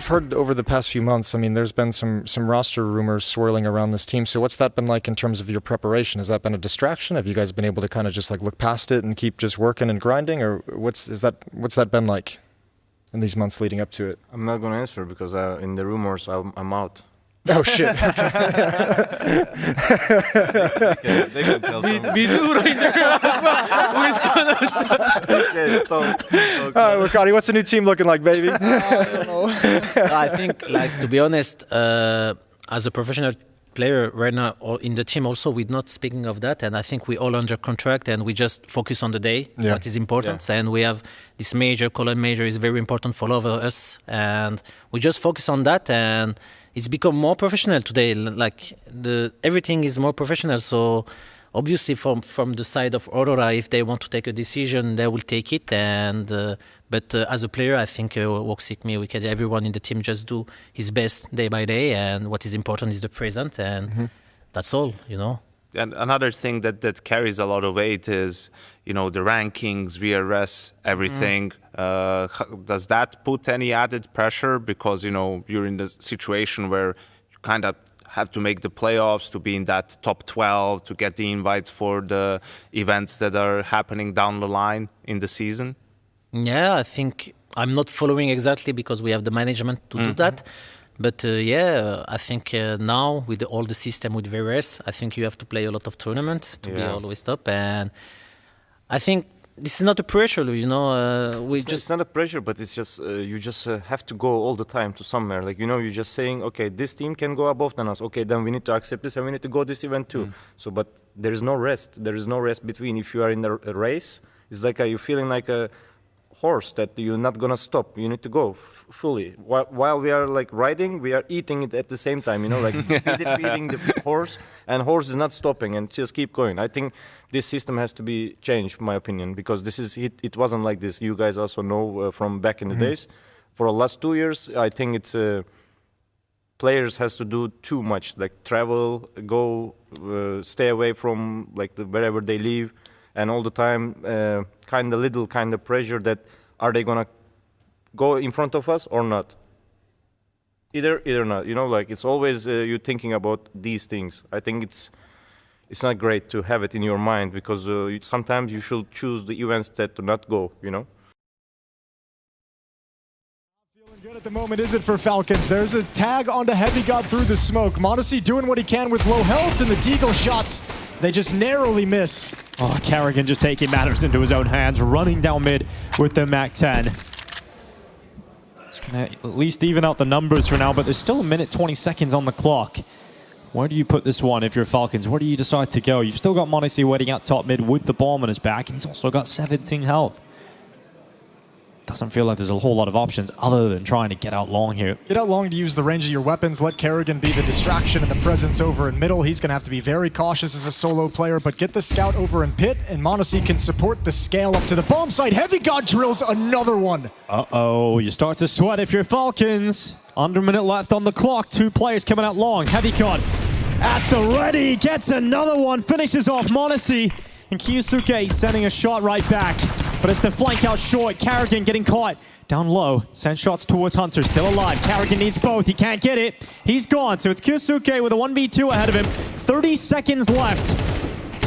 heard over the past few months, I mean, there's been some roster rumors swirling around this team. So what's that been like in terms of your preparation? Has that been a distraction? Have you guys been able to kind of just like look past it and keep just working and grinding, or what's that been like in these months leading up to it? I'm not gonna answer because in the rumors I'm out. Oh shit! They can tell Me too, Wakati, what's the new team looking like, baby? I think, like, to be honest, as a professional player right now, or in the team also, we're not speaking of that, and I think we all under contract and we just focus on the day, what is important, and we have this major, Cologne major is very important for all of us, and we just focus on that, and it's become more professional today. Like everything is more professional. So obviously, from the side of Aurora, if they want to take a decision, they will take it. And but as a player, I think everyone in the team just do his best day by day. And what is important is the present, and that's all, you know. And another thing that carries a lot of weight is, you know, the rankings, VRS, everything. Does that put any added pressure? Because, you know, you're in the situation where you kind of have to make the playoffs to be in that top 12, to get the invites for the events that are happening down the line in the season? Yeah, I think I'm not following exactly because we have the management to do that. But yeah, I think now with all the system with VRS, I think you have to play a lot of tournaments to be always top. And I think this is not a pressure, you know. It's not a pressure, but it's just you just have to go all the time to somewhere. Like, you know, you're just saying, okay, this team can go above than us. Okay, then we need to accept this and we need to go this event too. So, but there is no rest. There is no rest between. If you are in a race, it's like you're feeling like a horse that you're not gonna stop. You need to go fully. While we are like riding, we are eating it at the same time. You know, like feeding the horse, and horse is not stopping and just keep going. I think this system has to be changed, in my opinion, because this is it wasn't like this. You guys also know from back in the days. For the last 2 years, I think it's players has to do too much, like travel, go, stay away from like wherever they live. And all the time, kind of pressure that are they gonna go in front of us or not? Either not. You know, like it's always you thinking about these things. I think it's not great to have it in your mind because sometimes you should choose the events that do not go. You know. Good at the moment, is it for Falcons? There's a tag onto Heavy God through the smoke. Monte doing what he can with low health, and the deagle shots, they just narrowly miss. Oh, Kerrigan just taking matters into his own hands, running down mid with the MAC-10. Just gonna at least even out the numbers for now, but there's still 1 minute 20 seconds on the clock. Where do you put this one if you're Falcons? Where do you decide to go? You've still got Monte waiting out top mid with the bomb on his back, and he's also got 17 health. Doesn't feel like there's a whole lot of options other than trying to get out long here. Get out long to use the range of your weapons. Let Kerrigan be the distraction and the presence over in middle. He's going to have to be very cautious as a solo player, but get the scout over in pit, and Monte can support the scale up to the bomb site. Heavy God drills another one. Uh-oh, you start to sweat if you're Falcons. Under a minute left on the clock. 2 players coming out long. Heavy God at the ready, gets another one, finishes off Monte, and Kyosuke sending a shot right back. But it's the flank out short. Kerrigan getting caught down low. Sends shots towards Hunter. Still alive. Kerrigan needs both. He can't get it. He's gone. So it's Kyosuke with a 1v2 ahead of him. 30 seconds left.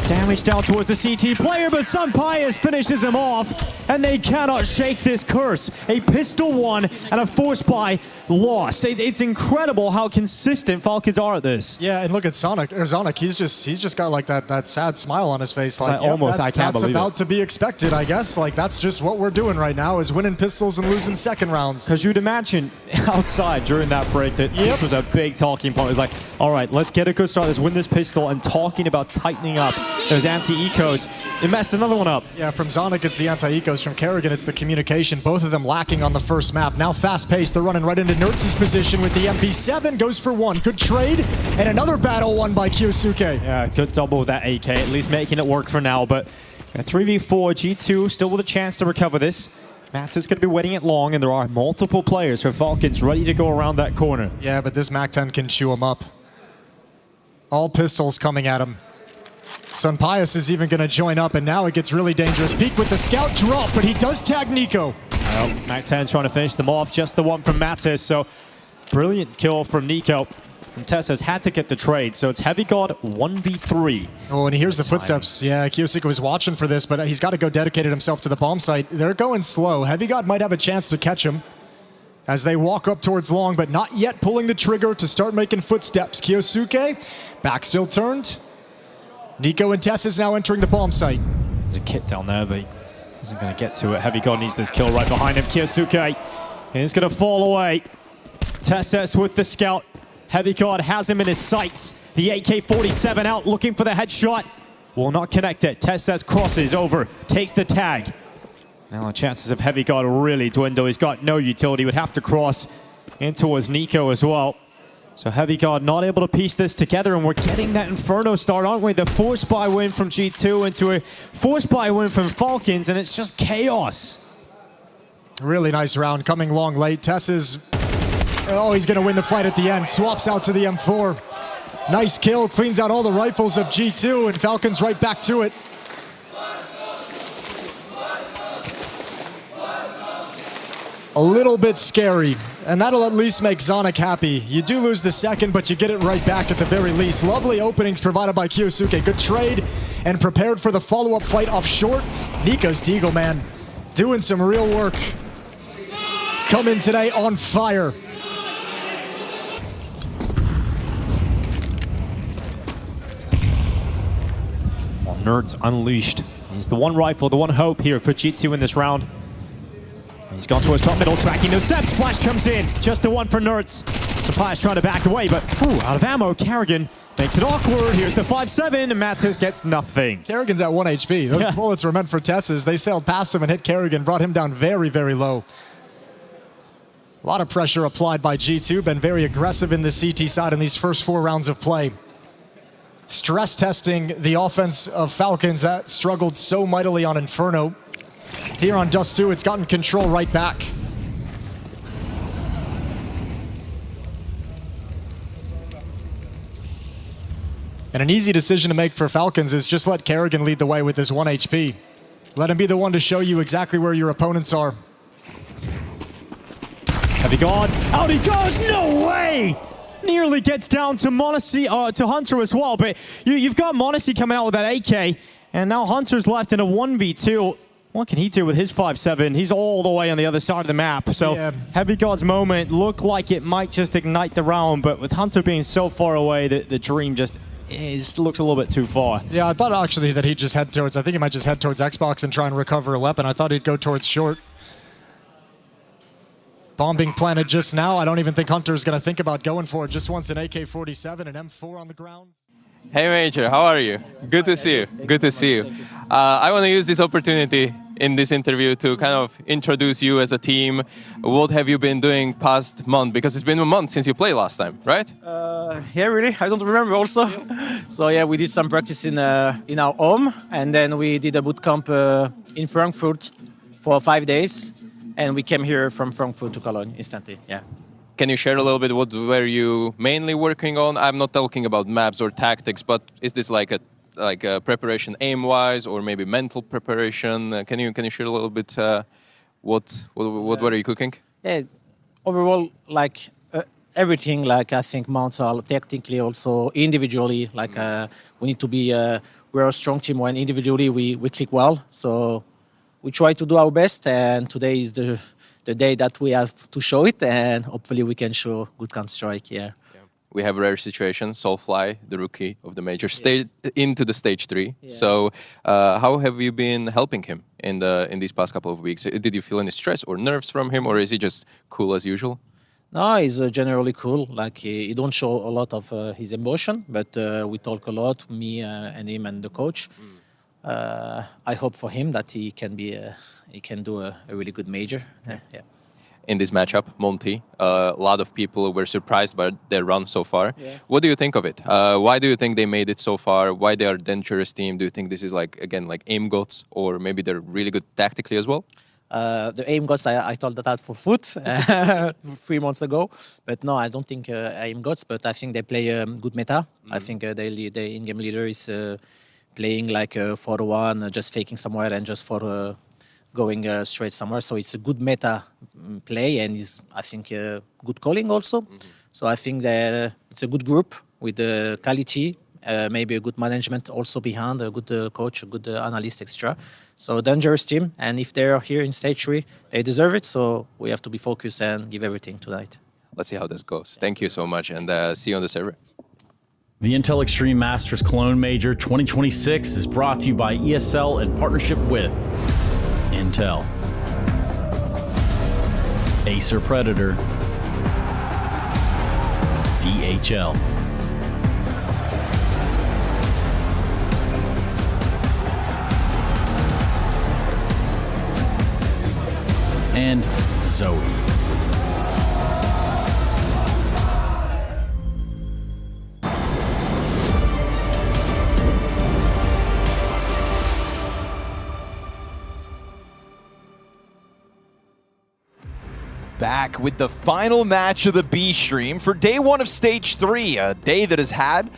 Damage down towards the CT player, but Sunpius finishes him off, and they cannot shake this curse. A pistol one and a force buy lost. It's incredible how consistent Falcons are at this. Yeah, and look at Zonic. He's just got like that sad smile on his face. Like, I can't believe about to be expected, I guess. Like that's just what we're doing right now is winning pistols and losing second rounds. Because you'd imagine outside during that break that this was a big talking point. It was like, all right, let's get a good start. Let's win this pistol, and talking about tightening up those anti-ecos. It messed another one up. Yeah, from Zonic it's the anti-ecos. From Kerrigan it's the communication. Both of them lacking on the first map. Now fast-paced. They're running right into Nertz's position with the MP7. Goes for one. Good trade. And another battle won by Kyosuke. Yeah, good double with that AK. At least making it work for now. But a 3v4, G2 still with a chance to recover this. Matt is going to be waiting it long, and there are multiple players for Falcons ready to go around that corner. Yeah, but this MAC-10 can chew him up. All pistols coming at him. Sunpius is even going to join up, and now it gets really dangerous. Peek with the scout drop, but he does tag Nico. Well, MAC-10 trying to finish them off. Just the one from Mattis, so Brilliant kill from Nico. And Tess has had to get the trade, so it's Heavy God 1v3. Oh, and here's the footsteps. Yeah, Kiyosuke was watching for this, but he's got to go dedicated himself to the bomb site. They're going slow. Heavy God might have a chance to catch him as they walk up towards long, but not yet pulling the trigger to start making footsteps. Kiyosuke, back still turned. Nico and Tess is now entering the bomb site. There's a kit down there, but he isn't going to get to it. Heavy God needs this kill right behind him. Kiyosuke is going to fall away. Tess with the scout. Heavy God has him in his sights. The AK-47 out, looking for the headshot. Will not connect it. Tess crosses over, takes the tag. Now the chances of Heavy God really dwindle. He's got no utility. Would have to cross in towards Nico as well. So Heavy God not able to piece this together, and we're getting that Inferno start, aren't we? The force buy win from G2 into a force buy win from Falcons, and it's just chaos. Really nice round, coming long late. Tess is... Oh, he's going to win the fight at the end. Swaps out to the M4. Nice kill, cleans out all the rifles of G2, and Falcons right back to it. A little bit scary, and that'll at least make Zonic happy. You do lose the second, but you get it right back at the very least. Lovely openings provided by Kiyosuke. Good trade, and prepared for the follow-up fight off short. Nico's Deagle, man, doing some real work. Come in today on fire. Nerds unleashed. He's the one rifle, the one hope here for G2 in this round. He's gone to his top middle, tracking those steps. Flash comes in, just the one for Nerds. Sapphire's trying to back away, but out of ammo. Karrigan makes it awkward. Here's the 5-7, and Mattis gets nothing. Karrigan's at 1 HP. Those bullets were meant for Tess's. They sailed past him and hit Karrigan, brought him down very, very low. A lot of pressure applied by G2, been very aggressive in the CT side in these first 4 rounds of play. Stress testing the offense of Falcons that struggled so mightily on Inferno. Here on Dust 2, it's gotten control right back. And an easy decision to make for Falcons is just let Karrigan lead the way with his 1 HP. Let him be the one to show you exactly where your opponents are. Heavy God, out he goes, no way! Nearly gets down to Monte, to Hunter as well, but you've got Monte coming out with that AK, and now Hunter's left in a 1v2. What can he do with his 5-7? He's all the way on the other side of the map, so Heavy God's moment looked like it might just ignite the round, but with Hunter being so far away, the dream just looks a little bit too far. Yeah, I thought actually that he'd just head towards, I think he might just head towards Xbox and try and recover a weapon. I thought he'd go towards short. Bomb being planted just now. I don't even think Hunter's going to think about going for it. Just wants an AK-47 and M4 on the ground. Hey Major, how are you? Good to see you. Good to see you. I want to use this opportunity in this interview to kind of introduce you as a team. What have you been doing past month? Because it's been a month since you played last time, right? Yeah, really. I don't remember also. So yeah, we did some practice in our home, and then we did a boot camp in Frankfurt for 5 days. And we came here from Frankfurt to Cologne instantly, yeah. Can you share a little bit what were you mainly working on? I'm not talking about maps or tactics, but is this like a preparation aim-wise or maybe mental preparation? Can you share a little bit what were you cooking? Yeah, overall, like everything, like I think mounts are technically also individually, like we need to be, we're a strong team when individually we click well, so we try to do our best, and today is the day that we have to show it, and hopefully we can show good Counter-Strike, yeah. We have a rare situation, Soulfly, the rookie of the major, stayed into the stage 3. Yeah. So how have you been helping him in these past couple of weeks? Did you feel any stress or nerves from him, or is he just cool as usual? No, he's generally cool. Like he don't show a lot of his emotion, but we talk a lot, me and him and the coach. I hope for him that he can do a really good major. Yeah. In this matchup, Monte, a lot of people were surprised by their run so far. Yeah. What do you think of it? Why do you think they made it so far? Why they are a dangerous team? Do you think this is like aim gods, or maybe they're really good tactically as well? The aim gods, I told that for foot 3 months ago, but no, I don't think aim gods. But I think they play good meta. I think the in-game leader is playing like 4-1, just faking somewhere and just for going straight somewhere. So it's a good meta play, and is, I think, good calling also. So I think that it's a good group with the quality, maybe a good management also behind, a good coach, a good analyst extra. So dangerous team, and if they're here in stage 3, they deserve it. So we have to be focused and give everything tonight. Let's see how this goes. Thank you so much, and see you on the server. The Intel Extreme Masters Cologne Major 2026 is brought to you by ESL in partnership with Intel, Acer Predator, DHL, and Zoe. Back with the final match of the B stream for day 1 of stage 3, a day that has had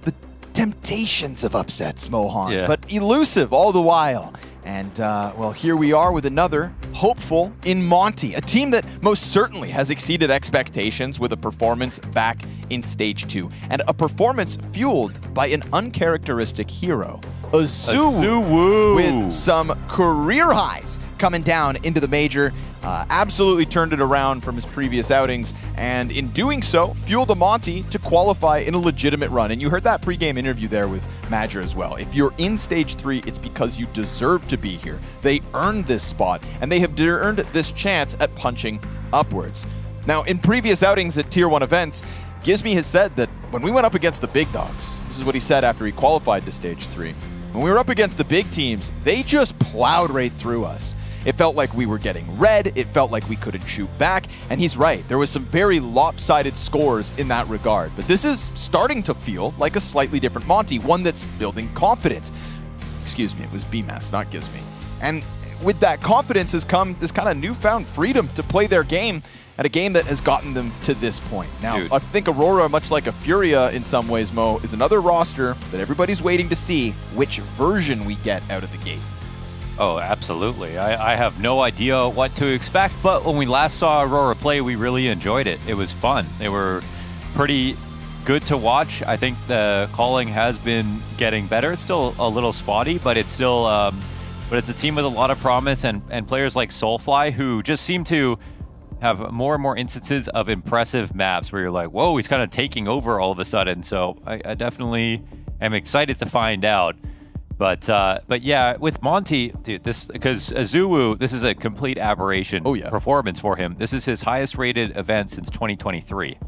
the temptations of upsets, Mohan, but elusive all the while. And, well, here we are with another hopeful in Monte, a team that most certainly has exceeded expectations with a performance back in stage 2, and a performance fueled by an uncharacteristic hero, Azuwu, with some career highs coming down into the major. Absolutely turned it around from his previous outings, and in doing so, fueled the Monte to qualify in a legitimate run. And you heard that pregame interview there with Madger as well. If you're in stage 3, it's because you deserve to be here. They earned this spot, and they have earned this chance at punching upwards. Now, in previous outings at Tier 1 events, Gizmy has said that when we went up against the big dogs, this is what he said after he qualified to stage 3, when we were up against the big teams, they just plowed right through us. It felt like we were getting red, it felt like we couldn't shoot back, and he's right, there was some very lopsided scores in that regard. But this is starting to feel like a slightly different Monte, one that's building confidence. Excuse me, it was BMAS, not Gizmy. And with that confidence has come this kind of newfound freedom to play their game at a game that has gotten them to this point. Now, I think Aurora, much like a FURIA in some ways, Mo, is another roster that everybody's waiting to see which version we get out of the gate. Oh, absolutely. I have no idea what to expect, but when we last saw Aurora play, we really enjoyed it. It was fun. They were pretty good to watch. I think the calling has been getting better. It's still a little spotty, but it's still, but it's a team with a lot of promise, and players like Soulfly who just seem to have more and more instances of impressive maps where you're like, whoa, he's kind of taking over all of a sudden. So I definitely am excited to find out. But yeah, with Monte, dude, because Azuwu, this is a complete aberration performance for him. This is his highest rated event since 2023,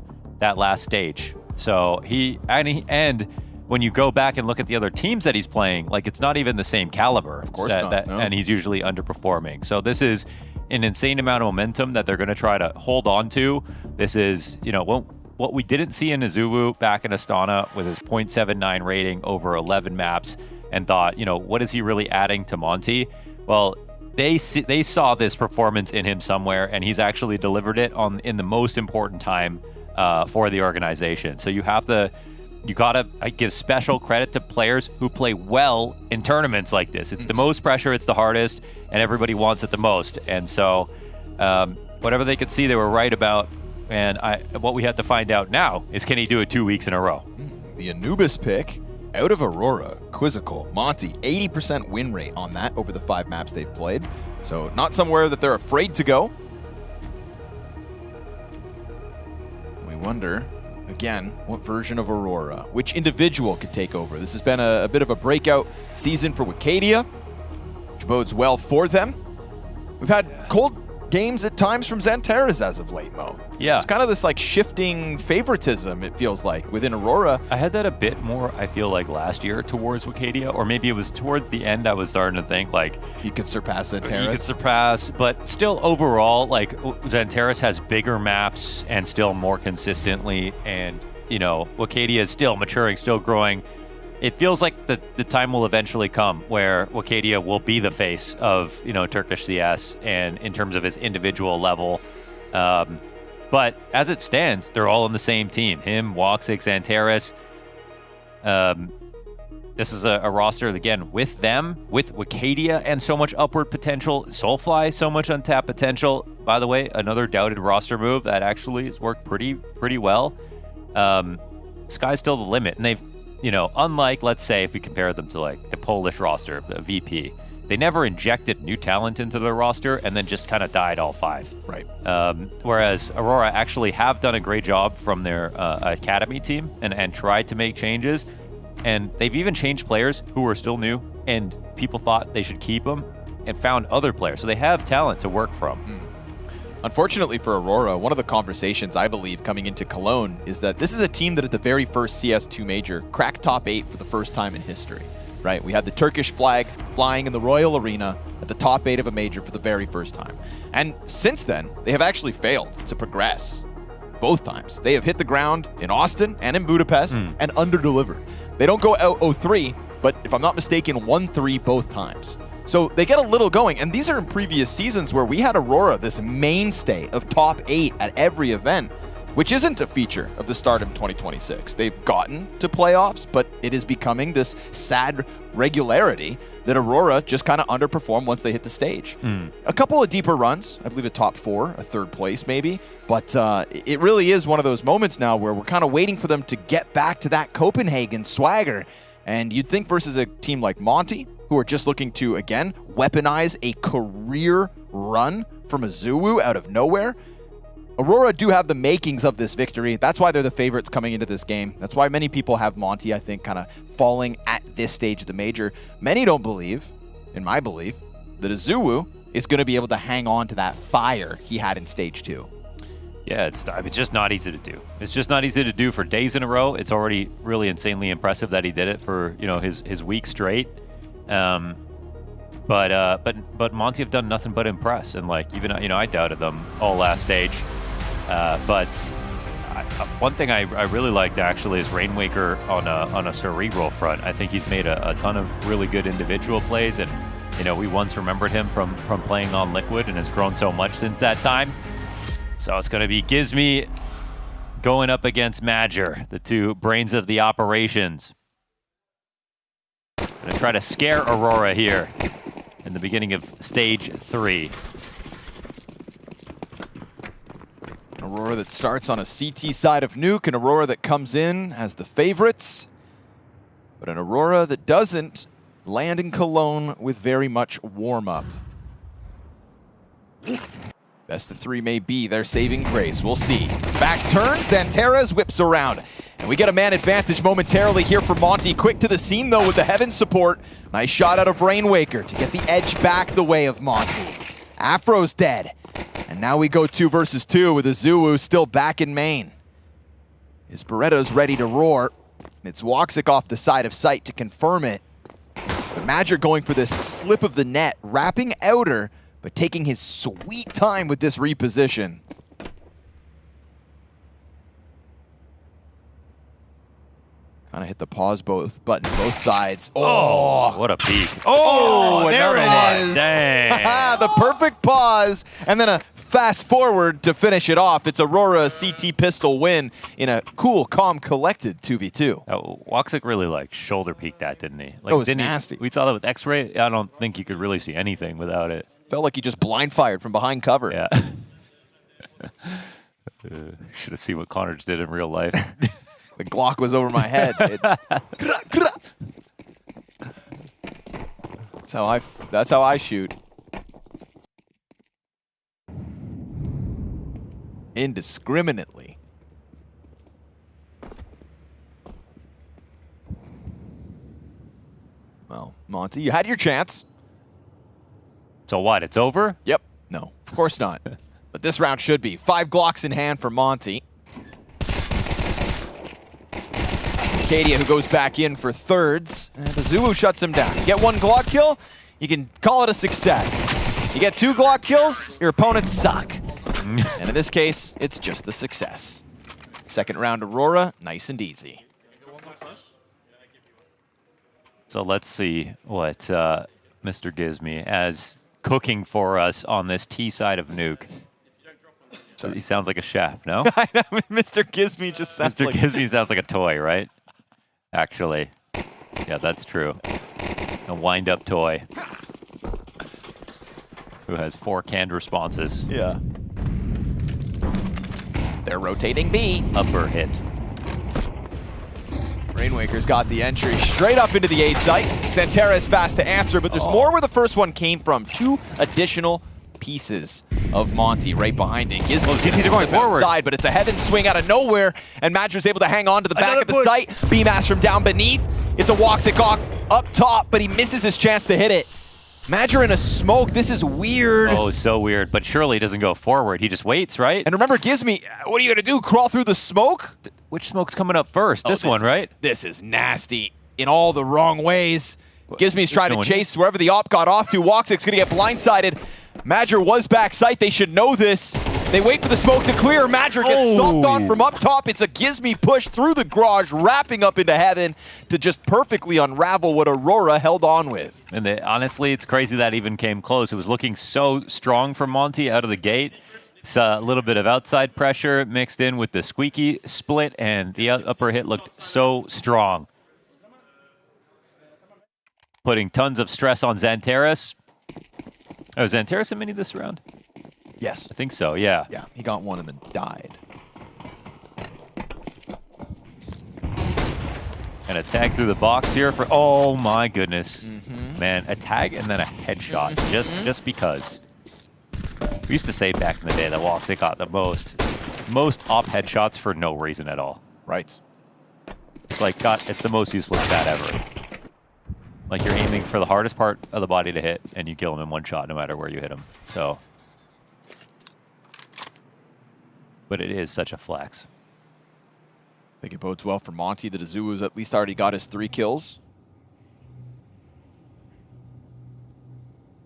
that last stage. So and when you go back and look at the other teams that he's playing, like it's not even the same caliber. Of course not. No. And he's usually underperforming. So this is an insane amount of momentum that they're going to try to hold on to. This is, you know, what we didn't see in Azuwu back in Astana with his 0.79 rating over 11 maps, and thought, you know, what is he really adding to Monte? Well, they saw this performance in him somewhere, and he's actually delivered it in the most important time for the organization. So you gotta give special credit to players who play well in tournaments like this. It's the most pressure, it's the hardest, and everybody wants it the most. And so whatever they could see, they were right about. And what we have to find out now is, can he do it 2 weeks in a row? The Anubis pick out of Aurora, quizzical. Monte, 80% win rate on that over the 5 maps they've played. So not somewhere that they're afraid to go. We wonder, again, what version of Aurora, which individual could take over. This has been a bit of a breakout season for Wicadia, which bodes well for them. We've had cold games at times from Xantares as of late, Mo. Yeah. It's kind of this like shifting favoritism, it feels like, within Aurora. I had that a bit more, I feel like, last year towards Wicadia, or maybe it was towards the end I was starting to think like he could surpass Xantares. He could surpass, but still overall, like Xantares has bigger maps and still more consistently, and you know, Wicadia is still maturing, still growing. It feels like the time will eventually come where Wicadia will be the face of, you know, Turkish CS, and in terms of his individual level. But as it stands, they're all on the same team. Him, Woxic, Xantares. this is a roster, again, with them, with Wicadia and so much upward potential, Soulfly, so much untapped potential. By the way, another doubted roster move that actually has worked pretty well. Sky's still the limit, and they've, unlike, let's say, if we compare them to like the Polish roster, the VP, they never injected new talent into their roster and then just kind of died all 5. Right. Whereas Aurora actually have done a great job from their academy team and tried to make changes. And they've even changed players who were still new and people thought they should keep them and found other players. So they have talent to work from. Unfortunately for Aurora, one of the conversations I believe coming into Cologne is that this is a team that at the very first CS2 major cracked top 8 for the first time in history, right? We had the Turkish flag flying in the Royal Arena at the top 8 of a major for the very first time. And since then, they have actually failed to progress both times. They have hit the ground in Austin and in Budapest and under-delivered. They don't go out 0-3, but if I'm not mistaken, 1-3 both times. So they get a little going, and these are in previous seasons where we had Aurora, this mainstay of top 8 at every event, which isn't a feature of the start of 2026. They've gotten to playoffs, but it is becoming this sad regularity that Aurora just kind of underperform once they hit the stage. A couple of deeper runs, I believe a top 4, a 3rd place maybe, but it really is one of those moments now where we're kind of waiting for them to get back to that Copenhagen swagger. And you'd think versus a team like Monte, who are just looking to, again, weaponize a career run from a Zuwu out of nowhere, Aurora do have the makings of this victory. That's why they're the favorites coming into this game. That's why many people have Monte, I think, kind of falling at this stage of the major. Many don't believe, in my belief, that a Zuwu is going to be able to hang on to that fire he had in stage 2. Yeah, it's just not easy to do. It's just not easy to do for days in a row. It's already really insanely impressive that he did it for, his week straight. But Monte have done nothing but impress, and even I doubted them all last stage. But one thing I really liked actually is Rainwaker on a cerebral front. I think he's made a ton of really good individual plays, and we once remembered him from playing on Liquid and has grown so much since that time. So it's going to be Gizmy going up against Madger, the two brains of the operations. Going to try to scare Aurora here in the beginning of stage 3. Aurora that starts on a CT side of Nuke, and Aurora that comes in as the favorites. But an Aurora that doesn't land in Cologne with very much warm-up. Best of 3 may be their saving grace. We'll see. Back turns, Antares whips around. And we get a man advantage momentarily here for Monte. Quick to the scene, though, with the Heaven support. Nice shot out of Rainwaker to get the edge back the way of Monte. Afro's dead. And now we go 2 versus 2 with Zuwu still back in main. His Beretta's ready to roar. It's Woxic off the side of sight to confirm it. But Madger going for this slip of the net, wrapping outer, but taking his sweet time with this reposition. Kind of hit the pause button both sides. Oh, what a peek. Oh, there it is. Dang. The perfect pause, and then a fast forward to finish it off. It's Aurora CT pistol win in a cool, calm, collected 2v2. Woxic really shoulder peeked that, didn't he? It was nasty. We saw that with X-ray. I don't think you could really see anything without it. Felt like he just blind fired from behind cover. Yeah. Should have seen what Connor just did in real life. The Glock was over my head. That's how I shoot. Indiscriminately. Well, Monte, you had your chance. So what, it's over? Yep. No, of course not. But this round should be. 5 Glocks in hand for Monte. Cadia, who goes back in for thirds. And the Zuwu shuts him down. You get 1 Glock kill, you can call it a success. You get 2 Glock kills, your opponents suck. And in this case, it's just the success. Second round Aurora, nice and easy. So let's see what Mr. Gizmy has cooking for us on this T side of Nuke. So he sounds like a chef, no? I know, Mr. Gizmy just sounds Mr. Gizmy sounds like a toy, right? Actually. Yeah, that's true. A wind-up toy who has 4 canned responses. Yeah. They're rotating B. Upper hit. Rainwaker's got the entry straight up into the A site. Xantera is fast to answer, but there's more where the first one came from. 2 additional pieces of Monte right behind it. Gizmo's going forward, outside, but it's a heaven swing out of nowhere, and Madger's able to hang on to the back of the site. B-Mass from down beneath. It's a Woxic up top, but he misses his chance to hit it. Madger in a smoke. This is weird. Oh, so weird. But surely he doesn't go forward. He just waits, right? And remember, Gizmy, what are you going to do? Crawl through the smoke? Which smoke's coming up first? This one, right? This is nasty in all the wrong ways. Gizmy's trying to chase wherever the op got off to. Woxic's going to get blindsided. Madger was back sight. They should know this. They wait for the smoke to clear. Madger gets stomped on from up top. It's a Gizmy push through the garage, wrapping up into heaven to just perfectly unravel what Aurora held on with. And honestly, it's crazy that even came close. It was looking so strong from Monte out of the gate. It's a little bit of outside pressure mixed in with the squeaky split, and the upper hit looked so strong. Putting tons of stress on Xanteris. Oh, Xanteris a mini this round? Yes. I think so, yeah. Yeah, he got one and then died. And a tag through the box here for, oh my goodness. Man, a tag and then a headshot, just because. We used to say back in the day that Woxic got the most op headshots for no reason at all. Right. It's like, God, it's the most useless stat ever. Like, you're aiming for the hardest part of the body to hit, and you kill him in one shot no matter where you hit him. So, but it is such a flex. I think it bodes well for Monte that Azuu's at least already got his 3 kills.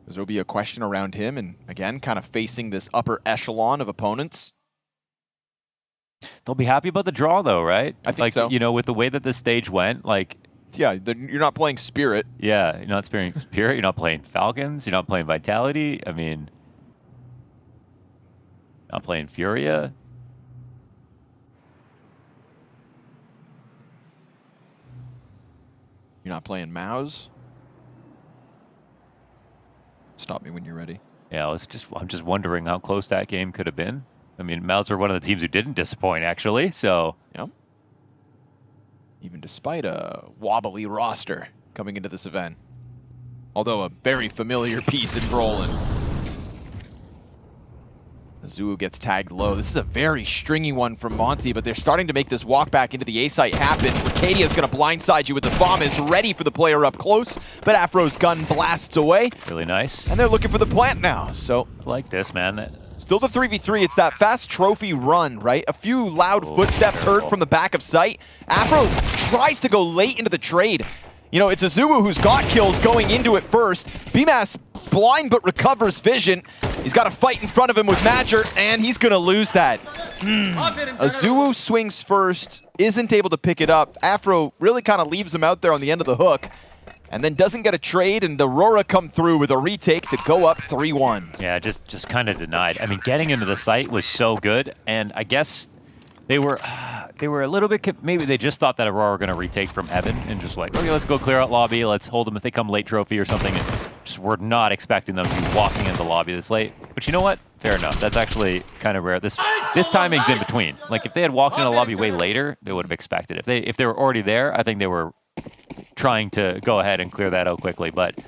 There'll be a question around him, and again, kind of facing this upper echelon of opponents. They'll be happy about the draw, though, right? I think so. You know, with the way that this stage went, like... Yeah, you're not playing Spirit. Yeah, you're not playing Spirit. You're not playing Falcons. You're not playing Vitality. I mean... Not playing Furia. You're not playing MOUZ. Stop me when you're ready. Yeah, I'm just wondering how close that game could have been. I mean, MOUZ are one of the teams who didn't disappoint, actually, so... Yep. Even despite a wobbly roster coming into this event. Although a very familiar piece in Brolin. Azuu gets tagged low. This is a very stringy one from Monte, but they're starting to make this walk back into the A site happen. Ricadia's going to blindside you with the bomb, is ready for the player up close, but Afro's gun blasts away. Really nice. And they're looking for the plant now, so... I like this, man. Still the 3v3, it's that fast trophy run, right? A few loud footsteps heard from the back of sight. Afro tries to go late into the trade. You know, it's Azuu who's got kills going into it first. B-Mass blind but recovers vision. He's got a fight in front of him with Madger, and he's gonna lose that. Azuu swings first, isn't able to pick it up. Afro really kind of leaves him out there on the end of the hook, and then doesn't get a trade, and Aurora come through with a retake to go up 3-1. Yeah, just kind of denied. I mean, getting into the site was so good, and I guess they were a little bit, maybe they just thought that Aurora were going to retake from Heaven, and just like, okay, let's go clear out lobby, let's hold them if they come late trophy or something, and just were not expecting them to be walking into the lobby this late. But you know what? Fair enough. That's actually kind of rare. This timing's in between. Like, if they had walked into the lobby way later, they would have expected it. If they were already there, I think they were trying to go ahead and clear that out quickly, but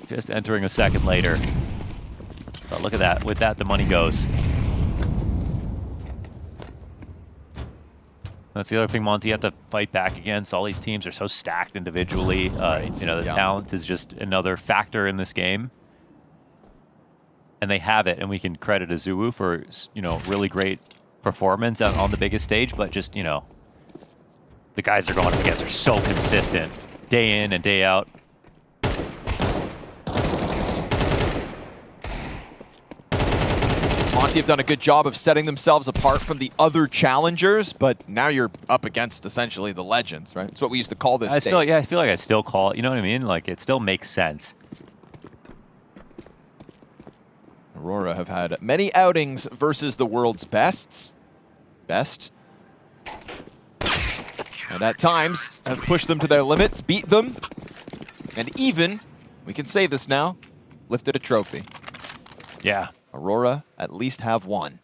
just entering a second later. But look at that. With that, the money goes. That's the other thing Monte have to fight back against. All these teams are so stacked individually. You know, the talent is just another factor in this game. And they have it, and we can credit Azuu for, you know, really great performance on the biggest stage, but just, you know, the guys they're going up against are so consistent, day in and day out. Monte have done a good job of setting themselves apart from the other challengers, but now you're up against essentially the legends, right? It's what we used to call this stage. I feel like I still call it, you know what I mean? Like, it still makes sense. Aurora have had many outings versus the world's best. and at times have pushed them to their limits, beat them, and even, we can say this now, lifted a trophy. Yeah. Aurora at least have one.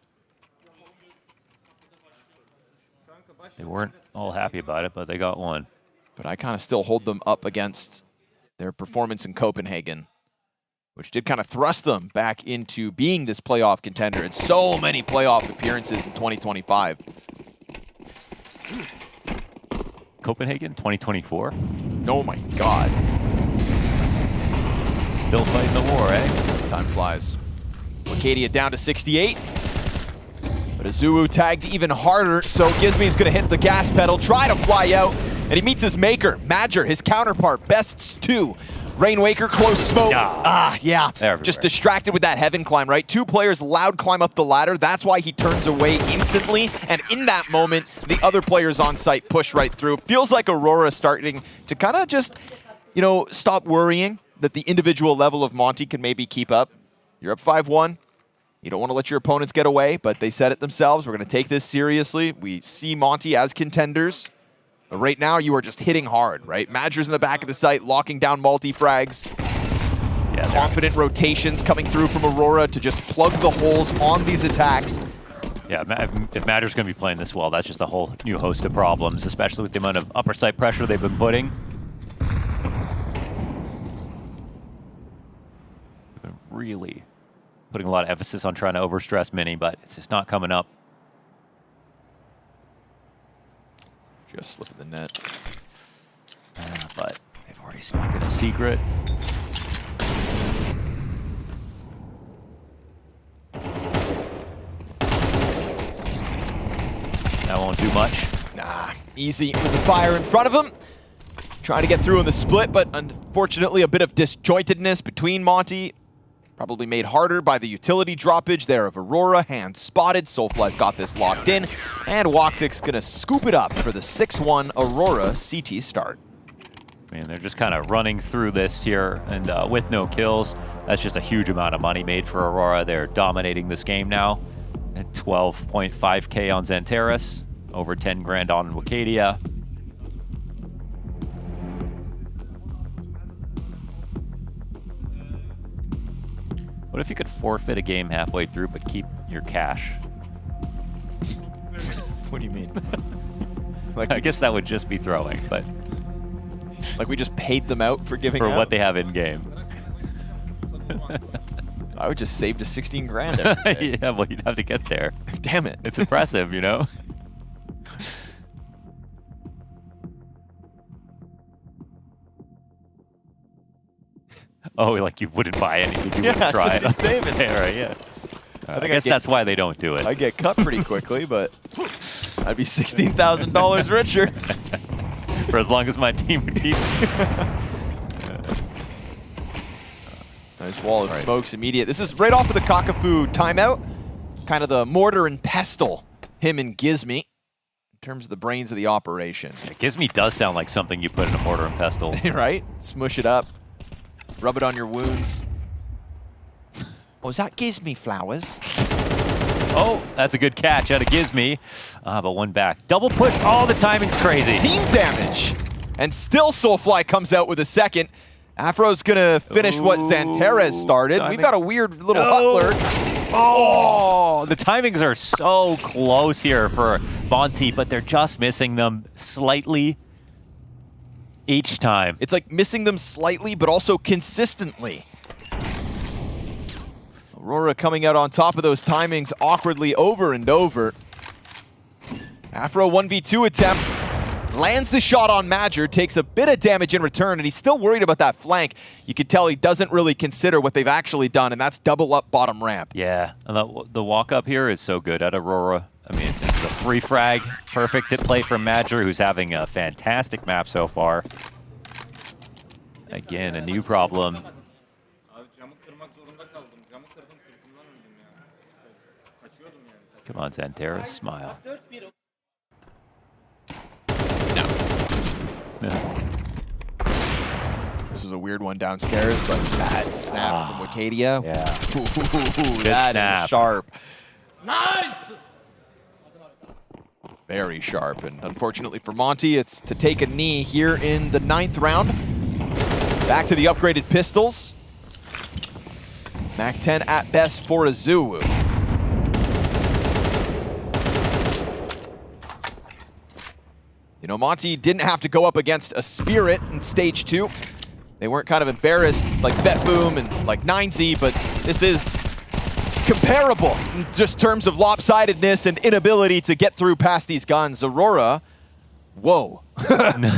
They weren't all happy about it, but they got one. But I kind of still hold them up against their performance in Copenhagen, which did kind of thrust them back into being this playoff contender and so many playoff appearances in 2025. Copenhagen 2024? Oh my God. Still fighting the war, eh? Time flies. Acadia down to 68. But Azuwu tagged even harder, so Gizmi's gonna hit the gas pedal, try to fly out, and he meets his maker, Madger, his counterpart, best 2. Rainwaker, close smoke. Yeah. Just distracted with that heaven climb, right? 2 players loud climb up the ladder. That's why he turns away instantly. And in that moment, the other players on site push right through. Feels like Aurora starting to kind of just, you know, stop worrying that the individual level of Monte can maybe keep up. You're up 5-1. You don't want to let your opponents get away, but they said it themselves. We're going to take this seriously. We see Monte as contenders. But right now, you are just hitting hard, right? Madger's in the back of the site, locking down multi-frags. Yeah, confident rotations coming through from Aurora to just plug the holes on these attacks. Yeah, if Madger's going to be playing this well, that's just a whole new host of problems, especially with the amount of upper site pressure they've been putting. They've been really putting a lot of emphasis on trying to overstress Mini, but it's just not coming up. Just slipping the net. But they've already snuck in a secret. That won't do much. Nah, easy with the fire in front of him. Trying to get through in the split, but unfortunately a bit of disjointedness between Monte. Probably made harder by the utility droppage there of Aurora. Hand spotted. Soulfly's got this locked in. And Woxic's going to scoop it up for the 6-1 Aurora CT start. Man, they're just kind of running through this here, and with no kills, that's just a huge amount of money made for Aurora. They're dominating this game now at 12.5K on Xantares, over 10 grand on Wicadia. What if you could forfeit a game halfway through but keep your cash? What do you mean? Like, I guess that would just be throwing, but... Like we just paid them out for giving for out? what they have in game. I would just save to 16 grand every day. Yeah, well, you'd have to get there. Damn it. It's impressive, you know? Oh, like you wouldn't buy anything, you wouldn't try it. Save it. Yeah, right, yeah. I guess that's why they don't do it. I get cut pretty quickly, but I'd be $16,000 richer. For as long as my team would keep. Nice wall of smokes immediate. This is right off of the Kakafu timeout. Kind of the mortar and pestle, him and Gizmi, in terms of the brains of the operation. Yeah, Gizmi does sound like something you put in a mortar and pestle. Right? Smush it up. Rub it on your wounds. Oh, is that Gizmi flowers? Oh, that's a good catch out of Gizmi. But one back. Double push. Oh, the timing's crazy. Team damage. And still Soulfly comes out with a second. Afro's going to finish what Xantares started. We've got a weird little Hutler. Oh, the timings are so close here for Monte, but they're just missing them slightly each time. It's like missing them slightly, but also consistently. Aurora coming out on top of those timings awkwardly over and over. Afro 1v2 attempt. Lands the shot on Madger, takes a bit of damage in return, and he's still worried about that flank. You can tell he doesn't really consider what they've actually done, and that's double up bottom ramp. Yeah, and the walk up here is so good at Aurora. I mean, this is a free frag. Perfect hit play from Madger, who's having a fantastic map so far. Again, a new problem. Come on, Xantares, smile. This was a weird one downstairs, but that snap from Wicadia. Yeah. That is sharp. Nice! Very sharp, and unfortunately for Monte, it's to take a knee here in the 9th round. Back to the upgraded pistols. MAC-10 at best for a ZUWU. You know, Monte didn't have to go up against a Spirit in stage 2. They weren't kind of embarrassed like BetBoom and like 9Z, but this is comparable in just terms of lopsidedness and inability to get through past these guns. Aurora, whoa.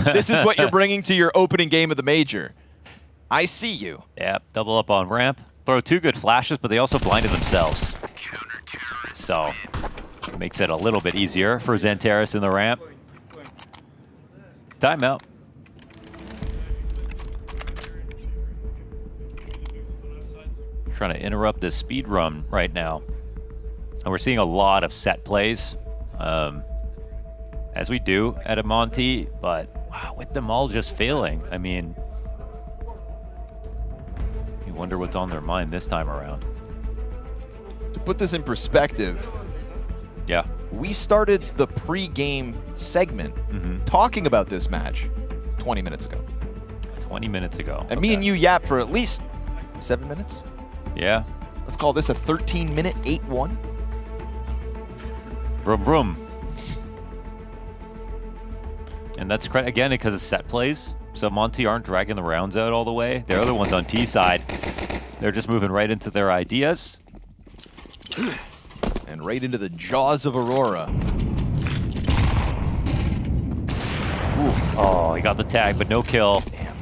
This is what you're bringing to your opening game of the major. I see you. Yep, double up on ramp. Throw 2 good flashes, but they also blinded themselves. So, makes it a little bit easier for Xanteris in the ramp. Timeout. Trying to interrupt this speed run right now. And we're seeing a lot of set plays, as we do at a Monte, but wow, with them all just failing. I mean, you wonder what's on their mind this time around. To put this in perspective, yeah, we started the pre-game segment talking about this match 20 minutes ago. 20 minutes ago. And me and you yapped for at least 7 minutes. Yeah. Let's call this a 13-minute 8-1. Vroom, vroom. And that's again because of set plays. So Monte aren't dragging the rounds out all the way. The other ones on T side, they're just moving right into their ideas. And right into the jaws of Aurora. Ooh. Oh, he got the tag, but no kill. Damn.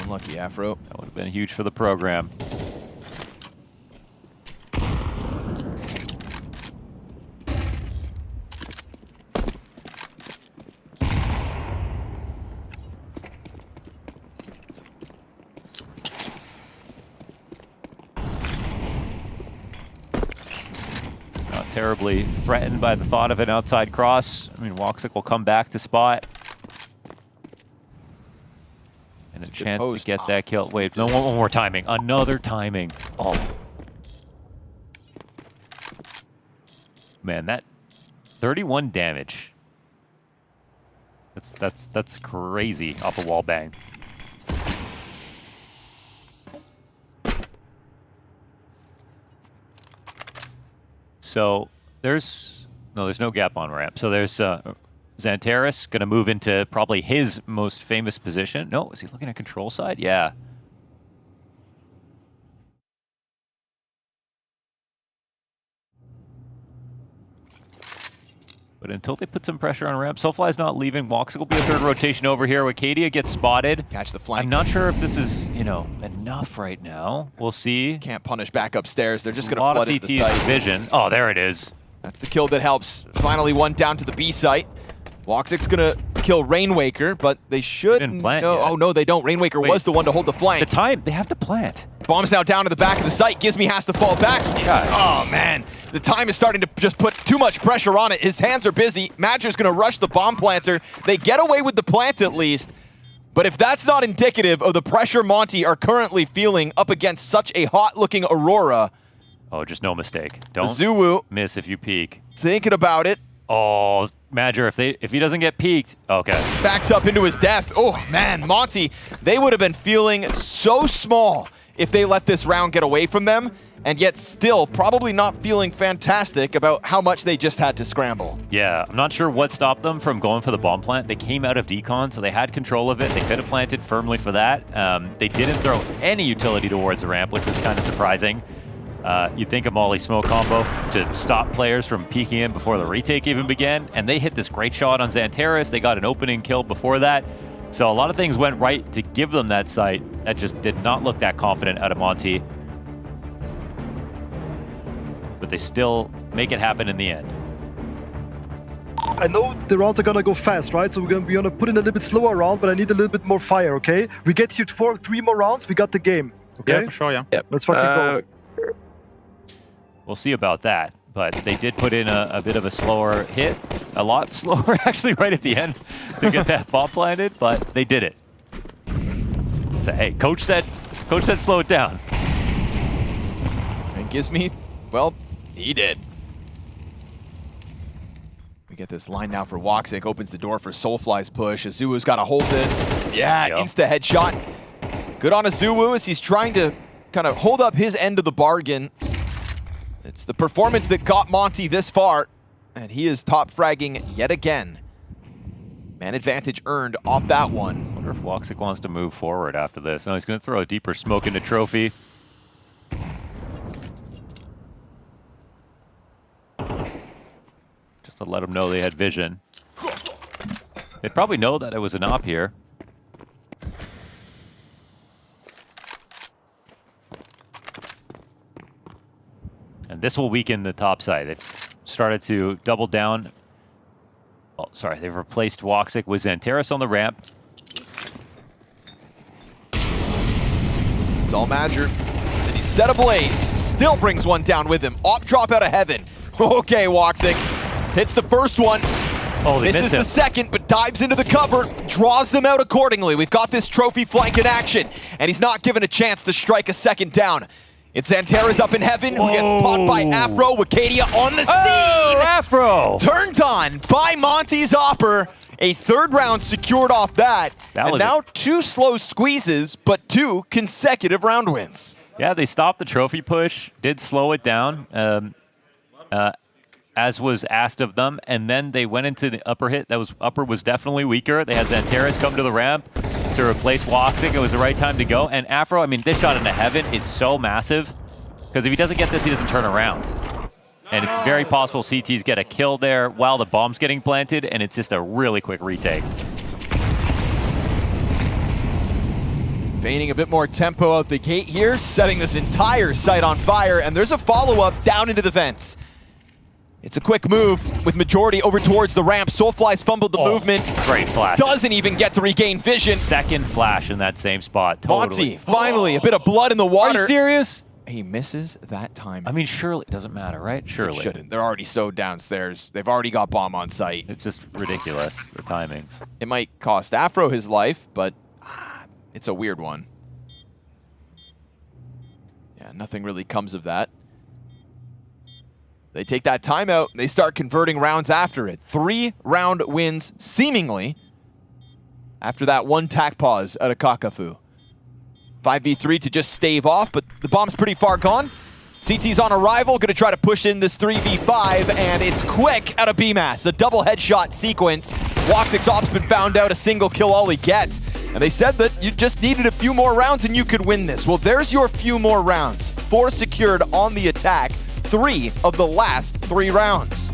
Unlucky, Afro. That would have been huge for the program. Terribly threatened by the thought of an outside cross. I mean, Woxic will come back to spot. And a chance to get that kill. Wait, no, one more timing. Another timing. Oh. Man, that 31 damage. That's crazy off a wall bang. So there's no gap on ramp. So there's Xanteris going to move into probably his most famous position. No, is he looking at control side? Yeah. But until they put some pressure on ramp, Soulfly's not leaving. Woxic will be a 3rd rotation over here. Acadia gets spotted. Catch the flank. I'm not sure if this is, enough right now. We'll see. Can't punish back upstairs. They're just going to flood into the site. Vision. Oh, there it is. That's the kill that helps. Finally one down to the B site. Woxic's going to kill Rainwaker, but they should... Didn't plant no, yet. oh, no, they don't. Rainwaker was the one to hold the flank. The time, they have to plant. Bomb's now down to the back of the site. Gizmy has to fall back. Gosh. Oh, man. The time is starting to just put too much pressure on it. His hands are busy. Madger's going to rush the bomb planter. They get away with the plant at least. But if that's not indicative of the pressure Monte are currently feeling up against such a hot-looking Aurora... Oh, just no mistake. Don't ZUWU miss if you peek. Thinking about it. Oh, Madger, if he doesn't get peeked, okay. Backs up into his death. Oh, man, Monte, they would have been feeling so small if they let this round get away from them, and yet still probably not feeling fantastic about how much they just had to scramble. Yeah, I'm not sure what stopped them from going for the bomb plant. They came out of decon, so they had control of it. They could have planted firmly for that. They didn't throw any utility towards the ramp, which was kind of surprising. You'd think a Molly smoke combo to stop players from peeking in before the retake even began, and they hit this great shot on Xanteris. They got an opening kill before that. So a lot of things went right to give them that site. That just did not look that confident out of Monte. But they still make it happen in the end. I know the rounds are gonna go fast, right? So we're gonna put in a little bit slower round, but I need a little bit more fire, okay? We get here 3 more rounds, we got the game, okay? Yeah, for sure, yeah. Yep. Let's fucking go. We'll see about that, but they did put in a bit of a slower hit, a lot slower actually right at the end to get that bomb planted, but they did it. So hey, coach said slow it down. And Gizmy, well, he did. get this line now for Woxic. Opens the door for Soulfly's push. Azuu's got to hold this. Yeah, insta headshot. Good on Azuu as he's trying to kind of hold up his end of the bargain. It's the performance that got Monte this far, and he is top fragging yet again. Man advantage earned off that one. I wonder if Woxic wants to move forward after this. No, he's going to throw a deeper smoke into Trophy. Just to let them know they had vision. They probably know that it was an op here. And this will weaken the top side. They've started to double down. Oh, sorry, they've replaced Woxic with Xanteris on the ramp. It's all Madger. And he's set ablaze. Still brings one down with him. Op drop out of heaven. Okay, Woxic. Hits the first one. Oh, they misses the second, but dives into the cover. Draws them out accordingly. We've got this Trophy flank in action. And he's not given a chance to strike a second down. It's Xanteris up in heaven, who gets popped by Afro. Wicadia on the scene! Afro! Turned on by Monte's Opper. A third round secured off that. And now 2 slow squeezes, but 2 consecutive round wins. Yeah, they stopped the Trophy push, did slow it down, as was asked of them, and then they went into the upper hit. Upper was definitely weaker. They had Xanteris come to the ramp to replace Woxic. It was the right time to go. And Afro, I mean, this shot into heaven is so massive, because if he doesn't get this, he doesn't turn around. And it's very possible CTs get a kill there while the bomb's getting planted, and it's just a really quick retake. Feigning a bit more tempo out the gate here, setting this entire site on fire, and there's a follow-up down into the vents. It's a quick move with Majority over towards the ramp. Soulfly's fumbled the movement. Great flash. Doesn't even get to regain vision. Second flash in that same spot. Totally. Monte, finally, a bit of blood in the water. Are you serious? He misses that time. I mean, surely it doesn't matter, right? Surely. It shouldn't. They're already so downstairs. They've already got bomb on site. It's just ridiculous, the timings. It might cost Afro his life, but it's a weird one. Yeah, nothing really comes of that. They take that timeout, and they start converting rounds after it. 3 round wins, seemingly, after that one tack pause out of Kakafu. 5v3 to just stave off, but the bomb's pretty far gone. CT's on arrival, gonna try to push in this 3v5, and it's quick out of BMAS. A double headshot sequence. Woxic's op's been found out, a single kill all he gets. And they said that you just needed a few more rounds and you could win this. Well, there's your few more rounds. 4 secured on the attack. 3 of the last 3 rounds.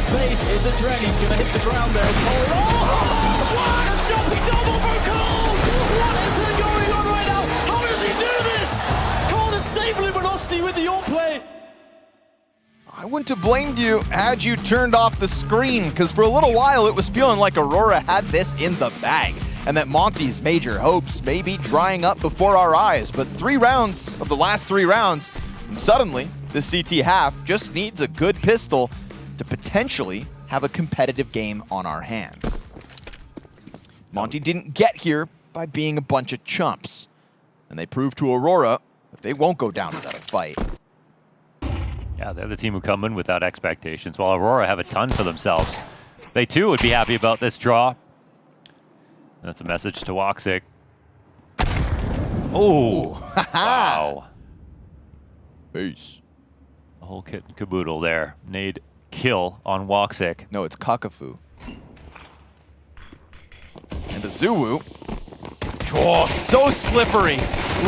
space. Is it Dren? He's gonna hit the ground there. Oh, what a jumping double for Cole! What is going on right now? How does he do this? Cole is save luminosity with the all play. I wouldn't have blamed you had you turned off the screen, because for a little while it was feeling like Aurora had this in the bag, and that Monte's major hopes may be drying up before our eyes. But 3 rounds of the last 3 rounds, and suddenly the CT half just needs a good pistol to potentially have a competitive game on our hands. Monte didn't get here by being a bunch of chumps, and they proved to Aurora that they won't go down without a fight. Yeah, they're the team who come in without expectations, while Aurora have a ton for themselves. They too would be happy about this draw. That's a message to Woxic. Oh, wow. Peace. The whole kit and caboodle there. Nade kill on Woxic. No, it's Kakafu. And the Zuwu. Oh, so slippery.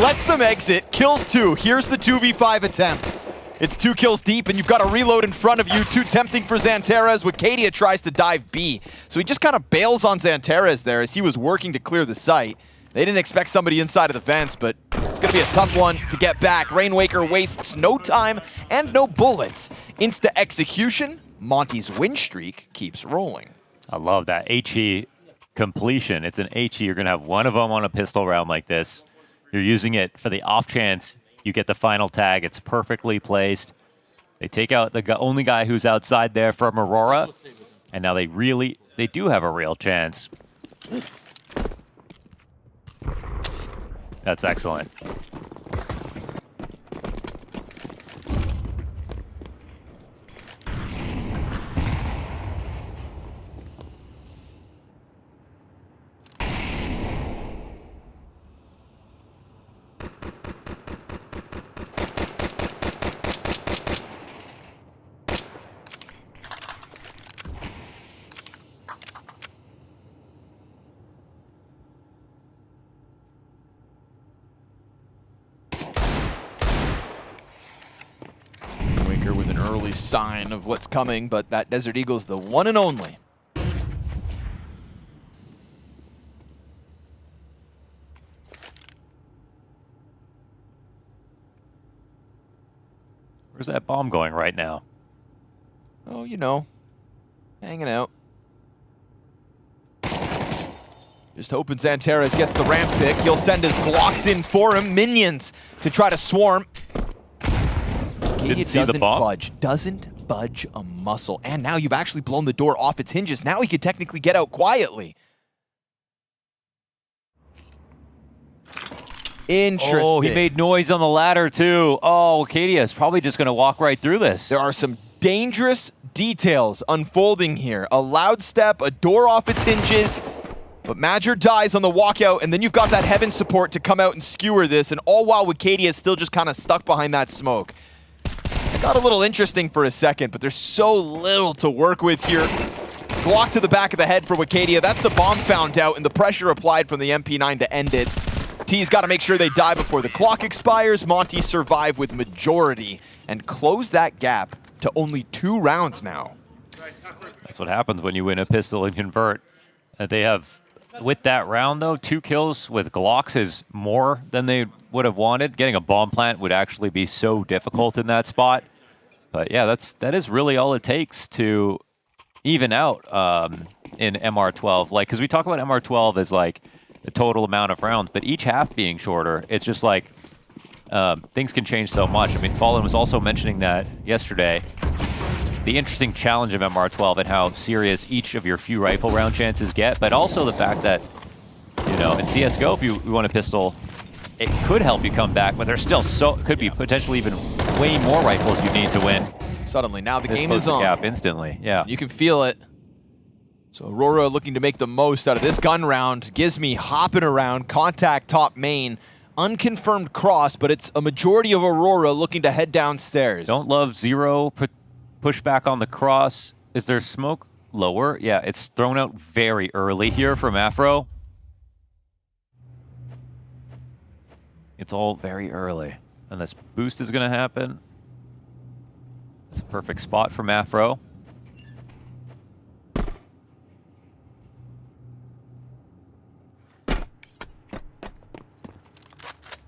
Lets them exit, kills 2. Here's the 2v5 attempt. It's 2 kills deep, and you've got a reload in front of you. Too tempting for Xanterez. Wicadia tries to dive B. So he just kind of bails on Xanterez there as he was working to clear the site. They didn't expect somebody inside of the vents, but it's going to be a tough one to get back. Rainwaker wastes no time and no bullets. Insta execution. Monte's win streak keeps rolling. I love that. HE completion. It's an HE. You're going to have one of them on a pistol round like this. You're using it for the off chance you get the final tag. It's perfectly placed. They take out the only guy who's outside there from Aurora, and now they do have a real chance. That's excellent. With an early sign of what's coming, but that Desert Eagle's the one and only. Where's that bomb going right now? Oh, you know, hanging out. Just hoping Xanterez gets the ramp pick. He'll send his Glocks in for him. Minions to try to swarm. Didn't see the bomb. Doesn't budge a muscle. And now you've actually blown the door off its hinges. Now he could technically get out quietly. Interesting. Oh, he made noise on the ladder too. Oh, Cadia is probably just going to walk right through this. There are some dangerous details unfolding here. A loud step, a door off its hinges, but Major dies on the walkout, and then you've got that heaven support to come out and skewer this, and all while Wicadia is still just kind of stuck behind that smoke. It got a little interesting for a second, but there's so little to work with here. Glock to the back of the head for Wicadia. That's the bomb found out, and the pressure applied from the MP9 to end it. T's got to make sure they die before the clock expires. Monte survive with majority and close that gap to only 2 rounds now. That's what happens when you win a pistol and convert. They have, with that round though, 2 kills with Glocks is more than they would have wanted. Getting a bomb plant would actually be so difficult in that spot. But yeah, that is really all it takes to even out in MR12. Like, because we talk about MR12 as like the total amount of rounds, but each half being shorter, it's just like things can change so much. I mean, Fallen was also mentioning that yesterday. The interesting challenge of MR12 and how serious each of your few rifle round chances get, but also the fact that, you know, in CSGO, if you want a pistol, it could help you come back, but there's still could be potentially even way more rifles you need to win. Suddenly, now the This game closes is the on. gap instantly, yeah. You can feel it. So Aurora looking to make the most out of this gun round. Gizmy hopping around, contact top main. Unconfirmed cross, but it's a majority of Aurora looking to head downstairs. Don't love zero pushback on the cross. Is there smoke lower? Yeah, it's thrown out very early here from Afro. It's all very early. And this boost is going to happen. It's a perfect spot from Afro.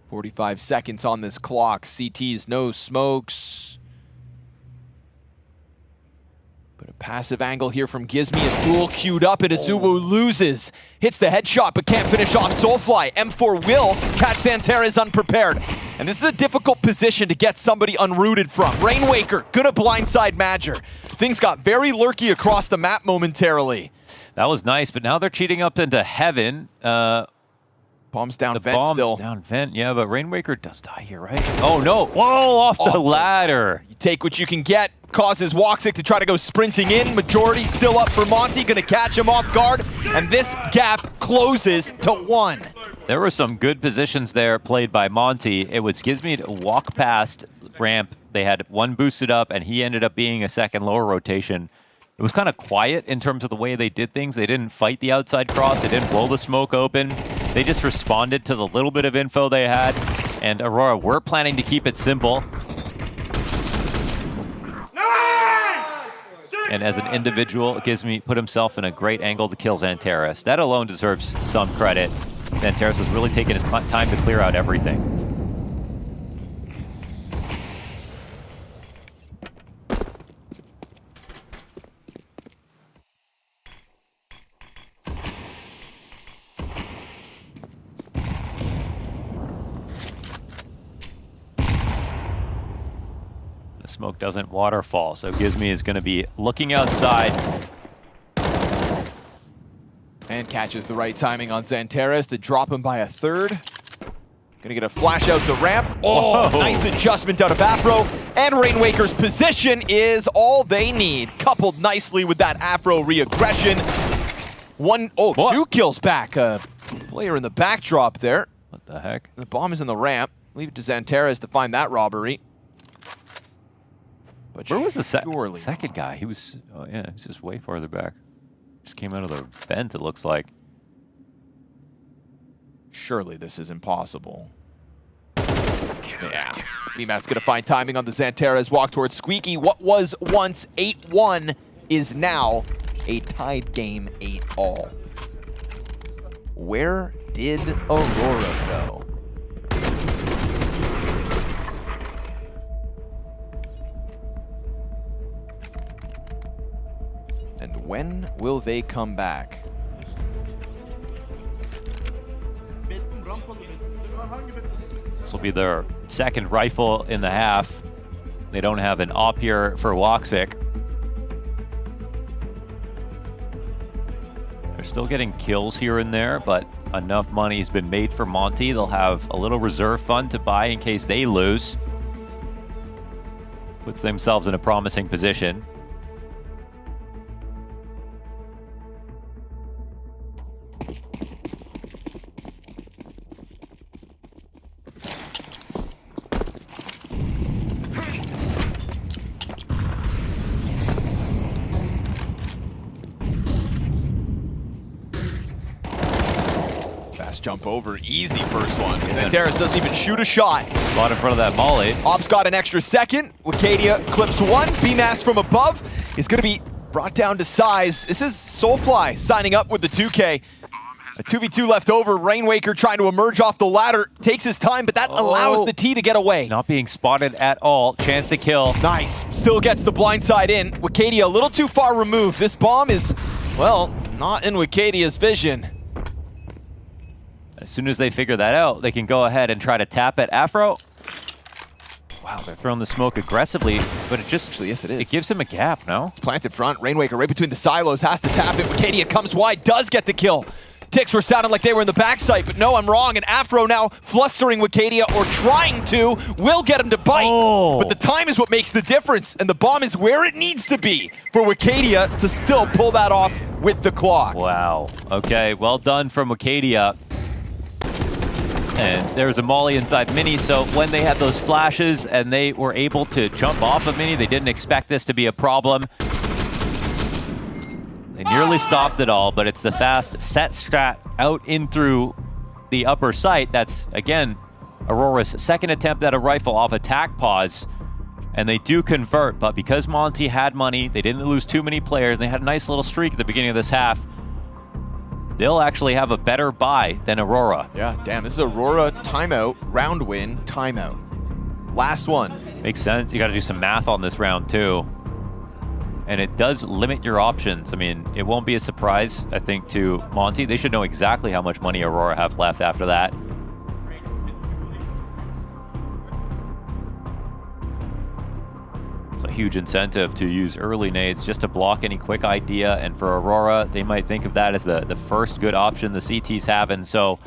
45 seconds on this clock. CT's no smokes. But a passive angle here from Gizmi is dual queued up, and Azubu loses. Hits the headshot, but can't finish off Soulfly. M4 will catch Xanterez unprepared. And this is a difficult position to get somebody unrooted from. Rainwaker, gonna blindside Madger. Things got very lurky across the map momentarily. That was nice, but now they're cheating up into heaven. Bombs down the vent bomb's still. Down vent, yeah, but Rainwaker does die here, right? Oh no! Whoa, off the ladder. You take what you can get. Causes Woxic to try to go sprinting in. Majority still up for Monte, gonna catch him off guard, and this gap closes to 1. There were some good positions there played by Monte. It was Gizmi to walk past ramp. They had one boosted up, and he ended up being a second lower rotation. It was kind of quiet in terms of the way they did things. They didn't fight the outside cross. They didn't blow the smoke open. They just responded to the little bit of info they had. And Aurora were planning to keep it simple. And as an individual, Gizmi put himself in a great angle to kill Xanterez. That alone deserves some credit. Xanterez has really taken his time to clear out everything. Smoke doesn't waterfall, so Gizmi is going to be looking outside. And catches the right timing on Xanterez to drop him by a third. Gonna get a flash out the ramp. Oh, whoa. Nice adjustment out of Afro. And Rainwaker's position is all they need. Coupled nicely with that Afro re-aggression. Two kills back. Player in the backdrop there. What the heck? The bomb is in the ramp. Leave it to Xanterez to find that robbery. But where was the second guy? He was, oh yeah, he's just way farther back. Just came out of the vent, it looks like. Surely this is impossible. Yeah. BMAT's gonna find timing on the Xanterez walk towards Squeaky. What was once 8-1 is now a tied game 8-all. Where did Aurora go? And when will they come back? This will be their second rifle in the half. They don't have an op here for Woxic. They're still getting kills here and there, but enough money's been made for Monte. They'll have a little reserve fund to buy in case they lose. Puts themselves in a promising position. Jump over, easy first one. Xanterez doesn't even shoot a shot. Spot in front of that molly. Ops got an extra second. Wicadia clips one. BMAS from above is going to be brought down to size. This is Soulfly signing up with the 2K. A 2v2 left over. Rainwaker trying to emerge off the ladder. Takes his time, but that allows the T to get away. Not being spotted at all. Chance to kill. Nice. Still gets the blind side in. Wicadia a little too far removed. This bomb is, well, not in Wicadia's vision. As soon as they figure that out, they can go ahead and try to tap it. Afro. Wow, they're throwing the smoke aggressively, but it just, actually, yes, it is. It gives him a gap, no? It's planted front. Rainwaker right between the silos, has to tap it. Wicadia comes wide, does get the kill. Ticks were sounding like they were in the backside, but no, I'm wrong. And Afro now flustering Wicadia, or trying to, will get him to bite. But the time is what makes the difference, and the bomb is where it needs to be for Wicadia to still pull that off with the clock. Wow. Okay, well done from Wicadia. And there was a molly inside Mini, so when they had those flashes and they were able to jump off of Mini, they didn't expect this to be a problem. They nearly stopped it all, but it's the fast set strat out in through the upper site. That's, again, Aurora's second attempt at a rifle off attack pause. And they do convert, but because Monte had money, they didn't lose too many players, and they had a nice little streak at the beginning of this half. they'll actually have a better buy than Aurora. Yeah, damn, this is Aurora timeout, round win, timeout. Last one. Makes sense. You got to do some math on this round too. And it does limit your options. I mean, it won't be a surprise, I think, to Monte. They should know exactly how much money Aurora have left after that. It's a huge incentive to use early nades just to block any quick idea. And for Aurora, they might think of that as the first good option the CT's having. So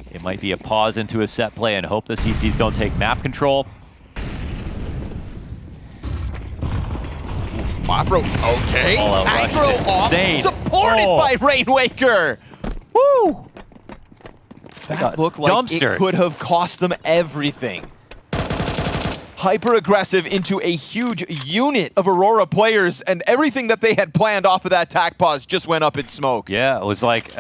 it might be a pause into a set play and hope the CTs don't take map control. Afro, okay. Afro off, insane. supported by Rainwaker. Woo! That looked like dumpster. It could have cost them everything. Hyper aggressive into a huge unit of Aurora players, and everything that they had planned off of that tac pause just went up in smoke. Yeah, it was like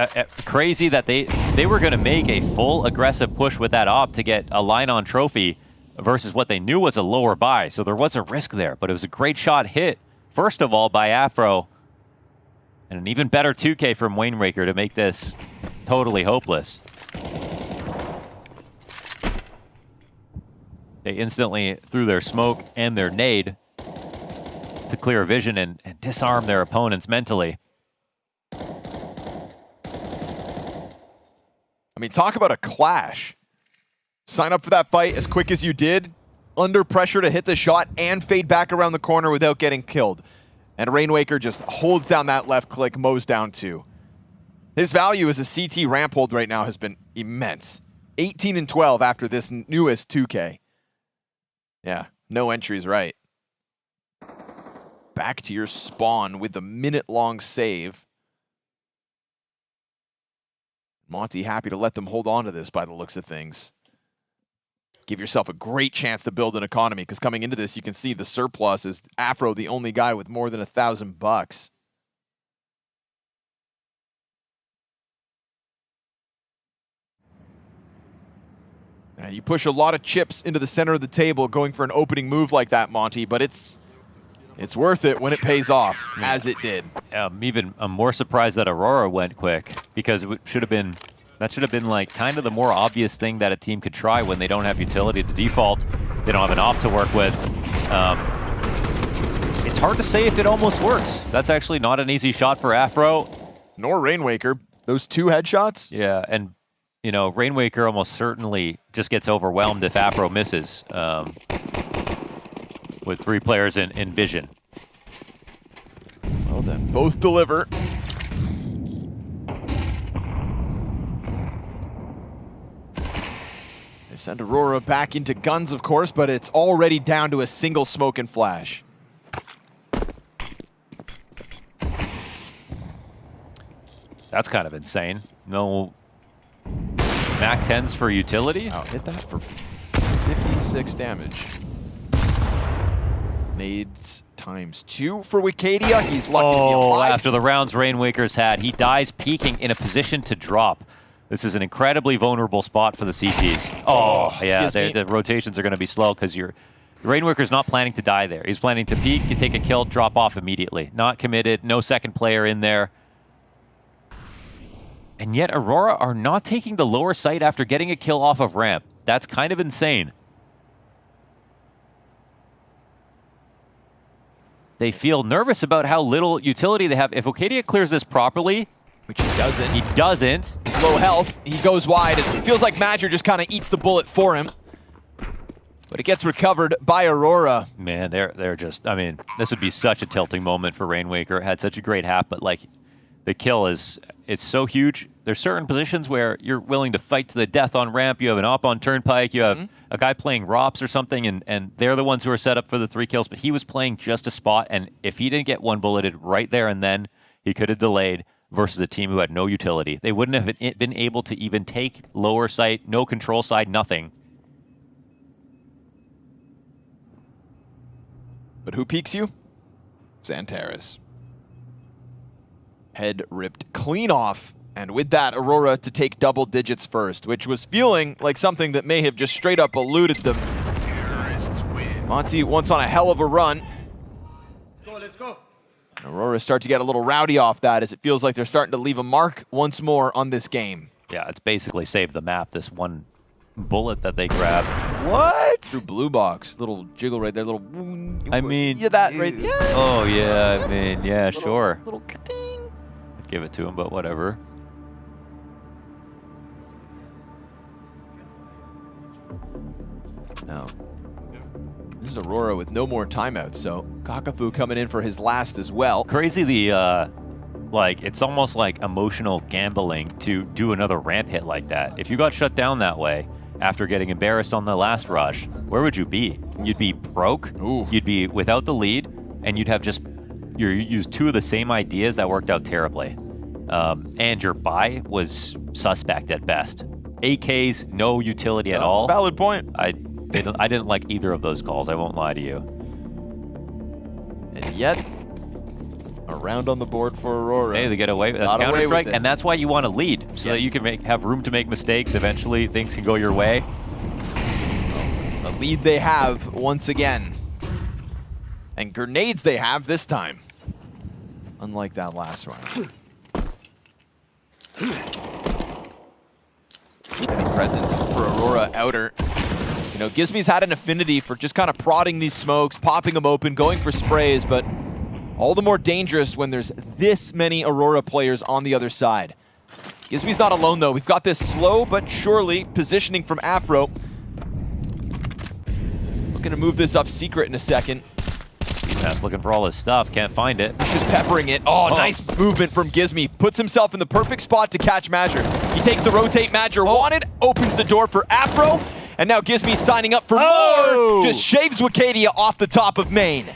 crazy that they were going to make a full aggressive push with that op to get a line-on trophy versus what they knew was a lower buy. So there was a risk there, but it was a great shot hit. First of all, by Afro, and an even better 2K from Rainwaker to make this totally hopeless. They instantly threw their smoke and their nade to clear vision and disarm their opponents mentally. I mean, talk about a clash. Sign up for that fight as quick as you did, under pressure to hit the shot and fade back around the corner without getting killed. And Rainwaker just holds down that left click, mows down 2. His value as a CT ramp hold right now has been immense. 18 and 12 after this newest 2K. Yeah, no entries right. Back to your spawn with the minute-long save. Monte happy to let them hold on to this by the looks of things. Give yourself a great chance to build an economy, because coming into this, you can see the surplus is Afro, the only guy with more than $1,000. And you push a lot of chips into the center of the table going for an opening move like that, Monte, but it's worth it when it pays off, as it did. I'm more surprised that Aurora went quick, because it should have been... That should have been like kind of the more obvious thing that a team could try when they don't have utility to default. They don't have an op to work with. It's hard to say if it almost works. That's actually not an easy shot for Afro. Nor Rainwaker. Those 2 headshots? Yeah, and you know, Rainwaker almost certainly just gets overwhelmed if Afro misses with 3 players in vision. Well then, both deliver. They send Aurora back into guns, of course, but it's already down to a single smoke and flash. That's kind of insane. No Mac 10s for utility? Oh, hit that for 56 damage. Nades ×2 for Wicadia. He's lucky to be alive. After the rounds Rainwaker's had, he dies peeking in a position to drop. This is an incredibly vulnerable spot for the CTs. Oh, yeah, the rotations are going to be slow because Rainwaker's not planning to die there. He's planning to peek, to take a kill, drop off immediately. Not committed, no second player in there. And yet Aurora are not taking the lower site after getting a kill off of ramp. That's kind of insane. They feel nervous about how little utility they have. If Wicadia clears this properly, which he doesn't. He doesn't. He's low health. He goes wide. It feels like Madger just kind of eats the bullet for him. But it gets recovered by Aurora. Man, they're just, I mean, this would be such a tilting moment for Rainwaker. It had such a great half, but like the kill it's so huge. There's certain positions where you're willing to fight to the death on ramp. You have an op on turnpike. You have a guy playing ROPS or something, and they're the ones who are set up for the 3 kills, but he was playing just a spot, and if he didn't get 1 bulleted right there and then, he could have delayed versus a team who had no utility. They wouldn't have been able to even take lower site, no control side, nothing. But who peeks you? Xantares. Head ripped clean off, and with that, Aurora to take double digits first, which was feeling like something that may have just straight up eluded them. Monte once on a hell of a run. Let's go. Aurora start to get a little rowdy off that as it feels like they're starting to leave a mark once more on this game. Yeah, it's basically saved the map, this one bullet that they grabbed. What? Through blue box. Little jiggle right there. Little. I mean. Yeah, that right. Yeah. Oh, yeah. I mean, yeah, sure. Little ka-ting. I'd give it to him, but whatever. No. This is Aurora with no more timeouts, so Kakafu coming in for his last as well. Crazy like, it's almost like emotional gambling to do another ramp hit like that. If you got shut down that way after getting embarrassed on the last rush, where would you be? You'd be broke, you'd be without the lead, and you'd have just, you used two of the same ideas that worked out terribly. And your buy was suspect at best. AKs, no utility at all. Valid point. I didn't like either of those calls, I won't lie to you. And yet, a round on the board for Aurora. Hey, they get away with that Counter-Strike, and that's why you want to lead, so that you can have room to make mistakes. Eventually, things can go your way. A lead they have once again. And grenades they have this time. Unlike that last round. Heavy presence for Aurora outer. You know, Gizmy's had an affinity for just kind of prodding these smokes, popping them open, going for sprays, but all the more dangerous when there's this many Aurora players on the other side. Gizmy's not alone though. We've got this slow but surely positioning from Afro. Looking to move this up secret in a second. That's looking for all his stuff, can't find it. Just peppering it. Oh, nice movement from Gizmy. Puts himself in the perfect spot to catch Madger. He takes the rotate Madger wanted, opens the door for Afro, and now Gizmy's signing up for more. Just shaves Wicadia off the top of main.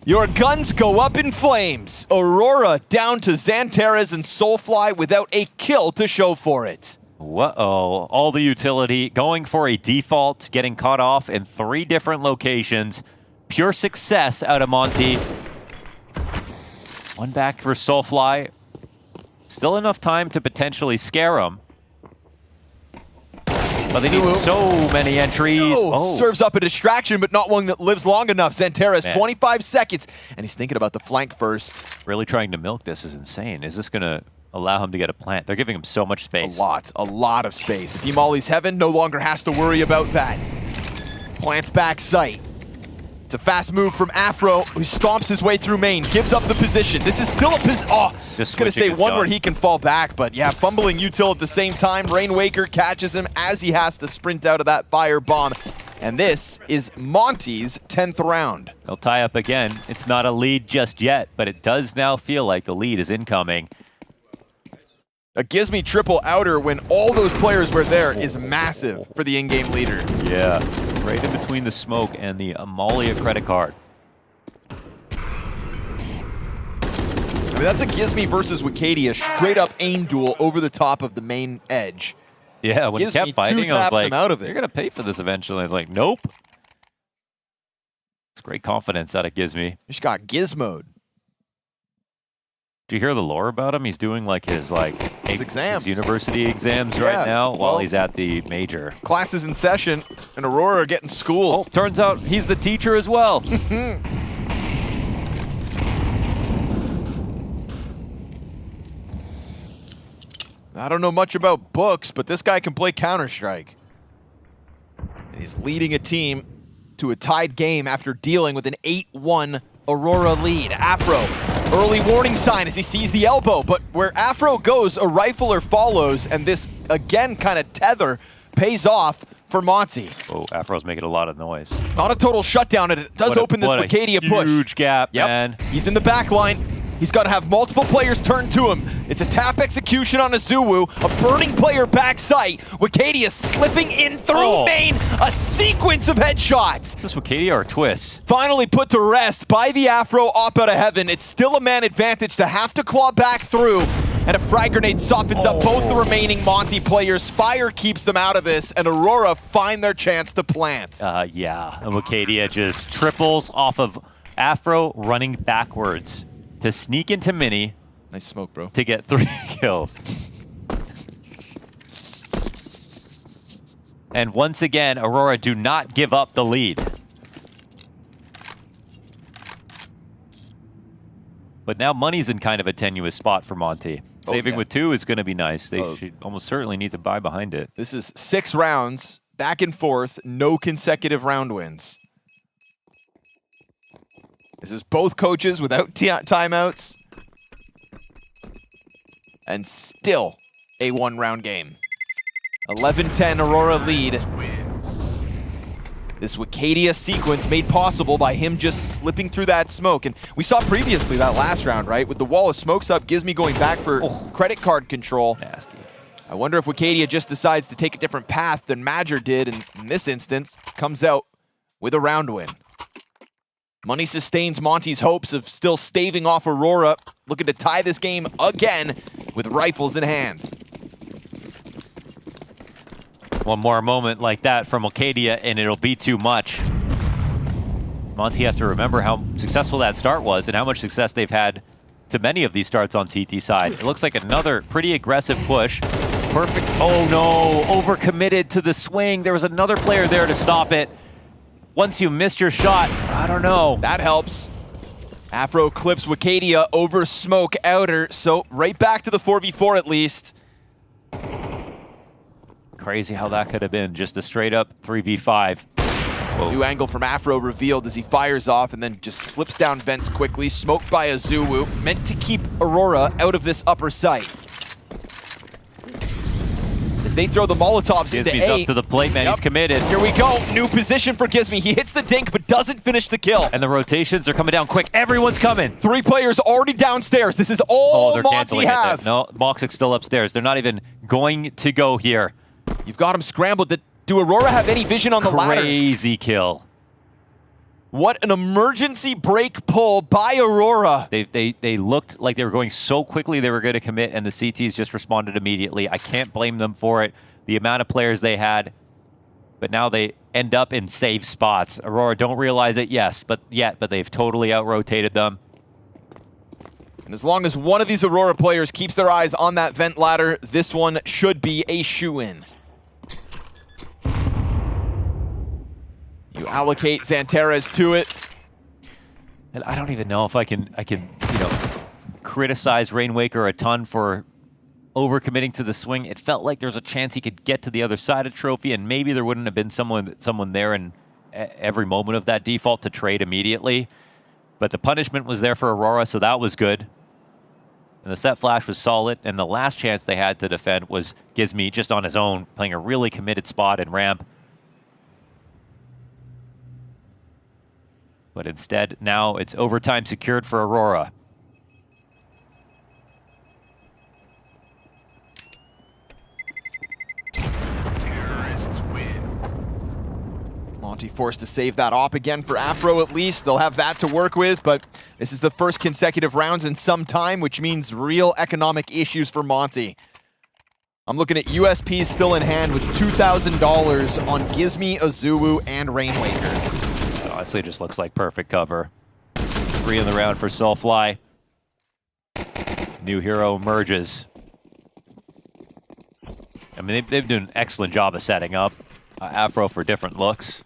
Your guns go up in flames. Aurora down to Xantares and Soulfly without a kill to show for it. Whoa, all the utility, going for a default, getting caught off in 3 different locations. Pure success out of Monte. One back for Soulfly. Still enough time to potentially scare him. But they need so many entries. Serves up a distraction, but not one that lives long enough. Xantares, 25 seconds, and he's thinking about the flank first. Really trying to milk this is insane. Is this going to allow him to get a plant? They're giving him so much space. A lot of space. If he mollies heaven, no longer has to worry about that. Plants back sight. It's a fast move from Afro, who stomps his way through main, gives up the position. This is still a position. Oh, I was going to say one where he can fall back, but yeah, fumbling util at the same time. Rainwaker catches him as he has to sprint out of that fire bomb. And this is Monte's 10th round. They'll tie up again. It's not a lead just yet, but it does now feel like the lead is incoming. A Gizmy triple outer when all those players were there is massive for the in-game leader. Yeah, right in between the smoke and the Amalia credit card. I mean, that's a Gizmy versus Wicadia straight up aim duel over the top of the main edge. Yeah, when he kept fighting, I was like, out of it. You're going to pay for this eventually. I was like, nope. It's great confidence out of Gizmy. He's got Gizmode. Do you hear the lore about him? He's doing like his exams, his university exams right now while he's at the major. Classes in session, and Aurora getting school. Oh, turns out he's the teacher as well. I don't know much about books, but this guy can play Counter-Strike. And he's leading a team to a tied game after dealing with an 8-1 Aurora lead. Afro, early warning sign as he sees the elbow, but where Afro goes, a rifler follows, and this, again, kind of tether pays off for Monte. Oh, Afro's making a lot of noise. Not a total shutdown, and it does open this Wicadia push. Huge gap, man. He's in the back line. He's got to have multiple players turn to him. It's a tap execution on a Zuwu, a burning player back sight. Wicadia slipping in through main, a sequence of headshots. Is this Wicadia or Twist? Finally put to rest by the Afro op out of heaven. It's still a man advantage to have to claw back through. And a frag grenade softens up both the remaining Monte players. Fire keeps them out of this, and Aurora find their chance to plant. Yeah, and Wicadia just triples off of Afro running backwards to sneak into Mini. Nice smoke, bro. To get 3 kills. And once again, Aurora do not give up the lead. But now money's in kind of a tenuous spot for Monte. Saving with 2 is going to be nice. They should almost certainly need to buy behind it. This is 6 rounds, back and forth, no consecutive round wins. This is both coaches without timeouts. And still a 1-round game. 11-10 Aurora lead. This Wicadia sequence made possible by him just slipping through that smoke. And we saw previously that last round, right? With the wall of smokes up, Gizmi going back for credit card control. Nasty. I wonder if Wicadia just decides to take a different path than Major did, and in this instance, comes out with a round win. Money sustains Monte's hopes of still staving off Aurora, looking to tie this game again with rifles in hand. One more moment like that from Wicadia, and it'll be too much. Monte have to remember how successful that start was and how much success they've had to many of these starts on TT side. It looks like another pretty aggressive push. Perfect. Oh no, overcommitted to the swing. There was another player there to stop it. Once you missed your shot, I don't know. That helps. Afro clips Wicadia over smoke outer, so right back to the 4v4 at least. Crazy how that could have been just a straight up 3v5. Whoa. New angle from Afro revealed as he fires off and then just slips down vents quickly. Smoked by Azuwu, meant to keep Aurora out of this upper site. As they throw the Molotovs into A. Up to the plate, man. He's committed. Here we go. New position for Gizmi. He hits the dink, but doesn't finish the kill. And the rotations are coming down quick. Everyone's coming. 3 players already downstairs. This is all Monte have. No, Moxic's still upstairs. They're not even going to go here. You've got him scrambled. Do Aurora have any vision on the ladder? Crazy kill. What an emergency break pull by Aurora. They looked like they were going so quickly they were going to commit, and the CTs just responded immediately. I can't blame them for it. The amount of players they had, but now they end up in safe spots. Aurora don't realize it, yes, but they've totally out-rotated them. And as long as one of these Aurora players keeps their eyes on that vent ladder, this one should be a shoo-in. You allocate Xantares to it. And I don't even know if I can criticize Rainwaker a ton for overcommitting to the swing. It felt like there was a chance he could get to the other side of Trophy, and maybe there wouldn't have been someone there in every moment of that default to trade immediately. But the punishment was there for Aurora, so that was good. And the set flash was solid, and the last chance they had to defend was Gizmi just on his own, playing a really committed spot in ramp. But instead, now it's overtime secured for Aurora. Monte forced to save that op again for Afro at least. They'll have that to work with, but this is the first consecutive rounds in some time, which means real economic issues for Monte. I'm looking at USPs still in hand with $2,000 on Gizmi, Azuwu, and Rainwaker. Honestly, it just looks like perfect cover. 3 in the round for Soulfly. New hero emerges. I mean, they've done an excellent job of setting up Afro for different looks.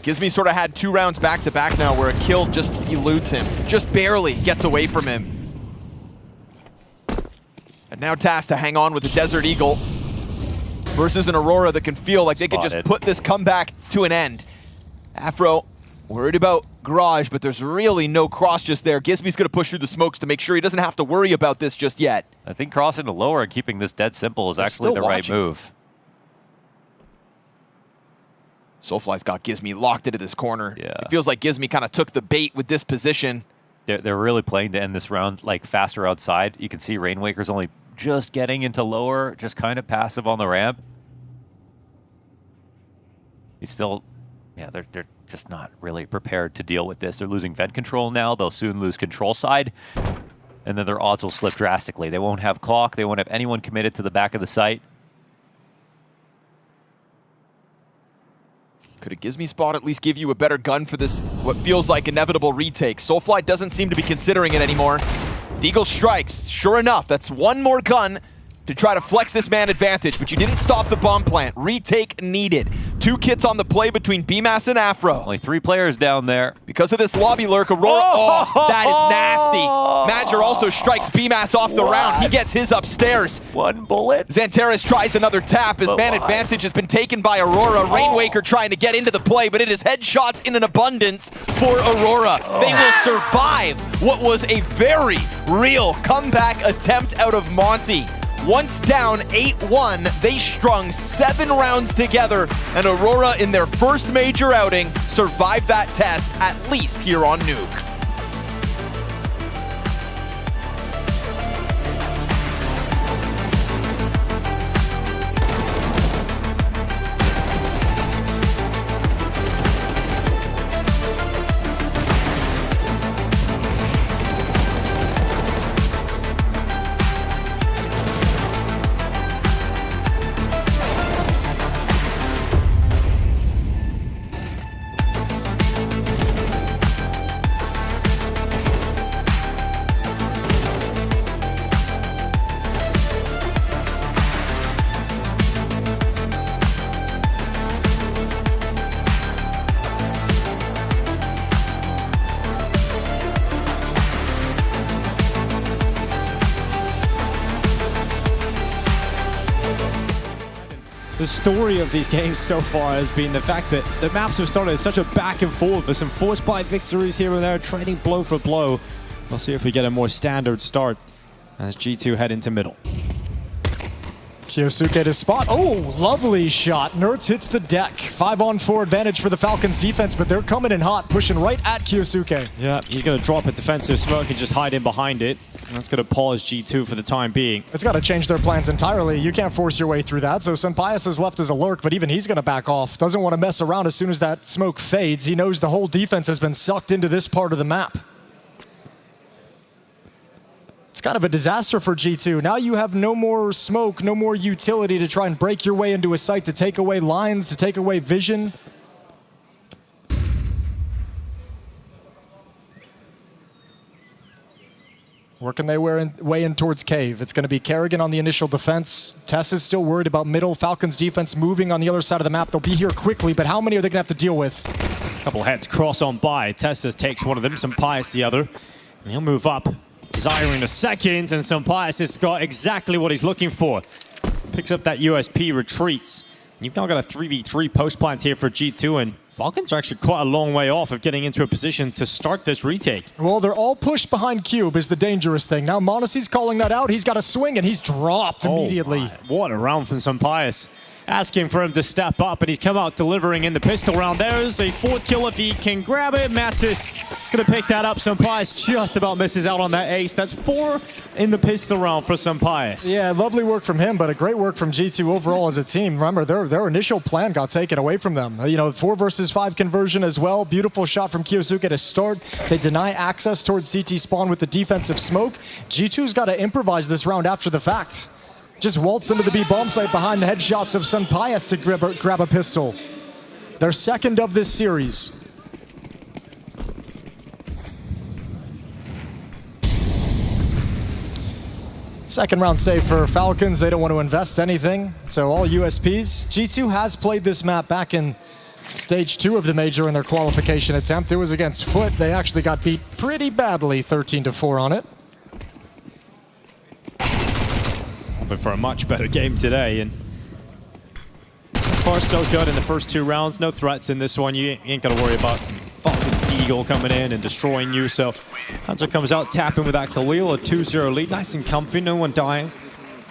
Gizmi sort of had 2 rounds back-to-back now where a kill just eludes him. Just barely gets away from him. And now tasked to hang on with the Desert Eagle versus an Aurora that can feel like they could just put this comeback to an end. Afro worried about Garage, but there's really no cross just there. Gizmi's going to push through the smokes to make sure he doesn't have to worry about this just yet. I think crossing the lower and keeping this dead simple is actually the right move. Soulfly's got Gizmi locked into this corner. Yeah. It feels like Gizmi kind of took the bait with this position. They're really playing to end this round like faster outside. You can see Rainwaker's only just getting into lower, just kind of passive on the ramp. He's still, yeah, they're just not really prepared to deal with this. They're losing vent control now. They'll soon lose control side. And then their odds will slip drastically. They won't have clock. They won't have anyone committed to the back of the site. Could a Gizmi spot at least give you a better gun for this, what feels like inevitable retake? Soulfly doesn't seem to be considering it anymore. Deagle strikes. Sure enough, that's one more gun to try to flex this man advantage, but you didn't stop the bomb plant. Retake needed. 2 kits on the play between BMAS and Afro. Only 3 players down there. Because of this lobby lurk, Aurora, oh, that is nasty. Madger also strikes BMAS off the round. He gets his upstairs. 1 bullet. Xanteris tries another tap. His man advantage has been taken by Aurora. Rainwaker trying to get into the play, but it is headshots in an abundance for Aurora. They will survive what was a very real comeback attempt out of Monte. Once down 8-1, they strung 7 rounds together, and Aurora, in their first major outing, survived that test, at least here on Nuke. The story of these games so far has been the fact that the maps have started such a back and forth with some forced by victories here and there, trading blow for blow. We'll see if we get a more standard start as G2 head into middle. Kyosuke to spot. Oh, lovely shot. Nerds hits the deck. 5-on-4 advantage for the Falcons defense, but they're coming in hot, pushing right at Kyosuke. Yeah, he's going to drop a defensive smoke and just hide in behind it. And that's going to pause G2 for the time being. It's got to change their plans entirely. You can't force your way through that. So Sunpius is left as a lurk, but even he's going to back off. Doesn't want to mess around as soon as that smoke fades. He knows the whole defense has been sucked into this part of the map. It's kind of a disaster for G2. Now you have no more smoke, no more utility to try and break your way into a site, to take away lines, to take away vision. Working their way in towards Cave. It's going to be Kerrigan on the initial defense. Tess is still worried about middle. Falcons defense moving on the other side of the map. They'll be here quickly, but how many are they going to have to deal with? A couple heads cross on by. Tessa takes one of them, Sunpius the other. And he'll move up. Desiring a second, and Sunpius has got exactly what he's looking for. Picks up that USP, retreats. You've now got a 3v3 post plant here for G2, and Falcons are actually quite a long way off of getting into a position to start this retake. Well, they're all pushed behind Cube is the dangerous thing. Now Monacy's calling that out. He's got a swing, and he's dropped immediately. My. What a round from Sunpius. Asking for him to step up, and he's come out delivering in the pistol round. There's a 4th kill if he can grab it. Mattis gonna pick that up. Sunpius just about misses out on that ace. That's 4 in the pistol round for Sunpius. Yeah, lovely work from him, but a great work from G2 overall as a team. Remember, their initial plan got taken away from them. You know, 4 versus 5 conversion as well. Beautiful shot from Kyosuke to start. They deny access towards CT spawn with the defensive smoke. G2's got to improvise this round after the fact. Just waltz into the B bomb site behind the headshots of Sunpius to grab a pistol. Their second of this series. Second round save for Falcons. They don't want to invest anything, so all USPs. G2 has played this map back in stage 2 of the major in their qualification attempt. It was against Foot. They actually got beat pretty badly, 13-4 on it. For a much better game today, and so far so good in the first 2 rounds. No threats in this one. You ain't got to worry about some Falcons Deagle coming in and destroying you. So Hunter comes out tapping with that Khalil, a 2-0 lead. Nice and comfy, no one dying.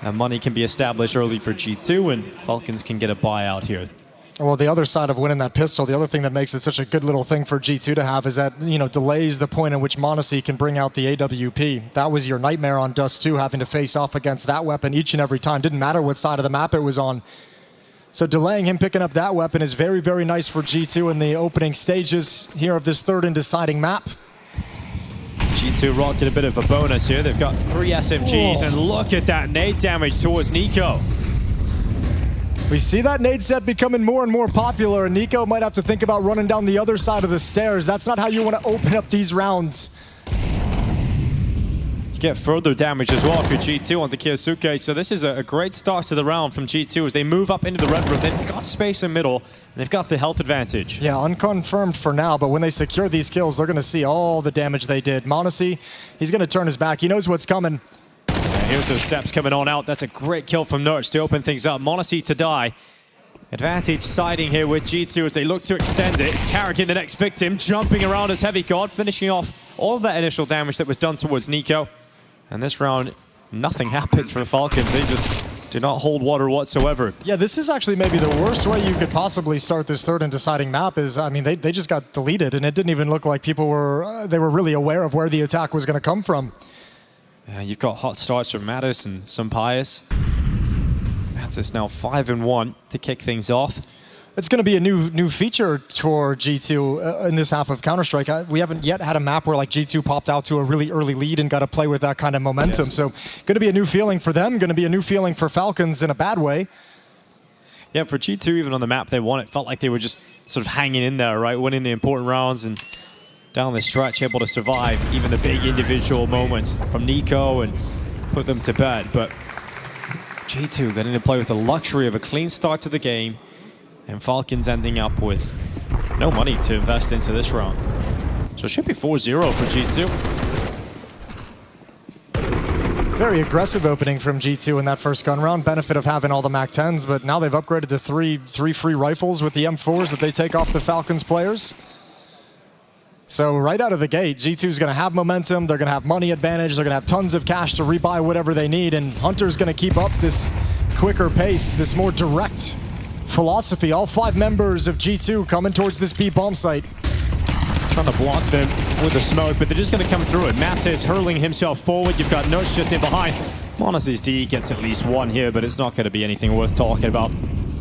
And money can be established early for G2, and Falcons can get a buyout here. Well, the other side of winning that pistol, the other thing that makes it such a good little thing for G2 to have is that, you know, delays the point in which Monacy can bring out the AWP. That was your nightmare on Dust 2, having to face off against that weapon each and every time. Didn't matter what side of the map it was on. So delaying him picking up that weapon is very, very nice for G2 in the opening stages here of this third and deciding map. G2 rocking a bit of a bonus here. They've got 3 SMGs, and look at that nade damage towards Nico. We see that nade set becoming more and more popular, and Nico might have to think about running down the other side of the stairs. That's not how you want to open up these rounds. get further damage as well if you're G2 onto Kyosuke. So this is a great start to the round from G2 as they move up into the red room. They've got space in middle, and they've got the health advantage. Yeah, unconfirmed for now, but when they secure these kills, they're going to see all the damage they did. m0NESY, he's going to turn his back. He knows what's coming. Yeah, here's those steps coming on out. That's a great kill from Nerds to open things up. m0NESY to die. Advantage siding here with G2 as they look to extend it. It's Karrigan, the next victim, jumping around as Heavy God, finishing off all of that initial damage that was done towards Nico. And this round, nothing happens for the Falcons. They just do not hold water whatsoever. Yeah, this is actually maybe the worst way you could possibly start this third and deciding map is, I mean, they just got deleted, and it didn't even look like people were, they were really aware of where the attack was going to come from. Yeah, you've got hot starts from Mattis and Sampayas. Mattis now 5-1 to kick things off. It's going to be a new feature for G2 in this half of Counter-Strike. We haven't yet had a map where like G2 popped out to a really early lead and got to play with that kind of momentum. Yes. So going to be a new feeling for them, going to be a new feeling for Falcons in a bad way. Yeah, for G2, even on the map they won, it felt like they were just sort of hanging in there, right? Winning the important rounds and down the stretch, able to survive even the big individual moments from Nico and put them to bed. But G2 getting to play with the luxury of a clean start to the game, and Falcons ending up with no money to invest into this round. So it should be 4-0 for G2. Very aggressive opening from G2 in that first gun round. Benefit of having all the MAC-10s, but now they've upgraded to three free rifles with the M4s that they take off the Falcons players. So right out of the gate, G2 is going to have momentum, they're going to have money advantage, they're going to have tons of cash to rebuy whatever they need, and Hunter's going to keep up this quicker pace, this more direct philosophy. All 5 members of G2 coming towards this B bomb site. Trying to block them with the smoke, but they're just going to come through it. Mattis hurling himself forward. You've got Nush just in behind. m0NESY's D gets at least 1 here, but it's not going to be anything worth talking about.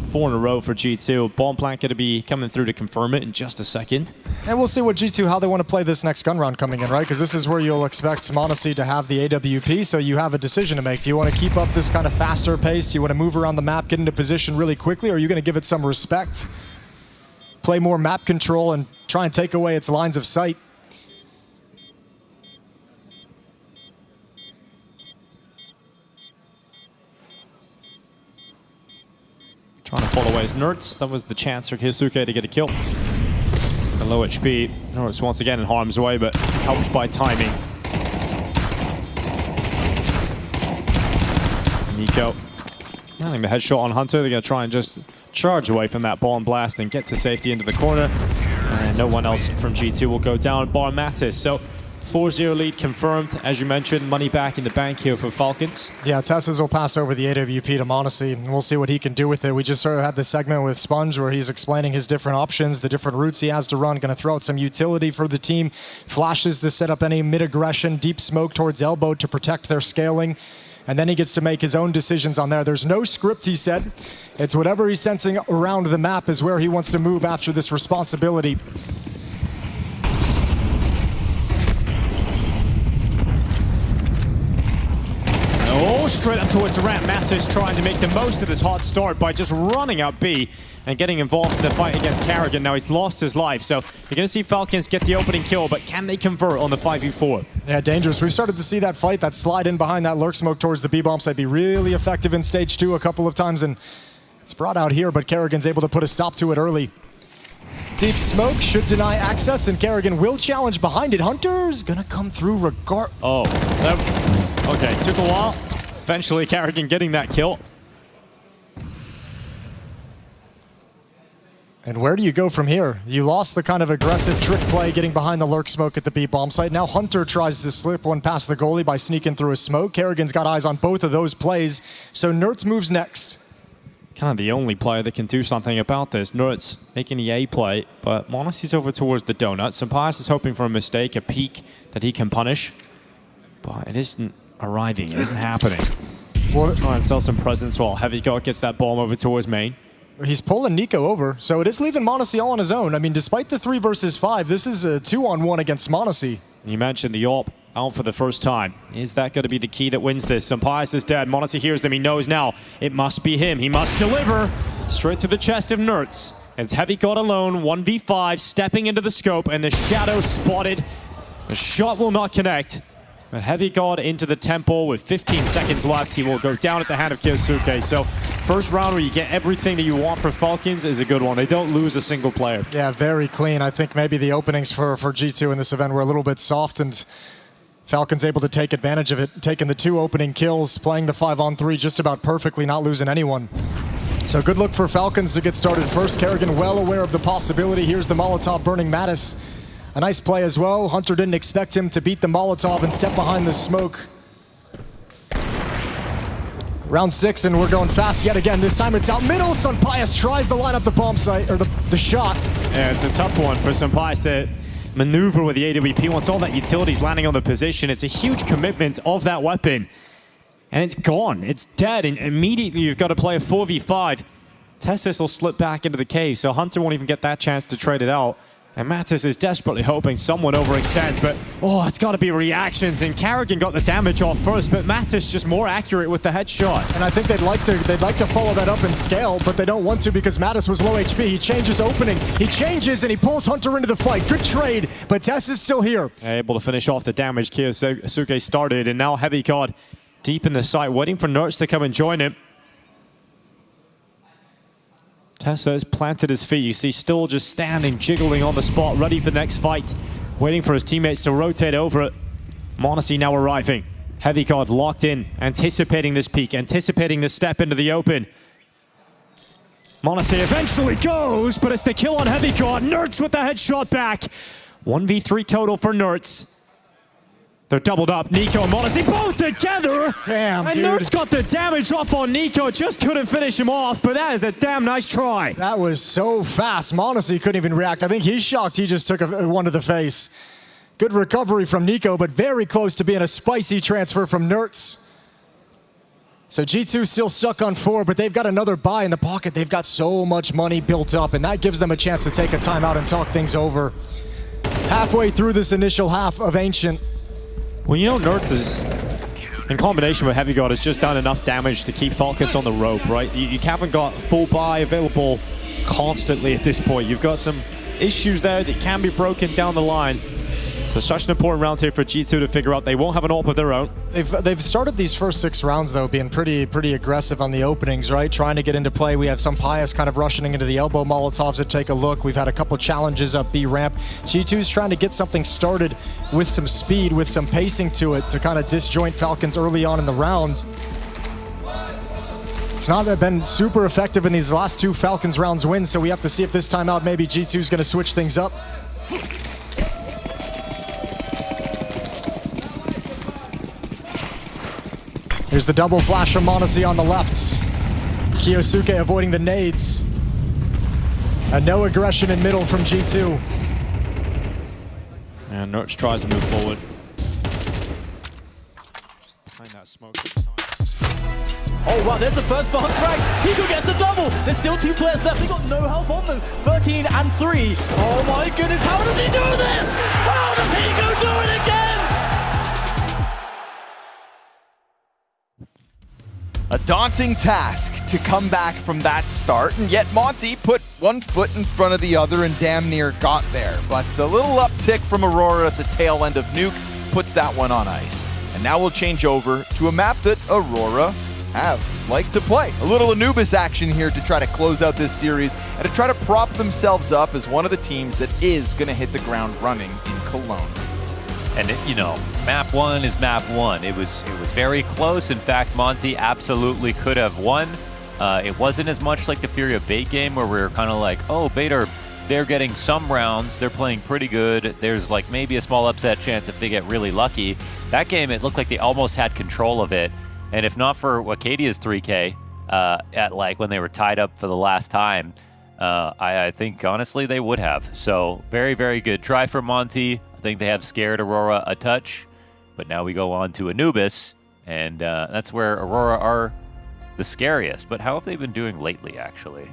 4 in a row for G2. Bomb plant going to be coming through to confirm it in just a second. And we'll see what G2, how they want to play this next gun round coming in, right? Because this is where you'll expect m0NESY to have the AWP, so you have a decision to make. Do you want to keep up this kind of faster pace? Do you want to move around the map, get into position really quickly, or are you going to give it some respect? Play more map control and try and take away its lines of sight. Trying to fall away his Nerds. That was the chance for Kyosuke to get a kill. A low HP. Nerds once again in harm's way, but helped by timing. Nico. Landing the headshot on Hunter. They're going to try and just charge away from that bomb blast and get to safety into the corner. And no one else from G2 will go down, bar Mattis. So 4-0 lead confirmed. As you mentioned, money back in the bank here for Falcons. Yeah, Teslas will pass over the AWP to m0NESY, and we'll see what he can do with it. We just sort of had this segment with Sponge where he's explaining his different options, the different routes he has to run, going to throw out some utility for the team. Flashes to set up any mid-aggression, deep smoke towards elbow to protect their scaling. And then he gets to make his own decisions on there. There's no script, he said. It's whatever he's sensing around the map is where he wants to move after this responsibility. Oh, straight up towards the ramp. Mattis trying to make the most of this hot start by just running up B and getting involved in the fight against Karrigan. Now he's lost his life, so you're going to see Falcons get the opening kill, but can they convert on the 5v4? Yeah, dangerous. We've started to see that fight, that slide in behind that lurk smoke towards the B-bomb site be really effective in stage 2 a couple of times, and it's brought out here, but Karrigan's able to put a stop to it early. Deep smoke should deny access, and Karrigan will challenge behind it. Hunter's gonna come through regard. Oh, okay, took a while. Eventually, Karrigan getting that kill. And where do you go from here? You lost the kind of aggressive trick play getting behind the lurk smoke at the B bomb site. Now Hunter tries to slip one past the goalie by sneaking through a smoke. Karrigan's got eyes on both of those plays, so Nerds moves next. Kind of the only player that can do something about this. Nerds making the A play, but m0NESY's over towards the donut. Sampayas is hoping for a mistake, a peek that he can punish, but it isn't arriving, it isn't happening. Well, try and sell some presents while Heavy God gets that bomb over towards main. He's pulling Nico over, so it is leaving m0NESY all on his own. I mean, despite the 3 versus 5, this is a 2-on-1 against m0NESY. You mentioned the AWP out for the first time. Is that going to be the key that wins this? Sampayas is dead. m0NESY hears them. He knows now it must be him. He must deliver straight to the chest of Nerds. It's Heavy God alone, 1v5, stepping into the scope, and the shadow spotted. The shot will not connect. But Heavy God into the temple with 15 seconds left. He will go down at the hand of Kyosuke. So first round where you get everything that you want for Falcons is a good one. They don't lose a single player. Yeah, very clean. I think maybe the openings for G2 in this event were a little bit soft, and Falcons able to take advantage of it, taking the 2 opening kills, playing the 5-on-3 just about perfectly, not losing anyone. So good look for Falcons to get started first. Kerrigan well aware of the possibility. Here's the Molotov burning Mattis. A nice play as well. Hunter didn't expect him to beat the Molotov and step behind the smoke. Round 6, and we're going fast yet again. This time it's out middle. Sunpius tries to line up the bomb site, or the shot. Yeah, it's a tough one for Sunpius to maneuver with the AWP once all that utility's landing on the position. It's a huge commitment of that weapon. And it's gone. It's dead. And immediately you've got to play a 4v5. Tessis will slip back into the cave, so Hunter won't even get that chance to trade it out. And Mattis is desperately hoping someone overextends, but oh, it's got to be reactions. And Kerrigan got the damage off first, but Mattis just more accurate with the headshot. And I think they'd like to follow that up and scale, but they don't want to because Mattis was low HP. He changes opening. He changes and he pulls Hunter into the fight. Good trade, but Tess is still here. Able to finish off the damage Kyosuke started, and now Heavy God deep in the site, waiting for Nerds to come and join him. Tessa has planted his feet. You see still just standing, jiggling on the spot, ready for the next fight, waiting for his teammates to rotate over it. Monte now arriving. Heavy God locked in, anticipating this peak, anticipating this step into the open. Monte eventually goes, but it's the kill on Heavy God. Nerds with the headshot back. 1v3 total for Nerds. They're doubled up. Nico and Monte both together. Damn, and dude. Nerds got the damage off on Nico. Just couldn't finish him off, but that is a damn nice try. That was so fast. Monte couldn't even react. I think he's shocked he just took one to the face. Good recovery from Nico, but very close to being a spicy transfer from Nerds. So G2 still stuck on 4, but they've got another buy in the pocket. They've got so much money built up, and that gives them a chance to take a timeout and talk things over. Halfway through this initial half of Ancient. Well, you know, Nerds is, in combination with Heavy God, has just done enough damage to keep Falcons on the rope, right? You haven't got full buy available constantly at this point. You've got some issues there that can be broken down the line. So such an important round here for G2 to figure out. They won't have an AWP of their own. They've started these first 6 rounds, though, being pretty aggressive on the openings, right? Trying to get into play. We have some Pius kind of rushing into the elbow Molotovs to take a look. We've had a couple challenges up B ramp. G2's trying to get something started with some speed, with some pacing to it, to kind of disjoint Falcons early on in the round. It's not been super effective in these last 2 Falcons rounds wins, so we have to see if this time out maybe G2's going to switch things up. Here's the double flash from Monte on the left. Kyosuke avoiding the nades. And no aggression in middle from G2. And Nerds tries to move forward. Just behind that smoke. Oh wow, there's the first for Hunter. Nico gets a double. There's still 2 players left. They got no help on them. 13 and 3. Oh my goodness, how does he do this? How does Nico do it again? A daunting task to come back from that start, and yet Monte put one foot in front of the other and damn near got there. But a little uptick from Aurora at the tail end of Nuke puts that one on ice. And now we'll change over to a map that Aurora have liked to play. A little Anubis action here to try to close out this series and to try to prop themselves up as one of the teams that is going to hit the ground running in Cologne. And you know, map 1 is map 1. It was very close. In fact, Monte absolutely could have won. It wasn't as much like the FURIA bait game where we were kind of like, oh, bait they're getting some rounds. They're playing pretty good. There's like maybe a small upset chance if they get really lucky. That game, it looked like they almost had control of it. And if not for Wacadia's 3K at like when they were tied up for the last time, I think honestly they would have. So very, very good try for Monte. I think they have scared Aurora a touch, but now we go on to Anubis, and that's where Aurora are the scariest. But how have they been doing lately, actually?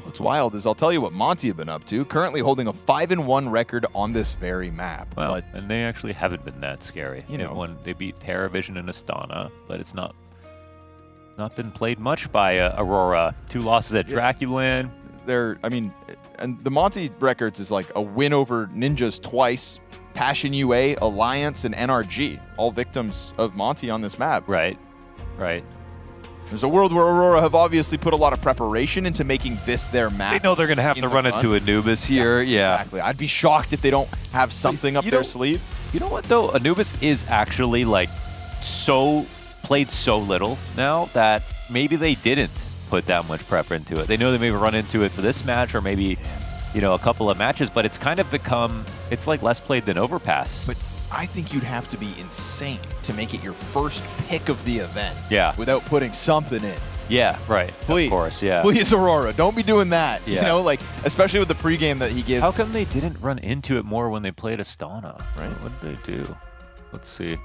What's wild is I'll tell you what Monte have been up to, currently holding a 5-1 record on this very map. Well, but, and they actually haven't been that scary. You know, they beat PARIVISON and Astana, but it's not been played much by Aurora. 2 losses at Draculan. I mean, and the Monte records is like a win over Ninjas twice, Passion UA, Alliance, and NRG, all victims of Monte on this map. Right, right. There's a world where Aurora have obviously put a lot of preparation into making this their map. They know they're going to have to run into Anubis here. Yeah, exactly. I'd be shocked if they don't have something up their sleeve. You know what, though? Anubis is actually, like, played so little now that maybe they didn't put that much prep into it. They know they maybe run into it for this match or maybe, you know, a couple of matches, but it's kind of become, it's like less played than Overpass. But I think you'd have to be insane to make it your first pick of the event. Yeah. Without putting something in. Yeah, right. Please. Of course, yeah. Please, Aurora, don't be doing that. Yeah. You know, like, especially with the pregame that he gives. How come they didn't run into it more when they played Astana? Right? What did they do? Let's see.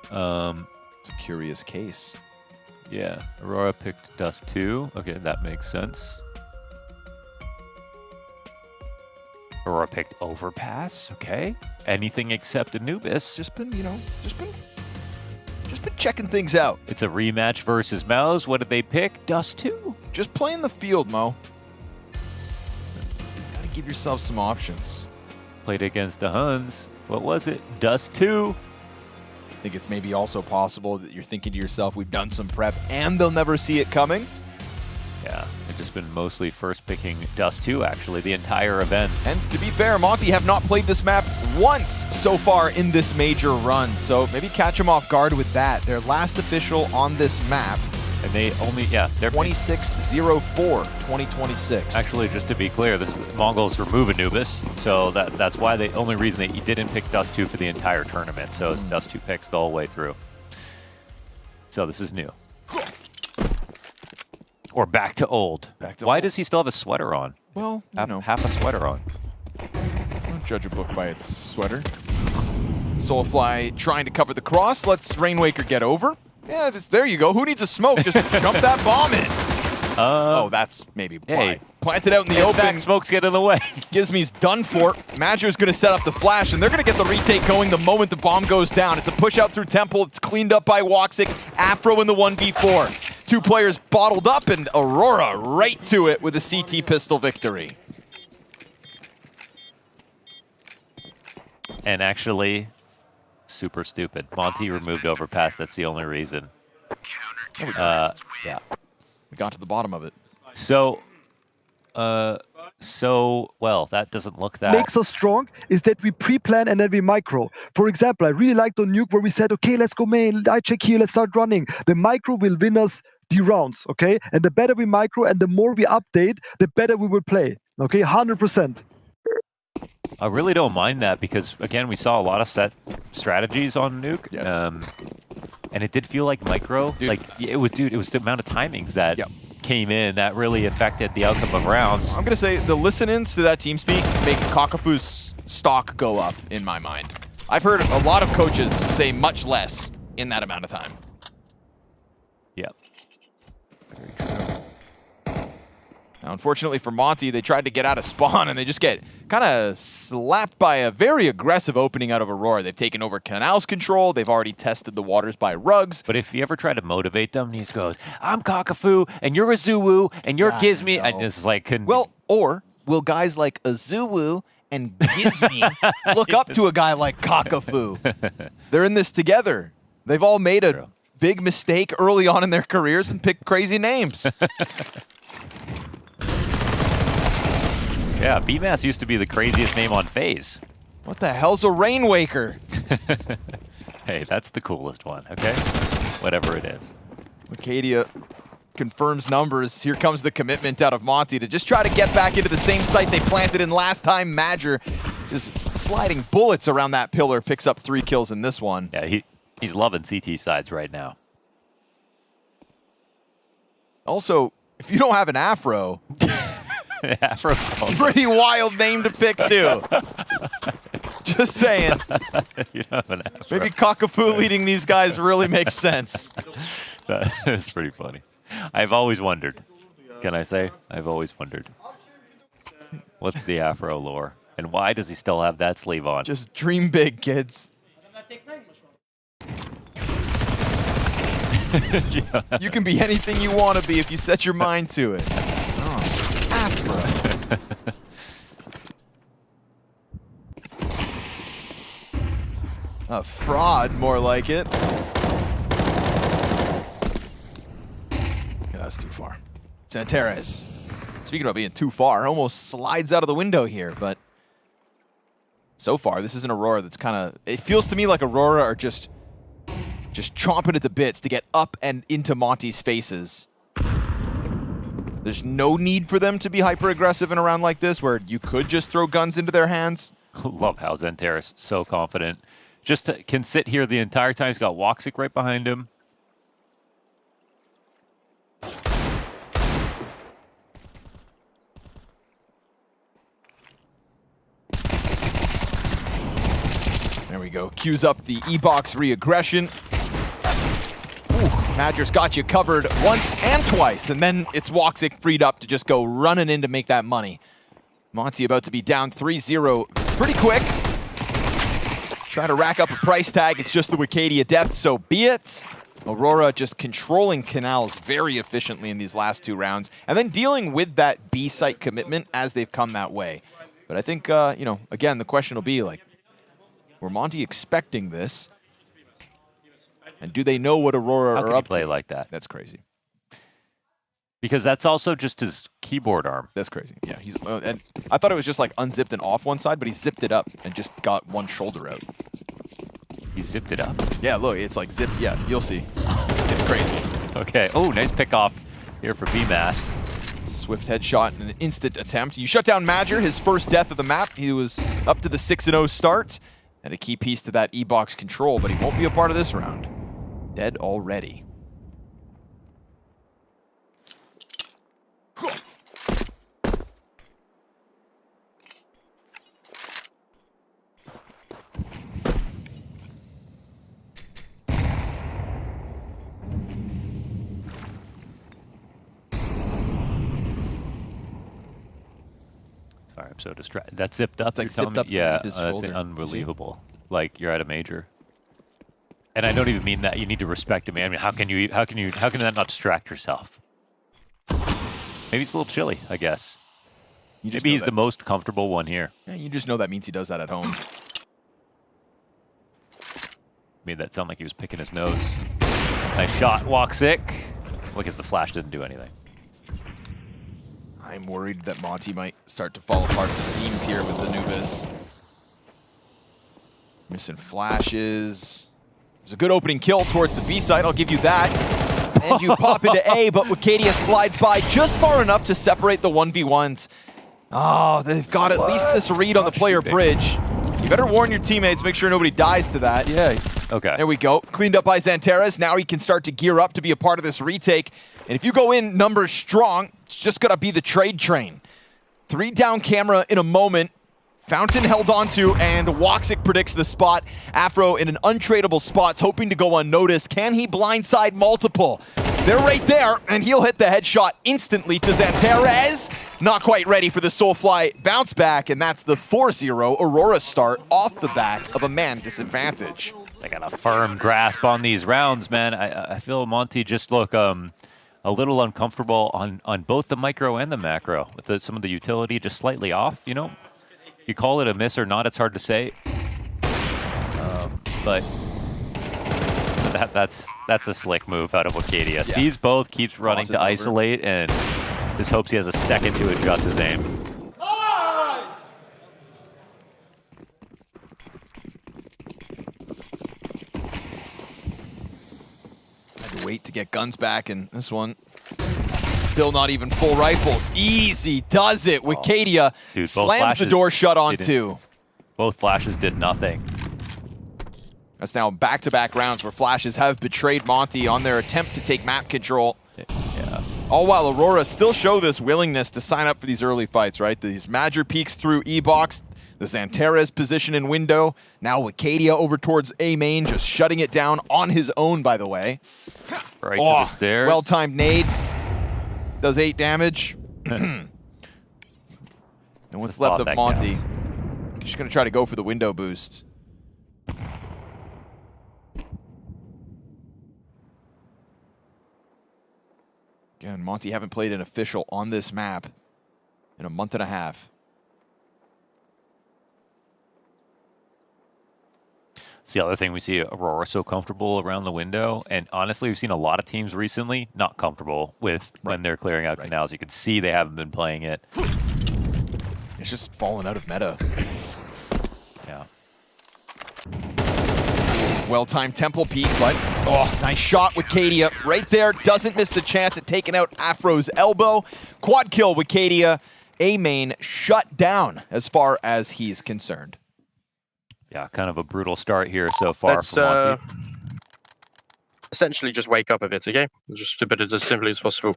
It's a curious case. Yeah, Aurora picked Dust 2. Okay, that makes sense. Aurora picked Overpass. Okay. Anything except Anubis. Just been checking things out. It's a rematch versus MOUZ. What did they pick? Dust 2. Just play in the field, Mo. Gotta give yourself some options. Played against the Huns. What was it? Dust 2. I think it's maybe also possible that you're thinking to yourself, we've done some prep and they'll never see it coming. Yeah, they've just been mostly first picking Dust 2, actually, the entire event. And to be fair, Monte have not played this map once so far in this major run, so maybe catch them off guard with that. Their last official on this map. And they only, yeah, they're 26-04, 2026. Actually, just to be clear, this Mongols remove Anubis, so that's why the only reason they didn't pick Dust 2 for the entire tournament. So it's Dust 2 picks the whole way through. So this is new. Or back to old. Why does he still have a sweater on? Well, you know. Half a sweater on. Don't judge a book by its sweater. Soulfly trying to cover the cross. Lets Rainwaker get over. Yeah, just there you go. Who needs a smoke? Just jump that bomb in. Oh, that's maybe why. Planted out in the open. Back smoke's getting in the way. Gizme's done for. Madger's going to set up the flash, and they're going to get the retake going the moment the bomb goes down. It's a push out through Temple. It's cleaned up by Woxic. Afro in the 1v4. Two players bottled up, and Aurora right to it with a CT pistol victory. And actually, super stupid. Monte removed Overpass. That's the only reason. Yeah. We got to the bottom of it. So, well, that doesn't look that... Makes us strong is that we pre-plan and then we micro. For example, I really liked on Nuke where we said, okay, let's go main, I check here, let's start running. The micro will win us the rounds, okay? And the better we micro and the more we update, the better we will play, okay? 100%. I really don't mind that because, again, we saw a lot of set strategies on Nuke. Yes. And it did feel like micro. Dude. Like, it was the amount of timings that came in that really affected the outcome of rounds. I'm going to say the listen-ins to that TeamSpeak make Kakafu's stock go up, in my mind. I've heard a lot of coaches say much less in that amount of time. Yep. Now, unfortunately for Monte, they tried to get out of spawn, and they just get kind of slapped by a very aggressive opening out of Aurora. They've taken over Canal's control. They've already tested the waters by Rugs. But if you ever try to motivate them, he just goes, I'm Kakafu, and you're a Zuwu, and you're Gizme. I just like couldn't... Well, or will guys like a Zuwu and Gizme look up to a guy like Kakafu? They're in this together. They've all made a big mistake early on in their careers and picked crazy names. Yeah, BMAS used to be the craziest name on FaZe. What the hell's a Rainwaker? Hey, that's the coolest one, okay? Whatever it is. Acadia confirms numbers. Here comes the commitment out of Monte to just try to get back into the same site they planted in last time. Madger just sliding bullets around that pillar, picks up 3 kills in this one. Yeah, he's loving CT sides right now. Also, if you don't have an afro... Afro's pretty wild name to pick, too. Just saying. You don't have an afro. Maybe Kakafu leading these guys really makes sense. That's pretty funny. I've always wondered. Can I say? I've always wondered. What's the afro lore? And why does he still have that sleeve on? Just dream big, kids. You can be anything you want to be if you set your mind to it. A fraud, more like it. Yeah, that's too far. Santeres, speaking about being too far, almost slides out of the window here, but so far, this is an Aurora that's kind of... It feels to me like Aurora are just chomping at the bits to get up and into Monte's faces. There's no need for them to be hyper-aggressive in a round like this, where you could just throw guns into their hands. Love how Santeres so confident. Just can sit here the entire time. He's got Woxic right behind him. There we go. Cues up the E-Box re-aggression. Madger's got you covered once and twice, and then it's Woxic freed up to just go running in to make that money. Monte about to be down 3-0 pretty quick. Trying to rack up a price tag. It's just the Wicadia death, so be it. Aurora just controlling Canals very efficiently in these last 2 rounds, and then dealing with that B site commitment as they've come that way. But I think, you know, again, the question will be like, were Monte expecting this? And do they know what Aurora are up to? How can he play like that? That's crazy. Because that's also just his keyboard arm. That's crazy. Yeah, he's. And I thought it was just like unzipped and off one side, but he zipped it up and just got one shoulder out. He zipped it up? Yeah, look, it's like zipped. Yeah, you'll see. It's crazy. Okay. Oh, nice pick off here for BMAS. Swift headshot and an instant attempt. You shut down Madger, his first death of the map. He was up to the 6-0 start. And a key piece to that E-Box control, but he won't be a part of this round. Dead already. Sorry, I'm so distracted. That zipped up. It's like zipped up. Yeah, his that's shoulder. unbelievable. Like you're at a major. And I don't even mean that. You need to respect him, man. I mean, how can that not distract yourself? Maybe it's a little chilly, I guess. Maybe he's the most comfortable one here. Yeah, you just know that means he does that at home. Made that sound like he was picking his nose. Nice shot, Woxic. Well, I guess the flash didn't do anything. I'm worried that Monte might start to fall apart at the seams here with the Anubis. Missing flashes. There's a good opening kill towards the B side, I'll give you that. And you pop into A, but Wicadia slides by just far enough to separate the 1v1s. Oh, they've got at least this read on the player bridge. You better warn your teammates, make sure nobody dies to that. Yeah. Okay. There we go. Cleaned up by Santeres. Now he can start to gear up to be a part of this retake. And if you go in numbers strong, it's just going to be the trade train. 3 down camera in a moment. Fountain held onto, and Woxic predicts the spot. Afro in an untradeable spot, hoping to go unnoticed. Can he blindside multiple? They're right there, and he'll hit the headshot instantly to Santeres. Not quite ready for the Soulfly bounce back, and that's the 4-0 Aurora start off the back of a man disadvantage. They got a firm grasp on these rounds, man. I feel Monte just look a little uncomfortable on both the micro and the macro, with some of the utility just slightly off, you know? You call it a miss or not, it's hard to say. But that's a slick move out of Wicadia. Yeah. Sees both, keeps running to isolate, and just hopes he has a second to adjust his aim. Had to wait to get guns back, and this one still not even full rifles. Easy does it. Wicadia slams the door shut on 2. Both flashes did nothing. That's now back-to-back rounds where flashes have betrayed Monte on their attempt to take map control. Yeah. All while Aurora still show this willingness to sign up for these early fights, right? These Madger peeks through E-Box, the Santeres position in window. Now Wicadia over towards A main, just shutting it down on his own, by the way. Right to the stairs. Well-timed nade. Does 8 damage. And what's left of Monte? Counts. Just going to try to go for the window boost. Again, Monte haven't played an official on this map in a month and a half. It's the other thing we see Aurora so comfortable around the window. And honestly, we've seen a lot of teams recently not comfortable with when they're clearing out canals. You can see they haven't been playing it. It's just fallen out of meta. Yeah. Well-timed temple peek, but nice shot with Cadia right there. Doesn't miss the chance at taking out Afro's elbow. Quad kill with Cadia. A main shut down as far as he's concerned. Yeah, kind of a brutal start here so far Let's, for Monte. Essentially just wake up a bit, okay? Just to put it as simply as possible.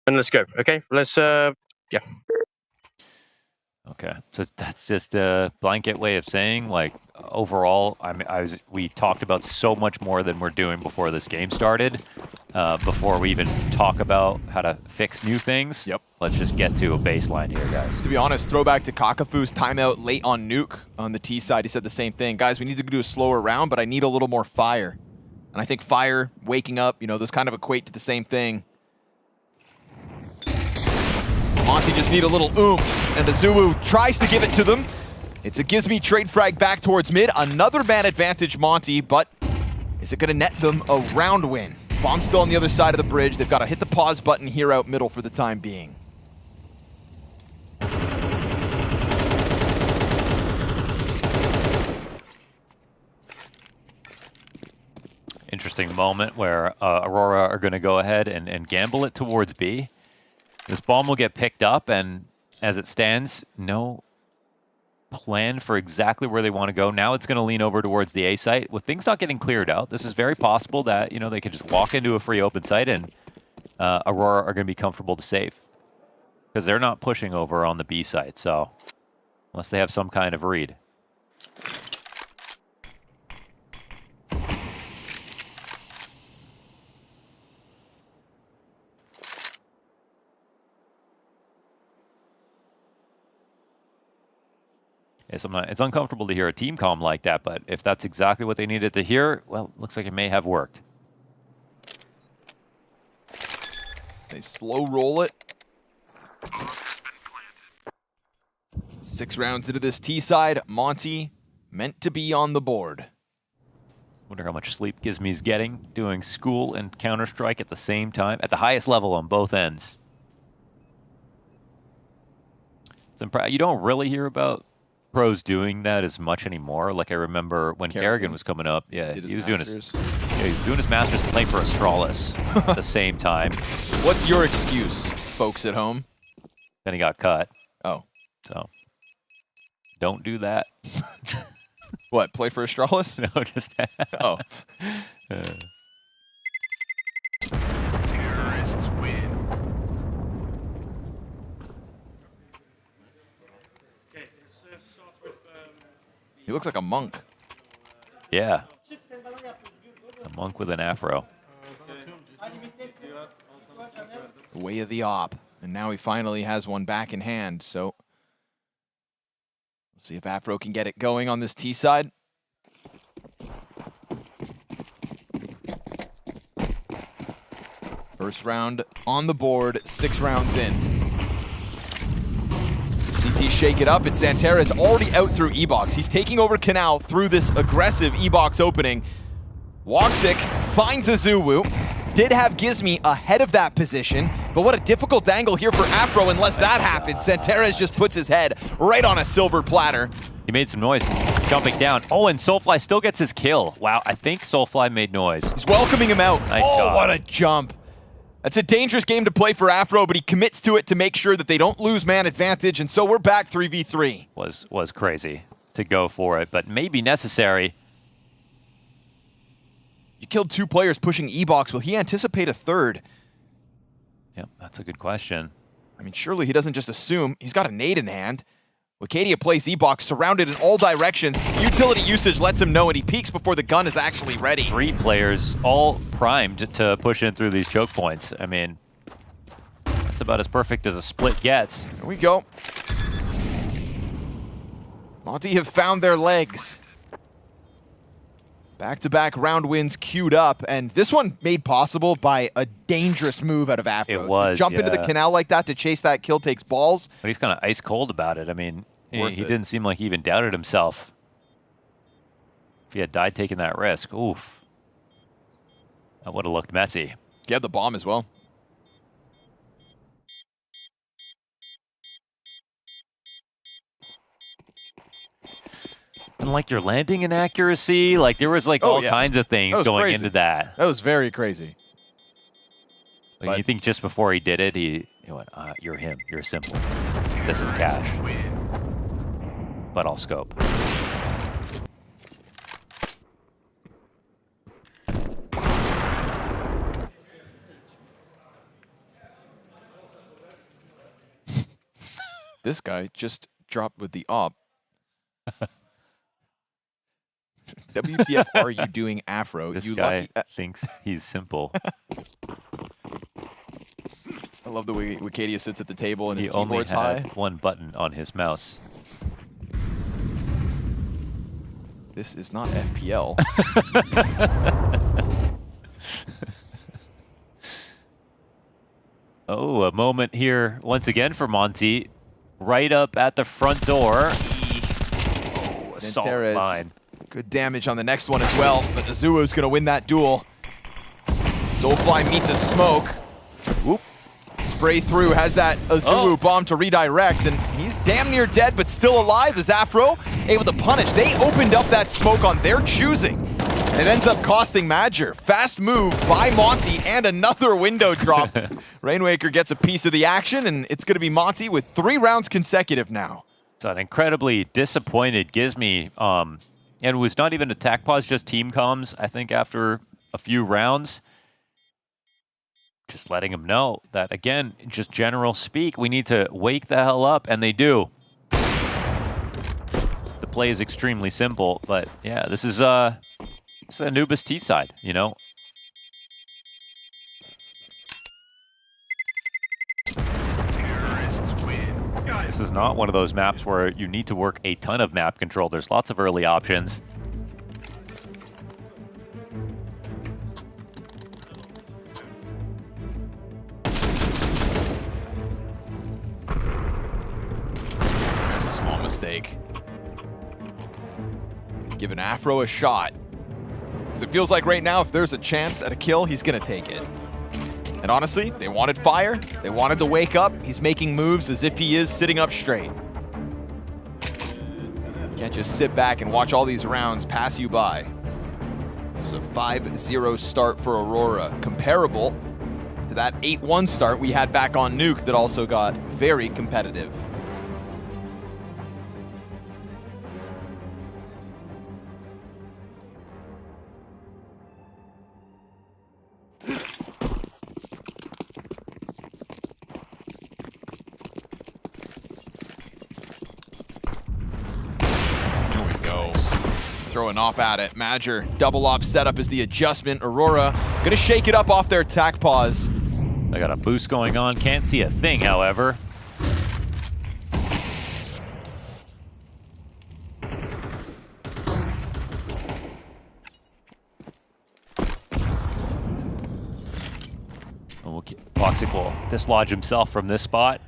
And let's go, okay? Let's, yeah. Okay, so that's just a blanket way of saying, like, overall, we talked about so much more than we're doing before this game started. Before we even talk about how to fix new things, let's just get to a baseline here, guys. To be honest, throwback to Kakafu's timeout late on Nuke on the T side. He said the same thing. Guys, we need to do a slower round, but I need a little more fire. And I think fire, waking up, you know, those kind of equate to the same thing. Monte just need a little oomph, and Azuwu tries to give it to them. It's a Gizmi trade frag back towards mid. Another man advantage, Monte, but is it going to net them a round win? Bomb's still on the other side of the bridge. They've got to hit the pause button here out middle for the time being. Interesting moment where Aurora are going to go ahead and gamble it towards B. This bomb will get picked up, and as it stands, no plan for exactly where they want to go. Now it's going to lean over towards the A site. With things not getting cleared out, this is very possible that, you know, they could just walk into a free open site and Aurora are going to be comfortable to save. Because they're not pushing over on the B site, so unless they have some kind of read. It's uncomfortable to hear a team comm like that, but if that's exactly what they needed to hear, well, looks like it may have worked. They slow roll it. 6 rounds into this T side, Monte meant to be on the board. Wonder how much sleep Gizmi's getting, doing school and Counter-Strike at the same time, at the highest level on both ends. You don't really hear about pros doing that as much anymore. Like I remember when Kerrigan was coming up, he was doing his masters playing for Astralis at the same time. What's your excuse, folks at home? Then he got cut. Oh. So don't do that. What, play for Astralis? No, just oh. Terrorists win. He looks like a monk. Yeah. A monk with an afro. The way of the op. And now he finally has one back in hand, so we'll see if Afro can get it going on this T side. First round on the board, 6 rounds in. CT shake it up, and Santera is already out through E-Box. He's taking over Canal through this aggressive E-Box opening. Woxic finds Azuwu. Did have Gizmi ahead of that position, but what a difficult angle here for Afro unless that happens. Santeras just puts his head right on a silver platter. He made some noise jumping down. Oh, and Soulfly still gets his kill. Wow, I think Soulfly made noise. He's welcoming him out. Nice oh, job. What a jump. That's a dangerous game to play for Afro, but he commits to it to make sure that they don't lose man advantage, and so we're back 3v3. Was crazy to go for it, but maybe necessary. You killed 2 players pushing E-Box. Will he anticipate a third? Yep, that's a good question. I mean, surely he doesn't just assume. He's got a nade in hand. Wakadia plays E-Box, surrounded in all directions. Utility usage lets him know, and he peeks before the gun is actually ready. 3 players all primed to push in through these choke points. I mean, that's about as perfect as a split gets. Here we go. Monte have found their legs. Back-to-back round wins queued up, and this one made possible by a dangerous move out of Afro. It was, to jump into the canal like that to chase that kill takes balls. But he's kind of ice cold about it. I mean, he Worth it. didn't seem like he even doubted himself. If he had died taking that risk, oof. That would have looked messy. He had the bomb as well. And like your landing inaccuracy, like there was like all kinds of things going crazy. into that. That was very crazy. Like, you think just before he did it, he went, you're him, you're simple. This is cash. But I'll scope. This guy just dropped with the op. WTF are you doing, Afro? This you guy thinks he's simple. I love the way Wicadia sits at the table and He his only keyboard's had high. one button on his mouse. This is not FPL. Oh, a moment here once again for Monte. Right up at the front door. Solid Zanteres, line. good damage on the next one as well, but Azuo's going to win that duel. Soulfly meets a smoke. Whoop. Spray through, has that Azuo bomb to redirect, and he's damn near dead, but still alive as Afro able to punish. They opened up that smoke on their choosing, and it ends up costing Madger. Fast move by Monte, and another window drop. Rainwaker gets a piece of the action, and it's going to be Monte with 3 rounds consecutive now. It's an incredibly disappointed Gizmy, and it was not even attack pause, just team comms, I think, after a few rounds. Just letting him know that, again, just general speak, we need to wake the hell up, and they do. The play is extremely simple, but yeah, this is Anubis T side, you know? This is not one of those maps where you need to work a ton of map control. There's lots of early options. There's a small mistake. Giving Afro a shot. Because it feels like right now, if there's a chance at a kill, he's going to take it. And honestly, they wanted fire. They wanted to wake up. He's making moves as if he is sitting up straight. Can't just sit back and watch all these rounds pass you by. This was a 5-0 start for Aurora, comparable to that 8-1 start we had back on Nuke that also got very competitive. Throw an op at it. Madger, double op setup is the adjustment. Aurora gonna shake it up off their attack pause. They got a boost going on. Can't see a thing, however. Toxic will dislodge himself from this spot.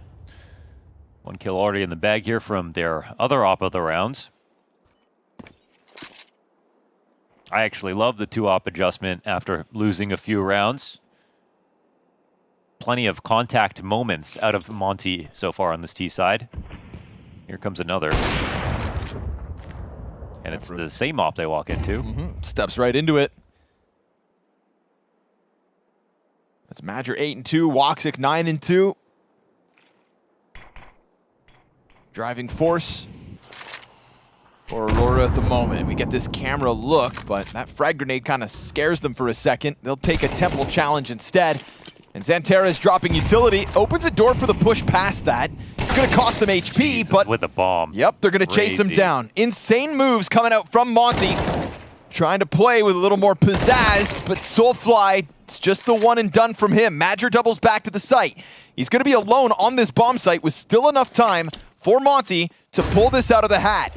1 kill already in the bag here from their other op of the rounds. I actually love the 2-op adjustment after losing a few rounds. Plenty of contact moments out of Monte so far on this T side. Here comes another. And it's the same op they walk into. Steps right into it. That's Madger 8-2, Woxic 9-2. Driving force for Aurora at the moment. We get this camera look, but that frag grenade kind of scares them for a second. They'll take a temple challenge instead. And Zanteres dropping utility, opens a door for the push past that. It's going to cost them HP, but with a bomb. Yep, they're going to chase him down. Insane moves coming out from Monte. Trying to play with a little more pizzazz, but Soulfly, it's just the one and done from him. Madger doubles back to the site. He's going to be alone on this bomb site with still enough time for Monte to pull this out of the hat.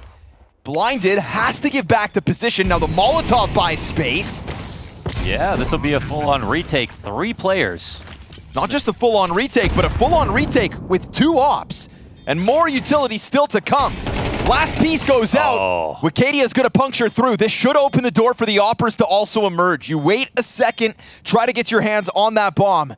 Blinded, has to give back the position. Now the Molotov buys space. Yeah, this will be a full-on retake. 3 players. Not just a full-on retake, but a full-on retake with 2 ops. And more utility still to come. Last piece goes out. Wicadia is going to puncture through. This should open the door for the Oppers to also emerge. You wait a second, try to get your hands on that bomb.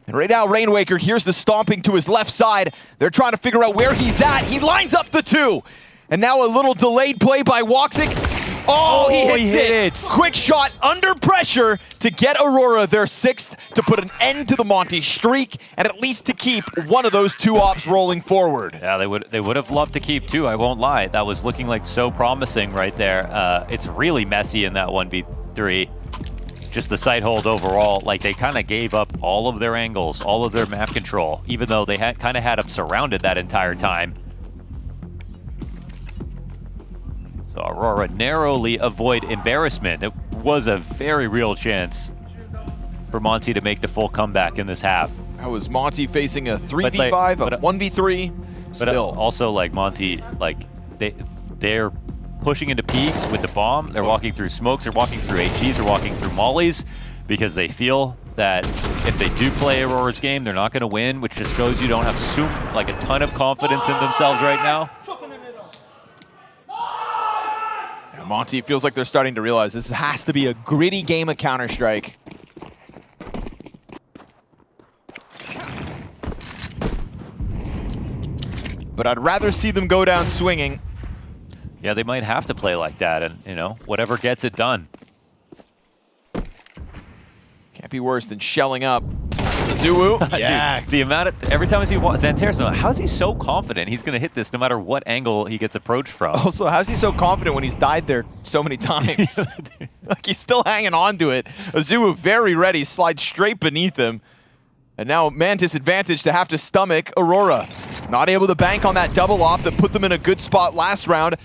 And right now, Rainwaker here's the stomping to his left side. They're trying to figure out where he's at. He lines up the 2. And now a little delayed play by Woxic. Oh, he hits it. Quick shot under pressure to get Aurora their 6th, to put an end to the Monte streak, and at least to keep one of those 2 ops rolling forward. Yeah, they would have loved to keep 2, I won't lie. That was looking like so promising right there. It's really messy in that 1v3. Just the site hold overall, like they kind of gave up all of their angles, all of their map control, even though they had kind of had them surrounded that entire time. So Aurora narrowly avoid embarrassment. It was a very real chance for Monte to make the full comeback in this half. That was Monte facing a 3v5, a 1v3. Still. But also, like, Monte, like, they're pushing into peaks with the bomb. They're walking through smokes. They're walking through HGs. They're walking through mollies because they feel that if they do play Aurora's game, they're not going to win, which just shows you don't have like a ton of confidence in themselves right now. Monte feels like they're starting to realize this has to be a gritty game of Counter-Strike. But I'd rather see them go down swinging. Yeah, they might have to play like that, and, you know, whatever gets it done. Can't be worse than shelling up. Zuwu. Yeah. Dude, the amount of, every time I see Xantares, how is he so confident he's going to hit this no matter what angle he gets approached from? Also, how's he so confident when he's died there so many times? Like, he's still hanging on to it. Zuwu very ready, slides straight beneath him. And now man disadvantaged to have to stomach Aurora. Not able to bank on that double op that put them in a good spot last round.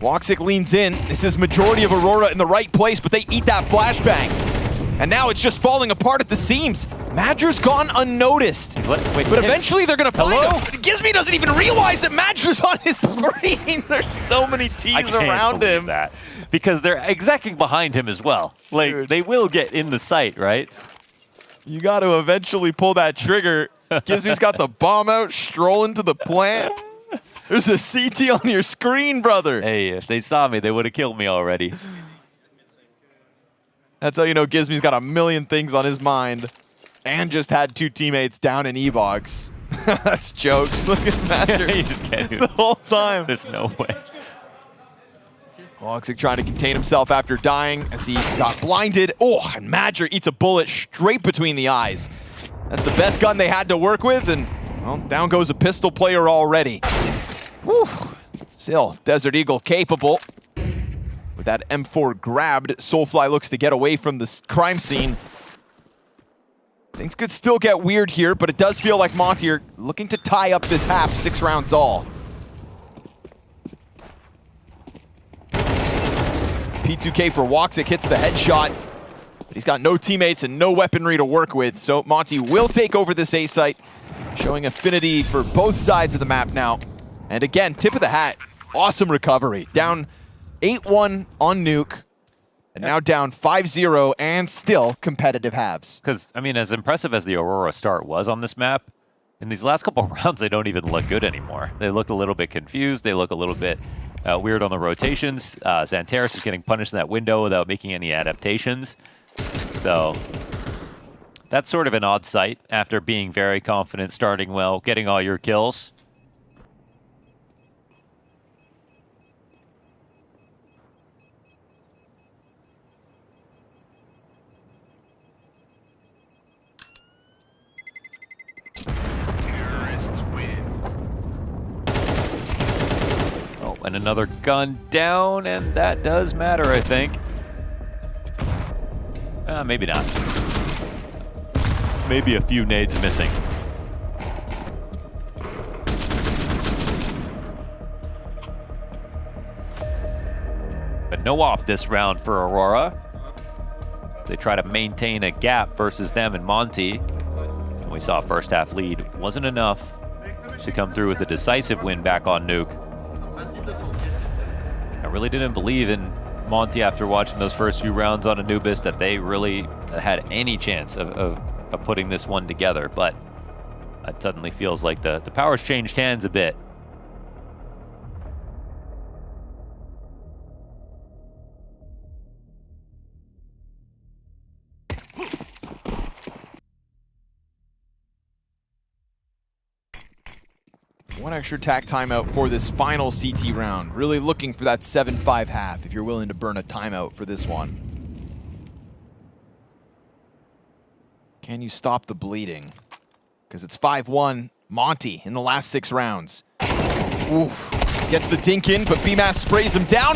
Woxic leans in. This is majority of Aurora in the right place, but they eat that flashbang. And now it's just falling apart at the seams. Madger's gone unnoticed. But eventually they're going to find him. Gizmy doesn't even realize that Madger's on his screen. There's so many T's around him. That. Because they're execing behind him as well. Like, dude, they will get in the sight, right? You got to eventually pull that trigger. Gizmy's got the bomb out, strolling to the plant. There's a CT on your screen, brother. Hey, if they saw me, they would have killed me already. That's how you know Gizmy's got a million things on his mind and just had 2 teammates down in E-Box. That's jokes. Look at Madger. You just can't do it the whole time. There's no way. Woxic trying to contain himself after dying as he got blinded. Oh, and Madger eats a bullet straight between the eyes. That's the best gun they had to work with, and well, down goes a pistol player already. Whew. Still, Desert Eagle capable. With that M4 grabbed, Soulfly looks to get away from this crime scene. Things could still get weird here, but it does feel like Monte are looking to tie up this half, 6 rounds all. P2K for Woxic hits the headshot, but he's got no teammates and no weaponry to work with, so Monte will take over this A site, showing affinity for both sides of the map now. And again, tip of the hat, awesome recovery. Down 8-1 on Nuke, and now down 5-0 and still competitive halves. Because, I mean, as impressive as the Aurora start was on this map, in these last couple of rounds, they don't even look good anymore. They look a little bit confused. They look a little bit weird on the rotations. Xantares is getting punished in that window without making any adaptations. So that's sort of an odd sight after being very confident, starting well, getting all your kills. And another gun down, and that does matter, I think. Maybe not. Maybe a few nades missing. But no op this round for Aurora. They try to maintain a gap versus them and Monte. And we saw a first half lead. Wasn't enough to come through with a decisive win back on Nuke. I really didn't believe in Monte after watching those first few rounds on Anubis that they really had any chance of putting this one together, but it suddenly feels like the power's changed hands a bit. One extra tack timeout for this final CT round. Really looking for that 7-5 half if you're willing to burn a timeout for this one. Can you stop the bleeding? Because it's 5-1. Monte in the last 6 rounds. Oof. Gets the dink in, but BMAS sprays him down.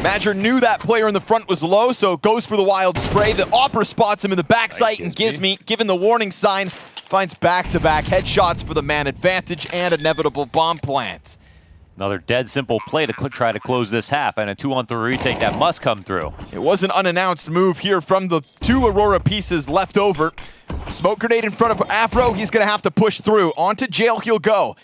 Madger knew that player in the front was low, so goes for the wild spray. The Opera spots him in the backside, and Gizmi, given the warning sign, finds back-to-back headshots for the man advantage and inevitable bomb plant. Another dead simple play to try to close this half, and a 2-on-3 retake that must come through. It was an unannounced move here from the 2 Aurora pieces left over. Smoke grenade in front of Afro, he's gonna have to push through. Onto jail he'll go.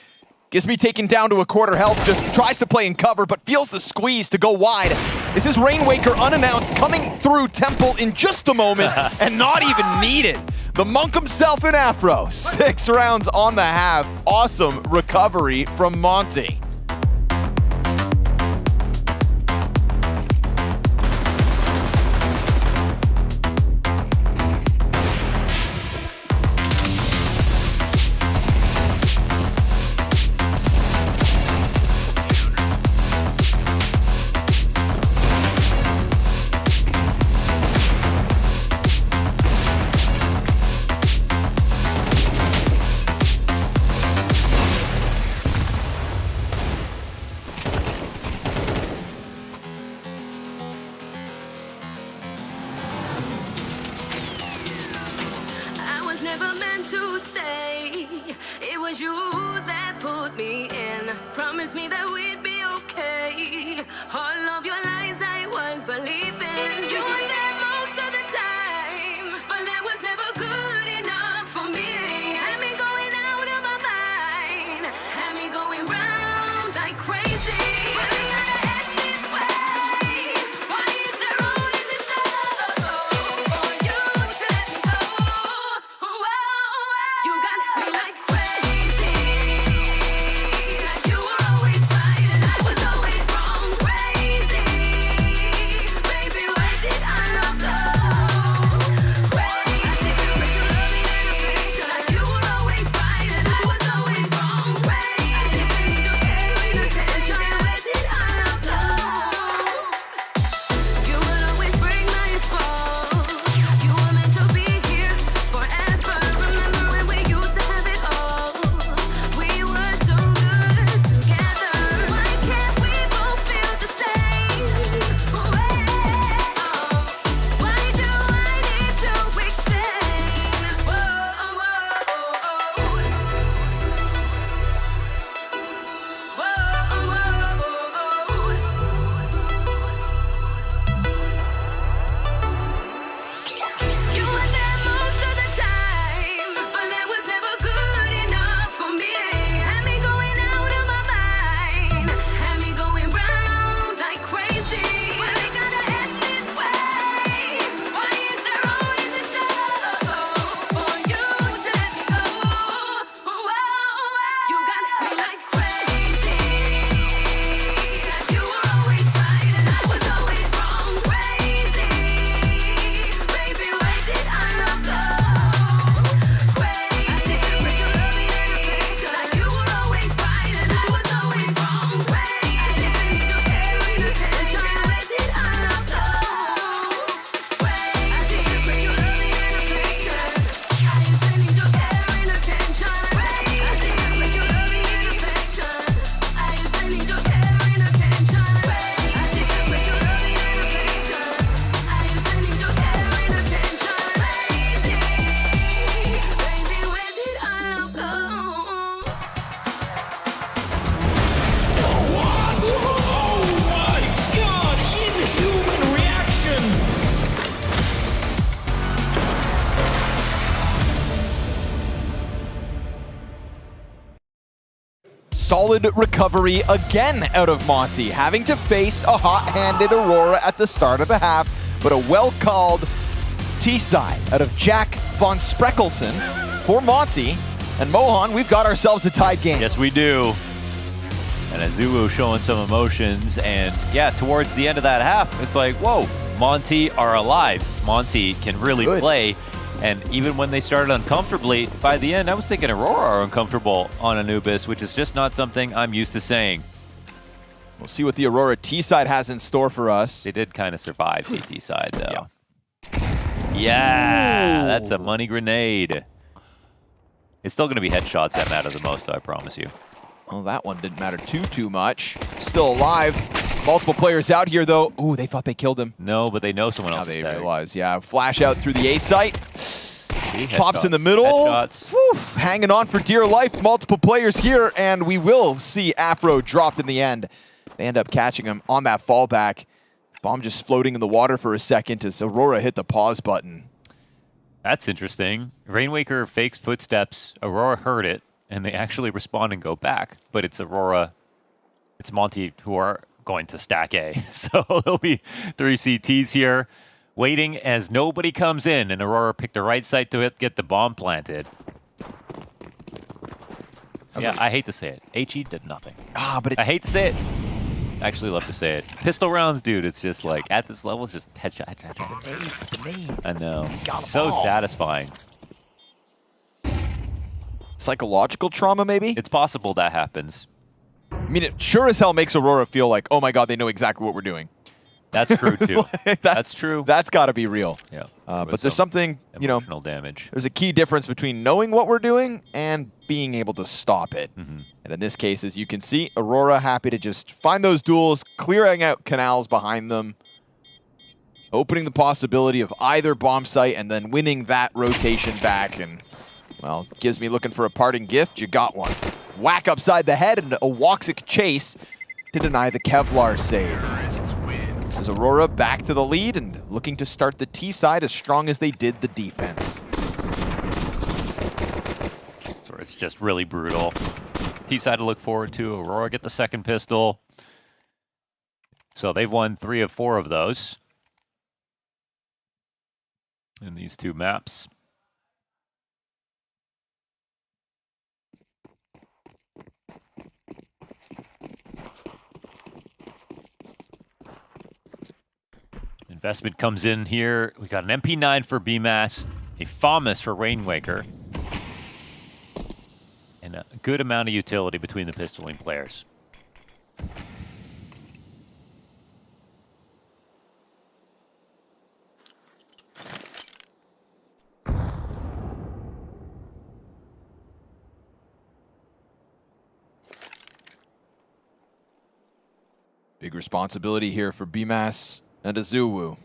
Gizmi taken down to a quarter health, just tries to play in cover, but feels the squeeze to go wide. This is Rainwaker unannounced, coming through Temple in just a moment, and not even needed. The monk himself in Afro, 6 rounds on the half. Awesome recovery from Monte. Never meant to stay. It was you that put me in. Promised me that we'd be okay. All of your lies I was believing. You were there most of the time, but that was never good enough for me. Had me going out of my mind, had me going round like crazy. But I gotta end this way. Why is there always a struggle for you to let me go? You got me like crazy. Like you were always right and I was always wrong. Crazy. Baby, where did our love go? Crazy. But you love me in a picture. Like you were always right and I was always wrong. Crazy. You gave me attention. Where did our love go? You will always break my fall. You were meant to be here forever. Remember when we used to have it all? We were so good together. Why can't we both feel the same way? Why do I need to explain? You were there most of the time, but that was never good enough for me. Had me going out of my mind, had me going round like crazy. But I gotta end this way. Why is there always a struggle for you to let me go? You got me like crazy. Like you were always right and I was always wrong. Crazy. Baby, where did our love go? Crazy. But you love me in a picture. Like you were always right and I was always wrong. Crazy. You gave me attention. Where did our love go? Crazy. But you love me in a picture. I used to need your care and attention. Crazy. But you love me in affection. I used to need your care and attention. Crazy. But you love me in a picture. I used to need your care and attention. Crazy. Baby, where did our love go? Oh my god, inhuman reactions! Solid recovery again out of Monte, having to face a hot-handed Aurora at the start of the half, but a well-called T-side out of Jack von Spreckelsen for Monte. And Mohan, we've got ourselves a tied game. Yes, we do. And Azubu showing some emotions, and yeah, towards the end of that half, it's like, whoa, Monte are alive. Monte can really play, And even when they started uncomfortably, by the end, I was thinking Aurora are uncomfortable on Anubis, which is just not something I'm used to saying. We'll see what the Aurora T side has in store for us. They did kind of survive CT side, though. Yeah, that's a money grenade. It's still going to be headshots that matter the most, though, I promise you. Well, that one didn't matter too much. Still alive. Multiple players out here, though. Ooh, they thought they killed him. No, but they know someone else is they dead. realize, yeah. Flash out through the A site. Pops in the Headshots. middle. Headshots. Whew, hanging on for dear life. Multiple players here, and we will see Afro dropped in the end. They end up catching him on that fallback. Bomb just floating in the water for a second as Aurora hit the pause button. That's interesting. Rainwaker fakes footsteps. Aurora heard it, and they actually respond and go back. But it's Aurora, it's Monte who are going to stack A. So there'll be 3 CTs here, waiting as nobody comes in, and Aurora picked the right site to get the bomb planted. So yeah, I hate to say it. HE did nothing. But I hate to say it. I actually love to say it. Pistol rounds, dude, it's just like, at this level, it's just headshot. I know. So satisfying. Psychological trauma, maybe? It's possible that happens. I mean, it sure as hell makes Aurora feel like, oh my god, they know exactly what we're doing. That's true, too. That's true. That's got to be real. Yeah. But there's something, you know, emotional damage. There's a key difference between knowing what we're doing and being able to stop it. And in this case, as you can see, Aurora happy to just find those duels, clearing out canals behind them, opening the possibility of either bomb site and then winning that rotation back. And, well, gives me looking for a parting gift. You got one. Whack upside the head and a Woxic chase to deny the Kevlar save. This is Aurora back to the lead and looking to start the T side as strong as they did the defense. So it's just really brutal. T side to look forward to. Aurora get the second pistol. So they've won 3 of 4 of those in these 2 maps. Investment comes in here. We got an MP9 for BMAS, a FAMAS for Rainwaker, and a good amount of utility between the pistoling players. Big responsibility here for BMAS and Azuwu.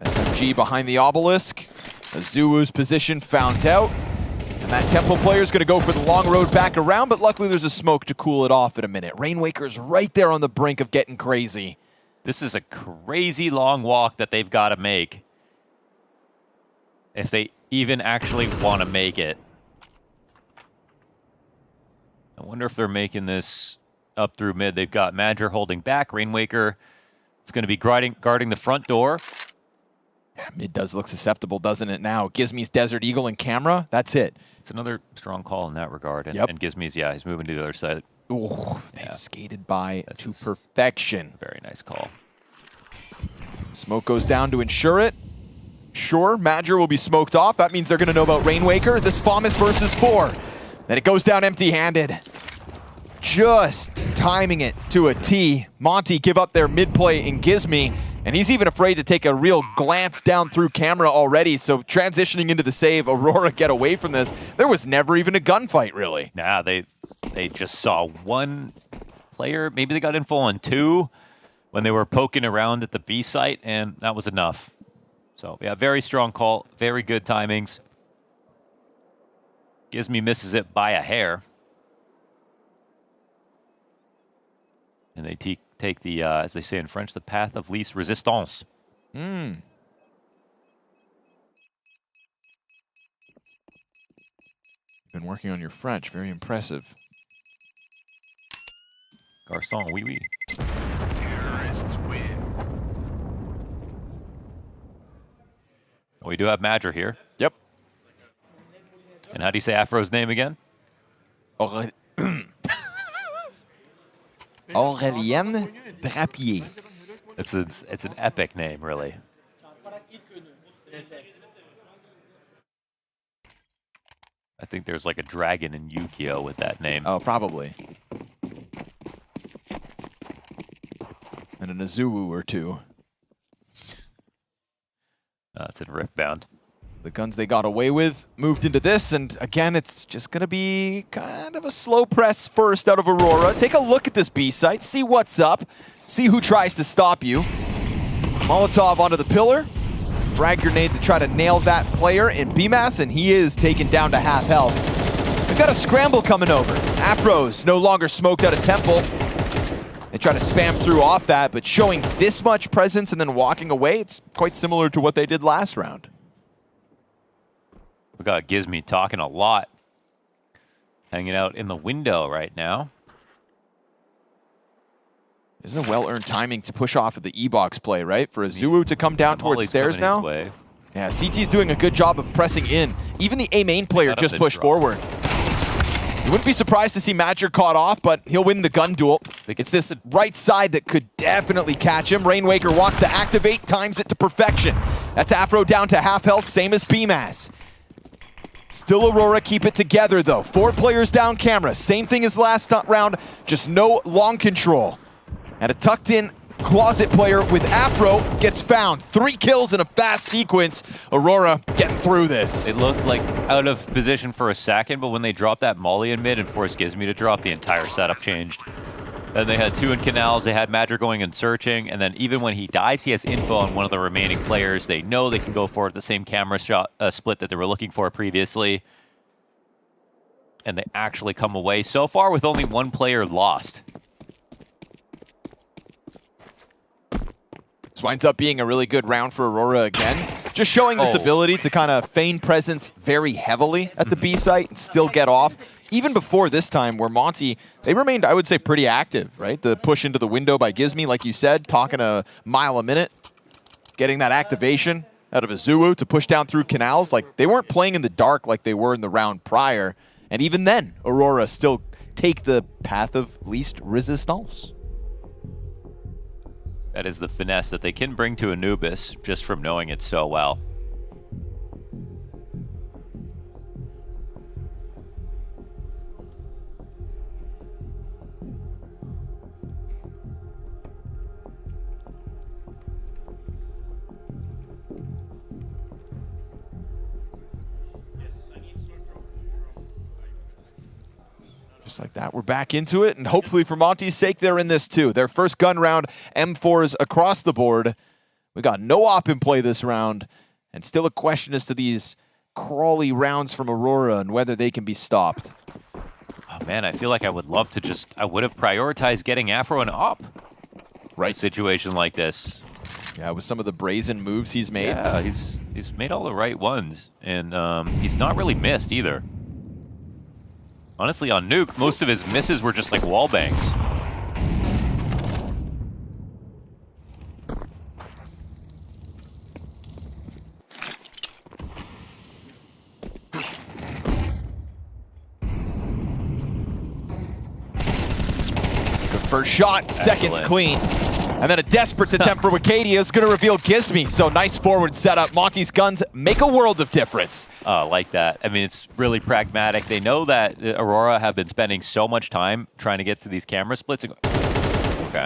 SMG behind the obelisk. Azuwu's position found out. And that Temple player is going to go for the long road back around, but luckily there's a smoke to cool it off in a minute. Rainwaker's right there on the brink of getting crazy. This is a crazy long walk that they've got to make if they even actually want to make it. I wonder if they're making this up through mid. They've got Madger holding back. Rainwaker is going to be guarding the front door. Yeah, mid does look susceptible, doesn't it now? Gizmi's Desert Eagle and camera, that's it. It's another strong call in that regard. And, and Gizmi's, yeah, he's moving to the other side. Ooh, they skated by to perfection. Very nice call. Smoke goes down to ensure it. Sure, Madger will be smoked off. That means they're going to know about Rainwaker. This FAMAS versus 4. Then it goes down empty-handed. Just timing it to a T. Monte give up their mid-play in Gizmi, and he's even afraid to take a real glance down through camera already. So transitioning into the save, Aurora get away from this. There was never even a gunfight, really. Nah, they just saw one player. Maybe they got info on 2 when they were poking around at the B site, and that was enough. So, yeah, very strong call. Very good timings. Gizmi misses it by a hair. And they take the, as they say in French, the path of least resistance. Been working on your French. Very impressive. Garçon, oui, oui. Terrorists win. We do have Madger here. Yep. And how do you say Afro's name again? Aurélien Drapier. It's an epic name, really. I think there's like a dragon in Yu-Gi-Oh with that name. Oh, probably. And an Azuwu or two. It's in Riftbound. The guns they got away with moved into this, and again, it's just going to be kind of a slow press first out of Aurora. Take a look at this B site, see what's up, see who tries to stop you. Molotov onto the pillar. Frag grenade to try to nail that player in BMAS, and he is taken down to half health. We've got a scramble coming over. Afro's no longer smoked out of Temple. They try to spam through off that, but showing this much presence and then walking away, it's quite similar to what they did last round. We got Gizmy talking a lot. Hanging out in the window right now. This is a well-earned timing to push off of the E-box play, right? For Azuwu to come down towards stairs now. Yeah, CT's doing a good job of pressing in. Even the A main player just pushed forward. You wouldn't be surprised to see Madger caught off, but he'll win the gun duel. It's this right side that could definitely catch him. Rainwaker wants to activate, times it to perfection. That's Afro down to half health, same as BMAS. Still Aurora keep it together though. 4 players down camera. Same thing as last round, just no long control. And a tucked in closet player with Afro gets found. 3 kills in a fast sequence. Aurora getting through this. It looked like out of position for a second, but when they dropped that molly in mid and forced Gizmy to drop, the entire setup changed. Then they had 2 in canals, they had Madger going and searching, and then even when he dies, he has info on one of the remaining players. They know they can go for it, the same camera shot split that they were looking for previously. And they actually come away so far with only 1 player lost. This winds up being a really good round for Aurora again. Just showing this ability to kind of feign presence very heavily at the B site and still get off. Even before this time, where Monte, they remained, I would say, pretty active, right? The push into the window by Gizmy, like you said, talking a mile a minute, getting that activation out of Azuwu to push down through canals. Like, they weren't playing in the dark like they were in the round prior. And even then, Aurora still take the path of least resistance. That is the finesse that they can bring to Anubis just from knowing it so well. Just like that, we're back into it, and hopefully for Monte's sake, they're in this too. Their first gun round, M4s across the board. We got no op in play this round, and still a question as to these crawly rounds from Aurora and whether they can be stopped. Oh man, I feel like I would love to just, I would have prioritized getting Afro an op. Right. Situation like this. Yeah, with some of the brazen moves he's made. Yeah, he's made all the right ones, and he's not really missed either. Honestly, on Nuke, most of his misses were just like wall bangs. The first shot, seconds clean. And then a desperate attempt for Wicadia is going to reveal Gizmy. So nice forward setup. Monte's guns make a world of difference. Oh, I like that. I mean, it's really pragmatic. They know that Aurora have been spending so much time trying to get to these camera splits. Okay.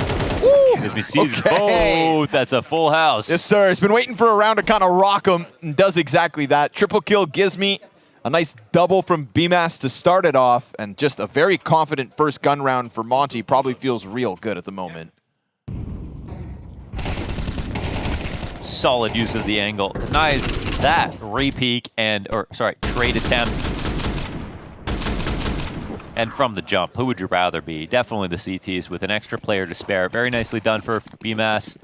Gizmy sees both. That's a full house. Yes, sir. He's been waiting for a round to kind of rock him and does exactly that. Triple kill Gizmy. A nice double from BMAS to start it off. And just a very confident first gun round for Monte. Probably feels real good at the moment. Solid use of the angle. Denies that re-peek and, trade attempt. And from the jump, who would you rather be? Definitely the CTs with an extra player to spare. Very nicely done for BMAS.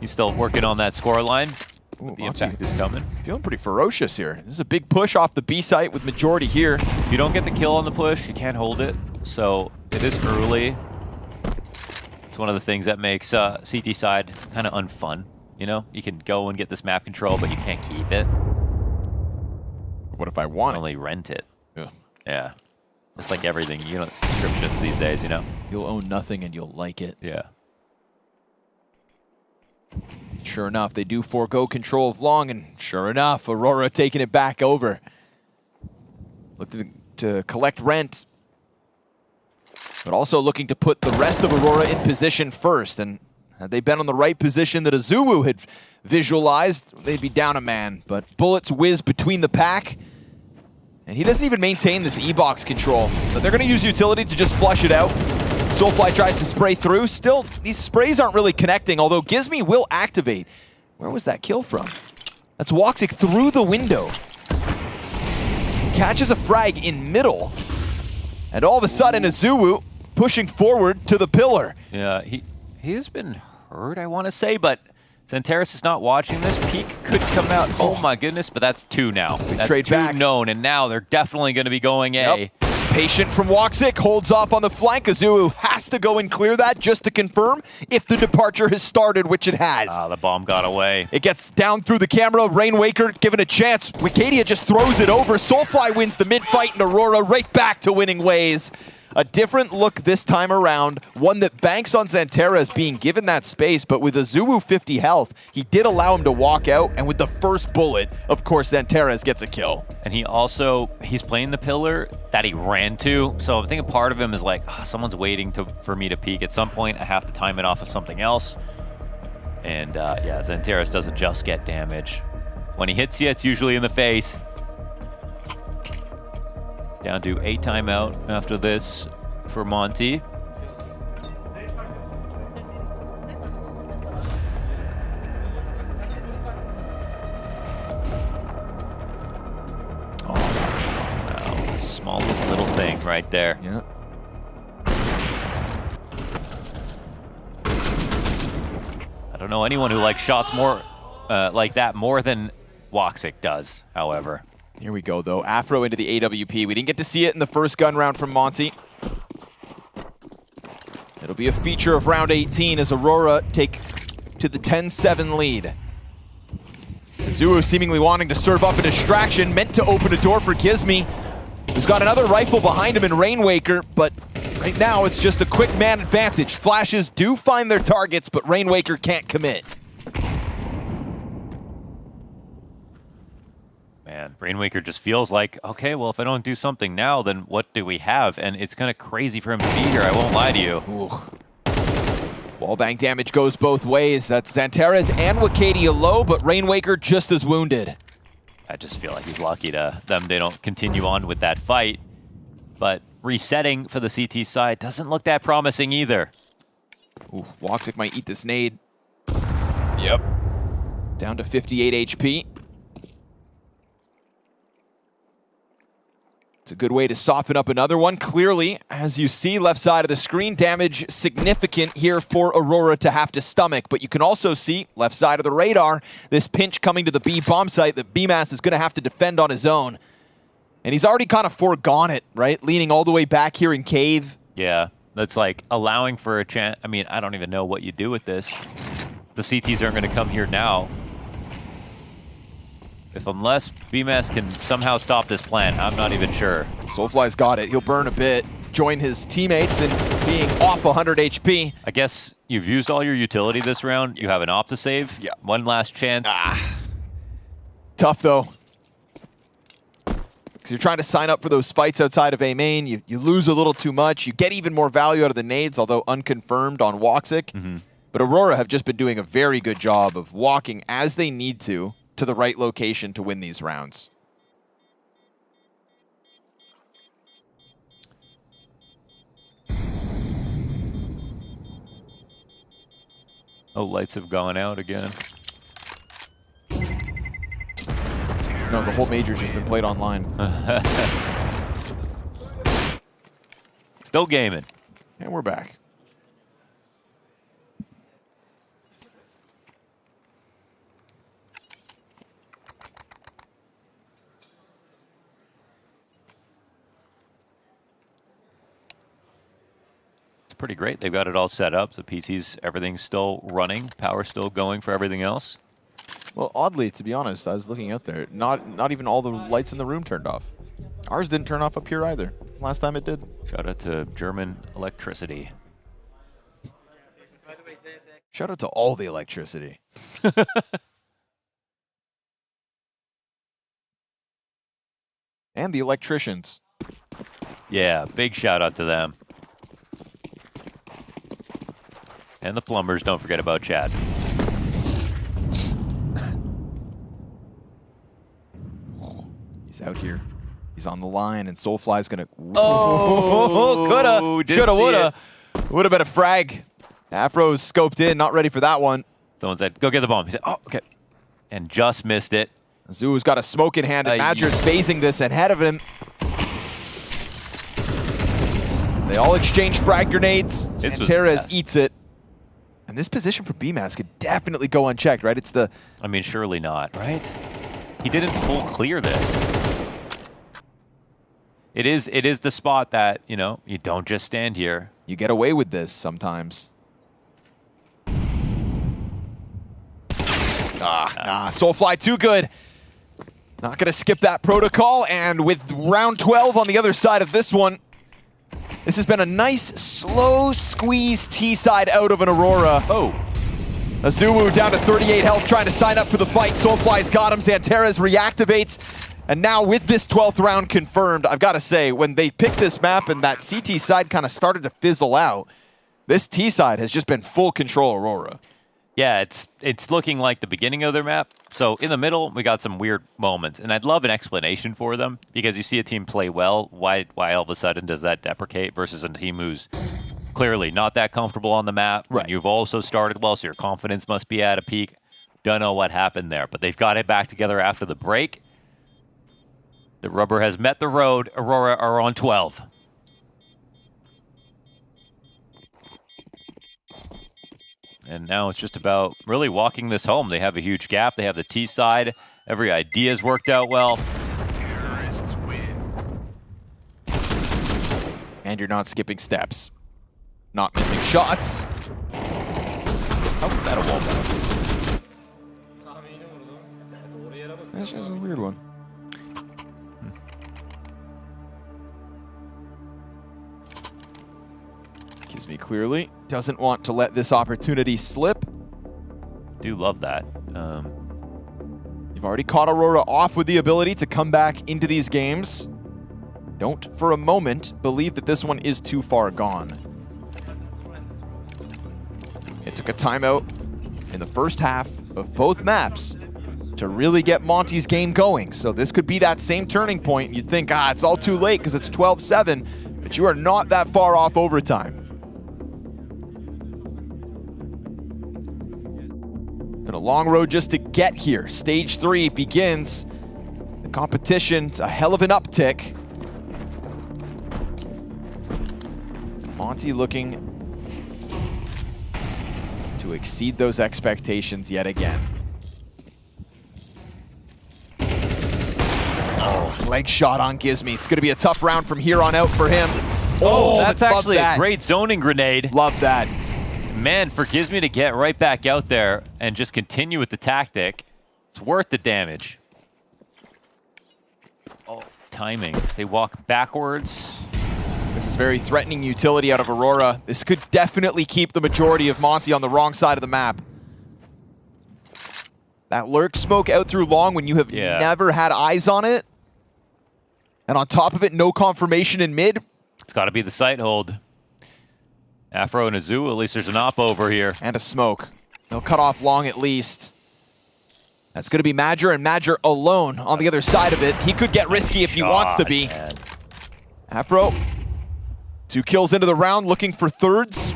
He's still working on that scoreline. The impact is coming. Feeling pretty ferocious here. This is a big push off the B site with majority here. If you don't get the kill on the push, you can't hold it. So it is early. It's one of the things that makes CT side kind of unfun. You know, you can go and get this map control, but you can't keep it. What if I want it? Only rent it. Yeah. Yeah. Just like everything, you know, subscriptions these days, you know? You'll own nothing and you'll like it. Yeah. Sure enough, they do forego control of long, and sure enough, Aurora taking it back over. Looking to collect rent, but also looking to put the rest of Aurora in position first. And had they been on the right position that Azuwu had visualized, they'd be down a man. But bullets whiz between the pack, and he doesn't even maintain this E-box control. So they're going to use utility to just flush it out. Soulfly tries to spray through. Still, these sprays aren't really connecting, although Gizmi will activate. Where was that kill from? That's Woxic through the window. Catches a frag in middle. And all of a sudden, Azuwu pushing forward to the pillar. Yeah, he has been hurt, I want to say, but Xanteris is not watching this. Peak could come out. Oh my goodness, but that's 2 now. That's trade 2 back. known, and now they're definitely going to be going A. Yep. Patient from Woxic, holds off on the flank. Azuwu has to go and clear that just to confirm if the departure has started, which it has. Ah, the bomb got away. It gets down through the camera. Rainwaker given a chance. Wicadia just throws it over. Soulfly wins the mid-fight, and Aurora right back to winning ways. A different look this time around, one that banks on Xanteris being given that space, but with Azuwu 50 health, he did allow him to walk out, and with the first bullet, of course, Xanteris gets a kill. And he's playing the pillar that he ran to, so I think a part of him is like, someone's waiting for me to peek. At some point, I have to time it off of something else. And yeah, Xanteris doesn't just get damage. When he hits you, it's usually in the face. Down to a timeout after this for Monte. Oh, that's the smallest little thing right there. Yeah. I don't know anyone who likes shots more like that more than Woxic does, however. Here we go, though. Afro into the AWP. We didn't get to see it in the first gun round from Monte. It'll be a feature of round 18 as Aurora take to the 10-7 lead. Azuwu seemingly wanting to serve up a distraction, meant to open a door for Gizmi, who's got another rifle behind him in Rainwaker, but right now it's just a quick man advantage. Flashes do find their targets, but Rainwaker can't commit. Man, Rainwaker just feels like, okay, well, if I don't do something now, then what do we have? And it's kind of crazy for him to be here, I won't lie to you. Ooh. Wallbang damage goes both ways. That's Xanteris and Wicadia low, but Rainwaker just as wounded. I just feel like he's lucky to them they don't continue on with that fight. But resetting for the CT side doesn't look that promising either. Ooh, Woxic might eat this nade. Yep. Down to 58 HP. It's a good way to soften up another one. Clearly, as you see, left side of the screen, damage significant here for Aurora to have to stomach. But you can also see, left side of the radar, this pinch coming to the B bomb site that BMAS is going to have to defend on his own. And he's already kind of foregone it, right? Leaning all the way back here in cave. Yeah, that's like allowing for a chance. I mean, I don't even know what you do with this. The CTs aren't going to come here now. Unless BMAS can somehow stop this plan, I'm not even sure. Soulfly's got it. He'll burn a bit, join his teammates in being off 100 HP. I guess you've used all your utility this round. You have an op to save. Yeah. One last chance. Tough, though. Because you're trying to sign up for those fights outside of A main. You lose a little too much. You get even more value out of the nades, although unconfirmed on Woxic. But Aurora have just been doing a very good job of walking as they need to the right location to win these rounds. Oh, lights have gone out again. No, the whole major's just been played online. Still gaming. And we're back. Pretty great. They've got it all set up. The PCs, everything's still running. Power's still going for everything else. Well, oddly, to be honest, I was looking out there. Not even all the lights in the room turned off. Ours didn't turn off up here either. Last time it did. Shout out to German electricity. Shout out to all the electricity. And the electricians. Yeah, big shout out to them. And the plumbers, don't forget about Chad. He's out here. He's on the line, and Soulfly's gonna. Oh, coulda, shoulda, woulda. Would have been a frag. Afro's scoped in, not ready for that one. Someone said, go get the bomb. He said, oh, okay. And just missed it. Zuu's got a smoke in hand, and Madger's phasing this ahead of him. They all exchange frag grenades. Santeres eats it. And this position for BMAS could definitely go unchecked, right? It's the... I mean, surely not, right? He didn't full clear this. It is the spot that, you know, you don't just stand here. You get away with this sometimes. Soulfly too good. Not going to skip that protocol, and with round 12 on the other side of this one, this has been a nice, slow squeeze T-side out of an Aurora. Oh. Azuwu down to 38 health, trying to sign up for the fight. Soulfly's got him. Santeres reactivates. And now with this 12th round confirmed, I've got to say, when they picked this map and that CT side kind of started to fizzle out, this T side has just been full control Aurora. Yeah, it's looking like the beginning of their map. So in the middle, we got some weird moments, and I'd love an explanation for them, because you see a team play well, why all of a sudden does that deprecate versus a team who's clearly not that comfortable on the map. Right. And you've also started well, so your confidence must be at a peak. Don't know what happened there, but they've got it back together after the break. The rubber has met the road. Aurora are on 12. And now it's just about really walking this home. They have a huge gap. They have the T side. Every idea's worked out well. Terrorists win. And you're not skipping steps. Not missing shots. How was that a wall battle? That's just a weird one. Gives me clearly. Doesn't want to let this opportunity slip. Do love that. You've already caught Aurora off with the ability to come back into these games. Don't for a moment believe that this one is too far gone. It took a timeout in the first half of both maps to really get Monte's game going. So this could be that same turning point. You'd think, it's all too late because it's 12-7, but you are not that far off overtime. Been a long road just to get here. Stage 3 begins. The competition's a hell of an uptick. Monte looking to exceed those expectations yet again. Oh, leg shot on Gizmi. It's going to be a tough round from here on out for him. Oh, that's actually a great zoning grenade. Love that. Man, for Gizmi to get right back out there and just continue with the tactic, it's worth the damage. Oh, timing. They walk backwards. This is very threatening utility out of Aurora. This could definitely keep the majority of Monte on the wrong side of the map. That lurk smoke out through long when you have never had eyes on it. And on top of it, no confirmation in mid. It's got to be the sight hold. Afro and Azu, at least there's an op over here. And a smoke. They'll cut off long at least. That's going to be Madger, and Madger alone on the other side of it. He could get risky if he wants to be. Man. Afro, 2 kills into the round, looking for thirds.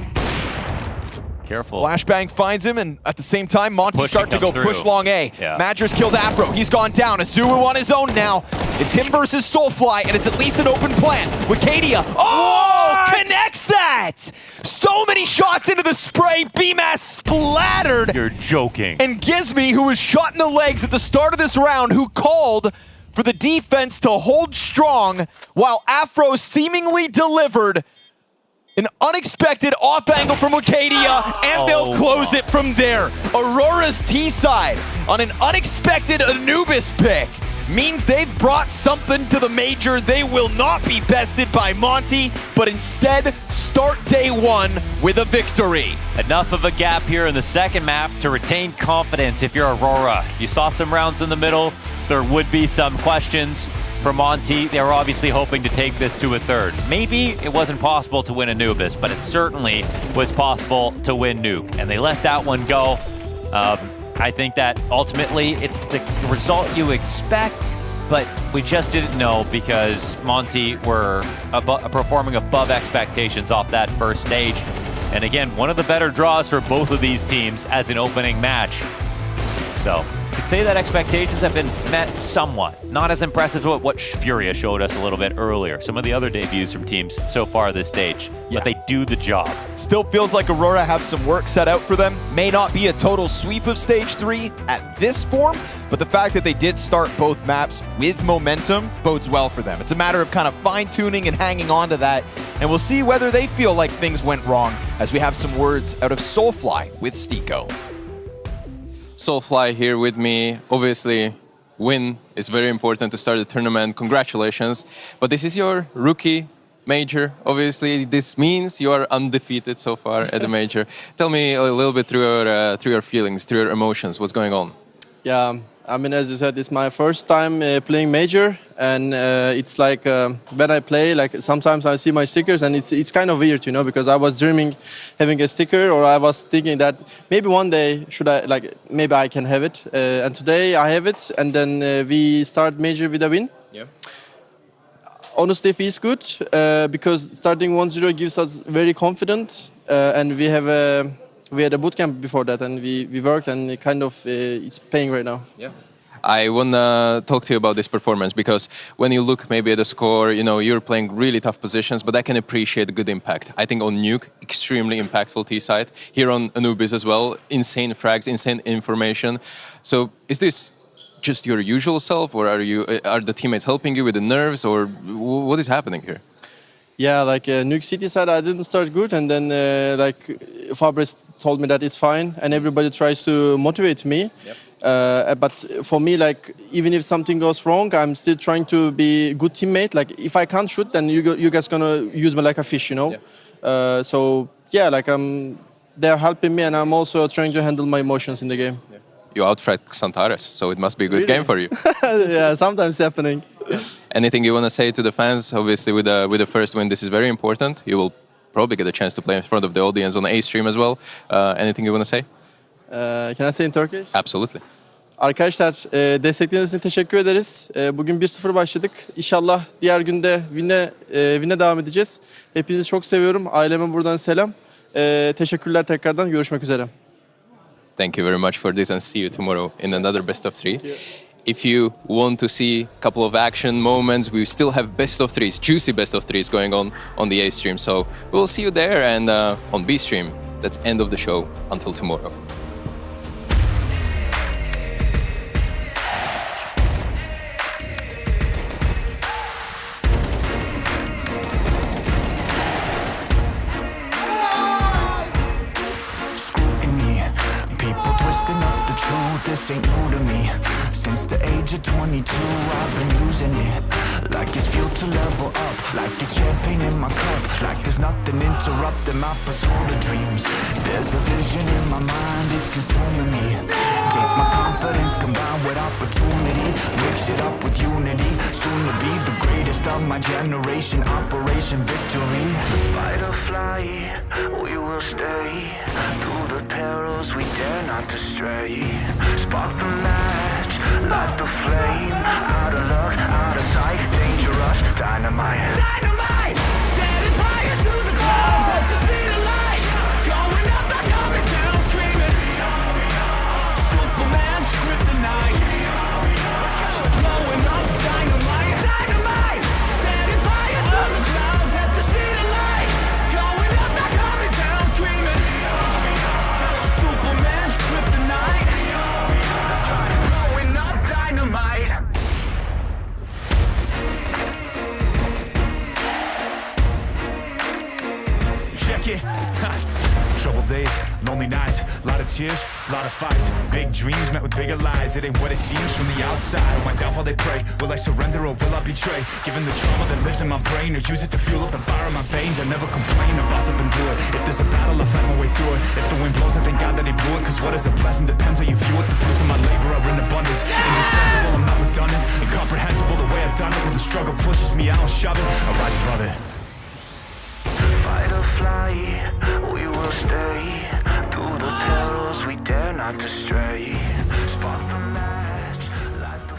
Careful. Flashbang finds him, and at the same time, Monte starting to go push long A. Yeah. Madger's killed Afro. He's gone down. Azuwu on his own now. It's him versus Soulfly, and it's at least an open plan. Wicadia. Oh! Connects that! So many shots into the spray. BMAS splattered. You're joking. And Gizmi, who was shot in the legs at the start of this round, who called for the defense to hold strong while Afro seemingly delivered an unexpected off angle from Wicadia, and they'll close it from there. Aurora's T-side on an unexpected Anubis pick. means they've brought something to the major. They will not be bested by Monte, but instead start day one with a victory. Enough of a gap here in the second map to retain confidence if you're Aurora. You saw some rounds in the middle. There would be some questions for Monte. They were obviously hoping to take this to a third. Maybe it wasn't possible to win Anubis, but it certainly was possible to win Nuke, and they let that one go. I think that ultimately it's the result you expect, but we just didn't know because Monte were performing above expectations off that first stage. And again, one of the better draws for both of these teams as an opening match. So, I'd say that expectations have been met somewhat. Not as impressive as what FURIA showed us a little bit earlier. Some of the other debuts from teams so far this stage, but they do the job. Still feels like Aurora have some work set out for them. May not be a total sweep of stage 3 at this form, but the fact that they did start both maps with momentum bodes well for them. It's a matter of kind of fine-tuning and hanging on to that, and we'll see whether they feel like things went wrong as we have some words out of Soulfly with Stiko. Soulfly here with me. Obviously, win is very important to start the tournament. Congratulations. But this is your rookie major. Obviously, this means you are undefeated so far at the major. Tell me a little bit through your feelings, through your emotions. What's going on? Yeah, I mean, as you said, it's my first time playing major, and it's like when I play, like sometimes I see my stickers, and it's kind of weird, you know, because I was dreaming having a sticker, or I was thinking that maybe one day maybe I can have it, and today I have it, and then we start major with a win. Yeah. Honestly, it feels good because starting 1-0 gives us very confident, and we had a bootcamp before that, and we worked, and it kind of it's paying right now. Yeah. I want to talk to you about this performance because when you look maybe at the score, you know, you're playing really tough positions, but I can appreciate a good impact. I think on Nuke, extremely impactful T-side. Here on Anubis as well, insane frags, insane information. So is this just your usual self, or are the teammates helping you with the nerves, or what is happening here? Yeah, like Nuke City side, I didn't start good, and then like Fabrice told me that it's fine, and everybody tries to motivate me. Yep. But for me, like even if something goes wrong, I'm still trying to be a good teammate. Like if I can't shoot, then you guys gonna use me like a fish, you know. Yeah. So yeah, like they're helping me, and I'm also trying to handle my emotions in the game. Yeah. You outfrag Xantares, so it must be a good game for you. Yeah, sometimes it's happening. Anything you want to say to the fans? Obviously, with the first win, this is very important. You will probably get a chance to play in front of the audience on A stream as well. Anything you want to say? Can I say in Turkish? Absolutely. Arkadaşlar, destekleriniz için teşekkür ederiz. Bugün 1-0 başladık. İnşallah diğer günde win'e devam edeceğiz. Hepinizi çok seviyorum. Aileme buradan selam. Teşekkürler tekrardan. Görüşmek üzere. Thank you very much for this, and see you tomorrow in another best of 3. If you want to see a couple of action moments, we still have best of 3s, juicy best of 3s going on the A stream. So we'll see you there, and on B stream. That's end of the show. Until tomorrow. This ain't new to me. Since the age of 22, I've been using it like it's fuel to level up, like it's champagne in my cup, like there's nothing interrupting my pursuit of dreams. There's a vision in my mind, it's consuming me. Take my confidence combined with opportunity, mix it up with unity, soon to be the greatest of my generation. Operation Victory. Fight or fly, we will stay. Through the perils we dare not to stray. Spark the match, light the flame. Out of luck, out of sight, dangerous, dynamite. Dynamite! Setting fire to the clouds at the speed of light. Going up, not coming down, screaming. Superman's kryptonite. Blowing up, dynamite. Dynamite! Setting fire to the clouds at the speed of light. Going up, not coming down, screaming. Superman's kryptonite. Blowing up, dynamite. tears, a lot of fights, big dreams met with bigger lies. It ain't what it seems from the outside. When downfall they pray, will I surrender or will I betray? Given the trauma that lives in my brain, or use it to fuel up the fire in my veins. I never complain, I boss up and do it. If there's a battle, I fight my way through it. If the wind blows, I thank God that he blew it. Cause what is a blessing depends how you view it. The fruits of my labor are in abundance, indispensable, I'm not redundant, incomprehensible the way I've done it. When the struggle pushes me out, shove it, I rise above it. Fight or flight, we will stay. Through the perils, we dare not to stray. Spark the match, light the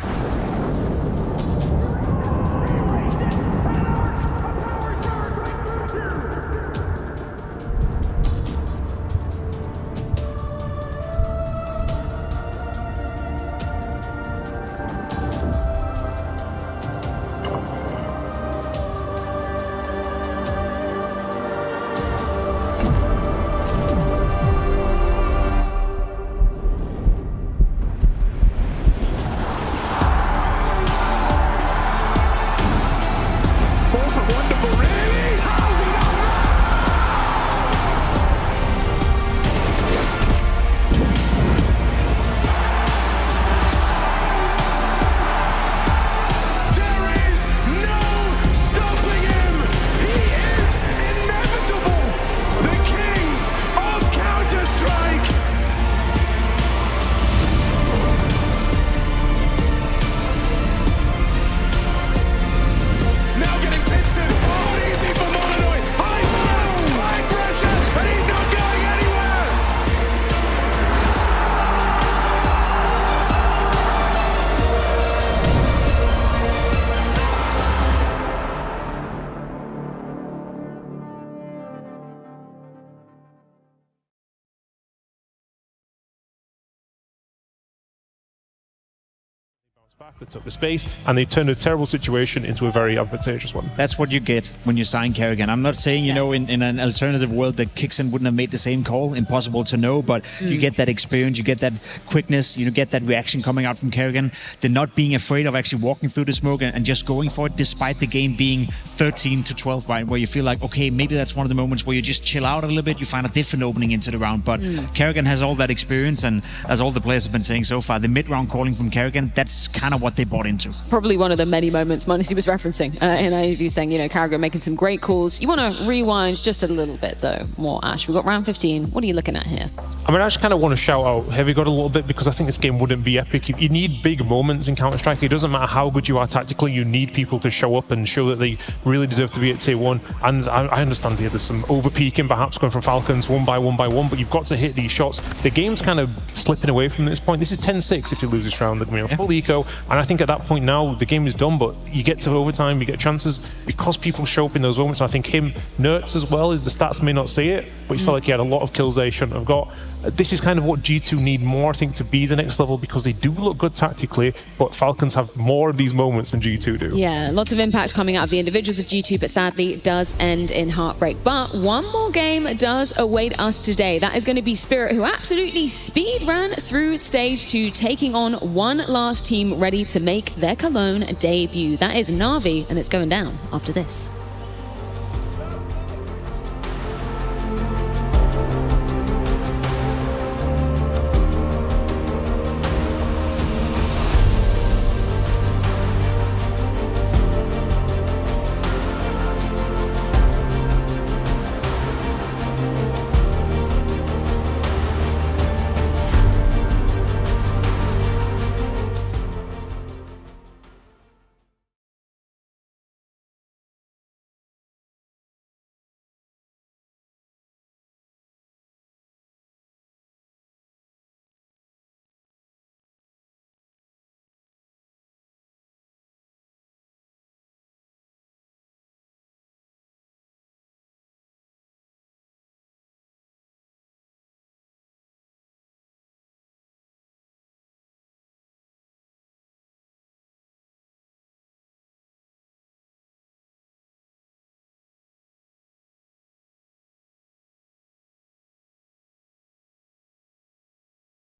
back, they took the space, and they turned a terrible situation into a very advantageous one. That's what you get when you sign Kerrigan. I'm not saying, you know, in an alternative world that Kixen wouldn't have made the same call, impossible to know, but you get that experience, you get that quickness, you get that reaction coming out from Kerrigan. They're not being afraid of actually walking through the smoke and just going for it, despite the game being 13-12, right, where you feel like, okay, maybe that's one of the moments where you just chill out a little bit, you find a different opening into the round, but Kerrigan has all that experience, and as all the players have been saying so far, the mid-round calling from Kerrigan, that's kind of what they bought into. Probably one of the many moments Monte was referencing in that interview, saying, you know, Kerrigan making some great calls. You want to rewind just a little bit, though, more, Ash. We've got round 15. What are you looking at here? I mean, I just kind of want to shout out Heavy God a little bit, because I think this game wouldn't be epic. You need big moments in Counter-Strike. It doesn't matter how good you are tactically, you need people to show up and show that they really deserve to be at tier 1. And I understand here there's some over-peaking, perhaps going from Falcons one by one, but you've got to hit these shots. The game's kind of slipping away from this point. This is 10-6 if you lose this round, you know, full eco. And I think at that point now, the game is done, but you get to overtime, you get chances because people show up in those moments. I think him, Nertz as well, the stats may not say it, but you felt like he had a lot of kills they shouldn't have got. This is kind of what G2 need more, I think, to be the next level, because they do look good tactically, but Falcons have more of these moments than G2 do. Yeah, lots of impact coming out of the individuals of G2, but sadly it does end in heartbreak. But one more game does await us today. That is going to be Spirit, who absolutely speed ran through stage 2, taking on one last team ready to make their Cologne debut. That is Na'Vi, and it's going down after this.